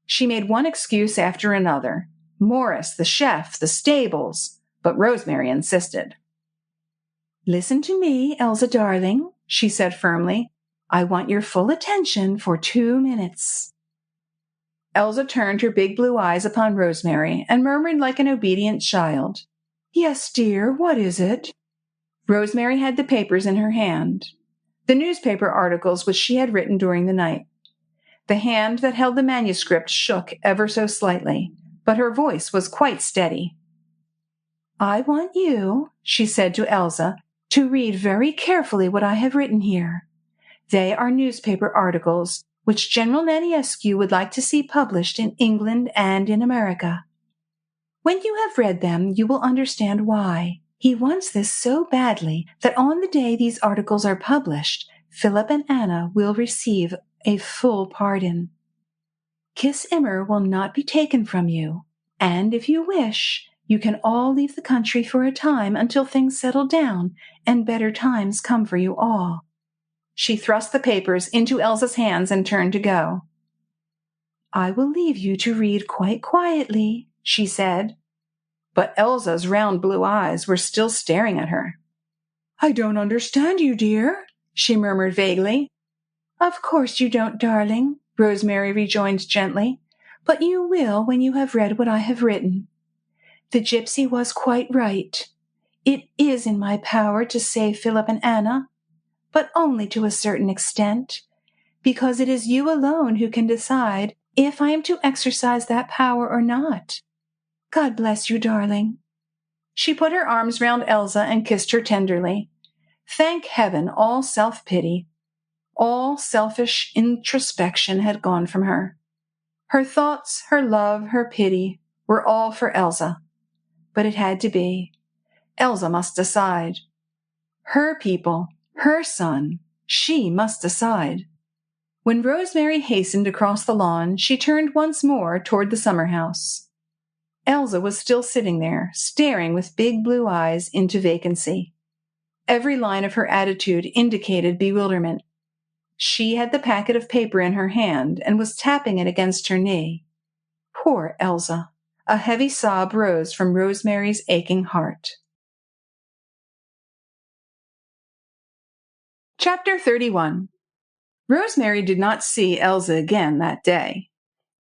She made one excuse after another. Morris, the chef, the stables, but Rosemary insisted. "Listen to me, Elsa darling," she said firmly. "I want your full attention for 2 minutes." Elsa turned her big blue eyes upon Rosemary and murmured like an obedient child, "Yes, dear, what is it?" Rosemary had the papers in her hand, the newspaper articles which she had written during the night. The hand that held the manuscript shook ever so slightly, but her voice was quite steady. "I want you," she said to Elsa, "to read very carefully what I have written here. They are newspaper articles which General Naniescu would like to see published in England and in America. When you have read them, you will understand why. He wants this so badly that on the day these articles are published, Philip and Anna will receive a full pardon. Kiss Immer will not be taken from you, and if you wish, you can all leave the country for a time until things settle down and better times come for you all." She thrust the papers into Elsa's hands and turned to go. "I will leave you to read quite quietly," she said. But Elsa's round blue eyes were still staring at her. "I don't understand you, dear," she murmured vaguely. "Of course you don't, darling," Rosemary rejoined gently, "but you will when you have read what I have written. The gypsy was quite right. It is in my power to save Philip and Anna, but only to a certain extent, because it is you alone who can decide if I am to exercise that power or not. God bless you, darling." She put her arms round Elsa and kissed her tenderly. Thank heaven, all self-pity, all selfish introspection had gone from her. Her thoughts, her love, her pity were all for Elsa. But it had to be. Elsa must decide. Her people, her son, she must decide. When Rosemary hastened across the lawn, she turned once more toward the summer house. Elsa was still sitting there, staring with big blue eyes into vacancy. Every line of her attitude indicated bewilderment. She had the packet of paper in her hand and was tapping it against her knee. Poor Elsa! A heavy sob rose from Rosemary's aching heart. Chapter 31. Rosemary did not see Elsa again that day.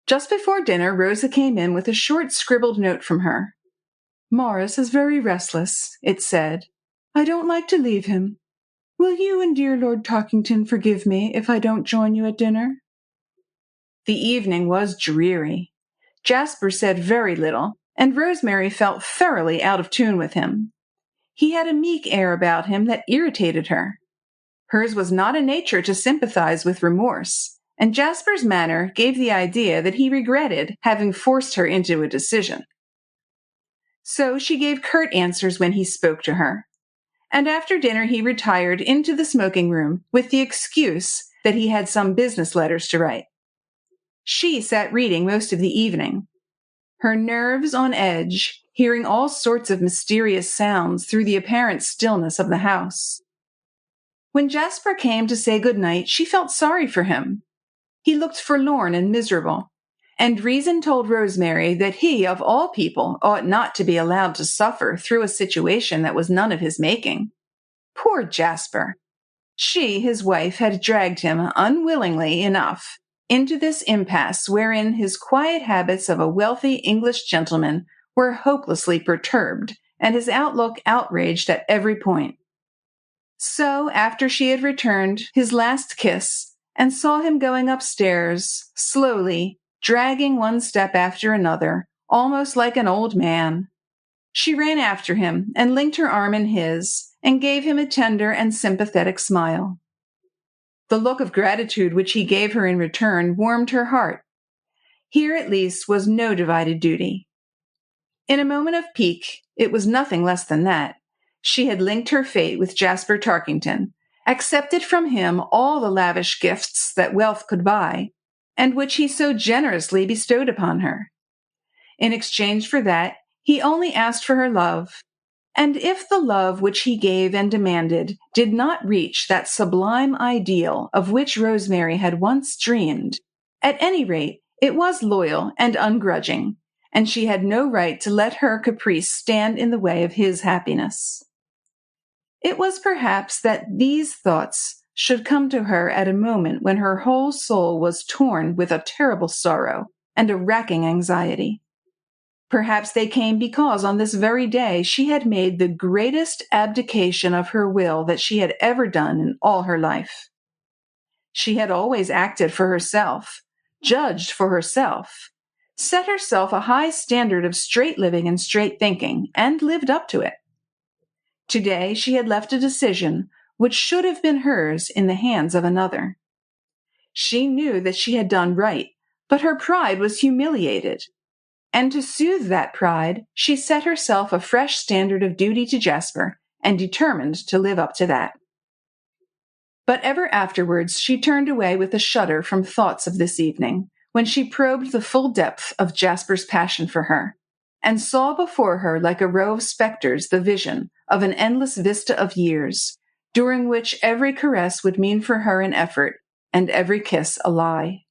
Just before dinner, Rosa came in with a short scribbled note from her. "Morris is very restless," it said. "I don't like to leave him. Will you and dear Lord Tarkington forgive me if I don't join you at dinner?" The evening was dreary. Jasper said very little, and Rosemary felt thoroughly out of tune with him. He had a meek air about him that irritated her. Hers was not a nature to sympathize with remorse, and Jasper's manner gave the idea that he regretted having forced her into a decision. So she gave curt answers when he spoke to her, and after dinner he retired into the smoking room with the excuse that he had some business letters to write. She sat reading most of the evening, her nerves on edge, hearing all sorts of mysterious sounds through the apparent stillness of the house. When Jasper came to say good night, she felt sorry for him. He looked forlorn and miserable, and reason told Rosemary that he, of all people, ought not to be allowed to suffer through a situation that was none of his making. Poor Jasper! She, his wife, had dragged him, unwillingly enough, into this impasse wherein his quiet habits of a wealthy English gentleman were hopelessly perturbed, and his outlook outraged at every point. So, after she had returned his last kiss and saw him going upstairs, slowly, dragging one step after another, almost like an old man, she ran after him and linked her arm in his and gave him a tender and sympathetic smile. The look of gratitude which he gave her in return warmed her heart. Here, at least, was no divided duty. In a moment of pique, it was nothing less than that. She had linked her fate with Jasper Tarkington, accepted from him all the lavish gifts that wealth could buy, and which he so generously bestowed upon her. In exchange for that, he only asked for her love, and if the love which he gave and demanded did not reach that sublime ideal of which Rosemary had once dreamed, at any rate it was loyal and ungrudging, and she had no right to let her caprice stand in the way of his happiness. It was perhaps that these thoughts should come to her at a moment when her whole soul was torn with a terrible sorrow and a racking anxiety. Perhaps they came because on this very day she had made the greatest abdication of her will that she had ever done in all her life. She had always acted for herself, judged for herself, set herself a high standard of straight living and straight thinking, and lived up to it. Today she had left a decision which should have been hers in the hands of another. She knew that she had done right, but her pride was humiliated. And to soothe that pride, she set herself a fresh standard of duty to Jasper and determined to live up to that. But ever afterwards she turned away with a shudder from thoughts of this evening, when she probed the full depth of Jasper's passion for her, and saw before her like a row of specters the vision of an endless vista of years, during which every caress would mean for her an effort, and every kiss a lie.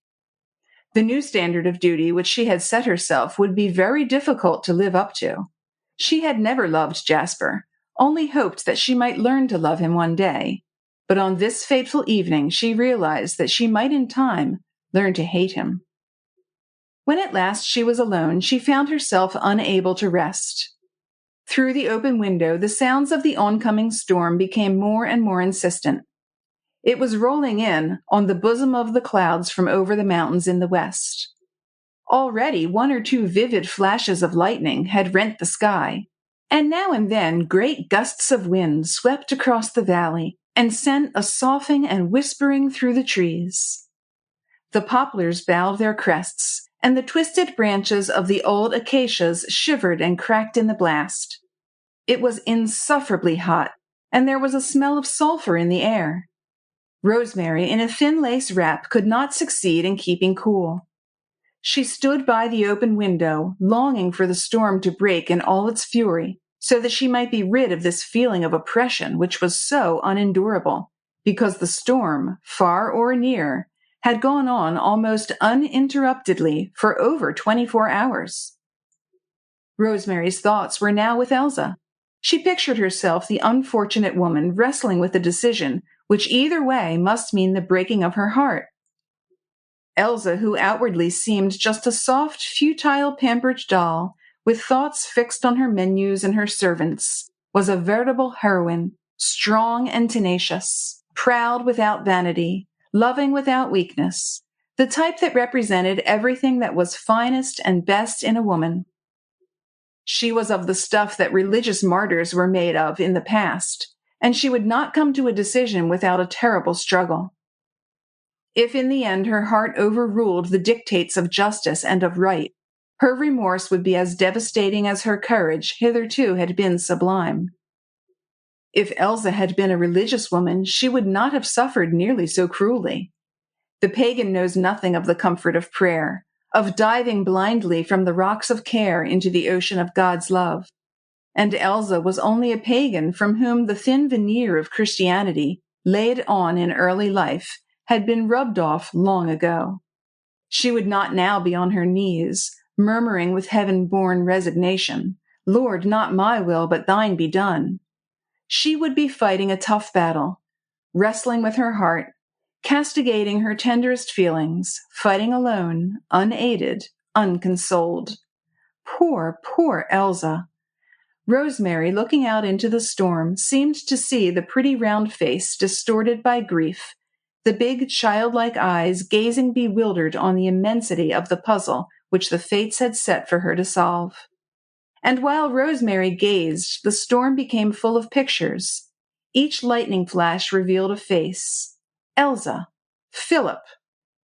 The new standard of duty which she had set herself would be very difficult to live up to. She had never loved Jasper, only hoped that she might learn to love him one day, but on this fateful evening she realized that she might in time learn to hate him. When at last she was alone, she found herself unable to rest. Through the open window, the sounds of the oncoming storm became more and more insistent. It was rolling in on the bosom of the clouds from over the mountains in the west. Already 1 or 2 vivid flashes of lightning had rent the sky, and now and then great gusts of wind swept across the valley and sent a soughing and whispering through the trees. The poplars bowed their crests, and the twisted branches of the old acacias shivered and cracked in the blast. It was insufferably hot, and there was a smell of sulfur in the air. Rosemary, in a thin lace wrap, could not succeed in keeping cool. She stood by the open window, longing for the storm to break in all its fury, so that she might be rid of this feeling of oppression which was so unendurable, because the storm, far or near, had gone on almost uninterruptedly for over 24 hours. Rosemary's thoughts were now with Elsa. She pictured herself the unfortunate woman wrestling with a decision which either way must mean the breaking of her heart. Elsa, who outwardly seemed just a soft, futile, pampered doll, with thoughts fixed on her menus and her servants, was a veritable heroine, strong and tenacious, proud without vanity, loving without weakness, the type that represented everything that was finest and best in a woman. She was of the stuff that religious martyrs were made of in the past, and she would not come to a decision without a terrible struggle. If in the end her heart overruled the dictates of justice and of right, her remorse would be as devastating as her courage hitherto had been sublime. If Elsa had been a religious woman, she would not have suffered nearly so cruelly. The pagan knows nothing of the comfort of prayer, of diving blindly from the rocks of care into the ocean of God's love. And Elsa was only a pagan from whom the thin veneer of Christianity, laid on in early life, had been rubbed off long ago. She would not now be on her knees, murmuring with heaven-born resignation, "Lord, not my will, but thine be done." She would be fighting a tough battle, wrestling with her heart, castigating her tenderest feelings, fighting alone, unaided, unconsoled. Poor, poor Elsa! Rosemary, looking out into the storm, seemed to see the pretty round face distorted by grief, the big childlike eyes gazing bewildered on the immensity of the puzzle which the fates had set for her to solve. And while Rosemary gazed, the storm became full of pictures. Each lightning flash revealed a face. Elsa, Philip,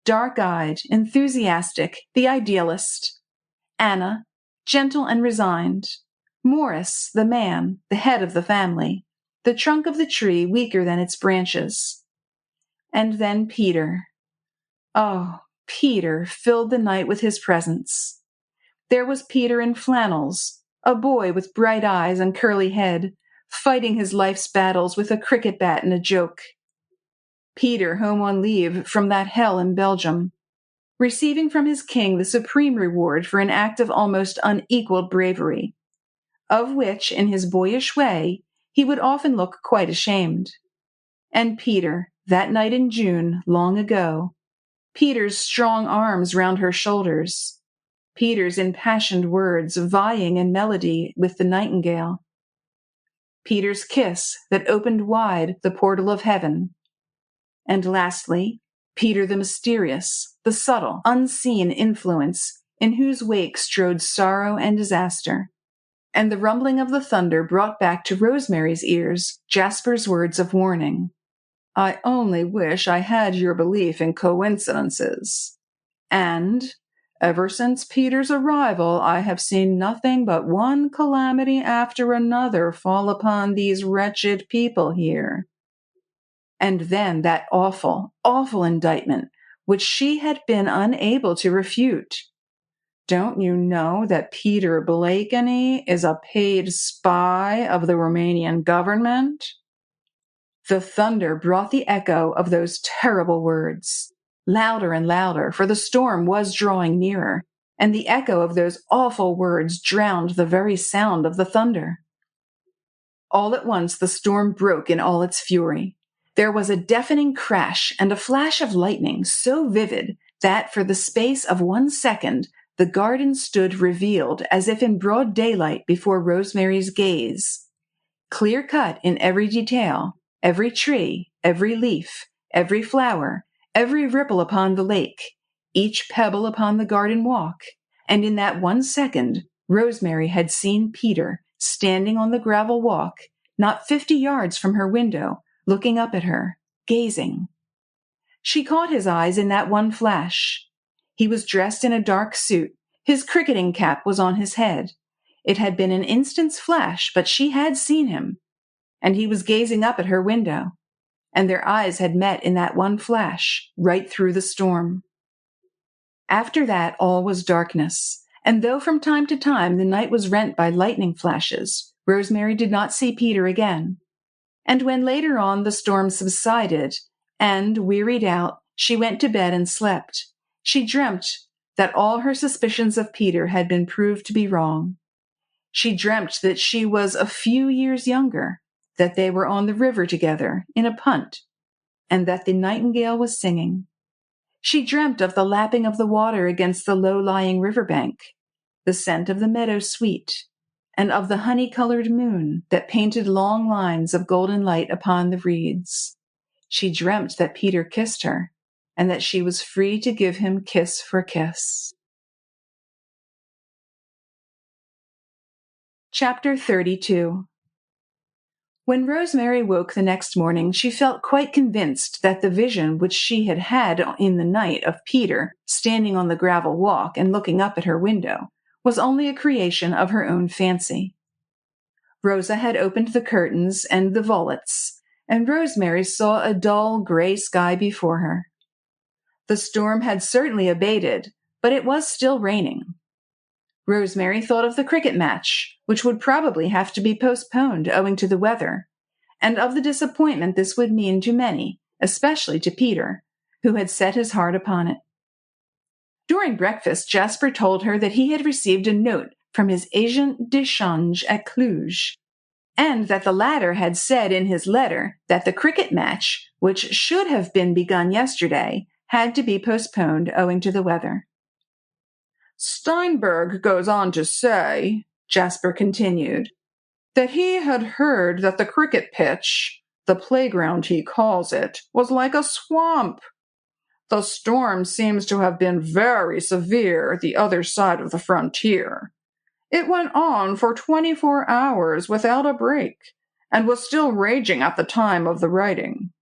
dark-eyed, enthusiastic, the idealist. Anna, gentle and resigned. Morris, the man, the head of the family, the trunk of the tree weaker than its branches. And then Peter. Oh, Peter filled the night with his presence. There was Peter in flannels, a boy with bright eyes and curly head, fighting his life's battles with a cricket bat and a joke. Peter home on leave from that hell in Belgium, receiving from his king the supreme reward for an act of almost unequaled bravery, of which, in his boyish way, he would often look quite ashamed. And Peter, that night in June, long ago, Peter's strong arms round her shoulders, Peter's impassioned words vying in melody with the nightingale, Peter's kiss that opened wide the portal of heaven, and lastly, Peter the mysterious, the subtle, unseen influence in whose wake strode sorrow and disaster. And the rumbling of the thunder brought back to Rosemary's ears Jasper's words of warning. "I only wish I had your belief in coincidences. And, ever since Peter's arrival, I have seen nothing but one calamity after another fall upon these wretched people here." And then that awful, awful indictment, which she had been unable to refute. "Don't you know that Peter Blakeney is a paid spy of the Romanian government?" The thunder brought the echo of those terrible words, louder and louder, for the storm was drawing nearer, and the echo of those awful words drowned the very sound of the thunder. All at once the storm broke in all its fury. There was a deafening crash and a flash of lightning so vivid that for the space of 1 second the garden stood revealed as if in broad daylight before Rosemary's gaze. Clear-cut in every detail, every tree, every leaf, every flower, every ripple upon the lake, each pebble upon the garden walk, and in that 1 second Rosemary had seen Peter standing on the gravel walk, not 50 yards from her window, looking up at her, gazing. She caught his eyes in that one flash. He was dressed in a dark suit. His cricketing cap was on his head. It had been an instant's flash, but she had seen him, and he was gazing up at her window, and their eyes had met in that one flash, right through the storm. After that, all was darkness, and though from time to time the night was rent by lightning flashes, Rosemary did not see Peter again. And when later on the storm subsided, and, wearied out, she went to bed and slept, she dreamt that all her suspicions of Peter had been proved to be wrong. She dreamt that she was a few years younger, that they were on the river together in a punt, and that the nightingale was singing. She dreamt of the lapping of the water against the low-lying riverbank, the scent of the meadow sweet, and of the honey-colored moon that painted long lines of golden light upon the reeds. She dreamt that Peter kissed her, and that she was free to give him kiss for kiss. Chapter 32. When Rosemary woke the next morning, she felt quite convinced that the vision which she had had in the night of Peter standing on the gravel walk and looking up at her window was only a creation of her own fancy. Rosa had opened the curtains and the volets, and Rosemary saw a dull gray sky before her. The storm had certainly abated, but it was still raining. Rosemary thought of the cricket match, which would probably have to be postponed owing to the weather, and of the disappointment this would mean to many, especially to Peter, who had set his heart upon it. During breakfast, Jasper told her that he had received a note from his agent de change at Cluj, and that the latter had said in his letter that the cricket match, which should have been begun yesterday, had to be postponed owing to the weather. Steinberg goes on to say, Jasper continued, that he had heard that the cricket pitch, the playground he calls it, was like a swamp. The storm seems to have been very severe the other side of the frontier. It went on for 24 hours without a break, and was still raging at the time of the writing.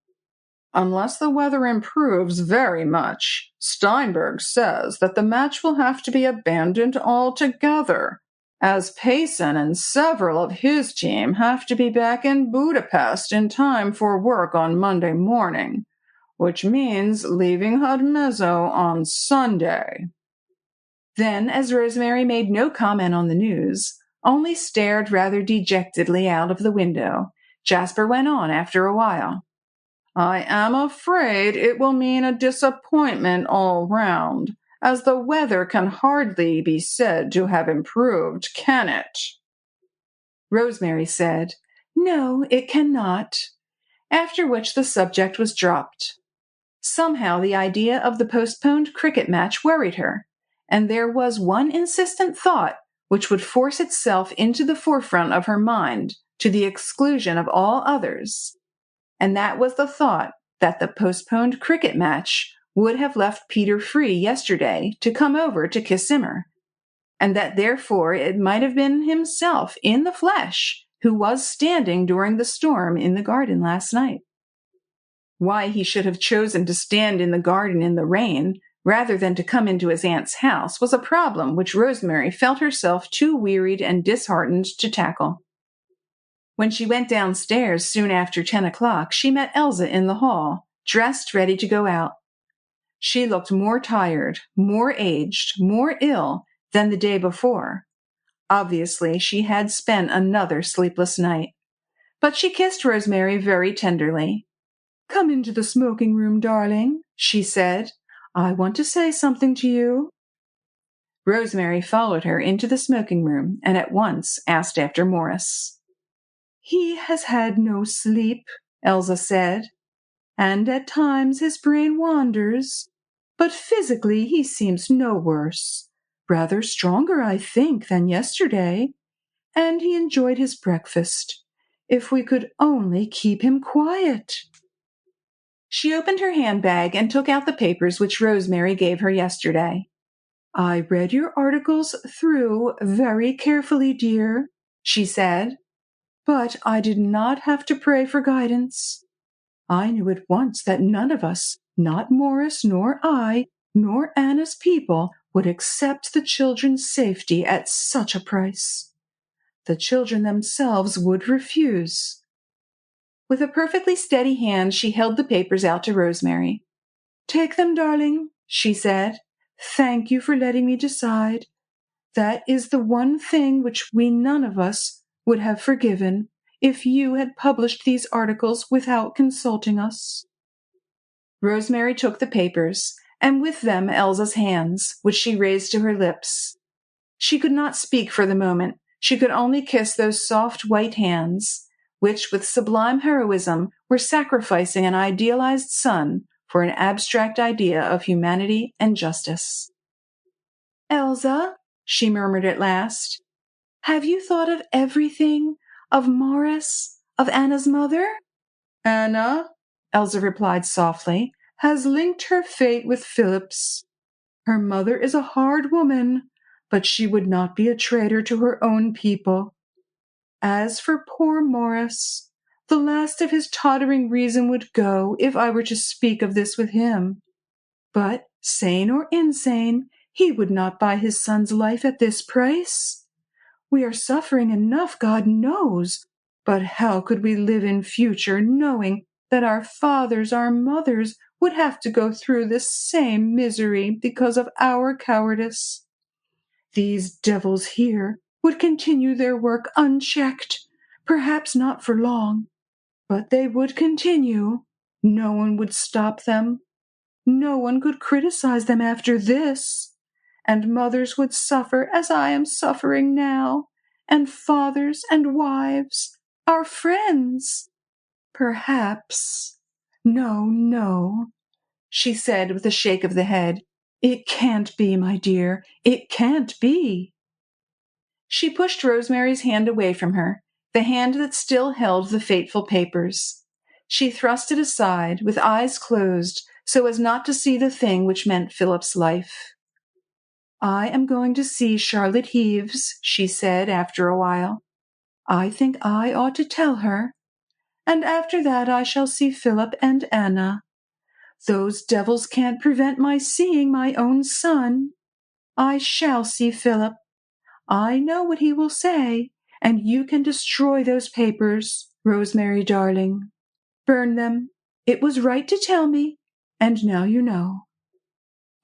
Unless the weather improves very much, Steinberg says that the match will have to be abandoned altogether, as Payson and several of his team have to be back in Budapest in time for work on Monday morning, which means leaving Hudmezzo on Sunday. Then, as Rosemary made no comment on the news, only stared rather dejectedly out of the window, Jasper went on after a while. I am afraid it will mean a disappointment all round, as the weather can hardly be said to have improved, can it? Rosemary said, "No, it cannot," after which the subject was dropped. Somehow the idea of the postponed cricket match worried her, and there was one insistent thought which would force itself into the forefront of her mind to the exclusion of all others, and that was the thought that the postponed cricket match would have left Peter free yesterday to come over to Kissimmee, and that therefore it might have been himself in the flesh who was standing during the storm in the garden last night. Why he should have chosen to stand in the garden in the rain rather than to come into his aunt's house was a problem which Rosemary felt herself too wearied and disheartened to tackle. When she went downstairs soon after 10 o'clock, she met Elsa in the hall, dressed ready to go out. She looked more tired, more aged, more ill than the day before. Obviously, she had spent another sleepless night. But she kissed Rosemary very tenderly. "Come into the smoking room, darling," she said. "I want to say something to you." Rosemary followed her into the smoking room and at once asked after Morris. "He has had no sleep," Elsa said, "and at times his brain wanders, but physically he seems no worse. Rather stronger, I think, than yesterday, and he enjoyed his breakfast. If we could only keep him quiet." She opened her handbag and took out the papers which Rosemary gave her yesterday. "I read your articles through very carefully, dear," she said. "But I did not have to pray for guidance. I knew at once that none of us, not Morris nor I, nor Anna's people would accept the children's safety at such a price. The children themselves would refuse. With a perfectly steady hand, she held the papers out to Rosemary. "Take them, darling," she said. "Thank you for letting me decide. That is the one thing which we none of us would have forgiven if you had published these articles without consulting us." Rosemary took the papers, and with them Elsa's hands, which she raised to her lips. She could not speak for the moment. She could only kiss those soft white hands, which with sublime heroism were sacrificing an idealized son for an abstract idea of humanity and justice. "Elsa," she murmured at last, "have you thought of everything? Of Morris? Of Anna's mother?" "Anna," Elsa replied softly, "has linked her fate with Philip's. Her mother is a hard woman, but she would not be a traitor to her own people. As for poor Morris, the last of his tottering reason would go if I were to speak of this with him. But, sane or insane, he would not buy his son's life at this price. We are suffering enough, God knows, but how could we live in future knowing that our fathers, our mothers, would have to go through this same misery because of our cowardice? These devils here would continue their work unchecked, perhaps not for long, but they would continue. No one would stop them. No one could criticize them after this, and mothers would suffer as I am suffering now, and fathers and wives, our friends. Perhaps. No, no," she said with a shake of the head. "It can't be, my dear. It can't be." She pushed Rosemary's hand away from her, the hand that still held the fateful papers. She thrust it aside, with eyes closed, so as not to see the thing which meant Philip's life. "I am going to see Charlotte Heaves," she said after a while. "I think I ought to tell her. And after that I shall see Philip and Anna. Those devils can't prevent my seeing my own son. I shall see Philip. I know what he will say, and you can destroy those papers, Rosemary darling. Burn them. It was right to tell me, and now you know."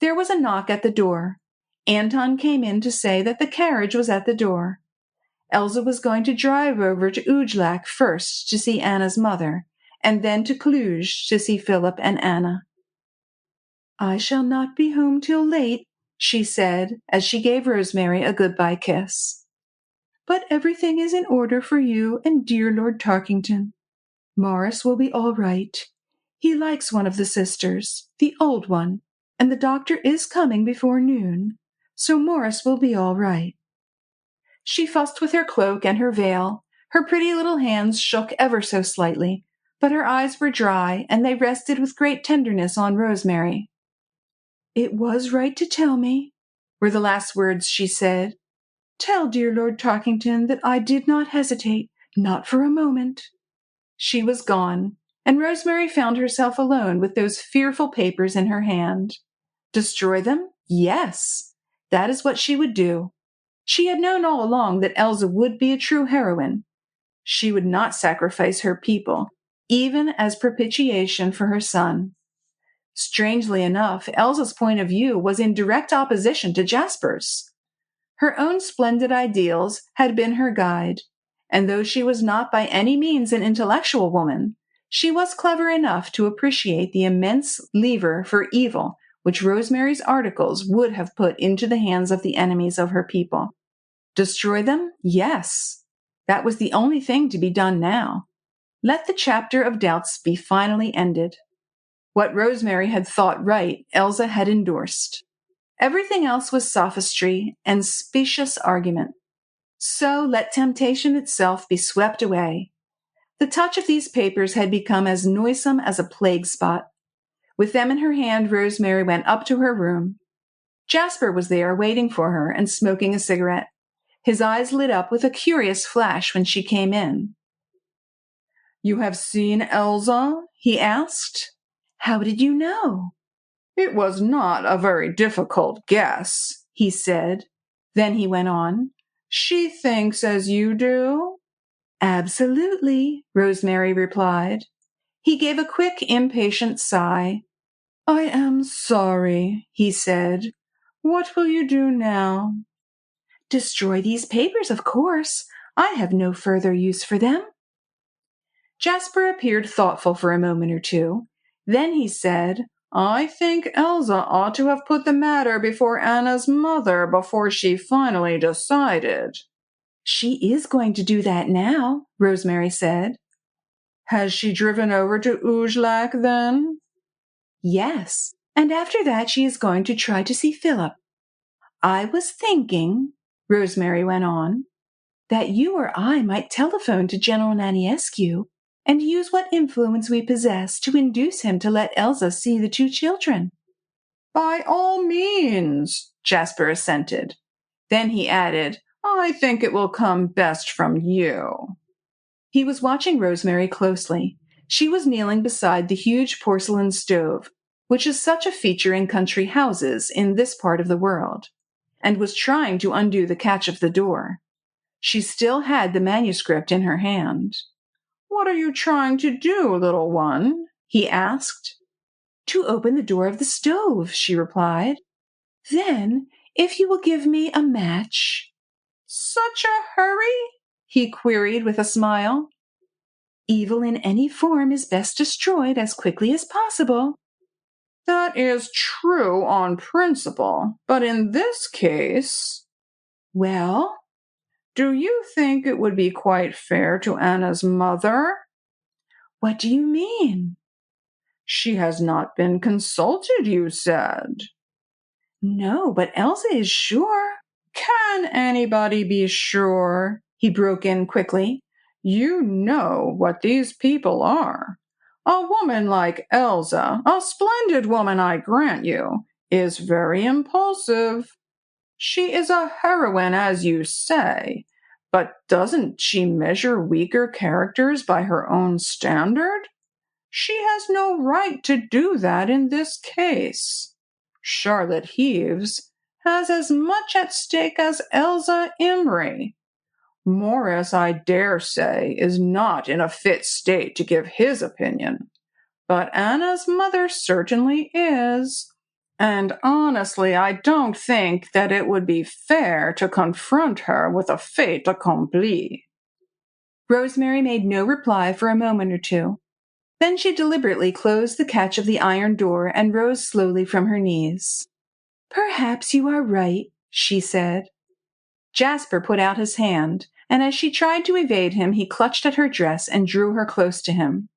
There was a knock at the door. Anton came in to say that the carriage was at the door. Elsa was going to drive over to Ujlak first to see Anna's mother, and then to Cluj to see Philip and Anna. "I shall not be home till late," she said, as she gave Rosemary a goodbye kiss. "But everything is in order for you and dear Lord Tarkington. Morris will be all right. He likes one of the sisters, the old one, and the doctor is coming before noon, so Morris will be all right." She fussed with her cloak and her veil. Her pretty little hands shook ever so slightly, but her eyes were dry, and they rested with great tenderness on Rosemary. "It was right to tell me," were the last words she said. "Tell dear Lord Tarkington that I did not hesitate, not for a moment." She was gone, and Rosemary found herself alone with those fearful papers in her hand. Destroy them? Yes, that is what she would do. She had known all along that Elsa would be a true heroine. She would not sacrifice her people, even as propitiation for her son. Strangely enough, Elsa's point of view was in direct opposition to Jasper's. Her own splendid ideals had been her guide, and though she was not by any means an intellectual woman, she was clever enough to appreciate the immense lever for evil which Rosemary's articles would have put into the hands of the enemies of her people. Destroy them? Yes. That was the only thing to be done now. Let the chapter of doubts be finally ended. What Rosemary had thought right, Elsa had endorsed. Everything else was sophistry and specious argument. So let temptation itself be swept away. The touch of these papers had become as noisome as a plague spot. With them in her hand, Rosemary went up to her room. Jasper was there, waiting for her and smoking a cigarette. His eyes lit up with a curious flash when she came in. "You have seen Elsa?" he asked. "How did you know?" It was not a very difficult guess, he said. Then he went on, She thinks as you do? Absolutely, Rosemary replied. He gave a quick, impatient sigh. I am sorry, he said. What will you do now? Destroy these papers, of course. I have no further use for them. Jasper appeared thoughtful for a moment or two. Then he said, I think Elsa ought to have put the matter before Anna's mother before she finally decided. She is going to do that now, Rosemary said. Has she driven over to Ujlak then? Yes, and after that she is going to try to see Philip. I was thinking, Rosemary went on, that you or I might telephone to General Naniescu and use what influence we possess to induce him to let Elsa see the two children. By all means, Jasper assented. Then he added, I think it will come best from you. He was watching Rosemary closely. She was kneeling beside the huge porcelain stove, which is such a feature in country houses in this part of the world, and was trying to undo the catch of the door. She still had the manuscript in her hand. What are you trying to do, little one? He asked. To open the door of the stove, she replied. Then, if you will give me a match. Such a hurry? He queried with a smile. Evil in any form is best destroyed as quickly as possible. That is true on principle, but in this case... Well? Do you think it would be quite fair to Anna's mother? What do you mean? She has not been consulted, you said. No, but Elsa is sure. Can anybody be sure? He broke in quickly. You know what these people are. A woman like Elsa, a splendid woman, I grant you, is very impulsive. She is a heroine, as you say, but doesn't she measure weaker characters by her own standard? She has no right to do that in this case. Charlotte Heaves has as much at stake as Elsa Imrie. Morris, I dare say, is not in a fit state to give his opinion, but Anna's mother certainly is. And honestly, I don't think that it would be fair to confront her with a fait accompli. Rosemary made no reply for a moment or two. Then she deliberately closed the catch of the iron door and rose slowly from her knees. Perhaps you are right, she said. Jasper put out his hand, and as she tried to evade him, he clutched at her dress and drew her close to him.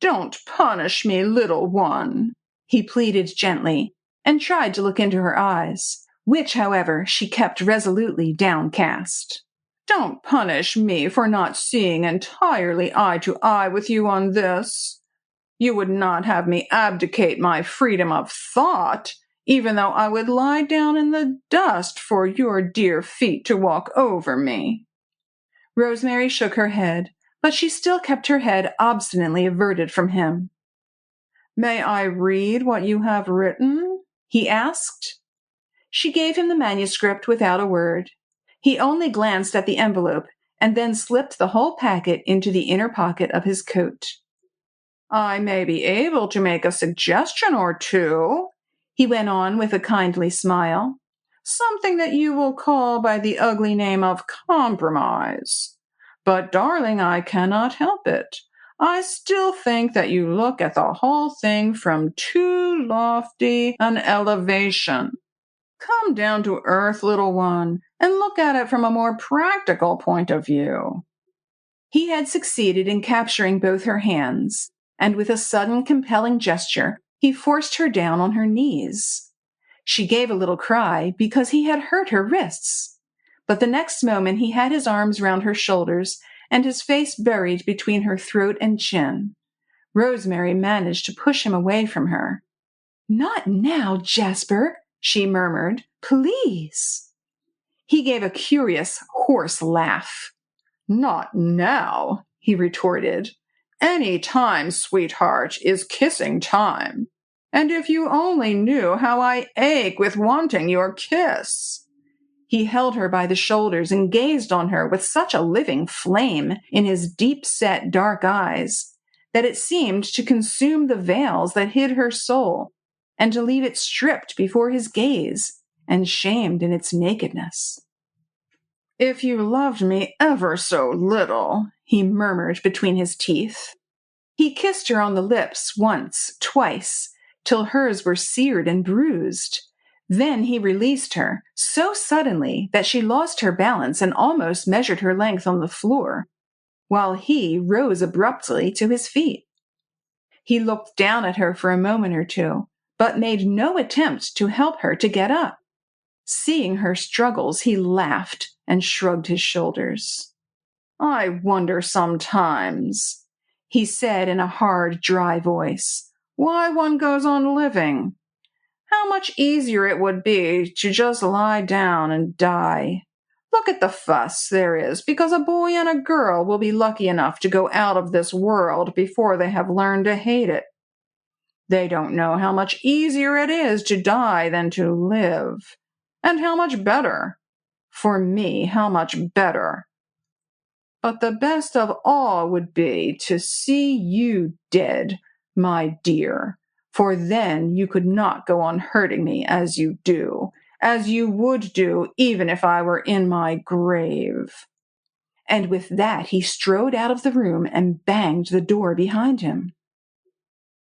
Don't punish me, little one, he pleaded gently, and tried to look into her eyes, which, however, she kept resolutely downcast. Don't punish me for not seeing entirely eye to eye with you on this. You would not have me abdicate my freedom of thought, even though I would lie down in the dust for your dear feet to walk over me. Rosemary shook her head, but she still kept her head obstinately averted from him. May I read what you have written? He asked. She gave him the manuscript without a word. He only glanced at the envelope and then slipped the whole packet into the inner pocket of his coat. I may be able to make a suggestion or two, he went on with a kindly smile. Something that you will call by the ugly name of compromise. But, darling, I cannot help it. I still think that you look at the whole thing from too lofty an elevation. Come down to earth, little one, and look at it from a more practical point of view. He had succeeded in capturing both her hands, and with a sudden compelling gesture, he forced her down on her knees. She gave a little cry because he had hurt her wrists, but the next moment he had his arms round her shoulders and his face buried between her throat and chin. Rosemary managed to push him away from her. Not now, Jasper, she murmured. Please. He gave a curious, hoarse laugh. Not now, he retorted. Any time, sweetheart, is kissing time. And if you only knew how I ache with wanting your kiss." He held her by the shoulders and gazed on her with such a living flame in his deep-set dark eyes that it seemed to consume the veils that hid her soul and to leave it stripped before his gaze and shamed in its nakedness. "If you loved me ever so little," he murmured between his teeth. He kissed her on the lips once, twice, till hers were seared and bruised. Then he released her, so suddenly that she lost her balance and almost measured her length on the floor, while he rose abruptly to his feet. He looked down at her for a moment or two, but made no attempt to help her to get up. Seeing her struggles, he laughed and shrugged his shoulders. "I wonder sometimes," he said in a hard, dry voice, "why one goes on living. How much easier it would be to just lie down and die. Look at the fuss there is because a boy and a girl will be lucky enough to go out of this world before they have learned to hate it. They don't know how much easier it is to die than to live. And how much better. For me, how much better. But the best of all would be to see you dead, my dear, for then you could not go on hurting me as you do, as you would do even if I were in my grave." And with that he strode out of the room and banged the door behind him.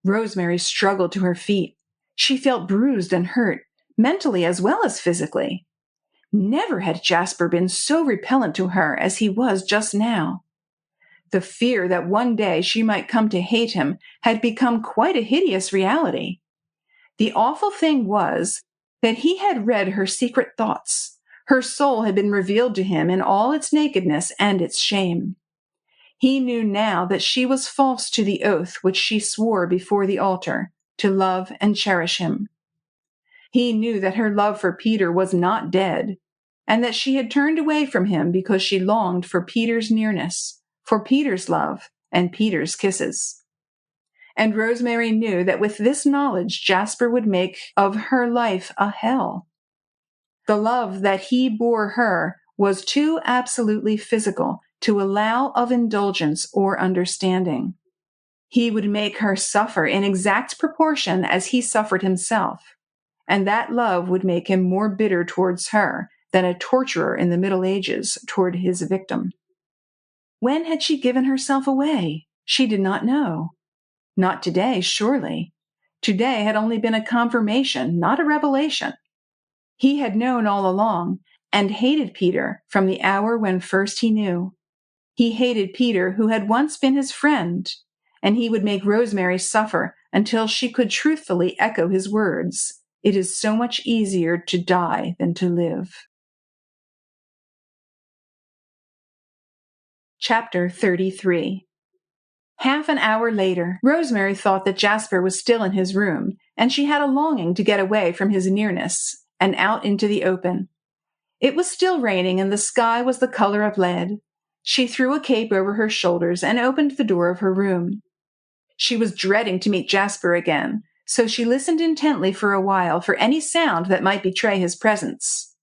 Rosemary struggled to her feet. She felt bruised and hurt, mentally as well as physically. Never had Jasper been so repellent to her as he was just now. The fear that one day she might come to hate him had become quite a hideous reality. The awful thing was that he had read her secret thoughts. Her soul had been revealed to him in all its nakedness and its shame. He knew now that she was false to the oath which she swore before the altar, to love and cherish him. He knew that her love for Peter was not dead, and that she had turned away from him because she longed for Peter's nearness, for Peter's love and Peter's kisses. And Rosemary knew that with this knowledge Jasper would make of her life a hell. The love that he bore her was too absolutely physical to allow of indulgence or understanding. He would make her suffer in exact proportion as he suffered himself, and that love would make him more bitter towards her than a torturer in the Middle Ages toward his victim. When had she given herself away? She did not know. Not today, surely. Today had only been a confirmation, not a revelation. He had known all along, and hated Peter from the hour when first he knew. He hated Peter, who had once been his friend, and he would make Rosemary suffer until she could truthfully echo his words, "It is so much easier to die than to live." Chapter 33. Half an hour later, Rosemary thought that Jasper was still in his room, and she had a longing to get away from his nearness and out into the open. It was still raining, and the sky was the color of lead. She threw a cape over her shoulders and opened the door of her room. She was dreading to meet Jasper again, so she listened intently for a while for any sound that might betray his presence.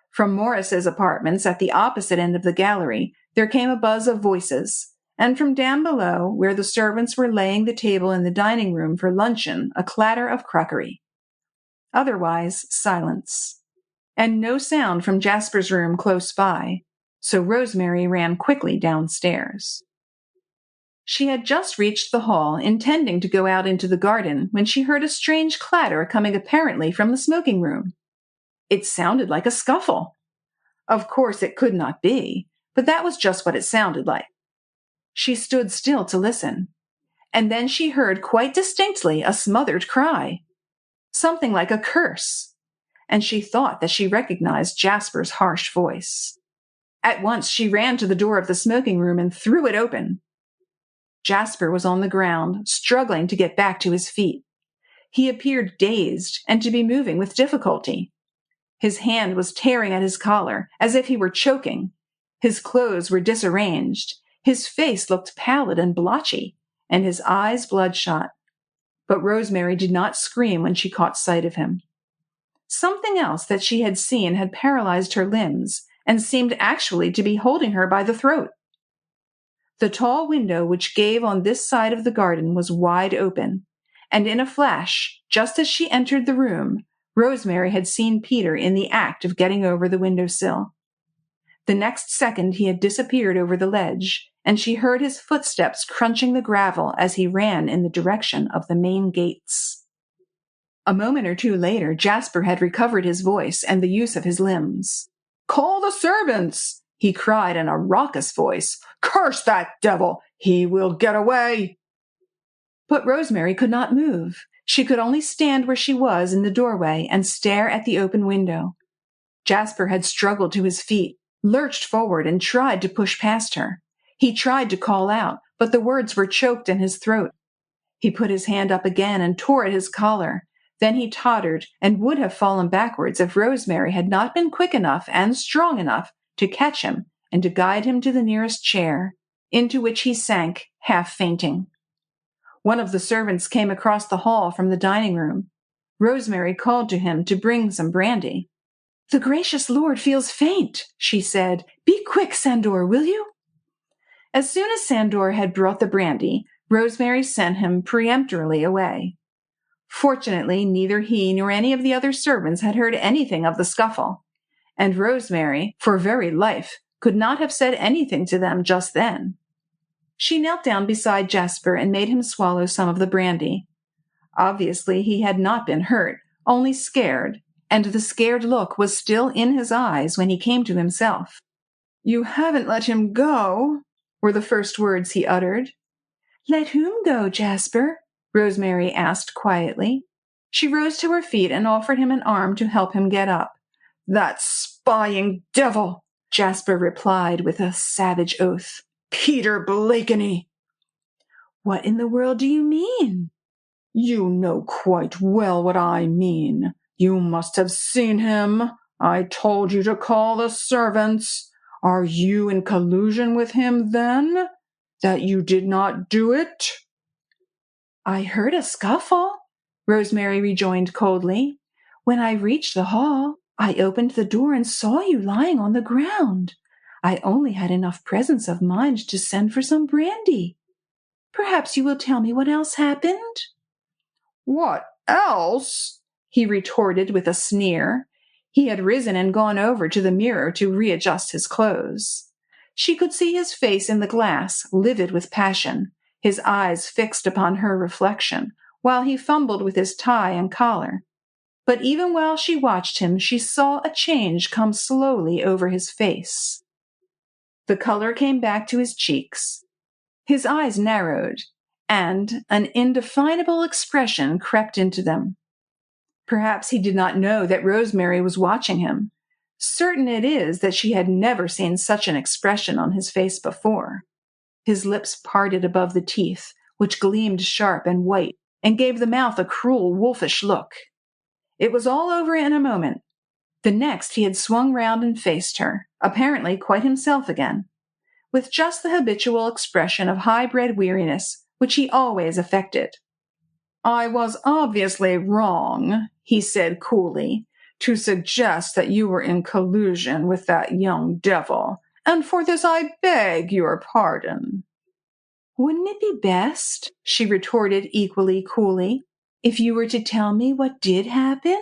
From Morris's apartments at the opposite end of the gallery, there came a buzz of voices, and from down below, where the servants were laying the table in the dining room for luncheon, a clatter of crockery. Otherwise, silence. And no sound from Jasper's room close by, so Rosemary ran quickly downstairs. She had just reached the hall, intending to go out into the garden, when she heard a strange clatter coming apparently from the smoking room. It sounded like a scuffle. Of course it could not be, but that was just what it sounded like. She stood still to listen, and then she heard quite distinctly a smothered cry, something like a curse, and she thought that she recognized Jasper's harsh voice. At once she ran to the door of the smoking room and threw it open. Jasper was on the ground, struggling to get back to his feet. He appeared dazed and to be moving with difficulty. His hand was tearing at his collar, as if he were choking. His clothes were disarranged. His face looked pallid and blotchy, and his eyes bloodshot. but Rosemary did not scream when she caught sight of him. Something else that she had seen had paralyzed her limbs and seemed actually to be holding her by the throat. The tall window which gave on this side of the garden was wide open, and in a flash, just as she entered the room, Rosemary had seen Peter in the act of getting over the windowsill. The next second he had disappeared over the ledge, and she heard his footsteps crunching the gravel as he ran in the direction of the main gates. A moment or two later, Jasper had recovered his voice and the use of his limbs. "Call the servants!" he cried in a raucous voice. "Curse that devil! He will get away!" But Rosemary could not move. She could only stand where she was in the doorway and stare at the open window. Jasper had struggled to his feet, lurched forward, and tried to push past her. He tried to call out, but the words were choked in his throat. He put his hand up again and tore at his collar. Then he tottered and would have fallen backwards if Rosemary had not been quick enough and strong enough to catch him and to guide him to the nearest chair, into which he sank, half fainting. One of the servants came across the hall from the dining room. Rosemary called to him to bring some brandy. "The gracious lord feels faint," she said. "Be quick, Sandor, will you?" As soon as Sandor had brought the brandy, Rosemary sent him peremptorily away. Fortunately, neither he nor any of the other servants had heard anything of the scuffle, and Rosemary, for very life, could not have said anything to them just then. She knelt down beside Jasper and made him swallow some of the brandy. Obviously, he had not been hurt, only scared, and the scared look was still in his eyes when he came to himself. "You haven't let him go?" were the first words he uttered. "Let whom go, Jasper?" Rosemary asked quietly. She rose to her feet and offered him an arm to help him get up. "That spying devil!" Jasper replied with a savage oath. "Peter Blakeney." "What in the world do you mean?" "You know quite well what I mean. You must have seen him. I told you to call the servants. Are you in collusion with him, then? That you did not do it?" "I heard a scuffle," Rosemary rejoined coldly. "When I reached the hall, I opened the door and saw you lying on the ground. I only had enough presence of mind to send for some brandy. Perhaps you will tell me what else happened?" "What else?" he retorted with a sneer. He had risen and gone over to the mirror to readjust his clothes. She could see his face in the glass, livid with passion, his eyes fixed upon her reflection, while he fumbled with his tie and collar. But even while she watched him, she saw a change come slowly over his face. The color came back to his cheeks. His eyes narrowed, and an indefinable expression crept into them. Perhaps he did not know that Rosemary was watching him. Certain it is that she had never seen such an expression on his face before. His lips parted above the teeth, which gleamed sharp and white, and gave the mouth a cruel, wolfish look. It was all over in a moment. The next he had swung round and faced her, apparently quite himself again, with just the habitual expression of high-bred weariness which he always affected. "I was obviously wrong," he said coolly, "to suggest that you were in collusion with that young devil, and for this I beg your pardon." "Wouldn't it be best," she retorted equally coolly, "if you were to tell me what did happen?"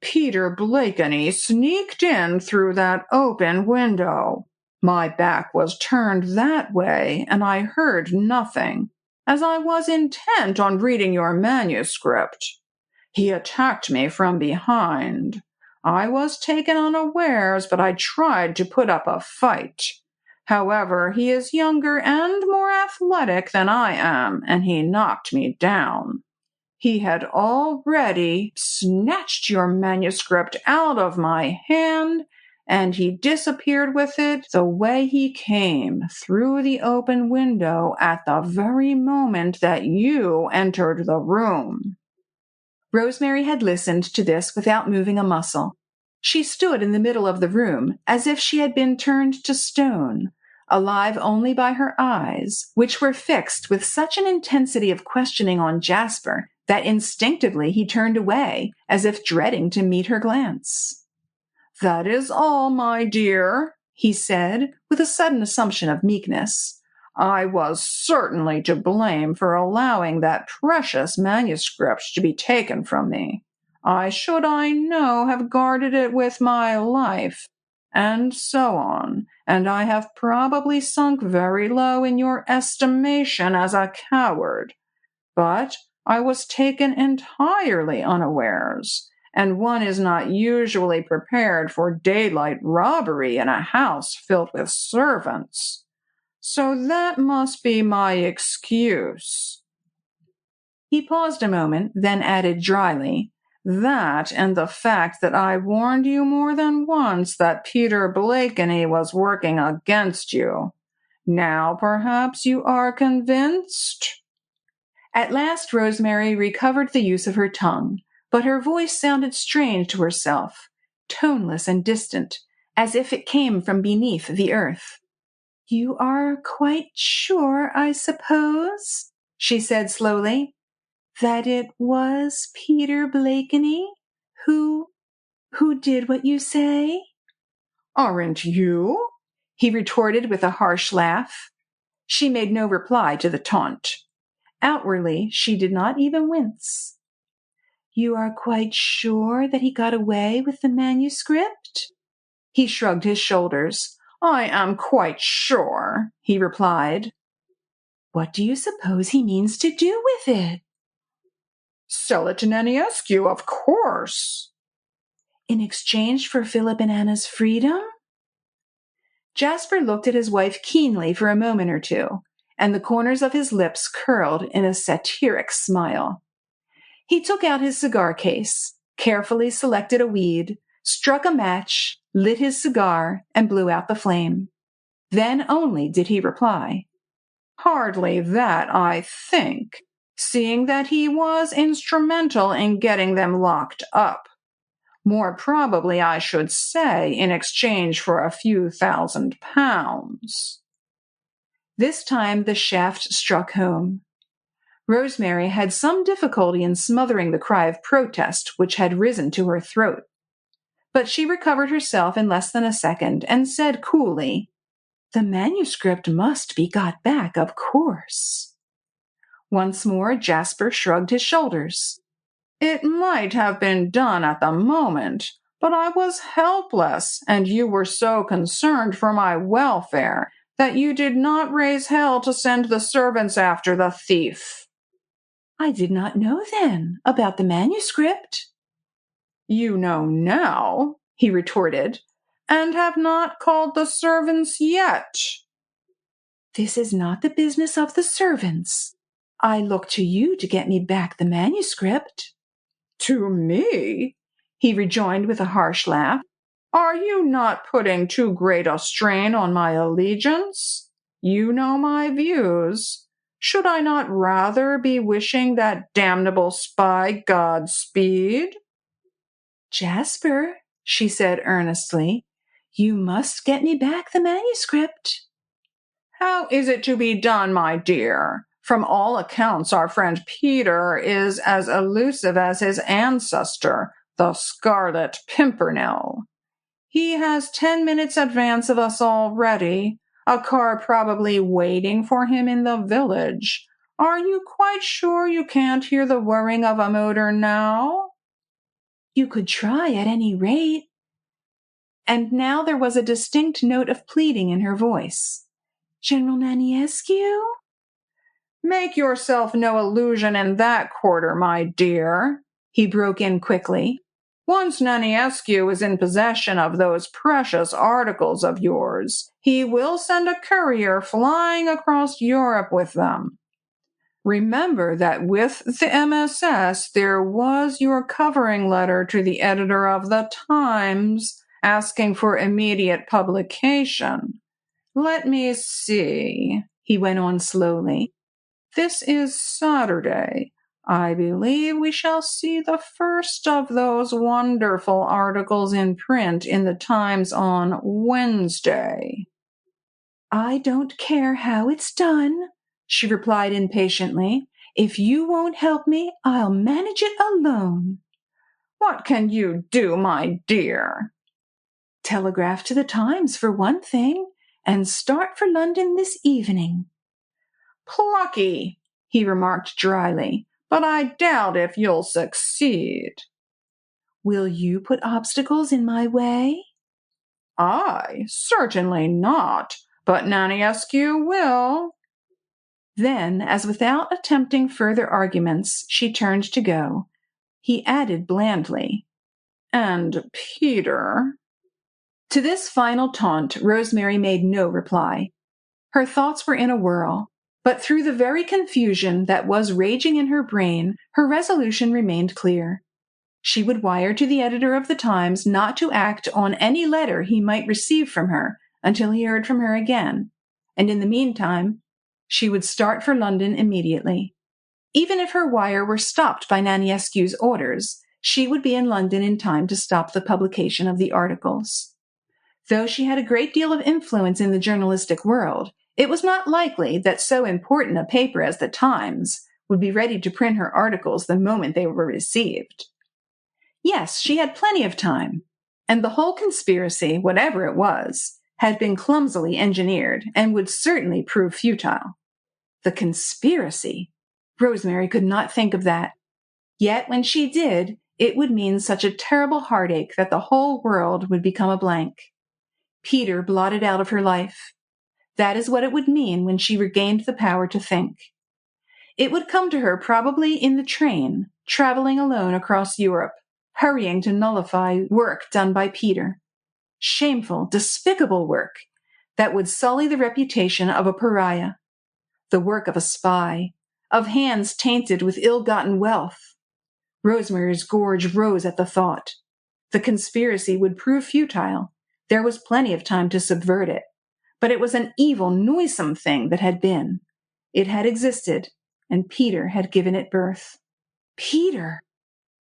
"Peter Blakeney sneaked in through that open window. My back was turned that way, and I heard nothing, as I was intent on reading your manuscript. He attacked me from behind. I was taken unawares, but I tried to put up a fight. However, he is younger and more athletic than I am, and he knocked me down. He had already snatched your manuscript out of my hand, and he disappeared with it the way he came, through the open window at the very moment that you entered the room." Rosemary had listened to this without moving a muscle. She stood in the middle of the room, as if she had been turned to stone, alive only by her eyes, which were fixed with such an intensity of questioning on Jasper that instinctively he turned away, as if dreading to meet her glance. "That is all, my dear," he said, with a sudden assumption of meekness. "I was certainly to blame for allowing that precious manuscript to be taken from me. I should, I know, have guarded it with my life, and so on, and I have probably sunk very low in your estimation as a coward. But I was taken entirely unawares, and one is not usually prepared for daylight robbery in a house filled with servants. So that must be my excuse." He paused a moment, then added dryly, "That and the fact that I warned you more than once that Peter Blakeney was working against you. Now perhaps you are convinced?" At last Rosemary recovered the use of her tongue, but her voice sounded strange to herself, toneless and distant, as if it came from beneath the earth. "You are quite sure, I suppose," she said slowly, "that it was Peter Blakeney who did what you say?" "Aren't you?" he retorted with a harsh laugh. She made no reply to the taunt. Outwardly, she did not even wince. "You are quite sure that he got away with the manuscript?" He shrugged his shoulders. "I am quite sure," he replied. "What do you suppose he means to do with it?" "Sell it to Nenescu, of course." "In exchange for Philip and Anna's freedom?" Jasper looked at his wife keenly for a moment or two, and the corners of his lips curled in a satiric smile. He took out his cigar case, carefully selected a weed, struck a match, lit his cigar, and blew out the flame. Then only did he reply, "Hardly that, I think, seeing that he was instrumental in getting them locked up. More probably, I should say, in exchange for a few £1,000. This time the shaft struck home. Rosemary had some difficulty in smothering the cry of protest which had risen to her throat. But she recovered herself in less than a second and said coolly, "The manuscript must be got back, of course." Once more Jasper shrugged his shoulders. "It might have been done at the moment, but I was helpless, and you were so concerned for my welfare that you did not raise hell to send the servants after the thief." "I did not know then about the manuscript." "You know now," he retorted, "and have not called the servants yet." "This is not the business of the servants. I look to you to get me back the manuscript." "To me?" he rejoined with a harsh laugh. "Are you not putting too great a strain on my allegiance? You know my views. Should I not rather be wishing that damnable spy Godspeed?" "Jasper," she said earnestly, "you must get me back the manuscript." "How is it to be done, my dear? From all accounts, our friend Peter is as elusive as his ancestor, the Scarlet Pimpernel. He has 10 minutes advance of us already, a car probably waiting for him in the village. Are you quite sure you can't hear the whirring of a motor now?" "You could try at any rate." And now there was a distinct note of pleading in her voice. "General Nenescu?" "Make yourself no illusion in that quarter, my dear," he broke in quickly. "Once Nenescu is in possession of those precious articles of yours, he will send a courier flying across Europe with them. Remember that with the MSS there was your covering letter to the editor of the Times asking for immediate publication. Let me see," he went on slowly. "This is Saturday. I believe we shall see the first of those wonderful articles in print in the Times on Wednesday." "I don't care how it's done," she replied impatiently. If you won't help me, I'll manage it alone." "What can you do, my dear?" "Telegraph to the Times for one thing, and start for London this evening." "Plucky," he remarked dryly, "but I doubt if you'll succeed." "Will you put obstacles in my way?" "I? Certainly not, but Naniescu will." Then, as without attempting further arguments, she turned to go, he added blandly, "And Peter?" To this final taunt, Rosemary made no reply. Her thoughts were in a whirl, but through the very confusion that was raging in her brain, her resolution remained clear. She would wire to the editor of the Times not to act on any letter he might receive from her until he heard from her again, and in the meantime, she would start for London immediately. Even if her wire were stopped by Naniescu's orders, she would be in London in time to stop the publication of the articles. Though she had a great deal of influence in the journalistic world, it was not likely that so important a paper as the Times would be ready to print her articles the moment they were received. Yes, she had plenty of time, and the whole conspiracy, whatever it was, had been clumsily engineered and would certainly prove futile. The conspiracy! Rosemary could not think of that. Yet when she did, it would mean such a terrible heartache that the whole world would become a blank. Peter blotted out of her life. That is what it would mean when she regained the power to think. It would come to her probably in the train, traveling alone across Europe, hurrying to nullify work done by Peter. Shameful, despicable work that would sully the reputation of a pariah. The work of a spy, of hands tainted with ill-gotten wealth. Rosemary's gorge rose at the thought. The conspiracy would prove futile. There was plenty of time to subvert it. But it was an evil, noisome thing that had been. It had existed, and Peter had given it birth. Peter!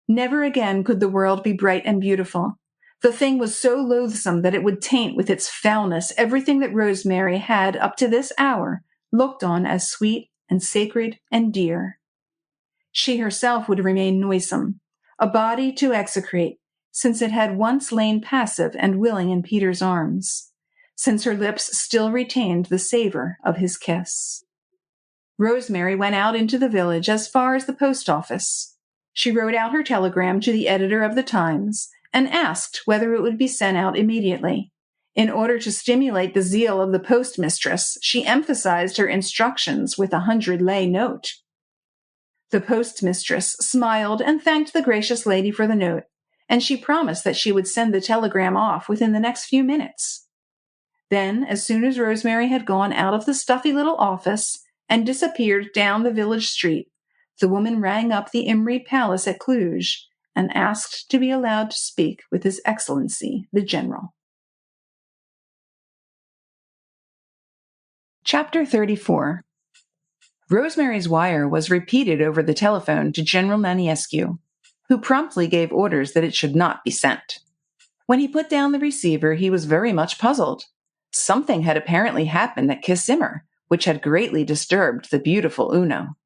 Never again could the world be bright and beautiful. The thing was so loathsome that it would taint with its foulness everything that Rosemary had, up to this hour, looked on as sweet and sacred and dear. She herself would remain noisome, a body to execrate, since it had once lain passive and willing in Peter's arms, since her lips still retained the savor of his kiss. Rosemary went out into the village as far as the post office. She wrote out her telegram to the editor of the Times and asked whether it would be sent out immediately. In order to stimulate the zeal of the postmistress, she emphasized her instructions with a 100-lei note. The postmistress smiled and thanked the gracious lady for the note, and she promised that she would send the telegram off within the next few minutes. Then, as soon as Rosemary had gone out of the stuffy little office and disappeared down the village street, the woman rang up the Imry Palace at Cluj and asked to be allowed to speak with His Excellency the General. Chapter 34. Rosemary's wire was repeated over the telephone to General Naniescu, who promptly gave orders that it should not be sent. When he put down the receiver, he was very much puzzled. Something had apparently happened at Kissimmee, which had greatly disturbed the beautiful Uno.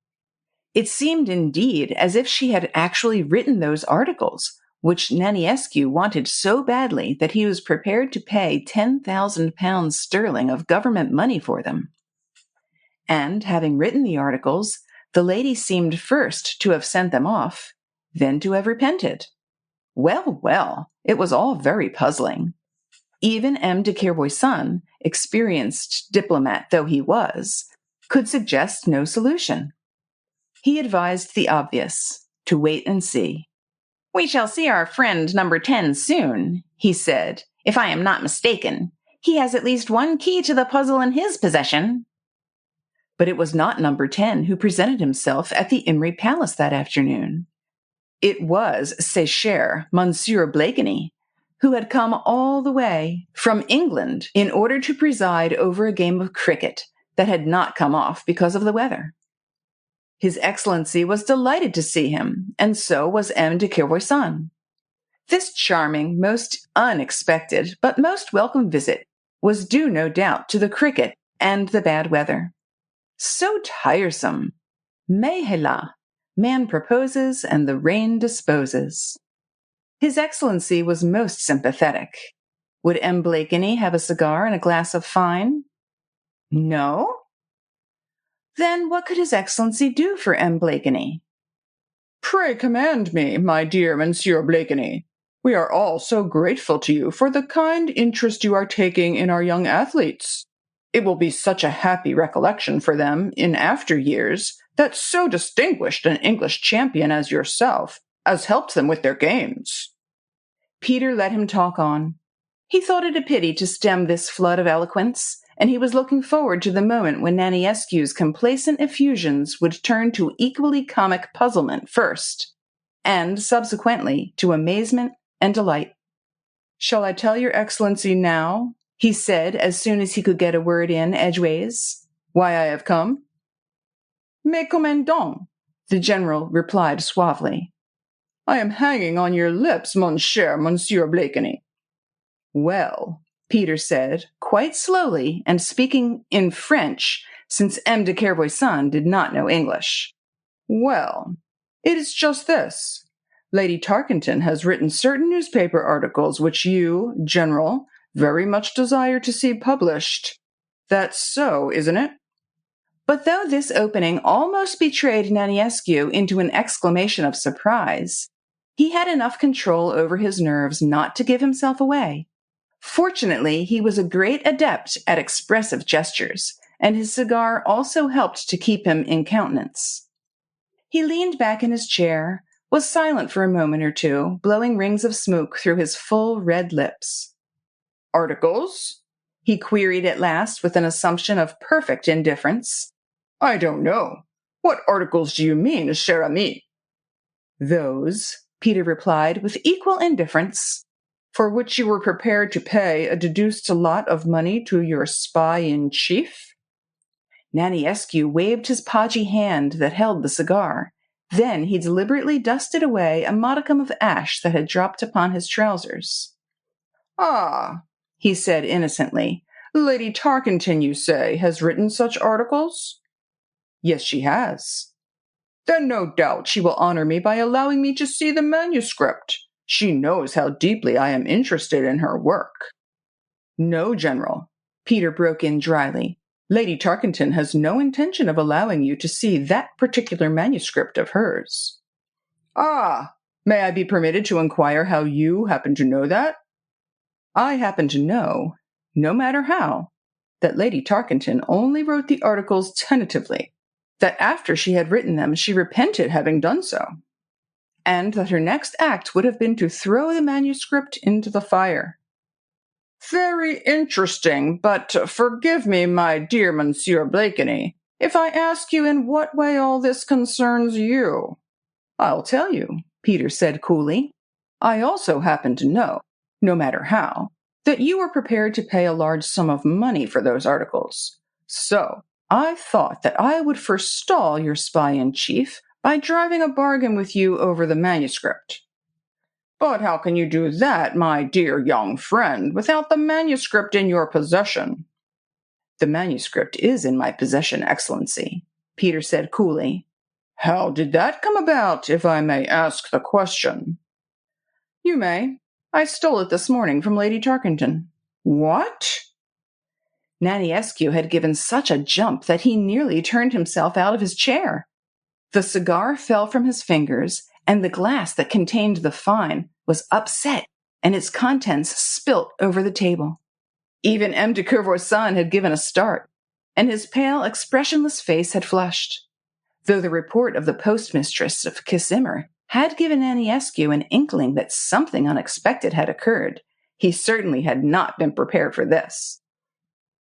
It seemed indeed as if she had actually written those articles, which Naniescu wanted so badly that he was prepared to pay 10,000 pounds sterling of government money for them. And, having written the articles, the lady seemed first to have sent them off, then to have repented. Well, well, it was all very puzzling. Even M. de Kervoisin, experienced diplomat though he was, could suggest no solution. He advised the obvious, to wait and see. "We shall see our friend number 10 soon," he said. "If I am not mistaken, he has at least one key to the puzzle in his possession." But it was not number 10 who presented himself at the Imry Palace that afternoon. It was ce cher Monsieur Blakeney, who had come all the way from England in order to preside over a game of cricket that had not come off because of the weather. His Excellency was delighted to see him, and so was M. de Kervoisin. This charming, most unexpected, but most welcome visit was due, no doubt, to the cricket and the bad weather. So tiresome! Mehela, man proposes and the rain disposes. His Excellency was most sympathetic. Would M. Blakeney have a cigar and a glass of fine? No? Then what could His Excellency do for M. Blakeney? Pray command me, my dear Monsieur Blakeney. We are all so grateful to you for the kind interest you are taking in our young athletes. It will be such a happy recollection for them in after years that so distinguished an English champion as yourself has helped them with their games. Peter let him talk on. He thought it a pity to stem this flood of eloquence, and he was looking forward to the moment when Naniescu's complacent effusions would turn to equally comic puzzlement first, and subsequently to amazement and delight. Shall I tell your Excellency now, he said as soon as he could get a word in edgeways, why I have come? Mais comment donc? The general replied suavely. I am hanging on your lips, mon cher Monsieur Blakeney. Well, Peter said, quite slowly and speaking in French, since M. de Kervoisin did not know English. Well, it is just this. Lady Tarkington has written certain newspaper articles which you, General, very much desire to see published. That's so, isn't it? But though this opening almost betrayed Naniescu into an exclamation of surprise, he had enough control over his nerves not to give himself away. Fortunately, he was a great adept at expressive gestures, and his cigar also helped to keep him in countenance. He leaned back in his chair, was silent for a moment or two, blowing rings of smoke through his full red lips. Articles? He queried at last with an assumption of perfect indifference. I don't know. What articles do you mean, cher ami? Those, Peter replied with equal indifference, for which you were prepared to pay a deduced lot of money to your spy-in-chief? Naniescu waved his podgy hand that held the cigar. Then he deliberately dusted away a modicum of ash that had dropped upon his trousers. Ah, he said innocently. Lady Tarkington, you say, has written such articles? Yes, she has. Then no doubt she will honor me by allowing me to see the manuscript. She knows how deeply I am interested in her work. No, General, Peter broke in dryly. Lady Tarkington has no intention of allowing you to see that particular manuscript of hers. Ah, may I be permitted to inquire how you happen to know that? I happen to know, no matter how, that Lady Tarkington only wrote the articles tentatively, that after she had written them she repented having done so, and that her next act would have been to throw the manuscript into the fire. Very interesting, but forgive me, my dear Monsieur Blakeney, if I ask you in what way all this concerns you. I'll tell you, Peter said coolly. I also happen to know, no matter how, that you were prepared to pay a large sum of money for those articles. So I thought that I would forestall your spy-in-chief by driving a bargain with you over the manuscript. But how can you do that, my dear young friend, without the manuscript in your possession? The manuscript is in my possession, Excellency, Peter said coolly. How did that come about, if I may ask the question? You may. I stole it this morning from Lady Tarkington. What? Naniescu had given such a jump that he nearly turned himself out of his chair. The cigar fell from his fingers, and the glass that contained the fine was upset, and its contents spilt over the table. Even M. de Kervoisin had given a start, and his pale, expressionless face had flushed, though the report of the postmistress of Kissimmar had given Naniescu an inkling that something unexpected had occurred. He certainly had not been prepared for this.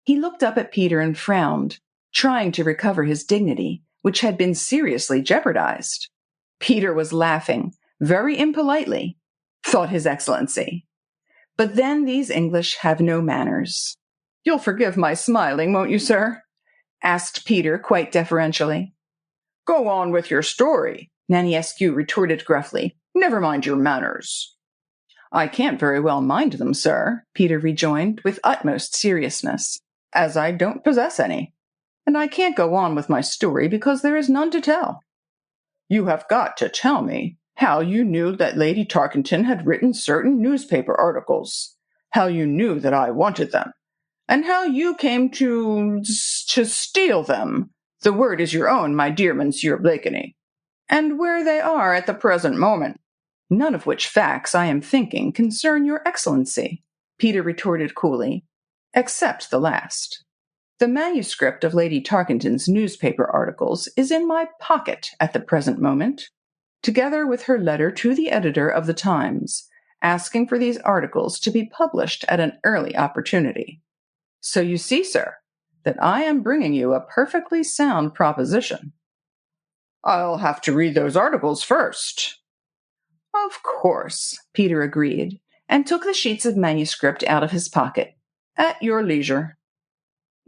He looked up at Peter and frowned, trying to recover his dignity, which had been seriously jeopardized. Peter was laughing, very impolitely, thought His Excellency. But then these English have no manners. You'll forgive my smiling, won't you, sir? Asked Peter quite deferentially. Go on with your story, Naniescu retorted gruffly. Never mind your manners. I can't very well mind them, sir, Peter rejoined with utmost seriousness, as I don't possess any. and I can't go on with my story because there is none to tell. You have got to tell me how you knew that Lady Tarkington had written certain newspaper articles, how you knew that I wanted them, and how you came to steal them. The word is your own, my dear Monsieur Blakeney, and where they are at the present moment. None of which facts, I am thinking, concern your excellency, Peter retorted coolly, except the last. The manuscript of Lady Tarkington's newspaper articles is in my pocket at the present moment, together with her letter to the editor of the Times, asking for these articles to be published at an early opportunity. So you see, sir, that I am bringing you a perfectly sound proposition. I'll have to read those articles first. Of course, Peter agreed, and took the sheets of manuscript out of his pocket. At your leisure.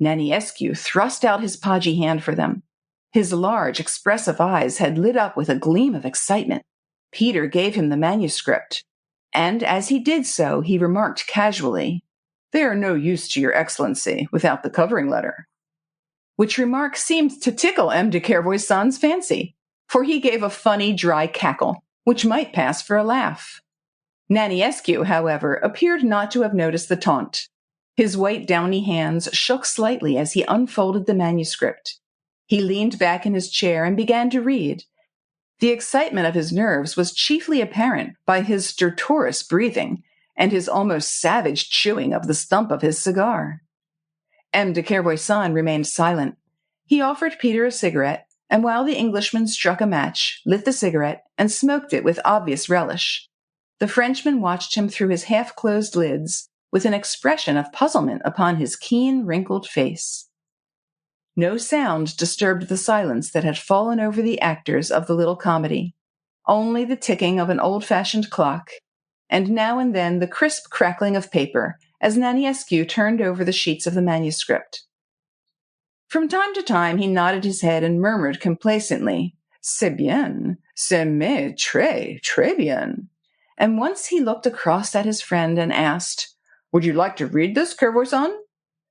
Naniescu thrust out his podgy hand for them. His large, expressive eyes had lit up with a gleam of excitement. Peter gave him the manuscript, and as he did so, he remarked casually, "They are no use to your excellency without the covering letter." Which remark seemed to tickle M. de Kervoisan's fancy, for he gave a funny, dry cackle, which might pass for a laugh. Naniescu, however, appeared not to have noticed the taunt. His white, downy hands shook slightly as he unfolded the manuscript. He leaned back in his chair and began to read. The excitement of his nerves was chiefly apparent by his stertorous breathing and his almost savage chewing of the stump of his cigar. M. de Kervoisan remained silent. He offered Peter a cigarette, and while the Englishman struck a match, lit the cigarette, and smoked it with obvious relish, the Frenchman watched him through his half-closed lids with an expression of puzzlement upon his keen, wrinkled face. No sound disturbed the silence that had fallen over the actors of the little comedy, only the ticking of an old-fashioned clock, and now and then the crisp crackling of paper as Naniescu turned over the sheets of the manuscript. From time to time he nodded his head and murmured complacently, "C'est bien, c'est mais très bien," and once he looked across at his friend and asked, "Would you like to read this, Kervoisan?"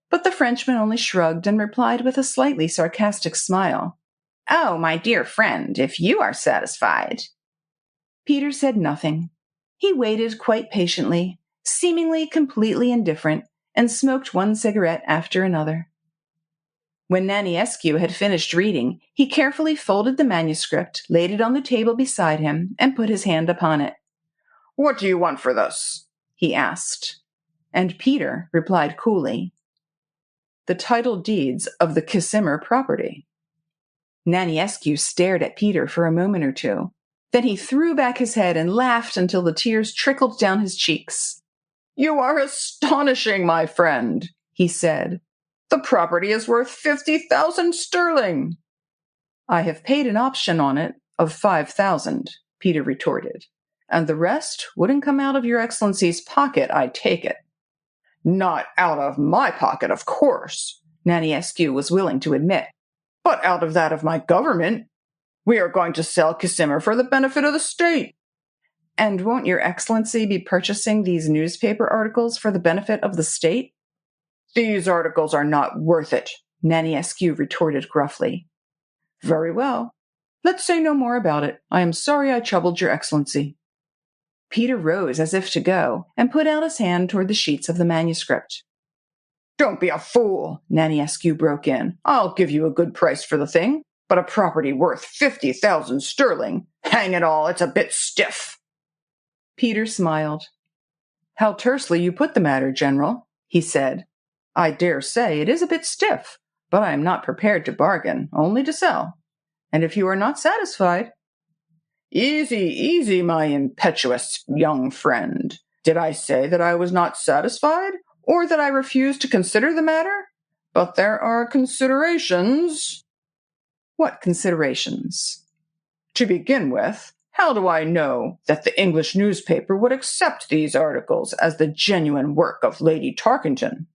But the Frenchman only shrugged and replied with a slightly sarcastic smile, "Oh, my dear friend, if you are satisfied." Peter said nothing. He waited quite patiently, seemingly completely indifferent, and smoked one cigarette after another. When Naniescu had finished reading, he carefully folded the manuscript, laid it on the table beside him, and put his hand upon it. "What do you want for this?" he asked. And Peter replied coolly, "The title deeds of the Kissimer property." Naniescu stared at Peter for a moment or two. Then he threw back his head and laughed until the tears trickled down his cheeks. "You are astonishing, my friend," he said. "The property is worth 50,000 sterling. "I have paid an option on it of 5,000, Peter retorted. "And the rest wouldn't come out of your excellency's pocket, I take it." "Not out of my pocket, of course," Naniescu was willing to admit. "but out of that of my government. We are going to sell Kissimer for the benefit of the state." "And won't your excellency be purchasing these newspaper articles for the benefit of the state?" "These articles are not worth it," Naniescu retorted gruffly. "Very well. Let's say no more about it. I am sorry I troubled your excellency." Peter rose as if to go, and put out his hand toward the sheets of the manuscript. "Don't be a fool," Naniescu broke in. "I'll give you a good price for the thing, but a property worth 50,000 sterling. Hang it all, it's a bit stiff." Peter smiled. "How tersely you put the matter, General," he said. "I dare say it is a bit stiff, but I am not prepared to bargain, only to sell. And if you are not satisfied—" Easy, my impetuous young friend. Did I say that I was not satisfied, or that I refused to consider the matter? But there are considerations." "What considerations?" "To begin with, how do I know that the English newspaper would accept these articles as the genuine work of Lady Tarkington?"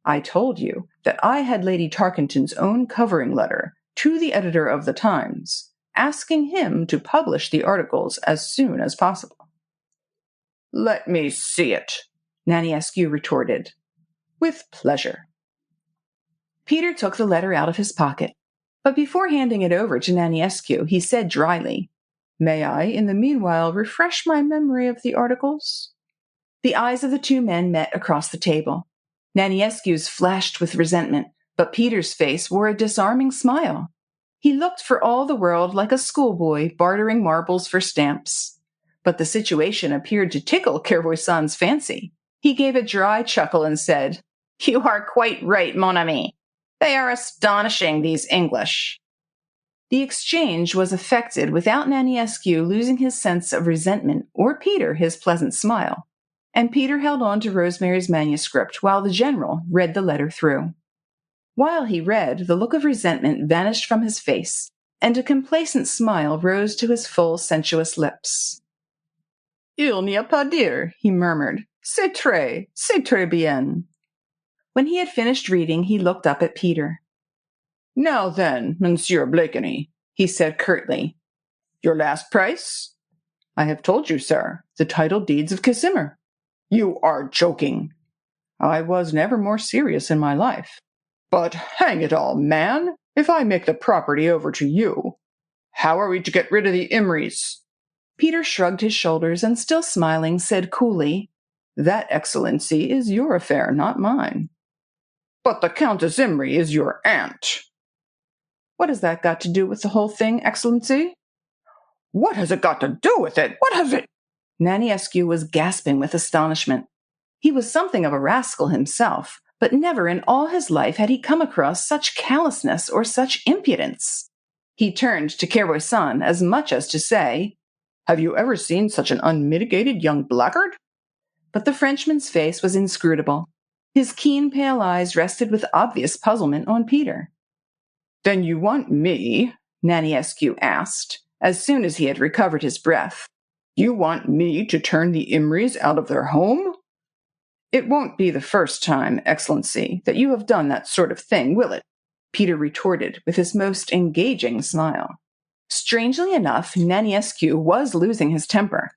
"I told you that I had Lady Tarkington's own covering letter to the editor of the Times, asking him to publish the articles as soon as possible." "Let me see it," Naniescu retorted. "With pleasure." Peter took the letter out of his pocket, but before handing it over to Naniescu, he said dryly, "May I, in the meanwhile, refresh my memory of the articles?" The eyes of the two men met across the table. Naniescu's flashed with resentment, but Peter's face wore a disarming smile. He looked for all the world like a schoolboy bartering marbles for stamps. But the situation appeared to tickle Kervoisan's fancy. He gave a dry chuckle and said, "You are quite right, mon ami. They are astonishing, these English." The exchange was effected without Naniescu losing his sense of resentment or Peter his pleasant smile, and Peter held on to Rosemary's manuscript while the general read the letter through. While he read, the look of resentment vanished from his face, and a complacent smile rose to his full, sensuous lips. "Il n'y a pas dire," he murmured. C'est très bien." When he had finished reading, he looked up at Peter. "Now then, Monsieur Blakeney," he said curtly, "your last price?" "I have told you, sir, the title deeds of Casimir." "You are joking." "I was never more serious in my life." "But hang it all, man, if I make the property over to you, how are we to get rid of the Imrys?" Peter shrugged his shoulders and, still smiling, said coolly, "That, Excellency, is your affair, not mine." "But the Countess Imry is your aunt." "What has that got to do with the whole thing, Excellency?" "What has it got to do with it? What has it—" Naniescu was gasping with astonishment. He was something of a rascal himself, but never in all his life had he come across such callousness or such impudence. He turned to Kervoisan as much as to say, "Have you ever seen such an unmitigated young blackguard?" But the Frenchman's face was inscrutable. His keen pale eyes rested with obvious puzzlement on Peter. "Then you want me," Naniescu asked, as soon as he had recovered his breath, "you want me to turn the Imrys out of their home?" "It won't be the first time, Excellency, that you have done that sort of thing, will it?" Peter retorted with his most engaging smile. Strangely enough, Naniescu was losing his temper.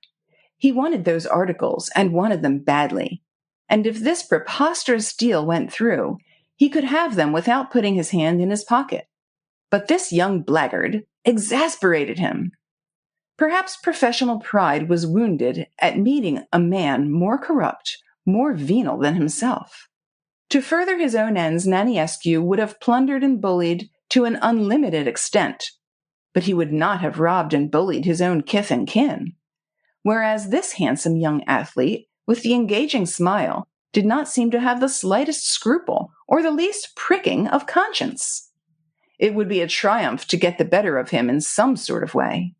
He wanted those articles, and wanted them badly. And if this preposterous deal went through, he could have them without putting his hand in his pocket. But this young blackguard exasperated him. Perhaps professional pride was wounded at meeting a man more corrupt, more venal than himself. To further his own ends, Naniescu would have plundered and bullied to an unlimited extent, but he would not have robbed and bullied his own kith and kin. Whereas this handsome young athlete, with the engaging smile, did not seem to have the slightest scruple or the least pricking of conscience. It would be a triumph to get the better of him in some sort of way.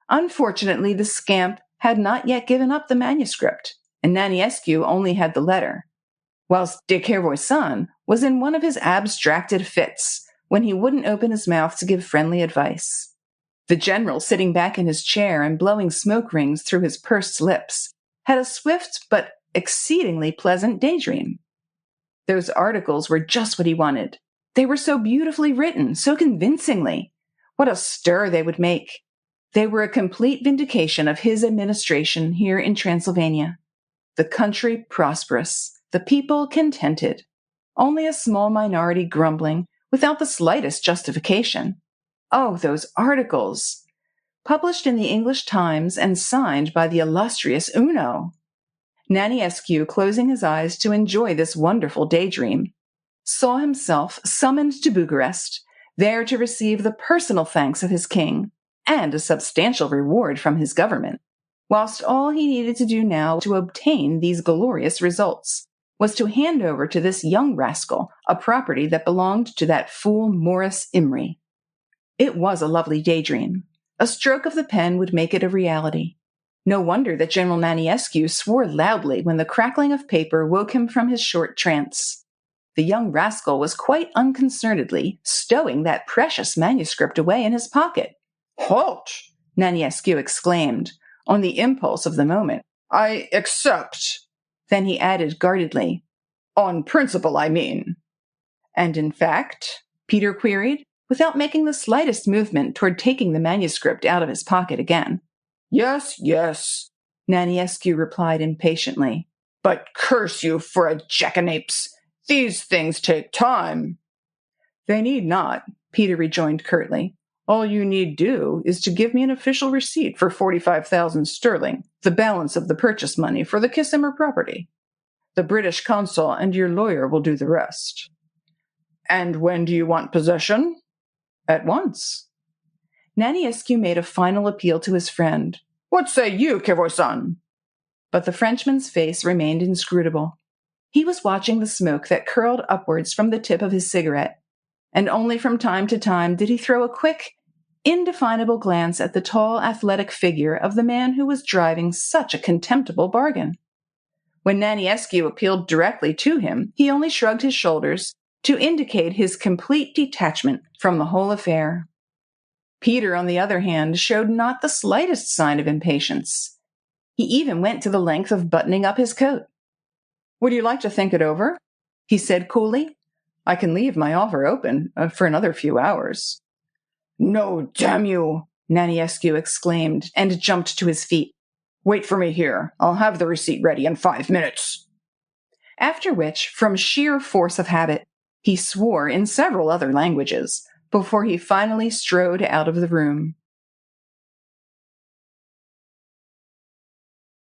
Unfortunately, the scamp had not yet given up the manuscript, and Naniescu only had the letter, whilst de Kervoisan was in one of his abstracted fits when he wouldn't open his mouth to give friendly advice. The general, sitting back in his chair and blowing smoke rings through his pursed lips, had a swift but exceedingly pleasant daydream. Those articles were just what he wanted. They were so beautifully written, so convincingly. What a stir they would make! They were a complete vindication of his administration here in Transylvania. The country prosperous, the people contented. Only a small minority grumbling, without the slightest justification. Oh, those articles! Published in the English Times and signed by the illustrious Uno! Naniescu, closing his eyes to enjoy this wonderful daydream, saw himself summoned to Bucharest, there to receive the personal thanks of his king and a substantial reward from his government, whilst all he needed to do now to obtain these glorious results was to hand over to this young rascal a property that belonged to that fool Morris Imry. It was a lovely daydream. A stroke of the pen would make it a reality. No wonder that General Naniescu swore loudly when the crackling of paper woke him from his short trance. The young rascal was quite unconcernedly stowing that precious manuscript away in his pocket. "Halt!" Naniescu exclaimed, on the impulse of the moment. "I accept." Then he added guardedly, "On principle, I mean." "And in fact?" Peter queried, without making the slightest movement toward taking the manuscript out of his pocket again. "Yes, yes," Naniescu replied impatiently. "But curse you for a jackanapes! These things take time." They need not, Peter rejoined curtly. All you need do is to give me an official receipt for 45,000 sterling, the balance of the purchase money for the Kissimer property. The British consul and your lawyer will do the rest. And when do you want possession? At once. Naniescu made a final appeal to his friend. What say you, Kevoisan? But the Frenchman's face remained inscrutable. He was watching the smoke that curled upwards from the tip of his cigarette, and only from time to time did he throw a quick, indefinable glance at the tall, athletic figure of the man who was driving such a contemptible bargain. When Naniescu appealed directly to him, he only shrugged his shoulders to indicate his complete detachment from the whole affair. Peter, on the other hand, showed not the slightest sign of impatience. He even went to the length of buttoning up his coat. Would you like to think it over? He said coolly. I can leave my offer open for another few hours. No, damn you, Naniescu exclaimed and jumped to his feet. Wait for me here. I'll have the receipt ready in 5 minutes. After which, from sheer force of habit, he swore in several other languages before he finally strode out of the room.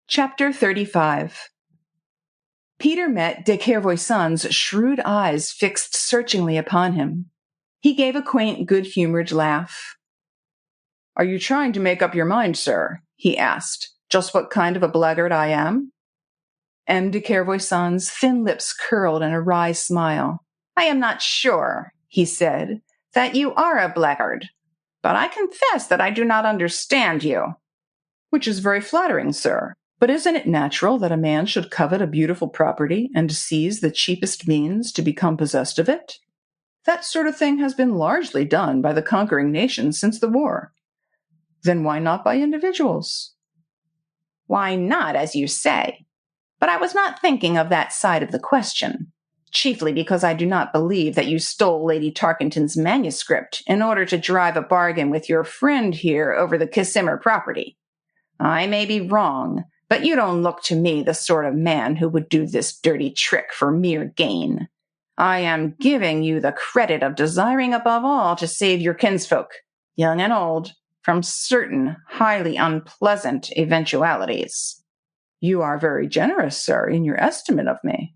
Chapter 35. Peter met de Kervoisan's shrewd eyes fixed searchingly upon him. He gave a quaint, good-humored laugh. Are you trying to make up your mind, sir? He asked. Just what kind of a blackguard I am? M. de Kervoisan's thin lips curled in a wry smile. I am not sure, he said, that you are a blackguard, but I confess that I do not understand you. Which is very flattering, sir. But isn't it natural that a man should covet a beautiful property and seize the cheapest means to become possessed of it? That sort of thing has been largely done by the conquering nations since the war. Then why not by individuals? Why not, as you say? But I was not thinking of that side of the question, chiefly because I do not believe that you stole Lady Tarkington's manuscript in order to drive a bargain with your friend here over the Kissimer property. I may be wrong, but you don't look to me the sort of man who would do this dirty trick for mere gain. I am giving you the credit of desiring above all to save your kinsfolk, young and old, from certain highly unpleasant eventualities. You are very generous, sir, in your estimate of me.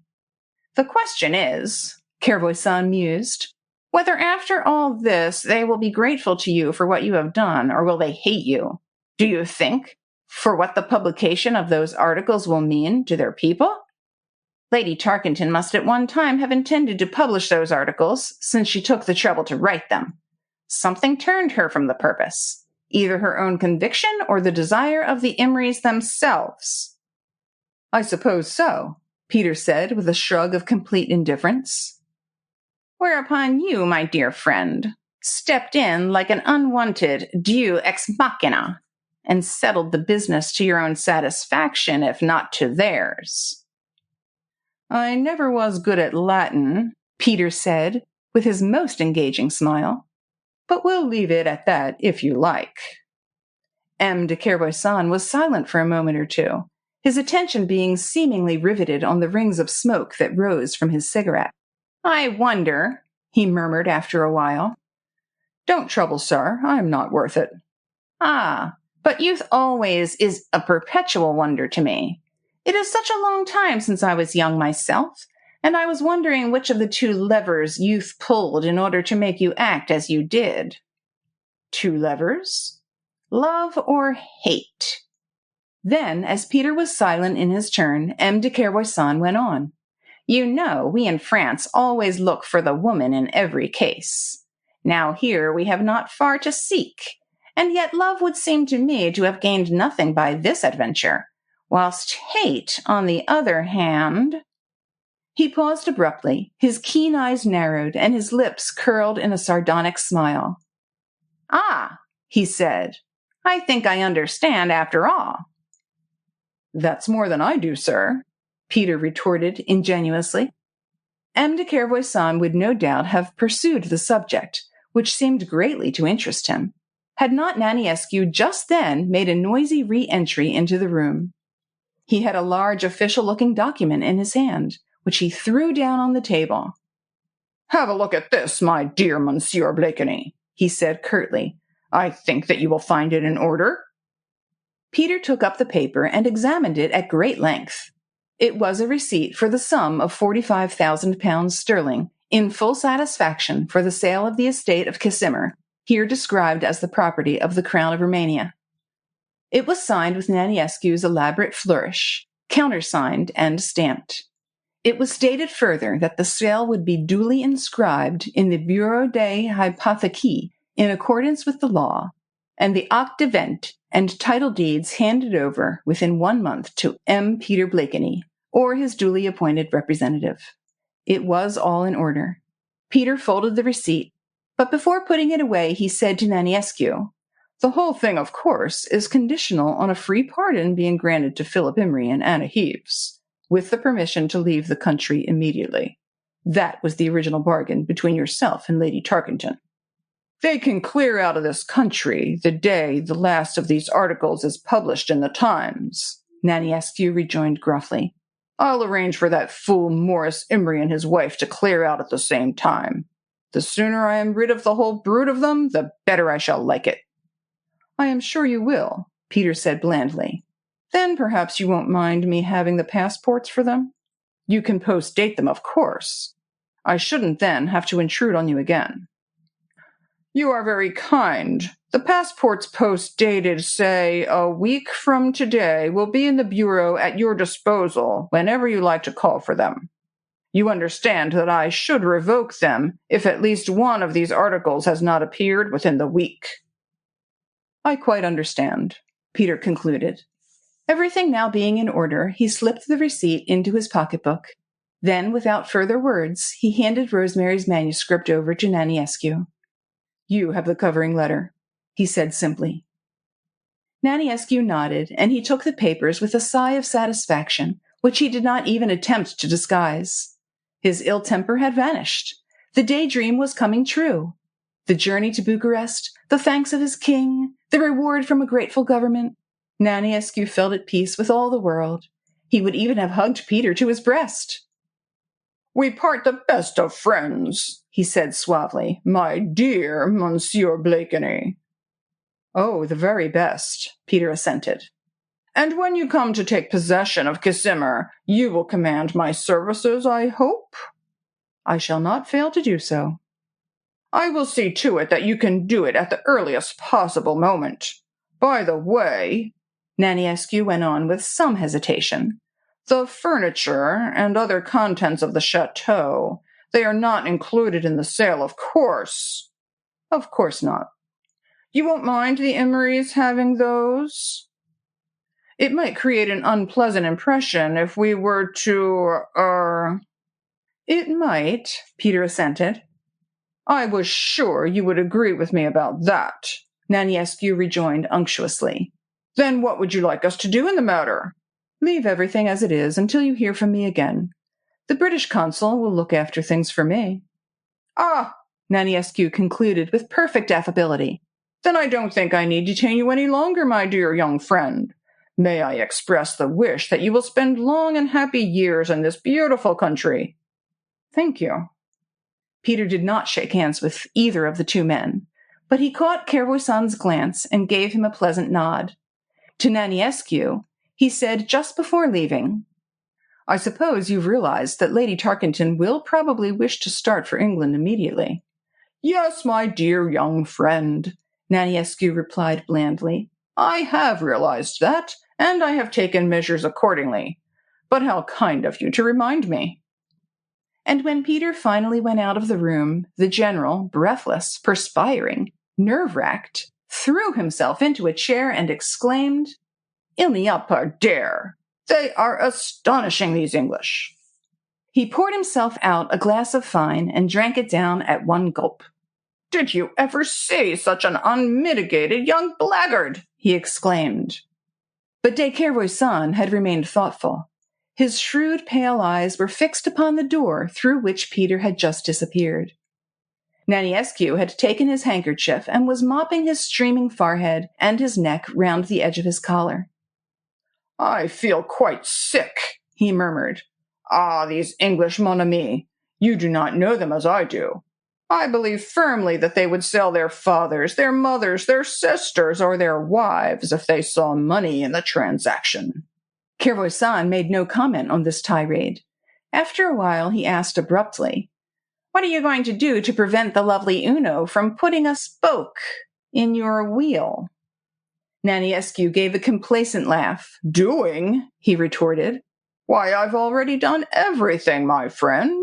The question is, Kervoisan mused, whether after all this they will be grateful to you for what you have done, or will they hate you? Do you think for what the publication of those articles will mean to their people? Lady Tarkington must at one time have intended to publish those articles, since she took the trouble to write them. Something turned her from the purpose, either her own conviction or the desire of the Imrys themselves. I suppose so, Peter said with a shrug of complete indifference. Whereupon you, my dear friend, stepped in like an unwanted deus ex machina, and settled the business to your own satisfaction, if not to theirs. I never was good at Latin, Peter said, with his most engaging smile, but we'll leave it at that if you like. M. de Kervoisan was silent for a moment or two, his attention being seemingly riveted on the rings of smoke that rose from his cigarette. I wonder, he murmured after a while. Don't trouble, sir. I am not worth it. Ah, but youth always is a perpetual wonder to me. It is such a long time since I was young myself, and I was wondering which of the two levers youth pulled in order to make you act as you did. 2 levers? Love or hate? Then, as Peter was silent in his turn, M. de Kervoisan went on. You know, we in France always look for the woman in every case. Now here we have not far to seek, and yet love would seem to me to have gained nothing by this adventure, whilst hate, on the other hand— He paused abruptly, his keen eyes narrowed, and his lips curled in a sardonic smile. Ah, he said, I think I understand after all. That's more than I do, sir, Peter retorted ingenuously. M. de Kervoisan would no doubt have pursued the subject, which seemed greatly to interest him, had not Naniescu just then made a noisy re-entry into the room. He had a large official-looking document in his hand, which he threw down on the table. "Have a look at this, my dear Monsieur Blakeney," he said curtly. "I think that you will find it in order." Peter took up the paper and examined it at great length. It was a receipt for the sum of £45,000 sterling, in full satisfaction for the sale of the estate of Casimir, here described as the property of the Crown of Romania. It was signed with Naniescu's elaborate flourish, countersigned and stamped. It was stated further that the sale would be duly inscribed in the Bureau des Hypothèques in accordance with the law, and the acte de vente and title deeds handed over within 1 month to M. Peter Blakeney, or his duly appointed representative. It was all in order. Peter folded the receipt, but before putting it away, he said to Naniescu, "The whole thing, of course, is conditional on a free pardon being granted to Philip Imrie and Anna Heaves, with the permission to leave the country immediately. That was the original bargain between yourself and Lady Tarkington." "They can clear out of this country the day the last of these articles is published in the Times," Naniescu rejoined gruffly. "I'll arrange for that fool Morris Imrie and his wife to clear out at the same time. The sooner I am rid of the whole brood of them, the better I shall like it." "I am sure you will," Peter said blandly. "Then perhaps you won't mind me having the passports for them? You can post-date them, of course. I shouldn't then have to intrude on you again." "You are very kind. The passports post-dated, say, a week from today, will be in the bureau at your disposal whenever you like to call for them. You understand that I should revoke them if at least one of these articles has not appeared within the week." "I quite understand," Peter concluded. Everything now being in order, he slipped the receipt into his pocketbook. Then, without further words, he handed Rosemary's manuscript over to Naniescu. "You have the covering letter," he said simply. Naniescu nodded, and he took the papers with a sigh of satisfaction, which he did not even attempt to disguise. His ill temper had vanished. The daydream was coming true. The journey to Bucharest, the thanks of his king, the reward from a grateful government. Naniescu felt at peace with all the world. He would even have hugged Peter to his breast. "We part the best of friends," he said suavely, "my dear Monsieur Blakeney." "Oh, the very best," Peter assented. "And when you come to take possession of Casimir, you will command my services, I hope?" "I shall not fail to do so." "I will see to it that you can do it at the earliest possible moment. By the way," Naniescu went on with some hesitation, "the furniture and other contents of the chateau, they are not included in the sale, of course." "Of course not." "You won't mind the Imries having those?" "It might create an unpleasant impression if we were to, "It might," Peter assented. "I was sure you would agree with me about that," Naniescu rejoined unctuously. "Then what would you like us to do in the matter?" "Leave everything as it is until you hear from me again. The British consul will look after things for me." "Ah," Naniescu concluded with perfect affability. "Then I don't think I need detain you any longer, my dear young friend. May I express the wish that you will spend long and happy years in this beautiful country?" "Thank you." Peter did not shake hands with either of the two men, but he caught Kervoisan's glance and gave him a pleasant nod. To Naniescu, he said just before leaving, "I suppose you've realized that Lady Tarkington will probably wish to start for England immediately." "Yes, my dear young friend," Naniescu replied blandly. "I have realized that, and I have taken measures accordingly. But how kind of you to remind me." And when Peter finally went out of the room, the general, breathless, perspiring, nerve-racked, threw himself into a chair and exclaimed, "Il n'y a pas d'air! They are astonishing, these English." He poured himself out a glass of fine and drank it down at one gulp. "Did you ever see such an unmitigated young blackguard?" he exclaimed. But de Kervoisan had remained thoughtful. His shrewd, pale eyes were fixed upon the door through which Peter had just disappeared. Naniescu had taken his handkerchief and was mopping his streaming forehead and his neck round the edge of his collar. "I feel quite sick," he murmured. "Ah, these English, mon ami. You do not know them as I do. I believe firmly that they would sell their fathers, their mothers, their sisters, or their wives if they saw money in the transaction." Kervoisan made no comment on this tirade. After a while, he asked abruptly, "What are you going to do to prevent the lovely Uno from putting a spoke in your wheel?" Naniescu gave a complacent laugh. "Doing?" he retorted. "Why, I've already done everything, my friend.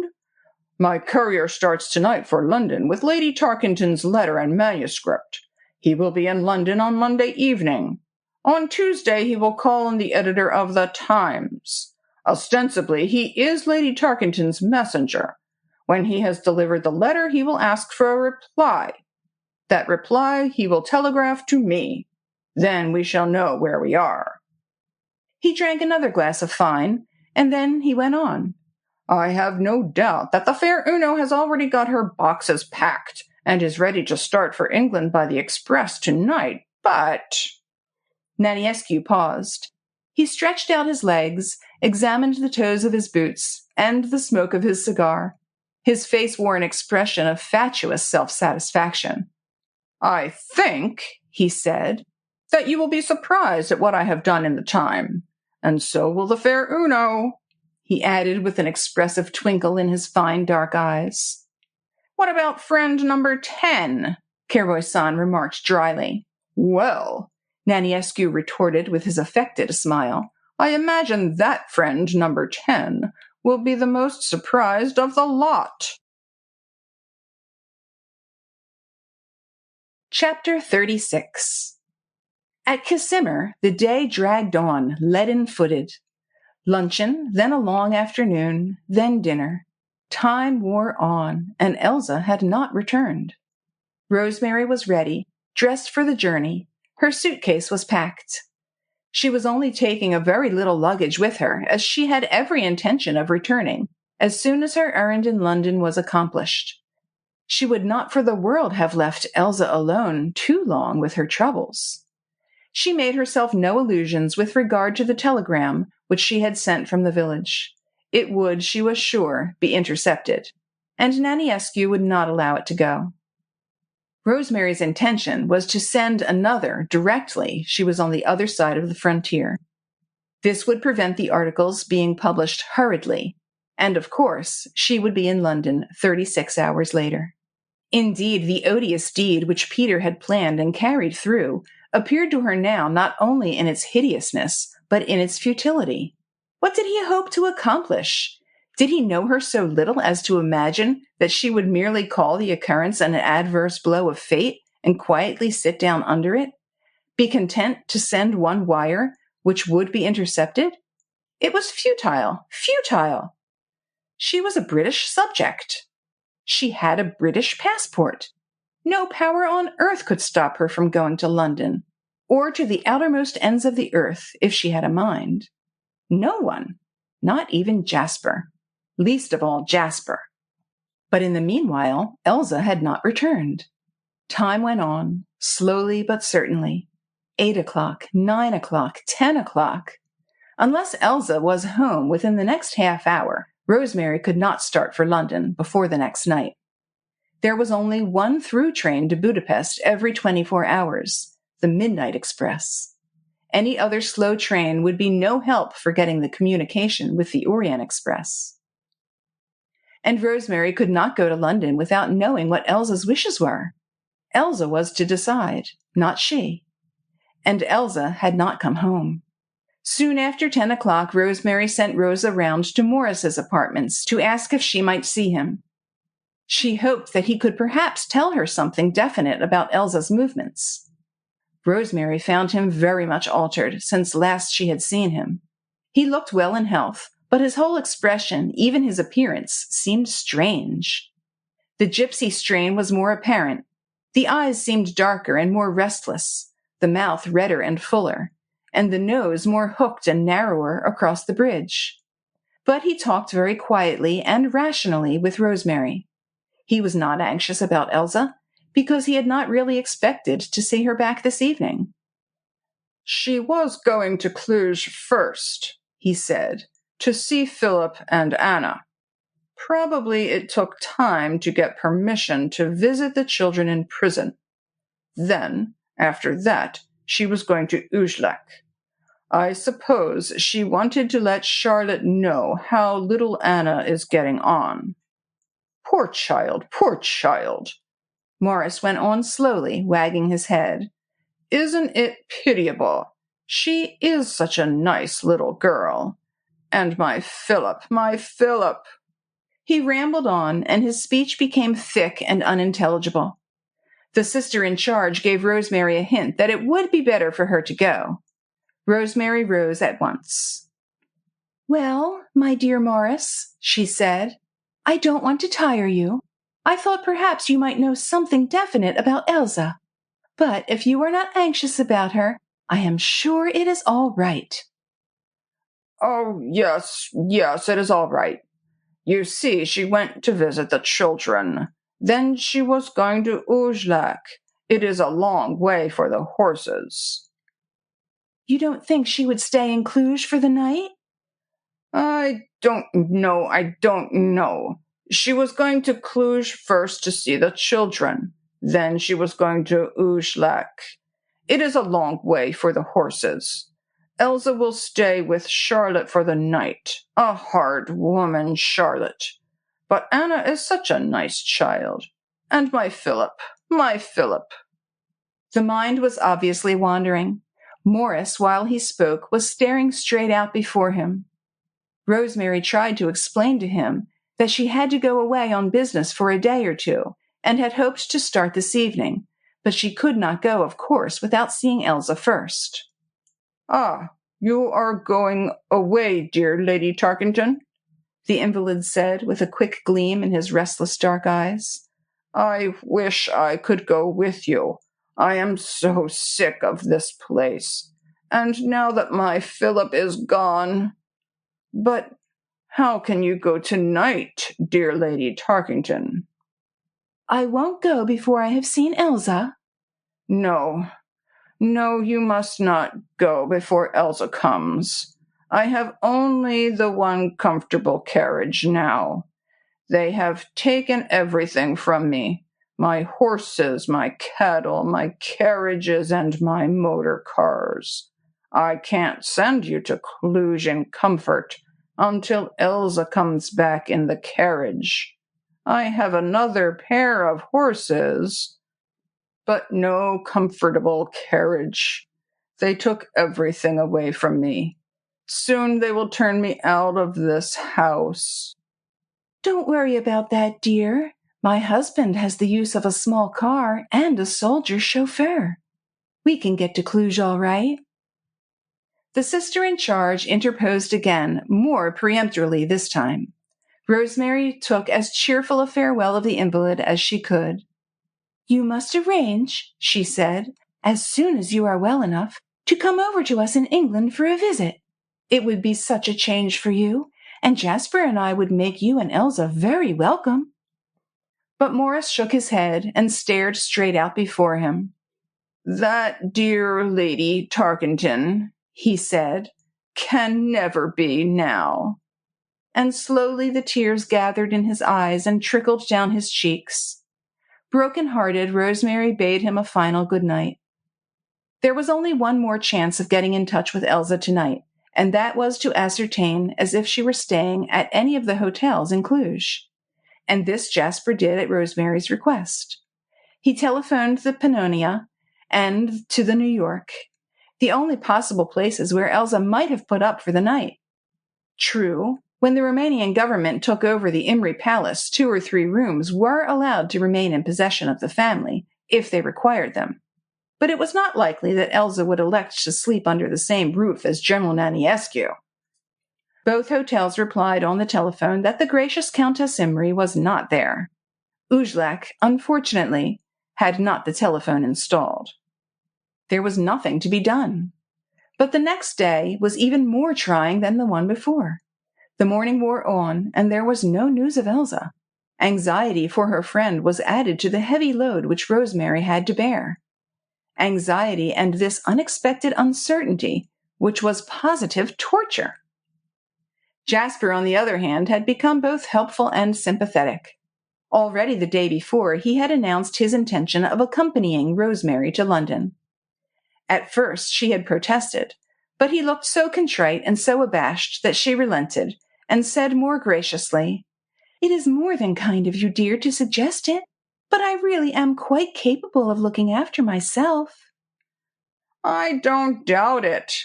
My courier starts tonight for London with Lady Tarkington's letter and manuscript. He will be in London on Monday evening. On Tuesday he will call on the editor of the Times. Ostensibly, he is Lady Tarkington's messenger. When he has delivered the letter, he will ask for a reply. That reply he will telegraph to me. Then we shall know where we are." He drank another glass of fine, and then he went on. "I have no doubt that the fair Uno has already got her boxes packed and is ready to start for England by the express tonight, but—" Naniescu paused. He stretched out his legs, examined the toes of his boots, and the smoke of his cigar. His face wore an expression of fatuous self-satisfaction. "I think," he said, "that you will be surprised at what I have done in the time, and so will the fair Uno," he added with an expressive twinkle in his fine dark eyes. "What about friend number 10? Kervoisan remarked dryly. "Well," Naniescu retorted with his affected smile, "I imagine that friend number 10 will be the most surprised of the lot." Chapter 36. At Casimir, the day dragged on, leaden-footed. Luncheon, then a long afternoon, then dinner. Time wore on, and Elsa had not returned. Rosemary was ready, dressed for the journey. Her suitcase was packed. She was only taking a very little luggage with her, as she had every intention of returning as soon as her errand in London was accomplished. She would not for the world have left Elsa alone too long with her troubles. She made herself no illusions with regard to the telegram which she had sent from the village. It would, she was sure, be intercepted, and Naniescu would not allow it to go. Rosemary's intention was to send another directly she was on the other side of the frontier. This would prevent the articles being published hurriedly, and of course she would be in London 36 hours later. Indeed, the odious deed which Peter had planned and carried through appeared to her now not only in its hideousness, but in its futility. What did he hope to accomplish? Did he know her so little as to imagine that she would merely call the occurrence an adverse blow of fate and quietly sit down under it? Be content to send one wire which would be intercepted? It was futile, futile. She was a British subject. She had a British passport. No power on earth could stop her from going to London, or to the outermost ends of the earth if she had a mind. No one, not even Jasper, least of all Jasper. But in the meanwhile, Elsa had not returned. Time went on, slowly but certainly. 8 o'clock, 9 o'clock, 10 o'clock. Unless Elsa was home within the next half hour, Rosemary could not start for London before the next night. There was only one through train to Budapest every 24 hours, the midnight express. Any other slow train would be no help for getting the communication with the Orient Express. And Rosemary could not go to London without knowing what Elsa's wishes were. Elsa was to decide, not she. And Elsa had not come home. Soon after 10 o'clock, Rosemary sent Rosa round to Morris's apartments to ask if she might see him. She hoped that he could perhaps tell her something definite about Elsa's movements. Rosemary found him very much altered since last she had seen him. He looked well in health, but his whole expression, even his appearance, seemed strange. The gypsy strain was more apparent. The eyes seemed darker and more restless, the mouth redder and fuller, and the nose more hooked and narrower across the bridge. But he talked very quietly and rationally with Rosemary. He was not anxious about Elsa, because he had not really expected to see her back this evening. "She was going to Cluj first," he said, "to see Philip and Anna. Probably it took time to get permission to visit the children in prison. Then, after that, she was going to Ujlak. I suppose she wanted to let Charlotte know how little Anna is getting on. Poor child, poor child. Morris went on slowly, wagging his head. Isn't it pitiable? She is such a nice little girl. And my Philip, my Philip. He rambled on, and his speech became thick and unintelligible. The sister in charge gave Rosemary a hint that it would be better for her to go. Rosemary rose at once. "Well, my dear Morris," she said, "I don't want to tire you. I thought perhaps you might know something definite about Elsa. But if you are not anxious about her, I am sure it is all right." Oh, yes, it is all right. You see, she went to visit the children. Then she was going to Ujlak. It is a long way for the horses. You don't think she would stay in Cluj for the night? I don't know. She was going to Cluj first to see the children. Then she was going to Ujlak. It is a long way for the horses. Elsa will stay with Charlotte for the night. A hard woman, Charlotte. But Anna is such a nice child. And my Philip. The mind was obviously wandering. Morris, while he spoke, was staring straight out before him. Rosemary tried to explain to him that she had to go away on business for a day or two, and had hoped to start this evening, but she could not go, of course, without seeing Elsa first. Ah, you are going away, dear Lady Tarkington, the invalid said, with a quick gleam in his restless dark eyes. I wish I could go with you. I am so sick of this place. And now that my Philip is gone. But how can you go tonight, dear Lady Tarkington? I won't go before I have seen Elsa. No, you must not go before Elsa comes. I have only the one comfortable carriage now. They have taken everything from me. My horses, my cattle, my carriages, and my motor cars. I can't send you to Cluj in comfort until Elsa comes back in the carriage. I have another pair of horses, but no comfortable carriage. They took everything away from me. Soon they will turn me out of this house. Don't worry about that, dear. My husband has the use of a small car and a soldier's chauffeur. We can get to Cluj all right. The sister in charge interposed again, more peremptorily this time. Rosemary took as cheerful a farewell of the invalid as she could. You must arrange, she said, as soon as you are well enough, to come over to us in England for a visit. It would be such a change for you, and Jasper and I would make you and Elsa very welcome. But Morris shook his head and stared straight out before him. That dear Lady Tarkington, he said, can never be now. And slowly the tears gathered in his eyes and trickled down his cheeks. Broken-hearted, Rosemary bade him a final good night. There was only one more chance of getting in touch with Elsa tonight, and that was to ascertain as if she were staying at any of the hotels in Cluj. And this Jasper did at Rosemary's request. He telephoned the Pannonia and to the New York, the only possible places where Elsa might have put up for the night. True, when the Romanian government took over the Imre Palace, 2 or 3 rooms were allowed to remain in possession of the family, if they required them. But it was not likely that Elsa would elect to sleep under the same roof as General Naniescu. Both hotels replied on the telephone that the gracious Countess Imre was not there. Ujlak, unfortunately, had not the telephone installed. There was nothing to be done. But the next day was even more trying than the one before. The morning wore on, and there was no news of Elsa. Anxiety for her friend was added to the heavy load which Rosemary had to bear. Anxiety and this unexpected uncertainty, which was positive torture. Jasper, on the other hand, had become both helpful and sympathetic. Already the day before, he had announced his intention of accompanying Rosemary to London. At first she had protested, but he looked so contrite and so abashed that she relented, and said more graciously, "It is more than kind of you, dear, to suggest it, but I really am quite capable of looking after myself." "I don't doubt it,"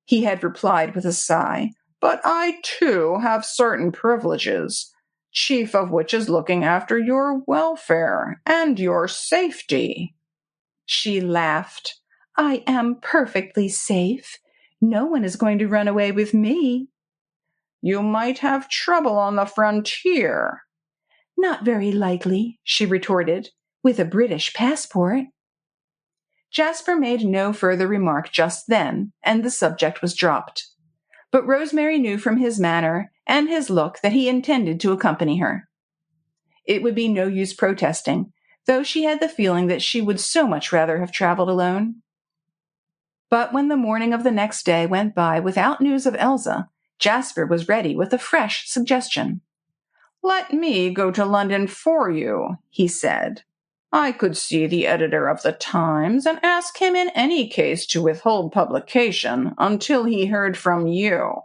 he had replied with a sigh, "but I, too, have certain privileges, chief of which is looking after your welfare and your safety." She laughed. "I am perfectly safe. No one is going to run away with me." "You might have trouble on the frontier." "Not very likely," she retorted, "with a British passport." Jasper made no further remark just then, and the subject was dropped. But Rosemary knew from his manner and his look that he intended to accompany her. It would be no use protesting, though she had the feeling that she would so much rather have traveled alone. But when the morning of the next day went by without news of Elsa, Jasper was ready with a fresh suggestion. "Let me go to London for you," he said. "I could see the editor of the Times and ask him in any case to withhold publication until he heard from you.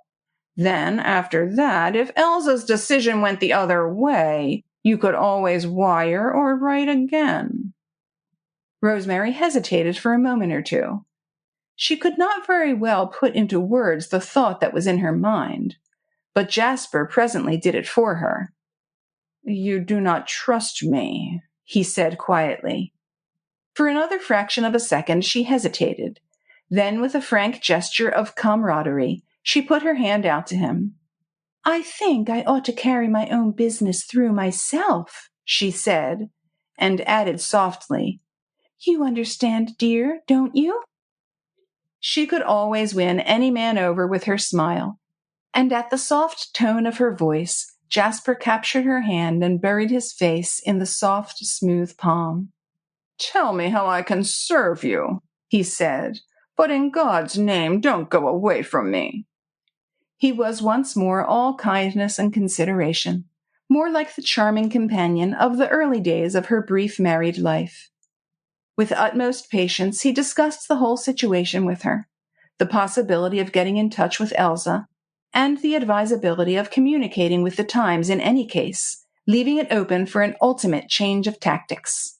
Then, after that, if Elsa's decision went the other way, you could always wire or write again." Rosemary hesitated for a moment or two. She could not very well put into words the thought that was in her mind, but Jasper presently did it for her. "You do not trust me," he said quietly. For another fraction of a second she hesitated. Then, with a frank gesture of camaraderie, she put her hand out to him. "I think I ought to carry my own business through myself," she said, and added softly, "You understand, dear, don't you?" She could always win any man over with her smile, and at the soft tone of her voice, Jasper captured her hand and buried his face in the soft, smooth palm. "Tell me how I can serve you," he said, "but in God's name don't go away from me." He was once more all kindness and consideration, more like the charming companion of the early days of her brief married life. With utmost patience, he discussed the whole situation with her, the possibility of getting in touch with Elsa, and the advisability of communicating with the Times in any case, leaving it open for an ultimate change of tactics.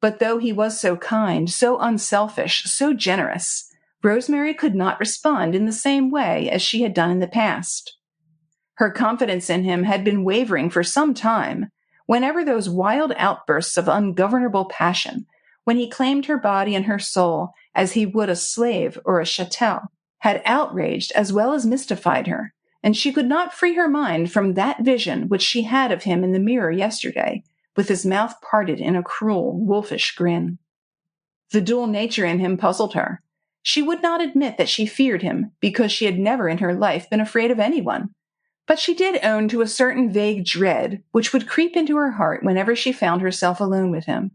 But though he was so kind, so unselfish, so generous, Rosemary could not respond in the same way as she had done in the past. Her confidence in him had been wavering for some time, whenever those wild outbursts of ungovernable passion, when he claimed her body and her soul as he would a slave or a chattel, had outraged as well as mystified her, and she could not free her mind from that vision which she had of him in the mirror yesterday, with his mouth parted in a cruel, wolfish grin. The dual nature in him puzzled her. She would not admit that she feared him, because she had never in her life been afraid of anyone. But she did own to a certain vague dread which would creep into her heart whenever she found herself alone with him.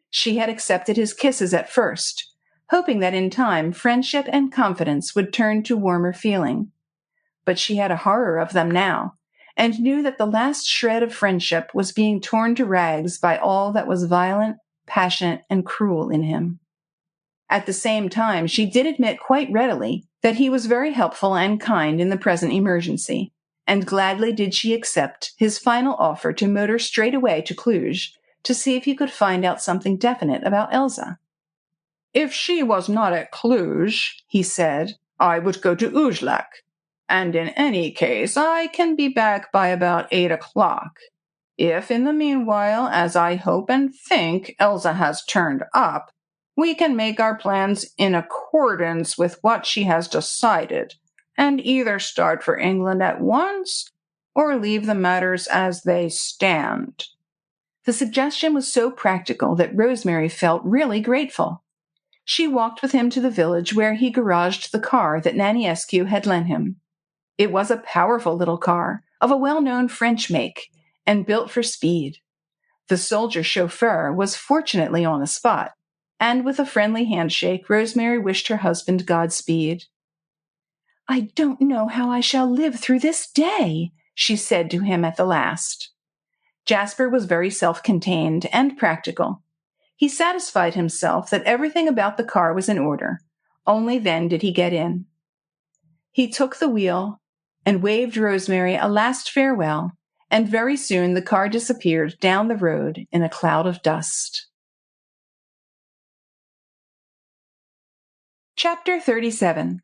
She had accepted his kisses at first, hoping that in time friendship and confidence would turn to warmer feeling. But she had a horror of them now, and knew that the last shred of friendship was being torn to rags by all that was violent, passionate, and cruel in him. At the same time, she did admit quite readily that he was very helpful and kind in the present emergency, and gladly did she accept his final offer to motor straight away to Cluj to see if he could find out something definite about Elsa. "If she was not at Cluj," he said, "I would go to Ujlak. And in any case, I can be back by about 8 o'clock. If in the meanwhile, as I hope and think, Elsa has turned up, we can make our plans in accordance with what she has decided, and either start for England at once, or leave the matters as they stand." The suggestion was so practical that Rosemary felt really grateful. She walked with him to the village where he garaged the car that Naniescu had lent him. It was a powerful little car, of a well-known French make, and built for speed. The soldier chauffeur was fortunately on the spot, and with a friendly handshake, Rosemary wished her husband Godspeed. I don't know how I shall live through this day, she said to him at the last. Jasper was very self-contained and practical. He satisfied himself that everything about the car was in order. Only then did he get in. He took the wheel and waved Rosemary a last farewell, and very soon the car disappeared down the road in a cloud of dust. Chapter 37.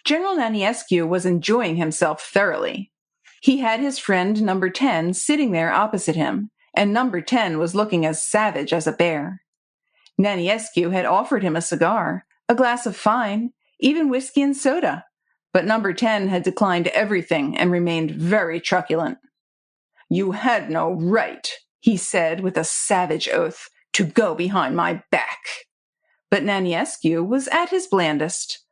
General Naniescu was enjoying himself thoroughly. He had his friend number 10 sitting there opposite him, and number 10 was looking as savage as a bear. Naniescu had offered him a cigar, a glass of fine, even whiskey and soda, but number 10 had declined everything and remained very truculent. "You had no right," he said with a savage oath, "to go behind my back." But Naniescu was at his blandest.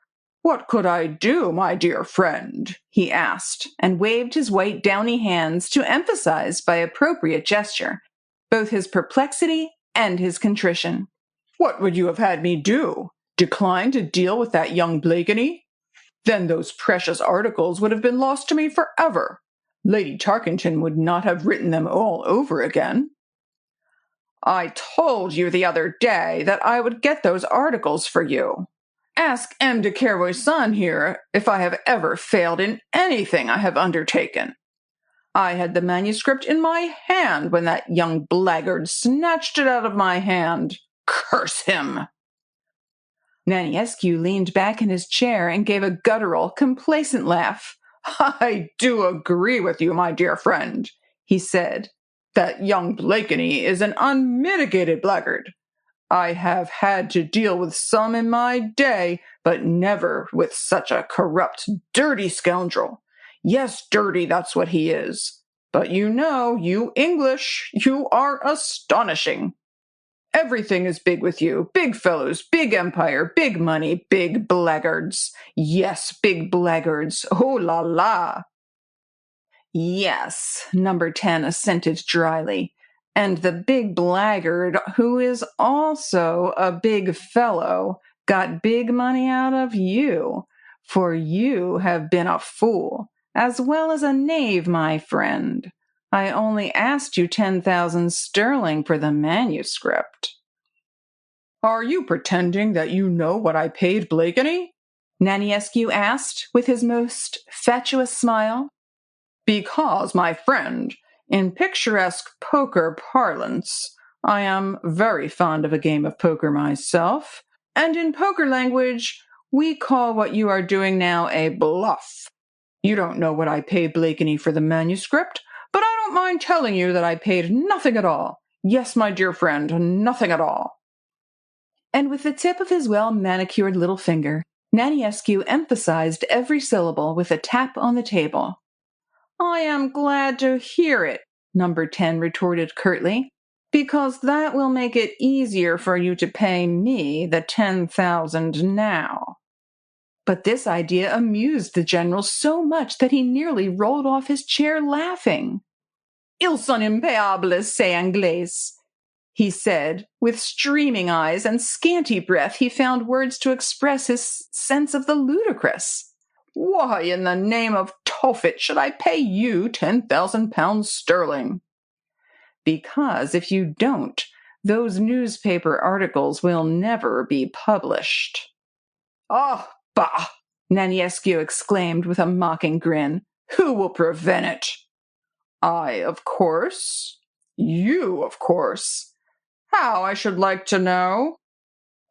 "What could I do, my dear friend?" he asked, and waved his white downy hands to emphasize by appropriate gesture both his perplexity and his contrition. "What would you have had me do? Decline to deal with that young Blakeney? Then those precious articles would have been lost to me forever. Lady Tarkington would not have written them all over again." "I told you the other day that I would get those articles for you. Ask M. de Kervoisin here if I have ever failed in anything I have undertaken. I had the manuscript in my hand when that young blackguard snatched it out of my hand. Curse him!" Naniescu leaned back in his chair and gave a guttural, complacent laugh. "I do agree with you, my dear friend," he said. "That young Blakeney is an unmitigated blackguard. I have had to deal with some in my day, but never with such a corrupt, dirty scoundrel. Yes, dirty, that's what he is. But you know, you English, you are astonishing. Everything is big with you. Big fellows, big empire, big money, big blackguards. Yes, big blackguards. Oh la la." "Yes," number 10 assented dryly. "And the big blackguard, who is also a big fellow, got big money out of you, for you have been a fool, as well as a knave, my friend. I only asked you 10,000 sterling for the manuscript." "Are you pretending that you know what I paid Blakeney?" Naniescu asked, with his most fatuous smile. "Because, my friend, in picturesque poker parlance, I am very fond of a game of poker myself, and in poker language, we call what you are doing now a bluff. You don't know what I paid Blakeney for the manuscript, but I don't mind telling you that I paid nothing at all. Yes, my dear friend, nothing at all." And with the tip of his well-manicured little finger, Naniescu emphasized every syllable with a tap on the table. "I am glad to hear it," number 10 retorted curtly, "because that will make it easier for you to pay me the 10,000 now." But this idea amused the general so much that he nearly rolled off his chair laughing. "Ils sont impayable, ces Anglais," he said. With streaming eyes and scanty breath, he found words to express his sense of the ludicrous. "Why, in the name of Tophet, should I pay you 10,000 pounds sterling?" "Because if you don't, those newspaper articles will never be published." "Ah, bah!" Naniescu exclaimed with a mocking grin. "Who will prevent it?" "I, of course." "You, of course." "How, I should like to know?"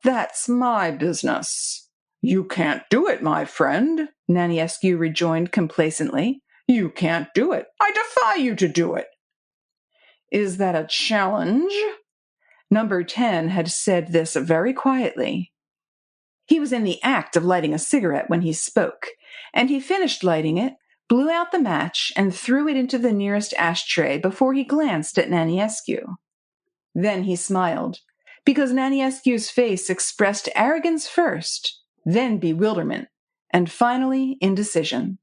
"That's my business." "You can't do it, my friend," Naniescu rejoined complacently. "You can't do it. I defy you to do it." "Is that a challenge?" Number 10 had said this very quietly. He was in the act of lighting a cigarette when he spoke, and he finished lighting it, blew out the match, and threw it into the nearest ashtray before he glanced at Naniescu. Then he smiled, because Naniescu's face expressed arrogance first, then bewilderment, and finally indecision.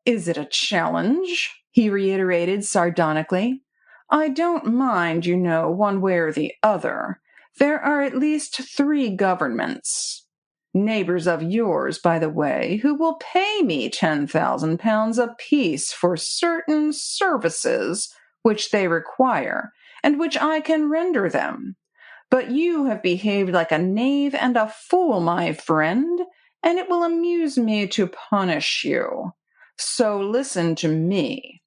"Is it a challenge?" he reiterated sardonically. "I don't mind, you know, one way or the other. There are at least 3 governments." Neighbors of yours, by the way, who will pay me £10,000 apiece for certain services which they require, and which I can render them. But you have behaved like a knave and a fool, my friend, and it will amuse me to punish you. So listen to me.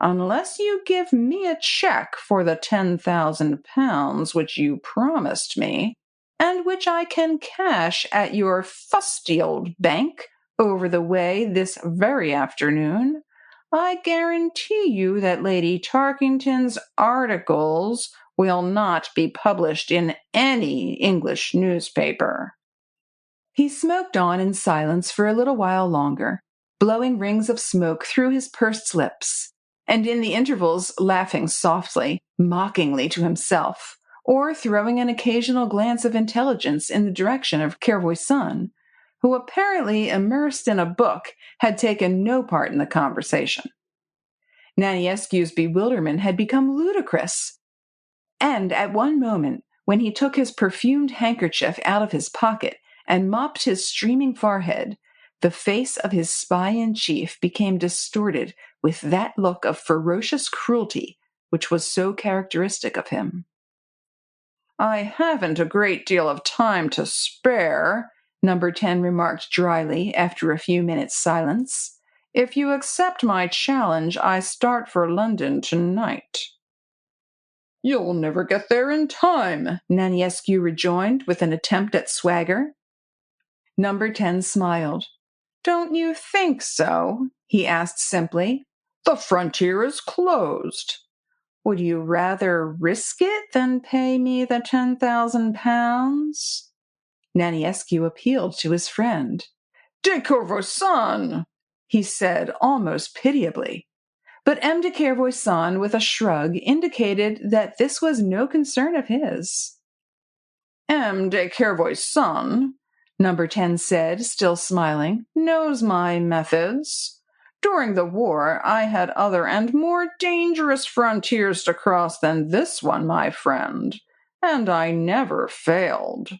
Unless you give me a check for the £10,000 which you promised me, and which I can cash at your fusty old bank over the way this very afternoon, I guarantee you that Lady Tarkington's articles will not be published in any English newspaper." He smoked on in silence for a little while longer, blowing rings of smoke through his pursed lips, and in the intervals laughing softly, mockingly to himself, or throwing an occasional glance of intelligence in the direction of Kervoisin, who, apparently immersed in a book, had taken no part in the conversation. Naniescu's bewilderment had become ludicrous, and at one moment, when he took his perfumed handkerchief out of his pocket and mopped his streaming forehead, the face of his spy-in-chief became distorted with that look of ferocious cruelty which was so characteristic of him. "I haven't a great deal of time to spare," Number 10 remarked dryly after a few minutes' silence. "If you accept my challenge, I start for London tonight." "You'll never get there in time," Naniescu rejoined with an attempt at swagger. Number 10 smiled. "Don't you think so?" he asked simply. "The frontier is closed." "Would you rather risk it than pay me the £10,000? Naniescu appealed to his friend. "De Kervoisin," he said almost pitiably. But M. de Kervoisin, with a shrug, indicated that this was no concern of his. "M. de Kervoisin," Number 10 said, still smiling, "knows my methods. During the war, I had other and more dangerous frontiers to cross than this one, my friend, and I never failed."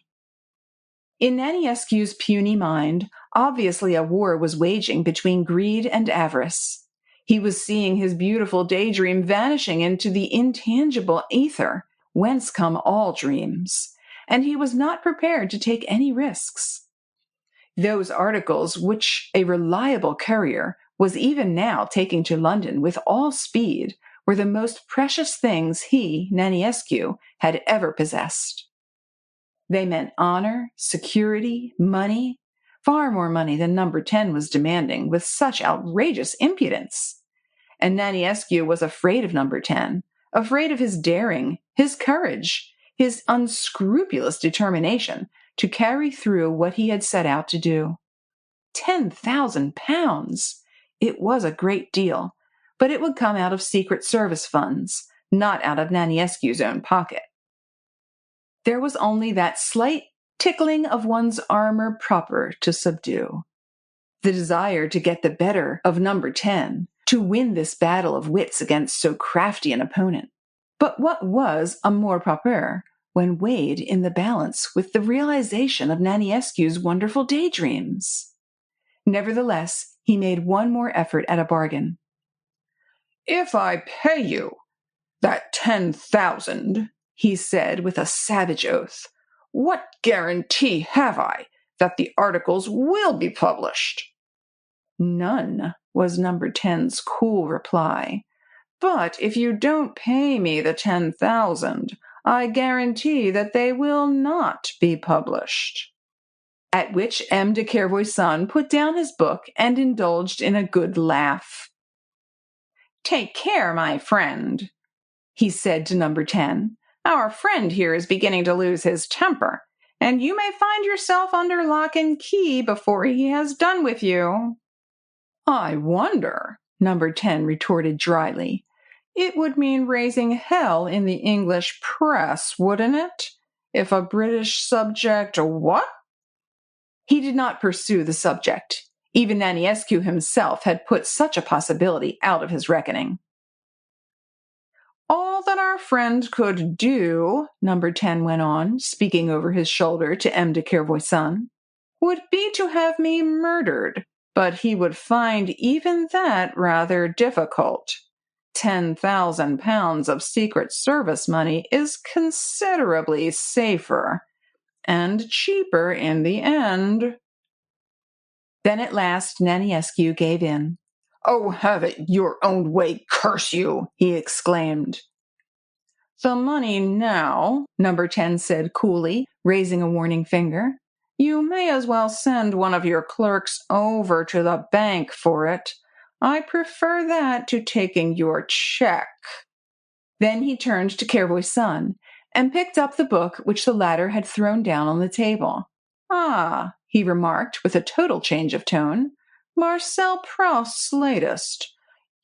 In Naniescu's puny mind, obviously a war was waging between greed and avarice. He was seeing his beautiful daydream vanishing into the intangible ether, whence come all dreams, and he was not prepared to take any risks. Those articles which a reliable courier was even now taking to London with all speed were the most precious things he, Naniescu, had ever possessed. They meant honor, security, money, far more money than Number 10 was demanding with such outrageous impudence. And Naniescu was afraid of Number 10, afraid of his daring, his courage, his unscrupulous determination to carry through what he had set out to do. £10,000! It was a great deal, but it would come out of Secret Service funds, not out of Naniescu's own pocket. There was only that slight tickling of one's armor proper to subdue. The desire to get the better of Number 10, to win this battle of wits against so crafty an opponent. But what was amour propre when weighed in the balance with the realization of Naniescu's wonderful daydreams? Nevertheless, he made one more effort at a bargain. "If I pay you that 10,000, he said with a savage oath, "what guarantee have I that the articles will be published?" "None," was Number 10's cool reply. "But if you don't pay me the 10,000, I guarantee that they will not be published." At which M. de Kervoisin put down his book and indulged in a good laugh. "Take care, my friend," he said to Number 10. "Our friend here is beginning to lose his temper, and you may find yourself under lock and key before he has done with you." "I wonder," Number 10 retorted dryly. "It would mean raising hell in the English press, wouldn't it? If a British subject, what?" He did not pursue the subject. Even Naniescu himself had put such a possibility out of his reckoning. "All that our friend could do," Number 10 went on, speaking over his shoulder to M. de Kervoisin, would be to have me murdered, but he would find even that rather difficult. £10,000 of Secret Service money is considerably safer and cheaper in the end. Then at last Naniescu gave in. "Oh, have it your own way, curse you!" he exclaimed. "The money now," Number 10 said coolly, raising a warning finger. "You may as well send one of your clerks over to the bank for it. I prefer that to taking your check." Then he turned to Carboy's son and picked up the book which the latter had thrown down on the table. "Ah," he remarked with a total change of tone, "Marcel Proust's latest.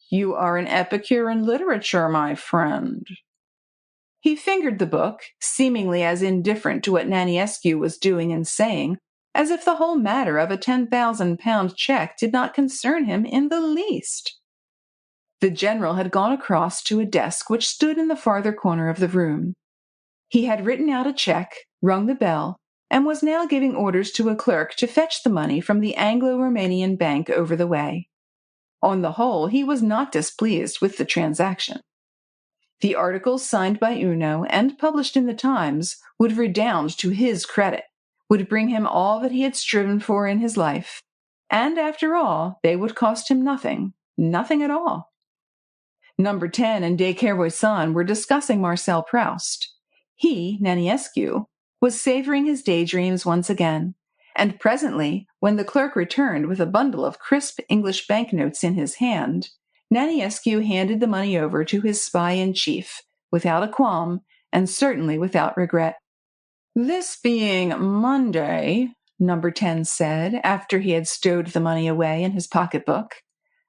You are an epicure in literature, my friend." He fingered the book, seemingly as indifferent to what Naniescu was doing and saying, as if the whole matter of a £10,000 check did not concern him in the least. The general had gone across to a desk which stood in the farther corner of the room. He had written out a check, rung the bell, and was now giving orders to a clerk to fetch the money from the Anglo-Romanian bank over the way. On the whole, he was not displeased with the transaction. The articles signed by Uno and published in the Times would redound to his credit, would bring him all that he had striven for in his life, and after all, they would cost him nothing at all. Number 10 and de Kervoisan were discussing Marcel Proust. He, Naniescu, was savoring his daydreams once again, and presently, when the clerk returned with a bundle of crisp English banknotes in his hand, Naniescu handed the money over to his spy-in-chief, without a qualm, and certainly without regret. "This being Monday," Number 10 said, after he had stowed the money away in his pocketbook,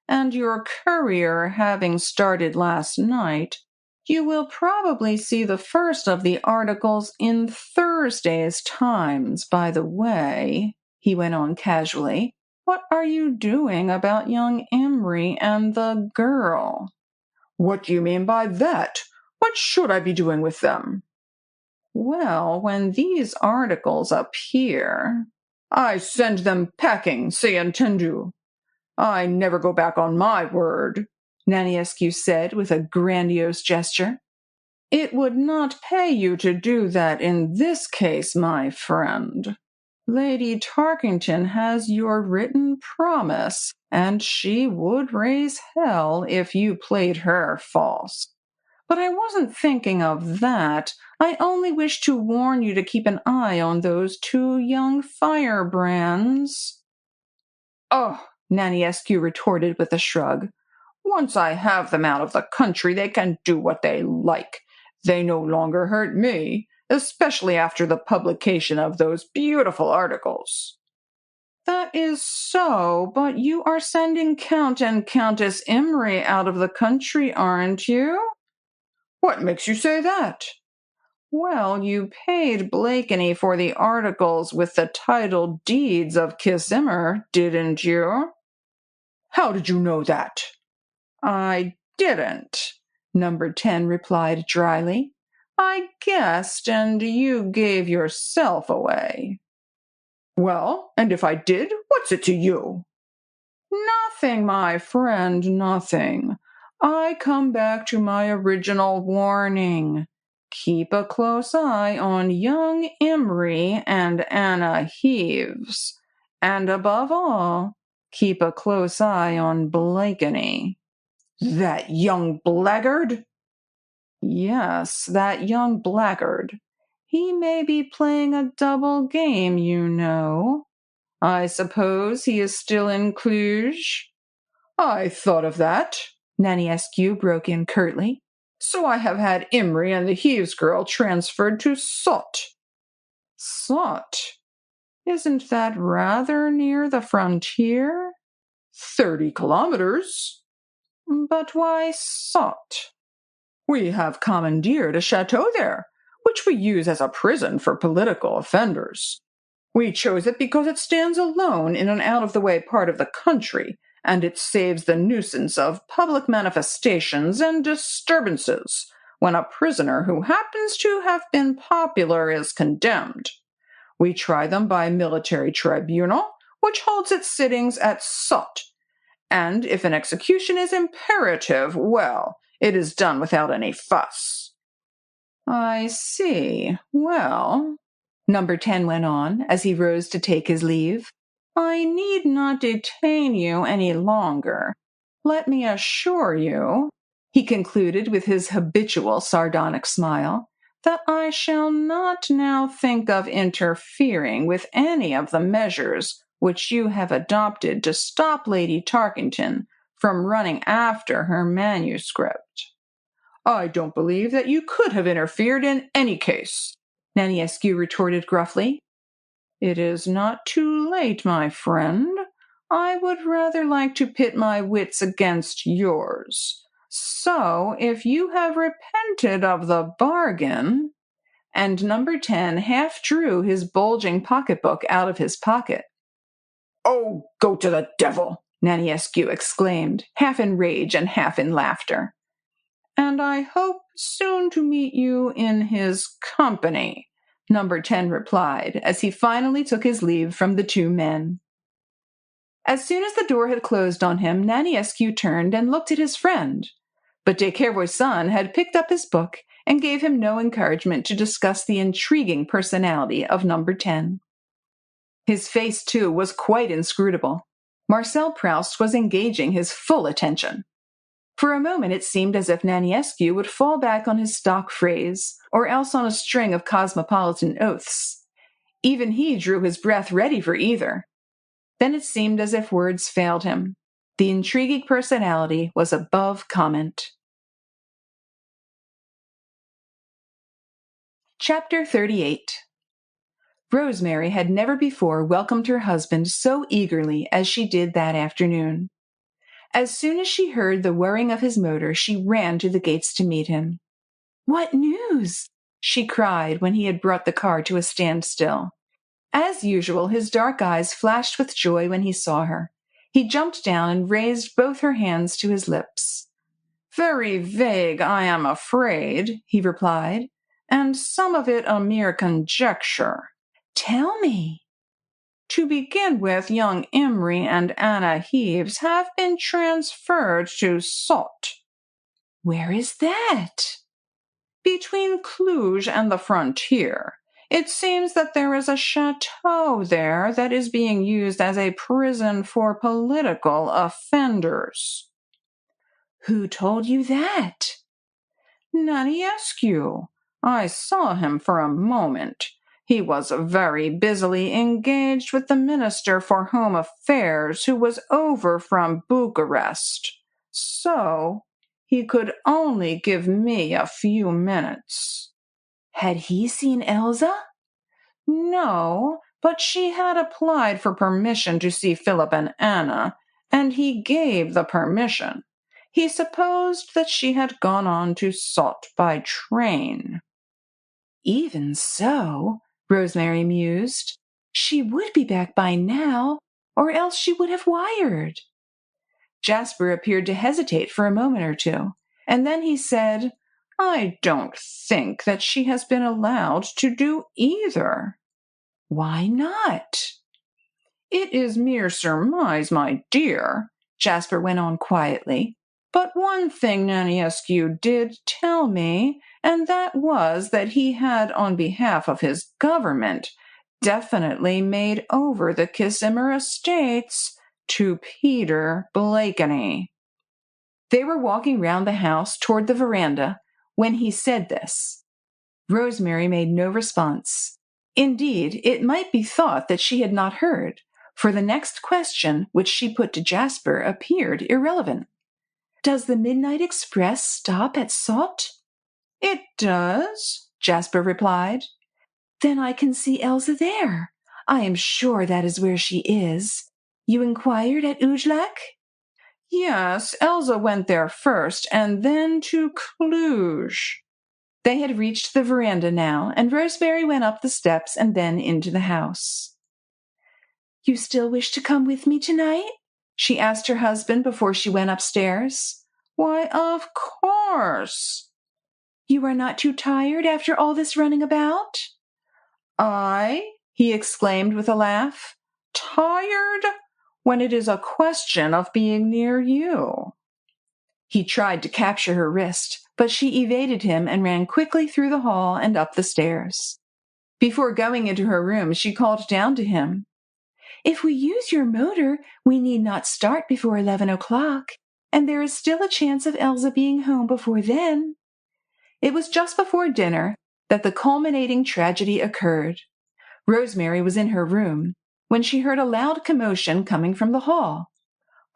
"and your courier having started last night, you will probably see the first of the articles in Thursday's Times. By the way," he went on casually, "what are you doing about young Imry and the girl?" "What do you mean by that? What should I be doing with them?" "Well, when these articles appear—" "I send them packing, c'est entendu. I never go back on my word," Naniescu said with a grandiose gesture. "It would not pay you to do that in this case, my friend. Lady Tarkington has your written promise, and she would raise hell if you played her false. But I wasn't thinking of that. I only wish to warn you to keep an eye on those two young firebrands." "Oh," Naniescu retorted with a shrug, "once I have them out of the country, they can do what they like. They no longer hurt me, especially after the publication of those beautiful articles." "That is so, but you are sending Count and Countess Imry out of the country, aren't you?" "What makes you say that?" "Well, you paid Blakeney for the articles with the title deeds of Kissimer, didn't you?" "How did you know that?" "I didn't," Number 10 replied dryly. "I guessed, and you gave yourself away." "Well, and if I did, what's it to you?" "Nothing, my friend, nothing. I come back to my original warning. Keep a close eye on young Imry and Anna Heaves. And above all, keep a close eye on Blakeney." "That young blackguard?" "Yes, that young blackguard. He may be playing a double game, you know. I suppose he is still in Cluj?" "I thought of that," Naniescu broke in curtly. "So I have had Imry and the Heaves girl transferred to Sot." "Sot? Isn't that rather near the frontier?" 30 kilometers. "But why Sot?" "We have commandeered a chateau there, which we use as a prison for political offenders. We chose it because it stands alone in an out-of-the-way part of the country, and it saves the nuisance of public manifestations and disturbances when a prisoner who happens to have been popular is condemned. We try them by military tribunal, which holds its sittings at Sot. And if an execution is imperative, well, it is done without any fuss." "I see. Well," Number 10 went on as he rose to take his leave, "I need not detain you any longer. Let me assure you," he concluded with his habitual sardonic smile, "that I shall not now think of interfering with any of the measures which you have adopted to stop Lady Tarkington from running after her manuscript." "I don't believe that you could have interfered in any case," Naniescu retorted gruffly. "It is not too late, my friend. I would rather like to pit my wits against yours. So, if you have repented of the bargain—" And Number 10 half drew his bulging pocketbook out of his pocket. "Oh, go to the devil!" Naniescu exclaimed, half in rage and half in laughter. "And I hope soon to meet you in his company," Number 10 replied, as he finally took his leave from the two men. As soon as the door had closed on him, Naniescu turned and looked at his friend. But de Kervoisin had picked up his book and gave him no encouragement to discuss the intriguing personality of Number 10. His face, too, was quite inscrutable. Marcel Proust was engaging his full attention. For a moment it seemed as if Naniescu would fall back on his stock phrase, or else on a string of cosmopolitan oaths. Even he drew his breath ready for either. Then it seemed as if words failed him. The intriguing personality was above comment. Chapter 38. Rosemary had never before welcomed her husband so eagerly as she did that afternoon. As soon as she heard the whirring of his motor, she ran to the gates to meet him. "What news?" she cried when he had brought the car to a standstill. As usual, his dark eyes flashed with joy when he saw her. He jumped down and raised both her hands to his lips. "Very vague, I am afraid," he replied, "and some of it a mere conjecture." "Tell me." "To begin with, young Imry and Anna Heaves have been transferred to Sot." "Where is that?" "Between Cluj and the frontier. It seems that there is a chateau there that is being used as a prison for political offenders." "Who told you that?" "Naniescu. I saw him for a moment. He was very busily engaged with the Minister for Home Affairs, who was over from Bucharest. So he could only give me a few minutes." "Had he seen Elsa?" "No, but she had applied for permission to see Philip and Anna, and he gave the permission. He supposed that she had gone on to Sot by train." "Even so," Rosemary mused, "she would be back by now, or else she would have wired." Jasper appeared to hesitate for a moment or two, and then he said, "I don't think that she has been allowed to do either." "Why not?" "It is mere surmise, my dear," Jasper went on quietly. "But one thing Naniescu did tell me, and that was that he had, on behalf of his government, definitely made over the Kissimer estates to Peter Blakeney." They were walking round the house toward the veranda when he said this. Rosemary made no response. Indeed, it might be thought that she had not heard, for the next question which she put to Jasper appeared irrelevant. "Does the Midnight Express stop at Sot?" "It does," Jasper replied. "Then I can see Elsa there. I am sure that is where she is. You inquired at Ujlak?" "Yes, Elsa went there first, and then to Cluj." They had reached the veranda now, and Rosemary went up the steps and then into the house. "You still wish to come with me tonight?" she asked her husband before she went upstairs. "Why, of course." "You are not too tired after all this running about?" "I?" he exclaimed with a laugh. Tired? When it is a question of being near you. He tried to capture her wrist, but she evaded him and ran quickly through the hall and up the stairs. Before going into her room, she called down to him, "If we use your motor, we need not start before 11 o'clock, and there is still a chance of Elsa being home before then." It was just before dinner that the culminating tragedy occurred. Rosemary was in her room when she heard a loud commotion coming from the hall.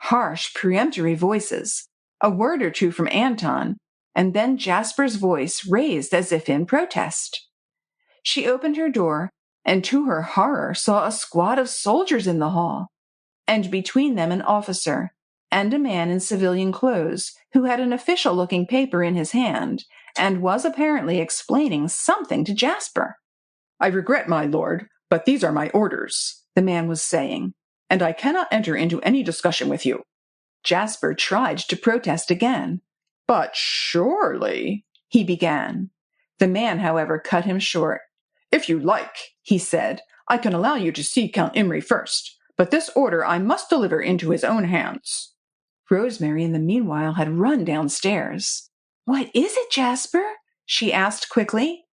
Harsh, peremptory voices, a word or two from Anton, and then Jasper's voice raised as if in protest. She opened her door, and to her horror saw a squad of soldiers in the hall, and between them an officer, and a man in civilian clothes who had an official-looking paper in his hand, and was apparently explaining something to Jasper. "I regret, my lord, but these are my orders," the man was saying, "and I cannot enter into any discussion with you." Jasper tried to protest again. "But surely," he began. The man, however, cut him short. "If you like," he said, "I can allow you to see Count Imry first, but this order I must deliver into his own hands." Rosemary, in the meanwhile, had run downstairs. "What is it, Jasper?" she asked quickly.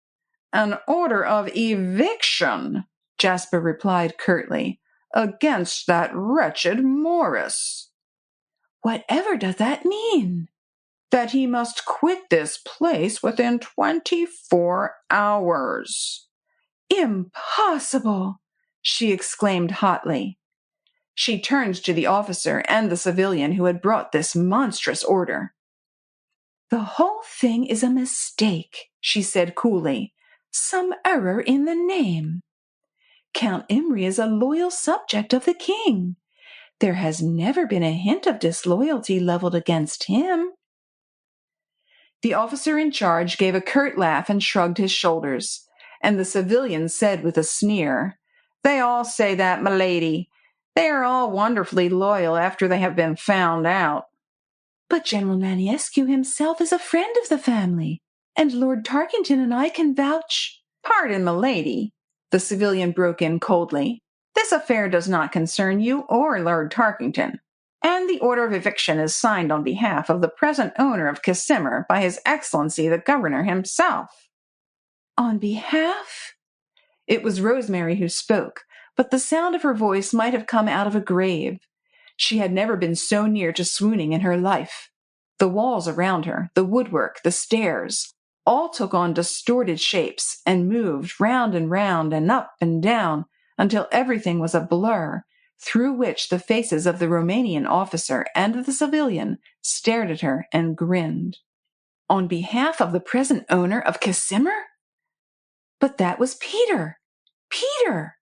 "An order of eviction," Jasper replied curtly, "against that wretched Morris." "Whatever does that mean?" "That he must quit this place within 24 hours. "Impossible!" she exclaimed hotly. She turned to the officer and the civilian who had brought this monstrous order. "The whole thing is a mistake," she said coolly. "Some error in the name. Count Imry is a loyal subject of the king. There has never been a hint of disloyalty leveled against him." The officer in charge gave a curt laugh and shrugged his shoulders, and the civilian said with a sneer, "They all say that, m'lady. They are all wonderfully loyal after they have been found out." "But General Naniescu himself is a friend of the family, and Lord Tarkington and I can vouch—" "Pardon, m'lady," the civilian broke in coldly. "This affair does not concern you or Lord Tarkington, and the order of eviction is signed on behalf of the present owner of Casimir by His Excellency the Governor himself." "On behalf?" It was Rosemary who spoke, but the sound of her voice might have come out of a grave. She had never been so near to swooning in her life. The walls around her, the woodwork, the stairs, all took on distorted shapes and moved round and up and down until everything was a blur, through which the faces of the Romanian officer and the civilian stared at her and grinned. On behalf of the present owner of Casimir? But that was Peter! Peter!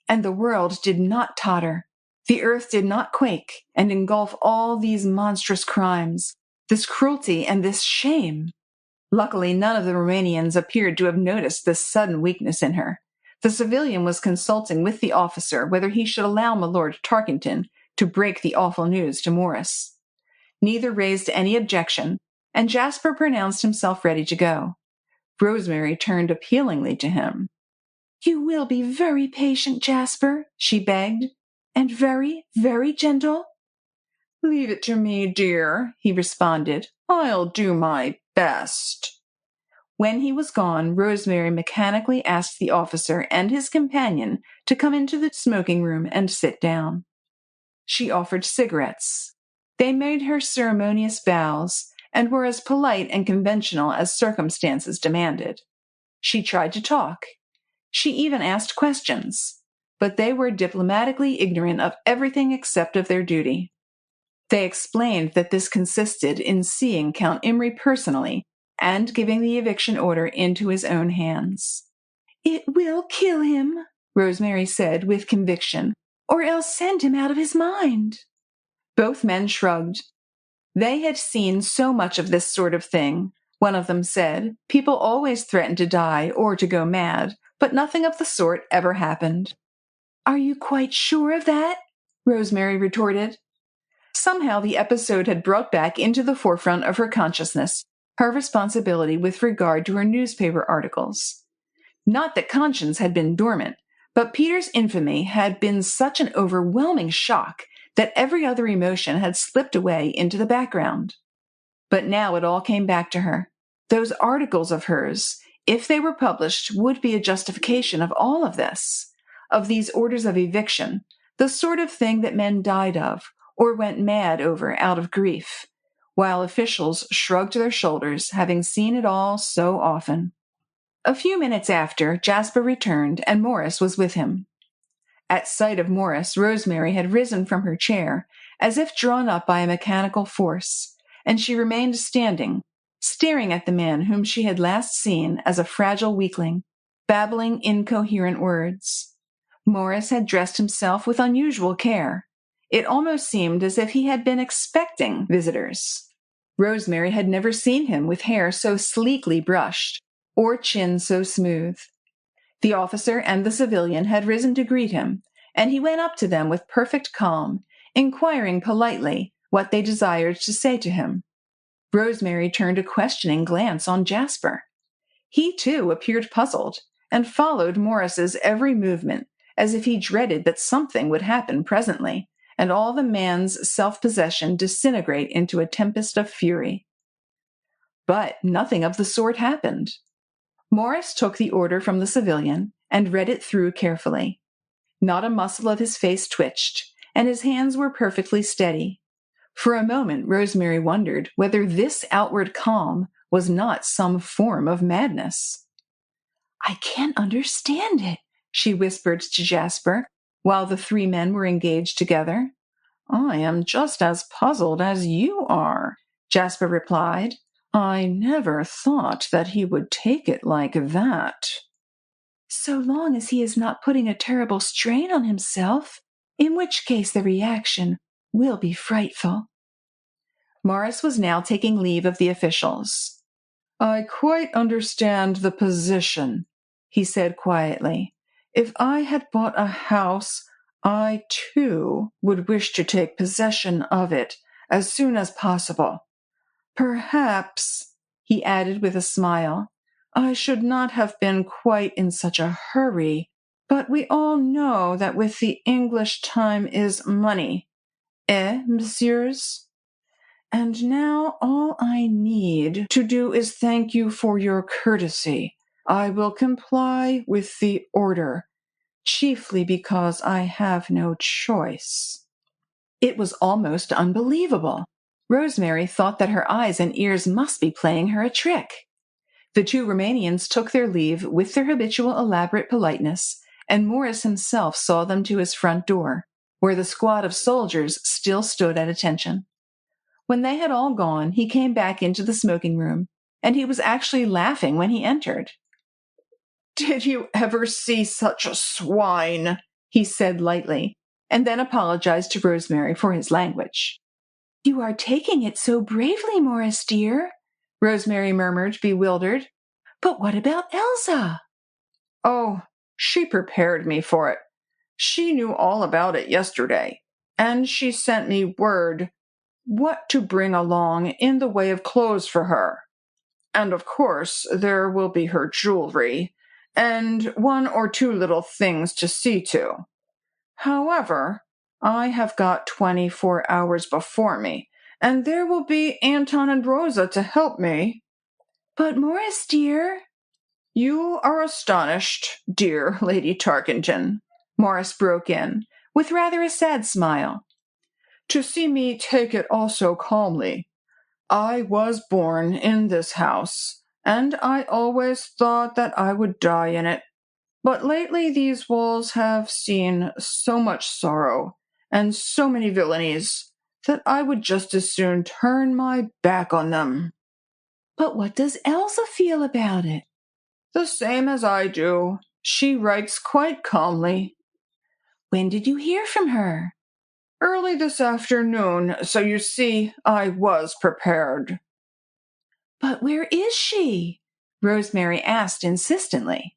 And the world did not totter. The earth did not quake and engulf all these monstrous crimes, this cruelty and this shame. Luckily, none of the Romanians appeared to have noticed this sudden weakness in her. The civilian was consulting with the officer whether he should allow my Lord Tarkington to break the awful news to Morris. Neither raised any objection, and Jasper pronounced himself ready to go. Rosemary turned appealingly to him. "You will be very patient, Jasper," she begged, "and very, very gentle?" "Leave it to me, dear," he responded. "I'll do my best." When he was gone, Rosemary mechanically asked the officer and his companion to come into the smoking room and sit down. She offered cigarettes. They made her ceremonious bows and were as polite and conventional as circumstances demanded. She tried to talk. She even asked questions, but they were diplomatically ignorant of everything except of their duty. They explained that this consisted in seeing Count Imry personally and giving the eviction order into his own hands. "It will kill him," Rosemary said with conviction, "or else send him out of his mind." Both men shrugged. They had seen so much of this sort of thing. One of them said, "People always threaten to die or to go mad, but nothing of the sort ever happened." "Are you quite sure of that?" Rosemary retorted. Somehow the episode had brought back into the forefront of her consciousness her responsibility with regard to her newspaper articles. Not that conscience had been dormant, But Peter's infamy had been such an overwhelming shock that every other emotion had slipped away into the background. But now it all came back to her. Those articles of hers, if they were published, would be a justification of all of this, of these orders of eviction, the sort of thing that men died of or went mad over out of grief, while officials shrugged their shoulders, having seen it all so often. A few minutes after, Jasper returned, and Morris was with him. At sight of Morris, Rosemary had risen from her chair, as if drawn up by a mechanical force, and she remained standing, staring at the man whom she had last seen as a fragile weakling, babbling incoherent words. Morris had dressed himself with unusual care. It almost seemed as if he had been expecting visitors. Rosemary had never seen him with hair so sleekly brushed, or chin so smooth. The officer and the civilian had risen to greet him, and he went up to them with perfect calm, inquiring politely what they desired to say to him. Rosemary turned a questioning glance on Jasper. He, too, appeared puzzled, and followed Morris's every movement, as if he dreaded that something would happen presently, and all the man's self-possession disintegrate into a tempest of fury. But nothing of the sort happened. Morris took the order from the civilian and read it through carefully. Not a muscle of his face twitched, and his hands were perfectly steady. For a moment, Rosemary wondered whether this outward calm was not some form of madness. "I can't understand it," she whispered to Jasper, while the three men were engaged together. "I am just as puzzled as you are," Jasper replied. "I never thought that he would take it like that." "So long as he is not putting a terrible strain on himself, in which case the reaction will be frightful." Morris was now taking leave of the officials. "I quite understand the position," he said quietly. "If I had bought a house, I, too, would wish to take possession of it as soon as possible. Perhaps," he added with a smile, "I should not have been quite in such a hurry, but we all know that with the English time is money. Messieurs? And now all I need to do is thank you for your courtesy. I will comply with the order, chiefly because I have no choice." It was almost unbelievable. Rosemary thought that her eyes and ears must be playing her a trick. The two Romanians took their leave with their habitual elaborate politeness, and Morris himself saw them to his front door, where the squad of soldiers still stood at attention. When they had all gone, he came back into the smoking room, and he was actually laughing when he entered. "Did you ever see such a swine?" he said lightly, and then apologized to Rosemary for his language. "You are taking it so bravely, Morris, dear," Rosemary murmured, bewildered. "But what about Elsa?" "Oh, she prepared me for it. She knew all about it yesterday, and she sent me word what to bring along in the way of clothes for her. And of course, there will be her jewelry, and one or two little things to see to. However, I have got 24 hours before me, and there will be Anton and Rosa to help me." "But Morris, dear—" "You are astonished, dear Lady Tarkington," Morris broke in, with rather a sad smile, "to see me take it all so calmly. I was born in this house, and I always thought that I would die in it. But lately these walls have seen so much sorrow and so many villainies that I would just as soon turn my back on them." "But what does Elsa feel about it?" "The same as I do. She writes quite calmly." "When did you hear from her?" "Early this afternoon, so you see I was prepared." "But where is she?" Rosemary asked insistently.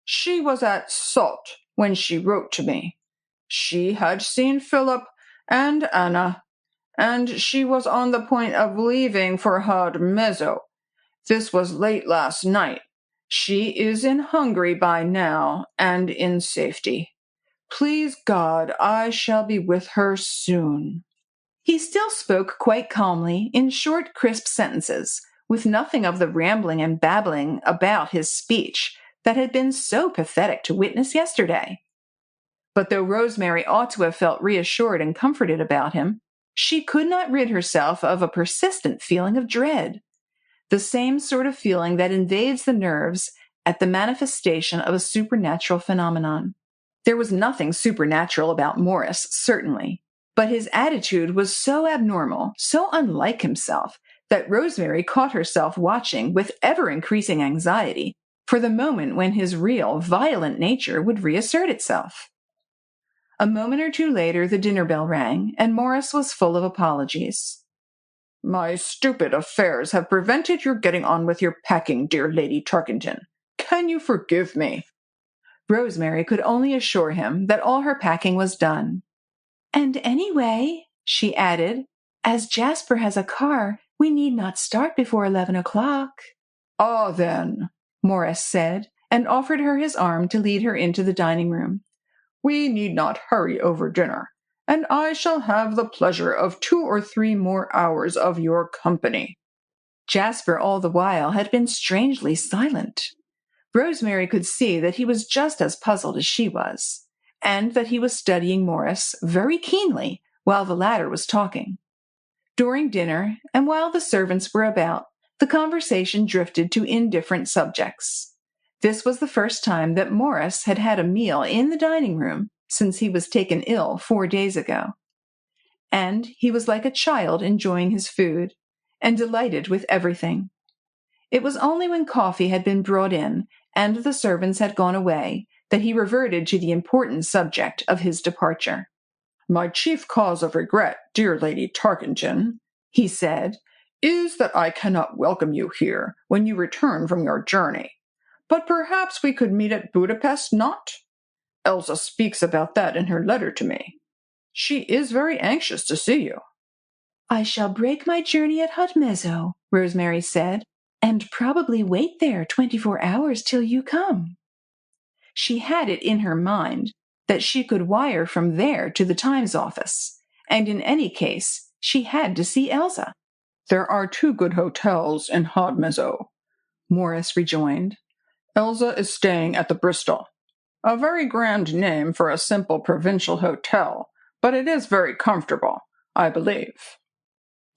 "She was at Salt when she wrote to me. She had seen Philip and Anna, and she was on the point of leaving for Hard Mezzo. This was late last night. She is in Hungary by now, and in safety. Please God, I shall be with her soon. He still spoke quite calmly, in short, crisp sentences, with nothing of the rambling and babbling about his speech that had been so pathetic to witness yesterday. But though Rosemary ought to have felt reassured and comforted about him, she could not rid herself of a persistent feeling of dread, the same sort of feeling that invades the nerves at the manifestation of a supernatural phenomenon. There was nothing supernatural about Morris, certainly, but his attitude was so abnormal, so unlike himself, that Rosemary caught herself watching with ever-increasing anxiety for the moment when his real, violent nature would reassert itself. A moment or two later, the dinner bell rang, and Morris was full of apologies. My stupid affairs have prevented your getting on with your packing, dear Lady Tarkington. Can you forgive me? Rosemary could only assure him that all her packing was done. And anyway, she added, as Jasper has a car, we need not start before 11 o'clock. Ah, then, Morris said, and offered her his arm to lead her into the dining room. We need not hurry over dinner, and I shall have the pleasure of 2 or 3 more hours of your company. Jasper all the while had been strangely silent. Rosemary could see that he was just as puzzled as she was, and that he was studying Morris very keenly while the latter was talking. During dinner, and while the servants were about, the conversation drifted to indifferent subjects. This was the first time that Morris had had a meal in the dining room since he was taken ill 4 days ago. And he was like a child enjoying his food, and delighted with everything. It was only when coffee had been brought in and the servants had gone away that he reverted to the important subject of his departure. My chief cause of regret, dear Lady Tarkington, he said, is that I cannot welcome you here when you return from your journey. But perhaps we could meet at Budapest, not? Elsa speaks about that in her letter to me. She is very anxious to see you. I shall break my journey at Hudmezzo, Rosemary said, and probably wait there 24 hours till you come. She had it in her mind that she could wire from there to the Times office, and in any case, she had to see Elsa. There are 2 good hotels in Hudmezzo, Morris rejoined. Elsa is staying at the Bristol. A very grand name for a simple provincial hotel, but it is very comfortable, I believe.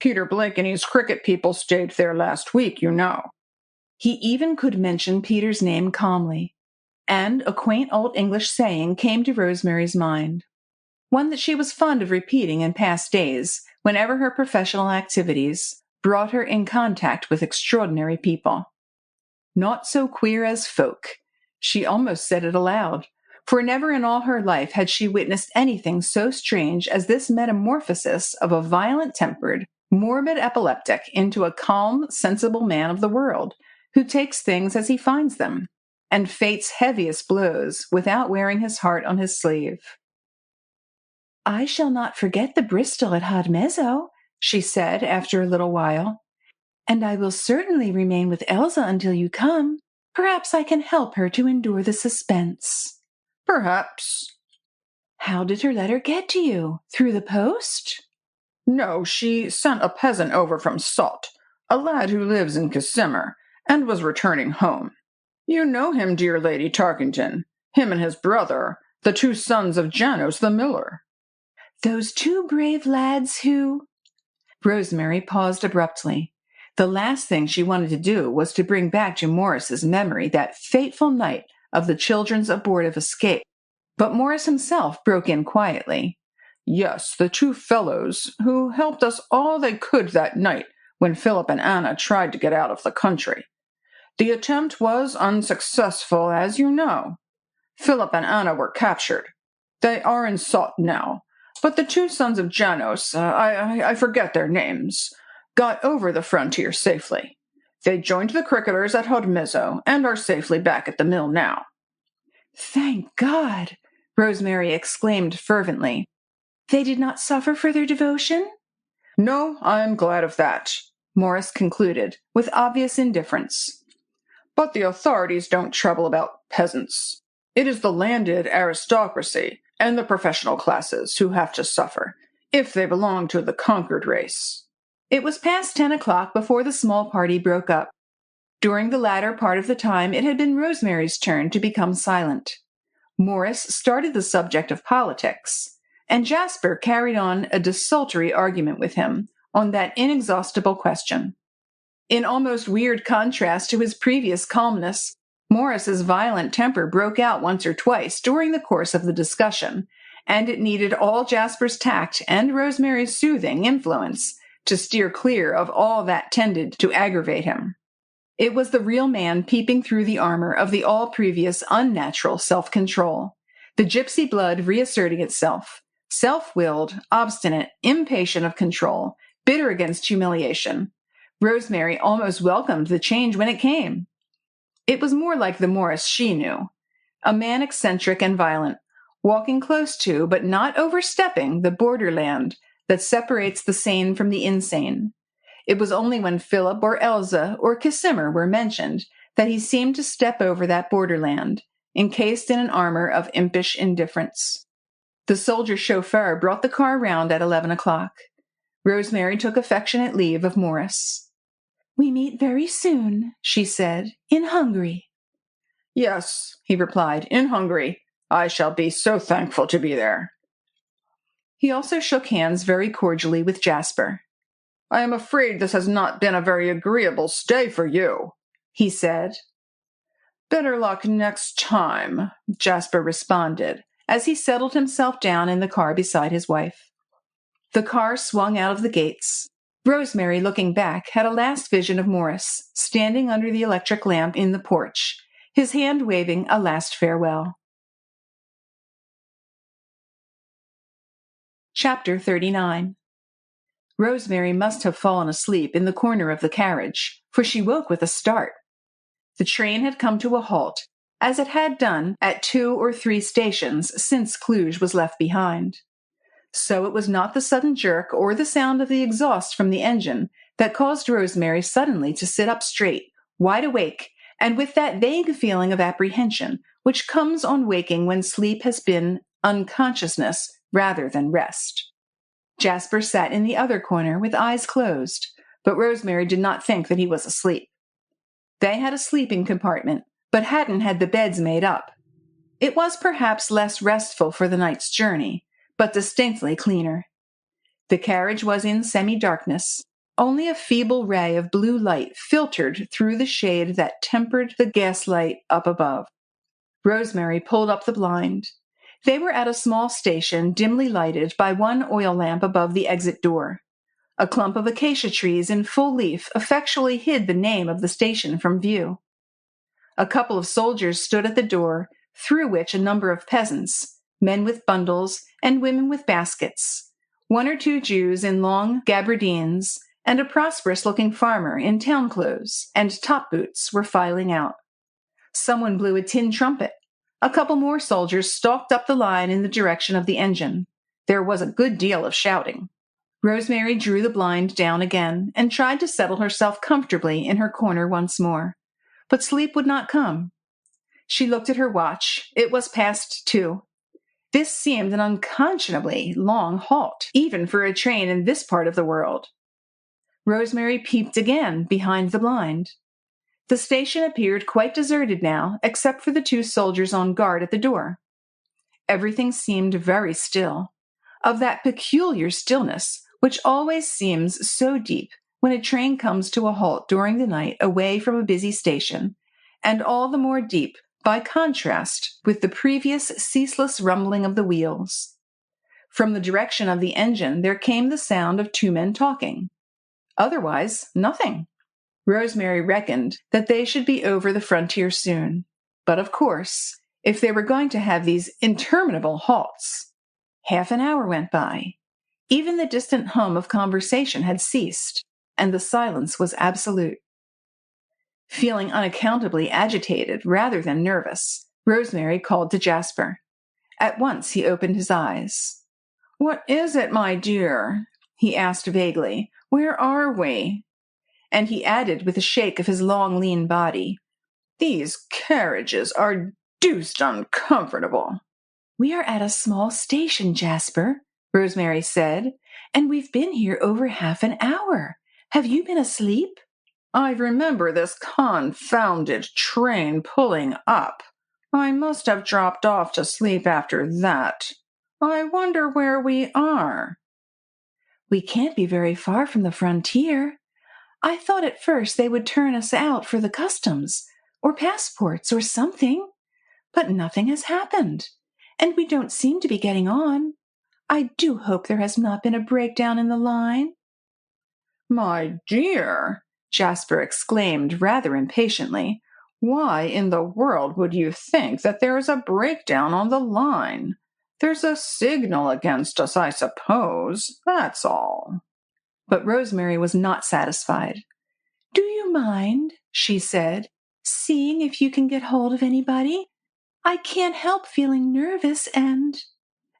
Peter Blakeney's cricket people stayed there last week, you know. He even could mention Peter's name calmly, and a quaint old English saying came to Rosemary's mind, one that she was fond of repeating in past days whenever her professional activities brought her in contact with extraordinary people. Not so queer as folk. She almost said it aloud, for never in all her life had she witnessed anything so strange as this metamorphosis of a violent-tempered, morbid epileptic into a calm, sensible man of the world, who takes things as he finds them, and fate's heaviest blows without wearing his heart on his sleeve. I shall not forget the Bristol at Hudmezzo, she said after a little while, and I will certainly remain with Elsa until you come. Perhaps I can help her to endure the suspense. Perhaps. How did her letter get to you? Through the post? No, she sent a peasant over from Salt, a lad who lives in Casimir, and was returning home. You know him, dear Lady Tarkington, him and his brother, the 2 sons of Janos the miller. Those 2 brave lads who... Rosemary paused abruptly. The last thing she wanted to do was to bring back to Morris's memory that fateful night of the children's abortive escape. But Morris himself broke in quietly. Yes, the 2 fellows who helped us all they could that night when Philip and Anna tried to get out of the country. The attempt was unsuccessful, as you know. Philip and Anna were captured. They are in Salt now, but the 2 sons of Janos, I forget their names, got over the frontier safely. They joined the cricketers at Hudmezzo and are safely back at the mill now. Thank God! Rosemary exclaimed fervently. They did not suffer for their devotion? No, I am glad of that, Morris concluded, with obvious indifference. But the authorities don't trouble about peasants. It is the landed aristocracy and the professional classes who have to suffer, if they belong to the conquered race. It was past 10 o'clock before the small party broke up. During the latter part of the time, it had been Rosemary's turn to become silent. Morris started the subject of politics, and Jasper carried on a desultory argument with him on that inexhaustible question. In almost weird contrast to his previous calmness, Morris's violent temper broke out once or twice during the course of the discussion, and it needed all Jasper's tact and Rosemary's soothing influence to steer clear of all that tended to aggravate him. It was the real man peeping through the armor of the all-previous unnatural self-control, the gypsy blood reasserting itself, self-willed, obstinate, impatient of control, bitter against humiliation. Rosemary almost welcomed the change when it came. It was more like the Morris she knew, a man eccentric and violent, walking close to, but not overstepping, the borderland that separates the sane from the insane. It was only when Philip or Elsa or Casimir were mentioned that he seemed to step over that borderland, encased in an armor of impish indifference. The soldier chauffeur brought the car round at 11 o'clock. Rosemary took affectionate leave of Morris. "We meet very soon," she said, "in Hungary." "Yes," he replied, "in Hungary. I shall be so thankful to be there." He also shook hands very cordially with Jasper. "I am afraid this has not been a very agreeable stay for you," he said. "Better luck next time," Jasper responded, as he settled himself down in the car beside his wife. The car swung out of the gates. Rosemary, looking back, had a last vision of Morris, standing under the electric lamp in the porch, his hand waving a last farewell. Chapter 39. Rosemary must have fallen asleep in the corner of the carriage, for she woke with a start. The train had come to a halt, as it had done at 2 or 3 stations since Cluj was left behind. So it was not the sudden jerk or the sound of the exhaust from the engine that caused Rosemary suddenly to sit up straight, wide awake, and with that vague feeling of apprehension which comes on waking when sleep has been unconsciousness rather than rest. Jasper sat in the other corner with eyes closed, but Rosemary did not think that he was asleep. They had a sleeping compartment, but hadn't had the beds made up. It was perhaps less restful for the night's journey, but distinctly cleaner. The carriage was in semi-darkness. Only a feeble ray of blue light filtered through the shade that tempered the gaslight up above. Rosemary pulled up the blind. They were at a small station dimly lighted by one oil lamp above the exit door. A clump of acacia trees in full leaf effectually hid the name of the station from view. A couple of soldiers stood at the door, through which a number of peasants, men with bundles and women with baskets, 1 or 2 Jews in long gabardines, and a prosperous-looking farmer in town clothes and top boots were filing out. Someone blew a tin trumpet. A couple more soldiers stalked up the line in the direction of the engine. There was a good deal of shouting. Rosemary drew the blind down again and tried to settle herself comfortably in her corner once more. But sleep would not come. She looked at her watch. It was past 2. This seemed an unconscionably long halt, even for a train in this part of the world. Rosemary peeped again behind the blind. The station appeared quite deserted now, except for the 2 soldiers on guard at the door. Everything seemed very still, of that peculiar stillness which always seems so deep when a train comes to a halt during the night away from a busy station, and all the more deep by contrast with the previous ceaseless rumbling of the wheels. From the direction of the engine there came the sound of 2 men talking. Otherwise, nothing. Rosemary reckoned that they should be over the frontier soon. But of course, if they were going to have these interminable halts. Half an hour went by. Even the distant hum of conversation had ceased, and the silence was absolute. Feeling unaccountably agitated rather than nervous, Rosemary called to Jasper. At once he opened his eyes. "What is it, my dear?" he asked vaguely. "Where are we?" And he added with a shake of his long, lean body, These carriages are deuced uncomfortable. We are at a small station, Jasper, Rosemary said, and we've been here over half an hour. Have you been asleep? I remember this confounded train pulling up. I must have dropped off to sleep after that. I wonder where we are. We can't be very far from the frontier. I thought at first they would turn us out for the customs, or passports, or something. But nothing has happened, and we don't seem to be getting on. I do hope there has not been a breakdown in the line. My dear, Jasper exclaimed rather impatiently, why in the world would you think that there is a breakdown on the line? There's a signal against us, I suppose. That's all. But Rosemary was not satisfied. Do you mind, she said, seeing if you can get hold of anybody? I can't help feeling nervous and...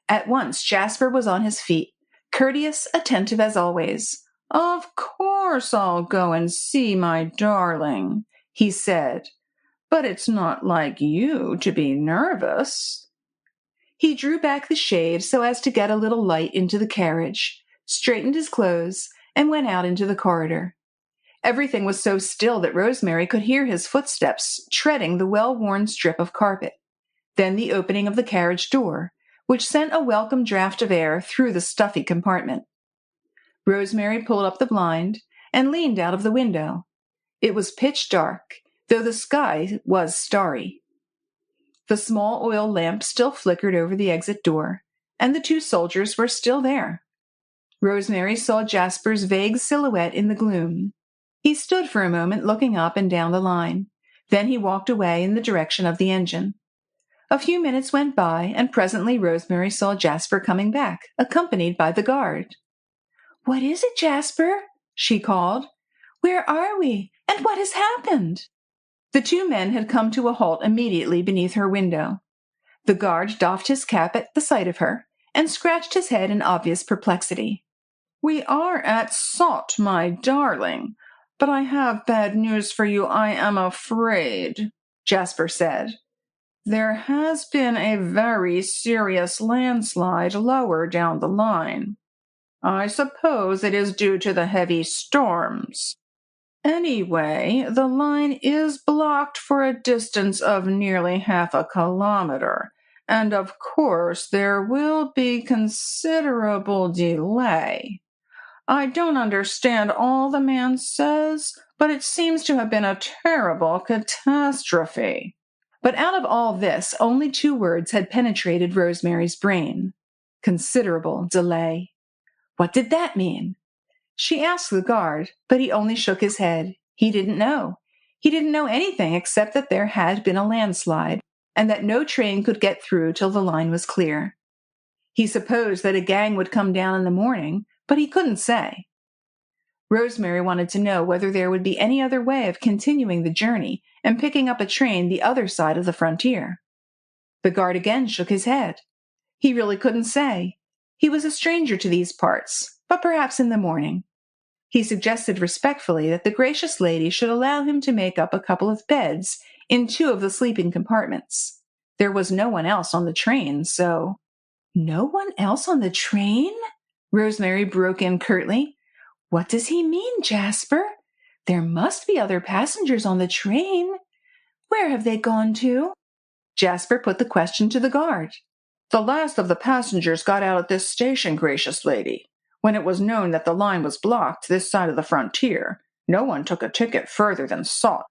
At once Jasper was on his feet, courteous, attentive as always. Of course I'll go and see my darling, he said. But it's not like you to be nervous. He drew back the shade so as to get a little light into the carriage, straightened his clothes, and went out into the corridor. Everything was so still that Rosemary could hear his footsteps treading the well-worn strip of carpet, then the opening of the carriage door, which sent a welcome draught of air through the stuffy compartment. Rosemary pulled up the blind and leaned out of the window. It was pitch dark, though the sky was starry. The small oil lamp still flickered over the exit door, and the two soldiers were still there. Rosemary saw Jasper's vague silhouette in the gloom. He stood for a moment looking up and down the line. Then he walked away in the direction of the engine. A few minutes went by, and presently Rosemary saw Jasper coming back, accompanied by the guard. "What is it, Jasper?" she called. "Where are we, and what has happened?" The two men had come to a halt immediately beneath her window. The guard doffed his cap at the sight of her, and scratched his head in obvious perplexity. "We are at Sot, my darling, but I have bad news for you, I am afraid," Jasper said. "There has been a very serious landslide lower down the line. I suppose it is due to the heavy storms. Anyway, the line is blocked for a distance of nearly half a kilometer, and of course there will be considerable delay. I don't understand all the man says, but it seems to have been a terrible catastrophe." But out of all this, only two words had penetrated Rosemary's brain. Considerable delay. What did that mean? She asked the guard, but he only shook his head. He didn't know. He didn't know anything except that there had been a landslide, and that no train could get through till the line was clear. He supposed that a gang would come down in the morning, but he couldn't say. Rosemary wanted to know whether there would be any other way of continuing the journey and picking up a train the other side of the frontier. The guard again shook his head. He really couldn't say. He was a stranger to these parts, but perhaps in the morning. He suggested respectfully that the gracious lady should allow him to make up a couple of beds in two of the sleeping compartments. There was no one else on the train, so... "No one else on the train?" Rosemary broke in curtly. "What does he mean, Jasper? There must be other passengers on the train. Where have they gone to?" Jasper put the question to the guard. "The last of the passengers got out at this station, gracious lady. When it was known that the line was blocked this side of the frontier, no one took a ticket further than Sot."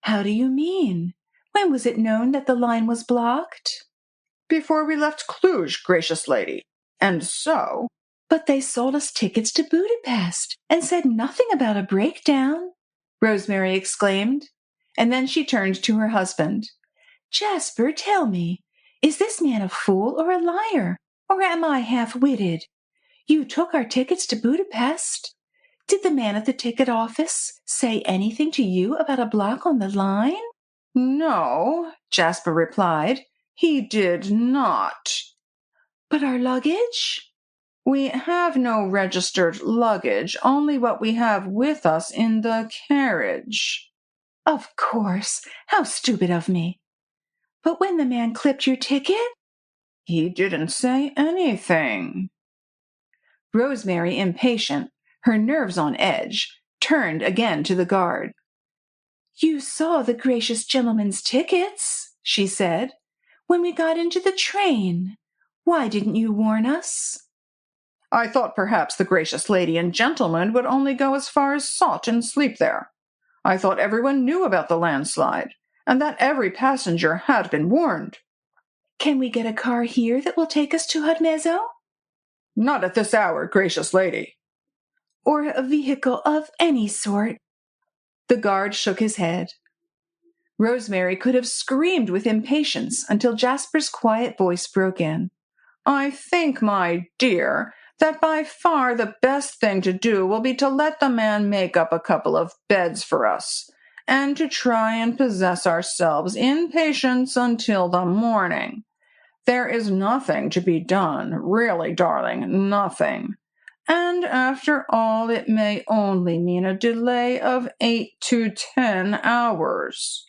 "How do you mean? When was it known that the line was blocked?" "Before we left Cluj, gracious lady. And so..." "But they sold us tickets to Budapest and said nothing about a breakdown," Rosemary exclaimed. And then she turned to her husband. "Jasper, tell me, is this man a fool or a liar, or am I half-witted? You took our tickets to Budapest. Did the man at the ticket office say anything to you about a block on the line?" "No," Jasper replied. "He did not." "But our luggage?" "We have no registered luggage, only what we have with us in the carriage." Of course. How stupid of me. But when the man clipped your ticket? He didn't say anything. Rosemary, impatient, her nerves on edge, turned again to the guard. You saw the gracious gentleman's tickets, she said, when we got into the train. Why didn't you warn us? I thought perhaps the gracious lady and gentleman would only go as far as Sot and sleep there. I thought everyone knew about the landslide, and that every passenger had been warned. Can we get a car here that will take us to Hudmezzo? Not at this hour, gracious lady. Or a vehicle of any sort? The guard shook his head. Rosemary could have screamed with impatience until Jasper's quiet voice broke in. I think, my dear, that by far the best thing to do will be to let the man make up a couple of beds for us, and to try and possess ourselves in patience until the morning. There is nothing to be done, really, darling, nothing. And after all, it may only mean a delay of 8 to 10 hours.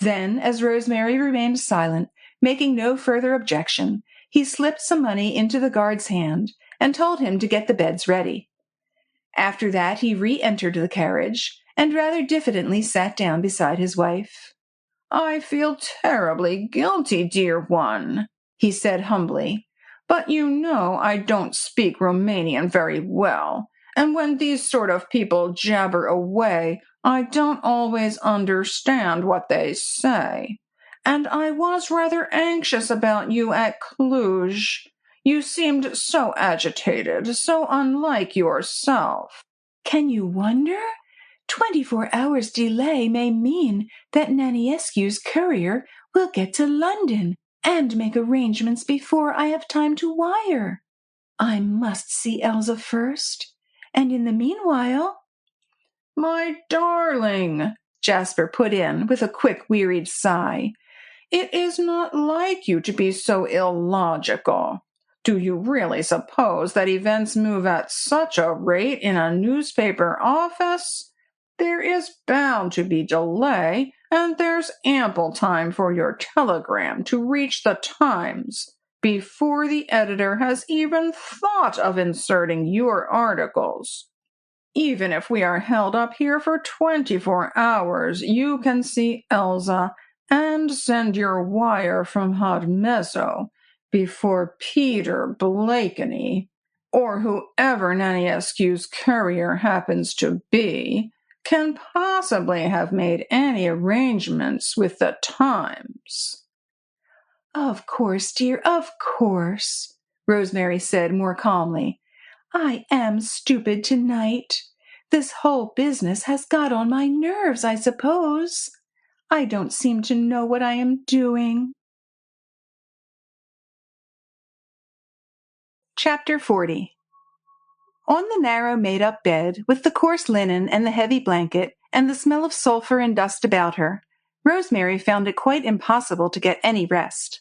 Then, as Rosemary remained silent, making no further objection, he slipped some money into the guard's hand and told him to get the beds ready. After that, he re-entered the carriage and rather diffidently sat down beside his wife. I feel terribly guilty, dear one, he said humbly, but you know I don't speak Romanian very well, and when these sort of people jabber away, I don't always understand what they say. And I was rather anxious about you at Cluj. You seemed so agitated, so unlike yourself. Can you wonder? 24 hours delay may mean that Naniescu's courier will get to London and make arrangements before I have time to wire. I must see Elsa first, and in the meanwhile— My darling, Jasper put in with a quick, wearied sigh, it is not like you to be so illogical. Do you really suppose that events move at such a rate in a newspaper office? There is bound to be delay, and there's ample time for your telegram to reach the Times before the editor has even thought of inserting your articles. Even if we are held up here for 24 hours, you can see Elsa and send your wire from Hudmezzo before Peter Blakeney, or whoever Naniescu's courier happens to be, can possibly have made any arrangements with the Times. Of course, dear, of course, Rosemary said more calmly. I am stupid tonight. This whole business has got on my nerves, I suppose. I don't seem to know what I am doing. Chapter 40. On the narrow made-up bed, with the coarse linen and the heavy blanket, and the smell of sulphur and dust about her, Rosemary found it quite impossible to get any rest.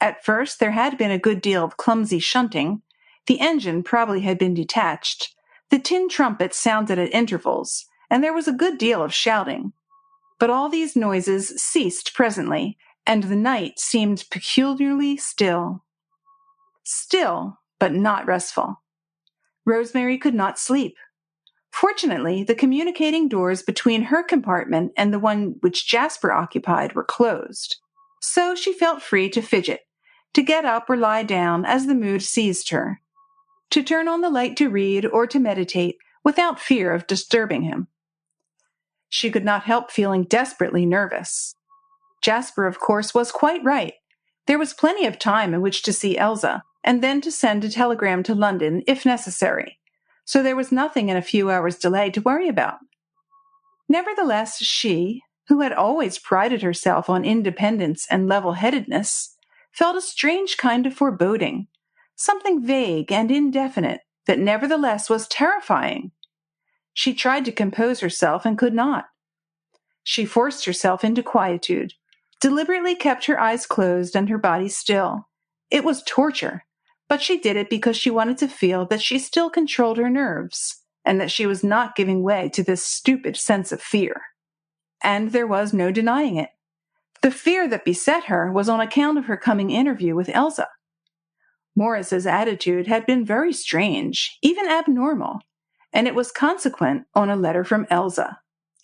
At first there had been a good deal of clumsy shunting. The engine probably had been detached. The tin trumpet sounded at intervals, and there was a good deal of shouting. But all these noises ceased presently, and the night seemed peculiarly still. Still, but not restful. Rosemary could not sleep. Fortunately, the communicating doors between her compartment and the one which Jasper occupied were closed, so she felt free to fidget, to get up or lie down as the mood seized her, to turn on the light to read or to meditate without fear of disturbing him. She could not help feeling desperately nervous. Jasper, of course, was quite right. There was plenty of time in which to see Elsa, and then to send a telegram to London if necessary, so there was nothing in a few hours' delay to worry about. Nevertheless, she, who had always prided herself on independence and level-headedness, felt a strange kind of foreboding, something vague and indefinite that nevertheless was terrifying. She tried to compose herself and could not. She forced herself into quietude, deliberately kept her eyes closed and her body still. It was torture, but she did it because she wanted to feel that she still controlled her nerves, and that she was not giving way to this stupid sense of fear. and there was no denying it. The fear that beset her was on account of her coming interview with Elsa. Morris's attitude had been very strange, even abnormal, and it was consequent on a letter from Elsa.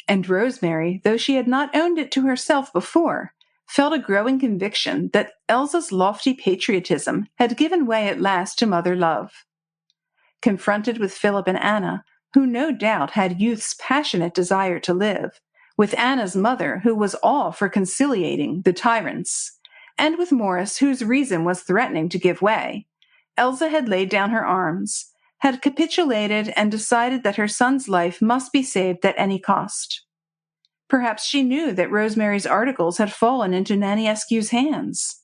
And Rosemary, though she had not owned it to herself before, felt a growing conviction that Elsa's lofty patriotism had given way at last to mother love. Confronted with Philip and Anna, who no doubt had youth's passionate desire to live, with Anna's mother, who was all for conciliating the tyrants, and with Morris, whose reason was threatening to give way, Elsa had laid down her arms, had capitulated, and decided that her son's life must be saved at any cost. Perhaps she knew that Rosemary's articles had fallen into Naniescu's hands.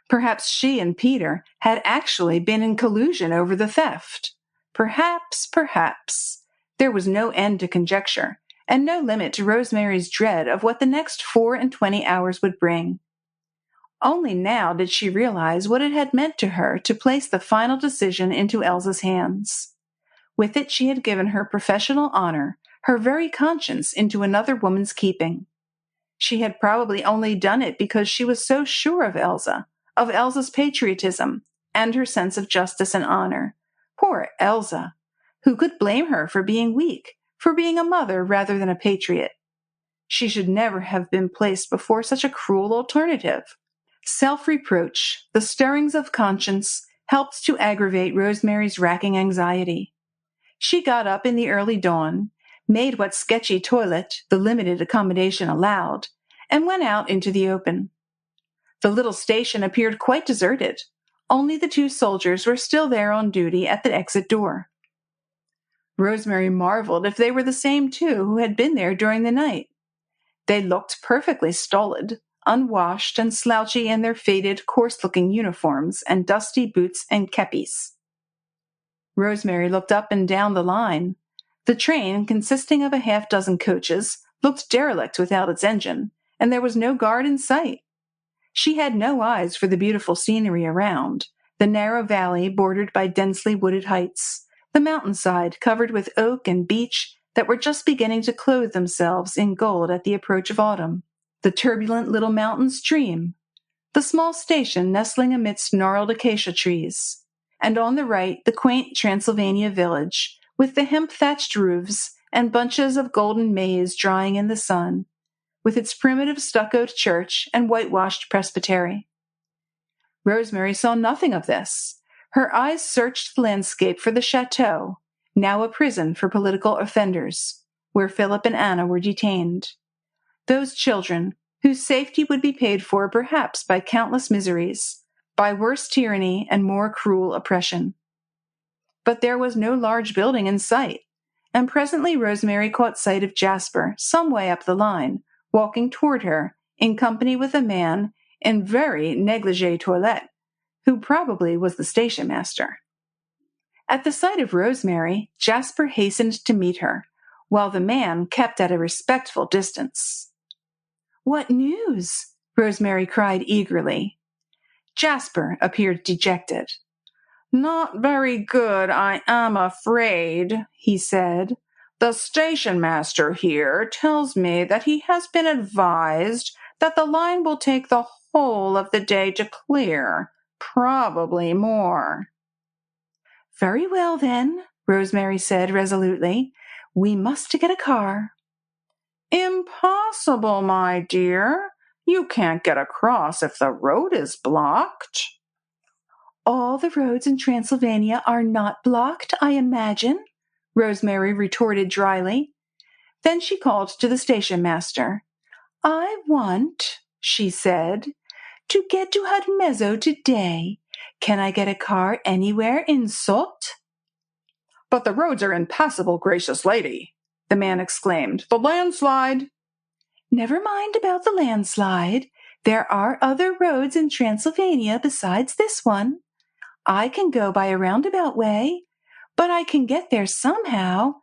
Perhaps she and Peter had actually been in collusion over the theft. Perhaps. There was no end to conjecture, and no limit to Rosemary's dread of what the next 24 hours would bring. Only now did she realize what it had meant to her to place the final decision into Elsa's hands. With it she had given her professional honor, her very conscience, into another woman's keeping. She had probably only done it because she was so sure of Elsa's patriotism, and her sense of justice and honor. Poor Elsa! Who could blame her for being weak, for being a mother rather than a patriot? She should never have been placed before such a cruel alternative. Self-reproach, the stirrings of conscience, helped to aggravate Rosemary's racking anxiety. She got up in the early dawn, made what sketchy toilet the limited accommodation allowed, and went out into the open. The little station appeared quite deserted. Only the 2 soldiers were still there on duty at the exit door. Rosemary marveled if they were the same 2 who had been there during the night. They looked perfectly stolid, unwashed and slouchy in their faded, coarse-looking uniforms and dusty boots and kepis. Rosemary looked up and down the line. The train, consisting of a half-dozen coaches, looked derelict without its engine, and there was no guard in sight. She had no eyes for the beautiful scenery around, the narrow valley bordered by densely wooded heights, the mountainside covered with oak and beech that were just beginning to clothe themselves in gold at the approach of autumn, the turbulent little mountain stream, the small station nestling amidst gnarled acacia trees, and on the right the quaint Transylvania village, with the hemp-thatched roofs and bunches of golden maize drying in the sun, with its primitive stuccoed church and whitewashed presbytery. Rosemary saw nothing of this. Her eyes searched the landscape for the chateau, now a prison for political offenders, where Philip and Anna were detained. Those children, whose safety would be paid for perhaps by countless miseries, by worse tyranny and more cruel oppression. But there was no large building in sight, and presently Rosemary caught sight of Jasper some way up the line, walking toward her, in company with a man in very negligee toilette, who probably was the station master. At the sight of Rosemary, Jasper hastened to meet her, while the man kept at a respectful distance. "What news?" Rosemary cried eagerly. Jasper appeared dejected. "Not very good, I am afraid," he said. "The station master here tells me that he has been advised that the line will take the whole of the day to clear, probably more." "Very well, then," Rosemary said resolutely. "We must get a car." "Impossible, my dear. You can't get across if the road is blocked." "All the roads in Transylvania are not blocked, I imagine," Rosemary retorted dryly. Then she called to the station master. "I want," she said, "to get to Hadmezzo today. Can I get a car anywhere in Sot?" "But the roads are impassable, gracious lady," the man exclaimed. "The landslide—" "Never mind about the landslide. There are other roads in Transylvania besides this one. I can go by a roundabout way, but I can get there somehow,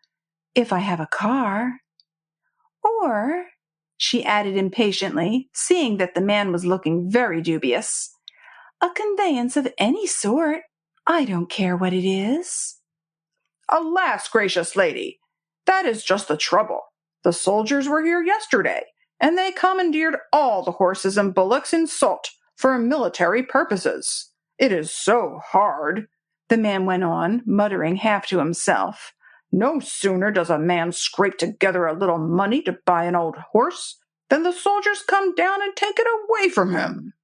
if I have a car. Or," she added impatiently, seeing that the man was looking very dubious, "a conveyance of any sort. I don't care what it is." "Alas, gracious lady, that is just the trouble. The soldiers were here yesterday, and they commandeered all the horses and bullocks in Salt for military purposes. It is so hard, the man went on, muttering half to himself. No sooner does a man scrape together a little money to buy an old horse than the soldiers come down and take it away from him.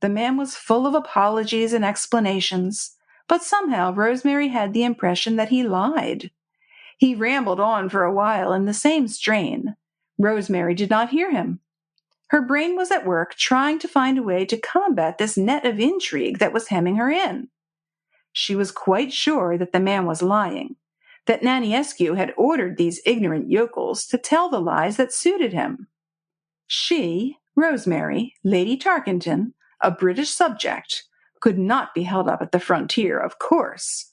The man was full of apologies and explanations, but somehow Rosemary had the impression that he lied. He rambled on for a while in the same strain. Rosemary did not hear him. Her brain was at work trying to find a way to combat this net of intrigue that was hemming her in. She was quite sure that the man was lying, that Naniescu had ordered these ignorant yokels to tell the lies that suited him. She, Rosemary, Lady Tarkington, a British subject, could not be held up at the frontier, of course.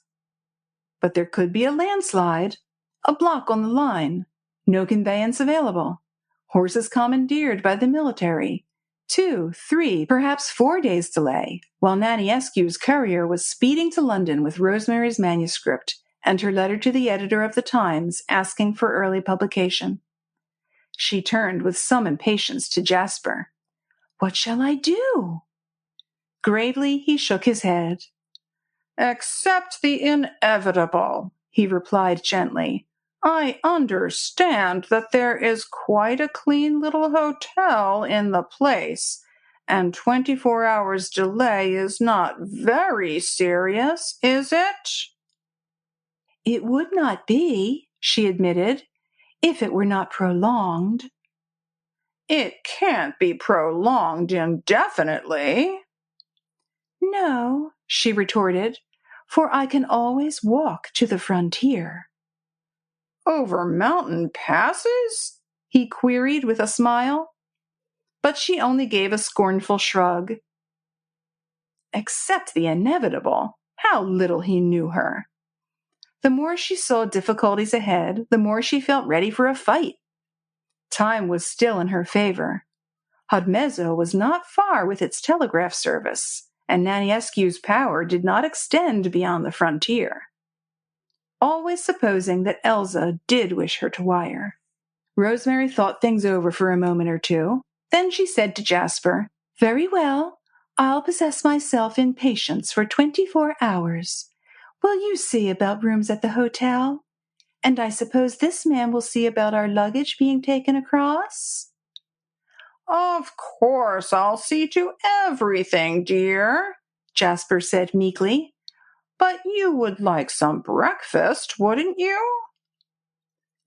But there could be a landslide, a block on the line, no conveyance available, horses commandeered by the military, 2, 3, perhaps 4 days' delay, while Naniescu's courier was speeding to London with Rosemary's manuscript and her letter to the editor of the Times asking for early publication. She turned with some impatience to Jasper. "What shall I do?" Gravely he shook his head. "Accept the inevitable," he replied gently. "I understand that there is quite a clean little hotel in the place, and 24 hours delay is not very serious, is it?" "It would not be," she admitted, "if it were not prolonged." "It can't be prolonged indefinitely." "No," she retorted, "for I can always walk to the frontier." "Over mountain passes?" he queried with a smile. But she only gave a scornful shrug. Accept the inevitable. How little he knew her. The more she saw difficulties ahead, the more she felt ready for a fight. Time was still in her favor. Hodmezzo was not far with its telegraph service, and Naniescu's power did not extend beyond the frontier. Always supposing that Elsa did wish her to wire. Rosemary thought things over for a moment or two. Then she said to Jasper, "Very well, I'll possess myself in patience for 24 hours. Will you see about rooms at the hotel? And I suppose this man will see about our luggage being taken across?" "Of course I'll see to everything, dear," Jasper said meekly. "But you would like some breakfast, wouldn't you?"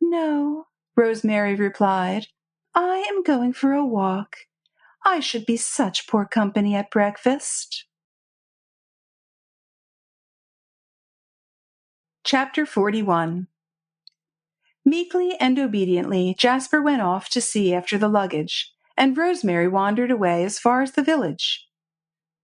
"No," Rosemary replied. "I am going for a walk. I should be such poor company at breakfast." Chapter 41. Meekly and obediently, Jasper went off to see after the luggage, and Rosemary wandered away as far as the village.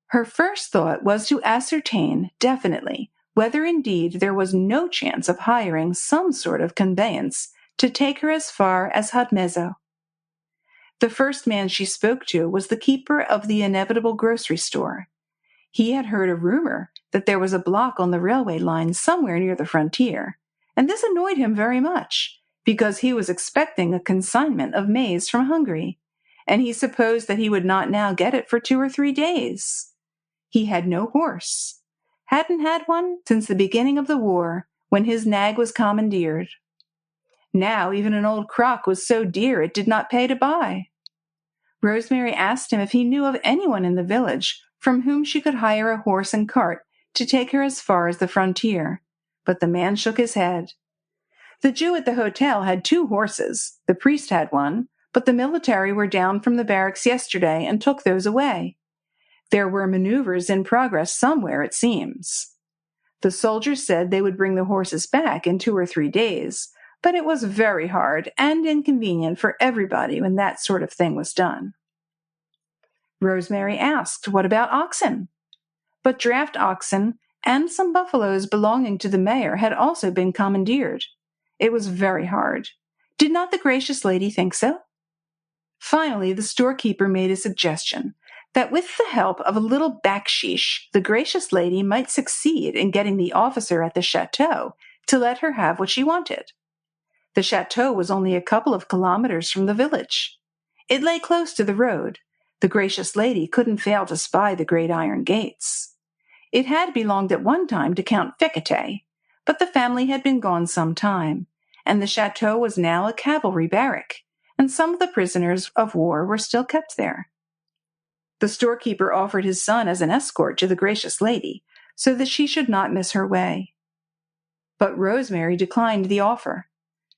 Her first thought was to ascertain definitely whether indeed there was no chance of hiring some sort of conveyance to take her as far as Hodmezzo. The first man she spoke to was the keeper of the inevitable grocery store. He had heard a rumor that there was a block on the railway line somewhere near the frontier, and this annoyed him very much, because he was expecting a consignment of maize from Hungary, and he supposed that he would not now get it for 2 or 3 days. He had no horse, hadn't had one since the beginning of the war, when his nag was commandeered. Now even an old crock was so dear it did not pay to buy. Rosemary asked him if he knew of anyone in the village from whom she could hire a horse and cart to take her as far as the frontier, but the man shook his head. The Jew at the hotel had 2 horses, the priest had one, but the military were down from the barracks yesterday and took those away. There were maneuvers in progress somewhere, it seems. The soldiers said they would bring the horses back in 2 or 3 days, but it was very hard and inconvenient for everybody when that sort of thing was done. Rosemary asked, what about oxen? But draft oxen and some buffaloes belonging to the mayor had also been commandeered. It was very hard. Did not the gracious lady think so? Finally, the storekeeper made a suggestion that with the help of a little backsheesh, the gracious lady might succeed in getting the officer at the chateau to let her have what she wanted. The chateau was only a couple of kilometers from the village. It lay close to the road. The gracious lady couldn't fail to spy the great iron gates. It had belonged at one time to Count Fecate, but the family had been gone some time, and the chateau was now a cavalry barrack, and some of the prisoners of war were still kept there. The storekeeper offered his son as an escort to the gracious lady, so that she should not miss her way. But Rosemary declined the offer.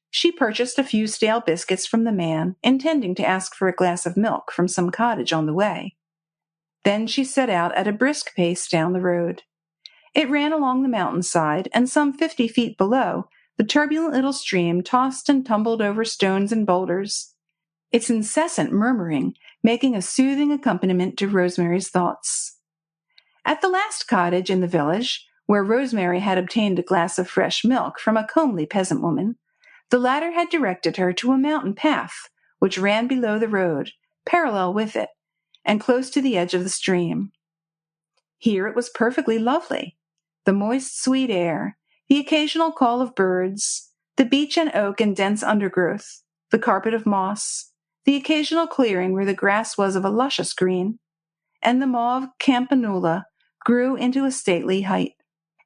She purchased a few stale biscuits from the man, intending to ask for a glass of milk from some cottage on the way. Then she set out at a brisk pace down the road. It ran along the mountainside, and some 50 feet below, the turbulent little stream tossed and tumbled over stones and boulders, its incessant murmuring making a soothing accompaniment to Rosemary's thoughts. At the last cottage in the village, where Rosemary had obtained a glass of fresh milk from a comely peasant woman, the latter had directed her to a mountain path which ran below the road, parallel with it, and close to the edge of the stream. Here it was perfectly lovely. The moist, sweet air, the occasional call of birds, the beech and oak and dense undergrowth, the carpet of moss, the occasional clearing where the grass was of a luscious green, and the mauve campanula grew into a stately height.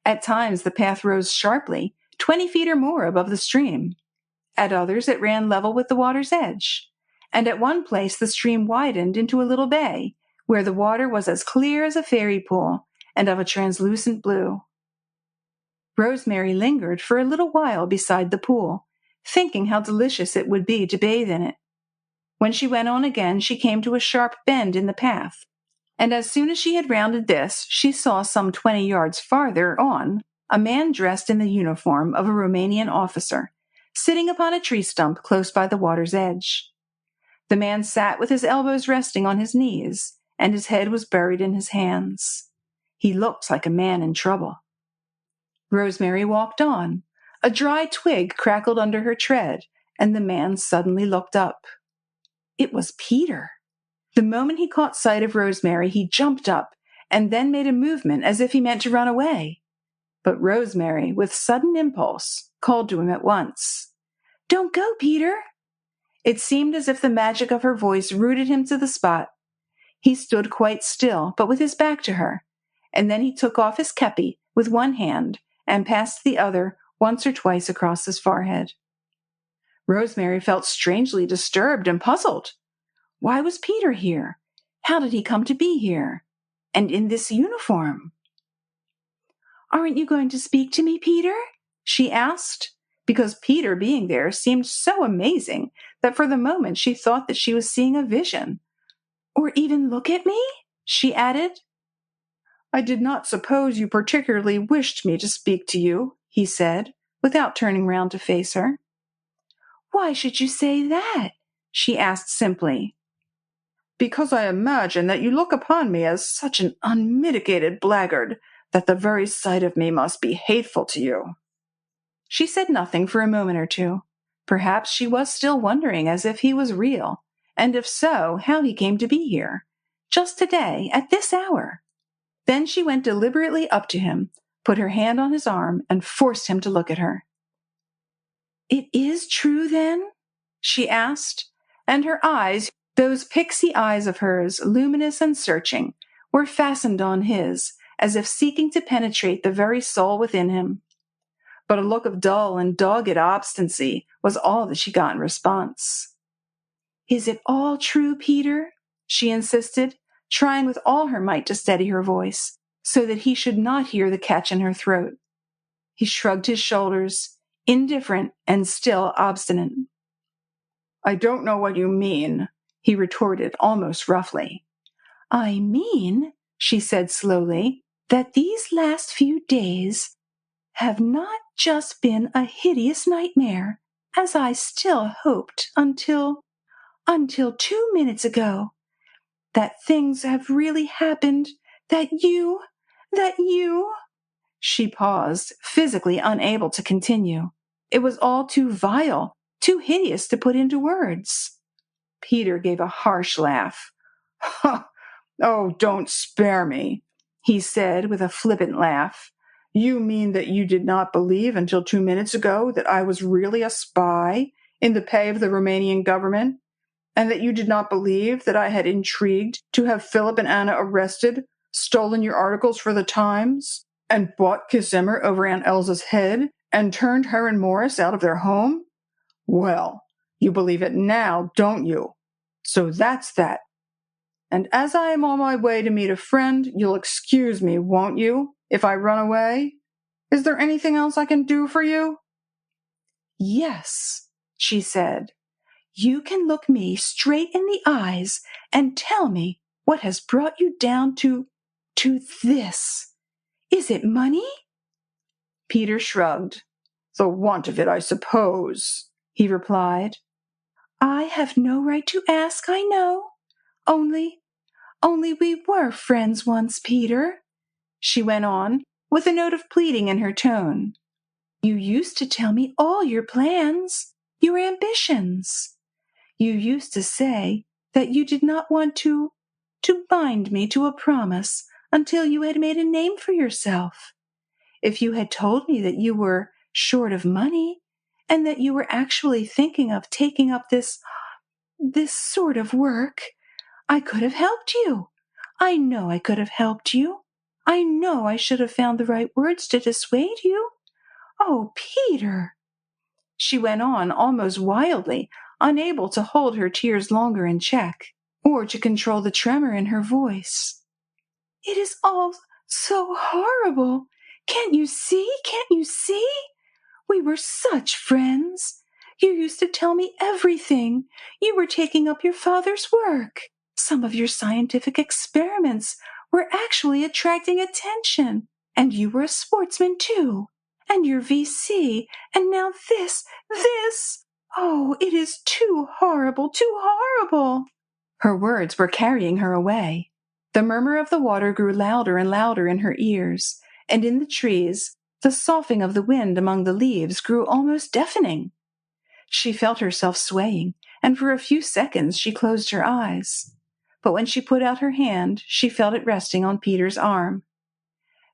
At times the path rose sharply, 20 feet or more above the stream. At others it ran level with the water's edge, and at one place the stream widened into a little bay, where the water was as clear as a fairy pool and of a translucent blue. Rosemary lingered for a little while beside the pool, thinking how delicious it would be to bathe in it. When she went on again, she came to a sharp bend in the path, and as soon as she had rounded this, she saw some 20 yards farther on a man dressed in the uniform of a Romanian officer, sitting upon a tree stump close by the water's edge. The man sat with his elbows resting on his knees, and his head was buried in his hands. He looked like a man in trouble. Rosemary walked on. A dry twig crackled under her tread, and the man suddenly looked up. It was Peter. The moment he caught sight of Rosemary, he jumped up, and then made a movement as if he meant to run away. But Rosemary, with sudden impulse, called to him at once. "Don't go, Peter!" It seemed as if the magic of her voice rooted him to the spot. He stood quite still, but with his back to her, and then he took off his kepi with one hand and passed the other once or twice across his forehead. Rosemary felt strangely disturbed and puzzled. Why was Peter here? How did he come to be here? And in this uniform? "Aren't you going to speak to me, Peter?" she asked, because Peter being there seemed so amazing that for the moment she thought that she was seeing a vision. "Or even look at me?" she added. "I did not suppose you particularly wished me to speak to you," he said, without turning round to face her. "Why should you say that?" she asked simply. "Because I imagine that you look upon me as such an unmitigated blackguard that the very sight of me must be hateful to you." She said nothing for a moment or two. Perhaps she was still wondering as if he was real, and if so, how he came to be here, just today, at this hour. Then she went deliberately up to him, put her hand on his arm, and forced him to look at her. "It is true, then?" she asked, and her eyes, those pixie eyes of hers, luminous and searching, were fastened on his, as if seeking to penetrate the very soul within him. But a look of dull and dogged obstinacy was all that she got in response. "Is it all true, Peter?" she insisted, trying with all her might to steady her voice, so that he should not hear the catch in her throat. He shrugged his shoulders, indifferent and still obstinate. "I don't know what you mean," he retorted almost roughly. "I mean," she said slowly, "that these last few days have not just been a hideous nightmare, as I still hoped until 2 minutes ago. That things have really happened, that you... She paused, physically unable to continue. It was all too vile, too hideous to put into words. Peter gave a harsh laugh. "Oh, don't spare me," he said with a flippant laugh. You mean that you did not believe until 2 minutes ago that I was really a spy in the pay of the Romanian government, and that you did not believe that I had intrigued to have Philip and Anna arrested, stolen your articles for the Times, and bought Kissimer over Aunt Elsa's head, and turned her and Morris out of their home? Well, you believe it now, don't you? So that's that. And as I am on my way to meet a friend, you'll excuse me, won't you, if I run away? Is there anything else I can do for you? Yes, she said. You can look me straight in the eyes and tell me what has brought you down to this. Is it money? Peter shrugged. The want of it, I suppose, he replied. I have no right to ask, I know. Only we were friends once, Peter, she went on, with a note of pleading in her tone. You used to tell me all your plans, your ambitions. You used to say that you did not want to bind me to a promise until you had made a name for yourself. If you had told me that you were short of money and that you were actually thinking of taking up this sort of work, I could have helped you. I know I could have helped you. I know I should have found the right words to dissuade you. Oh, Peter, she went on almost wildly, unable to hold her tears longer in check, or to control the tremor in her voice. It is all so horrible. Can't you see? Can't you see? We were such friends. You used to tell me everything. You were taking up your father's work. Some of your scientific experiments were actually attracting attention. And you were a sportsman, too. And your VC. And now this. Oh, it is too horrible, too horrible. Her words were carrying her away. The murmur of the water grew louder and louder in her ears, and in the trees, the soughing of the wind among the leaves grew almost deafening. She felt herself swaying, and for a few seconds she closed her eyes. But when she put out her hand, she felt it resting on Peter's arm.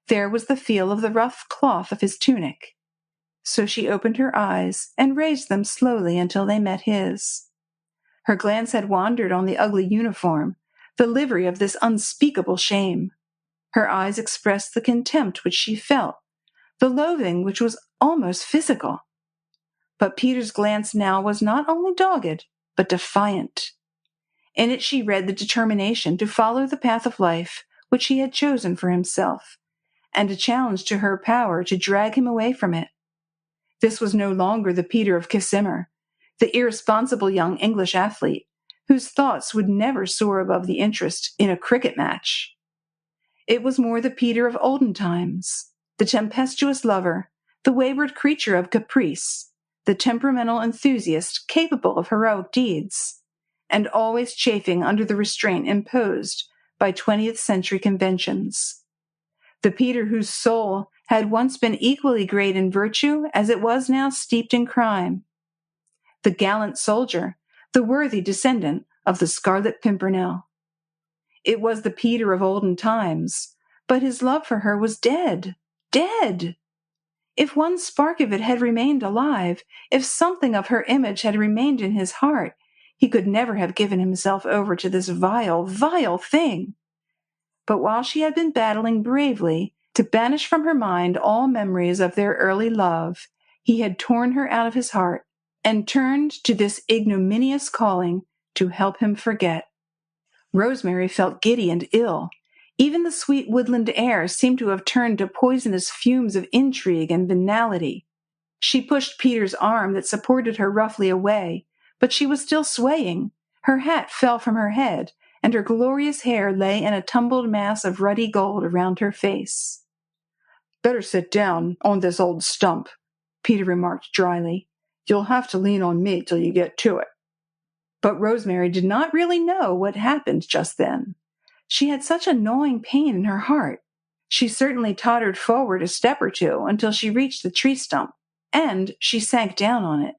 There was the feel of the rough cloth of his tunic. So she opened her eyes and raised them slowly until they met his. Her glance had wandered on the ugly uniform, the livery of this unspeakable shame. Her eyes expressed the contempt which she felt, the loathing which was almost physical. But Peter's glance now was not only dogged, but defiant. In it she read the determination to follow the path of life which he had chosen for himself, and a challenge to her power to drag him away from it. This was no longer the Peter of Kissimer, the irresponsible young English athlete, whose thoughts would never soar above the interest in a cricket match. It was more the Peter of olden times, the tempestuous lover, the wayward creature of caprice, the temperamental enthusiast capable of heroic deeds, and always chafing under the restraint imposed by 20th century conventions. The Peter whose soul had once been equally great in virtue as it was now steeped in crime. The gallant soldier, the worthy descendant of the Scarlet Pimpernel. It was the Peter of olden times, but his love for her was dead. Dead! If one spark of it had remained alive, if something of her image had remained in his heart, he could never have given himself over to this vile, vile thing. But while she had been battling bravely to banish from her mind all memories of their early love, he had torn her out of his heart and turned to this ignominious calling to help him forget. Rosemary felt giddy and ill. Even the sweet woodland air seemed to have turned to poisonous fumes of intrigue and venality. She pushed Peter's arm that supported her roughly away, but she was still swaying. Her hat fell from her head, and her glorious hair lay in a tumbled mass of ruddy gold around her face. Better sit down on this old stump, Peter remarked dryly. You'll have to lean on me till you get to it. But Rosemary did not really know what happened just then. She had such a gnawing pain in her heart. She certainly tottered forward a step or two until she reached the tree stump, and she sank down on it,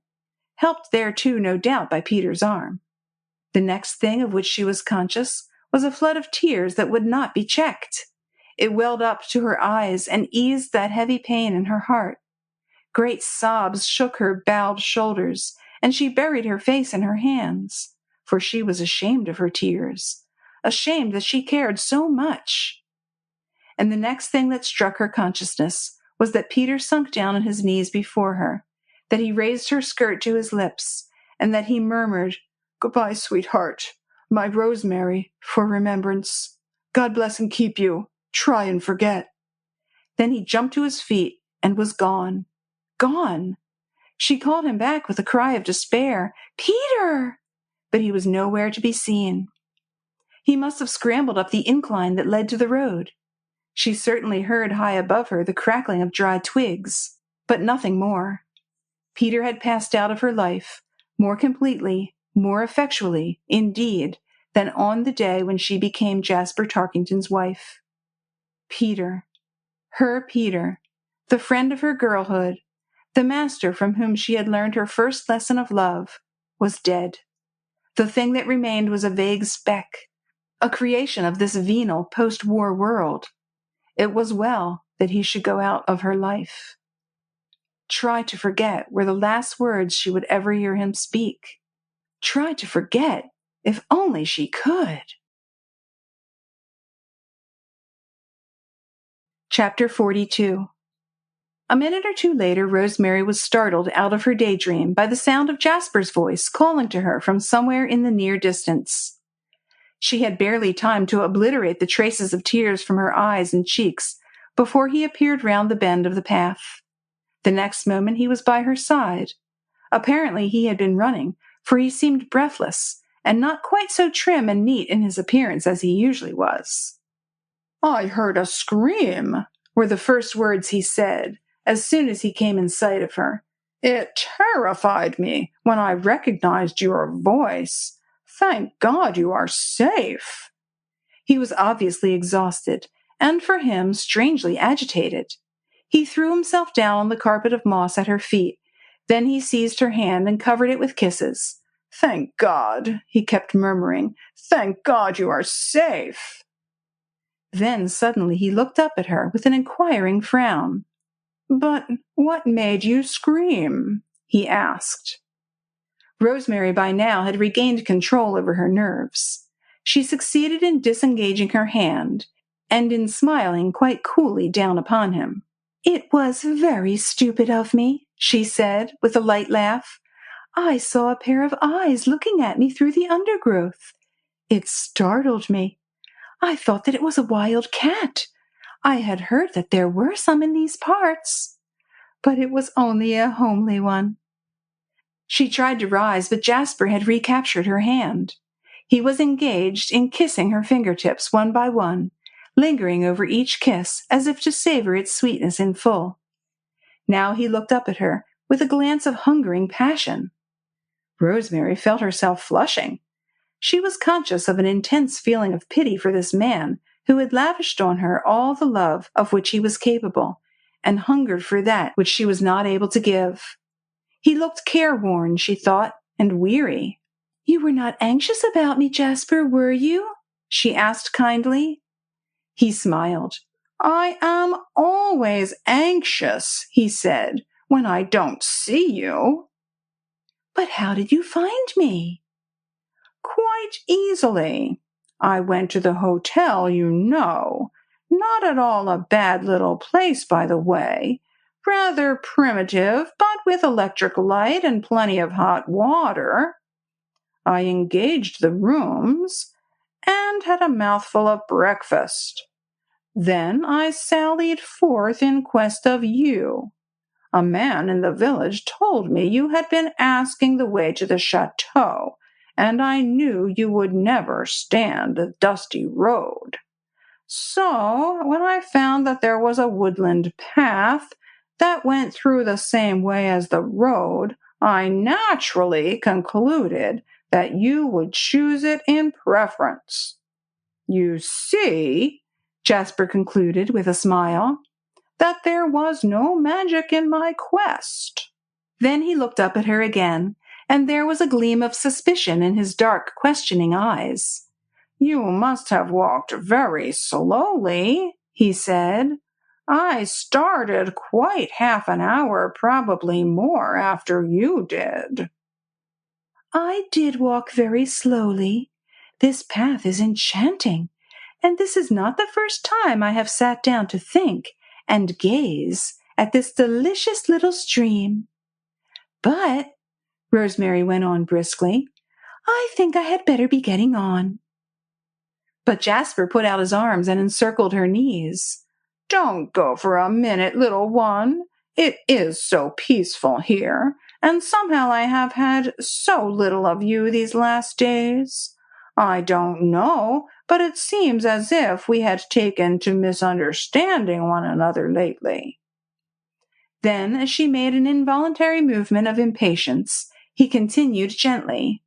helped thereto, no doubt, by Peter's arm. The next thing of which she was conscious was a flood of tears that would not be checked. It welled up to her eyes and eased that heavy pain in her heart. Great sobs shook her bowed shoulders, and she buried her face in her hands, for she was ashamed of her tears, ashamed that she cared so much. And the next thing that struck her consciousness was that Peter sunk down on his knees before her, that he raised her skirt to his lips, and that he murmured, "Goodbye, sweetheart, my Rosemary, for remembrance. God bless and keep you. Try and forget." Then he jumped to his feet and was gone. Gone! She called him back with a cry of despair, "Peter!" But he was nowhere to be seen. He must have scrambled up the incline that led to the road. She certainly heard high above her the crackling of dry twigs, but nothing more. Peter had passed out of her life, more completely, more effectually, indeed, than on the day when she became Jasper Tarkington's wife. Peter, her Peter, the friend of her girlhood, the master from whom she had learned her first lesson of love, was dead. The thing that remained was a vague speck, a creation of this venal post-war world. It was well that he should go out of her life. Try to forget were the last words she would ever hear him speak. Try to forget, if only she could. Chapter 42. A minute or two later, Rosemary was startled out of her daydream by the sound of Jasper's voice calling to her from somewhere in the near distance. She had barely time to obliterate the traces of tears from her eyes and cheeks before he appeared round the bend of the path. The next moment he was by her side. Apparently he had been running, for he seemed breathless, and not quite so trim and neat in his appearance as he usually was. "I heard a scream," were the first words he said, as soon as he came in sight of her. "It terrified me when I recognized your voice. Thank God you are safe." He was obviously exhausted, and for him, strangely agitated. He threw himself down on the carpet of moss at her feet. Then he seized her hand and covered it with kisses. "Thank God," he kept murmuring. "Thank God you are safe." Then suddenly he looked up at her with an inquiring frown. "But what made you scream?" he asked. Rosemary by now had regained control over her nerves. She succeeded in disengaging her hand and in smiling quite coolly down upon him. "It was very stupid of me," she said, with a light laugh. "I saw a pair of eyes looking at me through the undergrowth. It startled me. I thought that it was a wild cat. I had heard that there were some in these parts, but it was only a homely one." She tried to rise, but Jasper had recaptured her hand. He was engaged in kissing her fingertips one by one, lingering over each kiss as if to savor its sweetness in full. Now he looked up at her with a glance of hungering passion. Rosemary felt herself flushing. She was conscious of an intense feeling of pity for this man who had lavished on her all the love of which he was capable, and hungered for that which she was not able to give. He looked careworn, she thought, and weary. "You were not anxious about me, Jasper, were you?" she asked kindly. He smiled. "I am always anxious," he said, "when I don't see you." "But how did you find me?" "Quite easily. I went to the hotel, you know. Not at all a bad little place, by the way. Rather primitive, but with electric light and plenty of hot water. I engaged the rooms and had a mouthful of breakfast. Then I sallied forth in quest of you. A man in the village told me you had been asking the way to the chateau, and I knew you would never stand the dusty road. So, when I found that there was a woodland path that went through the same way as the road, I naturally concluded that you would choose it in preference. You see," Jasper concluded with a smile, "that there was no magic in my quest." Then he looked up at her again, and there was a gleam of suspicion in his dark, questioning eyes. "You must have walked very slowly," he said. "I started quite half an hour, probably more, after you did." "I did walk very slowly. This path is enchanting, and this is not the first time I have sat down to think and gaze at this delicious little stream. But," Rosemary went on briskly, "I think I had better be getting on." But Jasper put out his arms and encircled her knees. "Don't go for a minute, little one. It is so peaceful here, and somehow I have had so little of you these last days. I don't know, but it seems as if we had taken to misunderstanding one another lately." Then, as she made an involuntary movement of impatience, he continued gently,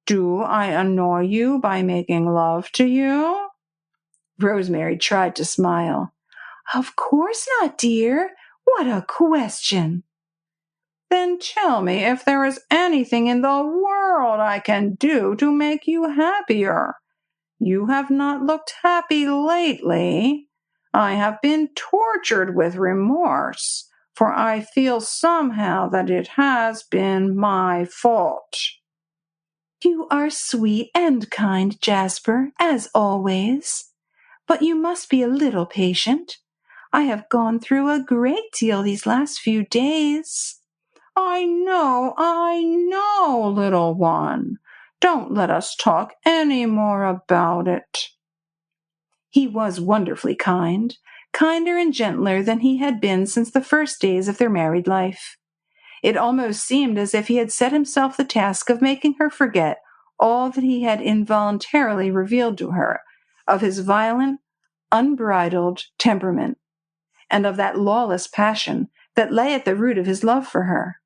"Do I annoy you by making love to you?" Rosemary tried to smile. "Of course not, dear. What a question!" "Then tell me if there is anything in the world I can do to make you happier. You have not looked happy lately. I have been tortured with remorse, for I feel somehow that it has been my fault." "You are sweet and kind, Jasper, as always. But you must be a little patient. I have gone through a great deal these last few days." I know, little one. Don't let us talk any more about it." He was wonderfully kind, kinder and gentler than he had been since the first days of their married life. It almost seemed as if he had set himself the task of making her forget all that he had involuntarily revealed to her of his violent, unbridled temperament, and of that lawless passion that lay at the root of his love for her.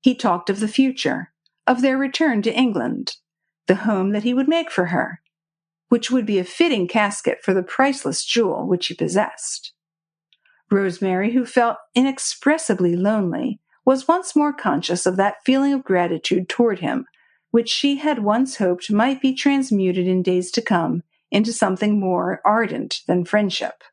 He talked of the future, of their return to England, the home that he would make for her, which would be a fitting casket for the priceless jewel which he possessed. Rosemary, who felt inexpressibly lonely, was once more conscious of that feeling of gratitude toward him, which she had once hoped might be transmuted in days to come into something more ardent than friendship.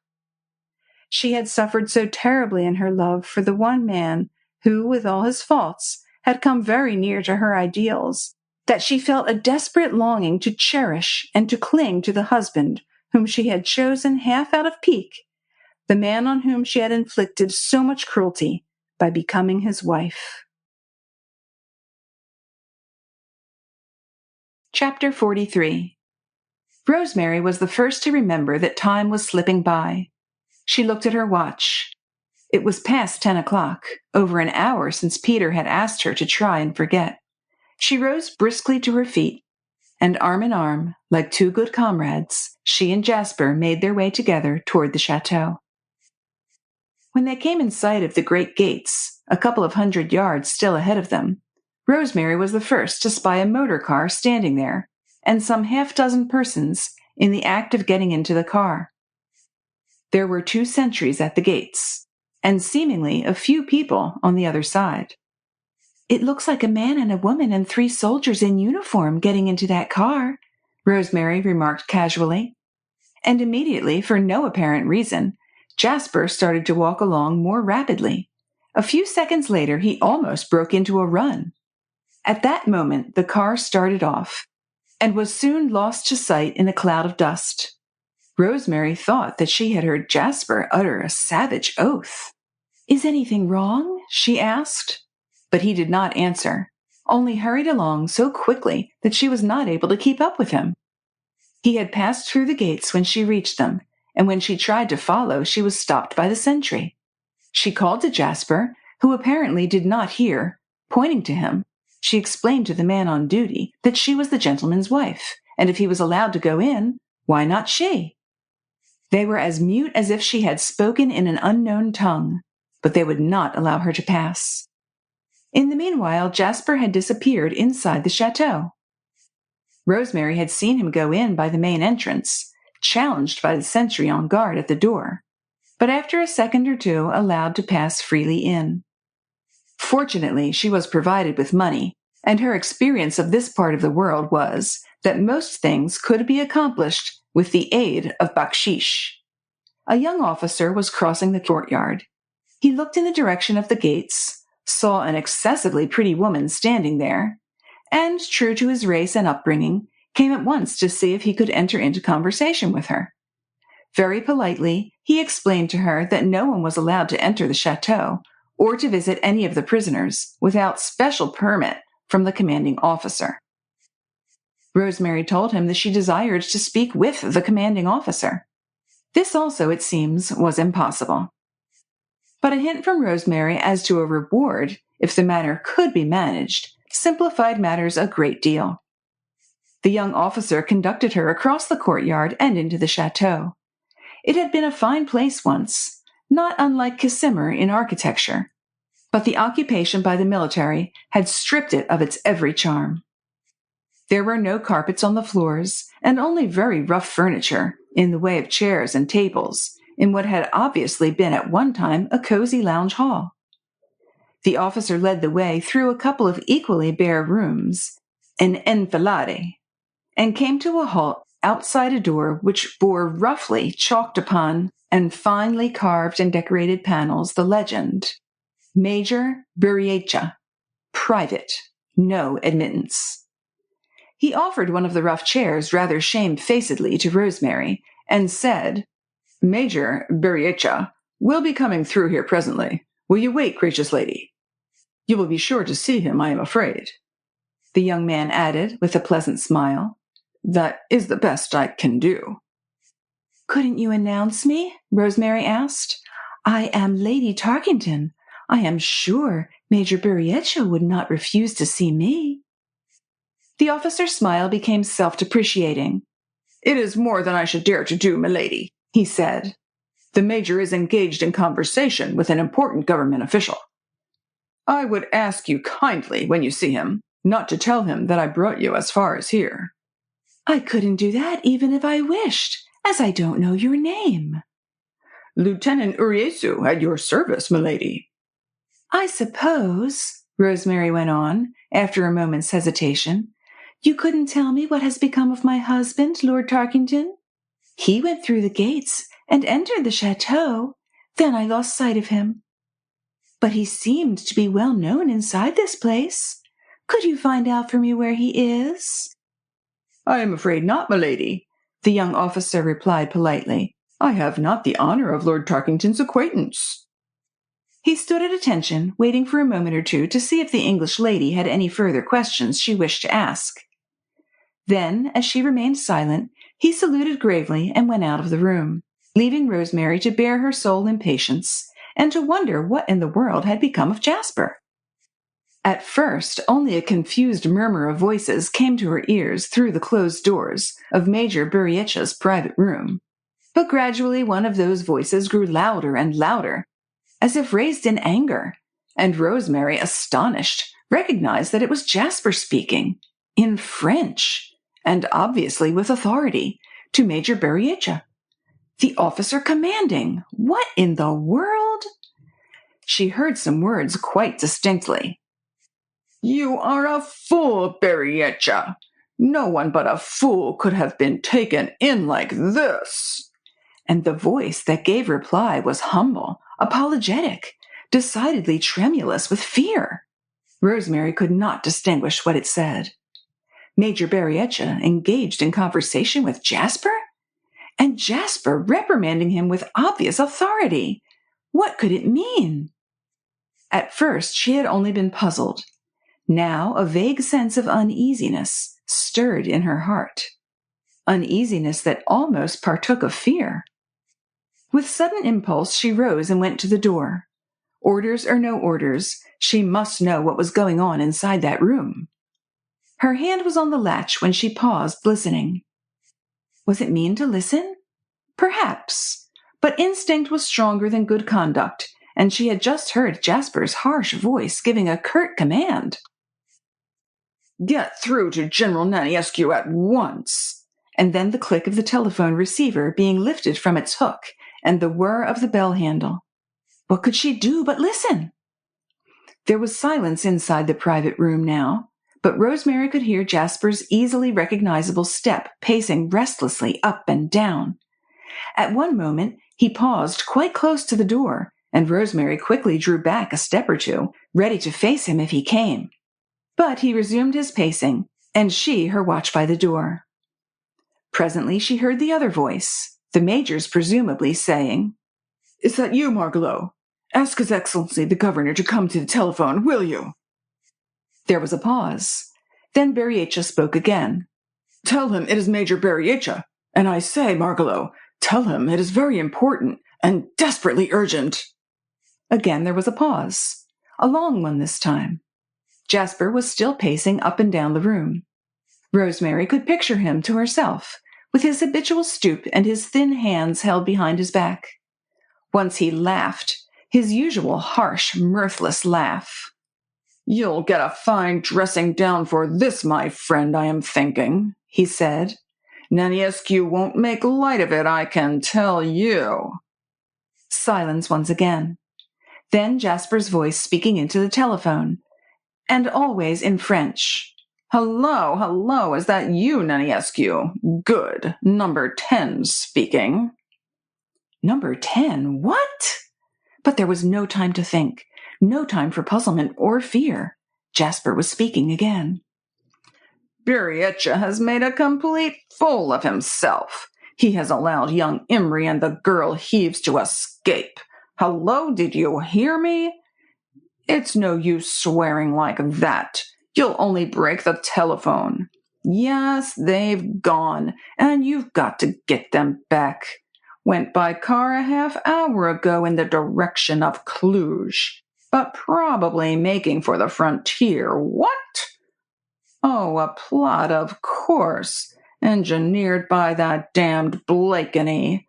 She had suffered so terribly in her love for the one man who, with all his faults, had come very near to her ideals, that she felt a desperate longing to cherish and to cling to the husband whom she had chosen half out of pique, the man on whom she had inflicted so much cruelty by becoming his wife. Chapter 43. Rosemary was the first to remember that time was slipping by. She looked at her watch. It was past 10 o'clock, over an hour since Peter had asked her to try and forget. She rose briskly to her feet, and arm in arm, like two good comrades, she and Jasper made their way together toward the chateau. When they came in sight of the great gates, a couple of 100 yards still ahead of them, Rosemary was the first to spy a motor car standing there, and some half-dozen persons in the act of getting into the car. There were 2 sentries at the gates, and seemingly a few people on the other side. "It looks like a man and a woman and 3 soldiers in uniform getting into that car," Rosemary remarked casually. And immediately, for no apparent reason, Jasper started to walk along more rapidly. A few seconds later, he almost broke into a run. At that moment, the car started off, and was soon lost to sight in a cloud of dust. Rosemary thought that she had heard Jasper utter a savage oath. "Is anything wrong?" she asked. But he did not answer, only hurried along so quickly that she was not able to keep up with him. He had passed through the gates when she reached them, and when she tried to follow, she was stopped by the sentry. She called to Jasper, who apparently did not hear. Pointing to him, she explained to the man on duty that she was the gentleman's wife, and if he was allowed to go in, why not she? They were as mute as if she had spoken in an unknown tongue, but they would not allow her to pass. In the meanwhile, Jasper had disappeared inside the chateau. Rosemary had seen him go in by the main entrance, challenged by the sentry on guard at the door, but after a second or two allowed to pass freely in. Fortunately, she was provided with money, and her experience of this part of the world was that most things could be accomplished with the aid of bakshish. A young officer was crossing the courtyard. He looked in the direction of the gates, saw an excessively pretty woman standing there, and, true to his race and upbringing, came at once to see if he could enter into conversation with her. Very politely, he explained to her that no one was allowed to enter the chateau or to visit any of the prisoners without special permit from the commanding officer. Rosemary told him that she desired to speak with the commanding officer. This also, it seems, was impossible. But a hint from Rosemary as to a reward, if the matter could be managed, simplified matters a great deal. The young officer conducted her across the courtyard and into the chateau. It had been a fine place once, not unlike Casimir in architecture, but the occupation by the military had stripped it of its every charm. There were no carpets on the floors, and only very rough furniture, in the way of chairs and tables, in what had obviously been at one time a cozy lounge hall. The officer led the way through a couple of equally bare rooms, an enfilade, and came to a halt outside a door which bore roughly chalked upon and finely carved and decorated panels the legend, Major Buriacha, private, no admittance. He offered one of the rough chairs rather shamefacedly to Rosemary and said, "Major Buriacha will be coming through here presently. Will you wait, gracious lady? You will be sure to see him, I am afraid." The young man added with a pleasant smile, "That is the best I can do." "Couldn't you announce me?" Rosemary asked. "I am Lady Tarkington. I am sure Major Buriacha would not refuse to see me." The officer's smile became self-depreciating. "It is more than I should dare to do, milady," he said. "The major is engaged in conversation with an important government official. I would ask you kindly, when you see him, not to tell him that I brought you as far as here." "I couldn't do that even if I wished, as I don't know your name." "Lieutenant Uriesu, at your service, milady." "I suppose," Rosemary went on, after a moment's hesitation, "you couldn't tell me what has become of my husband, Lord Tarkington? He went through the gates and entered the chateau. Then I lost sight of him. But he seemed to be well known inside this place. Could you find out for me where he is?" "I am afraid not, milady," the young officer replied politely. "I have not the honor of Lord Tarkington's acquaintance." He stood at attention, waiting for a moment or two to see if the English lady had any further questions she wished to ask. Then, as she remained silent, he saluted gravely and went out of the room, leaving Rosemary to bear her soul in patience and to wonder what in the world had become of Jasper. At first, only a confused murmur of voices came to her ears through the closed doors of Major Buriacha's private room, but gradually one of those voices grew louder and louder, as if raised in anger, and Rosemary, astonished, recognized that it was Jasper speaking, in French, and obviously with authority, to Major Buriacha. The officer commanding! What in the world? She heard some words quite distinctly. "You are a fool, Buriacha. No one but a fool could have been taken in like this." And the voice that gave reply was humble, apologetic, decidedly tremulous with fear. Rosemary could not distinguish what it said. Major Buriacha engaged in conversation with Jasper? And Jasper reprimanding him with obvious authority. What could it mean? At first she had only been puzzled. Now a vague sense of uneasiness stirred in her heart. Uneasiness that almost partook of fear. With sudden impulse she rose and went to the door. Orders or no orders, she must know what was going on inside that room. Her hand was on the latch when she paused, listening. Was it mean to listen? Perhaps, but instinct was stronger than good conduct, and she had just heard Jasper's harsh voice giving a curt command. "Get through to General Naniescu at once!" And then the click of the telephone receiver being lifted from its hook and the whir of the bell handle. What could she do but listen? There was silence inside the private room now, but Rosemary could hear Jasper's easily recognizable step pacing restlessly up and down. At one moment, He paused quite close to the door, and Rosemary quickly drew back a step or two, ready to face him if he came. But he resumed his pacing, and she her watch by the door. Presently she heard the other voice, the Major's presumably, saying, "Is that you, Margalo? Ask His Excellency the Governor to come to the telephone, will you?" There was a pause. Then Berrieta spoke again. "Tell him it is Major Berrieta. And I say, Margalo, tell him it is very important and desperately urgent." Again there was a pause, a long one this time. Jasper was still pacing up and down the room. Rosemary could picture him to herself, with his habitual stoop and his thin hands held behind his back. Once he laughed, his usual harsh, mirthless laugh. "You'll get a fine dressing down for this, my friend, I am thinking," he said. "Naniescu won't make light of it, I can tell you." Silence once again. Then Jasper's voice speaking into the telephone, and always in French. Hello, is that you, Naniescu? Good. Number 10 speaking." Number 10? What? But there was no time to think, no time for puzzlement or fear. Jasper was speaking again. "Berrieta has made a complete fool of himself. He has allowed young Imry and the girl Heaves to escape. Hello, did you hear me? It's no use swearing like that. You'll only break the telephone. Yes, they've gone, and you've got to get them back. Went by car a half-hour ago in the direction of Cluj, but probably making for the frontier. What? Oh, a plot, of course, engineered by that damned Blakeney.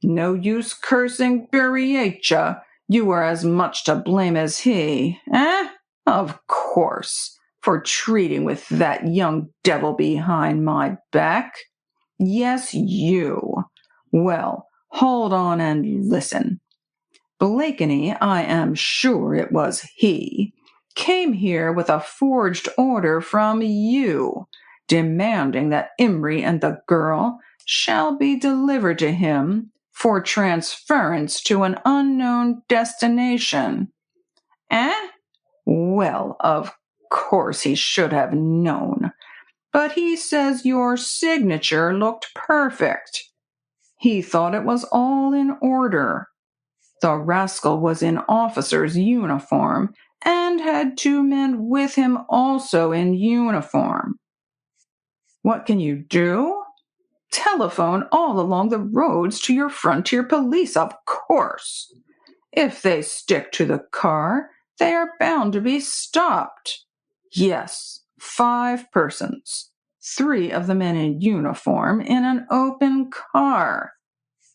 No use cursing Berrieta. You are as much to blame as he, eh? Of course, for treating with that young devil behind my back. Yes, you. Well, hold on and listen. Blakeney, I am sure it was he, came here with a forged order from you, demanding that Imry and the girl shall be delivered to him for transference to an unknown destination. Eh? Well, of course he should have known. But he says your signature looked perfect. He thought it was all in order. The rascal was in officer's uniform and had 2 men with him also in uniform. What can you do? Telephone all along the roads to your frontier police, of course. If they stick to the car, they are bound to be stopped. Yes, 5 persons, 3 of the men in uniform in an open car.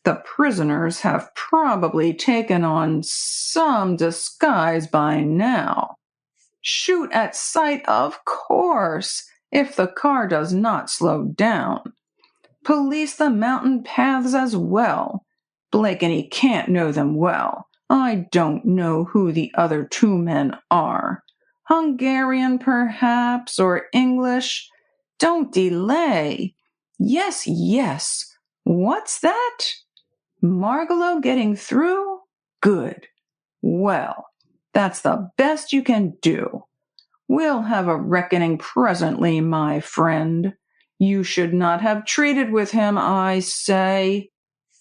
The prisoners have probably taken on some disguise by now. Shoot at sight, of course, if the car does not slow down. Police the mountain paths as well. Blakeney can't know them well. I don't know who the other 2 men are. Hungarian, perhaps, or English. Don't delay. Yes. What's that? Margalo getting through? Good. Well, that's the best you can do. We'll have a reckoning presently, my friend. You should not have treated with him, I say.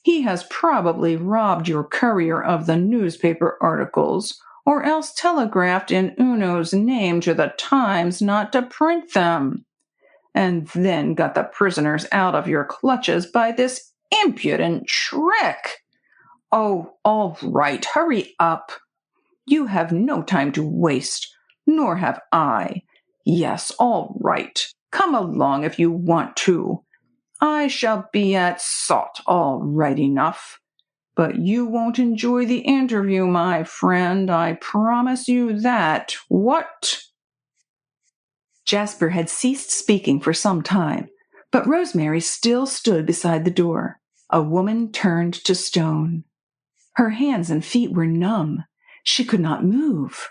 He has probably robbed your courier of the newspaper articles, or else telegraphed in Uno's name to the Times not to print them, and then got the prisoners out of your clutches by this impudent trick. Oh, all right, hurry up. You have no time to waste, nor have I. Yes, all right. Come along if you want to. I shall be at Salt all right enough. But you won't enjoy the interview, my friend, I promise you that. What? Jasper had ceased speaking for some time, but Rosemary still stood beside the door, a woman turned to stone. Her hands and feet were numb. She could not move.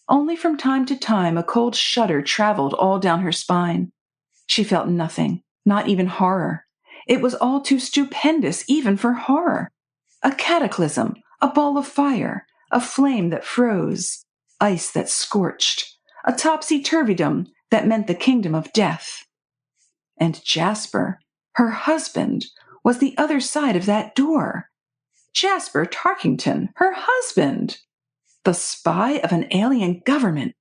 Only from time to time a cold shudder traveled all down her spine. She felt nothing, not even horror. It was all too stupendous even for horror. A cataclysm, a ball of fire, a flame that froze, ice that scorched, a topsy-turvydom that meant the kingdom of death. And Jasper, her husband, was the other side of that door. Jasper Tarkington, her husband. The spy of an alien government.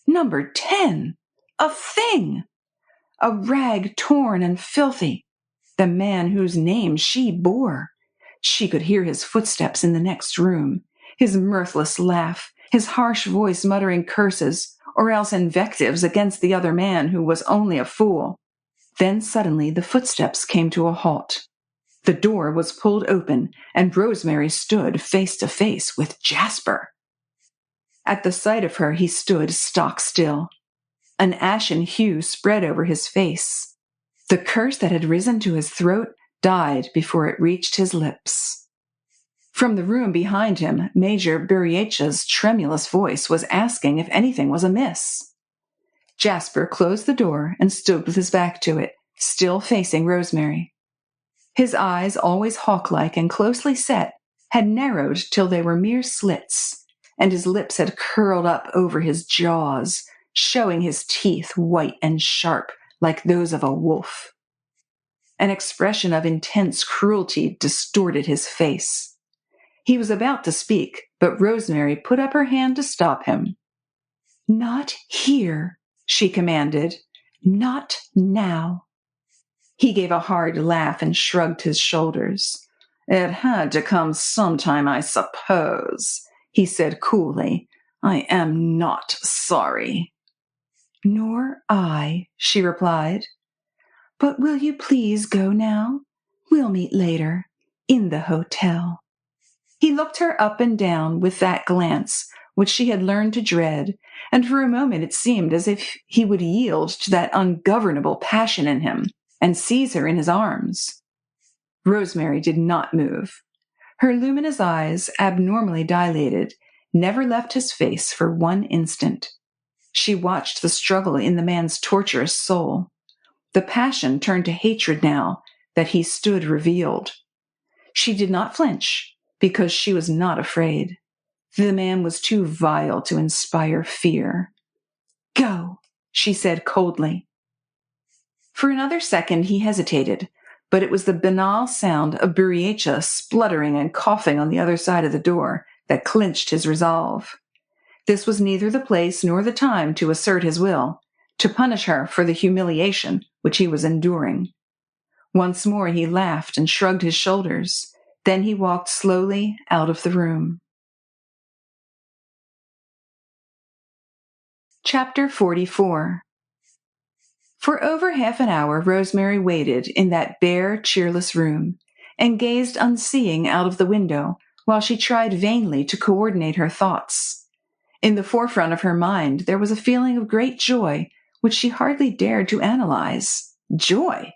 Number 10. A thing. A rag torn and filthy. The man whose name she bore. She could hear his footsteps in the next room, his mirthless laugh, his harsh voice muttering curses, or else invectives against the other man who was only a fool. Then suddenly the footsteps came to a halt. The door was pulled open, and Rosemary stood face to face with Jasper. At the sight of her, he stood stock still. An ashen hue spread over his face. The curse that had risen to his throat died before it reached his lips. From the room behind him, Major Buriacha's tremulous voice was asking if anything was amiss. Jasper closed the door and stood with his back to it, still facing Rosemary. His eyes, always hawk-like and closely set, had narrowed till they were mere slits, and his lips had curled up over his jaws, showing his teeth white and sharp like those of a wolf. An expression of intense cruelty distorted his face. He was about to speak, but Rosemary put up her hand to stop him. "Not here," she commanded. "Not now." He gave a hard laugh and shrugged his shoulders. "It had to come sometime, I suppose," he said coolly. "I am not sorry." "Nor I," she replied. "But will you please go now? We'll meet later, in the hotel." He looked her up and down with that glance which she had learned to dread, and for a moment it seemed as if he would yield to that ungovernable passion in him and seize her in his arms. Rosemary did not move. Her luminous eyes, abnormally dilated, never left his face for one instant. She watched the struggle in the man's torturous soul. The passion turned to hatred now that he stood revealed. She did not flinch, because she was not afraid. The man was too vile to inspire fear. "Go," she said coldly. For another second he hesitated, but it was the banal sound of Buriacha spluttering and coughing on the other side of the door that clinched his resolve. This was neither the place nor the time to assert his will, to punish her for the humiliation which he was enduring. Once more he laughed and shrugged his shoulders. Then he walked slowly out of the room. Chapter 44. For over half an hour Rosemary waited in that bare, cheerless room, and gazed unseeing out of the window while she tried vainly to coordinate her thoughts. In the forefront of her mind there was a feeling of great joy which she hardly dared to analyze. Joy!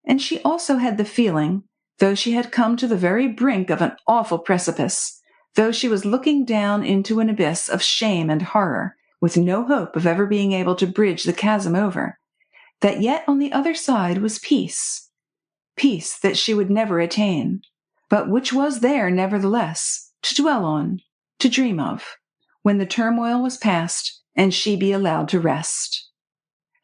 And she also had the feeling, though she had come to the very brink of an awful precipice, though she was looking down into an abyss of shame and horror, with no hope of ever being able to bridge the chasm over, that yet on the other side was peace. Peace that she would never attain, but which was there nevertheless, to dwell on, to dream of, when the turmoil was past and she be allowed to rest.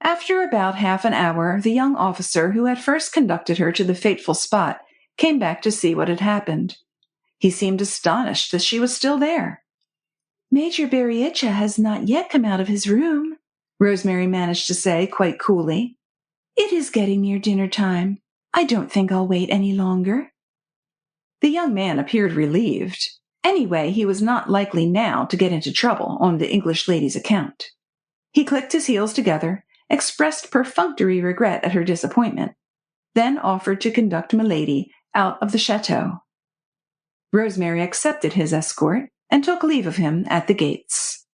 After about half an hour, the young officer who had first conducted her to the fateful spot came back to see what had happened. He seemed astonished that she was still there. "Major Buriacha has not yet come out of his room," Rosemary managed to say quite coolly. "It is getting near dinner time. I don't think I'll wait any longer." The young man appeared relieved. Anyway, he was not likely now to get into trouble on the English lady's account. He clicked his heels together, expressed perfunctory regret at her disappointment, then offered to conduct Milady out of the chateau. Rosemary accepted his escort and took leave of him at the gates.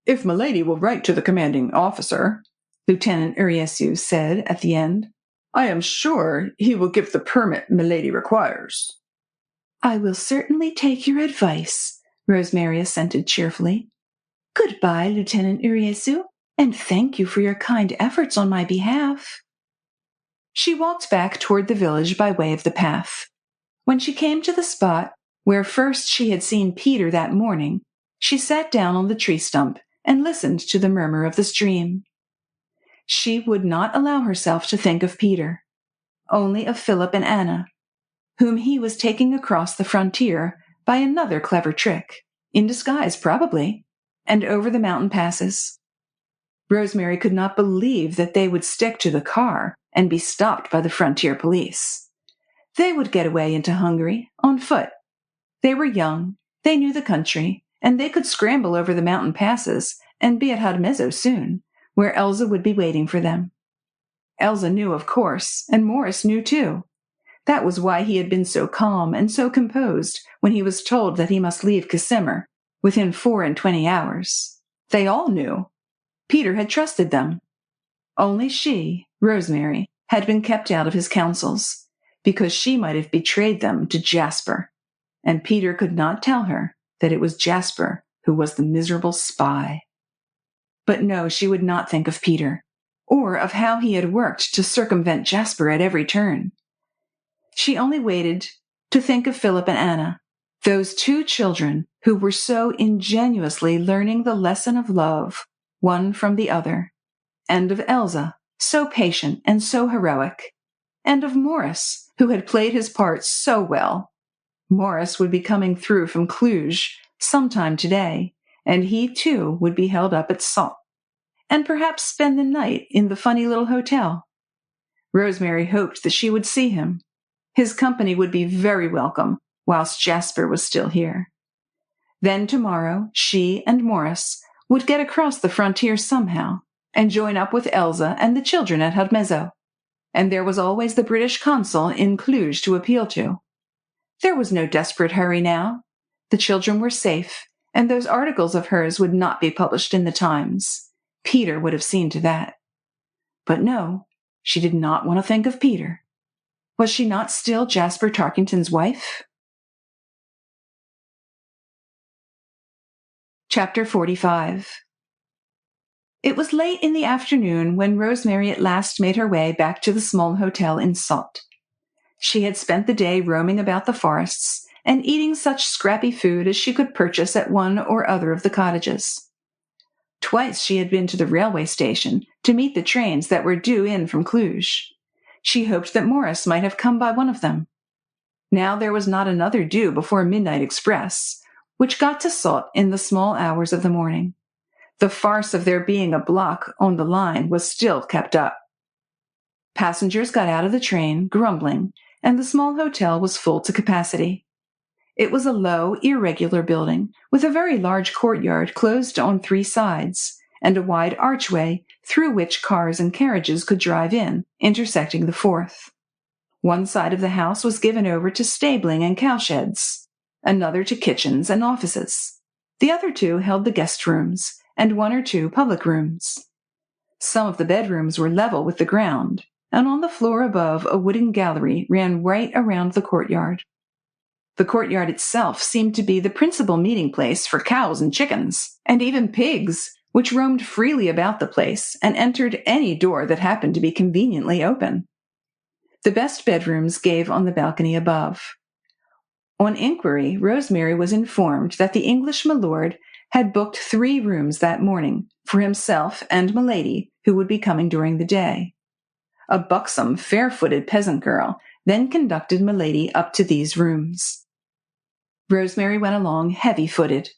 "If Milady will write to the commanding officer," Lieutenant Uriesu said at the end, "I am sure he will give the permit Milady requires." "I will certainly take your advice," Rosemary assented cheerfully. "Goodbye, Lieutenant Uriesu, and thank you for your kind efforts on my behalf." She walked back toward the village by way of the path. When she came to the spot where first she had seen Peter that morning, she sat down on the tree stump and listened to the murmur of the stream. She would not allow herself to think of Peter, only of Philip and Anna, whom he was taking across the frontier by another clever trick, in disguise probably, and over the mountain passes. Rosemary could not believe that they would stick to the car and be stopped by the frontier police. They would get away into Hungary on foot. They were young, they knew the country, and they could scramble over the mountain passes and be at Hadmezzo soon, where Elsa would be waiting for them. Elsa knew, of course, and Morris knew too. That was why he had been so calm and so composed when he was told that he must leave Casimir within 24 hours. They all knew. Peter had trusted them. Only she, Rosemary, had been kept out of his counsels, because she might have betrayed them to Jasper, and Peter could not tell her that it was Jasper who was the miserable spy. But no, she would not think of Peter, or of how he had worked to circumvent Jasper at every turn. She only waited to think of Philip and Anna, those two children who were so ingenuously learning the lesson of love, one from the other, and of Elsa, so patient and so heroic, and of Morris, who had played his part so well. Morris would be coming through from Cluj sometime today, and he too would be held up at Salt, and perhaps spend the night in the funny little hotel. Rosemary hoped that she would see him. His company would be very welcome whilst Jasper was still here. Then tomorrow she and Morris would get across the frontier somehow and join up with Elsa and the children at Hadmezzo. And there was always the British consul in Cluj to appeal to. There was no desperate hurry now. The children were safe, and those articles of hers would not be published in the Times. Peter would have seen to that. But no, she did not want to think of Peter. Was she not still Jasper Tarkington's wife? Chapter 45. It was late in the afternoon when Rosemary at last made her way back to the small hotel in Salt. She had spent the day roaming about the forests and eating such scrappy food as she could purchase at one or other of the cottages. Twice she had been to the railway station to meet the trains that were due in from Cluj. She hoped that Morris might have come by one of them. Now there was not another due before midnight express, which got to Salt in the small hours of the morning. The farce of there being a block on the line was still kept up. Passengers got out of the train, grumbling, and the small hotel was full to capacity. It was a low, irregular building with a very large courtyard closed on 3 sides, and a wide archway through which cars and carriages could drive in, intersecting the 4th. One side of the house was given over to stabling and cowsheds, another to kitchens and offices. The other 2 held the guest rooms, and 1 or 2 public rooms. Some of the bedrooms were level with the ground, and on the floor above a wooden gallery ran right around the courtyard. The courtyard itself seemed to be the principal meeting place for cows and chickens, and even pigs, which roamed freely about the place and entered any door that happened to be conveniently open. The best bedrooms gave on the balcony above. On inquiry, Rosemary was informed that the English milord had booked 3 rooms that morning for himself and Milady, who would be coming during the day. A buxom, fair-footed peasant girl then conducted Milady up to these rooms. Rosemary went along heavy-footed.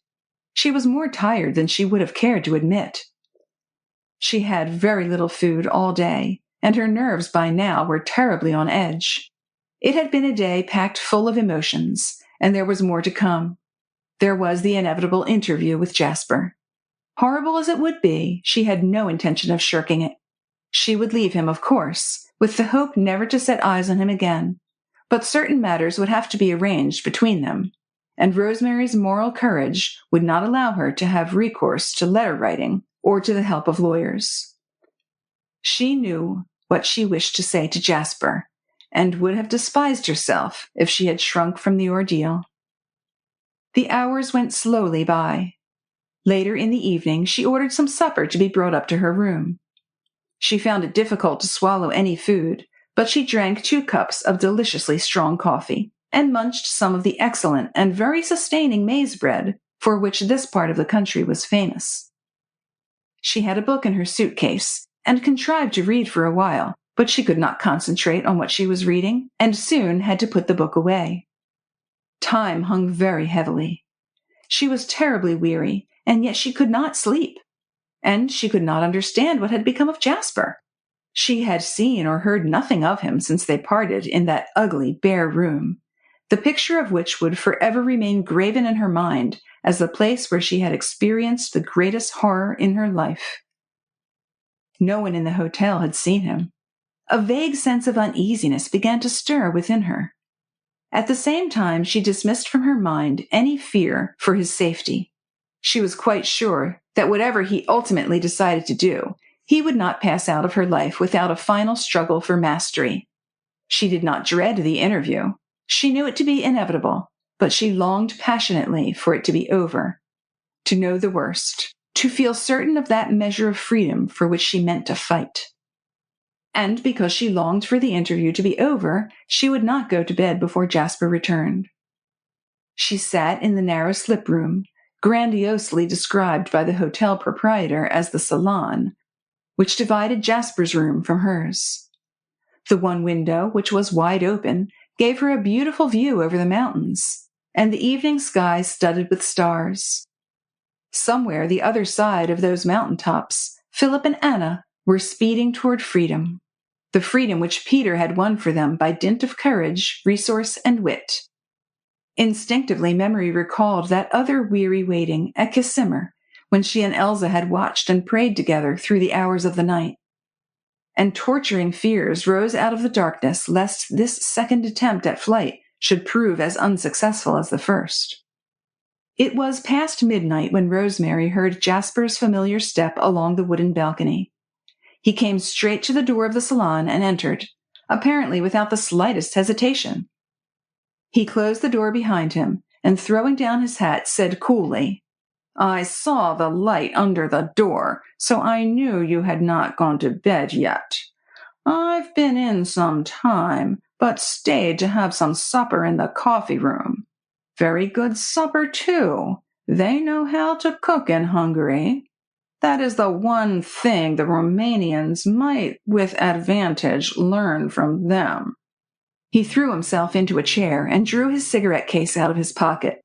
She was more tired than she would have cared to admit. She had very little food all day, and her nerves by now were terribly on edge. It had been a day packed full of emotions, and there was more to come. There was the inevitable interview with Jasper. Horrible as it would be, she had no intention of shirking it. She would leave him, of course, with the hope never to set eyes on him again, but certain matters would have to be arranged between them, and Rosemary's moral courage would not allow her to have recourse to letter writing or to the help of lawyers. She knew what she wished to say to Jasper, and would have despised herself if she had shrunk from the ordeal. The hours went slowly by. Later in the evening, she ordered some supper to be brought up to her room. She found it difficult to swallow any food, but she drank 2 cups of deliciously strong coffee, and munched some of the excellent and very sustaining maize bread for which this part of the country was famous. She had a book in her suitcase and contrived to read for a while, but she could not concentrate on what she was reading and soon had to put the book away. Time hung very heavily. She was terribly weary, and yet she could not sleep. And she could not understand what had become of Jasper. She had seen or heard nothing of him since they parted in that ugly, bare room, the picture of which would forever remain graven in her mind as the place where she had experienced the greatest horror in her life. No one in the hotel had seen him. A vague sense of uneasiness began to stir within her. At the same time, she dismissed from her mind any fear for his safety. She was quite sure that whatever he ultimately decided to do, he would not pass out of her life without a final struggle for mastery. She did not dread the interview. She knew it to be inevitable, but she longed passionately for it to be over, to know the worst, to feel certain of that measure of freedom for which she meant to fight. And because she longed for the interview to be over, she would not go to bed before Jasper returned. She sat in the narrow slip room, grandiosely described by the hotel proprietor as the salon, which divided Jasper's room from hers. The one window, which was wide open, gave her a beautiful view over the mountains, and the evening sky studded with stars. Somewhere the other side of those mountain tops, Philip and Anna were speeding toward freedom, the freedom which Peter had won for them by dint of courage, resource, and wit. Instinctively, memory recalled that other weary waiting at Kissimmee, when she and Elsa had watched and prayed together through the hours of the night. And torturing fears rose out of the darkness lest this second attempt at flight should prove as unsuccessful as the first. It was past midnight when Rosemary heard Jasper's familiar step along the wooden balcony. He came straight to the door of the salon and entered, apparently without the slightest hesitation. He closed the door behind him and, throwing down his hat, said coolly, "I saw the light under the door, so I knew you had not gone to bed yet. I've been in some time, but stayed to have some supper in the coffee room. Very good supper, too. They know how to cook in Hungary. That is the one thing the Romanians might, with advantage, learn from them." He threw himself into a chair and drew his cigarette case out of his pocket.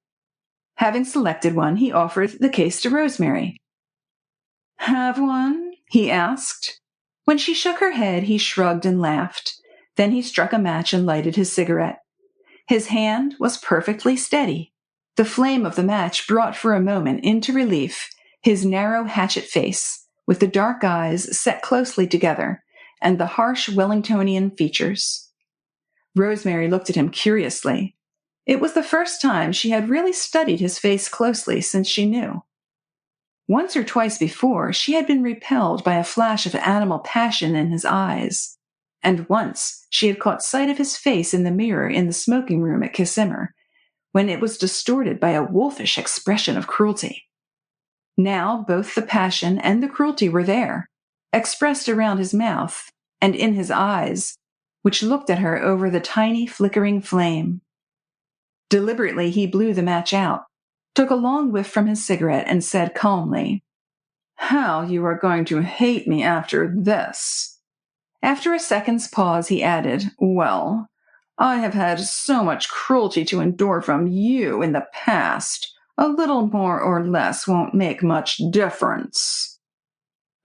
Having selected one, he offered the case to Rosemary. "Have one?" he asked. When she shook her head, he shrugged and laughed. Then he struck a match and lighted his cigarette. His hand was perfectly steady. The flame of the match brought for a moment into relief his narrow hatchet face, with the dark eyes set closely together, and the harsh Wellingtonian features. Rosemary looked at him curiously. It was the first time she had really studied his face closely since she knew. Once or twice before, she had been repelled by a flash of animal passion in his eyes, and once she had caught sight of his face in the mirror in the smoking room at Kissimmee, when it was distorted by a wolfish expression of cruelty. Now both the passion and the cruelty were there, expressed around his mouth and in his eyes, which looked at her over the tiny flickering flame. Deliberately he blew the match out, took a long whiff from his cigarette, and said calmly, "How you are going to hate me after this." After a second's pause, he added, "Well, I have had so much cruelty to endure from you in the past. A little more or less won't make much difference."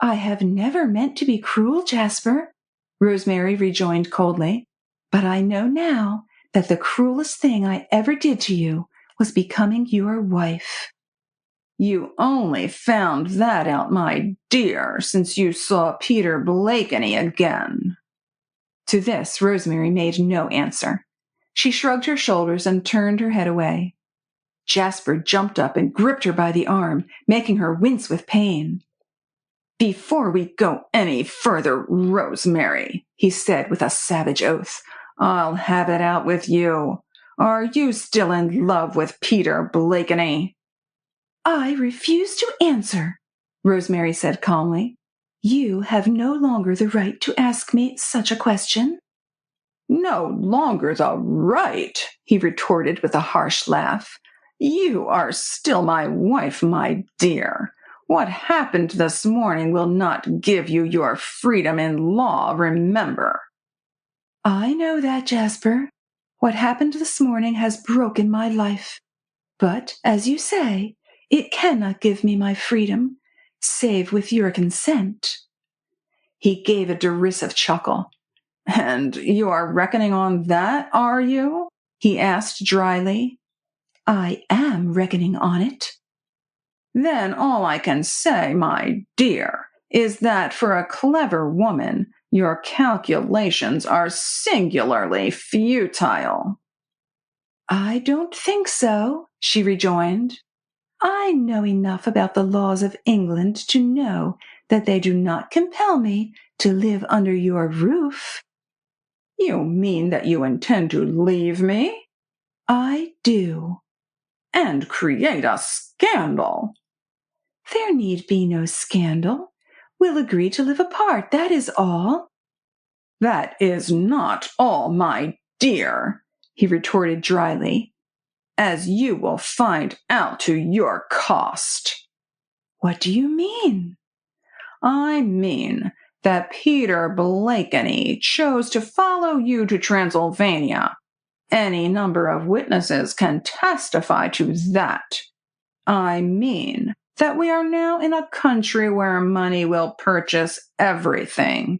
"I have never meant to be cruel, Jasper," Rosemary rejoined coldly, "but I know now that the cruelest thing I ever did to you was becoming your wife." "You only found that out, my dear, since you saw Peter Blakeney again." To this, Rosemary made no answer. She shrugged her shoulders and turned her head away. Jasper jumped up and gripped her by the arm, making her wince with pain. "Before we go any further, Rosemary," he said with a savage oath, "I'll have it out with you. Are you still in love with Peter Blakeney?" "I refuse to answer," Rosemary said calmly. "You have no longer the right to ask me such a question." No longer the right, he retorted with a harsh laugh. You are still my wife, my dear. What happened this morning will not give you your freedom in law, remember. I know that, Jasper. What happened this morning has broken my life. But, as you say, it cannot give me my freedom, save with your consent. He gave a derisive chuckle. And you are reckoning on that, are you? He asked dryly. I am reckoning on it. Then all I can say, my dear, is that for a clever woman, your calculations are singularly futile. I don't think so, she rejoined. I know enough about the laws of England to know that they do not compel me to live under your roof. You mean that you intend to leave me? I do. And create a scandal. There need be no scandal. We'll agree to live apart, that is all. That is not all, my dear, he retorted dryly, as you will find out to your cost. What do you mean? I mean that Peter Blakeney chose to follow you to Transylvania. Any number of witnesses can testify to that. I mean that we are now in a country where money will purchase everything,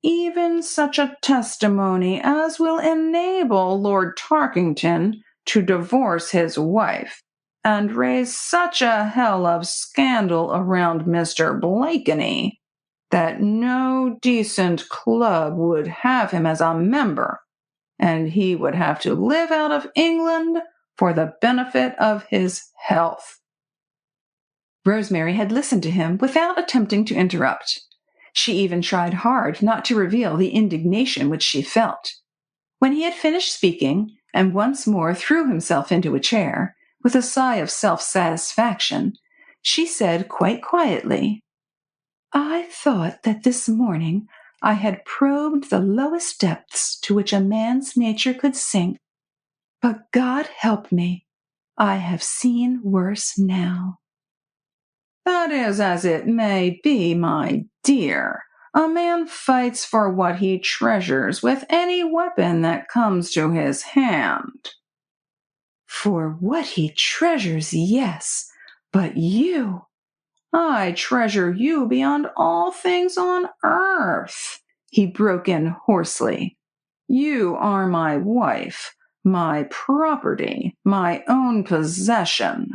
even such a testimony as will enable Lord Tarkington to divorce his wife and raise such a hell of scandal around Mr. Blakeney that no decent club would have him as a member, and he would have to live out of England for the benefit of his health. Rosemary had listened to him without attempting to interrupt. She even tried hard not to reveal the indignation which she felt. When he had finished speaking, and once more threw himself into a chair, with a sigh of self-satisfaction, she said quite quietly, I thought that this morning I had probed the lowest depths to which a man's nature could sink. But God help me, I have seen worse now. That is as it may be, my dear. A man fights for what he treasures with any weapon that comes to his hand. For what he treasures, yes, but you. I treasure you beyond all things on earth, he broke in hoarsely. You are my wife, my property, my own possession.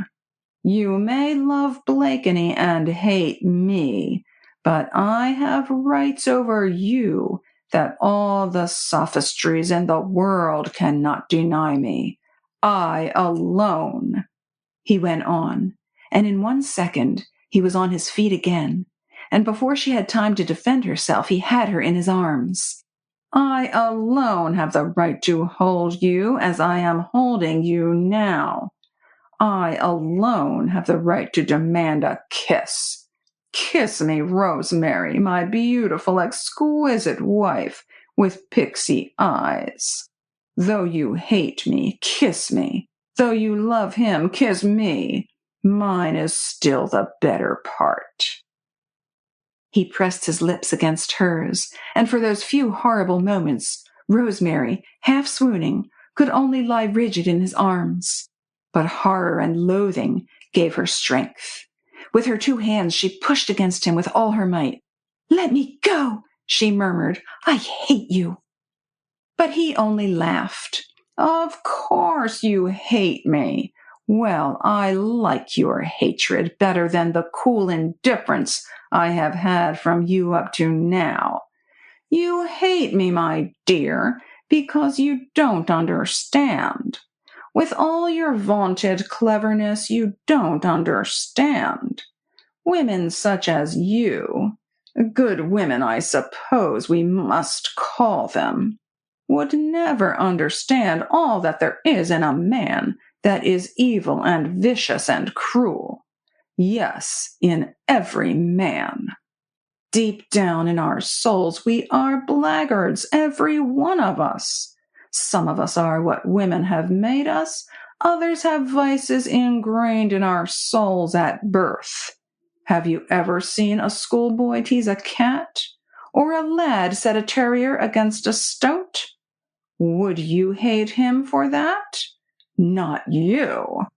You may love Blakeney and hate me, but I have rights over you that all the sophistries in the world cannot deny me. I alone, he went on, and in 1 second he was on his feet again, and before she had time to defend herself, he had her in his arms. I alone have the right to hold you as I am holding you now. I alone have the right to demand a kiss. Kiss me, Rosemary, my beautiful, exquisite wife with pixie eyes. Though you hate me, kiss me. Though you love him, kiss me. Mine is still the better part. He pressed his lips against hers, and for those few horrible moments, Rosemary, half swooning, could only lie rigid in his arms. But horror and loathing gave her strength. With her 2 hands, she pushed against him with all her might. Let me go, she murmured. I hate you. But he only laughed. Of course you hate me. Well, I like your hatred better than the cool indifference I have had from you up to now. You hate me, my dear, because you don't understand. With all your vaunted cleverness, you don't understand. Women such as you, good women I suppose we must call them, would never understand all that there is in a man that is evil and vicious and cruel. Yes, in every man. Deep down in our souls, we are blackguards, every one of us. Some of us are what women have made us. Others have vices ingrained in our souls at birth. Have you ever seen a schoolboy tease a cat? Or a lad set a terrier against a stoat? Would you hate him for that? Not you.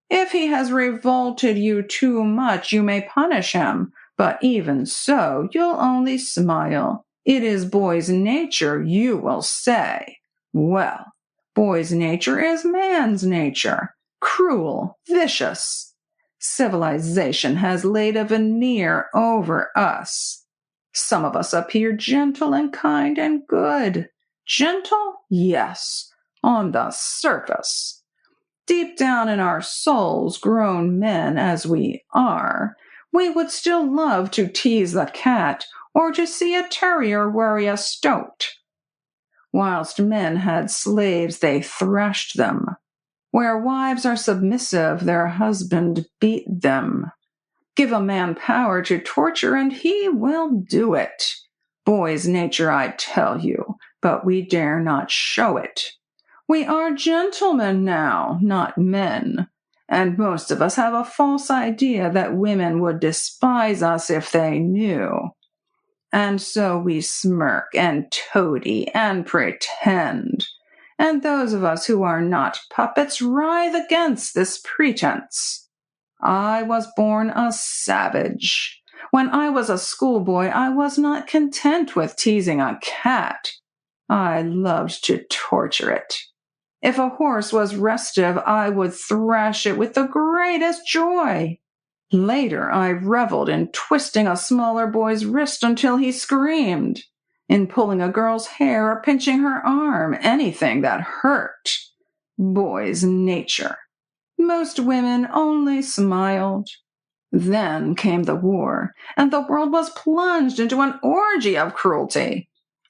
If he has revolted you too much, you may punish him, but even so, you'll only smile. It is boy's nature, you will say. Well, boy's nature is man's nature, cruel, vicious. Civilization has laid a veneer over us. Some of us appear gentle and kind and good. Gentle? Yes, on the surface. Deep down in our souls, grown men as we are, we would still love to tease the cat or to see a terrier worry a stoat. Whilst men had slaves, they thrashed them. Where wives are submissive, their husband beat them. Give a man power to torture, and he will do it. Boy's nature, I tell you, but we dare not show it. We are gentlemen now, not men, and most of us have a false idea that women would despise us if they knew. And so we smirk and toady and pretend. And those of us who are not puppets writhe against this pretense. I was born a savage. When I was a schoolboy, I was not content with teasing a cat. I loved to torture it. If a horse was restive, I would thrash it with the greatest joy. Later, I reveled in twisting a smaller boy's wrist until he screamed, in pulling a girl's hair or pinching her arm, anything that hurt. Boy's nature. Most women only smiled. Then came the war, and the world was plunged into an orgy of cruelty.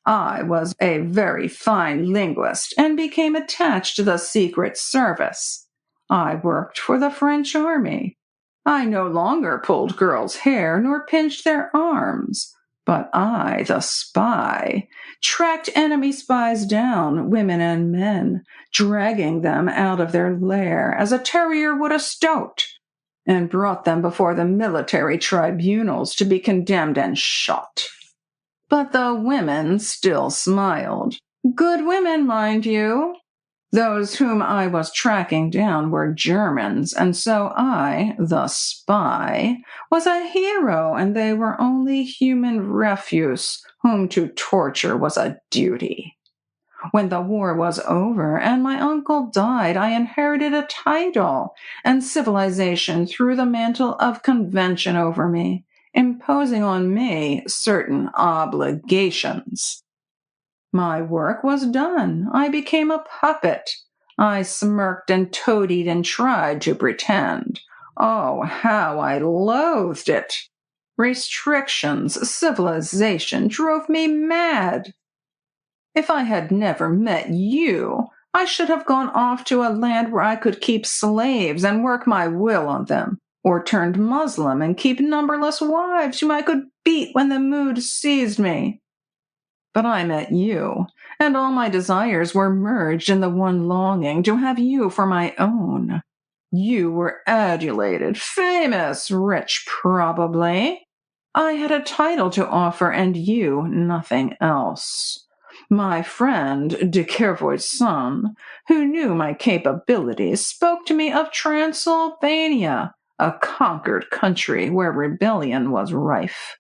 I was a very fine linguist and became attached to the Secret Service. I worked for the French army. I no longer pulled girls' hair nor pinched their arms, but I, the spy, tracked enemy spies down, women and men, dragging them out of their lair as a terrier would a stoat, and brought them before the military tribunals to be condemned and shot. But the women still smiled. Good women, mind you. Those whom I was tracking down were Germans, and so I, the spy, was a hero, and they were only human refuse whom to torture was a duty. When the war was over and my uncle died, I inherited a title, and civilization threw the mantle of convention over me, imposing on me certain obligations. My work was done. I became a puppet. I smirked and toadied and tried to pretend. Oh, how I loathed it! Restrictions, civilization drove me mad. If I had never met you, I should have gone off to a land where I could keep slaves and work my will on them, or turned Muslim and keep numberless wives whom I could beat when the mood seized me. But I met you, and all my desires were merged in the one longing to have you for my own. You were adulated, famous, rich, probably. I had a title to offer, and you nothing else. My friend, de Kervoy's son, who knew my capabilities, spoke to me of Transylvania, a conquered country where rebellion was rife.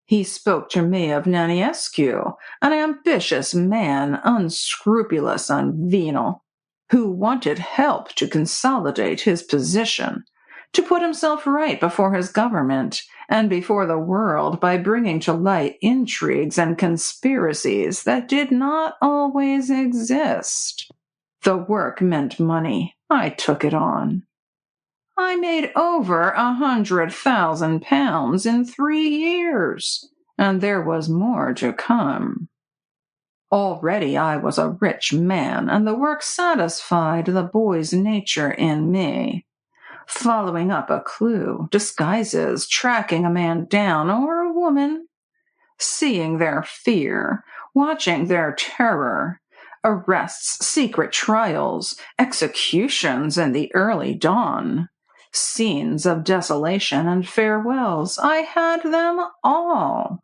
He spoke to me of Naniescu, an ambitious man, unscrupulous and venal, who wanted help to consolidate his position, to put himself right before his government and before the world by bringing to light intrigues and conspiracies that did not always exist. The work meant money. I took it on. I made over £100,000 in 3 years, and there was more to come. Already I was a rich man, and the work satisfied the boy's nature in me. Following up a clue, disguises, tracking a man down or a woman, seeing their fear, watching their terror, arrests, secret trials, executions in the early dawn, scenes of desolation and farewells. I had them all.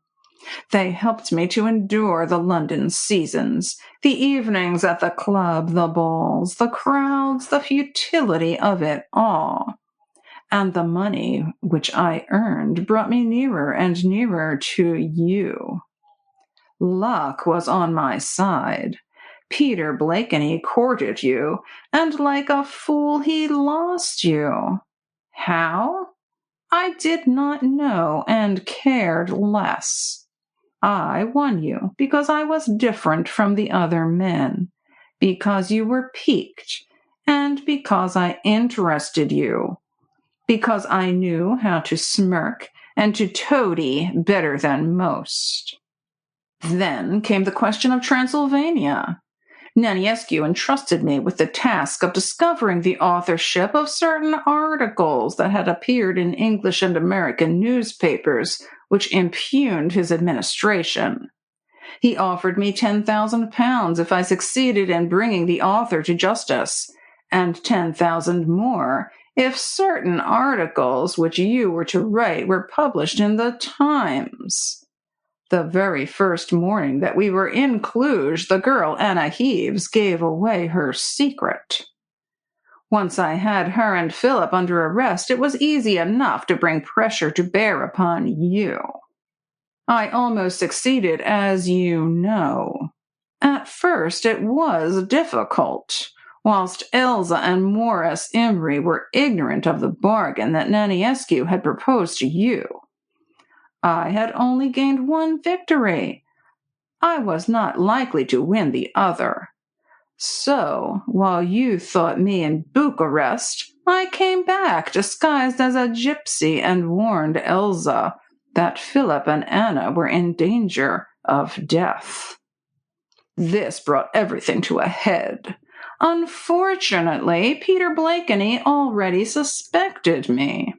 They helped me to endure the London seasons, the evenings at the club, the balls, the crowds, the futility of it all. And the money which I earned brought me nearer and nearer to you. Luck was on my side. Peter Blakeney courted you, and like a fool he lost you. How? I did not know and cared less. I won you because I was different from the other men, because you were piqued, and because I interested you, because I knew how to smirk and to toady better than most. Then came the question of Transylvania. Naniescu entrusted me with the task of discovering the authorship of certain articles that had appeared in English and American newspapers, which impugned his administration. He offered me £10,000 if I succeeded in bringing the author to justice, and £10,000 more if certain articles which you were to write were published in the Times. The very first morning that we were in Cluj, the girl Anna Heaves gave away her secret. Once I had her and Philip under arrest, it was easy enough to bring pressure to bear upon you. I almost succeeded, as you know. At first it was difficult. Whilst Elsa and Morris Imrie were ignorant of the bargain that Naniescu had proposed to you, I had only gained one victory. I was not likely to win the other. So, while you thought me in Bucharest, I came back disguised as a gypsy and warned Elsa that Philip and Anna were in danger of death. This brought everything to a head. Unfortunately, Peter Blakeney already suspected me.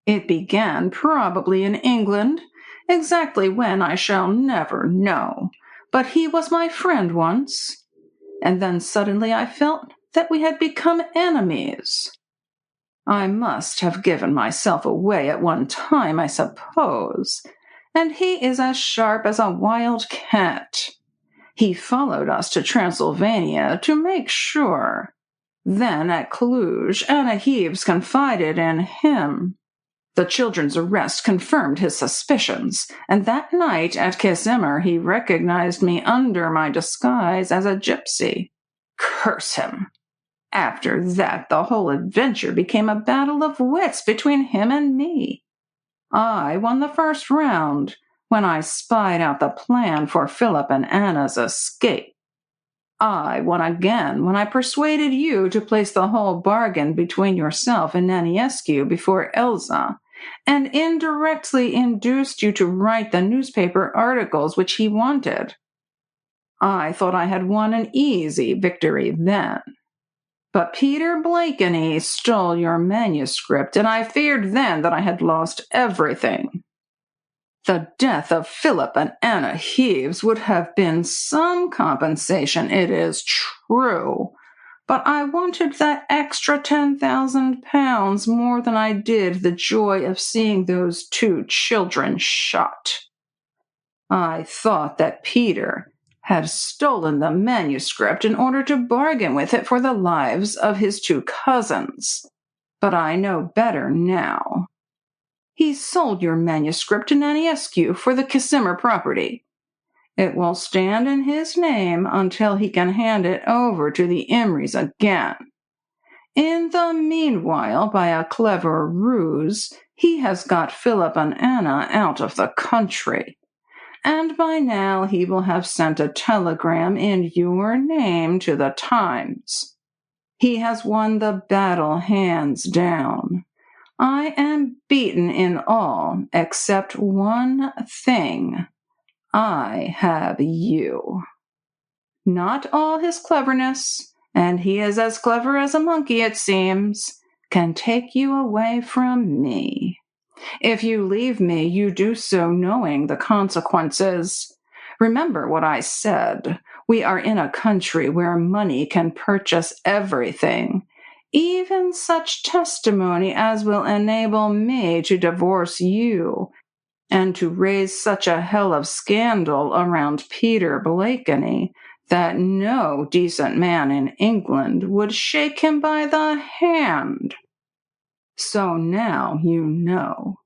It began probably in England, exactly when I shall never know, but he was my friend once, and then suddenly I felt that we had become enemies. I must have given myself away at one time, I suppose, and he is as sharp as a wild cat. He followed us to Transylvania to make sure. Then at Cluj, Anna Heaves confided in him. The children's arrest confirmed his suspicions, and that night at Kazimir he recognized me under my disguise as a gypsy. Curse him! After that, the whole adventure became a battle of wits between him and me. I won the first round, when I spied out the plan for Philip and Anna's escape. I won again when I persuaded you to place the whole bargain between yourself and Naniescu before Elsa, and indirectly induced you to write the newspaper articles which he wanted. I thought I had won an easy victory then. But Peter Blakeney stole your manuscript, and I feared then that I had lost everything. The death of Philip and Anna Heaves would have been some compensation, it is true, but I wanted that extra £10,000 more than I did the joy of seeing those two children shot. I thought that Peter had stolen the manuscript in order to bargain with it for the lives of his two cousins, but I know better now. He sold your manuscript to Naniescu for the Kazimir property. It will stand in his name until he can hand it over to the Imries again. In the meanwhile, by a clever ruse, he has got Philip and Anna out of the country, and by now he will have sent a telegram in your name to the Times. He has won the battle hands down. I am beaten in all except one thing. I have you. Not all his cleverness, and he is as clever as a monkey, it seems, can take you away from me. If you leave me, you do so knowing the consequences. Remember what I said. We are in a country where money can purchase everything, even such testimony as will enable me to divorce you and to raise such a hell of scandal around Peter Blakeney that no decent man in England would shake him by the hand. So now you know.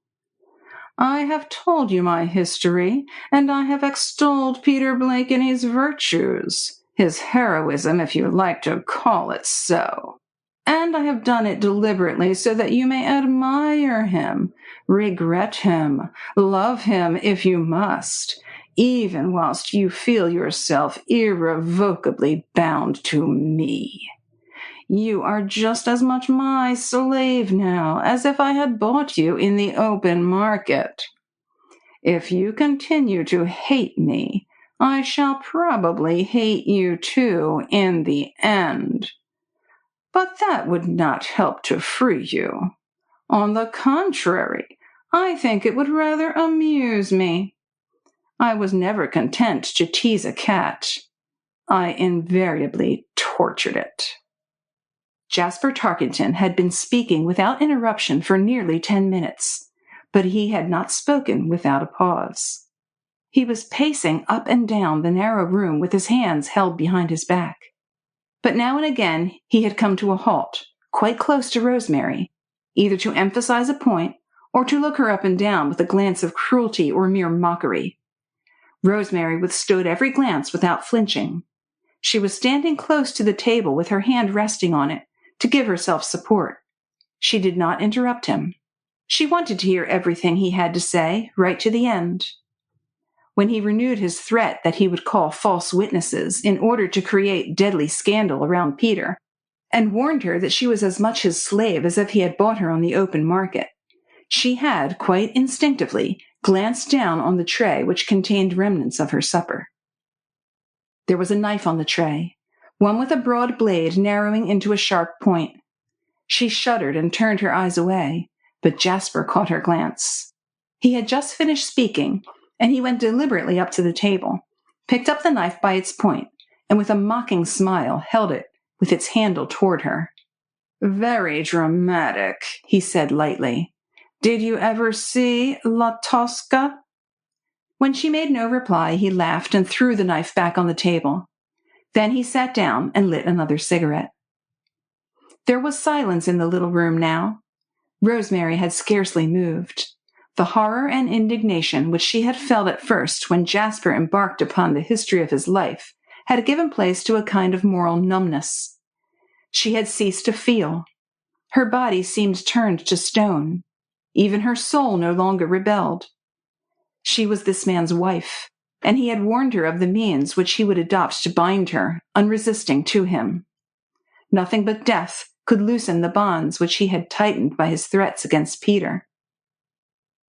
I have told you my history, and I have extolled Peter Blakeney's virtues, his heroism, if you like to call it so. And I have done it deliberately so that you may admire him, regret him, love him if you must, even whilst you feel yourself irrevocably bound to me. You are just as much my slave now as if I had bought you in the open market. If you continue to hate me, I shall probably hate you too in the end. But that would not help to free you. On the contrary, I think it would rather amuse me. I was never content to tease a cat. I invariably tortured it. Jasper Tarkington had been speaking without interruption for nearly 10 minutes, but he had not spoken without a pause. He was pacing up and down the narrow room with his hands held behind his back. But now and again he had come to a halt, quite close to Rosemary, either to emphasize a point or to look her up and down with a glance of cruelty or mere mockery. Rosemary withstood every glance without flinching. She was standing close to the table with her hand resting on it to give herself support. She did not interrupt him. She wanted to hear everything he had to say, right to the end. When he renewed his threat that he would call false witnesses in order to create deadly scandal around Peter, and warned her that she was as much his slave as if he had bought her on the open market, she had, quite instinctively, glanced down on the tray which contained remnants of her supper. There was a knife on the tray, one with a broad blade narrowing into a sharp point. She shuddered and turned her eyes away, but Jasper caught her glance. He had just finished speaking, and he went deliberately up to the table, picked up the knife by its point, and with a mocking smile held it with its handle toward her. "Very dramatic," he said lightly. "Did you ever see La Tosca?" When she made no reply, he laughed and threw the knife back on the table. Then he sat down and lit another cigarette. There was silence in the little room now. Rosemary had scarcely moved. The horror and indignation which she had felt at first when Jasper embarked upon the history of his life had given place to a kind of moral numbness. She had ceased to feel. Her body seemed turned to stone. Even her soul no longer rebelled. She was this man's wife, and he had warned her of the means which he would adopt to bind her, unresisting, to him. Nothing but death could loosen the bonds which he had tightened by his threats against Peter.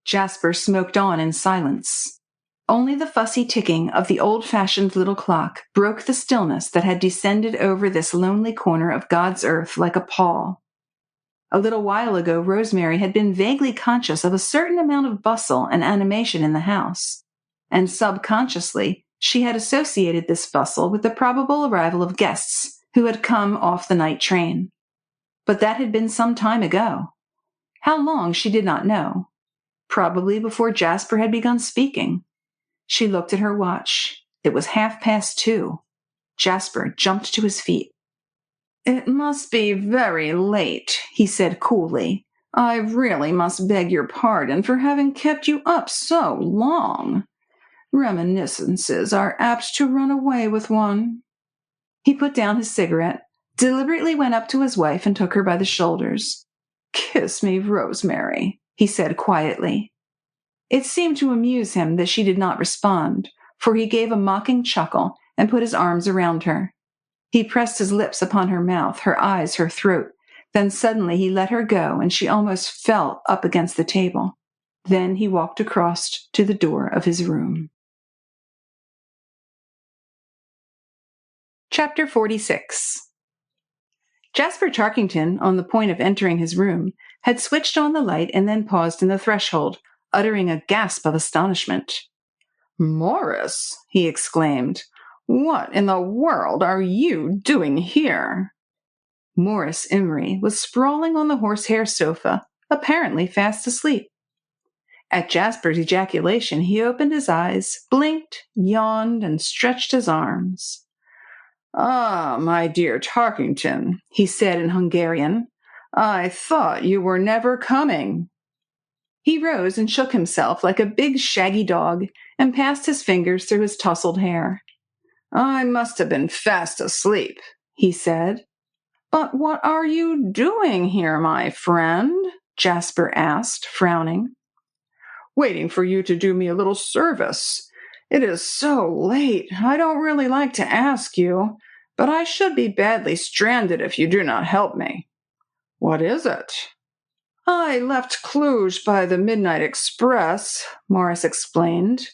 Jasper smoked on in silence. Only the fussy ticking of the old-fashioned little clock broke the stillness that had descended over this lonely corner of God's earth like a pall. A little while ago, Rosemary had been vaguely conscious of a certain amount of bustle and animation in the house, and subconsciously she had associated this bustle with the probable arrival of guests who had come off the night train. But that had been some time ago. How long, she did not know. Probably before Jasper had begun speaking. She looked at her watch. It was 2:30. Jasper jumped to his feet. "It must be very late," he said coolly. "I really must beg your pardon for having kept you up so long. Reminiscences are apt to run away with one." He put down his cigarette, deliberately went up to his wife and took her by the shoulders. "Kiss me, Rosemary," he said quietly. It seemed to amuse him that she did not respond, for he gave a mocking chuckle and put his arms around her. He pressed his lips upon her mouth, her eyes, her throat. Then suddenly he let her go, and she almost fell up against the table. Then he walked across to the door of his room. Chapter 46. Jasper Tarkington, on the point of entering his room, had switched on the light and then paused in the threshold, uttering a gasp of astonishment. "Morris," he exclaimed, "what in the world are you doing here?" Morris Emery was sprawling on the horsehair sofa, apparently fast asleep. At Jasper's ejaculation, he opened his eyes, blinked, yawned, and stretched his arms. "Ah, my dear Tarkington," he said in Hungarian, "I thought you were never coming." He rose and shook himself like a big shaggy dog and passed his fingers through his tousled hair. "I must have been fast asleep," he said. "But what are you doing here, my friend?" Jasper asked, frowning. "Waiting for you to do me a little service. It is so late, I don't really like to ask you, but I should be badly stranded if you do not help me." "What is it?" "I left Cluj by the midnight express," Morris explained.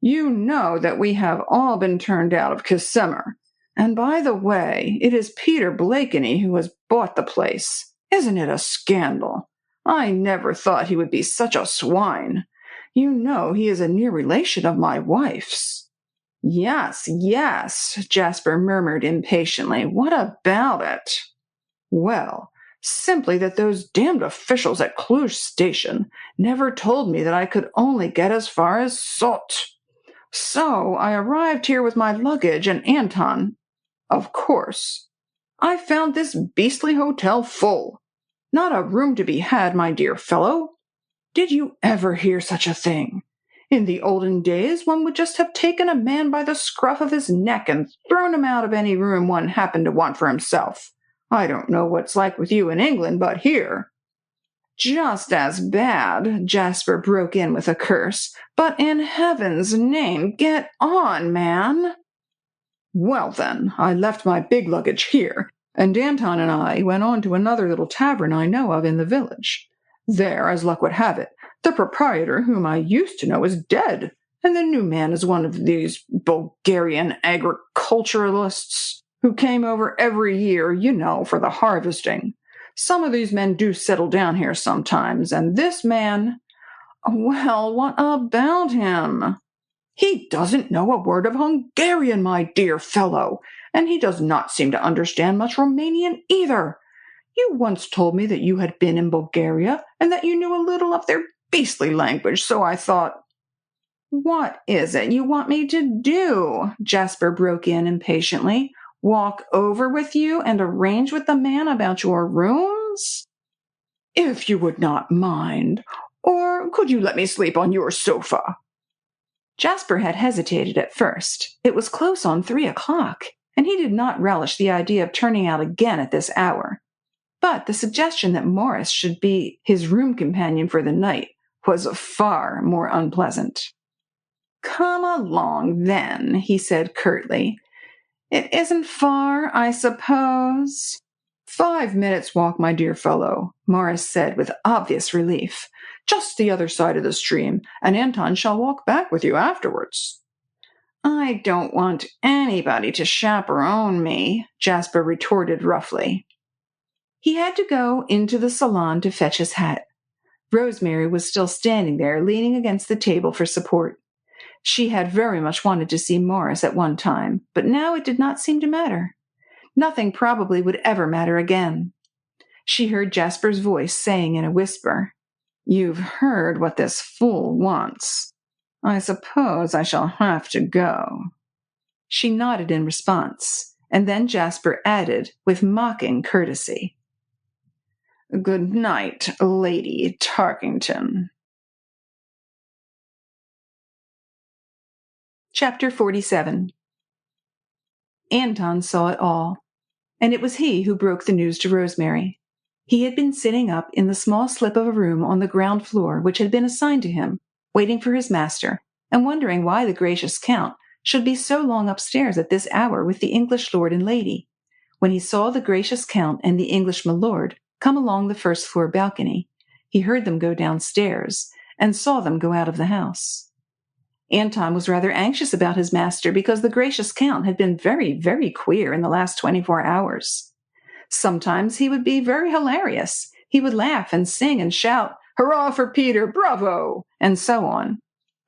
"You know that we have all been turned out of Kissimmee. And by the way, it is Peter Blakeney who has bought the place. Isn't it a scandal? I never thought he would be such a swine. You know he is a near relation of my wife's." "Yes, yes," Jasper murmured impatiently. "What about it?" "Well, simply that those damned officials at Cluj station never told me that I could only get as far as Sot. So I arrived here with my luggage and Anton. Of course, I found this beastly hotel full. Not a room to be had, my dear fellow. Did you ever hear such a thing? In the olden days, one would just have taken a man by the scruff of his neck and thrown him out of any room one happened to want for himself. I don't know what's like with you in England, but here—" "Just as bad," Jasper broke in with a curse. "But in heaven's name, get on, man." "Well, then, I left my big luggage here, and Anton and I went on to another little tavern I know of in the village. There, as luck would have it, the proprietor whom I used to know is dead, and the new man is one of these Bulgarian agriculturalists who came over every year, you know, for the harvesting. Some of these men do settle down here sometimes, and this man— well, what about him? He doesn't know a word of Hungarian, my dear fellow, and he does not seem to understand much Romanian either. You once told me that you had been in Bulgaria and that you knew a little of their beastly language, so I thought—" "What is it you want me to do?" Jasper broke in impatiently. "Walk over with you and arrange with the man about your rooms?" "If you would not mind. Or could you let me sleep on your sofa?" Jasper had hesitated at first. It was close on 3 o'clock, and he did not relish the idea of turning out again at this hour. But the suggestion that Morris should be his room companion for the night was far more unpleasant. "Come along, then," he said curtly. "It isn't far, I suppose?" 5 minutes' walk, my dear fellow," Morris said with obvious relief. "Just the other side of the stream, and Anton shall walk back with you afterwards." "I don't want anybody to chaperone me," Jasper retorted roughly. He had to go into the salon to fetch his hat. Rosemary was still standing there, leaning against the table for support. She had very much wanted to see Morris at one time, but now it did not seem to matter. Nothing probably would ever matter again. She heard Jasper's voice saying in a whisper, "You've heard what this fool wants. I suppose I shall have to go." She nodded in response, and then Jasper added with mocking courtesy, "Good night, Lady Tarkington." Chapter 47. Anton saw it all, and it was he who broke the news to Rosemary. He had been sitting up in the small slip of a room on the ground floor which had been assigned to him, waiting for his master, and wondering why the gracious Count should be so long upstairs at this hour with the English lord and lady, when he saw the gracious Count and the English milord come along the first-floor balcony. He heard them go downstairs, and saw them go out of the house. Anton was rather anxious about his master because the gracious Count had been very, very queer in the last 24 hours. Sometimes he would be very hilarious. He would laugh and sing and shout, "Hurrah for Peter! Bravo!" and so on.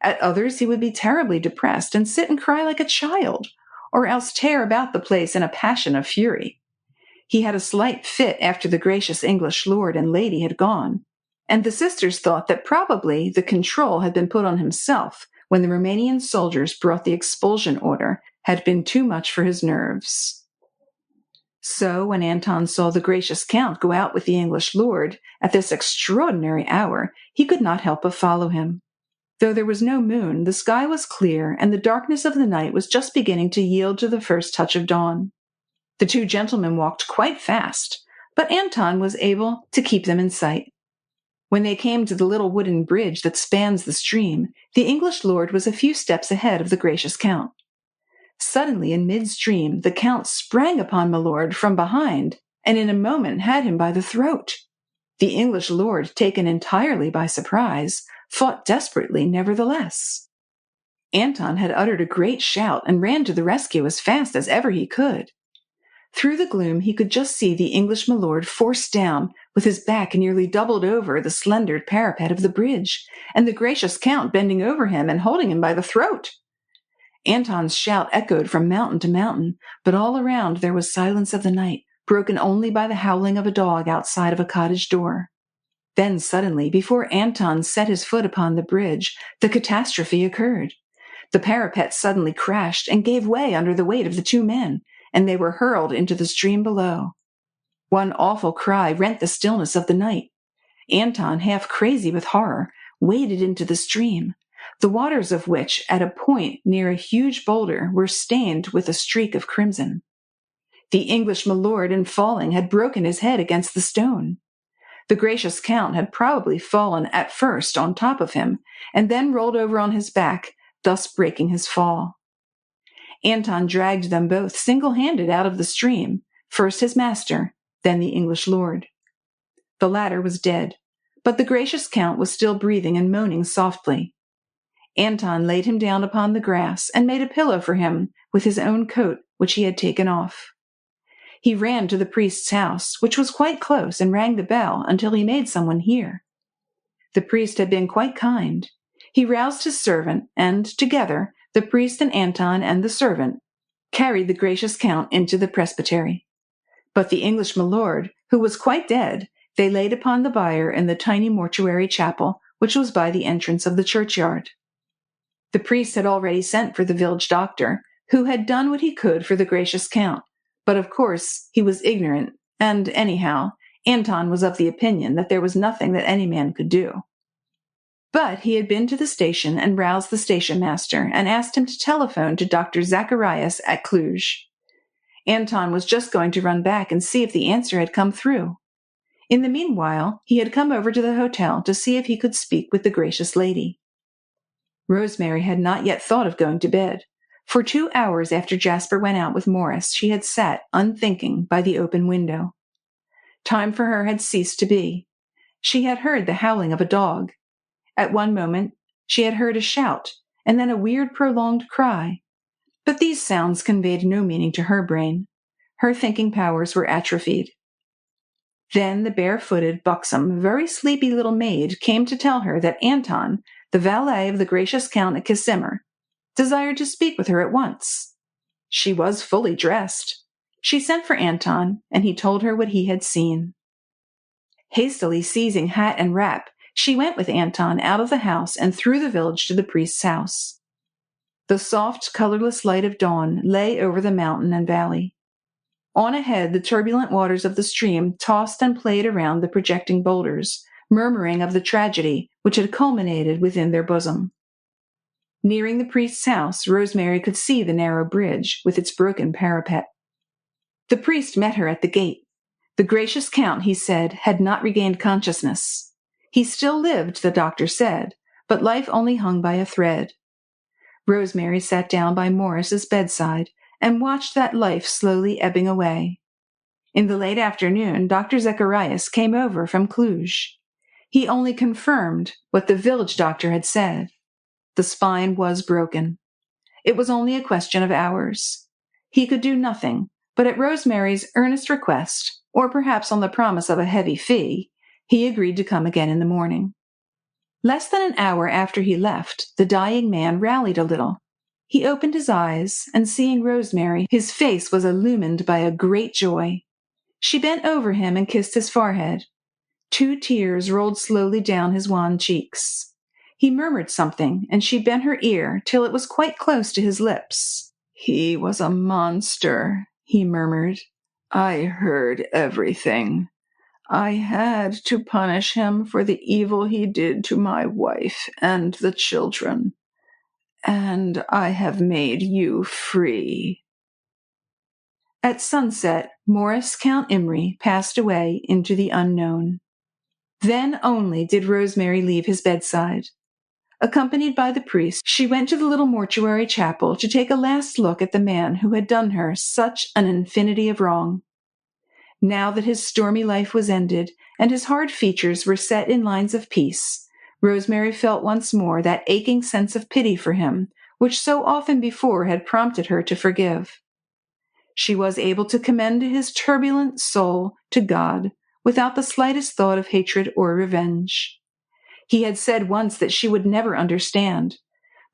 At others, he would be terribly depressed and sit and cry like a child, or else tear about the place in a passion of fury. He had a slight fit after the gracious English lord and lady had gone, and the sisters thought that probably the control had been put on himself when the Romanian soldiers brought the expulsion order had been too much for his nerves. So when Anton saw the gracious count go out with the English lord at this extraordinary hour, he could not help but follow him. Though there was no moon, the sky was clear, and the darkness of the night was just beginning to yield to the first touch of dawn. The two gentlemen walked quite fast, but Anton was able to keep them in sight. When they came to the little wooden bridge that spans the stream, the English lord was a few steps ahead of the gracious count. Suddenly, in midstream, the count sprang upon my lord from behind, and in a moment had him by the throat. The English lord, taken entirely by surprise, fought desperately nevertheless. Anton had uttered a great shout and ran to the rescue as fast as ever he could. Through the gloom he could just see the English milord forced down, with his back nearly doubled over the slender parapet of the bridge, and the gracious count bending over him and holding him by the throat. Anton's shout echoed from mountain to mountain, but all around there was silence of the night, broken only by the howling of a dog outside of a cottage door. Then suddenly, before Anton set his foot upon the bridge, the catastrophe occurred. The parapet suddenly crashed and gave way under the weight of the two men, and they were hurled into the stream below. One awful cry rent the stillness of the night. Anton, half crazy with horror, waded into the stream, the waters of which, at a point near a huge boulder, were stained with a streak of crimson. The English milord, in falling, had broken his head against the stone. The gracious count had probably fallen at first on top of him, and then rolled over on his back, thus breaking his fall. Anton dragged them both single-handed out of the stream, first his master, then the English lord. The latter was dead, but the gracious count was still breathing and moaning softly. Anton laid him down upon the grass and made a pillow for him with his own coat, which he had taken off. He ran to the priest's house, which was quite close, and rang the bell until he made someone hear. The priest had been quite kind. He roused his servant, and together, the priest and Anton and the servant carried the gracious count into the presbytery. But the English milord, who was quite dead, they laid upon the bier in the tiny mortuary chapel, which was by the entrance of the churchyard. The priest had already sent for the village doctor, who had done what he could for the gracious count, but of course he was ignorant, and anyhow, Anton was of the opinion that there was nothing that any man could do. But he had been to the station and roused the station master and asked him to telephone to Dr. Zacharias at Cluj. Anton was just going to run back and see if the answer had come through. In the meanwhile, he had come over to the hotel to see if he could speak with the gracious lady. Rosemary had not yet thought of going to bed. For 2 hours after Jasper went out with Morris, she had sat, unthinking, by the open window. Time for her had ceased to be. She had heard the howling of a dog. At one moment, she had heard a shout, and then a weird prolonged cry. But these sounds conveyed no meaning to her brain. Her thinking powers were atrophied. Then the barefooted, buxom, very sleepy little maid came to tell her that Anton, the valet of the gracious count at Casimir, desired to speak with her at once. She was fully dressed. She sent for Anton, and he told her what he had seen. Hastily seizing hat and wrap, she went with Anton out of the house and through the village to the priest's house. The soft, colorless light of dawn lay over the mountain and valley. On ahead, the turbulent waters of the stream tossed and played around the projecting boulders, murmuring of the tragedy which had culminated within their bosom. Nearing the priest's house, Rosemary could see the narrow bridge with its broken parapet. The priest met her at the gate. The gracious count, he said, had not regained consciousness. He still lived, the doctor said, but life only hung by a thread. Rosemary sat down by Morris's bedside and watched that life slowly ebbing away. In the late afternoon, Dr. Zacharias came over from Cluj. He only confirmed what the village doctor had said. The spine was broken. It was only a question of hours. He could do nothing, but at Rosemary's earnest request, or perhaps on the promise of a heavy fee, he agreed to come again in the morning. Less than an hour after he left, the dying man rallied a little. He opened his eyes, and seeing Rosemary, his face was illumined by a great joy. She bent over him and kissed his forehead. 2 tears rolled slowly down his wan cheeks. He murmured something, and she bent her ear till it was quite close to his lips. "He was a monster," he murmured. "I heard everything. I had to punish him for the evil he did to my wife and the children. And I have made you free." At sunset, Maurice Count Imry passed away into the unknown. Then only did Rosemary leave his bedside. Accompanied by the priest, she went to the little mortuary chapel to take a last look at the man who had done her such an infinity of wrong. Now that his stormy life was ended, and his hard features were set in lines of peace, Rosemary felt once more that aching sense of pity for him, which so often before had prompted her to forgive. She was able to commend his turbulent soul to God without the slightest thought of hatred or revenge. He had said once that she would never understand,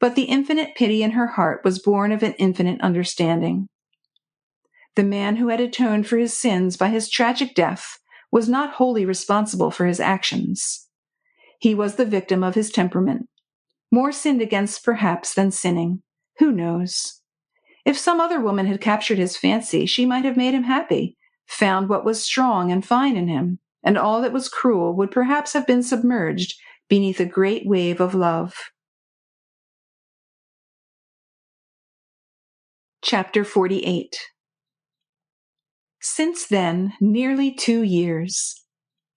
but the infinite pity in her heart was born of an infinite understanding. The man who had atoned for his sins by his tragic death was not wholly responsible for his actions. He was the victim of his temperament, more sinned against perhaps than sinning. Who knows? If some other woman had captured his fancy, she might have made him happy, found what was strong and fine in him, and all that was cruel would perhaps have been submerged beneath a great wave of love. Chapter 48. Since then, nearly 2 years.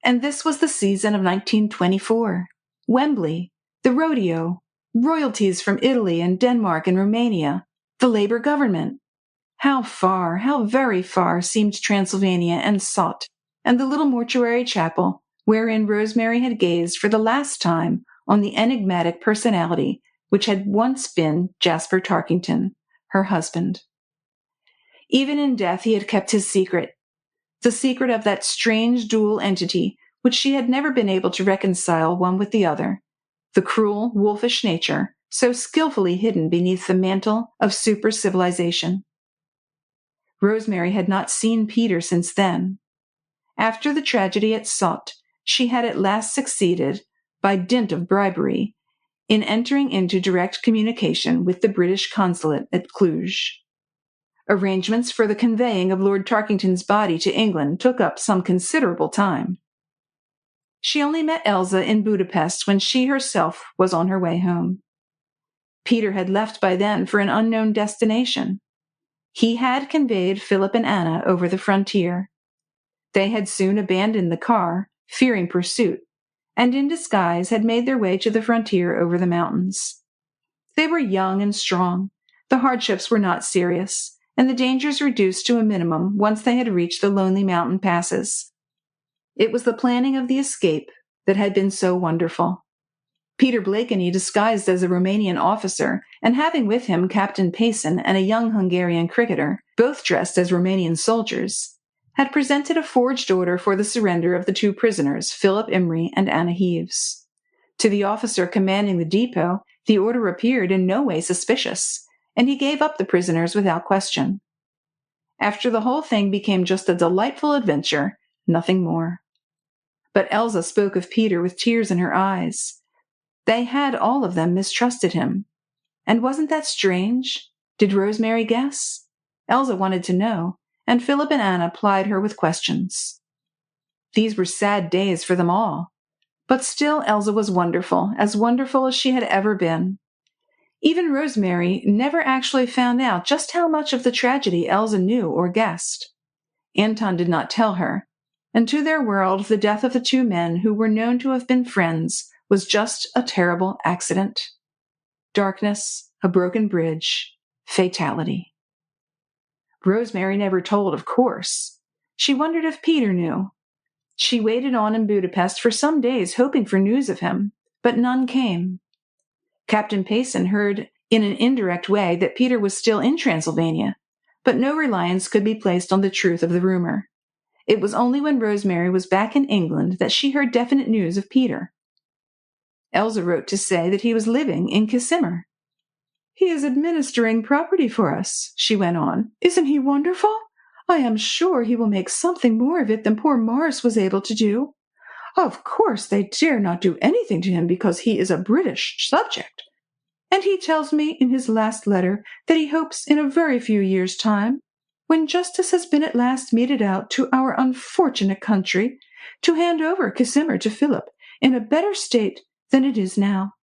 And this was the season of 1924. Wembley, the rodeo, royalties from Italy and Denmark and Romania, the Labour government. How far, how very far seemed Transylvania and Sot, and the little mortuary chapel wherein Rosemary had gazed for the last time on the enigmatic personality which had once been Jasper Tarkington, her husband. Even in death he had kept his secret, the secret of that strange dual entity which she had never been able to reconcile one with the other, the cruel, wolfish nature so skillfully hidden beneath the mantle of super-civilization. Rosemary had not seen Peter since then. After the tragedy at Sot, she had at last succeeded, by dint of bribery, in entering into direct communication with the British consulate at Cluj. Arrangements for the conveying of Lord Tarkington's body to England took up some considerable time. She only met Elsa in Budapest when she herself was on her way home. Peter had left by then for an unknown destination. He had conveyed Philip and Anna over the frontier. They had soon abandoned the car, fearing pursuit, and in disguise had made their way to the frontier over the mountains. They were young and strong. The hardships were not serious, and the dangers reduced to a minimum once they had reached the lonely mountain passes. It was the planning of the escape that had been so wonderful. Peter Blakeney, disguised as a Romanian officer, and having with him Captain Payson and a young Hungarian cricketer, both dressed as Romanian soldiers, had presented a forged order for the surrender of the 2 prisoners, Philip Imry and Anna Heaves. To the officer commanding the depot, the order appeared in no way suspicious, and he gave up the prisoners without question. After the whole thing became just a delightful adventure, nothing more. But Elsa spoke of Peter with tears in her eyes. They had all of them mistrusted him. And wasn't that strange? Did Rosemary guess? Elsa wanted to know, and Philip and Anna plied her with questions. These were sad days for them all. But still Elsa was wonderful as she had ever been. Even Rosemary never actually found out just how much of the tragedy Elsa knew or guessed. Anton did not tell her, and to their world the death of the 2 men who were known to have been friends was just a terrible accident. Darkness, a broken bridge, fatality. Rosemary never told, of course. She wondered if Peter knew. She waited on in Budapest for some days hoping for news of him, but none came. Captain Payson heard in an indirect way that Peter was still in Transylvania, but no reliance could be placed on the truth of the rumor. It was only when Rosemary was back in England that she heard definite news of Peter. Elsa wrote to say that he was living in Casimir. "He is administering property for us," she went on. "Isn't he wonderful? I am sure he will make something more of it than poor Morris was able to do. Of course, they dare not do anything to him because he is a British subject. And he tells me in his last letter that he hopes in a very few years' time, when justice has been at last meted out to our unfortunate country, to hand over Casimir to Philip in a better state than it is now.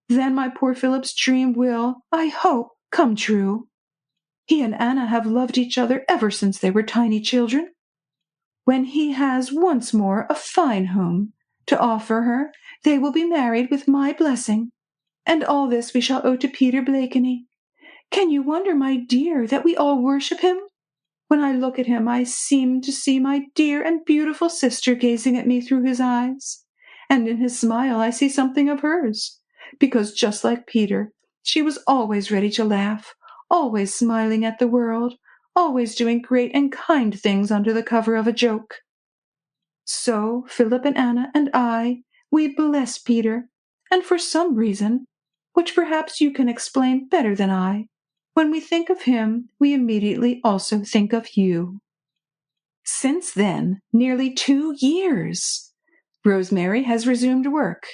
Then my poor Philip's dream will, I hope, come true. He and Anna have loved each other ever since they were tiny children. When he has once more a fine home to offer her, they will be married with my blessing. And all this we shall owe to Peter Blakeney. Can you wonder, my dear, that we all worship him? When I look at him, I seem to see my dear and beautiful sister gazing at me through his eyes. And in his smile I see something of hers, because just like Peter, she was always ready to laugh, always smiling at the world, always doing great and kind things under the cover of a joke. So Philip and Anna and I, we bless Peter, and for some reason, which perhaps you can explain better than I, when we think of him, we immediately also think of you." Since then, nearly 2 years. Rosemary has resumed work.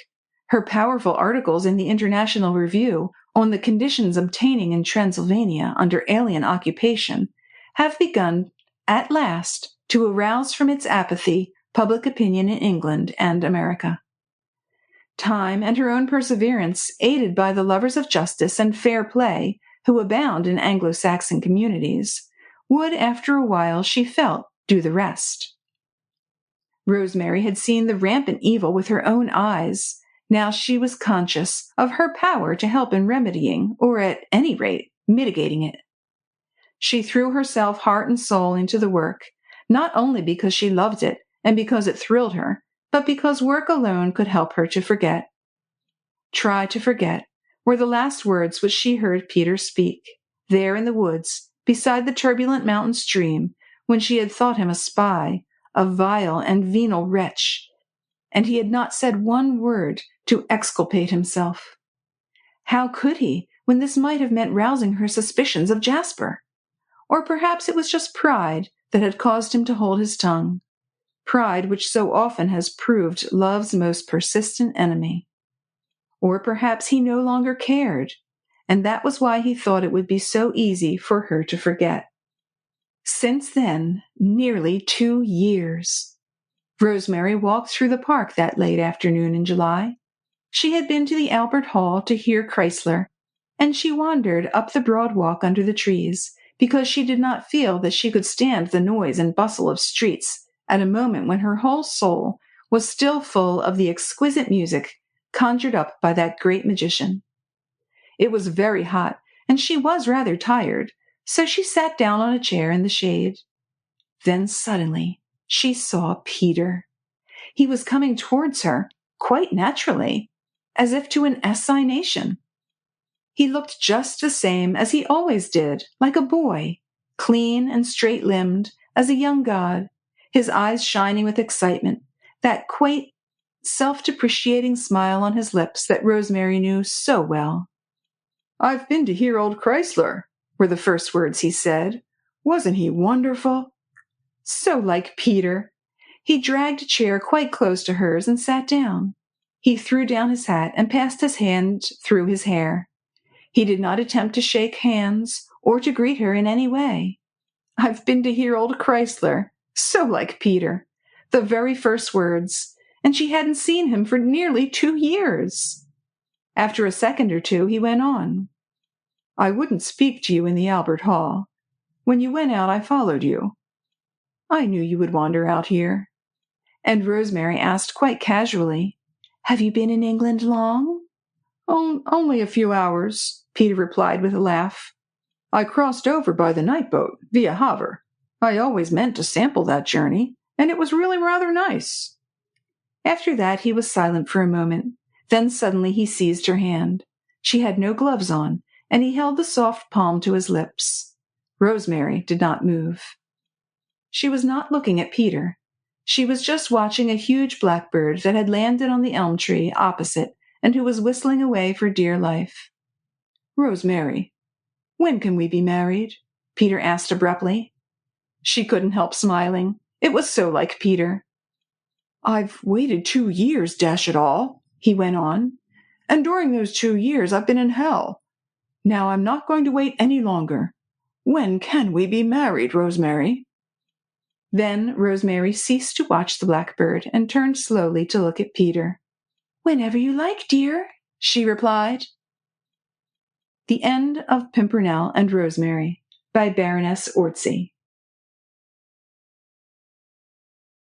Her powerful articles in the International Review on the conditions obtaining in Transylvania under alien occupation have begun, at last, to arouse from its apathy public opinion in England and America. Time and her own perseverance, aided by the lovers of justice and fair play who abound in Anglo-Saxon communities, would, after a while, she felt, do the rest. Rosemary had seen the rampant evil with her own eyes. Now she was conscious of her power to help in remedying, or at any rate, mitigating it. She threw herself heart and soul into the work, not only because she loved it and because it thrilled her, but because work alone could help her to forget. "Try to forget" were the last words which she heard Peter speak, there in the woods, beside the turbulent mountain stream, when she had thought him a spy, a vile and venal wretch, and he had not said one word to exculpate himself. How could he, when this might have meant rousing her suspicions of Jasper? Or perhaps it was just pride that had caused him to hold his tongue, pride which so often has proved love's most persistent enemy. Or perhaps he no longer cared, and that was why he thought it would be so easy for her to forget. Since then, nearly 2 years. Rosemary walked through the park that late afternoon in July. She had been to the Albert Hall to hear Chrysler, and she wandered up the broad walk under the trees, because she did not feel that she could stand the noise and bustle of streets at a moment when her whole soul was still full of the exquisite music conjured up by that great magician. It was very hot, and she was rather tired, so she sat down on a chair in the shade. Then suddenly she saw Peter. He was coming towards her, quite naturally, as if to an assignation. He looked just the same as he always did, like a boy, clean and straight-limbed as a young god, his eyes shining with excitement, that quaint, self-depreciating smile on his lips that Rosemary knew so well. "I've been to hear old Chrysler," were the first words he said. "Wasn't he wonderful?" So like Peter. He dragged a chair quite close to hers and sat down. He threw down his hat and passed his hand through his hair. He did not attempt to shake hands or to greet her in any way. "I've been to hear old Chrysler." So like Peter. The very first words, and she hadn't seen him for nearly 2 years. After a second or two, he went on. "I wouldn't speak to you in the Albert Hall. When you went out, I followed you. I knew you would wander out here." And Rosemary asked quite casually, "Have you been in England long?" Only a few hours," Peter replied with a laugh. "I crossed over by the night boat, via Havre. I always meant to sample that journey, and it was really rather nice." After that he was silent for a moment. Then suddenly he seized her hand. She had no gloves on, and he held the soft palm to his lips. Rosemary did not move. She was not looking at Peter, She was just watching a huge blackbird that had landed on the elm tree opposite and who was whistling away for dear life. Rosemary, when can we be married? Peter asked abruptly. She couldn't help smiling. It was so like Peter. I've waited 2 years, dash it all, he went on. And during those 2 years I've been in hell. Now I'm not going to wait any longer. When can we be married, Rosemary? Then Rosemary ceased to watch the blackbird and turned slowly to look at Peter. Whenever you like, dear, she replied. The End of Pimpernel and Rosemary by Baroness Orczy.